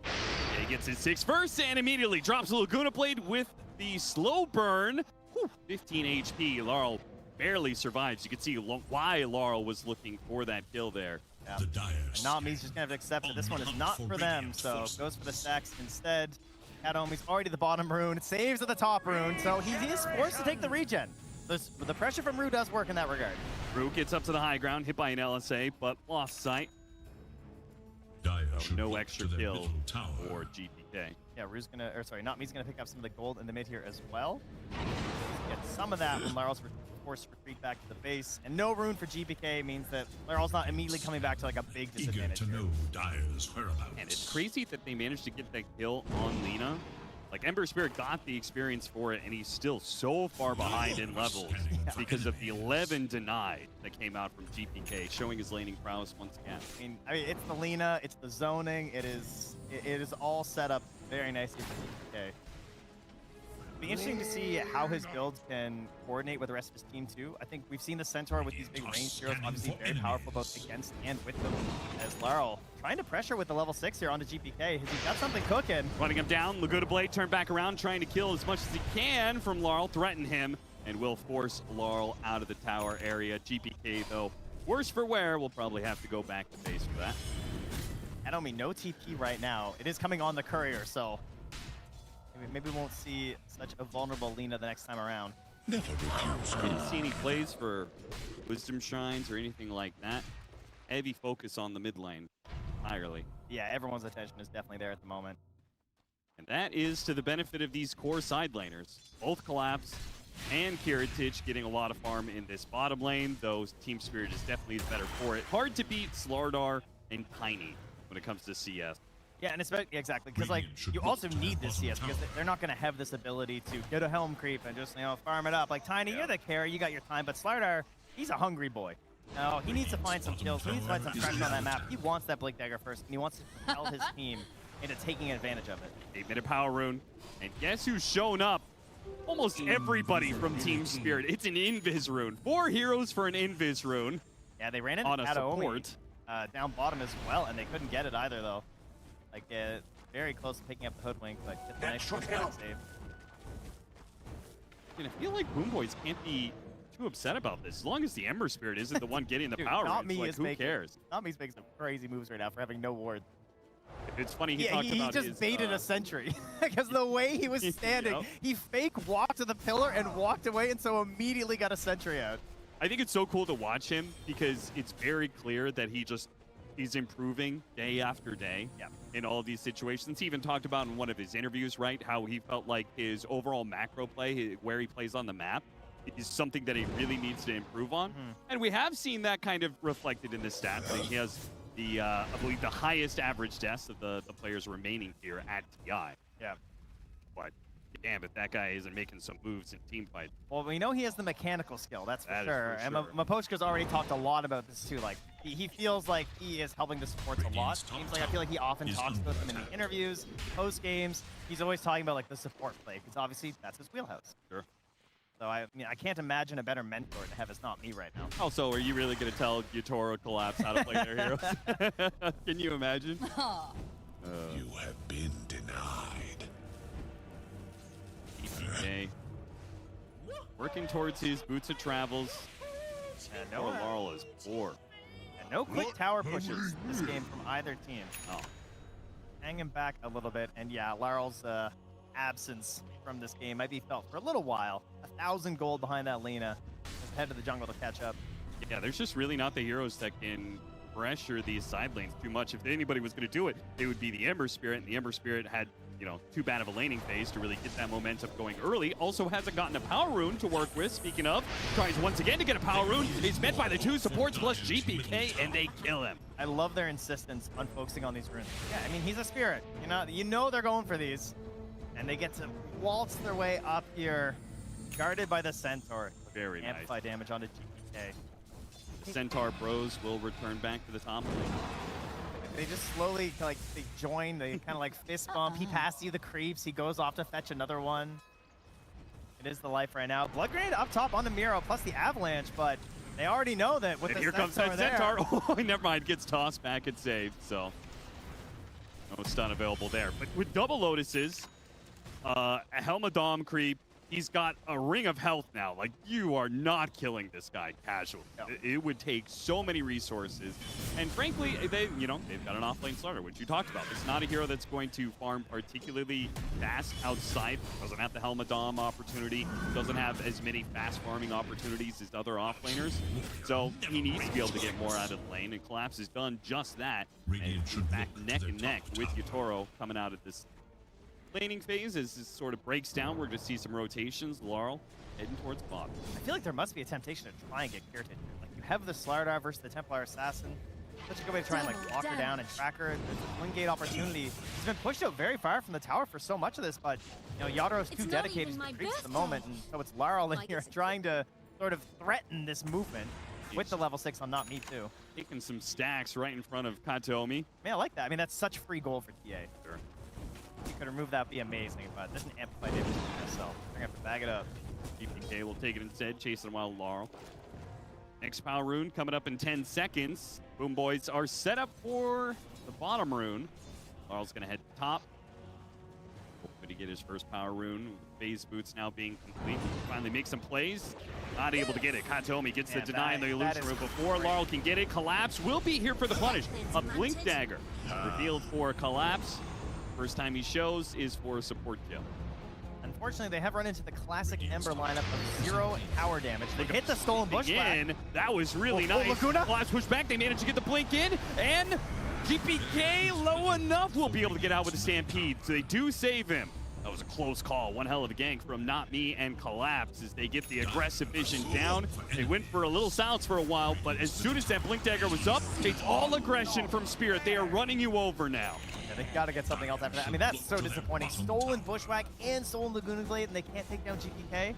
Yeah, He gets his 6 first and immediately drops a Laguna Blade with the slow burn. Whew, 15 HP. Laurel barely survives. You can see why Laurel was looking for that kill there. Yeah. Nami's just gonna have to accept that this one is not for them, so goes for the stacks instead. Kataomi's already the bottom rune, saves at the top rune, so he is forced to take the regen. The pressure from Rue does work in that regard. Rue gets up to the high ground, hit by an LSA, but lost sight. So no extra kill for GPK. Yeah, Rue's gonna, or sorry, Nami's gonna pick up some of the gold in the mid here as well. Get some of that when Laral's forced to retreat back to the base, and no rune for GPK means that Laral's not immediately coming back to like a big disadvantage. Eager to know Dire's whereabouts. And it's crazy that they managed to get that kill on Lina. Like, Ember Spirit got the experience for it, and he's still so far behind in levels because of the 11 denied that came out from GPK, showing his laning prowess once again. I mean, it's the Lina, it's the zoning, it is all set up very nicely for GPK. It'll be interesting to see how his builds can coordinate with the rest of his team too. I think we've seen the Centaur with these big ranged heroes, obviously very powerful both against and with them. As Laurel trying to pressure with the level 6 here onto GPK. Has he got something cooking? Running him down, Laguna Blade turned back around, trying to kill as much as he can from Laurel, threaten him, and will force Laurel out of the tower area. GPK, though, worse for wear, will probably have to go back to base for that. Kataomi, no TP right now. It is coming on the courier, so maybe we won't see such a vulnerable Lina the next time around. Never refuse. Didn't see any plays for Wisdom Shrines or anything like that. Heavy focus on the mid lane entirely. Yeah, everyone's attention is definitely there at the moment. And that is to the benefit of these core side laners. Both Collapse and Kiritich getting a lot of farm in this bottom lane, though Team Spirit is definitely the better for it. Hard to beat Slardar and Tiny when it comes to CS. Yeah, and especially, exactly, because like you also need this CS because they're not going to have this ability to get a helm creep and just, you know, farm it up. Like Tiny, you're the carry, you got your time, but Slardar, he's a hungry boy. No, he needs to find some kills. He needs to find some pressure on that map. He wants that Blink Dagger first, and he wants to propel his team into taking advantage of it. 8-minute power rune, and guess who's shown up? Almost everybody from Team Spirit. It's an Invis rune. 4 heroes for an Invis rune. Yeah, they ran into on a support. Down bottom as well, and they couldn't get it either, though. Like, very close to picking up the Hoodwink, but just a nice save. And I feel like BoomBoys can't be too upset about this. As long as the Ember Spirit isn't the one getting the Dude, power, not me like, is who making, cares? Not me's making some crazy moves right now for having no ward. It's funny he Yeah, talked he about just his, baited a sentry because the way he was standing, Yep. he fake walked to the pillar and walked away, and so immediately got a sentry out. I think it's so cool to watch him because it's very clear that he's improving day after day in all of these situations. He even talked about in one of his interviews, right, how he felt like his overall macro play, where he plays on the map, is something that he really needs to improve on. And we have seen that kind of reflected in the stats. I mean, he has the, I believe, the highest average deaths of the players remaining here at TI. Yeah. But damn, if that guy isn't making some moves in team fight. Well, we know he has the mechanical skill, that's for That is sure. for And sure. Mapochka's already talked a lot about this too. Like, he feels like he is helping the supports a lot. Seems like I feel like he often talks about them in the interviews, post games. He's always talking about like the support play because obviously that's his wheelhouse. Sure. So I mean, I can't imagine a better mentor to have as not me right now. Also, are you really going to tell Yutoro Collapse how to play their heroes? Can you imagine? You have been denied. Okay. Working towards his boots of travels. And Poor Laurel is poor. And no quick tower pushes this game from either team. Oh. Hanging back a little bit, and yeah, Laurel's absence from this game might be felt for a little while. 1,000 gold behind that Lina. Just head to the jungle to catch up. Yeah, there's just really not the heroes that can pressure these side lanes too much. If anybody was going to do it, it would be the Ember Spirit, and the Ember Spirit had, you know, too bad of a laning phase to really get that momentum going early. Also hasn't gotten a power rune to work with. Speaking of, tries once again to get a power rune. He's met by the 2 supports plus GPK, and they kill him. I love their insistence on focusing on these runes. Yeah, I mean, he's a spirit. You know they're going for these. And they get to waltz their way up here, guarded by the Centaur. Very nice. Amplify damage onto GPK. The Centaur bros will return back to the top lane. They just slowly, like, they join, they kind of like fist bump. He passes you the creeps, he goes off to fetch another one. It is the life right now. Blood Grenade up top on the Miro, plus the Avalanche, but they already know that with And the here comes that Centaur Centaur. Oh, never mind. Gets tossed back and saved, so. No stun available there. But with double Lotuses, a Helmadom creep, he's got a ring of health now. Like, you are not killing this guy casually. No. It would take so many resources. And frankly, they've got an offlane starter, which you talked about. It's not a hero that's going to farm particularly fast outside. Doesn't have the Helmadom opportunity. Doesn't have as many fast farming opportunities as other offlaners. So he needs to be able to get more out of the lane, and Collapse has done just that. And he's back neck and neck with Yatoro coming out of this laning phase. As this sort of breaks down, we're going to see some rotations. Laurel heading towards bot. I feel like there must be a temptation to try and get Kirtan here. Like, you have the Slardar versus the Templar Assassin. Such a good way to try and like walk her down and track her. There's a wing gate opportunity. He's been pushed out very far from the tower for so much of this, but Yatoro's too dedicated to the creeps at the moment, and so it's Laurel in here trying to sort of threaten this movement with the level 6 on Not Me Too. Taking some stacks right in front of Kataomi. Man, I like that. I mean, that's such free gold for TA. Sure. If you could remove that, be amazing, but there's an amplified damage to myself. We're gonna have to bag it up. GPK will take it instead, chasing wild Laurel. Next power rune coming up in 10 seconds. BoomBoys are set up for the bottom rune. Laurel's gonna head top. Hoping to get his first power rune. Phase boots now being complete. Finally make some plays. Not able to get it. Kataomi gets the deny in the illusion room before Laurel can get it. Collapse will be here for the punish. A blink dagger revealed for Collapse. First time he shows is for a support kill. Unfortunately, they have run into the classic Ember lineup of 0 power damage. They hit the stolen bushwhack. Again, that was really nice. Laguna. Collapse push back. They managed to get the blink in, and GPK low enough will be able to get out with the Stampede. So they do save him. That was a close call. One hell of a gank from Not Me and Collapse as they get the aggressive vision down. They went for a little silence for a while, but as soon as that blink dagger was up, it's all aggression from Spirit. They are running you over now. Yeah, they got to get something else after that. I mean, that's so disappointing. Stolen bushwhack and stolen Laguna Glade, and they can't take down GPK.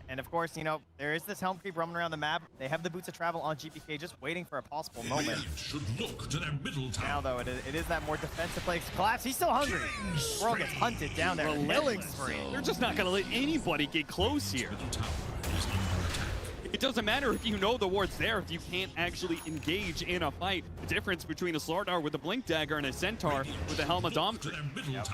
And of course, there is this Helm creep roaming around the map. They have the boots of travel on GPK, just waiting for a possible moment. Should look to their middle tower. Now, though, it is that more defensive play. Collapse, he's still hungry. World gets hunted down there. Killing spree. They're just not going to let anybody get close here. It doesn't matter if you know the ward's there if you can't actually engage in a fight. The difference between a Slardar with a Blink Dagger and a Centaur with a Helmadom creep. Yep.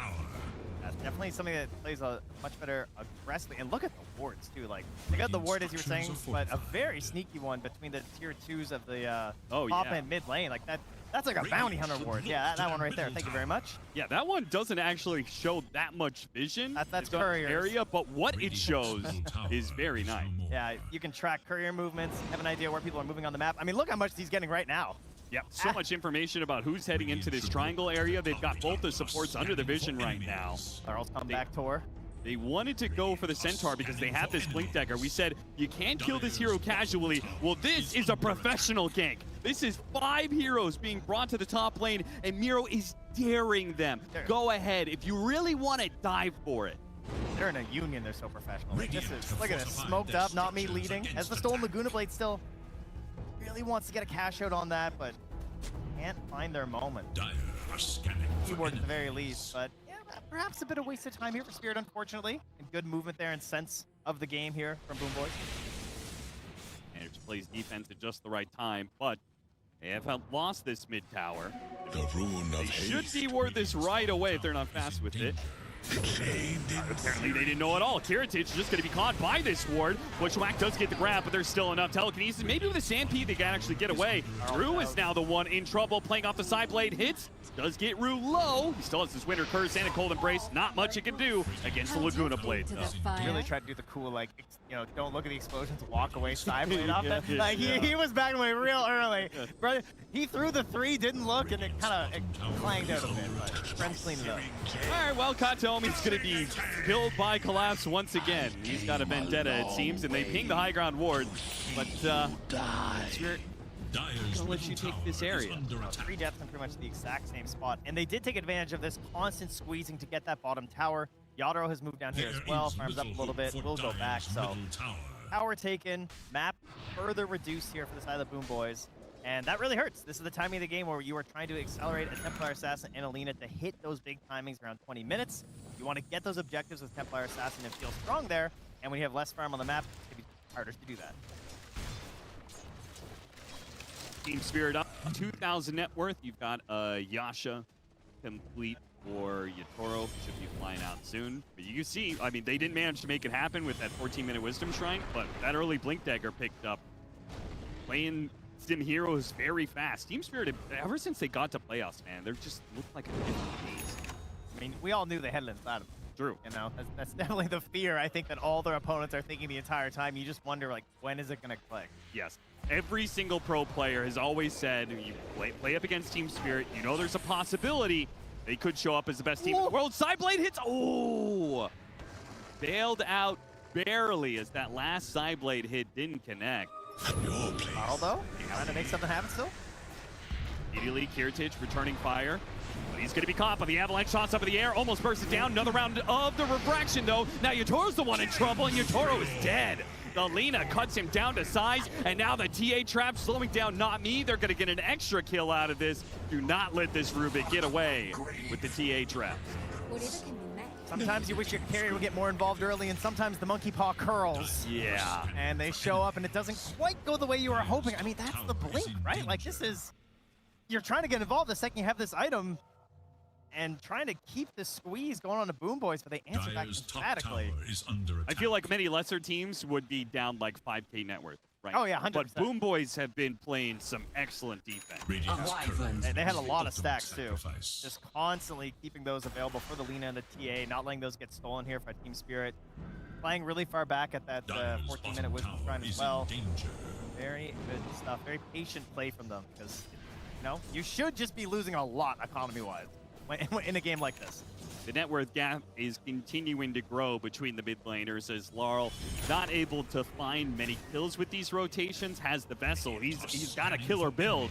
That's definitely something that plays a much better aggressively. And look at the wards, too. Like, they got the ward, as you were saying, but a very sneaky one between the tier 2s of the top and mid lane. Like, that's like a bounty hunter ward. Yeah, that one right there. Thank you very much. Yeah, that one doesn't actually show that much vision. That's courier area, but what it shows is very nice. Yeah, you can track courier movements, have an idea where people are moving on the map. I mean, look how much he's getting right now. Yep, so much information about who's heading into this triangle area. They've got both the supports under the vision right now. Laurel's come back Tor. They wanted to go for the Centaur because they have this Blink Dagger. We said, you can't kill this hero casually. Well, this is a professional gank. This is 5 heroes being brought to the top lane, and Miro is daring them. Go ahead. If you really want it, dive for it. They're in a union. They're so professional. Like, this is, look at this. Smoked up, Not Me leading. As the stolen Laguna Blade still really wants to get a cash out on that, but can't find their moment. Keyword at the very least, but yeah, perhaps a bit of wasted time here for Spirit, unfortunately. And good movement there and sense of the game here from BoomBoys. And it plays defense at just the right time, but they have lost this mid tower. The rune of should deward this right away if they're not fast with it. Apparently they didn't know at all. Kiritich is just going to be caught by this ward. Bushwhack does get the grab, but there's still enough telekinesis. Maybe with a Stampede they can actually get away. Rue is now the one in trouble, playing off the side blade. Hits, does get Rue low. He still has his Winter Curse and a Cold Embrace. Not much he can do against the Laguna Blade. He really tried to do the cool, like, don't look at the explosions, walk away, side blade off that. Like, he was backing away real early. Brother, he threw the 3, didn't look, and it kind of clanged out a bit, but friends cleaned it up. All right, well, Kataomi's going to be killed by Collapse once again. He's got a vendetta, it seems, and they ping the high ground ward. But, Spirit, I'm gonna let you take this area. 3 deaths in pretty much the exact same spot. And they did take advantage of this constant squeezing to get that bottom tower. Yatoro has moved down here as well, farms up a little bit, will go back, so tower taken, map further reduced here for the side of the BoomBoys. And that really hurts. This is the timing of the game where you are trying to accelerate a Templar Assassin and Alina to hit those big timings around 20 minutes. You want to get those objectives with Templar Assassin and feel strong there, and when you have less farm on the map, it's going to be harder to do that. Team Spirit up 2,000 net worth. You've got Yasha complete for Yatoro. Should be flying out soon. But you can see, I mean, they didn't manage to make it happen with that 14-minute Wisdom Shrine, but that early Blink Dagger picked up. Playing Sim Heroes very fast. Team Spirit, ever since they got to playoffs, man, they're just looked like a different pace. I mean, we all knew they had it inside of them. True. You know, that's definitely the fear I think that all their opponents are thinking the entire time. You just wonder, like, when is it going to click? Yes. Every single pro player has always said, you play up against Team Spirit, you know there's a possibility they could show up as the best team in the world. Sideblade hits, oh! Bailed out barely as that last Sideblade hit didn't connect. Although, trying to make something happen still. Immediately, Kiritich returning fire. But he's going to be caught by the avalanche shots up in the air. Almost bursts it down. Another round of the refraction, though. Now Yatoro's the one in trouble, and Yatoro is dead. The Lina cuts him down to size, and now the TA trap slowing down Not Me. They're going to get an extra kill out of this. Do not let this Rubik get away with the TA traps. Sometimes you wish your carrier would get more involved early, and sometimes the monkey paw curls. Yeah. And they show up, and it doesn't quite go the way you were hoping. I mean, that's the blink, right? Like, this is... You're trying to get involved the second you have this item, and trying to keep this squeeze going on to BoomBoys, but they answer back emphatically. I feel like many lesser teams would be down like 5K net worth, right? Oh, yeah, 100%. But BoomBoys have been playing some excellent defense. And they had a lot of stacks, too. Just constantly keeping those available for the Lina and the TA, not letting those get stolen here by Team Spirit. Playing really far back at that 14-minute Wisdom Shrine as well. Very good stuff. Very patient play from them, because, you know, you should just be losing a lot economy-wise in a game like this. The net worth gap is continuing to grow between the mid laners as Laurel, not able to find many kills with these rotations, has the vessel. He's got a killer build.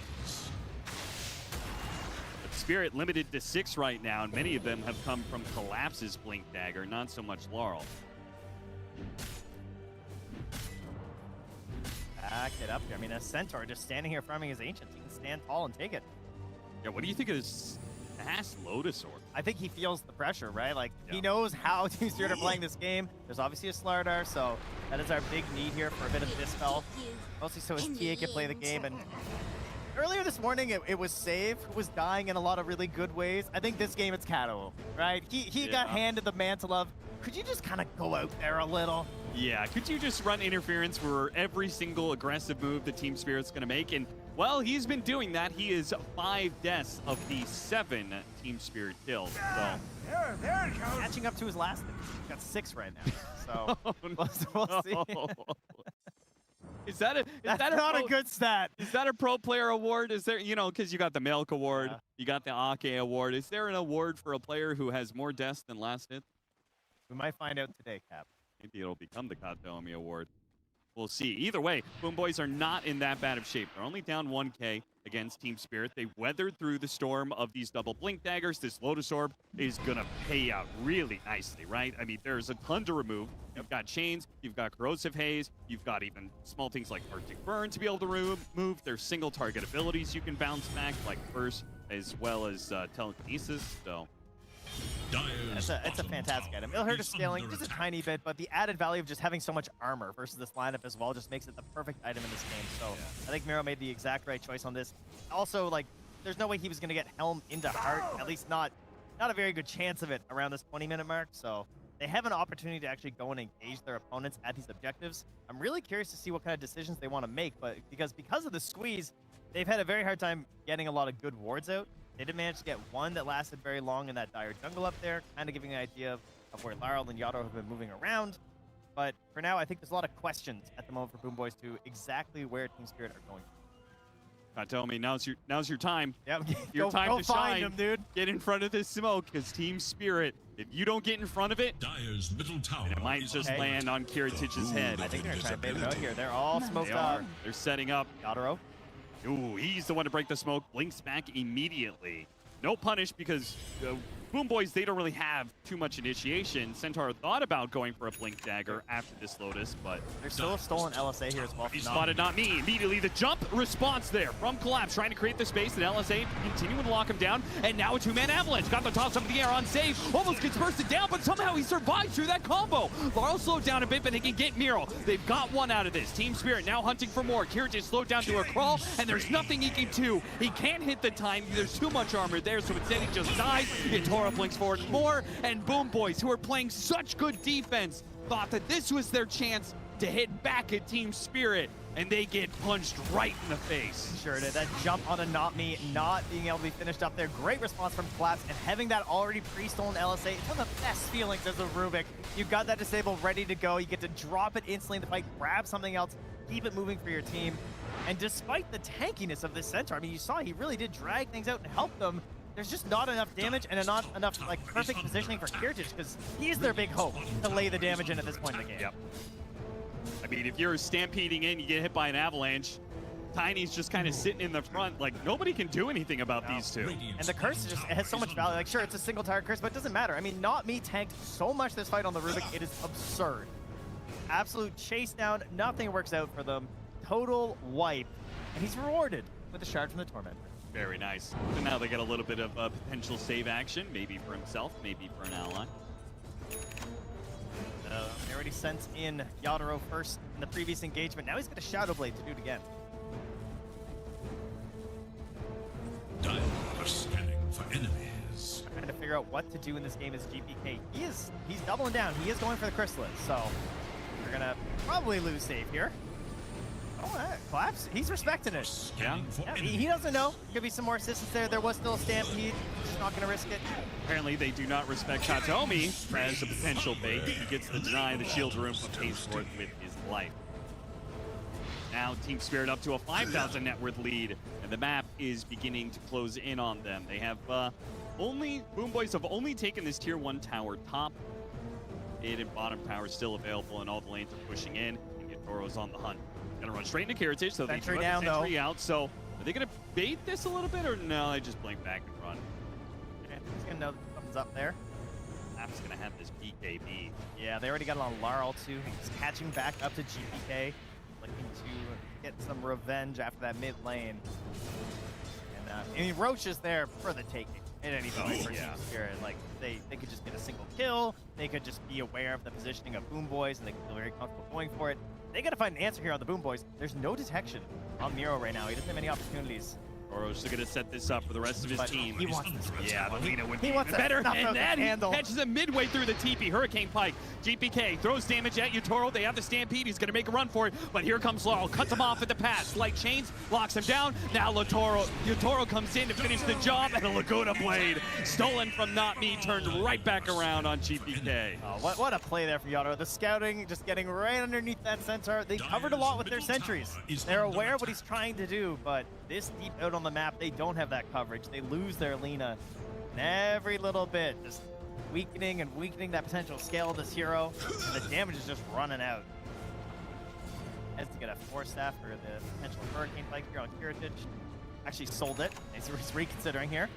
But Spirit limited to 6 right now, and many of them have come from Collapse's Blink Dagger, not so much Laurel. Back it up here. I mean, a Centaur just standing here farming his Ancients. He can stand tall and take it. Yeah, what do you think of this fast Lotus Orb? I think he feels the pressure, right? Like, he knows how Team Spirit are playing this game. There's obviously a Slardar, so that is our big need here for a bit of dispel. Mostly so his TA can play the game. And earlier this morning, it was Save who was dying in a lot of really good ways. I think this game, it's Kato, right? He got handed the mantle of, could you just kind of go out there a little? Yeah, could you just run interference for every single aggressive move the Team Spirit's going to make? And, well, he's been doing that. He is 5 deaths of the 7 Team Spirit kills. So There it goes. Catching up to his last. He's got 6 right now. So we'll see. Is that not a good stat? Is that a pro player award? Is there, you know, because you got the Milk Award, you got the Ake Award. Is there an award for a player who has more deaths than last hit? We might find out today, Cap. Maybe it'll become the Katomi Award. We'll see. Either way, BoomBoys are not in that bad of shape. They're only down 1K against Team Spirit. They weathered through the storm of these double Blink Daggers. This Lotus Orb is going to pay out really nicely, right? I mean, there's a ton to remove. You've got Chains, you've got Corrosive Haze, you've got even small things like Arctic Burn to be able to remove. There's single target abilities you can bounce back, like Burst, as well as Telekinesis, so... It's a fantastic item. It'll hurt his scaling just a tiny bit, but the added value of just having so much armor versus this lineup as well just makes it the perfect item in this game. So I think Miro made the exact right choice on this. Also, like, there's no way he was going to get Helm into Heart, at least not a very good chance of it around this 20-minute mark. So they have an opportunity to actually go and engage their opponents at these objectives. I'm really curious to see what kind of decisions they want to make, but because of the squeeze, they've had a very hard time getting a lot of good wards out. They did manage to get one that lasted very long in that dire jungle up there, kind of giving an idea of where Laurel and Yato have been moving around. But for now, I think there's a lot of questions at the moment for BoomBoys to exactly where Team Spirit are going. Tell me, now's your time. Yep. Your time to find shine. him, dude. Get in front of this smoke, because Team Spirit, if you don't get in front of it, Dire's middle tower it might just land on Kiritich's head. I think they're trying to bait it out here. They're all smoked They up. are. They're setting up. Yatoro. Ooh, he's the one to break the smoke. Blinks back immediately. No punish because BoomBoys, they don't really have too much initiation. Centaur thought about going for a Blink Dagger after this Lotus, but... There's still a stolen LSA here as well. He spotted Not Me. Immediately, the jump response there from Collapse, trying to create the space, and LSA continuing to lock him down, and now a two-man Avalanche. Got the toss up in the air on save, almost gets bursted down, but somehow he survives through that combo. Laurel slowed down a bit, but they can get Miro. They've got one out of this. Team Spirit now hunting for more. Kirich slowed down to a crawl, and there's nothing he can do. He can't hit the time. There's too much armor there, so instead he just dies. Yatoro blinks forward more, and BoomBoys, who are playing such good defense, thought that this was their chance to hit back at Team Spirit, and they get punched right in the face. Sure did. That jump on a Not Me, not being able to be finished up there. Great response from Collapse, and having that already pre-stolen LSA, it's one of the best feelings as a Rubik. You've got that disable ready to go. You get to drop it instantly in the fight, grab something else, keep it moving for your team. And despite the tankiness of this Centaur, I mean, you saw he really did drag things out and help them. There's just not enough damage and not enough like perfect positioning for Kirich, because he's their big hope to lay the damage in at this point in the game. Yep. I mean, if you're stampeding in, you get hit by an Avalanche, Tiny's just kind of sitting in the front. Like, nobody can do anything about these two. And the curse just it has so much value. Like, sure, it's a single target curse, but it doesn't matter. I mean, Not Me tanked so much this fight on the Rubik, it is absurd. Absolute chase down, nothing works out for them. Total wipe, and he's rewarded with a shard from the Torment. Very nice. So now they get a little bit of potential save action, maybe for himself, maybe for an ally. They already sent in Yatoro first in the previous engagement. Now he's got a Shadow Blade to do it again. Dire are scanning for enemies. Trying to figure out what to do in this game is GPK. He's doubling down. He is going for the Chrysalis, so we're gonna probably lose save here. Oh, Collapse. He's respecting it. Yeah. He doesn't know. Could be some more assistance there. There was still a Stampede. Just not going to risk it. Apparently, they do not respect Katomi as a potential bait. He gets the deny, the shield room, but pays for it with his life. Now, Team Spirit up to a 5,000 net worth lead, and the map is beginning to close in on them. They have BoomBoys have only taken this tier 1 tower top. Mid and bottom tower still available, and all the lanes are pushing in, and Yatoro's on the hunt. Gonna run straight into Kirich, so they throw the sentry out. So are they gonna bait this a little bit, or no? They just blink back and run. Yeah, he's gonna know something's up there. App's gonna have this PKB. Yeah, they already got it on Laurel too. He's catching back up to GPK, looking to get some revenge after that mid lane. And I mean, Roche is there for the taking at any point for Team Spirit. Like they could just get a single kill. They could just be aware of the positioning of BoomBoys, and they can feel very comfortable going for it. They gotta find an answer here on the BoomBoys. There's no detection on Miro right now. He doesn't have any opportunities. Oro's gonna set this up for the rest of his team. He wants this. Yeah, the Lina would be wants better. And then he catches him midway through the TP. Hurricane Pike. GPK throws damage at Yatoro. They have the Stampede. He's gonna make a run for it, but here comes Laurel. Cuts him off at the pass. Light chains, locks him down. Now Yatoro comes in to finish the job, and a Laguna Blade stolen from Not Me, turned right back around on GPK. Oh, what a play there from Yatoro. The scouting just getting right underneath that Centaur. They covered a lot with their sentries. They're aware of what he's trying to do, but this deep out on the map, they don't have that coverage. They lose their Lina. And every little bit, just weakening and weakening that potential scale of this hero. And the damage is just running out. Has to get a Force Staff for the potential Hurricane Pike here on Kirich. Actually sold it. He's reconsidering here.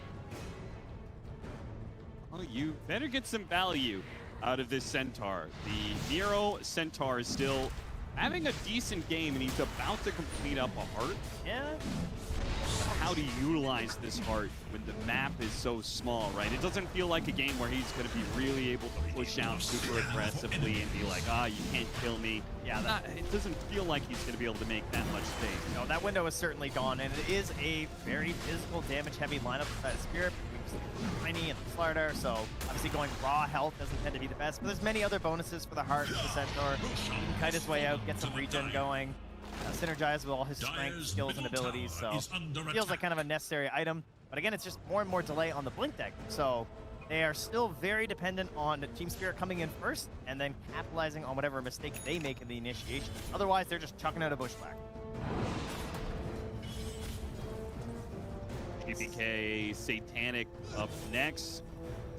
Well, you better get some value out of this Centaur. The Nero Centaur is still having a decent game, and he's about to complete up a heart. Yeah. How to utilize this heart when the map is so small, right? It doesn't feel like a game where he's going to be really able to push out super aggressively and be like, you can't kill me. Yeah, it doesn't feel like he's going to be able to make that much space. No, that window is certainly gone, and it is a very physical, damage-heavy lineup beside Spirit. Tiny and Slardar, so obviously going raw health doesn't tend to be the best, but there's many other bonuses for the heart of the Centaur. He can kite his way out, get some regen going, synergize with all his strength, skills, and abilities, so feels like kind of a necessary item. But again, it's just more and more delay on the Blink deck, so they are still very dependent on Team Spirit coming in first and then capitalizing on whatever mistake they make in the initiation. Otherwise, they're just chucking out a bushwhack. GPK Satanic up next.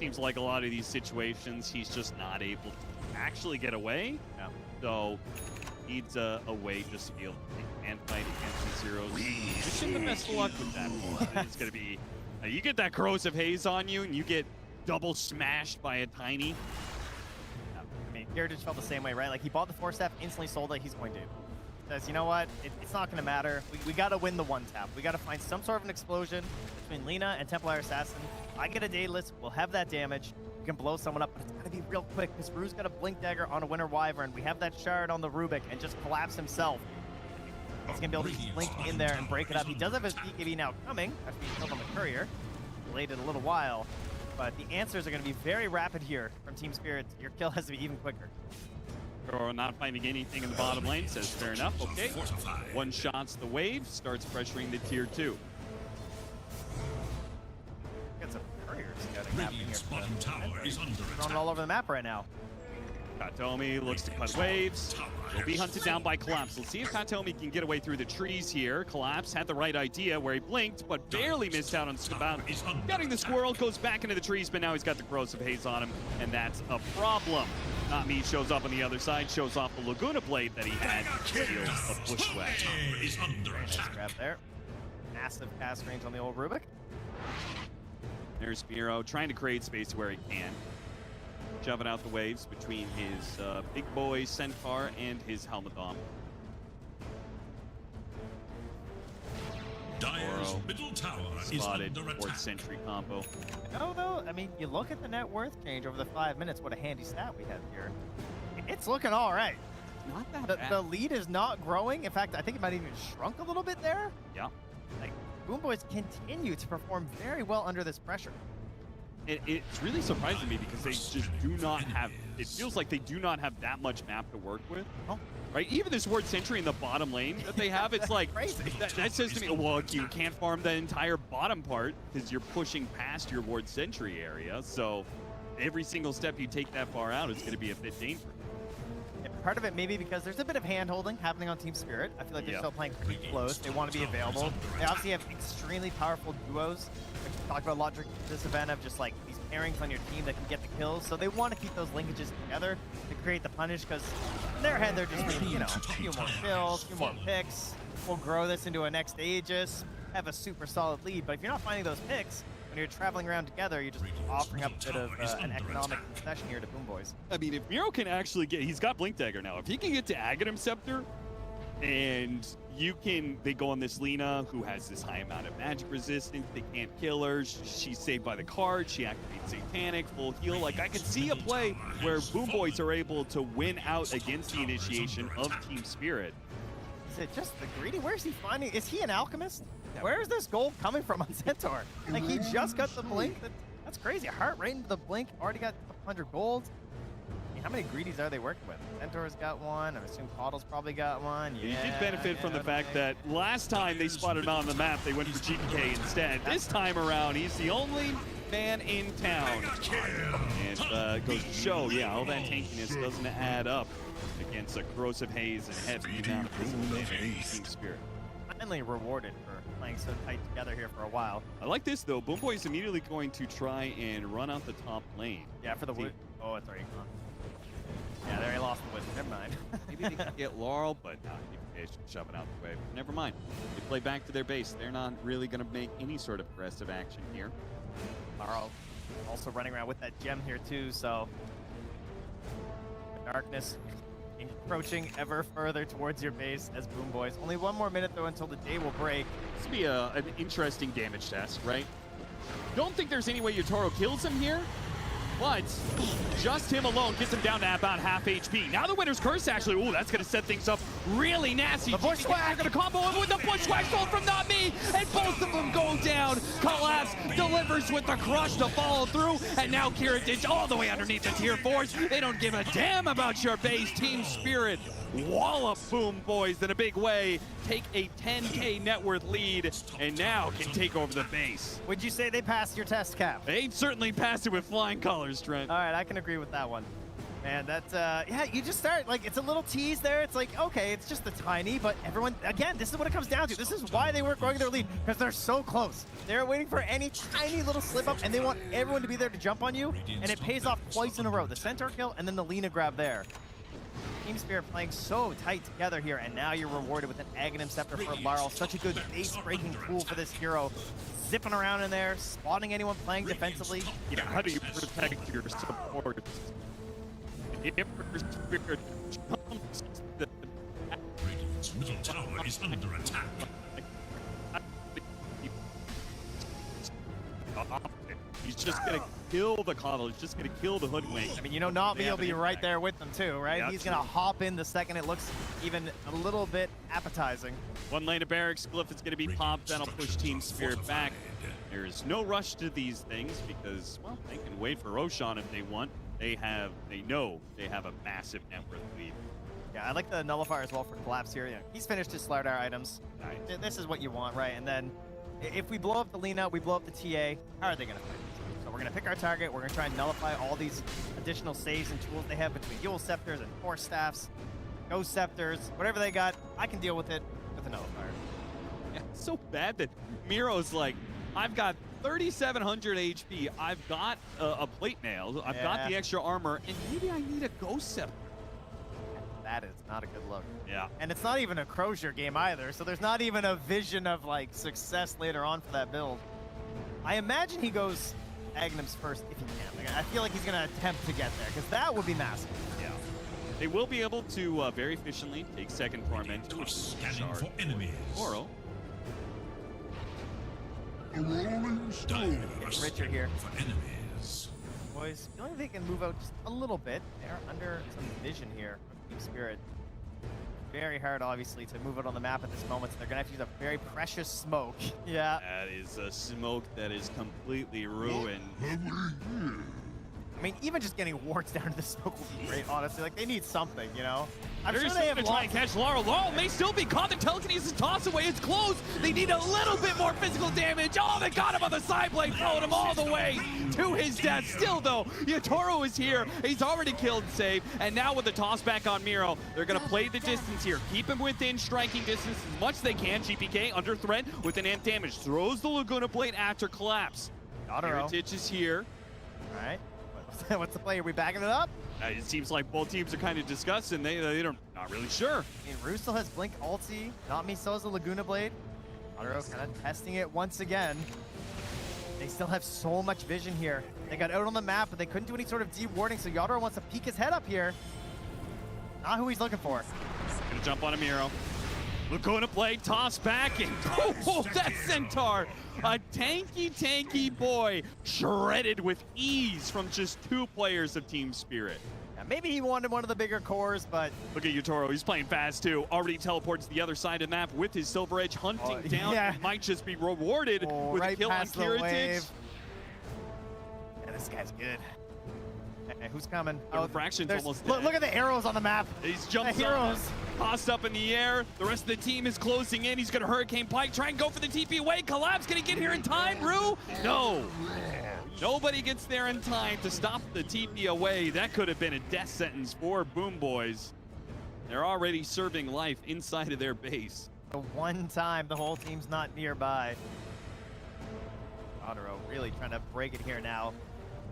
Seems like a lot of these situations, he's just not able to actually get away. Yeah. So needs a way just to be able to hand fight against the Zeros. Wish him the best of luck with that. It's going to be, you get that corrosive haze on you, and you get double smashed by a Tiny. I mean, Heritage felt the same way, right? Like, he bought the 4-step, instantly sold it, he's going to. Says, you know what? It's not going to matter. We got to win the 1-tap. We got to find some sort of an explosion between Lina and Templar Assassin. I get a Daedalus, we'll have that damage. We can blow someone up, but it's got to be real quick because Rue's got a Blink Dagger on a Winter Wyvern. We have that Shard on the Rubik and just collapse himself. He's going to be able to blink in there and break it up. He does have his BKB now coming after being killed on the Courier. Delayed it a little while, but the answers are going to be very rapid here from Team Spirit. Your kill has to be even quicker. Or not finding anything in the bottom lane, says fair enough, okay. One shots the wave, starts pressuring the tier 2. Got some Couriers scouting happening here. Thrown all over the map right now. Katomi looks to cut waves. He'll be hunted down by Collapse. Let's see if Katomi can get away through the trees here. Collapse had the right idea where he blinked, but barely missed out on getting the squirrel, goes back into the trees, but now he's got the Corrosive Haze on him, and that's a problem. Not me shows up on the other side, shows off the Laguna Blade that he had to steal a Bushwhack. Nice grab there. Massive cast range on the old Rubik. There's Miro trying to create space where he can. Shoving out the waves between his big boy Centaur and his Helmadom. Dire's middle tower spotted is under fourth attack. Sentry combo. No, though, I mean, you look at the net worth change over the 5 minutes, what a handy stat we have here. It's looking all right. Not that the, bad. the lead is not growing. In fact, I think it might even shrunk a little bit there. Yeah. Like, BoomBoys continue to perform very well under this pressure. It's really surprising me because they just do not have, it feels like they do not have that much map to work with. Oh. Right? Even this ward Sentry in the bottom lane that they have, it's like, that says to me, well, you can't farm the entire bottom part because you're pushing past your ward Sentry area. So every single step you take that far out is going to be a bit dangerous. Part of it maybe because there's a bit of hand-holding happening on Team Spirit. I feel like they're still playing pretty close. They want to be available. They obviously have extremely powerful duos, which we talked about a lot during this event of just like these pairings on your team that can get the kills. So they want to keep those linkages together to create the punish because in their head they're just, you know, a few more kills, a few more picks. We'll grow this into a next Aegis, have a super solid lead. But if you're not finding those picks, when you're traveling around together, you're just offering up a bit of an economic concession here to BoomBoys. I mean, if Miro can actually get, he's got Blink Dagger now. If he can get to Aghanim Scepter, and they go on this Lina, who has this high amount of magic resistance, they can't kill her, she's saved by the card, she activates Satanic, full heal. Like, I could see a play where BoomBoys are able to win out against the initiation of Team Spirit. Is it just the greedy? Where's he finding? Is he an alchemist? Where is this gold coming from on Centaur? Like, he just got the blink? That's crazy. Heart right into the blink. Already got 100 gold. I mean, how many greedies are they working with? Centaur's got one. I assume Coddle's probably got one. Yeah, He did benefit from the fact that last time they spotted him on the map, they went for GPK instead. This time around, he's the only man in town. And goes to show, yeah, all that tankiness doesn't add up against a Corrosive Haze and heavy amount of physical damage Team Spirit. Finally rewarded for playing so tight together here for a while. I like this, though. BoomBoys immediately going to try and run out the top lane. Yeah, for the wood. Oh, it's already gone. Yeah, there he lost the wood. Never mind. Maybe they can get Laurel, but no, DPH shove it out the way. Never mind. They play back to their base. They're not really going to make any sort of aggressive action here. Laurel also running around with that gem here, too, so... The darkness encroaching ever further towards your base as BoomBoys. Only 1 more minute, though, until the day will break. This will be an interesting damage test, right? Don't think there's any way Yotaro kills him here, but just him alone gets him down to about half HP. Now the Winter's Curse, actually, ooh, that's going to set things up really nasty. The Bushwhack! Going to combo him with the Bushwhack, sold from Not Me, and both of them go down. Collapse delivers with the crush to follow through, and now Kiritich all the way underneath the tier 4s. They don't give a damn about your base. Team Spirit wallop BoomBoys in a big way, take a 10K net worth lead, and now can take over the base. Would you say they passed your test, Cap? They certainly passed it with flying colors, Trent. All right, I can agree with that one. Man, that's, yeah, you just start, like, it's a little tease there. It's like, okay, it's just a tiny, but everyone, again, this is what it comes down to. This is why they weren't growing their lead, because they're so close. They're waiting for any tiny little slip up, and they want everyone to be there to jump on you, and it pays off twice in a row. The Centaur kill, and then the Lina grab there. Team Spirit playing so tight together here, and now you're rewarded with an Aghanim Scepter for Larl. Such a good base-breaking tool for this hero. Zipping around in there, spotting anyone playing defensively. Yeah, how do you protect your support? If your Spirit jumps, the Radiant's middle tower is under attack. He's just gonna kill the coddle. He's just gonna kill the hoodwink. I mean, you know, Na'Vi will be right there with them too, right? Yep. He's gonna hop in the second it looks even a little bit appetizing. One lane of barracks, Glyph is gonna be popped. That'll push Team Spirit back. There's no rush to these things because, well, they can wait for Roshan if they want. They know they have a massive net worth lead. Yeah, I like the nullifier as well for collapse here. Yeah, he's finished his Slardar items. Nice. This is what you want, right? And then if we blow up the Lina, we blow up the TA, how are they gonna fight? So we're gonna pick our target. We're gonna try and nullify all these additional saves and tools they have between Yule Scepters and Force Staffs, Ghost Scepters, whatever they got. I can deal with it with a nullifier. Yeah, it's so bad that Miro's like, I've got 3,700 HP. I've got a plate mail. I've got the extra armor, and maybe I need a Ghost Scepter. That is not a good look. Yeah. And it's not even a Crozier game either, so there's not even a vision of like success later on for that build. I imagine he goes Agnum's first if he can. Like, I feel like he's gonna attempt to get there, because that would be massive. Yeah. They will be able to very efficiently take second Tormentor. Scanning for enemies. Oro. Richard here. For enemies. Boys, the only thing they can move out just a little bit. They're under some vision here from Team Spirit. Very hard, obviously, to move it on the map at this moment, so they're gonna have to use a very precious smoke. Yeah. That is a smoke that is completely ruined. I mean, even just getting wards down to the smoke would be great, honestly. Like, they need something, you know? I'm They're sure they have to try and catch Laurel. Laurel may still be caught. The telekinesis toss away. It's close. They need a little bit more physical damage. Oh, they got him on the side blade, throwing him all the way to his death. Still, though, Yatoro is here. He's already killed Save. And now with the toss back on Miro, they're going to play the distance here. Keep him within striking distance as much as they can. GPK under threat with an amp damage. Throws the Laguna Blade after collapse. Heritage is here. All right. What's the play? Are we backing it up? It seems like both teams are kind of discussing. They don't, not really sure. I mean, Rue still has Blink ulti. Not me, so has the Laguna Blade. Otaro kind of testing it once again. They still have so much vision here. They got out on the map, but they couldn't do any sort of de-warding, so Yadoro wants to peek his head up here. Not who he's looking for. Gonna jump on a Miro. Laguna Blade, toss back, and oh, that Centaur! A tanky boy, shredded with ease from just 2 players of Team Spirit. Yeah, maybe he wanted one of the bigger cores, but... Look at Yutoro, he's playing fast too. Already teleports to the other side of the map with his Silver Edge, hunting down. Yeah. He might just be rewarded with right a kill on past the Heritage. wave. Yeah, this guy's good. Hey, who's coming? The refraction's almost look, dead. look at the arrows on the map. He's jumped the up, heroes. tossed up in the air. The rest of the team is closing in. He's gonna Hurricane Pike, try and go for the TP away. Collapse, gonna get here in time, Rue? No. Nobody gets there in time to stop the TP away. That could have been a death sentence for BoomBoys. They're already serving life inside of their base. The one time the whole team's not nearby. Otaro really trying to break it here now.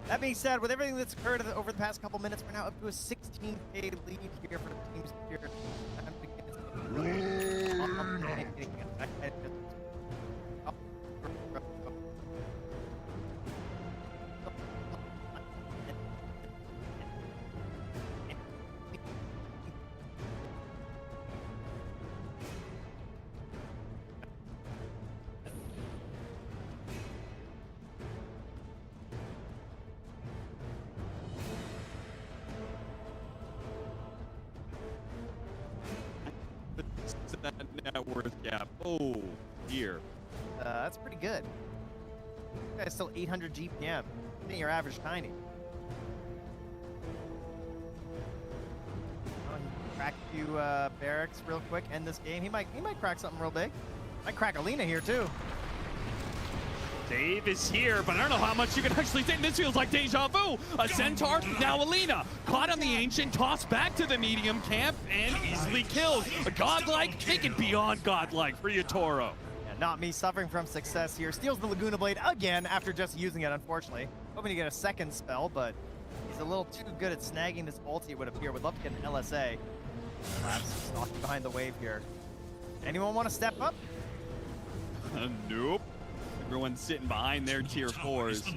That being said, with everything that's occurred over the past couple minutes, we're now up to a 16K lead here for the teams here. That net worth gap. Oh, here. That's pretty good. That guy's still 800 GPM. Hitting your average tiny. Oh, he crack a few barracks real quick. End this game. He might crack something real big. Might crack Alina here too. Dave is here, but I don't know how much you can actually take. This feels like deja vu. A Centaur, now Alina. Caught on the Ancient, tossed back to the medium camp, and easily killed. A godlike, take it beyond godlike for Yatoro. Yeah, not me suffering from success here. Steals the Laguna Blade again after just using it, unfortunately. Hoping to get a second spell, but he's a little too good at snagging this ulti, it would appear. Would love to get an LSA. Labs stalking behind the wave here. Anyone want to step up? Nope. Everyone's sitting behind their tier 4s.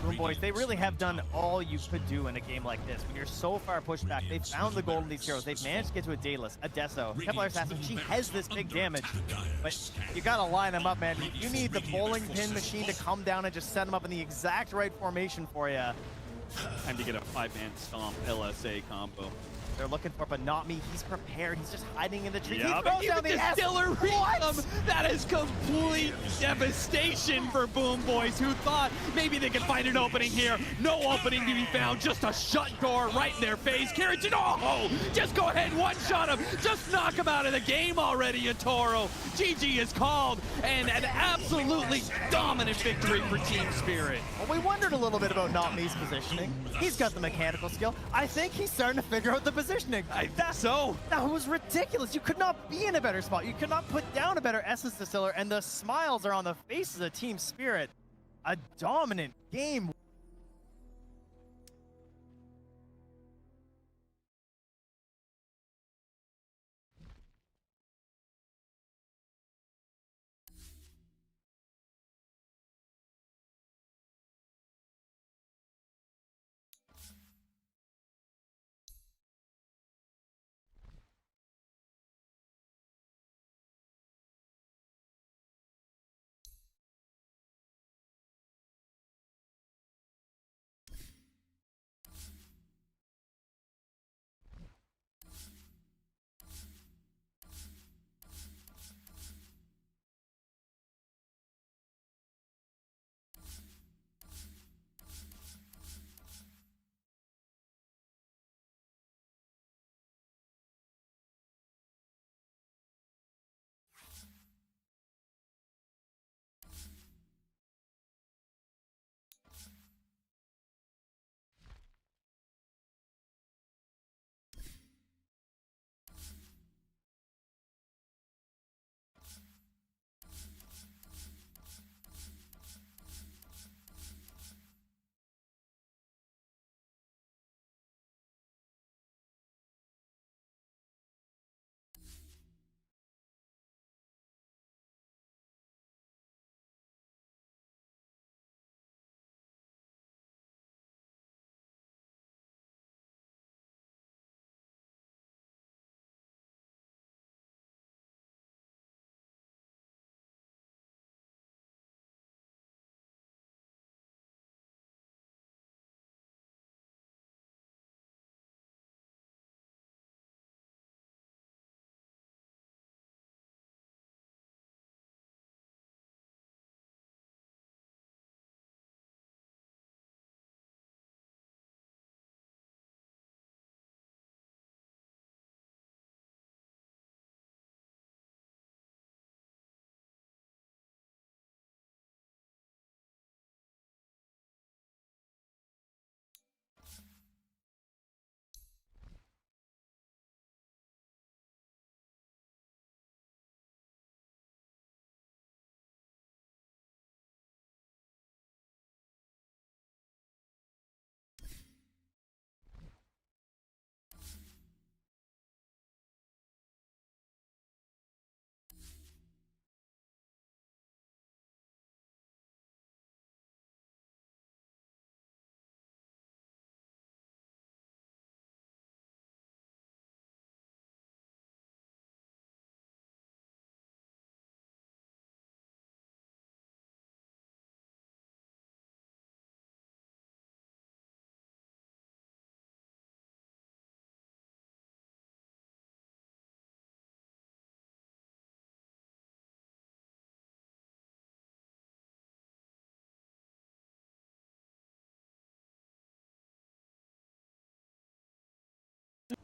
BoomBoys, they really have done all you could do in a game like this. When you're so far pushed back, they've found the gold in these heroes. They've managed to get to a Daedalus, a Deso, Templar Assassin. She has this big damage, but you gotta line them up, man. You need the bowling pin machine to come down and just set them up in the exact right formation for you. Time to get a 5-man stomp LSA combo. They're looking for, but not me. He's prepared. He's just hiding in the tree. Yep. He throws down the S. That is complete devastation for BoomBoys, who thought maybe they could find an opening here. No opening to be found. Just a shut door right in their face. Carrington, oh! Just go ahead, one-shot him. Just knock him out of the game already, Yatoro. GG is called, and an absolutely dominant victory for Team Spirit. Well, we wondered a little bit about Not Me's positioning. He's got the mechanical skill. I think he's starting to figure out the positioning. I think so. That was ridiculous. You could not be in a better spot. You could not put down a better Essence Distiller, and the smiles are on the faces of Team Spirit. A dominant game.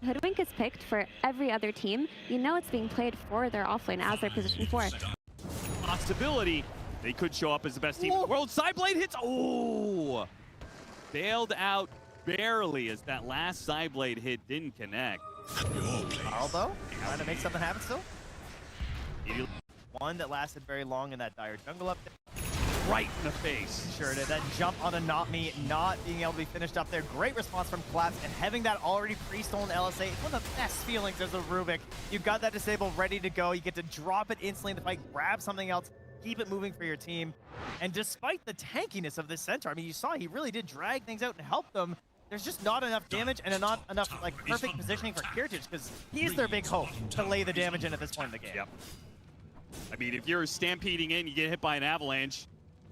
Hoodwink is picked for every other team. You know it's being played for their offlane as their position 4. Possibility. They could show up as the best team in the world. Sideblade hits. Oh! Bailed out barely as that last Sideblade hit didn't connect. Carl, though, trying to make something happen still. One that lasted very long in that dire jungle up there. right in the face. Sure did. That jump on a Not Me, not being able to be finished up there. Great response from Collapse, and having that already pre-stolen LSA, it's one of the best feelings as a Rubik. You've got that disable ready to go. You get to drop it instantly in the fight, grab something else, keep it moving for your team. And despite the tankiness of this Centaur, I mean, you saw he really did drag things out and help them. There's just not enough damage and not enough like perfect positioning for Kiritich, because he's their big hope to lay the damage in at this point in the game. Yep. I mean, if you're stampeding in, you get hit by an avalanche.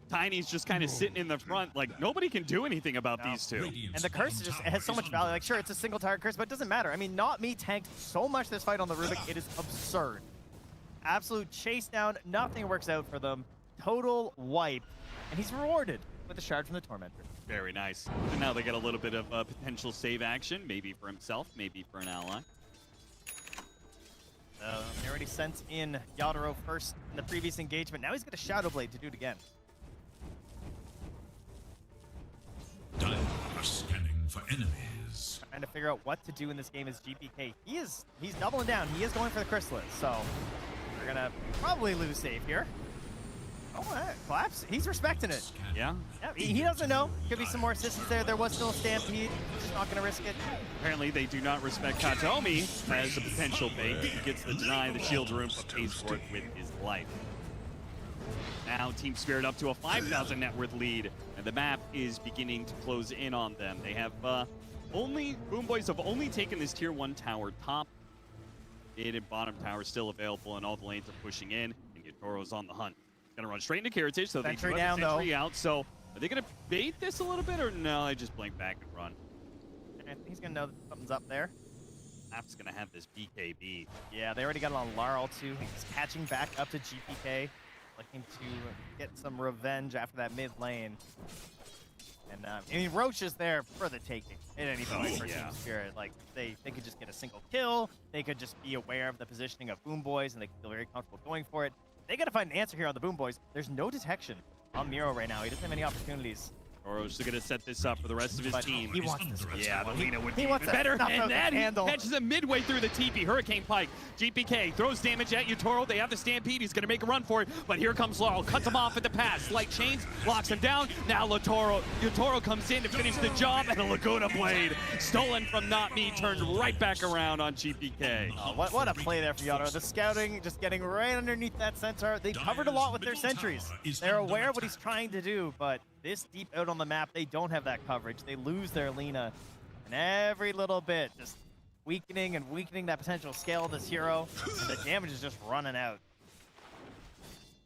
Tiny's just kind of sitting in the front. Like, nobody can do anything about these two. And the curse just has so much value. Like, sure, it's a single target curse, but it doesn't matter. I mean, Not Me tanked so much this fight on the Rubik. It is absurd. Absolute chase down. Nothing works out for them. Total wipe. And he's rewarded with a shard from the Tormentor. Very nice. And now they get a little bit of potential save action, maybe for himself, maybe for an ally. They already sent in Yadoro first in the previous engagement. Now he's got a Shadow Blade to do it again. Dire scanning for enemies. Trying to figure out what to do in this game is GPK. He's doubling down. He is going for the Chrysalis, so we're gonna probably lose save here. Oh, Collapse. He's respecting it. Yeah? Yeah, he doesn't know. Could be some more assistance there. There was still a Stampede. Just not going to risk it. Apparently, they do not respect Katomi as a potential bait. He gets the deny, the shield room, but pays for it with his life. Now, Team Spirit up to a 5,000 net worth lead, and the map is beginning to close in on them. They have BoomBoys have only taken this tier 1 tower top. Mid and bottom tower still available, and all the lanes are pushing in, and Yatoro's on the hunt. Gonna run straight into Kiritich, so they do have the sentry out. So are they gonna bait this a little bit, or no? They just blink back and run. I think he's gonna know that something's up there. App's gonna have this BKB. Yeah, they already got it on Larl too. He's catching back up to GPK, looking to get some revenge after that mid lane. And I mean, Roach is there for the taking at any point for Team Spirit. Like they could just get a single kill. They could just be aware of the positioning of BoomBoys, and they feel very comfortable going for it. They gotta find an answer here on the BoomBoys. There's no detection on Miro right now. He doesn't have any opportunities. Oro's gonna set this up for the rest of his team. He wants this. Yeah, the Lina would he be wants better. And that handle. He catches him midway through the TP. Hurricane Pike. GPK throws damage at Yatoro. They have the Stampede. He's gonna make a run for it, but here comes Laurel. Cuts him off at the pass. Light chains, locks him down. Now Yatoro comes in to finish the job, and a Laguna Blade stolen from Not Me, turned right back around on GPK. Oh, what a play there for Yadoro. The scouting just getting right underneath that Centaur. They covered a lot with their sentries. They're aware of what he's trying to do, but this deep out on the map, they don't have that coverage. They lose their Lina. And every little bit, just weakening and weakening that potential scale of this hero. And the damage is just running out.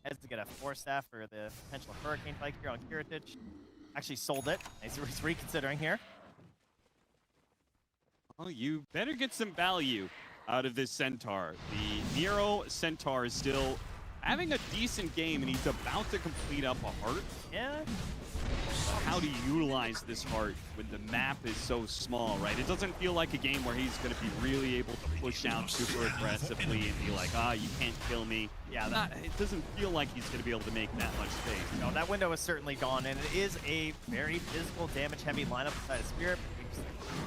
Has to get a Force Staff for the potential Hurricane Pike here on Kiritich. Actually sold it. He's reconsidering here. Oh, you better get some value out of this Centaur. The Nero Centaur is still having a decent game, and he's about to complete up a heart. Yeah. How to utilize this heart when the map is so small, right? It doesn't feel like a game where he's going to be really able to push out super aggressively and be like, you can't kill me. Yeah, it doesn't feel like he's going to be able to make that much space. No, that window is certainly gone, and it is a very physical, damage-heavy lineup beside of Spirit.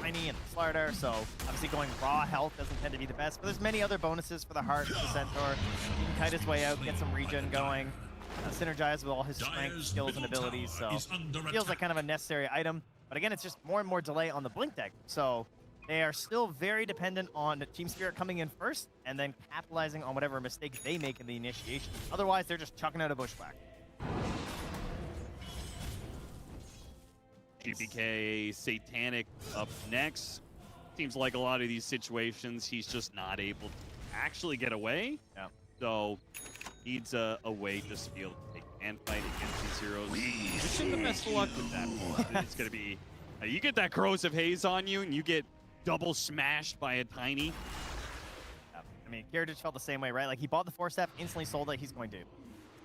Tiny and the Slardar, so obviously going raw health doesn't tend to be the best, but there's many other bonuses for the heart, the Centaur. He can kite his way out, get some regen going, synergize with all his strength, skills, and abilities, so it feels like kind of a necessary item. But again, it's just more and more delay on the Blink deck, so they are still very dependent on Team Spirit coming in first and then capitalizing on whatever mistake they make in the initiation. Otherwise, they're just chucking out a bushwhack. GPK Satanic up next. Seems like a lot of these situations, he's just not able to actually get away. Yeah. So needs a way just to be able to take and fight against these heroes. Wish him the best of luck with that. It's gonna be you get that corrosive haze on you, and you get double smashed by a Tiny. Yeah. I mean, Kiritich felt the same way, right? Like he bought the Force Staff, instantly sold it. He's going to.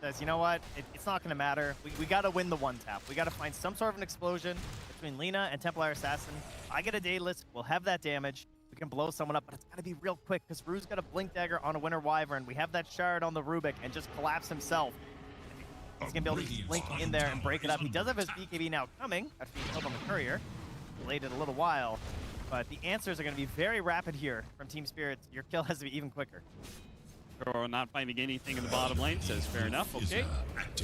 Says, you know what? It's not going to matter. We got to win the one tap. We got to find some sort of an explosion between Lina and Templar Assassin. I get a Daedalus. We'll have that damage. We can blow someone up, but it's got to be real quick because Rue's got a Blink Dagger on a Winter Wyvern. We have that shard on the Rubik and just collapse himself. He's going to be able to just blink in there and break it up. He does have his BKB now coming after being killed on the Courier. Delayed it a little while, but the answers are going to be very rapid here from Team Spirit. Your kill has to be even quicker. Or not finding anything in the bottom lane, says fair enough, okay.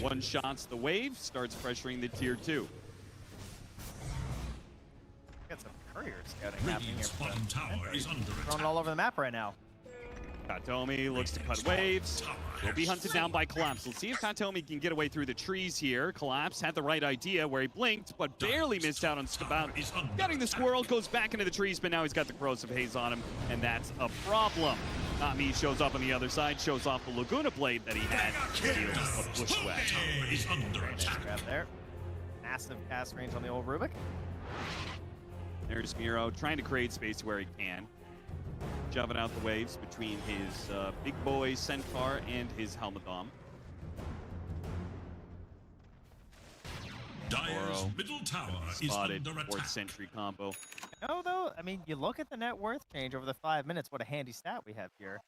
One shots the wave, starts pressuring the tier 2. Got some courier scouting happening here. Bottom tower is under Thrown all over the map right now. Katomi looks to cut waves. Will be hunted down by Collapse. Let's see if Katomi can get away through the trees here. Collapse had the right idea where he blinked, but barely missed out on Scabout. Getting the squirrel, goes back into the trees, but now he's got the corrosive haze on him, and that's a problem. Not me shows up on the other side, shows off the Laguna Blade that he had. Deals a bushwhack. Grab there. Massive cast range on the old Rubik. There's Miro trying to create space where he can. Shoving out the waves between his big boy Centaur and his Helmadom. Dire's middle tower is spotted under attack. 4th century combo. No, though, I mean, you look at the net worth change over the 5 minutes, what a handy stat we have here.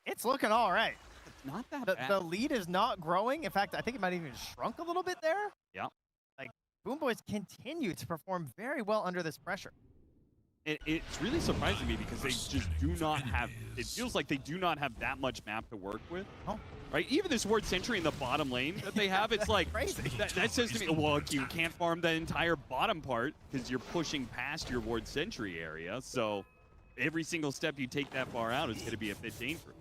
It's looking all right. It's not that bad. The lead is not growing. In fact, I think it might even shrunk a little bit there. Yeah. Like, BoomBoys continue to perform very well under this pressure. It's really surprising me because they just do not have, it feels like they do not have that much map to work with. Oh. Right? Even this ward sentry in the bottom lane that they have, it's like, crazy. That says to me, well, you can't farm the entire bottom part because you're pushing past your ward sentry area. So every single step you take that far out is going to be a bit dangerous.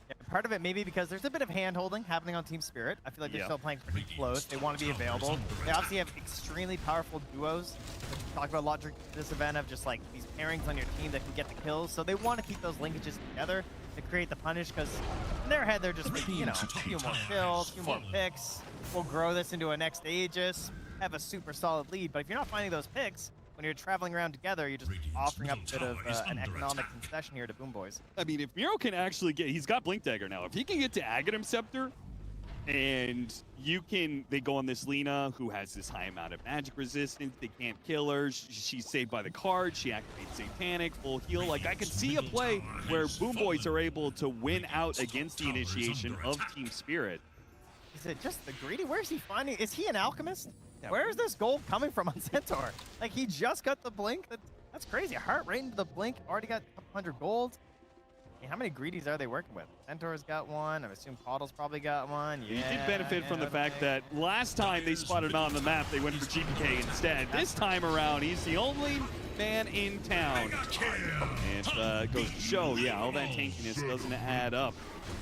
Yeah, part of it maybe because there's a bit of hand-holding happening on Team Spirit. I feel like they're still playing pretty close. They want to be available. They obviously have extremely powerful duos. We talked about logic this event of just like these pairings on your team that can get the kills. So they want to keep those linkages together to create the punish because in their head they're just, you know, a few more kills, a few more picks. We'll grow this into a next Aegis, have a super solid lead. But if you're not finding those picks, when you're traveling around together, you're just offering up a bit of an economic concession here to BoomBoys. I mean, if Miro can actually get, he's got Blink Dagger now. If he can get to Aghanim Scepter, and they go on this Lina, who has this high amount of magic resistance. They can't kill her. She's saved by the card. She activates Satanic, full heal. Like, I can see a play where BoomBoys are able to win out against the initiation of Team Spirit. Is it just the greedy? Where's he finding? Is he an alchemist? Yeah. Where is this gold coming from on Centaur? Like, he just got the blink? That's crazy. Heart right into the blink. Already got a couple hundred gold. I mean, how many greedies are they working with? Centaur's got one. I assume Poddle's probably got one. Yeah, he did benefit from the fact that last time they spotted him on the map, they went for GPK instead. This time around, he's the only man in town. And it goes to show, yeah, all that tankiness doesn't add up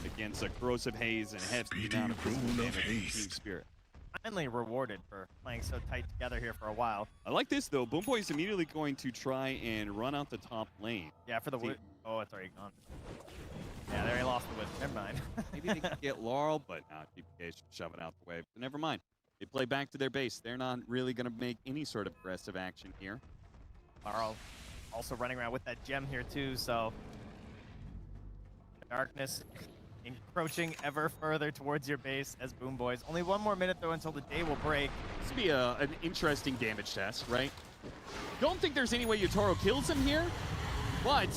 against a corrosive haze and a hefty amount of physical damage from Team Spirit. Finally rewarded for playing so tight together here for a while. I like this, though. BoomBoys immediately going to try and run out the top lane. Yeah, for the wood. Oh, it's already gone. Yeah, there he lost the wood. Never mind. Maybe they can get Laurel, but not GPK shoving out the way. But never mind. They play back to their base. They're not really going to make any sort of aggressive action here. Laurel also running around with that gem here, too, so darkness encroaching ever further towards your base as BoomBoys. Only 1 more minute, though, until the day will break. This will be an interesting damage test, right? Don't think there's any way Yatoro kills him here, but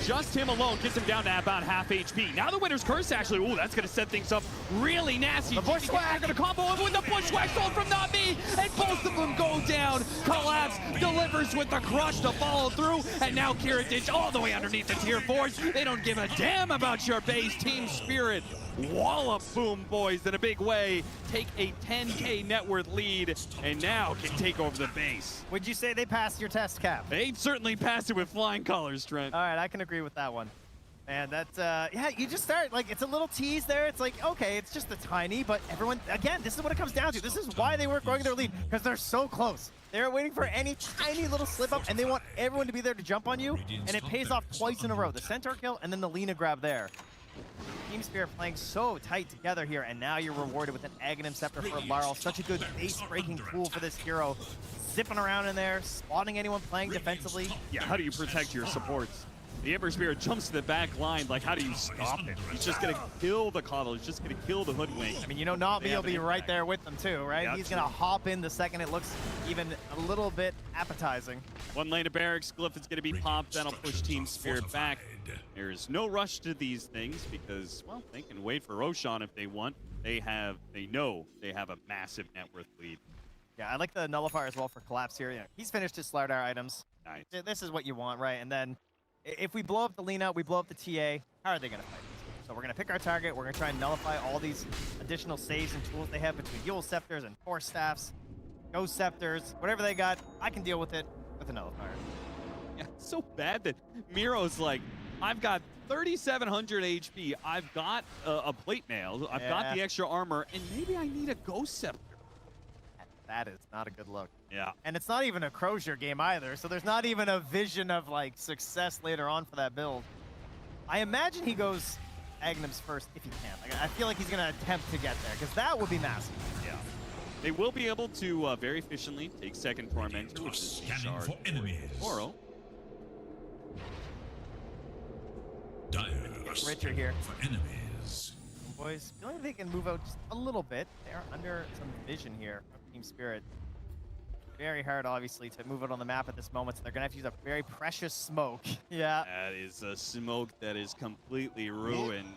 just him alone gets him down to about half HP. Now the Winter's Curse, actually, ooh, that's going to set things up really nasty. The Bushwhack! Going to combo him with the Bushwhack sold from Not Me, and both of them go down. Collapse delivers with the crush to follow through, and now Kiritich all the way underneath the tier 4s. They don't give a damn about your base. Team Spirit wallop BoomBoys in a big way, take a 10K net worth lead, and now can take over the base. Would you say they passed your test, Cap? They certainly passed it with flying colors, Trent. All right, I can agree with that one. And that's, yeah, you just start, like, it's a little tease there. It's like, okay, it's just a tiny, but everyone, again, this is what it comes down to. This is why they were growing their lead, because they're so close. They're waiting for any tiny little slip up, and they want everyone to be there to jump on you, and it pays off twice in a row. The Centaur kill, and then the Lina grab there. Team Spirit playing so tight together here, and now you're rewarded with an Aghanim Scepter for Laurel. Such a good base-breaking tool for this hero. Zipping around in there, spotting anyone playing defensively. Yeah, how do you protect your supports? The Ember Spirit jumps to the back line. Like, how do you stop him? He's just going to kill the Coddle. He's just going to kill the Hoodwink. I mean, you know, Not Me will be right there with them, too, right? Yeah, he's going to hop in the second it looks even a little bit appetizing. 1 lane of barracks. Glyph is going to be popped. That'll push Team Spirit back. There's no rush to these things because, well, they can wait for Roshan if they want. They know they have a massive net worth lead. Yeah, I like the Nullifier as well for Collapse here. Yeah, he's finished his Slardar items. Nice. This is what you want, right? And then if we blow up the Lina, we blow up the TA, how are they going to fight? So we're going to pick our target. We're going to try and nullify all these additional saves and tools they have between Yule Scepters and Force Staffs, Ghost Scepters, whatever they got. I can deal with it with a nullifier. Yeah, it's so bad that Miro's like, I've got 3,700 HP. I've got a plate mail. I've got the extra armor, and maybe I need a Ghost Scepter. That is not a good look. Yeah. And it's not even a Crozier game either, so there's not even a vision of like success later on for that build. I imagine he goes Aghanim's first if he can. Like, I feel like he's going to attempt to get there, because that would be massive. Yeah. They will be able to very efficiently take second Tormentor, which is Scanning for enemies. Toro. Dire Richard here. for enemies. Boys, feeling they can move out just a little bit. They're under some vision here from Team Spirit. Very hard, obviously, to move it on the map at this moment, so they're going to have to use a very precious smoke. Yeah. That is a smoke that is completely ruined.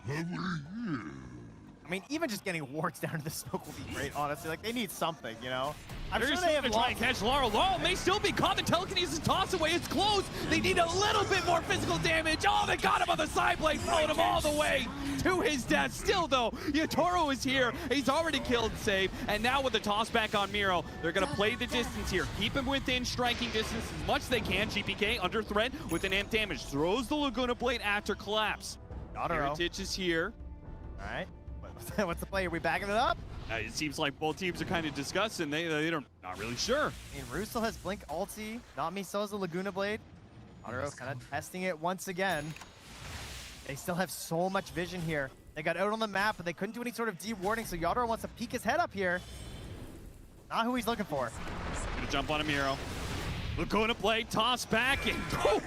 I mean, even just getting wards down to the smoke will be great, honestly. Like, they need something, you know? I'm They're sure still they have gonna try and catch Laurel. Laurel may still be caught. The telekinesis toss away. It's close. They need a little bit more physical damage. Oh, they got him on the side blade, throwing him all the way to his death. Still, though, Yatoro is here. He's already killed Save. And now with the toss back on Miro, they're going to play the distance here. Keep him within striking distance as much as they can. GPK under threat with an amp damage. Throws the Laguna Blade after collapse. Heritage is here. All right. What's the play? Are we backing it up? It seems like both teams are kind of discussing. They're not really sure. I mean, Rue still has Blink ulti. Not me still has the Laguna Blade. Otaro kind of testing it once again. They still have so much vision here. They got out on the map, but they couldn't do any sort of de-warding, so Yadoro wants to peek his head up here. Not who he's looking for. Gonna jump on a Miro. Laguna Blade, toss back, and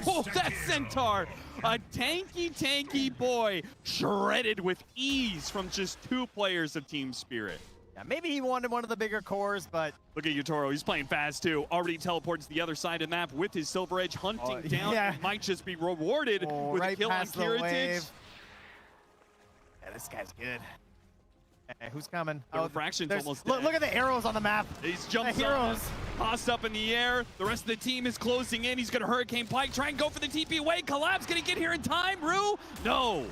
oh, that Centaur! A tanky boy, shredded with ease from just two players of Team Spirit. Yeah, maybe he wanted one of the bigger cores, but... Look at Yutoro, he's playing fast too. Already teleports to the other side of the map with his Silver Edge, hunting down. Yeah. Might just be rewarded with right a kill on past the Heritage. wave. Yeah, this guy's good. Hey, who's coming? The refraction's almost look, dead. look at the arrows on the map. He's jumped the up, heroes. tossed up in the air. The rest of the team is closing in. He's going to Hurricane Pike, try and go for the TP away. Collapse going to get here in time. Rue? No.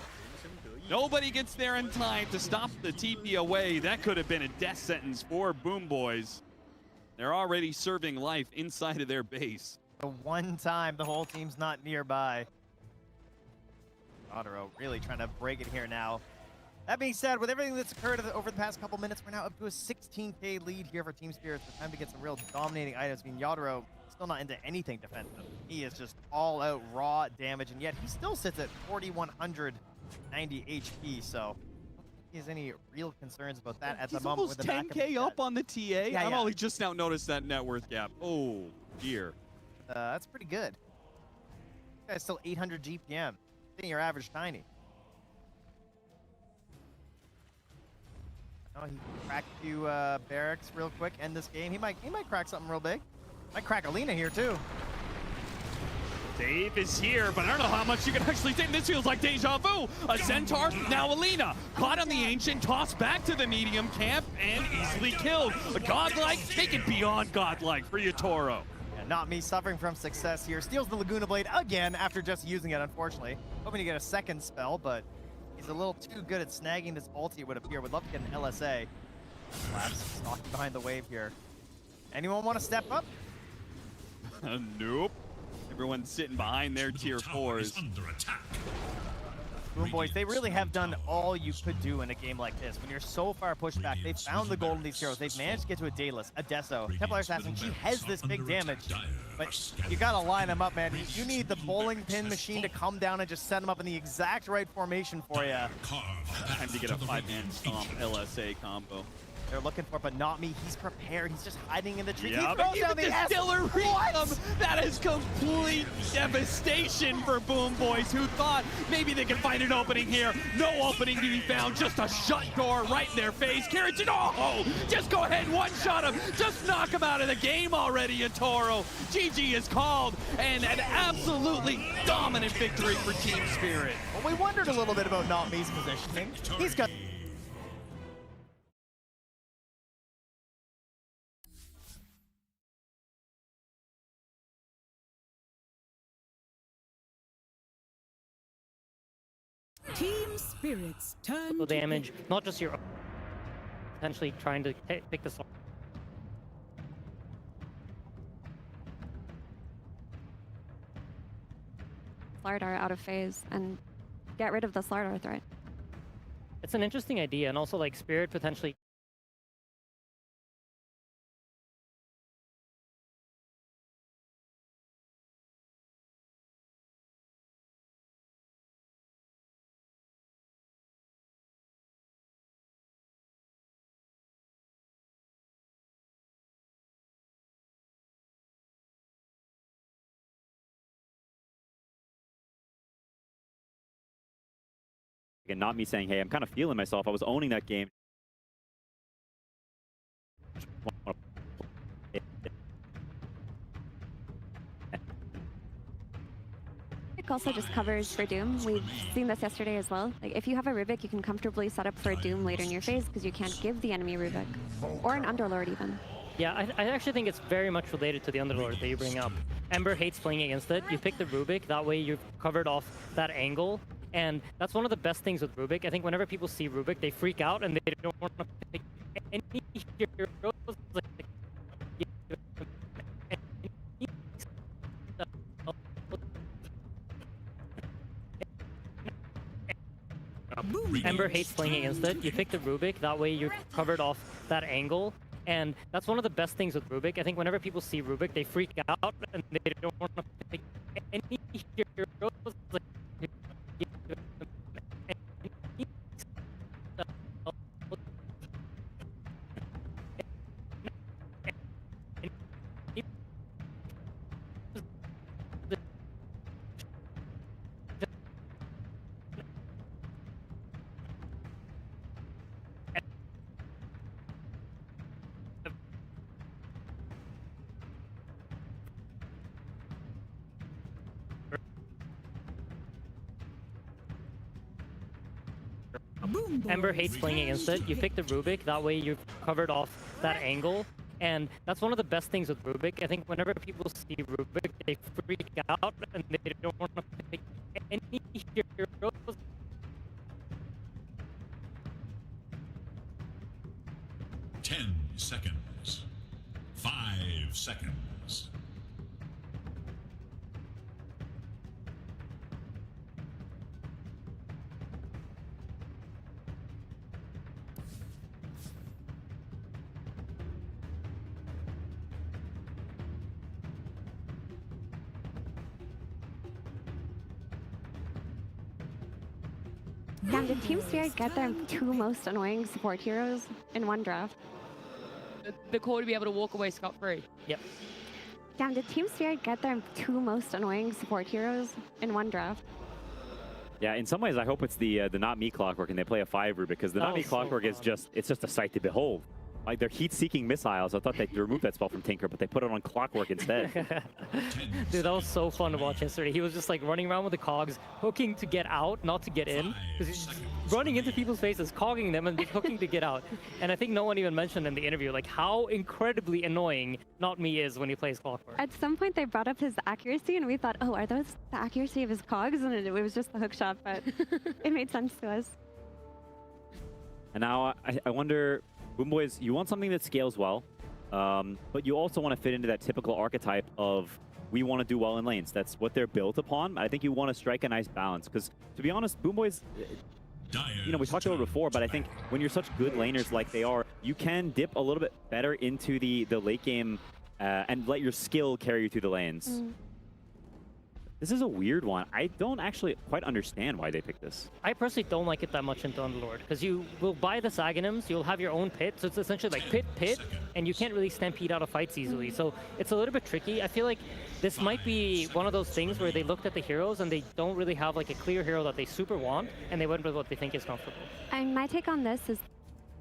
Nobody gets there in time to stop the TP away. That could have been a death sentence for BoomBoys. They're already serving life inside of their base. The one time the whole team's not nearby. Otaro really trying to break it here now. That being said, with everything that's occurred over the past couple minutes, we're now up to a 16k lead here for Team Spirit. It's time to get some real dominating items. I mean, Yadoro still not into anything defensive. He is just all out raw damage, and yet he still sits at 4,190 HP, so I don't think he has any real concerns about that at the moment. He's almost 10k up on the TA. Yeah, I've only just now noticed that net worth gap. Oh, dear. That's pretty good. This guy's still 800 GPM. I think your average tiny. Oh, he cracked a few barracks real quick, end this game. He might crack something real big. Might crack Alina here too. Dave is here, but I don't know how much you can actually take. This feels like deja vu. A Centaur, now Alina. Caught on the Ancient, tossed back to the medium camp, and easily killed. A godlike, take it beyond godlike for Yatoro. Yeah, not me suffering from success here. Steals the Laguna Blade again after just using it, unfortunately. Hoping to get a second spell, but he's a little too good at snagging this ulti, it would appear. Would love to get an LSA. Collapse, stalking behind the wave here. Anyone want to step up? Nope. Everyone's sitting behind their tier 4s. BoomBoys, they really have done all you could do in a game like this. When you're so far pushed back, they've found the gold in these heroes. They've managed to get to a Daedalus, a Deso, Templar Assassin. She has this big damage, but you gotta line them up, man. You need the bowling pin machine to come down and just set them up in the exact right formation for you. Time to get a 5-man stomp LSA combo. They're looking for, but not me. He's prepared. He's just hiding in the tree. Yeah, He but throws down even the Distillery, that is complete devastation for BoomBoys, who thought maybe they could find an opening here. No opening to be found, just a shut door right in their face. Carrington, oh, just go ahead, one-shot him. Just knock him out of the game already, Yatoro. GG is called, and an absolutely dominant victory for Team Spirit. Well, we wondered a little bit about Not Me's positioning. He's got... Team spirits turn the to damage, not just your potentially trying to pick this. Slardar out of phase and get rid of the Slardar threat. It's an interesting idea, and also like Spirit potentially. Again, not me saying, hey, I'm kind of feeling myself. I was owning that game. Rubik also just covers for Doom. We've seen this yesterday as well. Like, if you have a Rubik, you can comfortably set up for a Doom later in your phase because you can't give the enemy Rubik. Or an Underlord even. Yeah, I actually think it's very much related to the Underlord that you bring up. Ember hates playing against it. You pick the Rubik, that way you've covered off that angle. And that's one of the best things with Rubik. I think whenever people see Rubik, they freak out and they don't want to pick any heroes. Ember hates playing against it. You pick the Rubik, that way you're covered off that angle. And that's one of the best things with Rubik. I think whenever people see Rubik, they freak out and they don't want to pick any heroes. Ember hates playing against it. You pick the Rubik, that way you've covered off that angle. And that's one of the best things with Rubik. I think whenever people see Rubik, they freak out and they don't want to pick any heroes. Ten seconds. 5 seconds. Damn, did Team Spirit get their two most annoying support heroes in one draft? The core to be able to walk away scot-free. Yep. Damn, did Team Spirit get their two most annoying support heroes in one draft? Yeah, in some ways, I hope it's the Not Me Clockwork and they play a 5-root because the Not Me Clockwork is just a sight to behold. Like, they're heat-seeking missiles. I thought they'd remove that spell from Tinker, but they put it on Clockwork instead. Dude, that was so fun to watch yesterday. He was just like running around with the cogs, hooking to get out, not to get in. Because he's just running into people's faces, cogging them, and just hooking to get out. And I think no one even mentioned in the interview like how incredibly annoying Not Me is when he plays Clockwork. At some point, they brought up his accuracy, and we thought, oh, are those the accuracy of his cogs? And it was just the hook shot, but it made sense to us. And now I wonder, BoomBoys, you want something that scales well, but you also want to fit into that typical archetype of we want to do well in lanes. That's what they're built upon. I think you want to strike a nice balance because, to be honest, BoomBoys, you know, we talked about it before, but I think when you're such good laners like they are, you can dip a little bit better into the late game and let your skill carry you through the lanes. Mm. This is a weird one. I don't actually quite understand why they picked this. I personally don't like it that much into Underlord, because you will buy the Saganims, you'll have your own pit, so it's essentially like pit, and you can't really stampede out of fights easily, so it's a little bit tricky. I feel like this might be one of those things where they looked at the heroes and they don't really have like a clear hero that they super want, and they went with what they think is comfortable. And my take on this is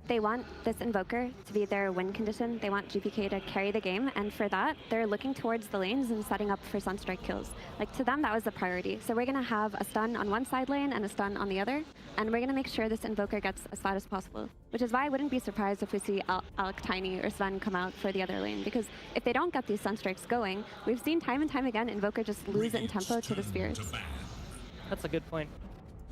they want this Invoker to be their win condition. They want GPK to carry the game, and for that, they're looking towards the lanes and setting up for Sunstrike kills. Like, to them, that was the priority. So we're going to have a stun on one side lane and a stun on the other, and we're going to make sure this Invoker gets as flat as possible, which is why I wouldn't be surprised if we see Alec Tiny or Sven come out for the other lane, because if they don't get these Sunstrikes going, we've seen time and time again Invoker just lose it in tempo to the Spirits. That's a good point.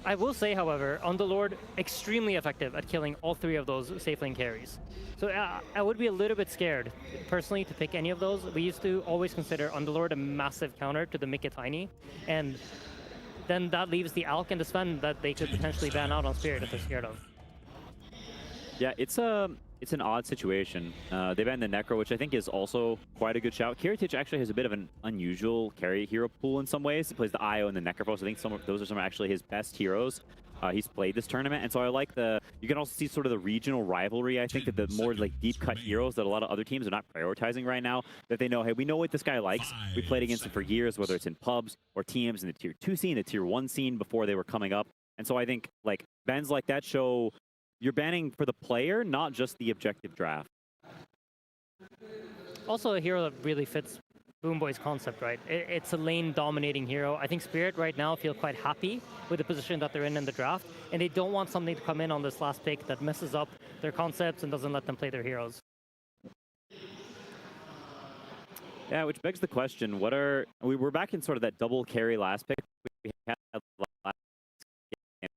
I will say, however, Underlord extremely effective at killing all 3 of those safe lane carries. So I would be a little bit scared, personally, to pick any of those. We used to always consider Underlord a massive counter to the Mickey Tiny, and then that leaves the Alk and the Sven that they could potentially ban out on Spirit if they're scared of. Yeah, it's an odd situation. They banned the Necro, which I think is also quite a good shout. Kiritich actually has a bit of an unusual carry hero pool in some ways. He plays the IO and the Necrophos. I think those are some actually his best heroes he's played this tournament. And so I like you can also see sort of the regional rivalry. I think that the more like deep cut heroes that a lot of other teams are not prioritizing right now, that they know, hey, we know what this guy likes. We played against him for years, whether it's in pubs or teams in the tier 2 scene, the tier 1 scene before they were coming up. And so I think like bans like that show you're banning for the player, not just the objective draft. Also a hero that really fits BoomBoys' concept, right? It's a lane-dominating hero. I think Spirit right now feel quite happy with the position that they're in the draft, and they don't want something to come in on this last pick that messes up their concepts and doesn't let them play their heroes. Yeah, which begs the question, we're back in sort of that double carry last pick we had last game.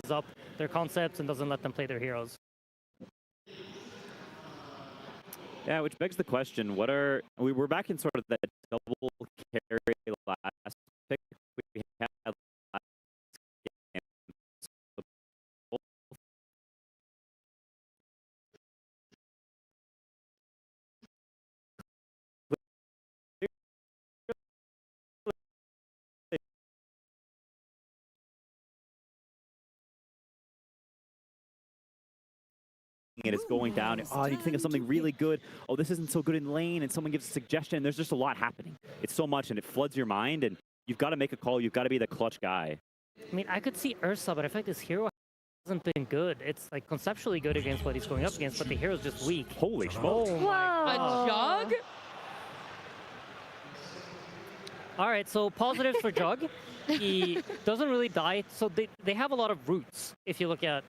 Up their concepts and doesn't let them play their heroes. Yeah, which begs the question, we're back in sort of that double carry last pick we had last game. And it's going down. Oh, you think of something really good. Oh, this isn't so good in lane, and someone gives a suggestion. There's just a lot happening. It's so much, and it floods your mind, and you've got to make a call. You've got to be the clutch guy. I mean, I could see Ursa, but I feel like this hero hasn't been good. It's like conceptually good against what he's going up against, but the hero's just weak. Holy smokes. Oh my A Jug? All right, so positives for Jug. He doesn't really die, so they have a lot of roots. If you look at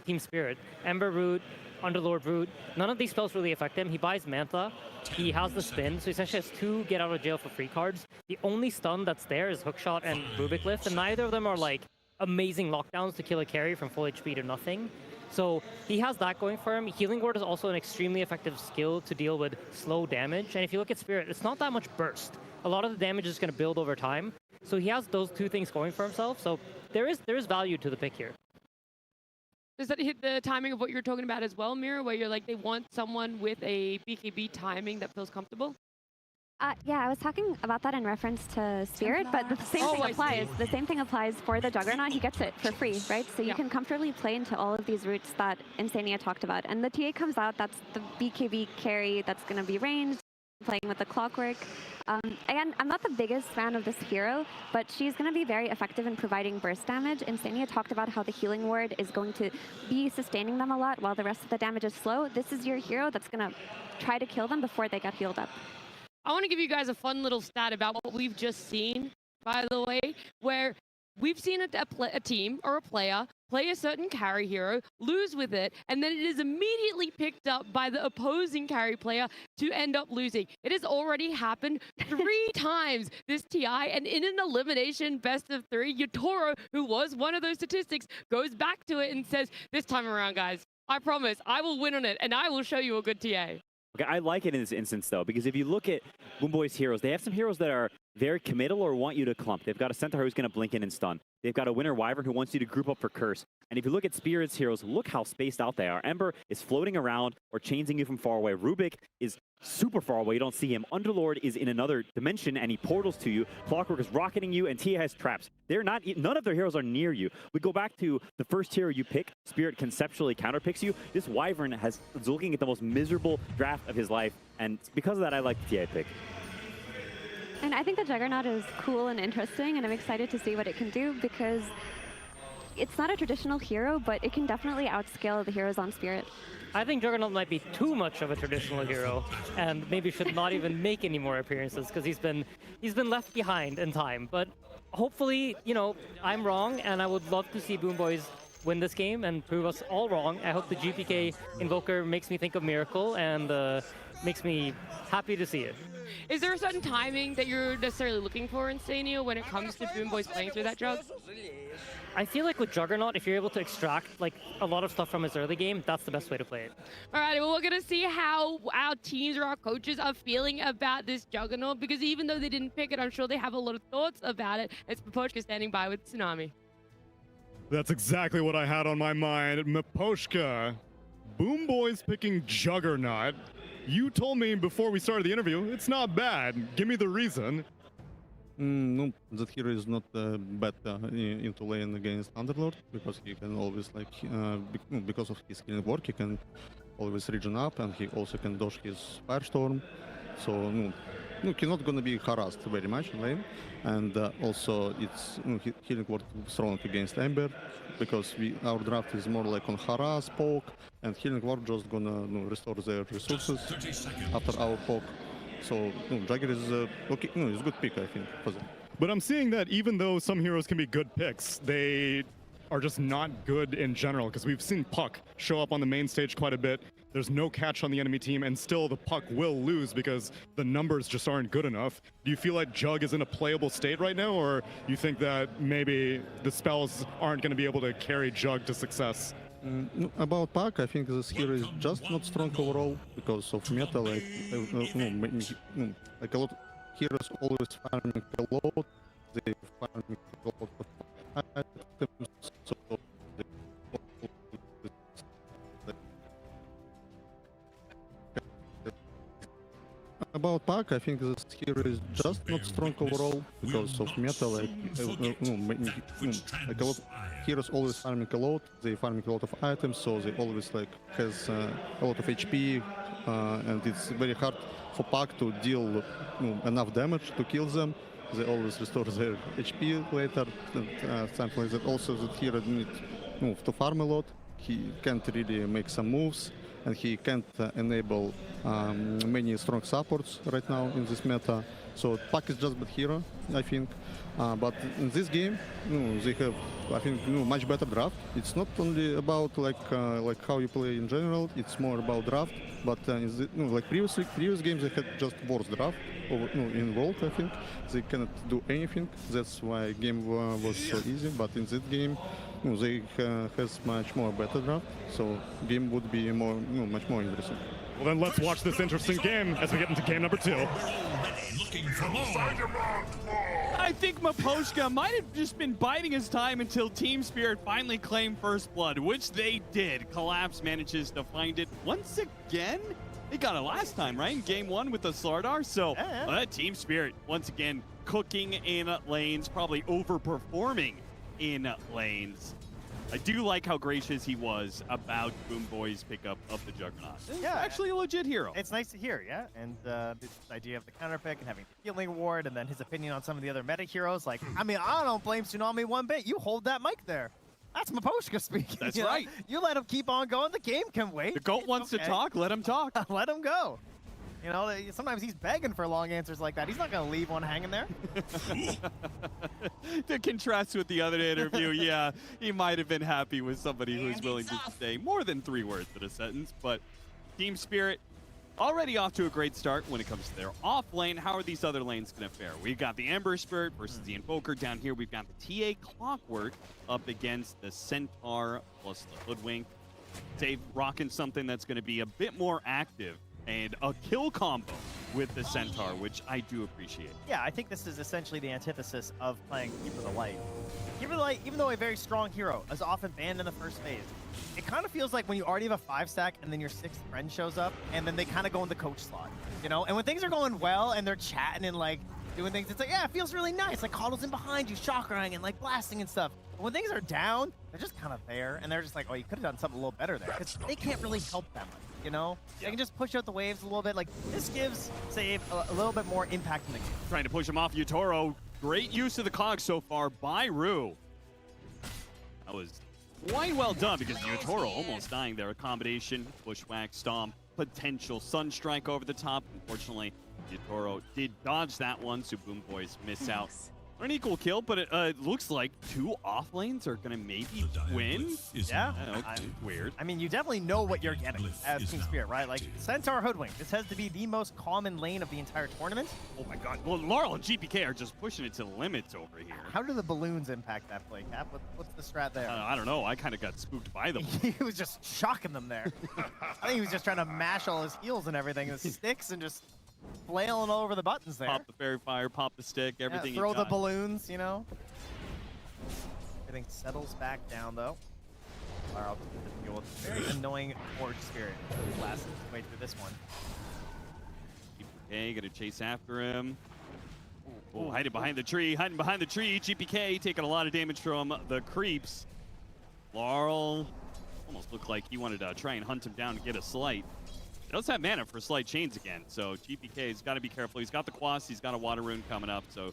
Team Spirit, Ember root, Underlord root, none of these spells really affect him. He buys Mantha, he has the spin, so he essentially has 2 get out of jail for free cards. The only stun that's there is Hookshot and Rubik Lift, and neither of them are like amazing lockdowns to kill a carry from full HP to nothing. So he has that going for him. Healing Ward is also an extremely effective skill to deal with slow damage, and if you look at Spirit, it's not that much burst. A lot of the damage is going to build over time. So he has those 2 things going for himself. So there is value to the pick here. Does that hit the timing of what you're talking about as well, Mira, where you're like, they want someone with a BKB timing that feels comfortable? Yeah, I was talking about that in reference to Spirit, but the same thing applies. The same thing applies for the Juggernaut. He gets it for free, right? So you can comfortably play into all of these routes that Insania talked about. And the TA comes out, that's the BKB carry that's going to be ranged, playing with the Clockwork. Again, I'm not the biggest fan of this hero, but she's going to be very effective in providing burst damage. Insania talked about how the Healing Ward is going to be sustaining them a lot while the rest of the damage is slow. This is your hero that's going to try to kill them before they get healed up. I want to give you guys a fun little stat about what we've just seen, by the way, where we've seen a team or a player play a certain carry hero, lose with it, and then it is immediately picked up by the opposing carry player to end up losing. It has already happened 3 times this TI, and in an elimination best of 3, Yotoro, who was one of those statistics, goes back to it and says, this time around, guys, I promise I will win on it, and I will show you a good TA. Okay, I like it in this instance, though, because if you look at BoomBoys' heroes, they have some heroes that are very committal or want you to clump. They've got a Centaur who's going to blink in and stun. They've got a Winter Wyvern who wants you to group up for Curse. And if you look at Spirit's heroes, look how spaced out they are. Ember is floating around or chainsing you from far away. Rubik is super far away. You don't see him. Underlord is in another dimension, and he portals to you. Clockwork is rocketing you, and Tia has traps. They're not. None of their heroes are near you. We go back to the first hero you pick. Spirit conceptually counterpicks you. This Wyvern is looking at the most miserable draft of his life, and because of that, I like the Tia pick. And I think the Juggernaut is cool and interesting, and I'm excited to see what it can do because it's not a traditional hero, but it can definitely outscale the heroes on Spirit. I think Juggernaut might be too much of a traditional hero, and maybe should not even make any more appearances because he's been left behind in time. But hopefully, you know, I'm wrong, and I would love to see BoomBoys win this game and prove us all wrong. I hope the GPK Invoker makes me think of Miracle and makes me happy to see it. Is there a certain timing that you're necessarily looking for in Sanio when it comes to BoomBoys playing through that jug? I feel like with Juggernaut, if you're able to extract like a lot of stuff from his early game, that's the best way to play it. All right, well, we're going to see how our teams or our coaches are feeling about this Juggernaut, because even though they didn't pick it, I'm sure they have a lot of thoughts about it. It's Maposhka standing by with Tsunami. That's exactly what I had on my mind. Maposhka, BoomBoys picking Juggernaut. You told me before we started the interview, it's not bad. Give me the reason. No, that hero is not bad into lane against Underlord, because he can always, like, because of his killing work, he can always regen up, and he also can dodge his Firestorm. So, no, he's not gonna be harassed very much in lane. And also, it's healing ward strong against Ember, because our draft is more like on harass, poke, and healing ward just gonna restore their resources after our poke. So, Jagger is okay. It's a good pick, I think, for them. But I'm seeing that even though some heroes can be good picks, they are just not good in general, because we've seen Puck show up on the main stage quite a bit. There's no catch on the enemy team, and still the Puck will lose because the numbers just aren't good enough. Do you feel like Jug is in a playable state right now, or you think that maybe the spells aren't going to be able to carry Jug to success? About Puck, I think this hero is just not strong overall because of meta. Like, like a lot of heroes always farming a lot. They farming a lot of items. So about Puck, I think this hero is just not strong overall because of meta. Like, like a lot of heroes always farming a lot. They farming a lot of items, so they always like has a lot of HP, and it's very hard for Puck to deal enough damage to kill them. They always restore their HP later, and something like that. Also, the hero need to farm a lot. He can't really make some moves, and he can't enable many strong supports right now in this meta. So Puck is just bad hero, I think. But in this game, they have, I think, much better draft. It's not only about like how you play in general. It's more about draft. But in the, like previous games, they had just worse draft. In World, I think they cannot do anything. That's why game was so easy. But in this game, they has much more better draft. So game would be more, much more interesting. Well, then let's watch this interesting game as we get into game number 2. I think Maposhka might have just been biding his time until Team Spirit finally claimed first blood, which they did. Collapse manages to find it once again. They got it last time, right? In game 1 with the Slardar. So Team Spirit, once again, cooking in lanes, probably overperforming in lanes. I do like how gracious he was about BoomBoys' pickup of the Juggernaut. Yeah, actually a legit hero. It's nice to hear, yeah. And this idea of the counter pick and having the healing ward, and then his opinion on some of the other meta heroes. Like, I mean, I don't blame Tsunami one bit. You hold that mic there. That's Maposhka speaking. That's you know? right. You let him keep on going. The game can wait. The GOAT wants to talk. Let him talk. Let him go. You know, sometimes he's begging for long answers like that. He's not going to leave one hanging there. To contrast with the other interview, yeah, he might have been happy with somebody who's willing to say more than 3 words in a sentence. But Team Spirit already off to a great start when it comes to their off lane. How are these other lanes going to fare? We've got the Ember Spirit versus the Invoker. Down here, we've got the TA Clockwork up against the Centaur plus the Hoodwink. Dave rocking something that's going to be a bit more active and a kill combo with the Centaur, which I do appreciate. Yeah, I think this is essentially the antithesis of playing Keeper of the Light. Keeper of the Light, even though a very strong hero, is often banned in the first phase. It kind of feels like when you already have a 5-stack and then your 6th friend shows up, and then they kind of go in the coach slot, you know? And when things are going well and they're chatting and like doing things, it's like, yeah, it feels really nice. Like Coddle's in behind you, chakraing and like blasting and stuff. But when things are down, they're just kind of there, and they're just like, oh, you could have done something a little better there, because they can't really help that much. You know, they can just push out the waves a little bit. Like, this gives Save a little bit more impact in the game. Trying to push him off Yutoro. Great use of the cog so far by Rue. That was quite well done, because Yutoro almost dying there. A combination, bushwhack, stomp, potential sunstrike over the top. Unfortunately, Yutoro did dodge that one, so BoomBoys miss out An equal kill, but it looks like 2 off lanes are going to maybe win. Yeah. Okay, weird. I mean, you definitely know what you're getting as Team Spirit, right? Like, Centaur Hoodwink. This has to be the most common lane of the entire tournament. Oh my god. Well, Laurel and GPK are just pushing it to the limits over here. How do the balloons impact that play, Cap? What's the strat there? I don't know. I kind of got spooked by them. He was just shocking them there. I think he was just trying to mash all his heels and everything with sticks and just flailing all over the buttons there. Pop the fairy fire, pop the stick, everything. Yeah, throw the balloons, you know. Everything settles back down though. Very annoying Forge Spirit last way through this one. GPK gonna chase after him. Oh, hiding behind the tree, hiding behind the tree. GPK taking a lot of damage from the creeps. Laurel almost looked like he wanted to try and hunt him down to get a slight. He does have mana for Slight Chains again, so GPK's got to be careful. He's got the Quas, he's got a Water Rune coming up, so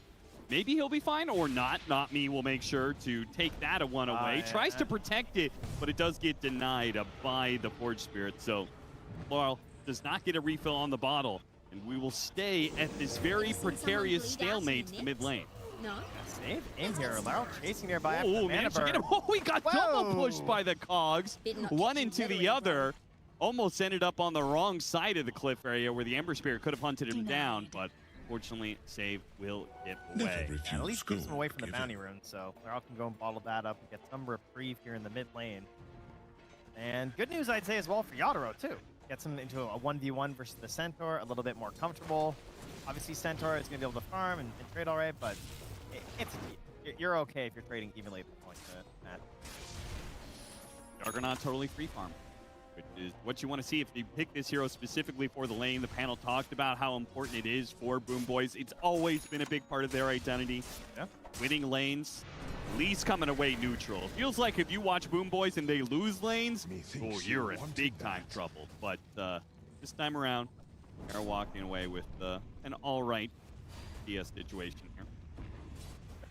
maybe he'll be fine or not. Not Me will make sure to take that one away. Tries to protect it, but it does get denied by the Forge Spirit. So Laurel does not get a refill on the bottle, and we will stay at this very precarious stalemate in the mid lane. No. Save in here. Laurel chasing nearby. Oh, man, he got double pushed by the Cogs. One into the other. Almost ended up on the wrong side of the cliff area where the Ember Spirit could have hunted him down, but fortunately, save will get away. At least keeps him away from the bounty rune, so Laurel can go and bottle that up and get some reprieve here in the mid lane. And good news, I'd say, as well for Yatoro, too. Gets him into a 1v1 versus the Centaur, a little bit more comfortable. Obviously, Centaur is going to be able to farm and trade all right, but you're okay if you're trading evenly at the point, Matt. Juggernaut totally free farm, which is what you want to see if you pick this hero specifically for the lane. The panel talked about how important it is for BoomBoys. It's always been a big part of their identity. Yeah. Winning lanes, least coming away neutral. It feels like if you watch BoomBoys and they lose lanes, oh, you're in big time trouble. But this time around, they're walking away with an all right DS situation here.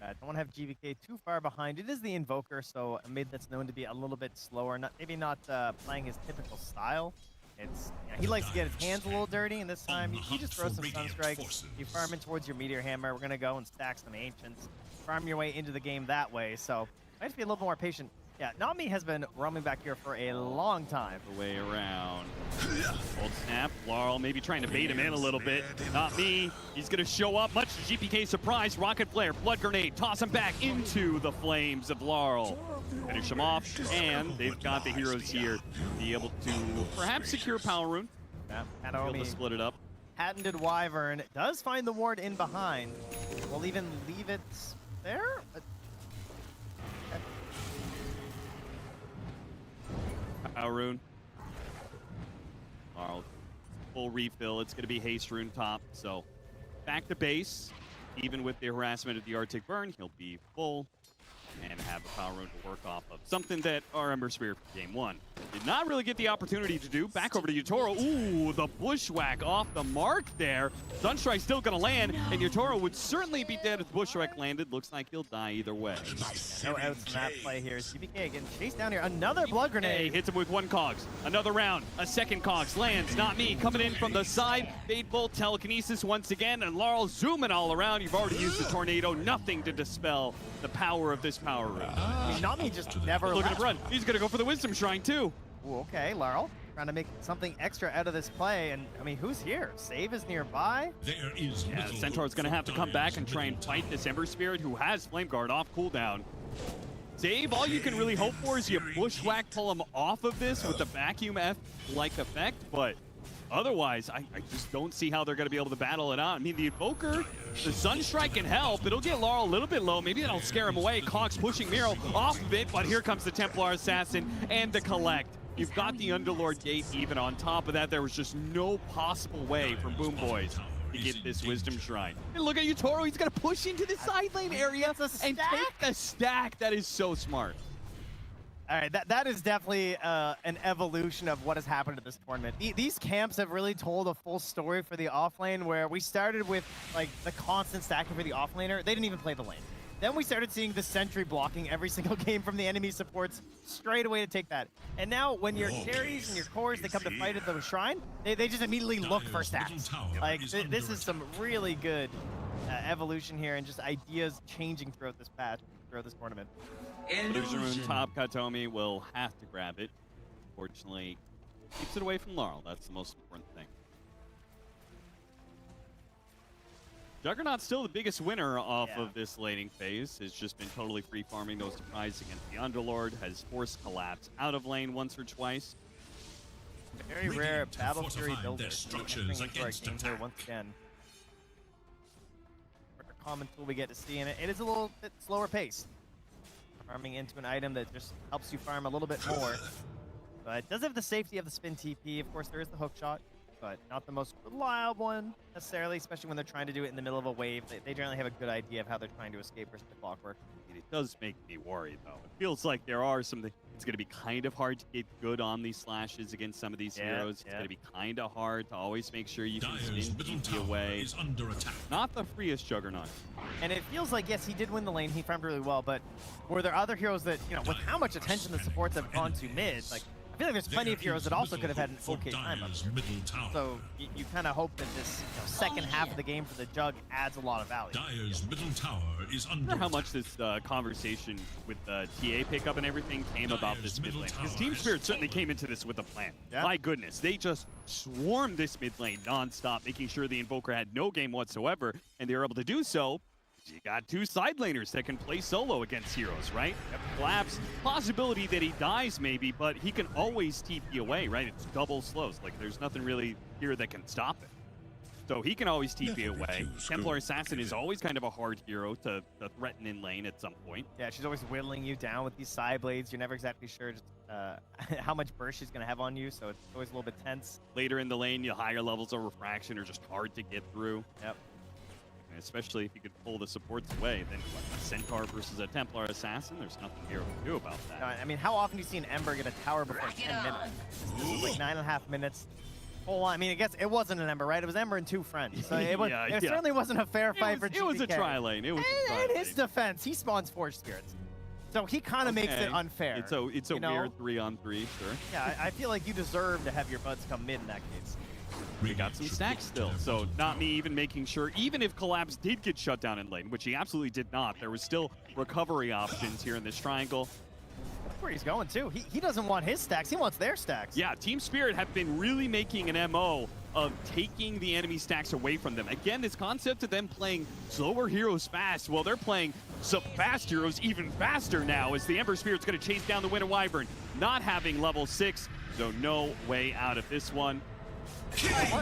I don't want to have GVK too far behind. It is the Invoker, so a mid that's known to be a little bit slower, maybe not playing his typical style. It's he likes to get his hands a little dirty, and this time you just throw some Sunstrikes, you farm in towards your Meteor Hammer. We're going to go and stack some Ancients, farm your way into the game that way, so I have to be a little more patient. Yeah, Nami has been roaming back here for a long time. The way around. Old snap. Laurel maybe trying to bait him in a little bit. Not Me. He's going to show up. Much to GPK surprise. Rocket Flare, Blood Grenade, toss him back into the flames of Laurel. Finish him off, and they've got the heroes here to be able to perhaps secure Power Rune. Yeah, be able to split it up. Patented Wyvern does find the ward in behind. We'll even leave it there. Power Rune. Laurel, full refill. It's going to be Haste Rune top. So back to base. Even with the harassment of the Arctic Burn, he'll be full and have a Power Rune to work off of. Something that our Ember Spirit for game one did not really get the opportunity to do. Back over to Yatoro. Ooh, the Bushwhack off the mark there. Sunstrike still going to land, and Yatoro would certainly be dead if the Bushwhack landed. Looks like he'll die either way. No outs in that play here. GBK getting chased down here. Another Blood Grenade. Hits him with one Cogs. Another round. A second Cogs. Lands. Not Me. Coming in from the side. Fateful telekinesis once again. And Laurel zooming all around. You've already used the Tornado. Nothing to dispel the power of this Power Rune. I mean, Nami just never Look at him run. He's going to go for the Wisdom Shrine, too. Ooh, okay, Laurel trying to make something extra out of this play. And, I mean, who's here? Save is nearby. There is Centaur's going to have to come back and try and fight this Ember Spirit, who has Flame Guard off cooldown. Save, all you can really hope for is you Bushwhack pull him off of this with the Vacuum F-like effect, but otherwise, I just don't see how they're going to be able to battle it out. I mean, the Invoker, the Sunstrike can help. It'll get Laurel a little bit low. Maybe that'll scare him away. Cox pushing Miro off of it, but here comes the Templar Assassin and the Collect. You've got the Underlord Gate even on top of that. There was just no possible way for BoomBoys to get this Wisdom Shrine. And look at Yatoro. He's going to push into the side lane area and take the stack. That is so smart. All right, that is definitely an evolution of what has happened at this tournament. These camps have really told a full story for the offlane, where we started with like the constant stacking for the offlaner. They didn't even play the lane. Then we started seeing the sentry blocking every single game from the enemy supports straight away to take that. And now when your carries and your cores, they come to fight at the shrine, they just immediately look for stacks. Like, this is some really good evolution here and just ideas changing throughout this patch, throughout this tournament. Illusion Rune top, Katomi will have to grab it. Fortunately, keeps it away from Laurel. That's the most important thing. Juggernaut's still the biggest winner off of this laning phase. Has just been totally free farming, no surprise against the Underlord. Has forced Collapse out of lane once or twice. Very rare Battle Fury builder. Entering into our game here once again. A common tool we get to see in it. It is a little bit slower paced. Farming into an item that just helps you farm a little bit more. But it does have the safety of the spin TP. Of course, there is the hook shot, but not the most reliable one necessarily, especially when they're trying to do it in the middle of a wave. They generally have a good idea of how they're trying to escape versus the clockwork. It does make me worried, though. It feels like there are some... It's going to be kind of hard to get good on these slashes against some of these heroes. It's going to be kind of hard to always make sure you can spin TP away. Is under attack. Not the freest Juggernaut. And it feels like, yes, he did win the lane. He farmed really well, but were there other heroes that, you know, with how much attention the supports have gone to mid, like, I feel like there's plenty of heroes that also could have had an okay time up here. So you kind of hope that this second half of the game for the Jug adds a lot of value. Dire's middle tower is I under wonder how much this conversation with the TA pickup and everything came about this mid lane. Because Team Spirit certainly came into this with a plan. My goodness, they just swarmed this mid lane nonstop, making sure the Invoker had no game whatsoever, and they were able to do so. You got two side laners that can play solo against heroes, right? Collapse, possibility that he dies maybe, but he can always TP away, right? It's double slows. Like, there's nothing really here that can stop it. So he can always TP away. Templar Assassin is always kind of a hard hero to threaten in lane at some point. Yeah, she's always whittling you down with these side blades. You're never exactly sure just, how much burst she's going to have on you, so it's always a little bit tense. Later in the lane, your higher levels of refraction are just hard to get through. Yep. Especially if you could pull the supports away. Then what, a Centaur versus a Templar Assassin, there's nothing here to do about that. I mean, how often do you see an Ember get a tower before 10 minutes? This was like 9.5 minutes. Hold on, I mean, I guess it wasn't an Ember, right? It was Ember and two friends. So it, it certainly wasn't a fair fight for GPK. It was a tri-lane. It was a tri-lane. In his defense, he spawns Forged Spirits. So he kind of makes it unfair. It's a weird 3-on-3, sure. Yeah, I feel like you deserve to have your buds come mid in that case. We got some stacks still, so not me even making sure, even if Collapse did get shut down in lane, which he absolutely did not, there was still recovery options here in this triangle. That's where he's going too. He doesn't want his stacks, he wants their stacks. Yeah, Team Spirit have been really making an MO of taking the enemy stacks away from them. Again, this concept of them playing slower heroes fast, well, they're playing some fast heroes even faster now as the Ember Spirit's gonna chase down the Winter Wyvern, not having level 6, so no way out of this one.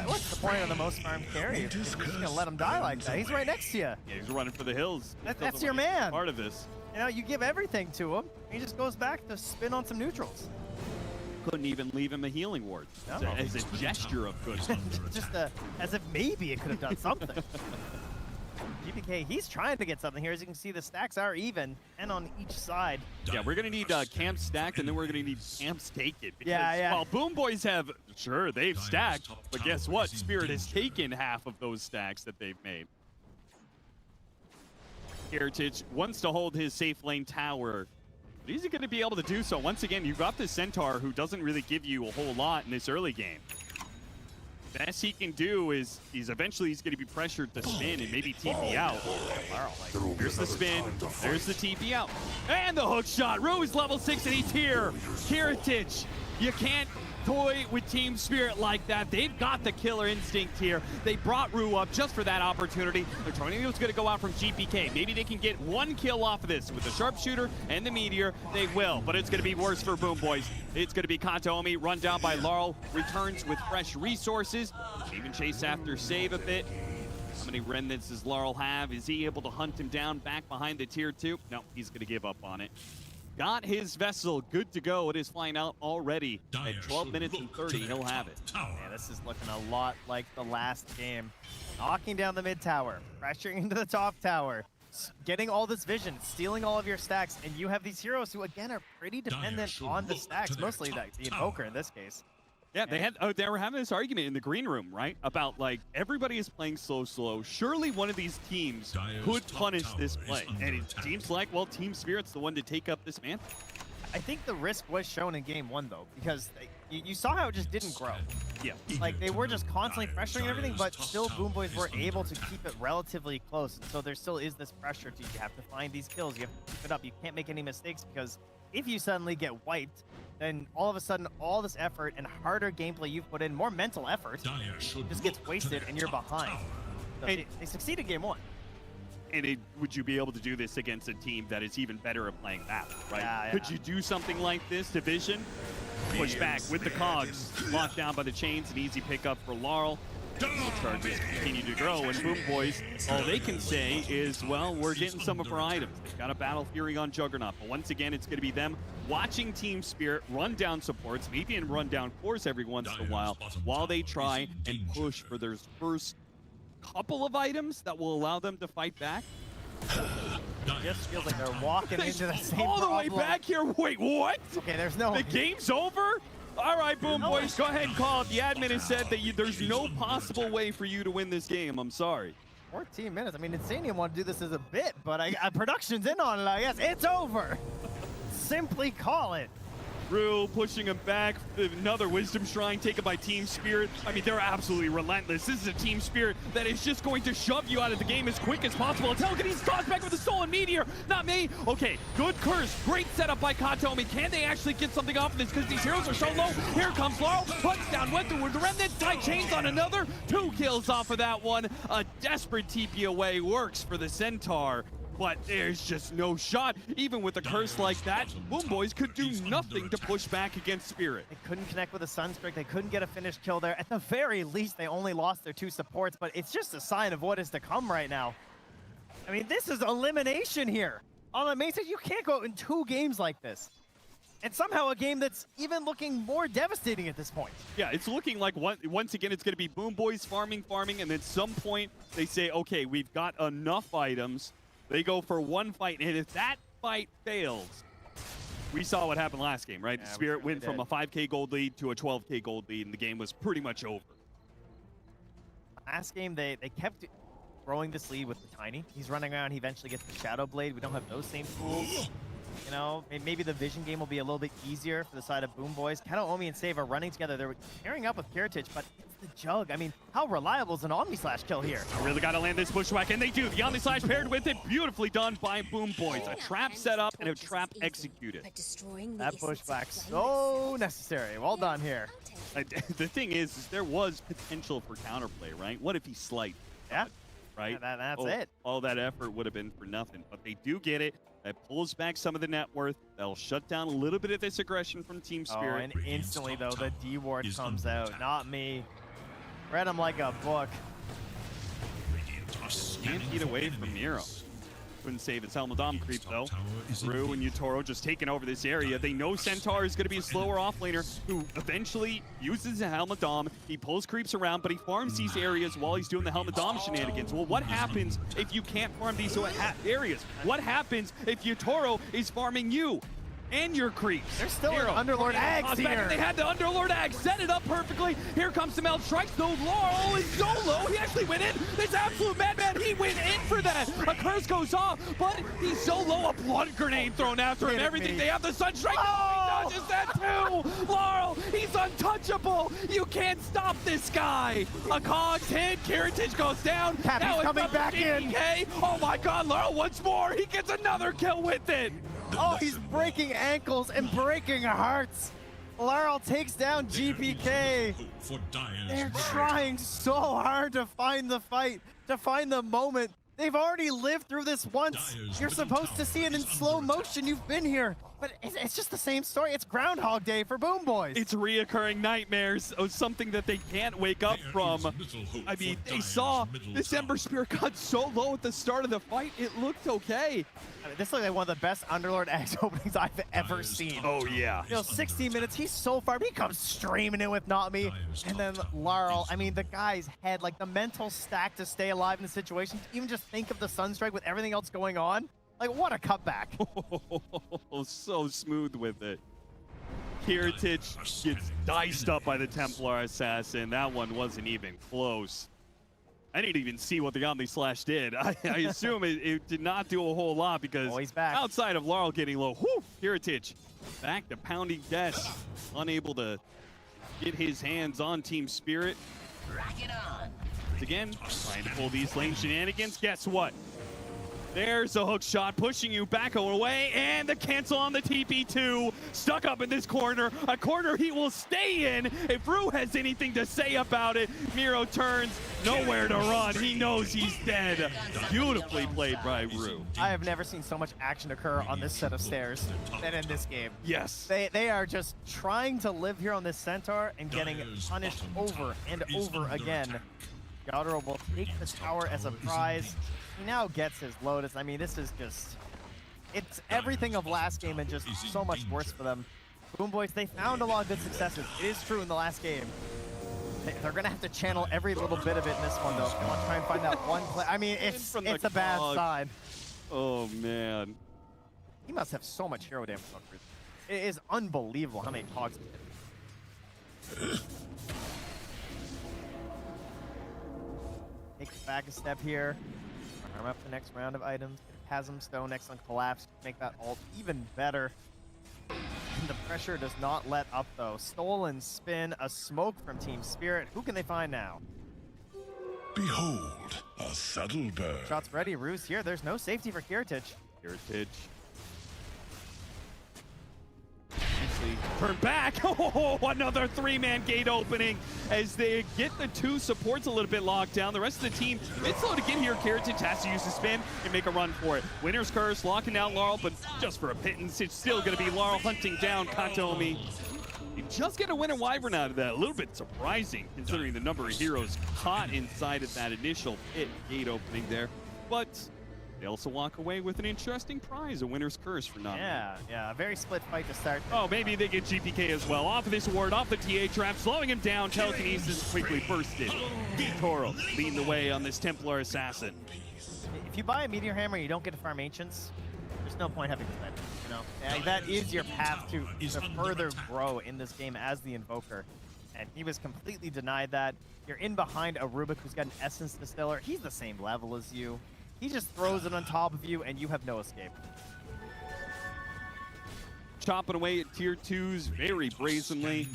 What's the point of the most farmed carry? You're just gonna let him die like that. He's right next to you. Yeah, he's running for the hills. That's your man. Part of this. You know, you give everything to him. He just goes back to spin on some neutrals. Couldn't even leave him a healing ward as a gesture of goodness. Just as if maybe it could have done something. GPK, he's trying to get something here. As you can see, the stacks are even and on each side. Yeah, we're going to need camp stacked, and then we're going to need camps taken. Because yeah. while BoomBoys have, sure, they've stacked, but guess what? Spirit has taken half of those stacks that they've made. Heritage wants to hold his safe lane tower, but is he going to be able to do so? Once again, you've got the Centaur who doesn't really give you a whole lot in this early game. Best he can do is eventually he's going to be pressured to spin and maybe TP out. Here's the spin, there's the TP out, and the hook shot. Rue's level 6 and he's here. Heritage, you can't toy with Team Spirit like that. They've got the killer instinct here. They brought Rue up just for that opportunity. They're trying to was going to go out from GPK. Maybe they can get one kill off of this with the sharpshooter and the meteor. They will, but it's going to be worse for BoomBoys. It's going to be Kantomi run down by Laurel. Returns with fresh resources. Even chase after save a bit. How many remnants does Laurel have? Is he able to hunt him down back behind the tier 2? No, he's going to give up on it. Got his vessel good to go. It is flying out already. At 12 minutes and 30, he'll have it. Yeah, this is looking a lot like the last game. Knocking down the mid tower, pressuring into the top tower, getting all this vision, stealing all of your stacks, and you have these heroes who, again, are pretty dependent on the stacks, mostly the Invoker in this case. Yeah, they were having this argument in the green room, right? About, like, everybody is playing slow. Surely one of these teams could punish this play. And it seems like, well, Team Spirit's the one to take up this mantle. I think the risk was shown in game 1, though, because you saw how it just didn't grow. Yeah. Like, they were just constantly pressuring everything, but still BoomBoys were able to keep it relatively close. And so there still is this pressure to, you have to find these kills, you have to keep it up, you can't make any mistakes, because if you suddenly get wiped, then all of a sudden all this effort and harder gameplay you've put in, more mental effort, just gets wasted and you're behind. So they succeeded game 1. And would you be able to do this against a team that is even better at playing map, right? Yeah. Could you do something like this, Division? Push back with the cogs, locked down by the chains, an easy pickup for Laurel. Charges continue to grow, and BoomBoys, all they can say is, well, we're getting some of our items. They've got a Battle Fury on Juggernaut, but once again, it's going to be them watching Team Spirit run down supports, maybe in run down cores every once in a while they try and push for their first couple of items that will allow them to fight back. Just feels like they're walking into the same all the way problem. back here. Wait, what? Okay, there's no. The game's over? All right, BoomBoys, go ahead and call it. The admin has said that there's no possible way for you to win this game. I'm sorry. 14 minutes. I mean, Insanium wanted to do this as a bit, but production's in on it, I guess. It's over. Simply call it. Rue pushing him back. Another Wisdom Shrine taken by Team Spirit. I mean, they're absolutely relentless. This is a Team Spirit that is just going to shove you out of the game as quick as possible. Until he's tossed back with a Stolen Meteor. Not me. Okay, good curse. Great setup by Katomi. Can they actually get something off of this? Because these heroes are so low. Here comes Laurel. Puts down with the Remnant. Tight chains on another. 2 kills off of that one. A desperate TP away works for the Centaur. But there's just no shot. Even with a curse like that, BoomBoys could do nothing to push back against Spirit. They couldn't connect with a Sunstrike. They couldn't get a finished kill there. At the very least, they only lost their 2 supports, but it's just a sign of what is to come right now. I mean, this is elimination here. On the main stage, you can't go in 2 games like this. And somehow a game that's even looking more devastating at this point. Yeah, it's looking like once again, it's going to be BoomBoys farming, and at some point, they say, okay, we've got enough items. They go for 1 fight, and if that fight fails, we saw what happened last game, right? Yeah, the Spirit went from a 5K gold lead to a 12K gold lead, and the game was pretty much over. Last game, they kept growing this lead with the Tiny. He's running around, he eventually gets the Shadow Blade. We don't have those same tools. You know, maybe the Vision game will be a little bit easier for the side of BoomBoys. Kano, Omi, and Save are running together. They're pairing up with Kiritich, but it's the Jug. I mean, how reliable is an Omni-Slash kill here? I really got to land this Bushwhack, and they do. The Omni-Slash paired with it, beautifully done by BoomBoys. A trap set up and a trap executed. That Bushwhack so necessary. Well done here. The thing is there was potential for counterplay, right? What if he sliced? Yeah. Right? Yeah, that's it. All that effort would have been for nothing, but they do get it. That pulls back some of the net worth. That'll shut down a little bit of this aggression from Team Spirit. Oh, and instantly, though, the D-Ward comes out. Not me. Read him like a book. 10 feet away from Nero. Couldn't save his Helmadam creep, though. Rue and Utoro just taking over this area. They know Centaur is going to be a slower offlaner who eventually uses a Helmadam. He pulls creeps around, but he farms these areas while he's doing the Helmadam shenanigans. Well, what happens if you can't farm these areas? What happens if Utoro is farming you? And your creeps. There's still an Underlord Axe here. They had the Underlord Axe, set it up perfectly. Here comes the Meld Strikes, though Laurel is so low. He actually went in. This absolute madman, he went in for that. A curse goes off, but he's so low. A blood grenade thrown after him. Everything they have, the Sunstrike. Oh, he dodges that too. Laurel, he's untouchable. You can't stop this guy. A Cogs hit. Kiritich goes down. Cappy's coming back in. Oh my God, Laurel once more. He gets another kill with it. Oh, he's breaking ankles and breaking hearts. Laurel takes down GPK. They're trying so hard to find the fight, to find the moment. They've already lived through this once. You're supposed to see it in slow motion. You've been here. But it's just the same story. It's Groundhog Day for BoomBoys. It's reoccurring nightmares of something that they can't wake up from. I mean, they saw this Ember Spear cut so low at the start of the fight, it looked okay. I mean, this looks like one of the best Underlord Axe openings I've ever seen. Oh, yeah. You know, 16 minutes, he's so far, he comes streaming in with Not Me. And then Laurel, I mean, the guy's head, like the mental stack to stay alive in the situation, even just think of the Sunstrike with everything else going on. Like, what a cutback. So smooth with it. Kiritich gets diced up by the Templar Assassin. That one wasn't even close. I didn't even see what the Omni-Slash did. I assume it did not do a whole lot because he's back. Outside of Laurel getting low, Kiritich back to pounding death, unable to get his hands on Team Spirit. Rack it on. Again, trying to pull these lane shenanigans. Guess what? There's a hook shot pushing you back away, and the cancel on the TP2. Stuck up in this corner, a corner he will stay in. If Rue has anything to say about it, Miro turns, nowhere to run. He knows he's dead. Beautifully played by Rue. I have never seen so much action occur on this set of stairs than in this game. Yes. They are just trying to live here on this Centaur and getting punished over and over again. Yadro will take the tower as a prize. He now gets his Lotus. I mean, this is just... It's everything of last game and just so much worse for them. BoomBoys, they found a lot of good successes. It is true in the last game. They're going to have to channel every little bit of it in this one, though. They want to try and find that one play. I mean, it's a bad sign. Oh, man. He must have so much hero damage on Chris. It is unbelievable how many cogs he hit. Takes back a step here. Arm up the next round of items. Chasm Stone next on Collapse. Make that ult even better. And the pressure does not let up, though. Stolen spin, a smoke from Team Spirit. Who can they find now? Behold, a subtle bird. Shots ready. Ruse here. There's no safety for Kiritich. Kiritich. Turn back. Oh, another three-man gate opening as they get the two supports a little bit locked down. The rest of the team, it's slow to get here. Kiritich has to use the spin and make a run for it. Winner's Curse locking down Laurel, but just for a pittance. It's still going to be Laurel hunting down Katomi. You just get a Winter Wyvern out of that. A little bit surprising considering the number of heroes caught inside of that initial pit gate opening there. But they also walk away with an interesting prize, a Winner's Curse for nothing. Yeah, a very split fight to start. Oh, maybe they get GPK as well. Off of this ward, off the TA trap, slowing him down. Telekinesis quickly bursted. Toro leading the way on this Templar Assassin. If you buy a Meteor Hammer and you don't get to farm Ancients, there's no point having spent, you know? And that is your path to further grow in this game as the Invoker. And he was completely denied that. You're in behind a Rubik who's got an Essence Distiller. He's the same level as you. He just throws it on top of you, and you have no escape. Chopping away at tier 2s very brazenly.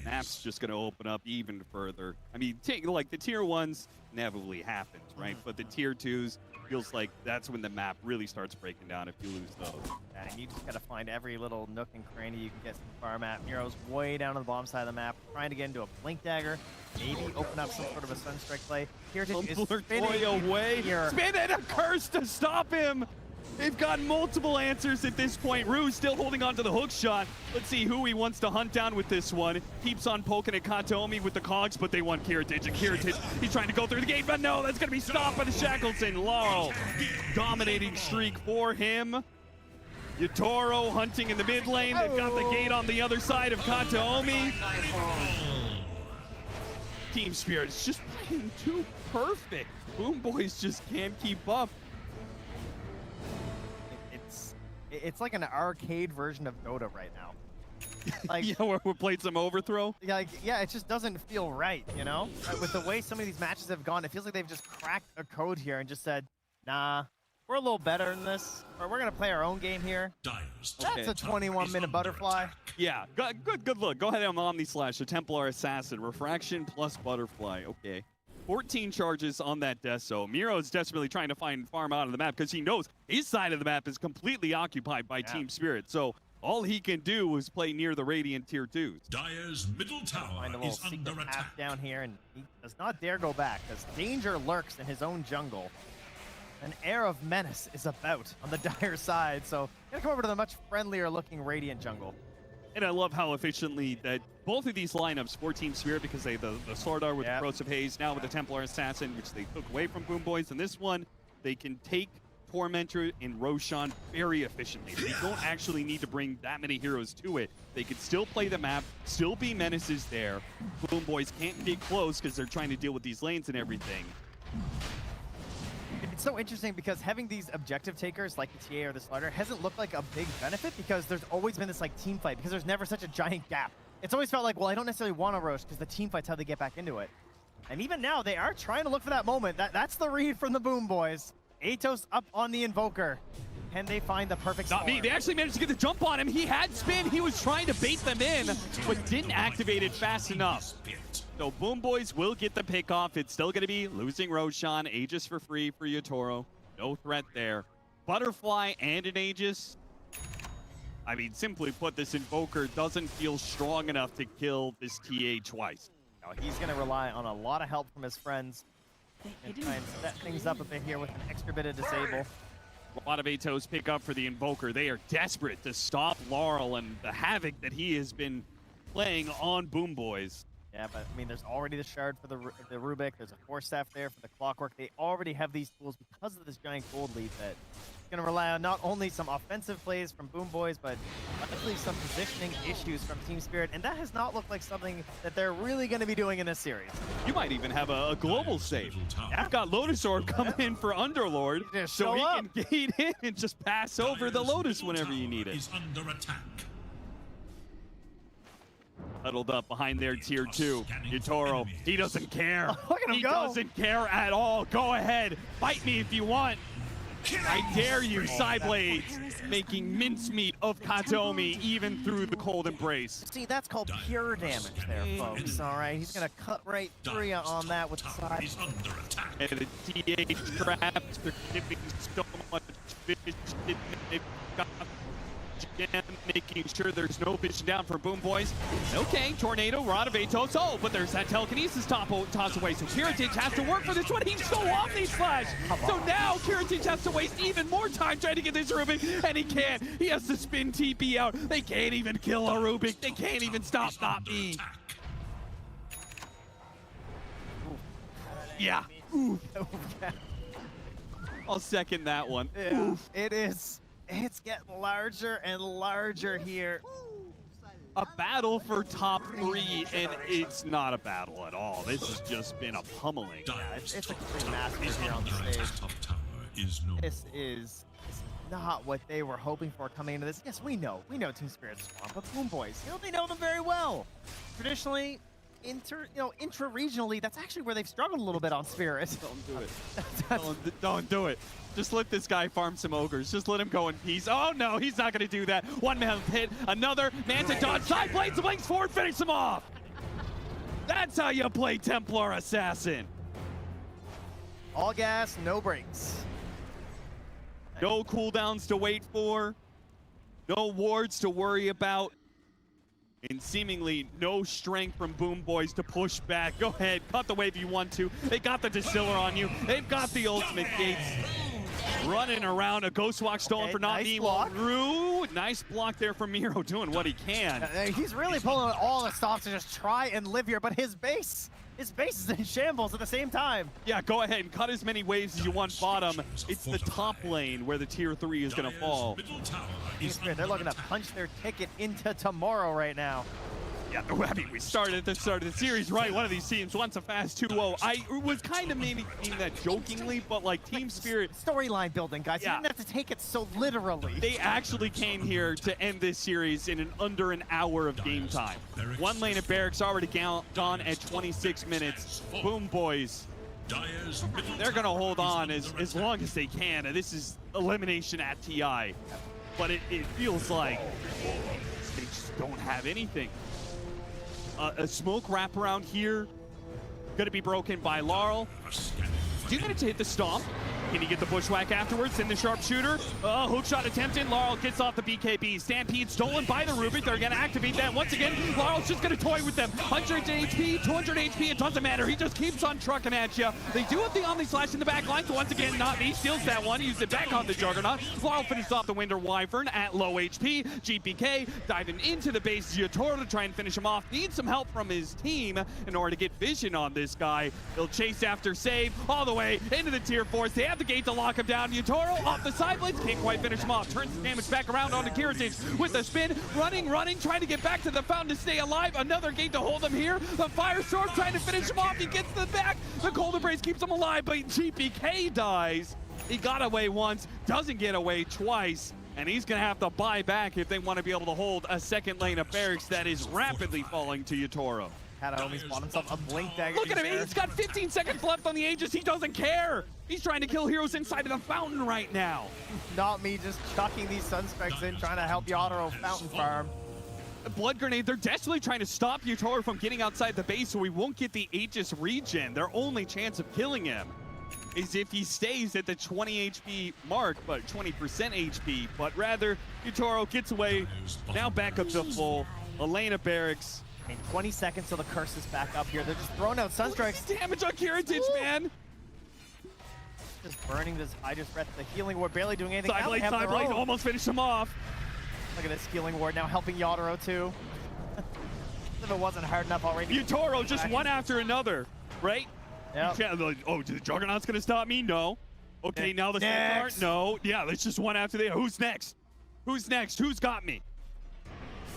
Map's just going to open up even further. I mean, like the tier 1s inevitably happens, right? But the tier 2s feels like that's when the map really starts breaking down if you lose those. Yeah, and you just got to find every little nook and cranny you can get some farm at. Miro's way down on the bottom side of the map, trying to get into a Blink Dagger, maybe open up some sort of a Sunstrike play. Kiritich is spinning away. Spin and a curse to stop him. They've got multiple answers at this point. Rue still holding on to the hook shot. Let's see who he wants to hunt down with this one. Keeps on poking at Katomi with the cogs, but they want Kiritich. And Kiritich, he's trying to go through the gate, but no, that's going to be stopped by the Shackleton. Laurel, dominating streak for him. Yatoro hunting in the mid lane. They've got the gate on the other side of Katomi. Team Spirit is just playing too perfect. BoomBoys just can't keep up. It's like an arcade version of Dota right now. Like, yeah, we're playing some overthrow. Yeah, it just doesn't feel right, you know? With the way some of these matches have gone, it feels like they've just cracked a code here and just said, nah, we're a little better than this, or we're gonna play our own game here. That's a 21-minute butterfly. Yeah, good look. Go ahead and Omni Slash, the Templar Assassin. Refraction plus butterfly, okay. 14 charges on that Deso. Miro's desperately trying to find farm out of the map because he knows his side of the map is completely occupied by Team Spirit. So all he can do is play near the Radiant tier 2s. Dire's middle tower is under attack. Down here, and he does not dare go back because danger lurks in his own jungle. An air of menace is about on the Dire side, so gonna come over to the much friendlier looking Radiant jungle. And I love how efficiently that both of these lineups for Team Spirit, because they the Slardar with the Corrosive Haze, now with the Templar Assassin, which they took away from BoomBoys, and this one, they can take Tormentor and Roshan very efficiently. They don't actually need to bring that many heroes to it. They could still play the map, still be menaces there. BoomBoys can't get close because they're trying to deal with these lanes and everything. It's so interesting because having these objective takers like the TA or the Slardar hasn't looked like a big benefit because there's always been this like team fight because there's never such a giant gap. It's always felt like, well, I don't necessarily want to roast because the team fight's how they get back into it. And even now, they are trying to look for that moment. That's the read from the BoomBoys. Atos up on the Invoker. Can they find the perfect Not me. storm? They actually managed to get the jump on him. He had spin. He was trying to bait them in, but didn't activate it fast enough. So BoomBoys will get the pick off. It's still going to be losing Roshan. Aegis for free for Yatoro. No threat there. Butterfly and an Aegis. I mean, simply put, this Invoker doesn't feel strong enough to kill this TA twice. No, he's going to rely on a lot of help from his friends and try and set things up a bit here with an extra bit of disable. A lot of Atos pick up for the Invoker. They are desperate to stop Laurel and the havoc that he has been playing on BoomBoys. Yeah, but I mean, there's already the shard for the Rubik. There's a Force Staff there for the Clockwork. They already have these tools because of this giant gold lead that is going to rely on not only some offensive plays from BoomBoys, but actually some positioning issues from Team Spirit. And that has not looked like something that they're really going to be doing in this series. You might even have a global save. I've got Lotus Orb coming in for Underlord, so he can gate in and just pass over the Lotus whenever you need it. Is under attack. Huddled up behind their tier 2. Yatoro, he doesn't care. Look at him he go. doesn't care at all. Go ahead, fight me if you want. I dare you, Psyblades, making mincemeat of Katomi even through the cold embrace. See, that's called pure damage there, folks. All right, he's going to cut right through you on that with the side. And the TA traps, they're giving so much vision. They've got Jam making sure there's no vision down for BoomBoys. Okay, Tornado, we're out of Atos. Oh, but there's that telekinesis toss away. So Kiritich has to work for this one. He's so off these flash. So now Kiritich has to waste even more time trying to get this Rubik, and he can't. He has to spin TP out. They can't even kill a Rubik. They can't even stop Not Me. Yeah. Oof. I'll second that one. Yeah, it is. It's getting larger and larger here. A battle for top 3, and it's not a battle at all. This has just been a pummeling. Yeah, it's a complete massacre here on the stage. This is not what they were hoping for coming into this. Yes, we know Team Spirit's strong, but BoomBoys, they know them very well. Traditionally, intra-regionally, that's actually where they've struggled a little bit on Spirit. Don't do it. Don't do it. Just let this guy farm some ogres. Just let him go in peace. Oh no, he's not going to do that. One man hit, another man to dodge. Side blades, blinks forward, finish him off. That's how you play Templar Assassin. All gas, no brakes. No cooldowns to wait for. No wards to worry about. And seemingly no strength from BoomBoys to push back. Go ahead, cut the wave if you want to. They got the Distiller on you. They've got the ultimate gates. Running around, a Ghost Walk stolen for Not Me. Nice block there from Miro, doing what he can. He's really pulling all the stops to just try and live here, but his base is in shambles at the same time. Yeah, go ahead and cut as many waves as you want bottom. It's the top lane where the tier 3 is going to fall. They're looking to punch their ticket into tomorrow right now. Yeah, I mean, we started at the start of the series, right? One of these teams wants a fast 2-0. I was kind of maybe seeing that jokingly, but like Team Spirit. Storyline building, guys. Yeah. You didn't have to take it so literally. They actually came here to end this series in under an hour of game time. One lane of Barracks already gone at 26 minutes. BoomBoys, they're going to hold on as long as they can. And this is elimination at TI. But it feels like they just don't have anything. A smoke wraparound here, gonna be broken by Laurel. 2 minutes to hit the stomp. Can he get the bushwhack afterwards? Then the sharpshooter. Hook shot attempted. Laurel gets off the BKB. Stampede stolen by the Rubik. They're going to activate that once again. Laurel's just going to toy with them. 100 HP, 200 HP. It doesn't matter. He just keeps on trucking at you. They do have the Omni Slash in the back line. So once again, Not Me steals that one. Used it back on the Juggernaut. Laurel finishes off the Winder Wyvern at low HP. GPK diving into the base. Yatoro to try and finish him off. Needs some help from his team in order to get vision on this guy. He'll chase after save all the way into the tier 4s. They have the gate to lock him down. Yatoro off the side blades, can't quite finish him off. Turns the damage back around onto Kiritich with the spin. Running, trying to get back to the fountain to stay alive. Another gate to hold him here. The Firestorm trying to finish him off. He gets the back. The Cold Embrace keeps him alive, but GPK dies. He got away once, doesn't get away twice, and he's going to have to buy back if they want to be able to hold a second lane of Barracks that is rapidly falling to Yatoro. Kataomi's bought himself a blink dagger. Look at him, he's got 15 seconds left on the Aegis. He doesn't care. He's trying to kill heroes inside of the fountain right now. Not me just chucking these Sunstrikes in, trying to help Yatoro fountain farm. A blood grenade, they're desperately trying to stop Yatoro from getting outside the base so he won't get the Aegis regen. Their only chance of killing him is if he stays at the 20 HP mark, but 20% HP. But rather, Yatoro gets away, now back up to full. Elena Barracks. I mean, 20 seconds till the curse is back up here. They're just throwing out Sunstrikes. Damage on Kiritich, man. Just burning this Hydra's Breath, the healing ward, barely doing anything. Side blade, almost finished him off. Look at this healing ward now helping Yatoro too. If it wasn't hard enough already. Yatoro just one after another, right? Yeah. Oh, the Juggernaut's gonna stop me? No. Okay, now the Centaur? No. Yeah, it's just one after the other. Who's next? Who's next? Who's got me?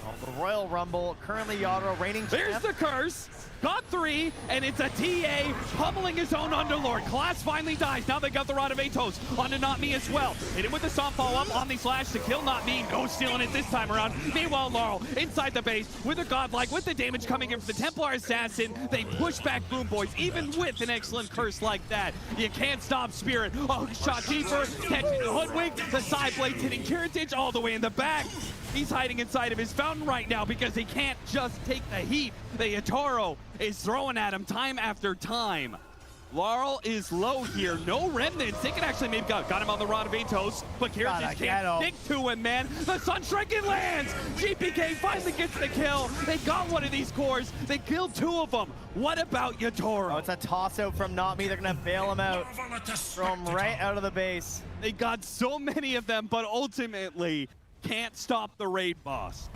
Oh, the Royal Rumble, currently Yatoro reigning champ. There's the curse. Got 3, and it's a TA pummeling his own Underlord. Class finally dies. Now they got the Rod of Atos onto Not Me as well. Hit him with the Stomp follow-up, Omni Slash to kill Not Me. No stealing it this time around. Meanwhile, Laurel inside the base with a Godlike, with the damage coming in from the Templar Assassin. They push back BoomBoys, even with an excellent curse like that. You can't stop Spirit. Oh, shot deeper, catching the Hoodwink. The side blades hitting Kiritich all the way in the back. He's hiding inside of his fountain right now because he can't just take the heat. The Yatoro is throwing at him time after time. Laurel is low here. No remnants. They can actually maybe got him on the Rod of Atos, but Kiritich can't stick to him, man. The Sunstrike lands. GPK finally gets the kill. They got one of these cores. They killed 2 of them. What about Yatoro? Oh, it's a toss-out from Not Me. They're going to bail him out. Throw him right out of the base. They got so many of them, but ultimately can't stop the raid boss.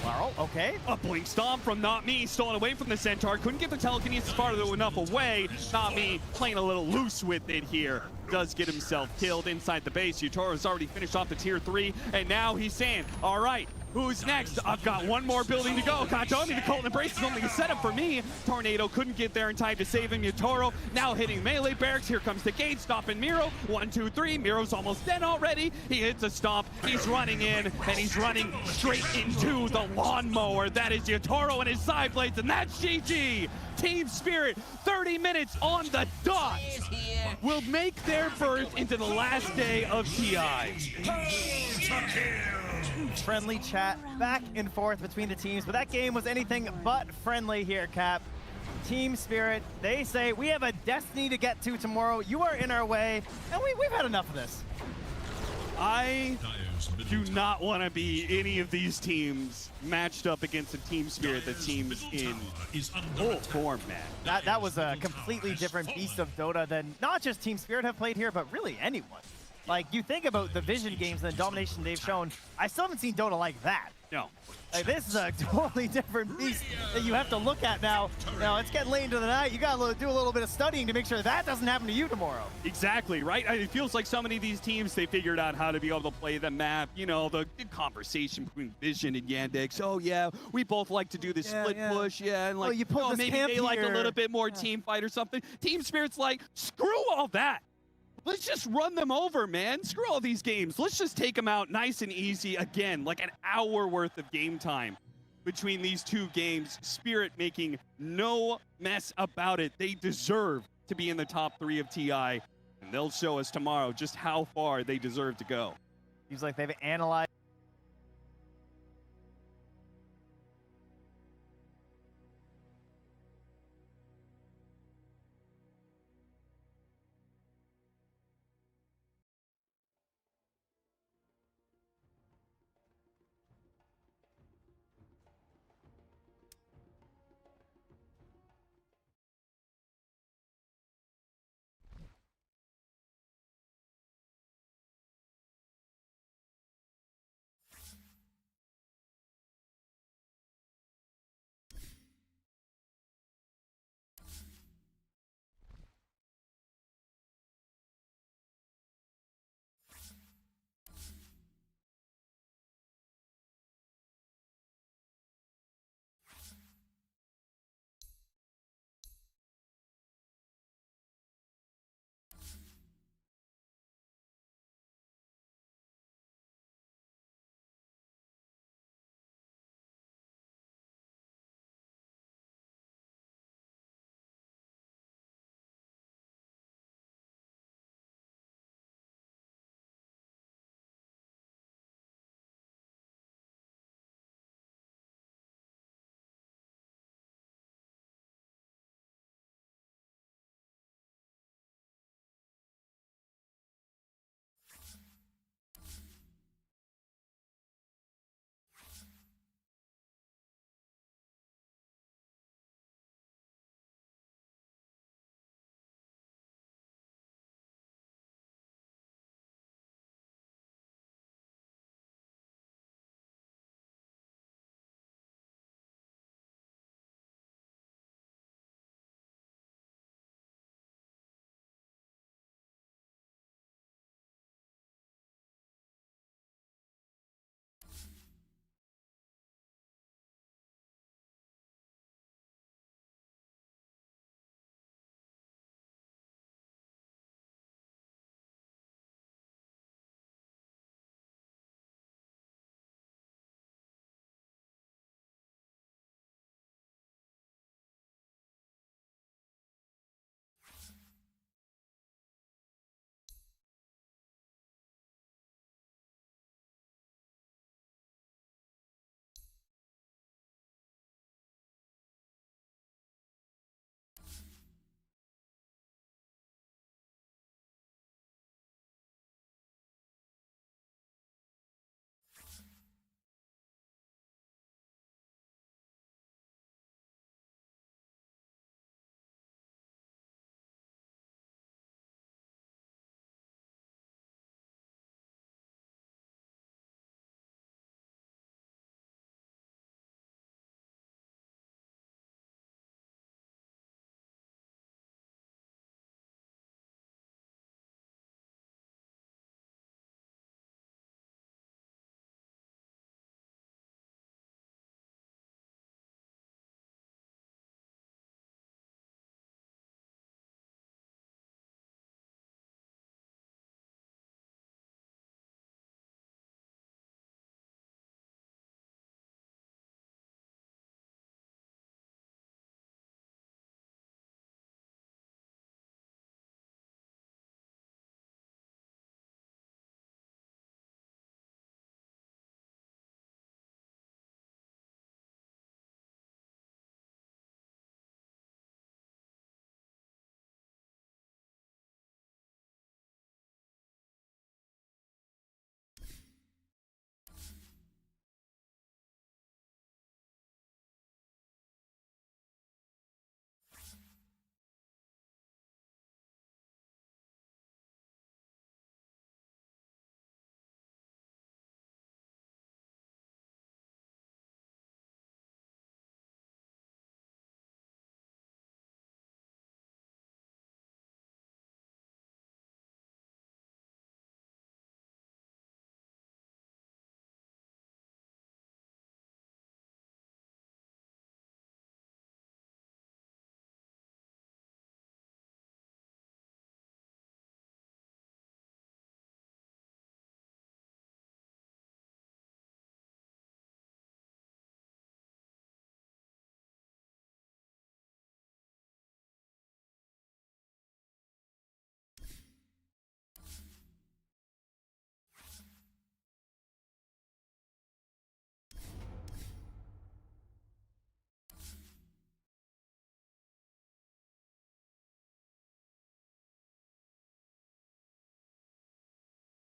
Laurel, okay. A blink stomp from Not Me, stolen away from the Centaur. Couldn't get the telekinesis far enough away. Not Me playing a little loose with it here. Does get himself killed inside the base. Yatoro's already finished off the tier 3, and now he's saying, all right, who's next? I've got one more building to go. Kataomi, the Cult Embrace is only a setup for me. Tornado couldn't get there in time to save him. Yatoro now hitting melee barracks. Here comes the gate, stopping Miro. 1, 2, 3. Miro's almost dead already. He hits a stomp. He's running in, and he's running straight into the lawnmower. That is Yatoro and his side blades, and that's GG. Team Spirit, 30 minutes on the dot, will make their birth into the last day of TI. Friendly chat back and forth between the teams, but that game was anything but friendly here, Cap. Team Spirit, they say, we have a destiny to get to tomorrow. You are in our way, and we've had enough of this. I do not want to be any of these teams matched up against a Team Spirit that seems in full form, man. That was a completely different beast of Dota than not just Team Spirit have played here, but really anyone. Like, you think about the Vision games and the domination they've shown, I still haven't seen Dota like that. No. Like, this is a totally different beast that you have to look at now. Now, it's getting late into the night. You got to do a little bit of studying to make sure that doesn't happen to you tomorrow. Exactly, right? It feels like so many of these teams, they figured out how to be able to play the map. You know, the conversation between Vision and Yandex. Oh, yeah, we both like to do this split push. Yeah, and like, you maybe they like a little bit more team fight or something. Team Spirit's like, screw all that. Let's just run them over, man. Screw all these games. Let's just take them out nice and easy. Again, like an hour worth of game time between these 2 games. Spirit making no mess about it. They deserve to be in the top 3 of TI, and they'll show us tomorrow just how far they deserve to go. Seems like they've analyzed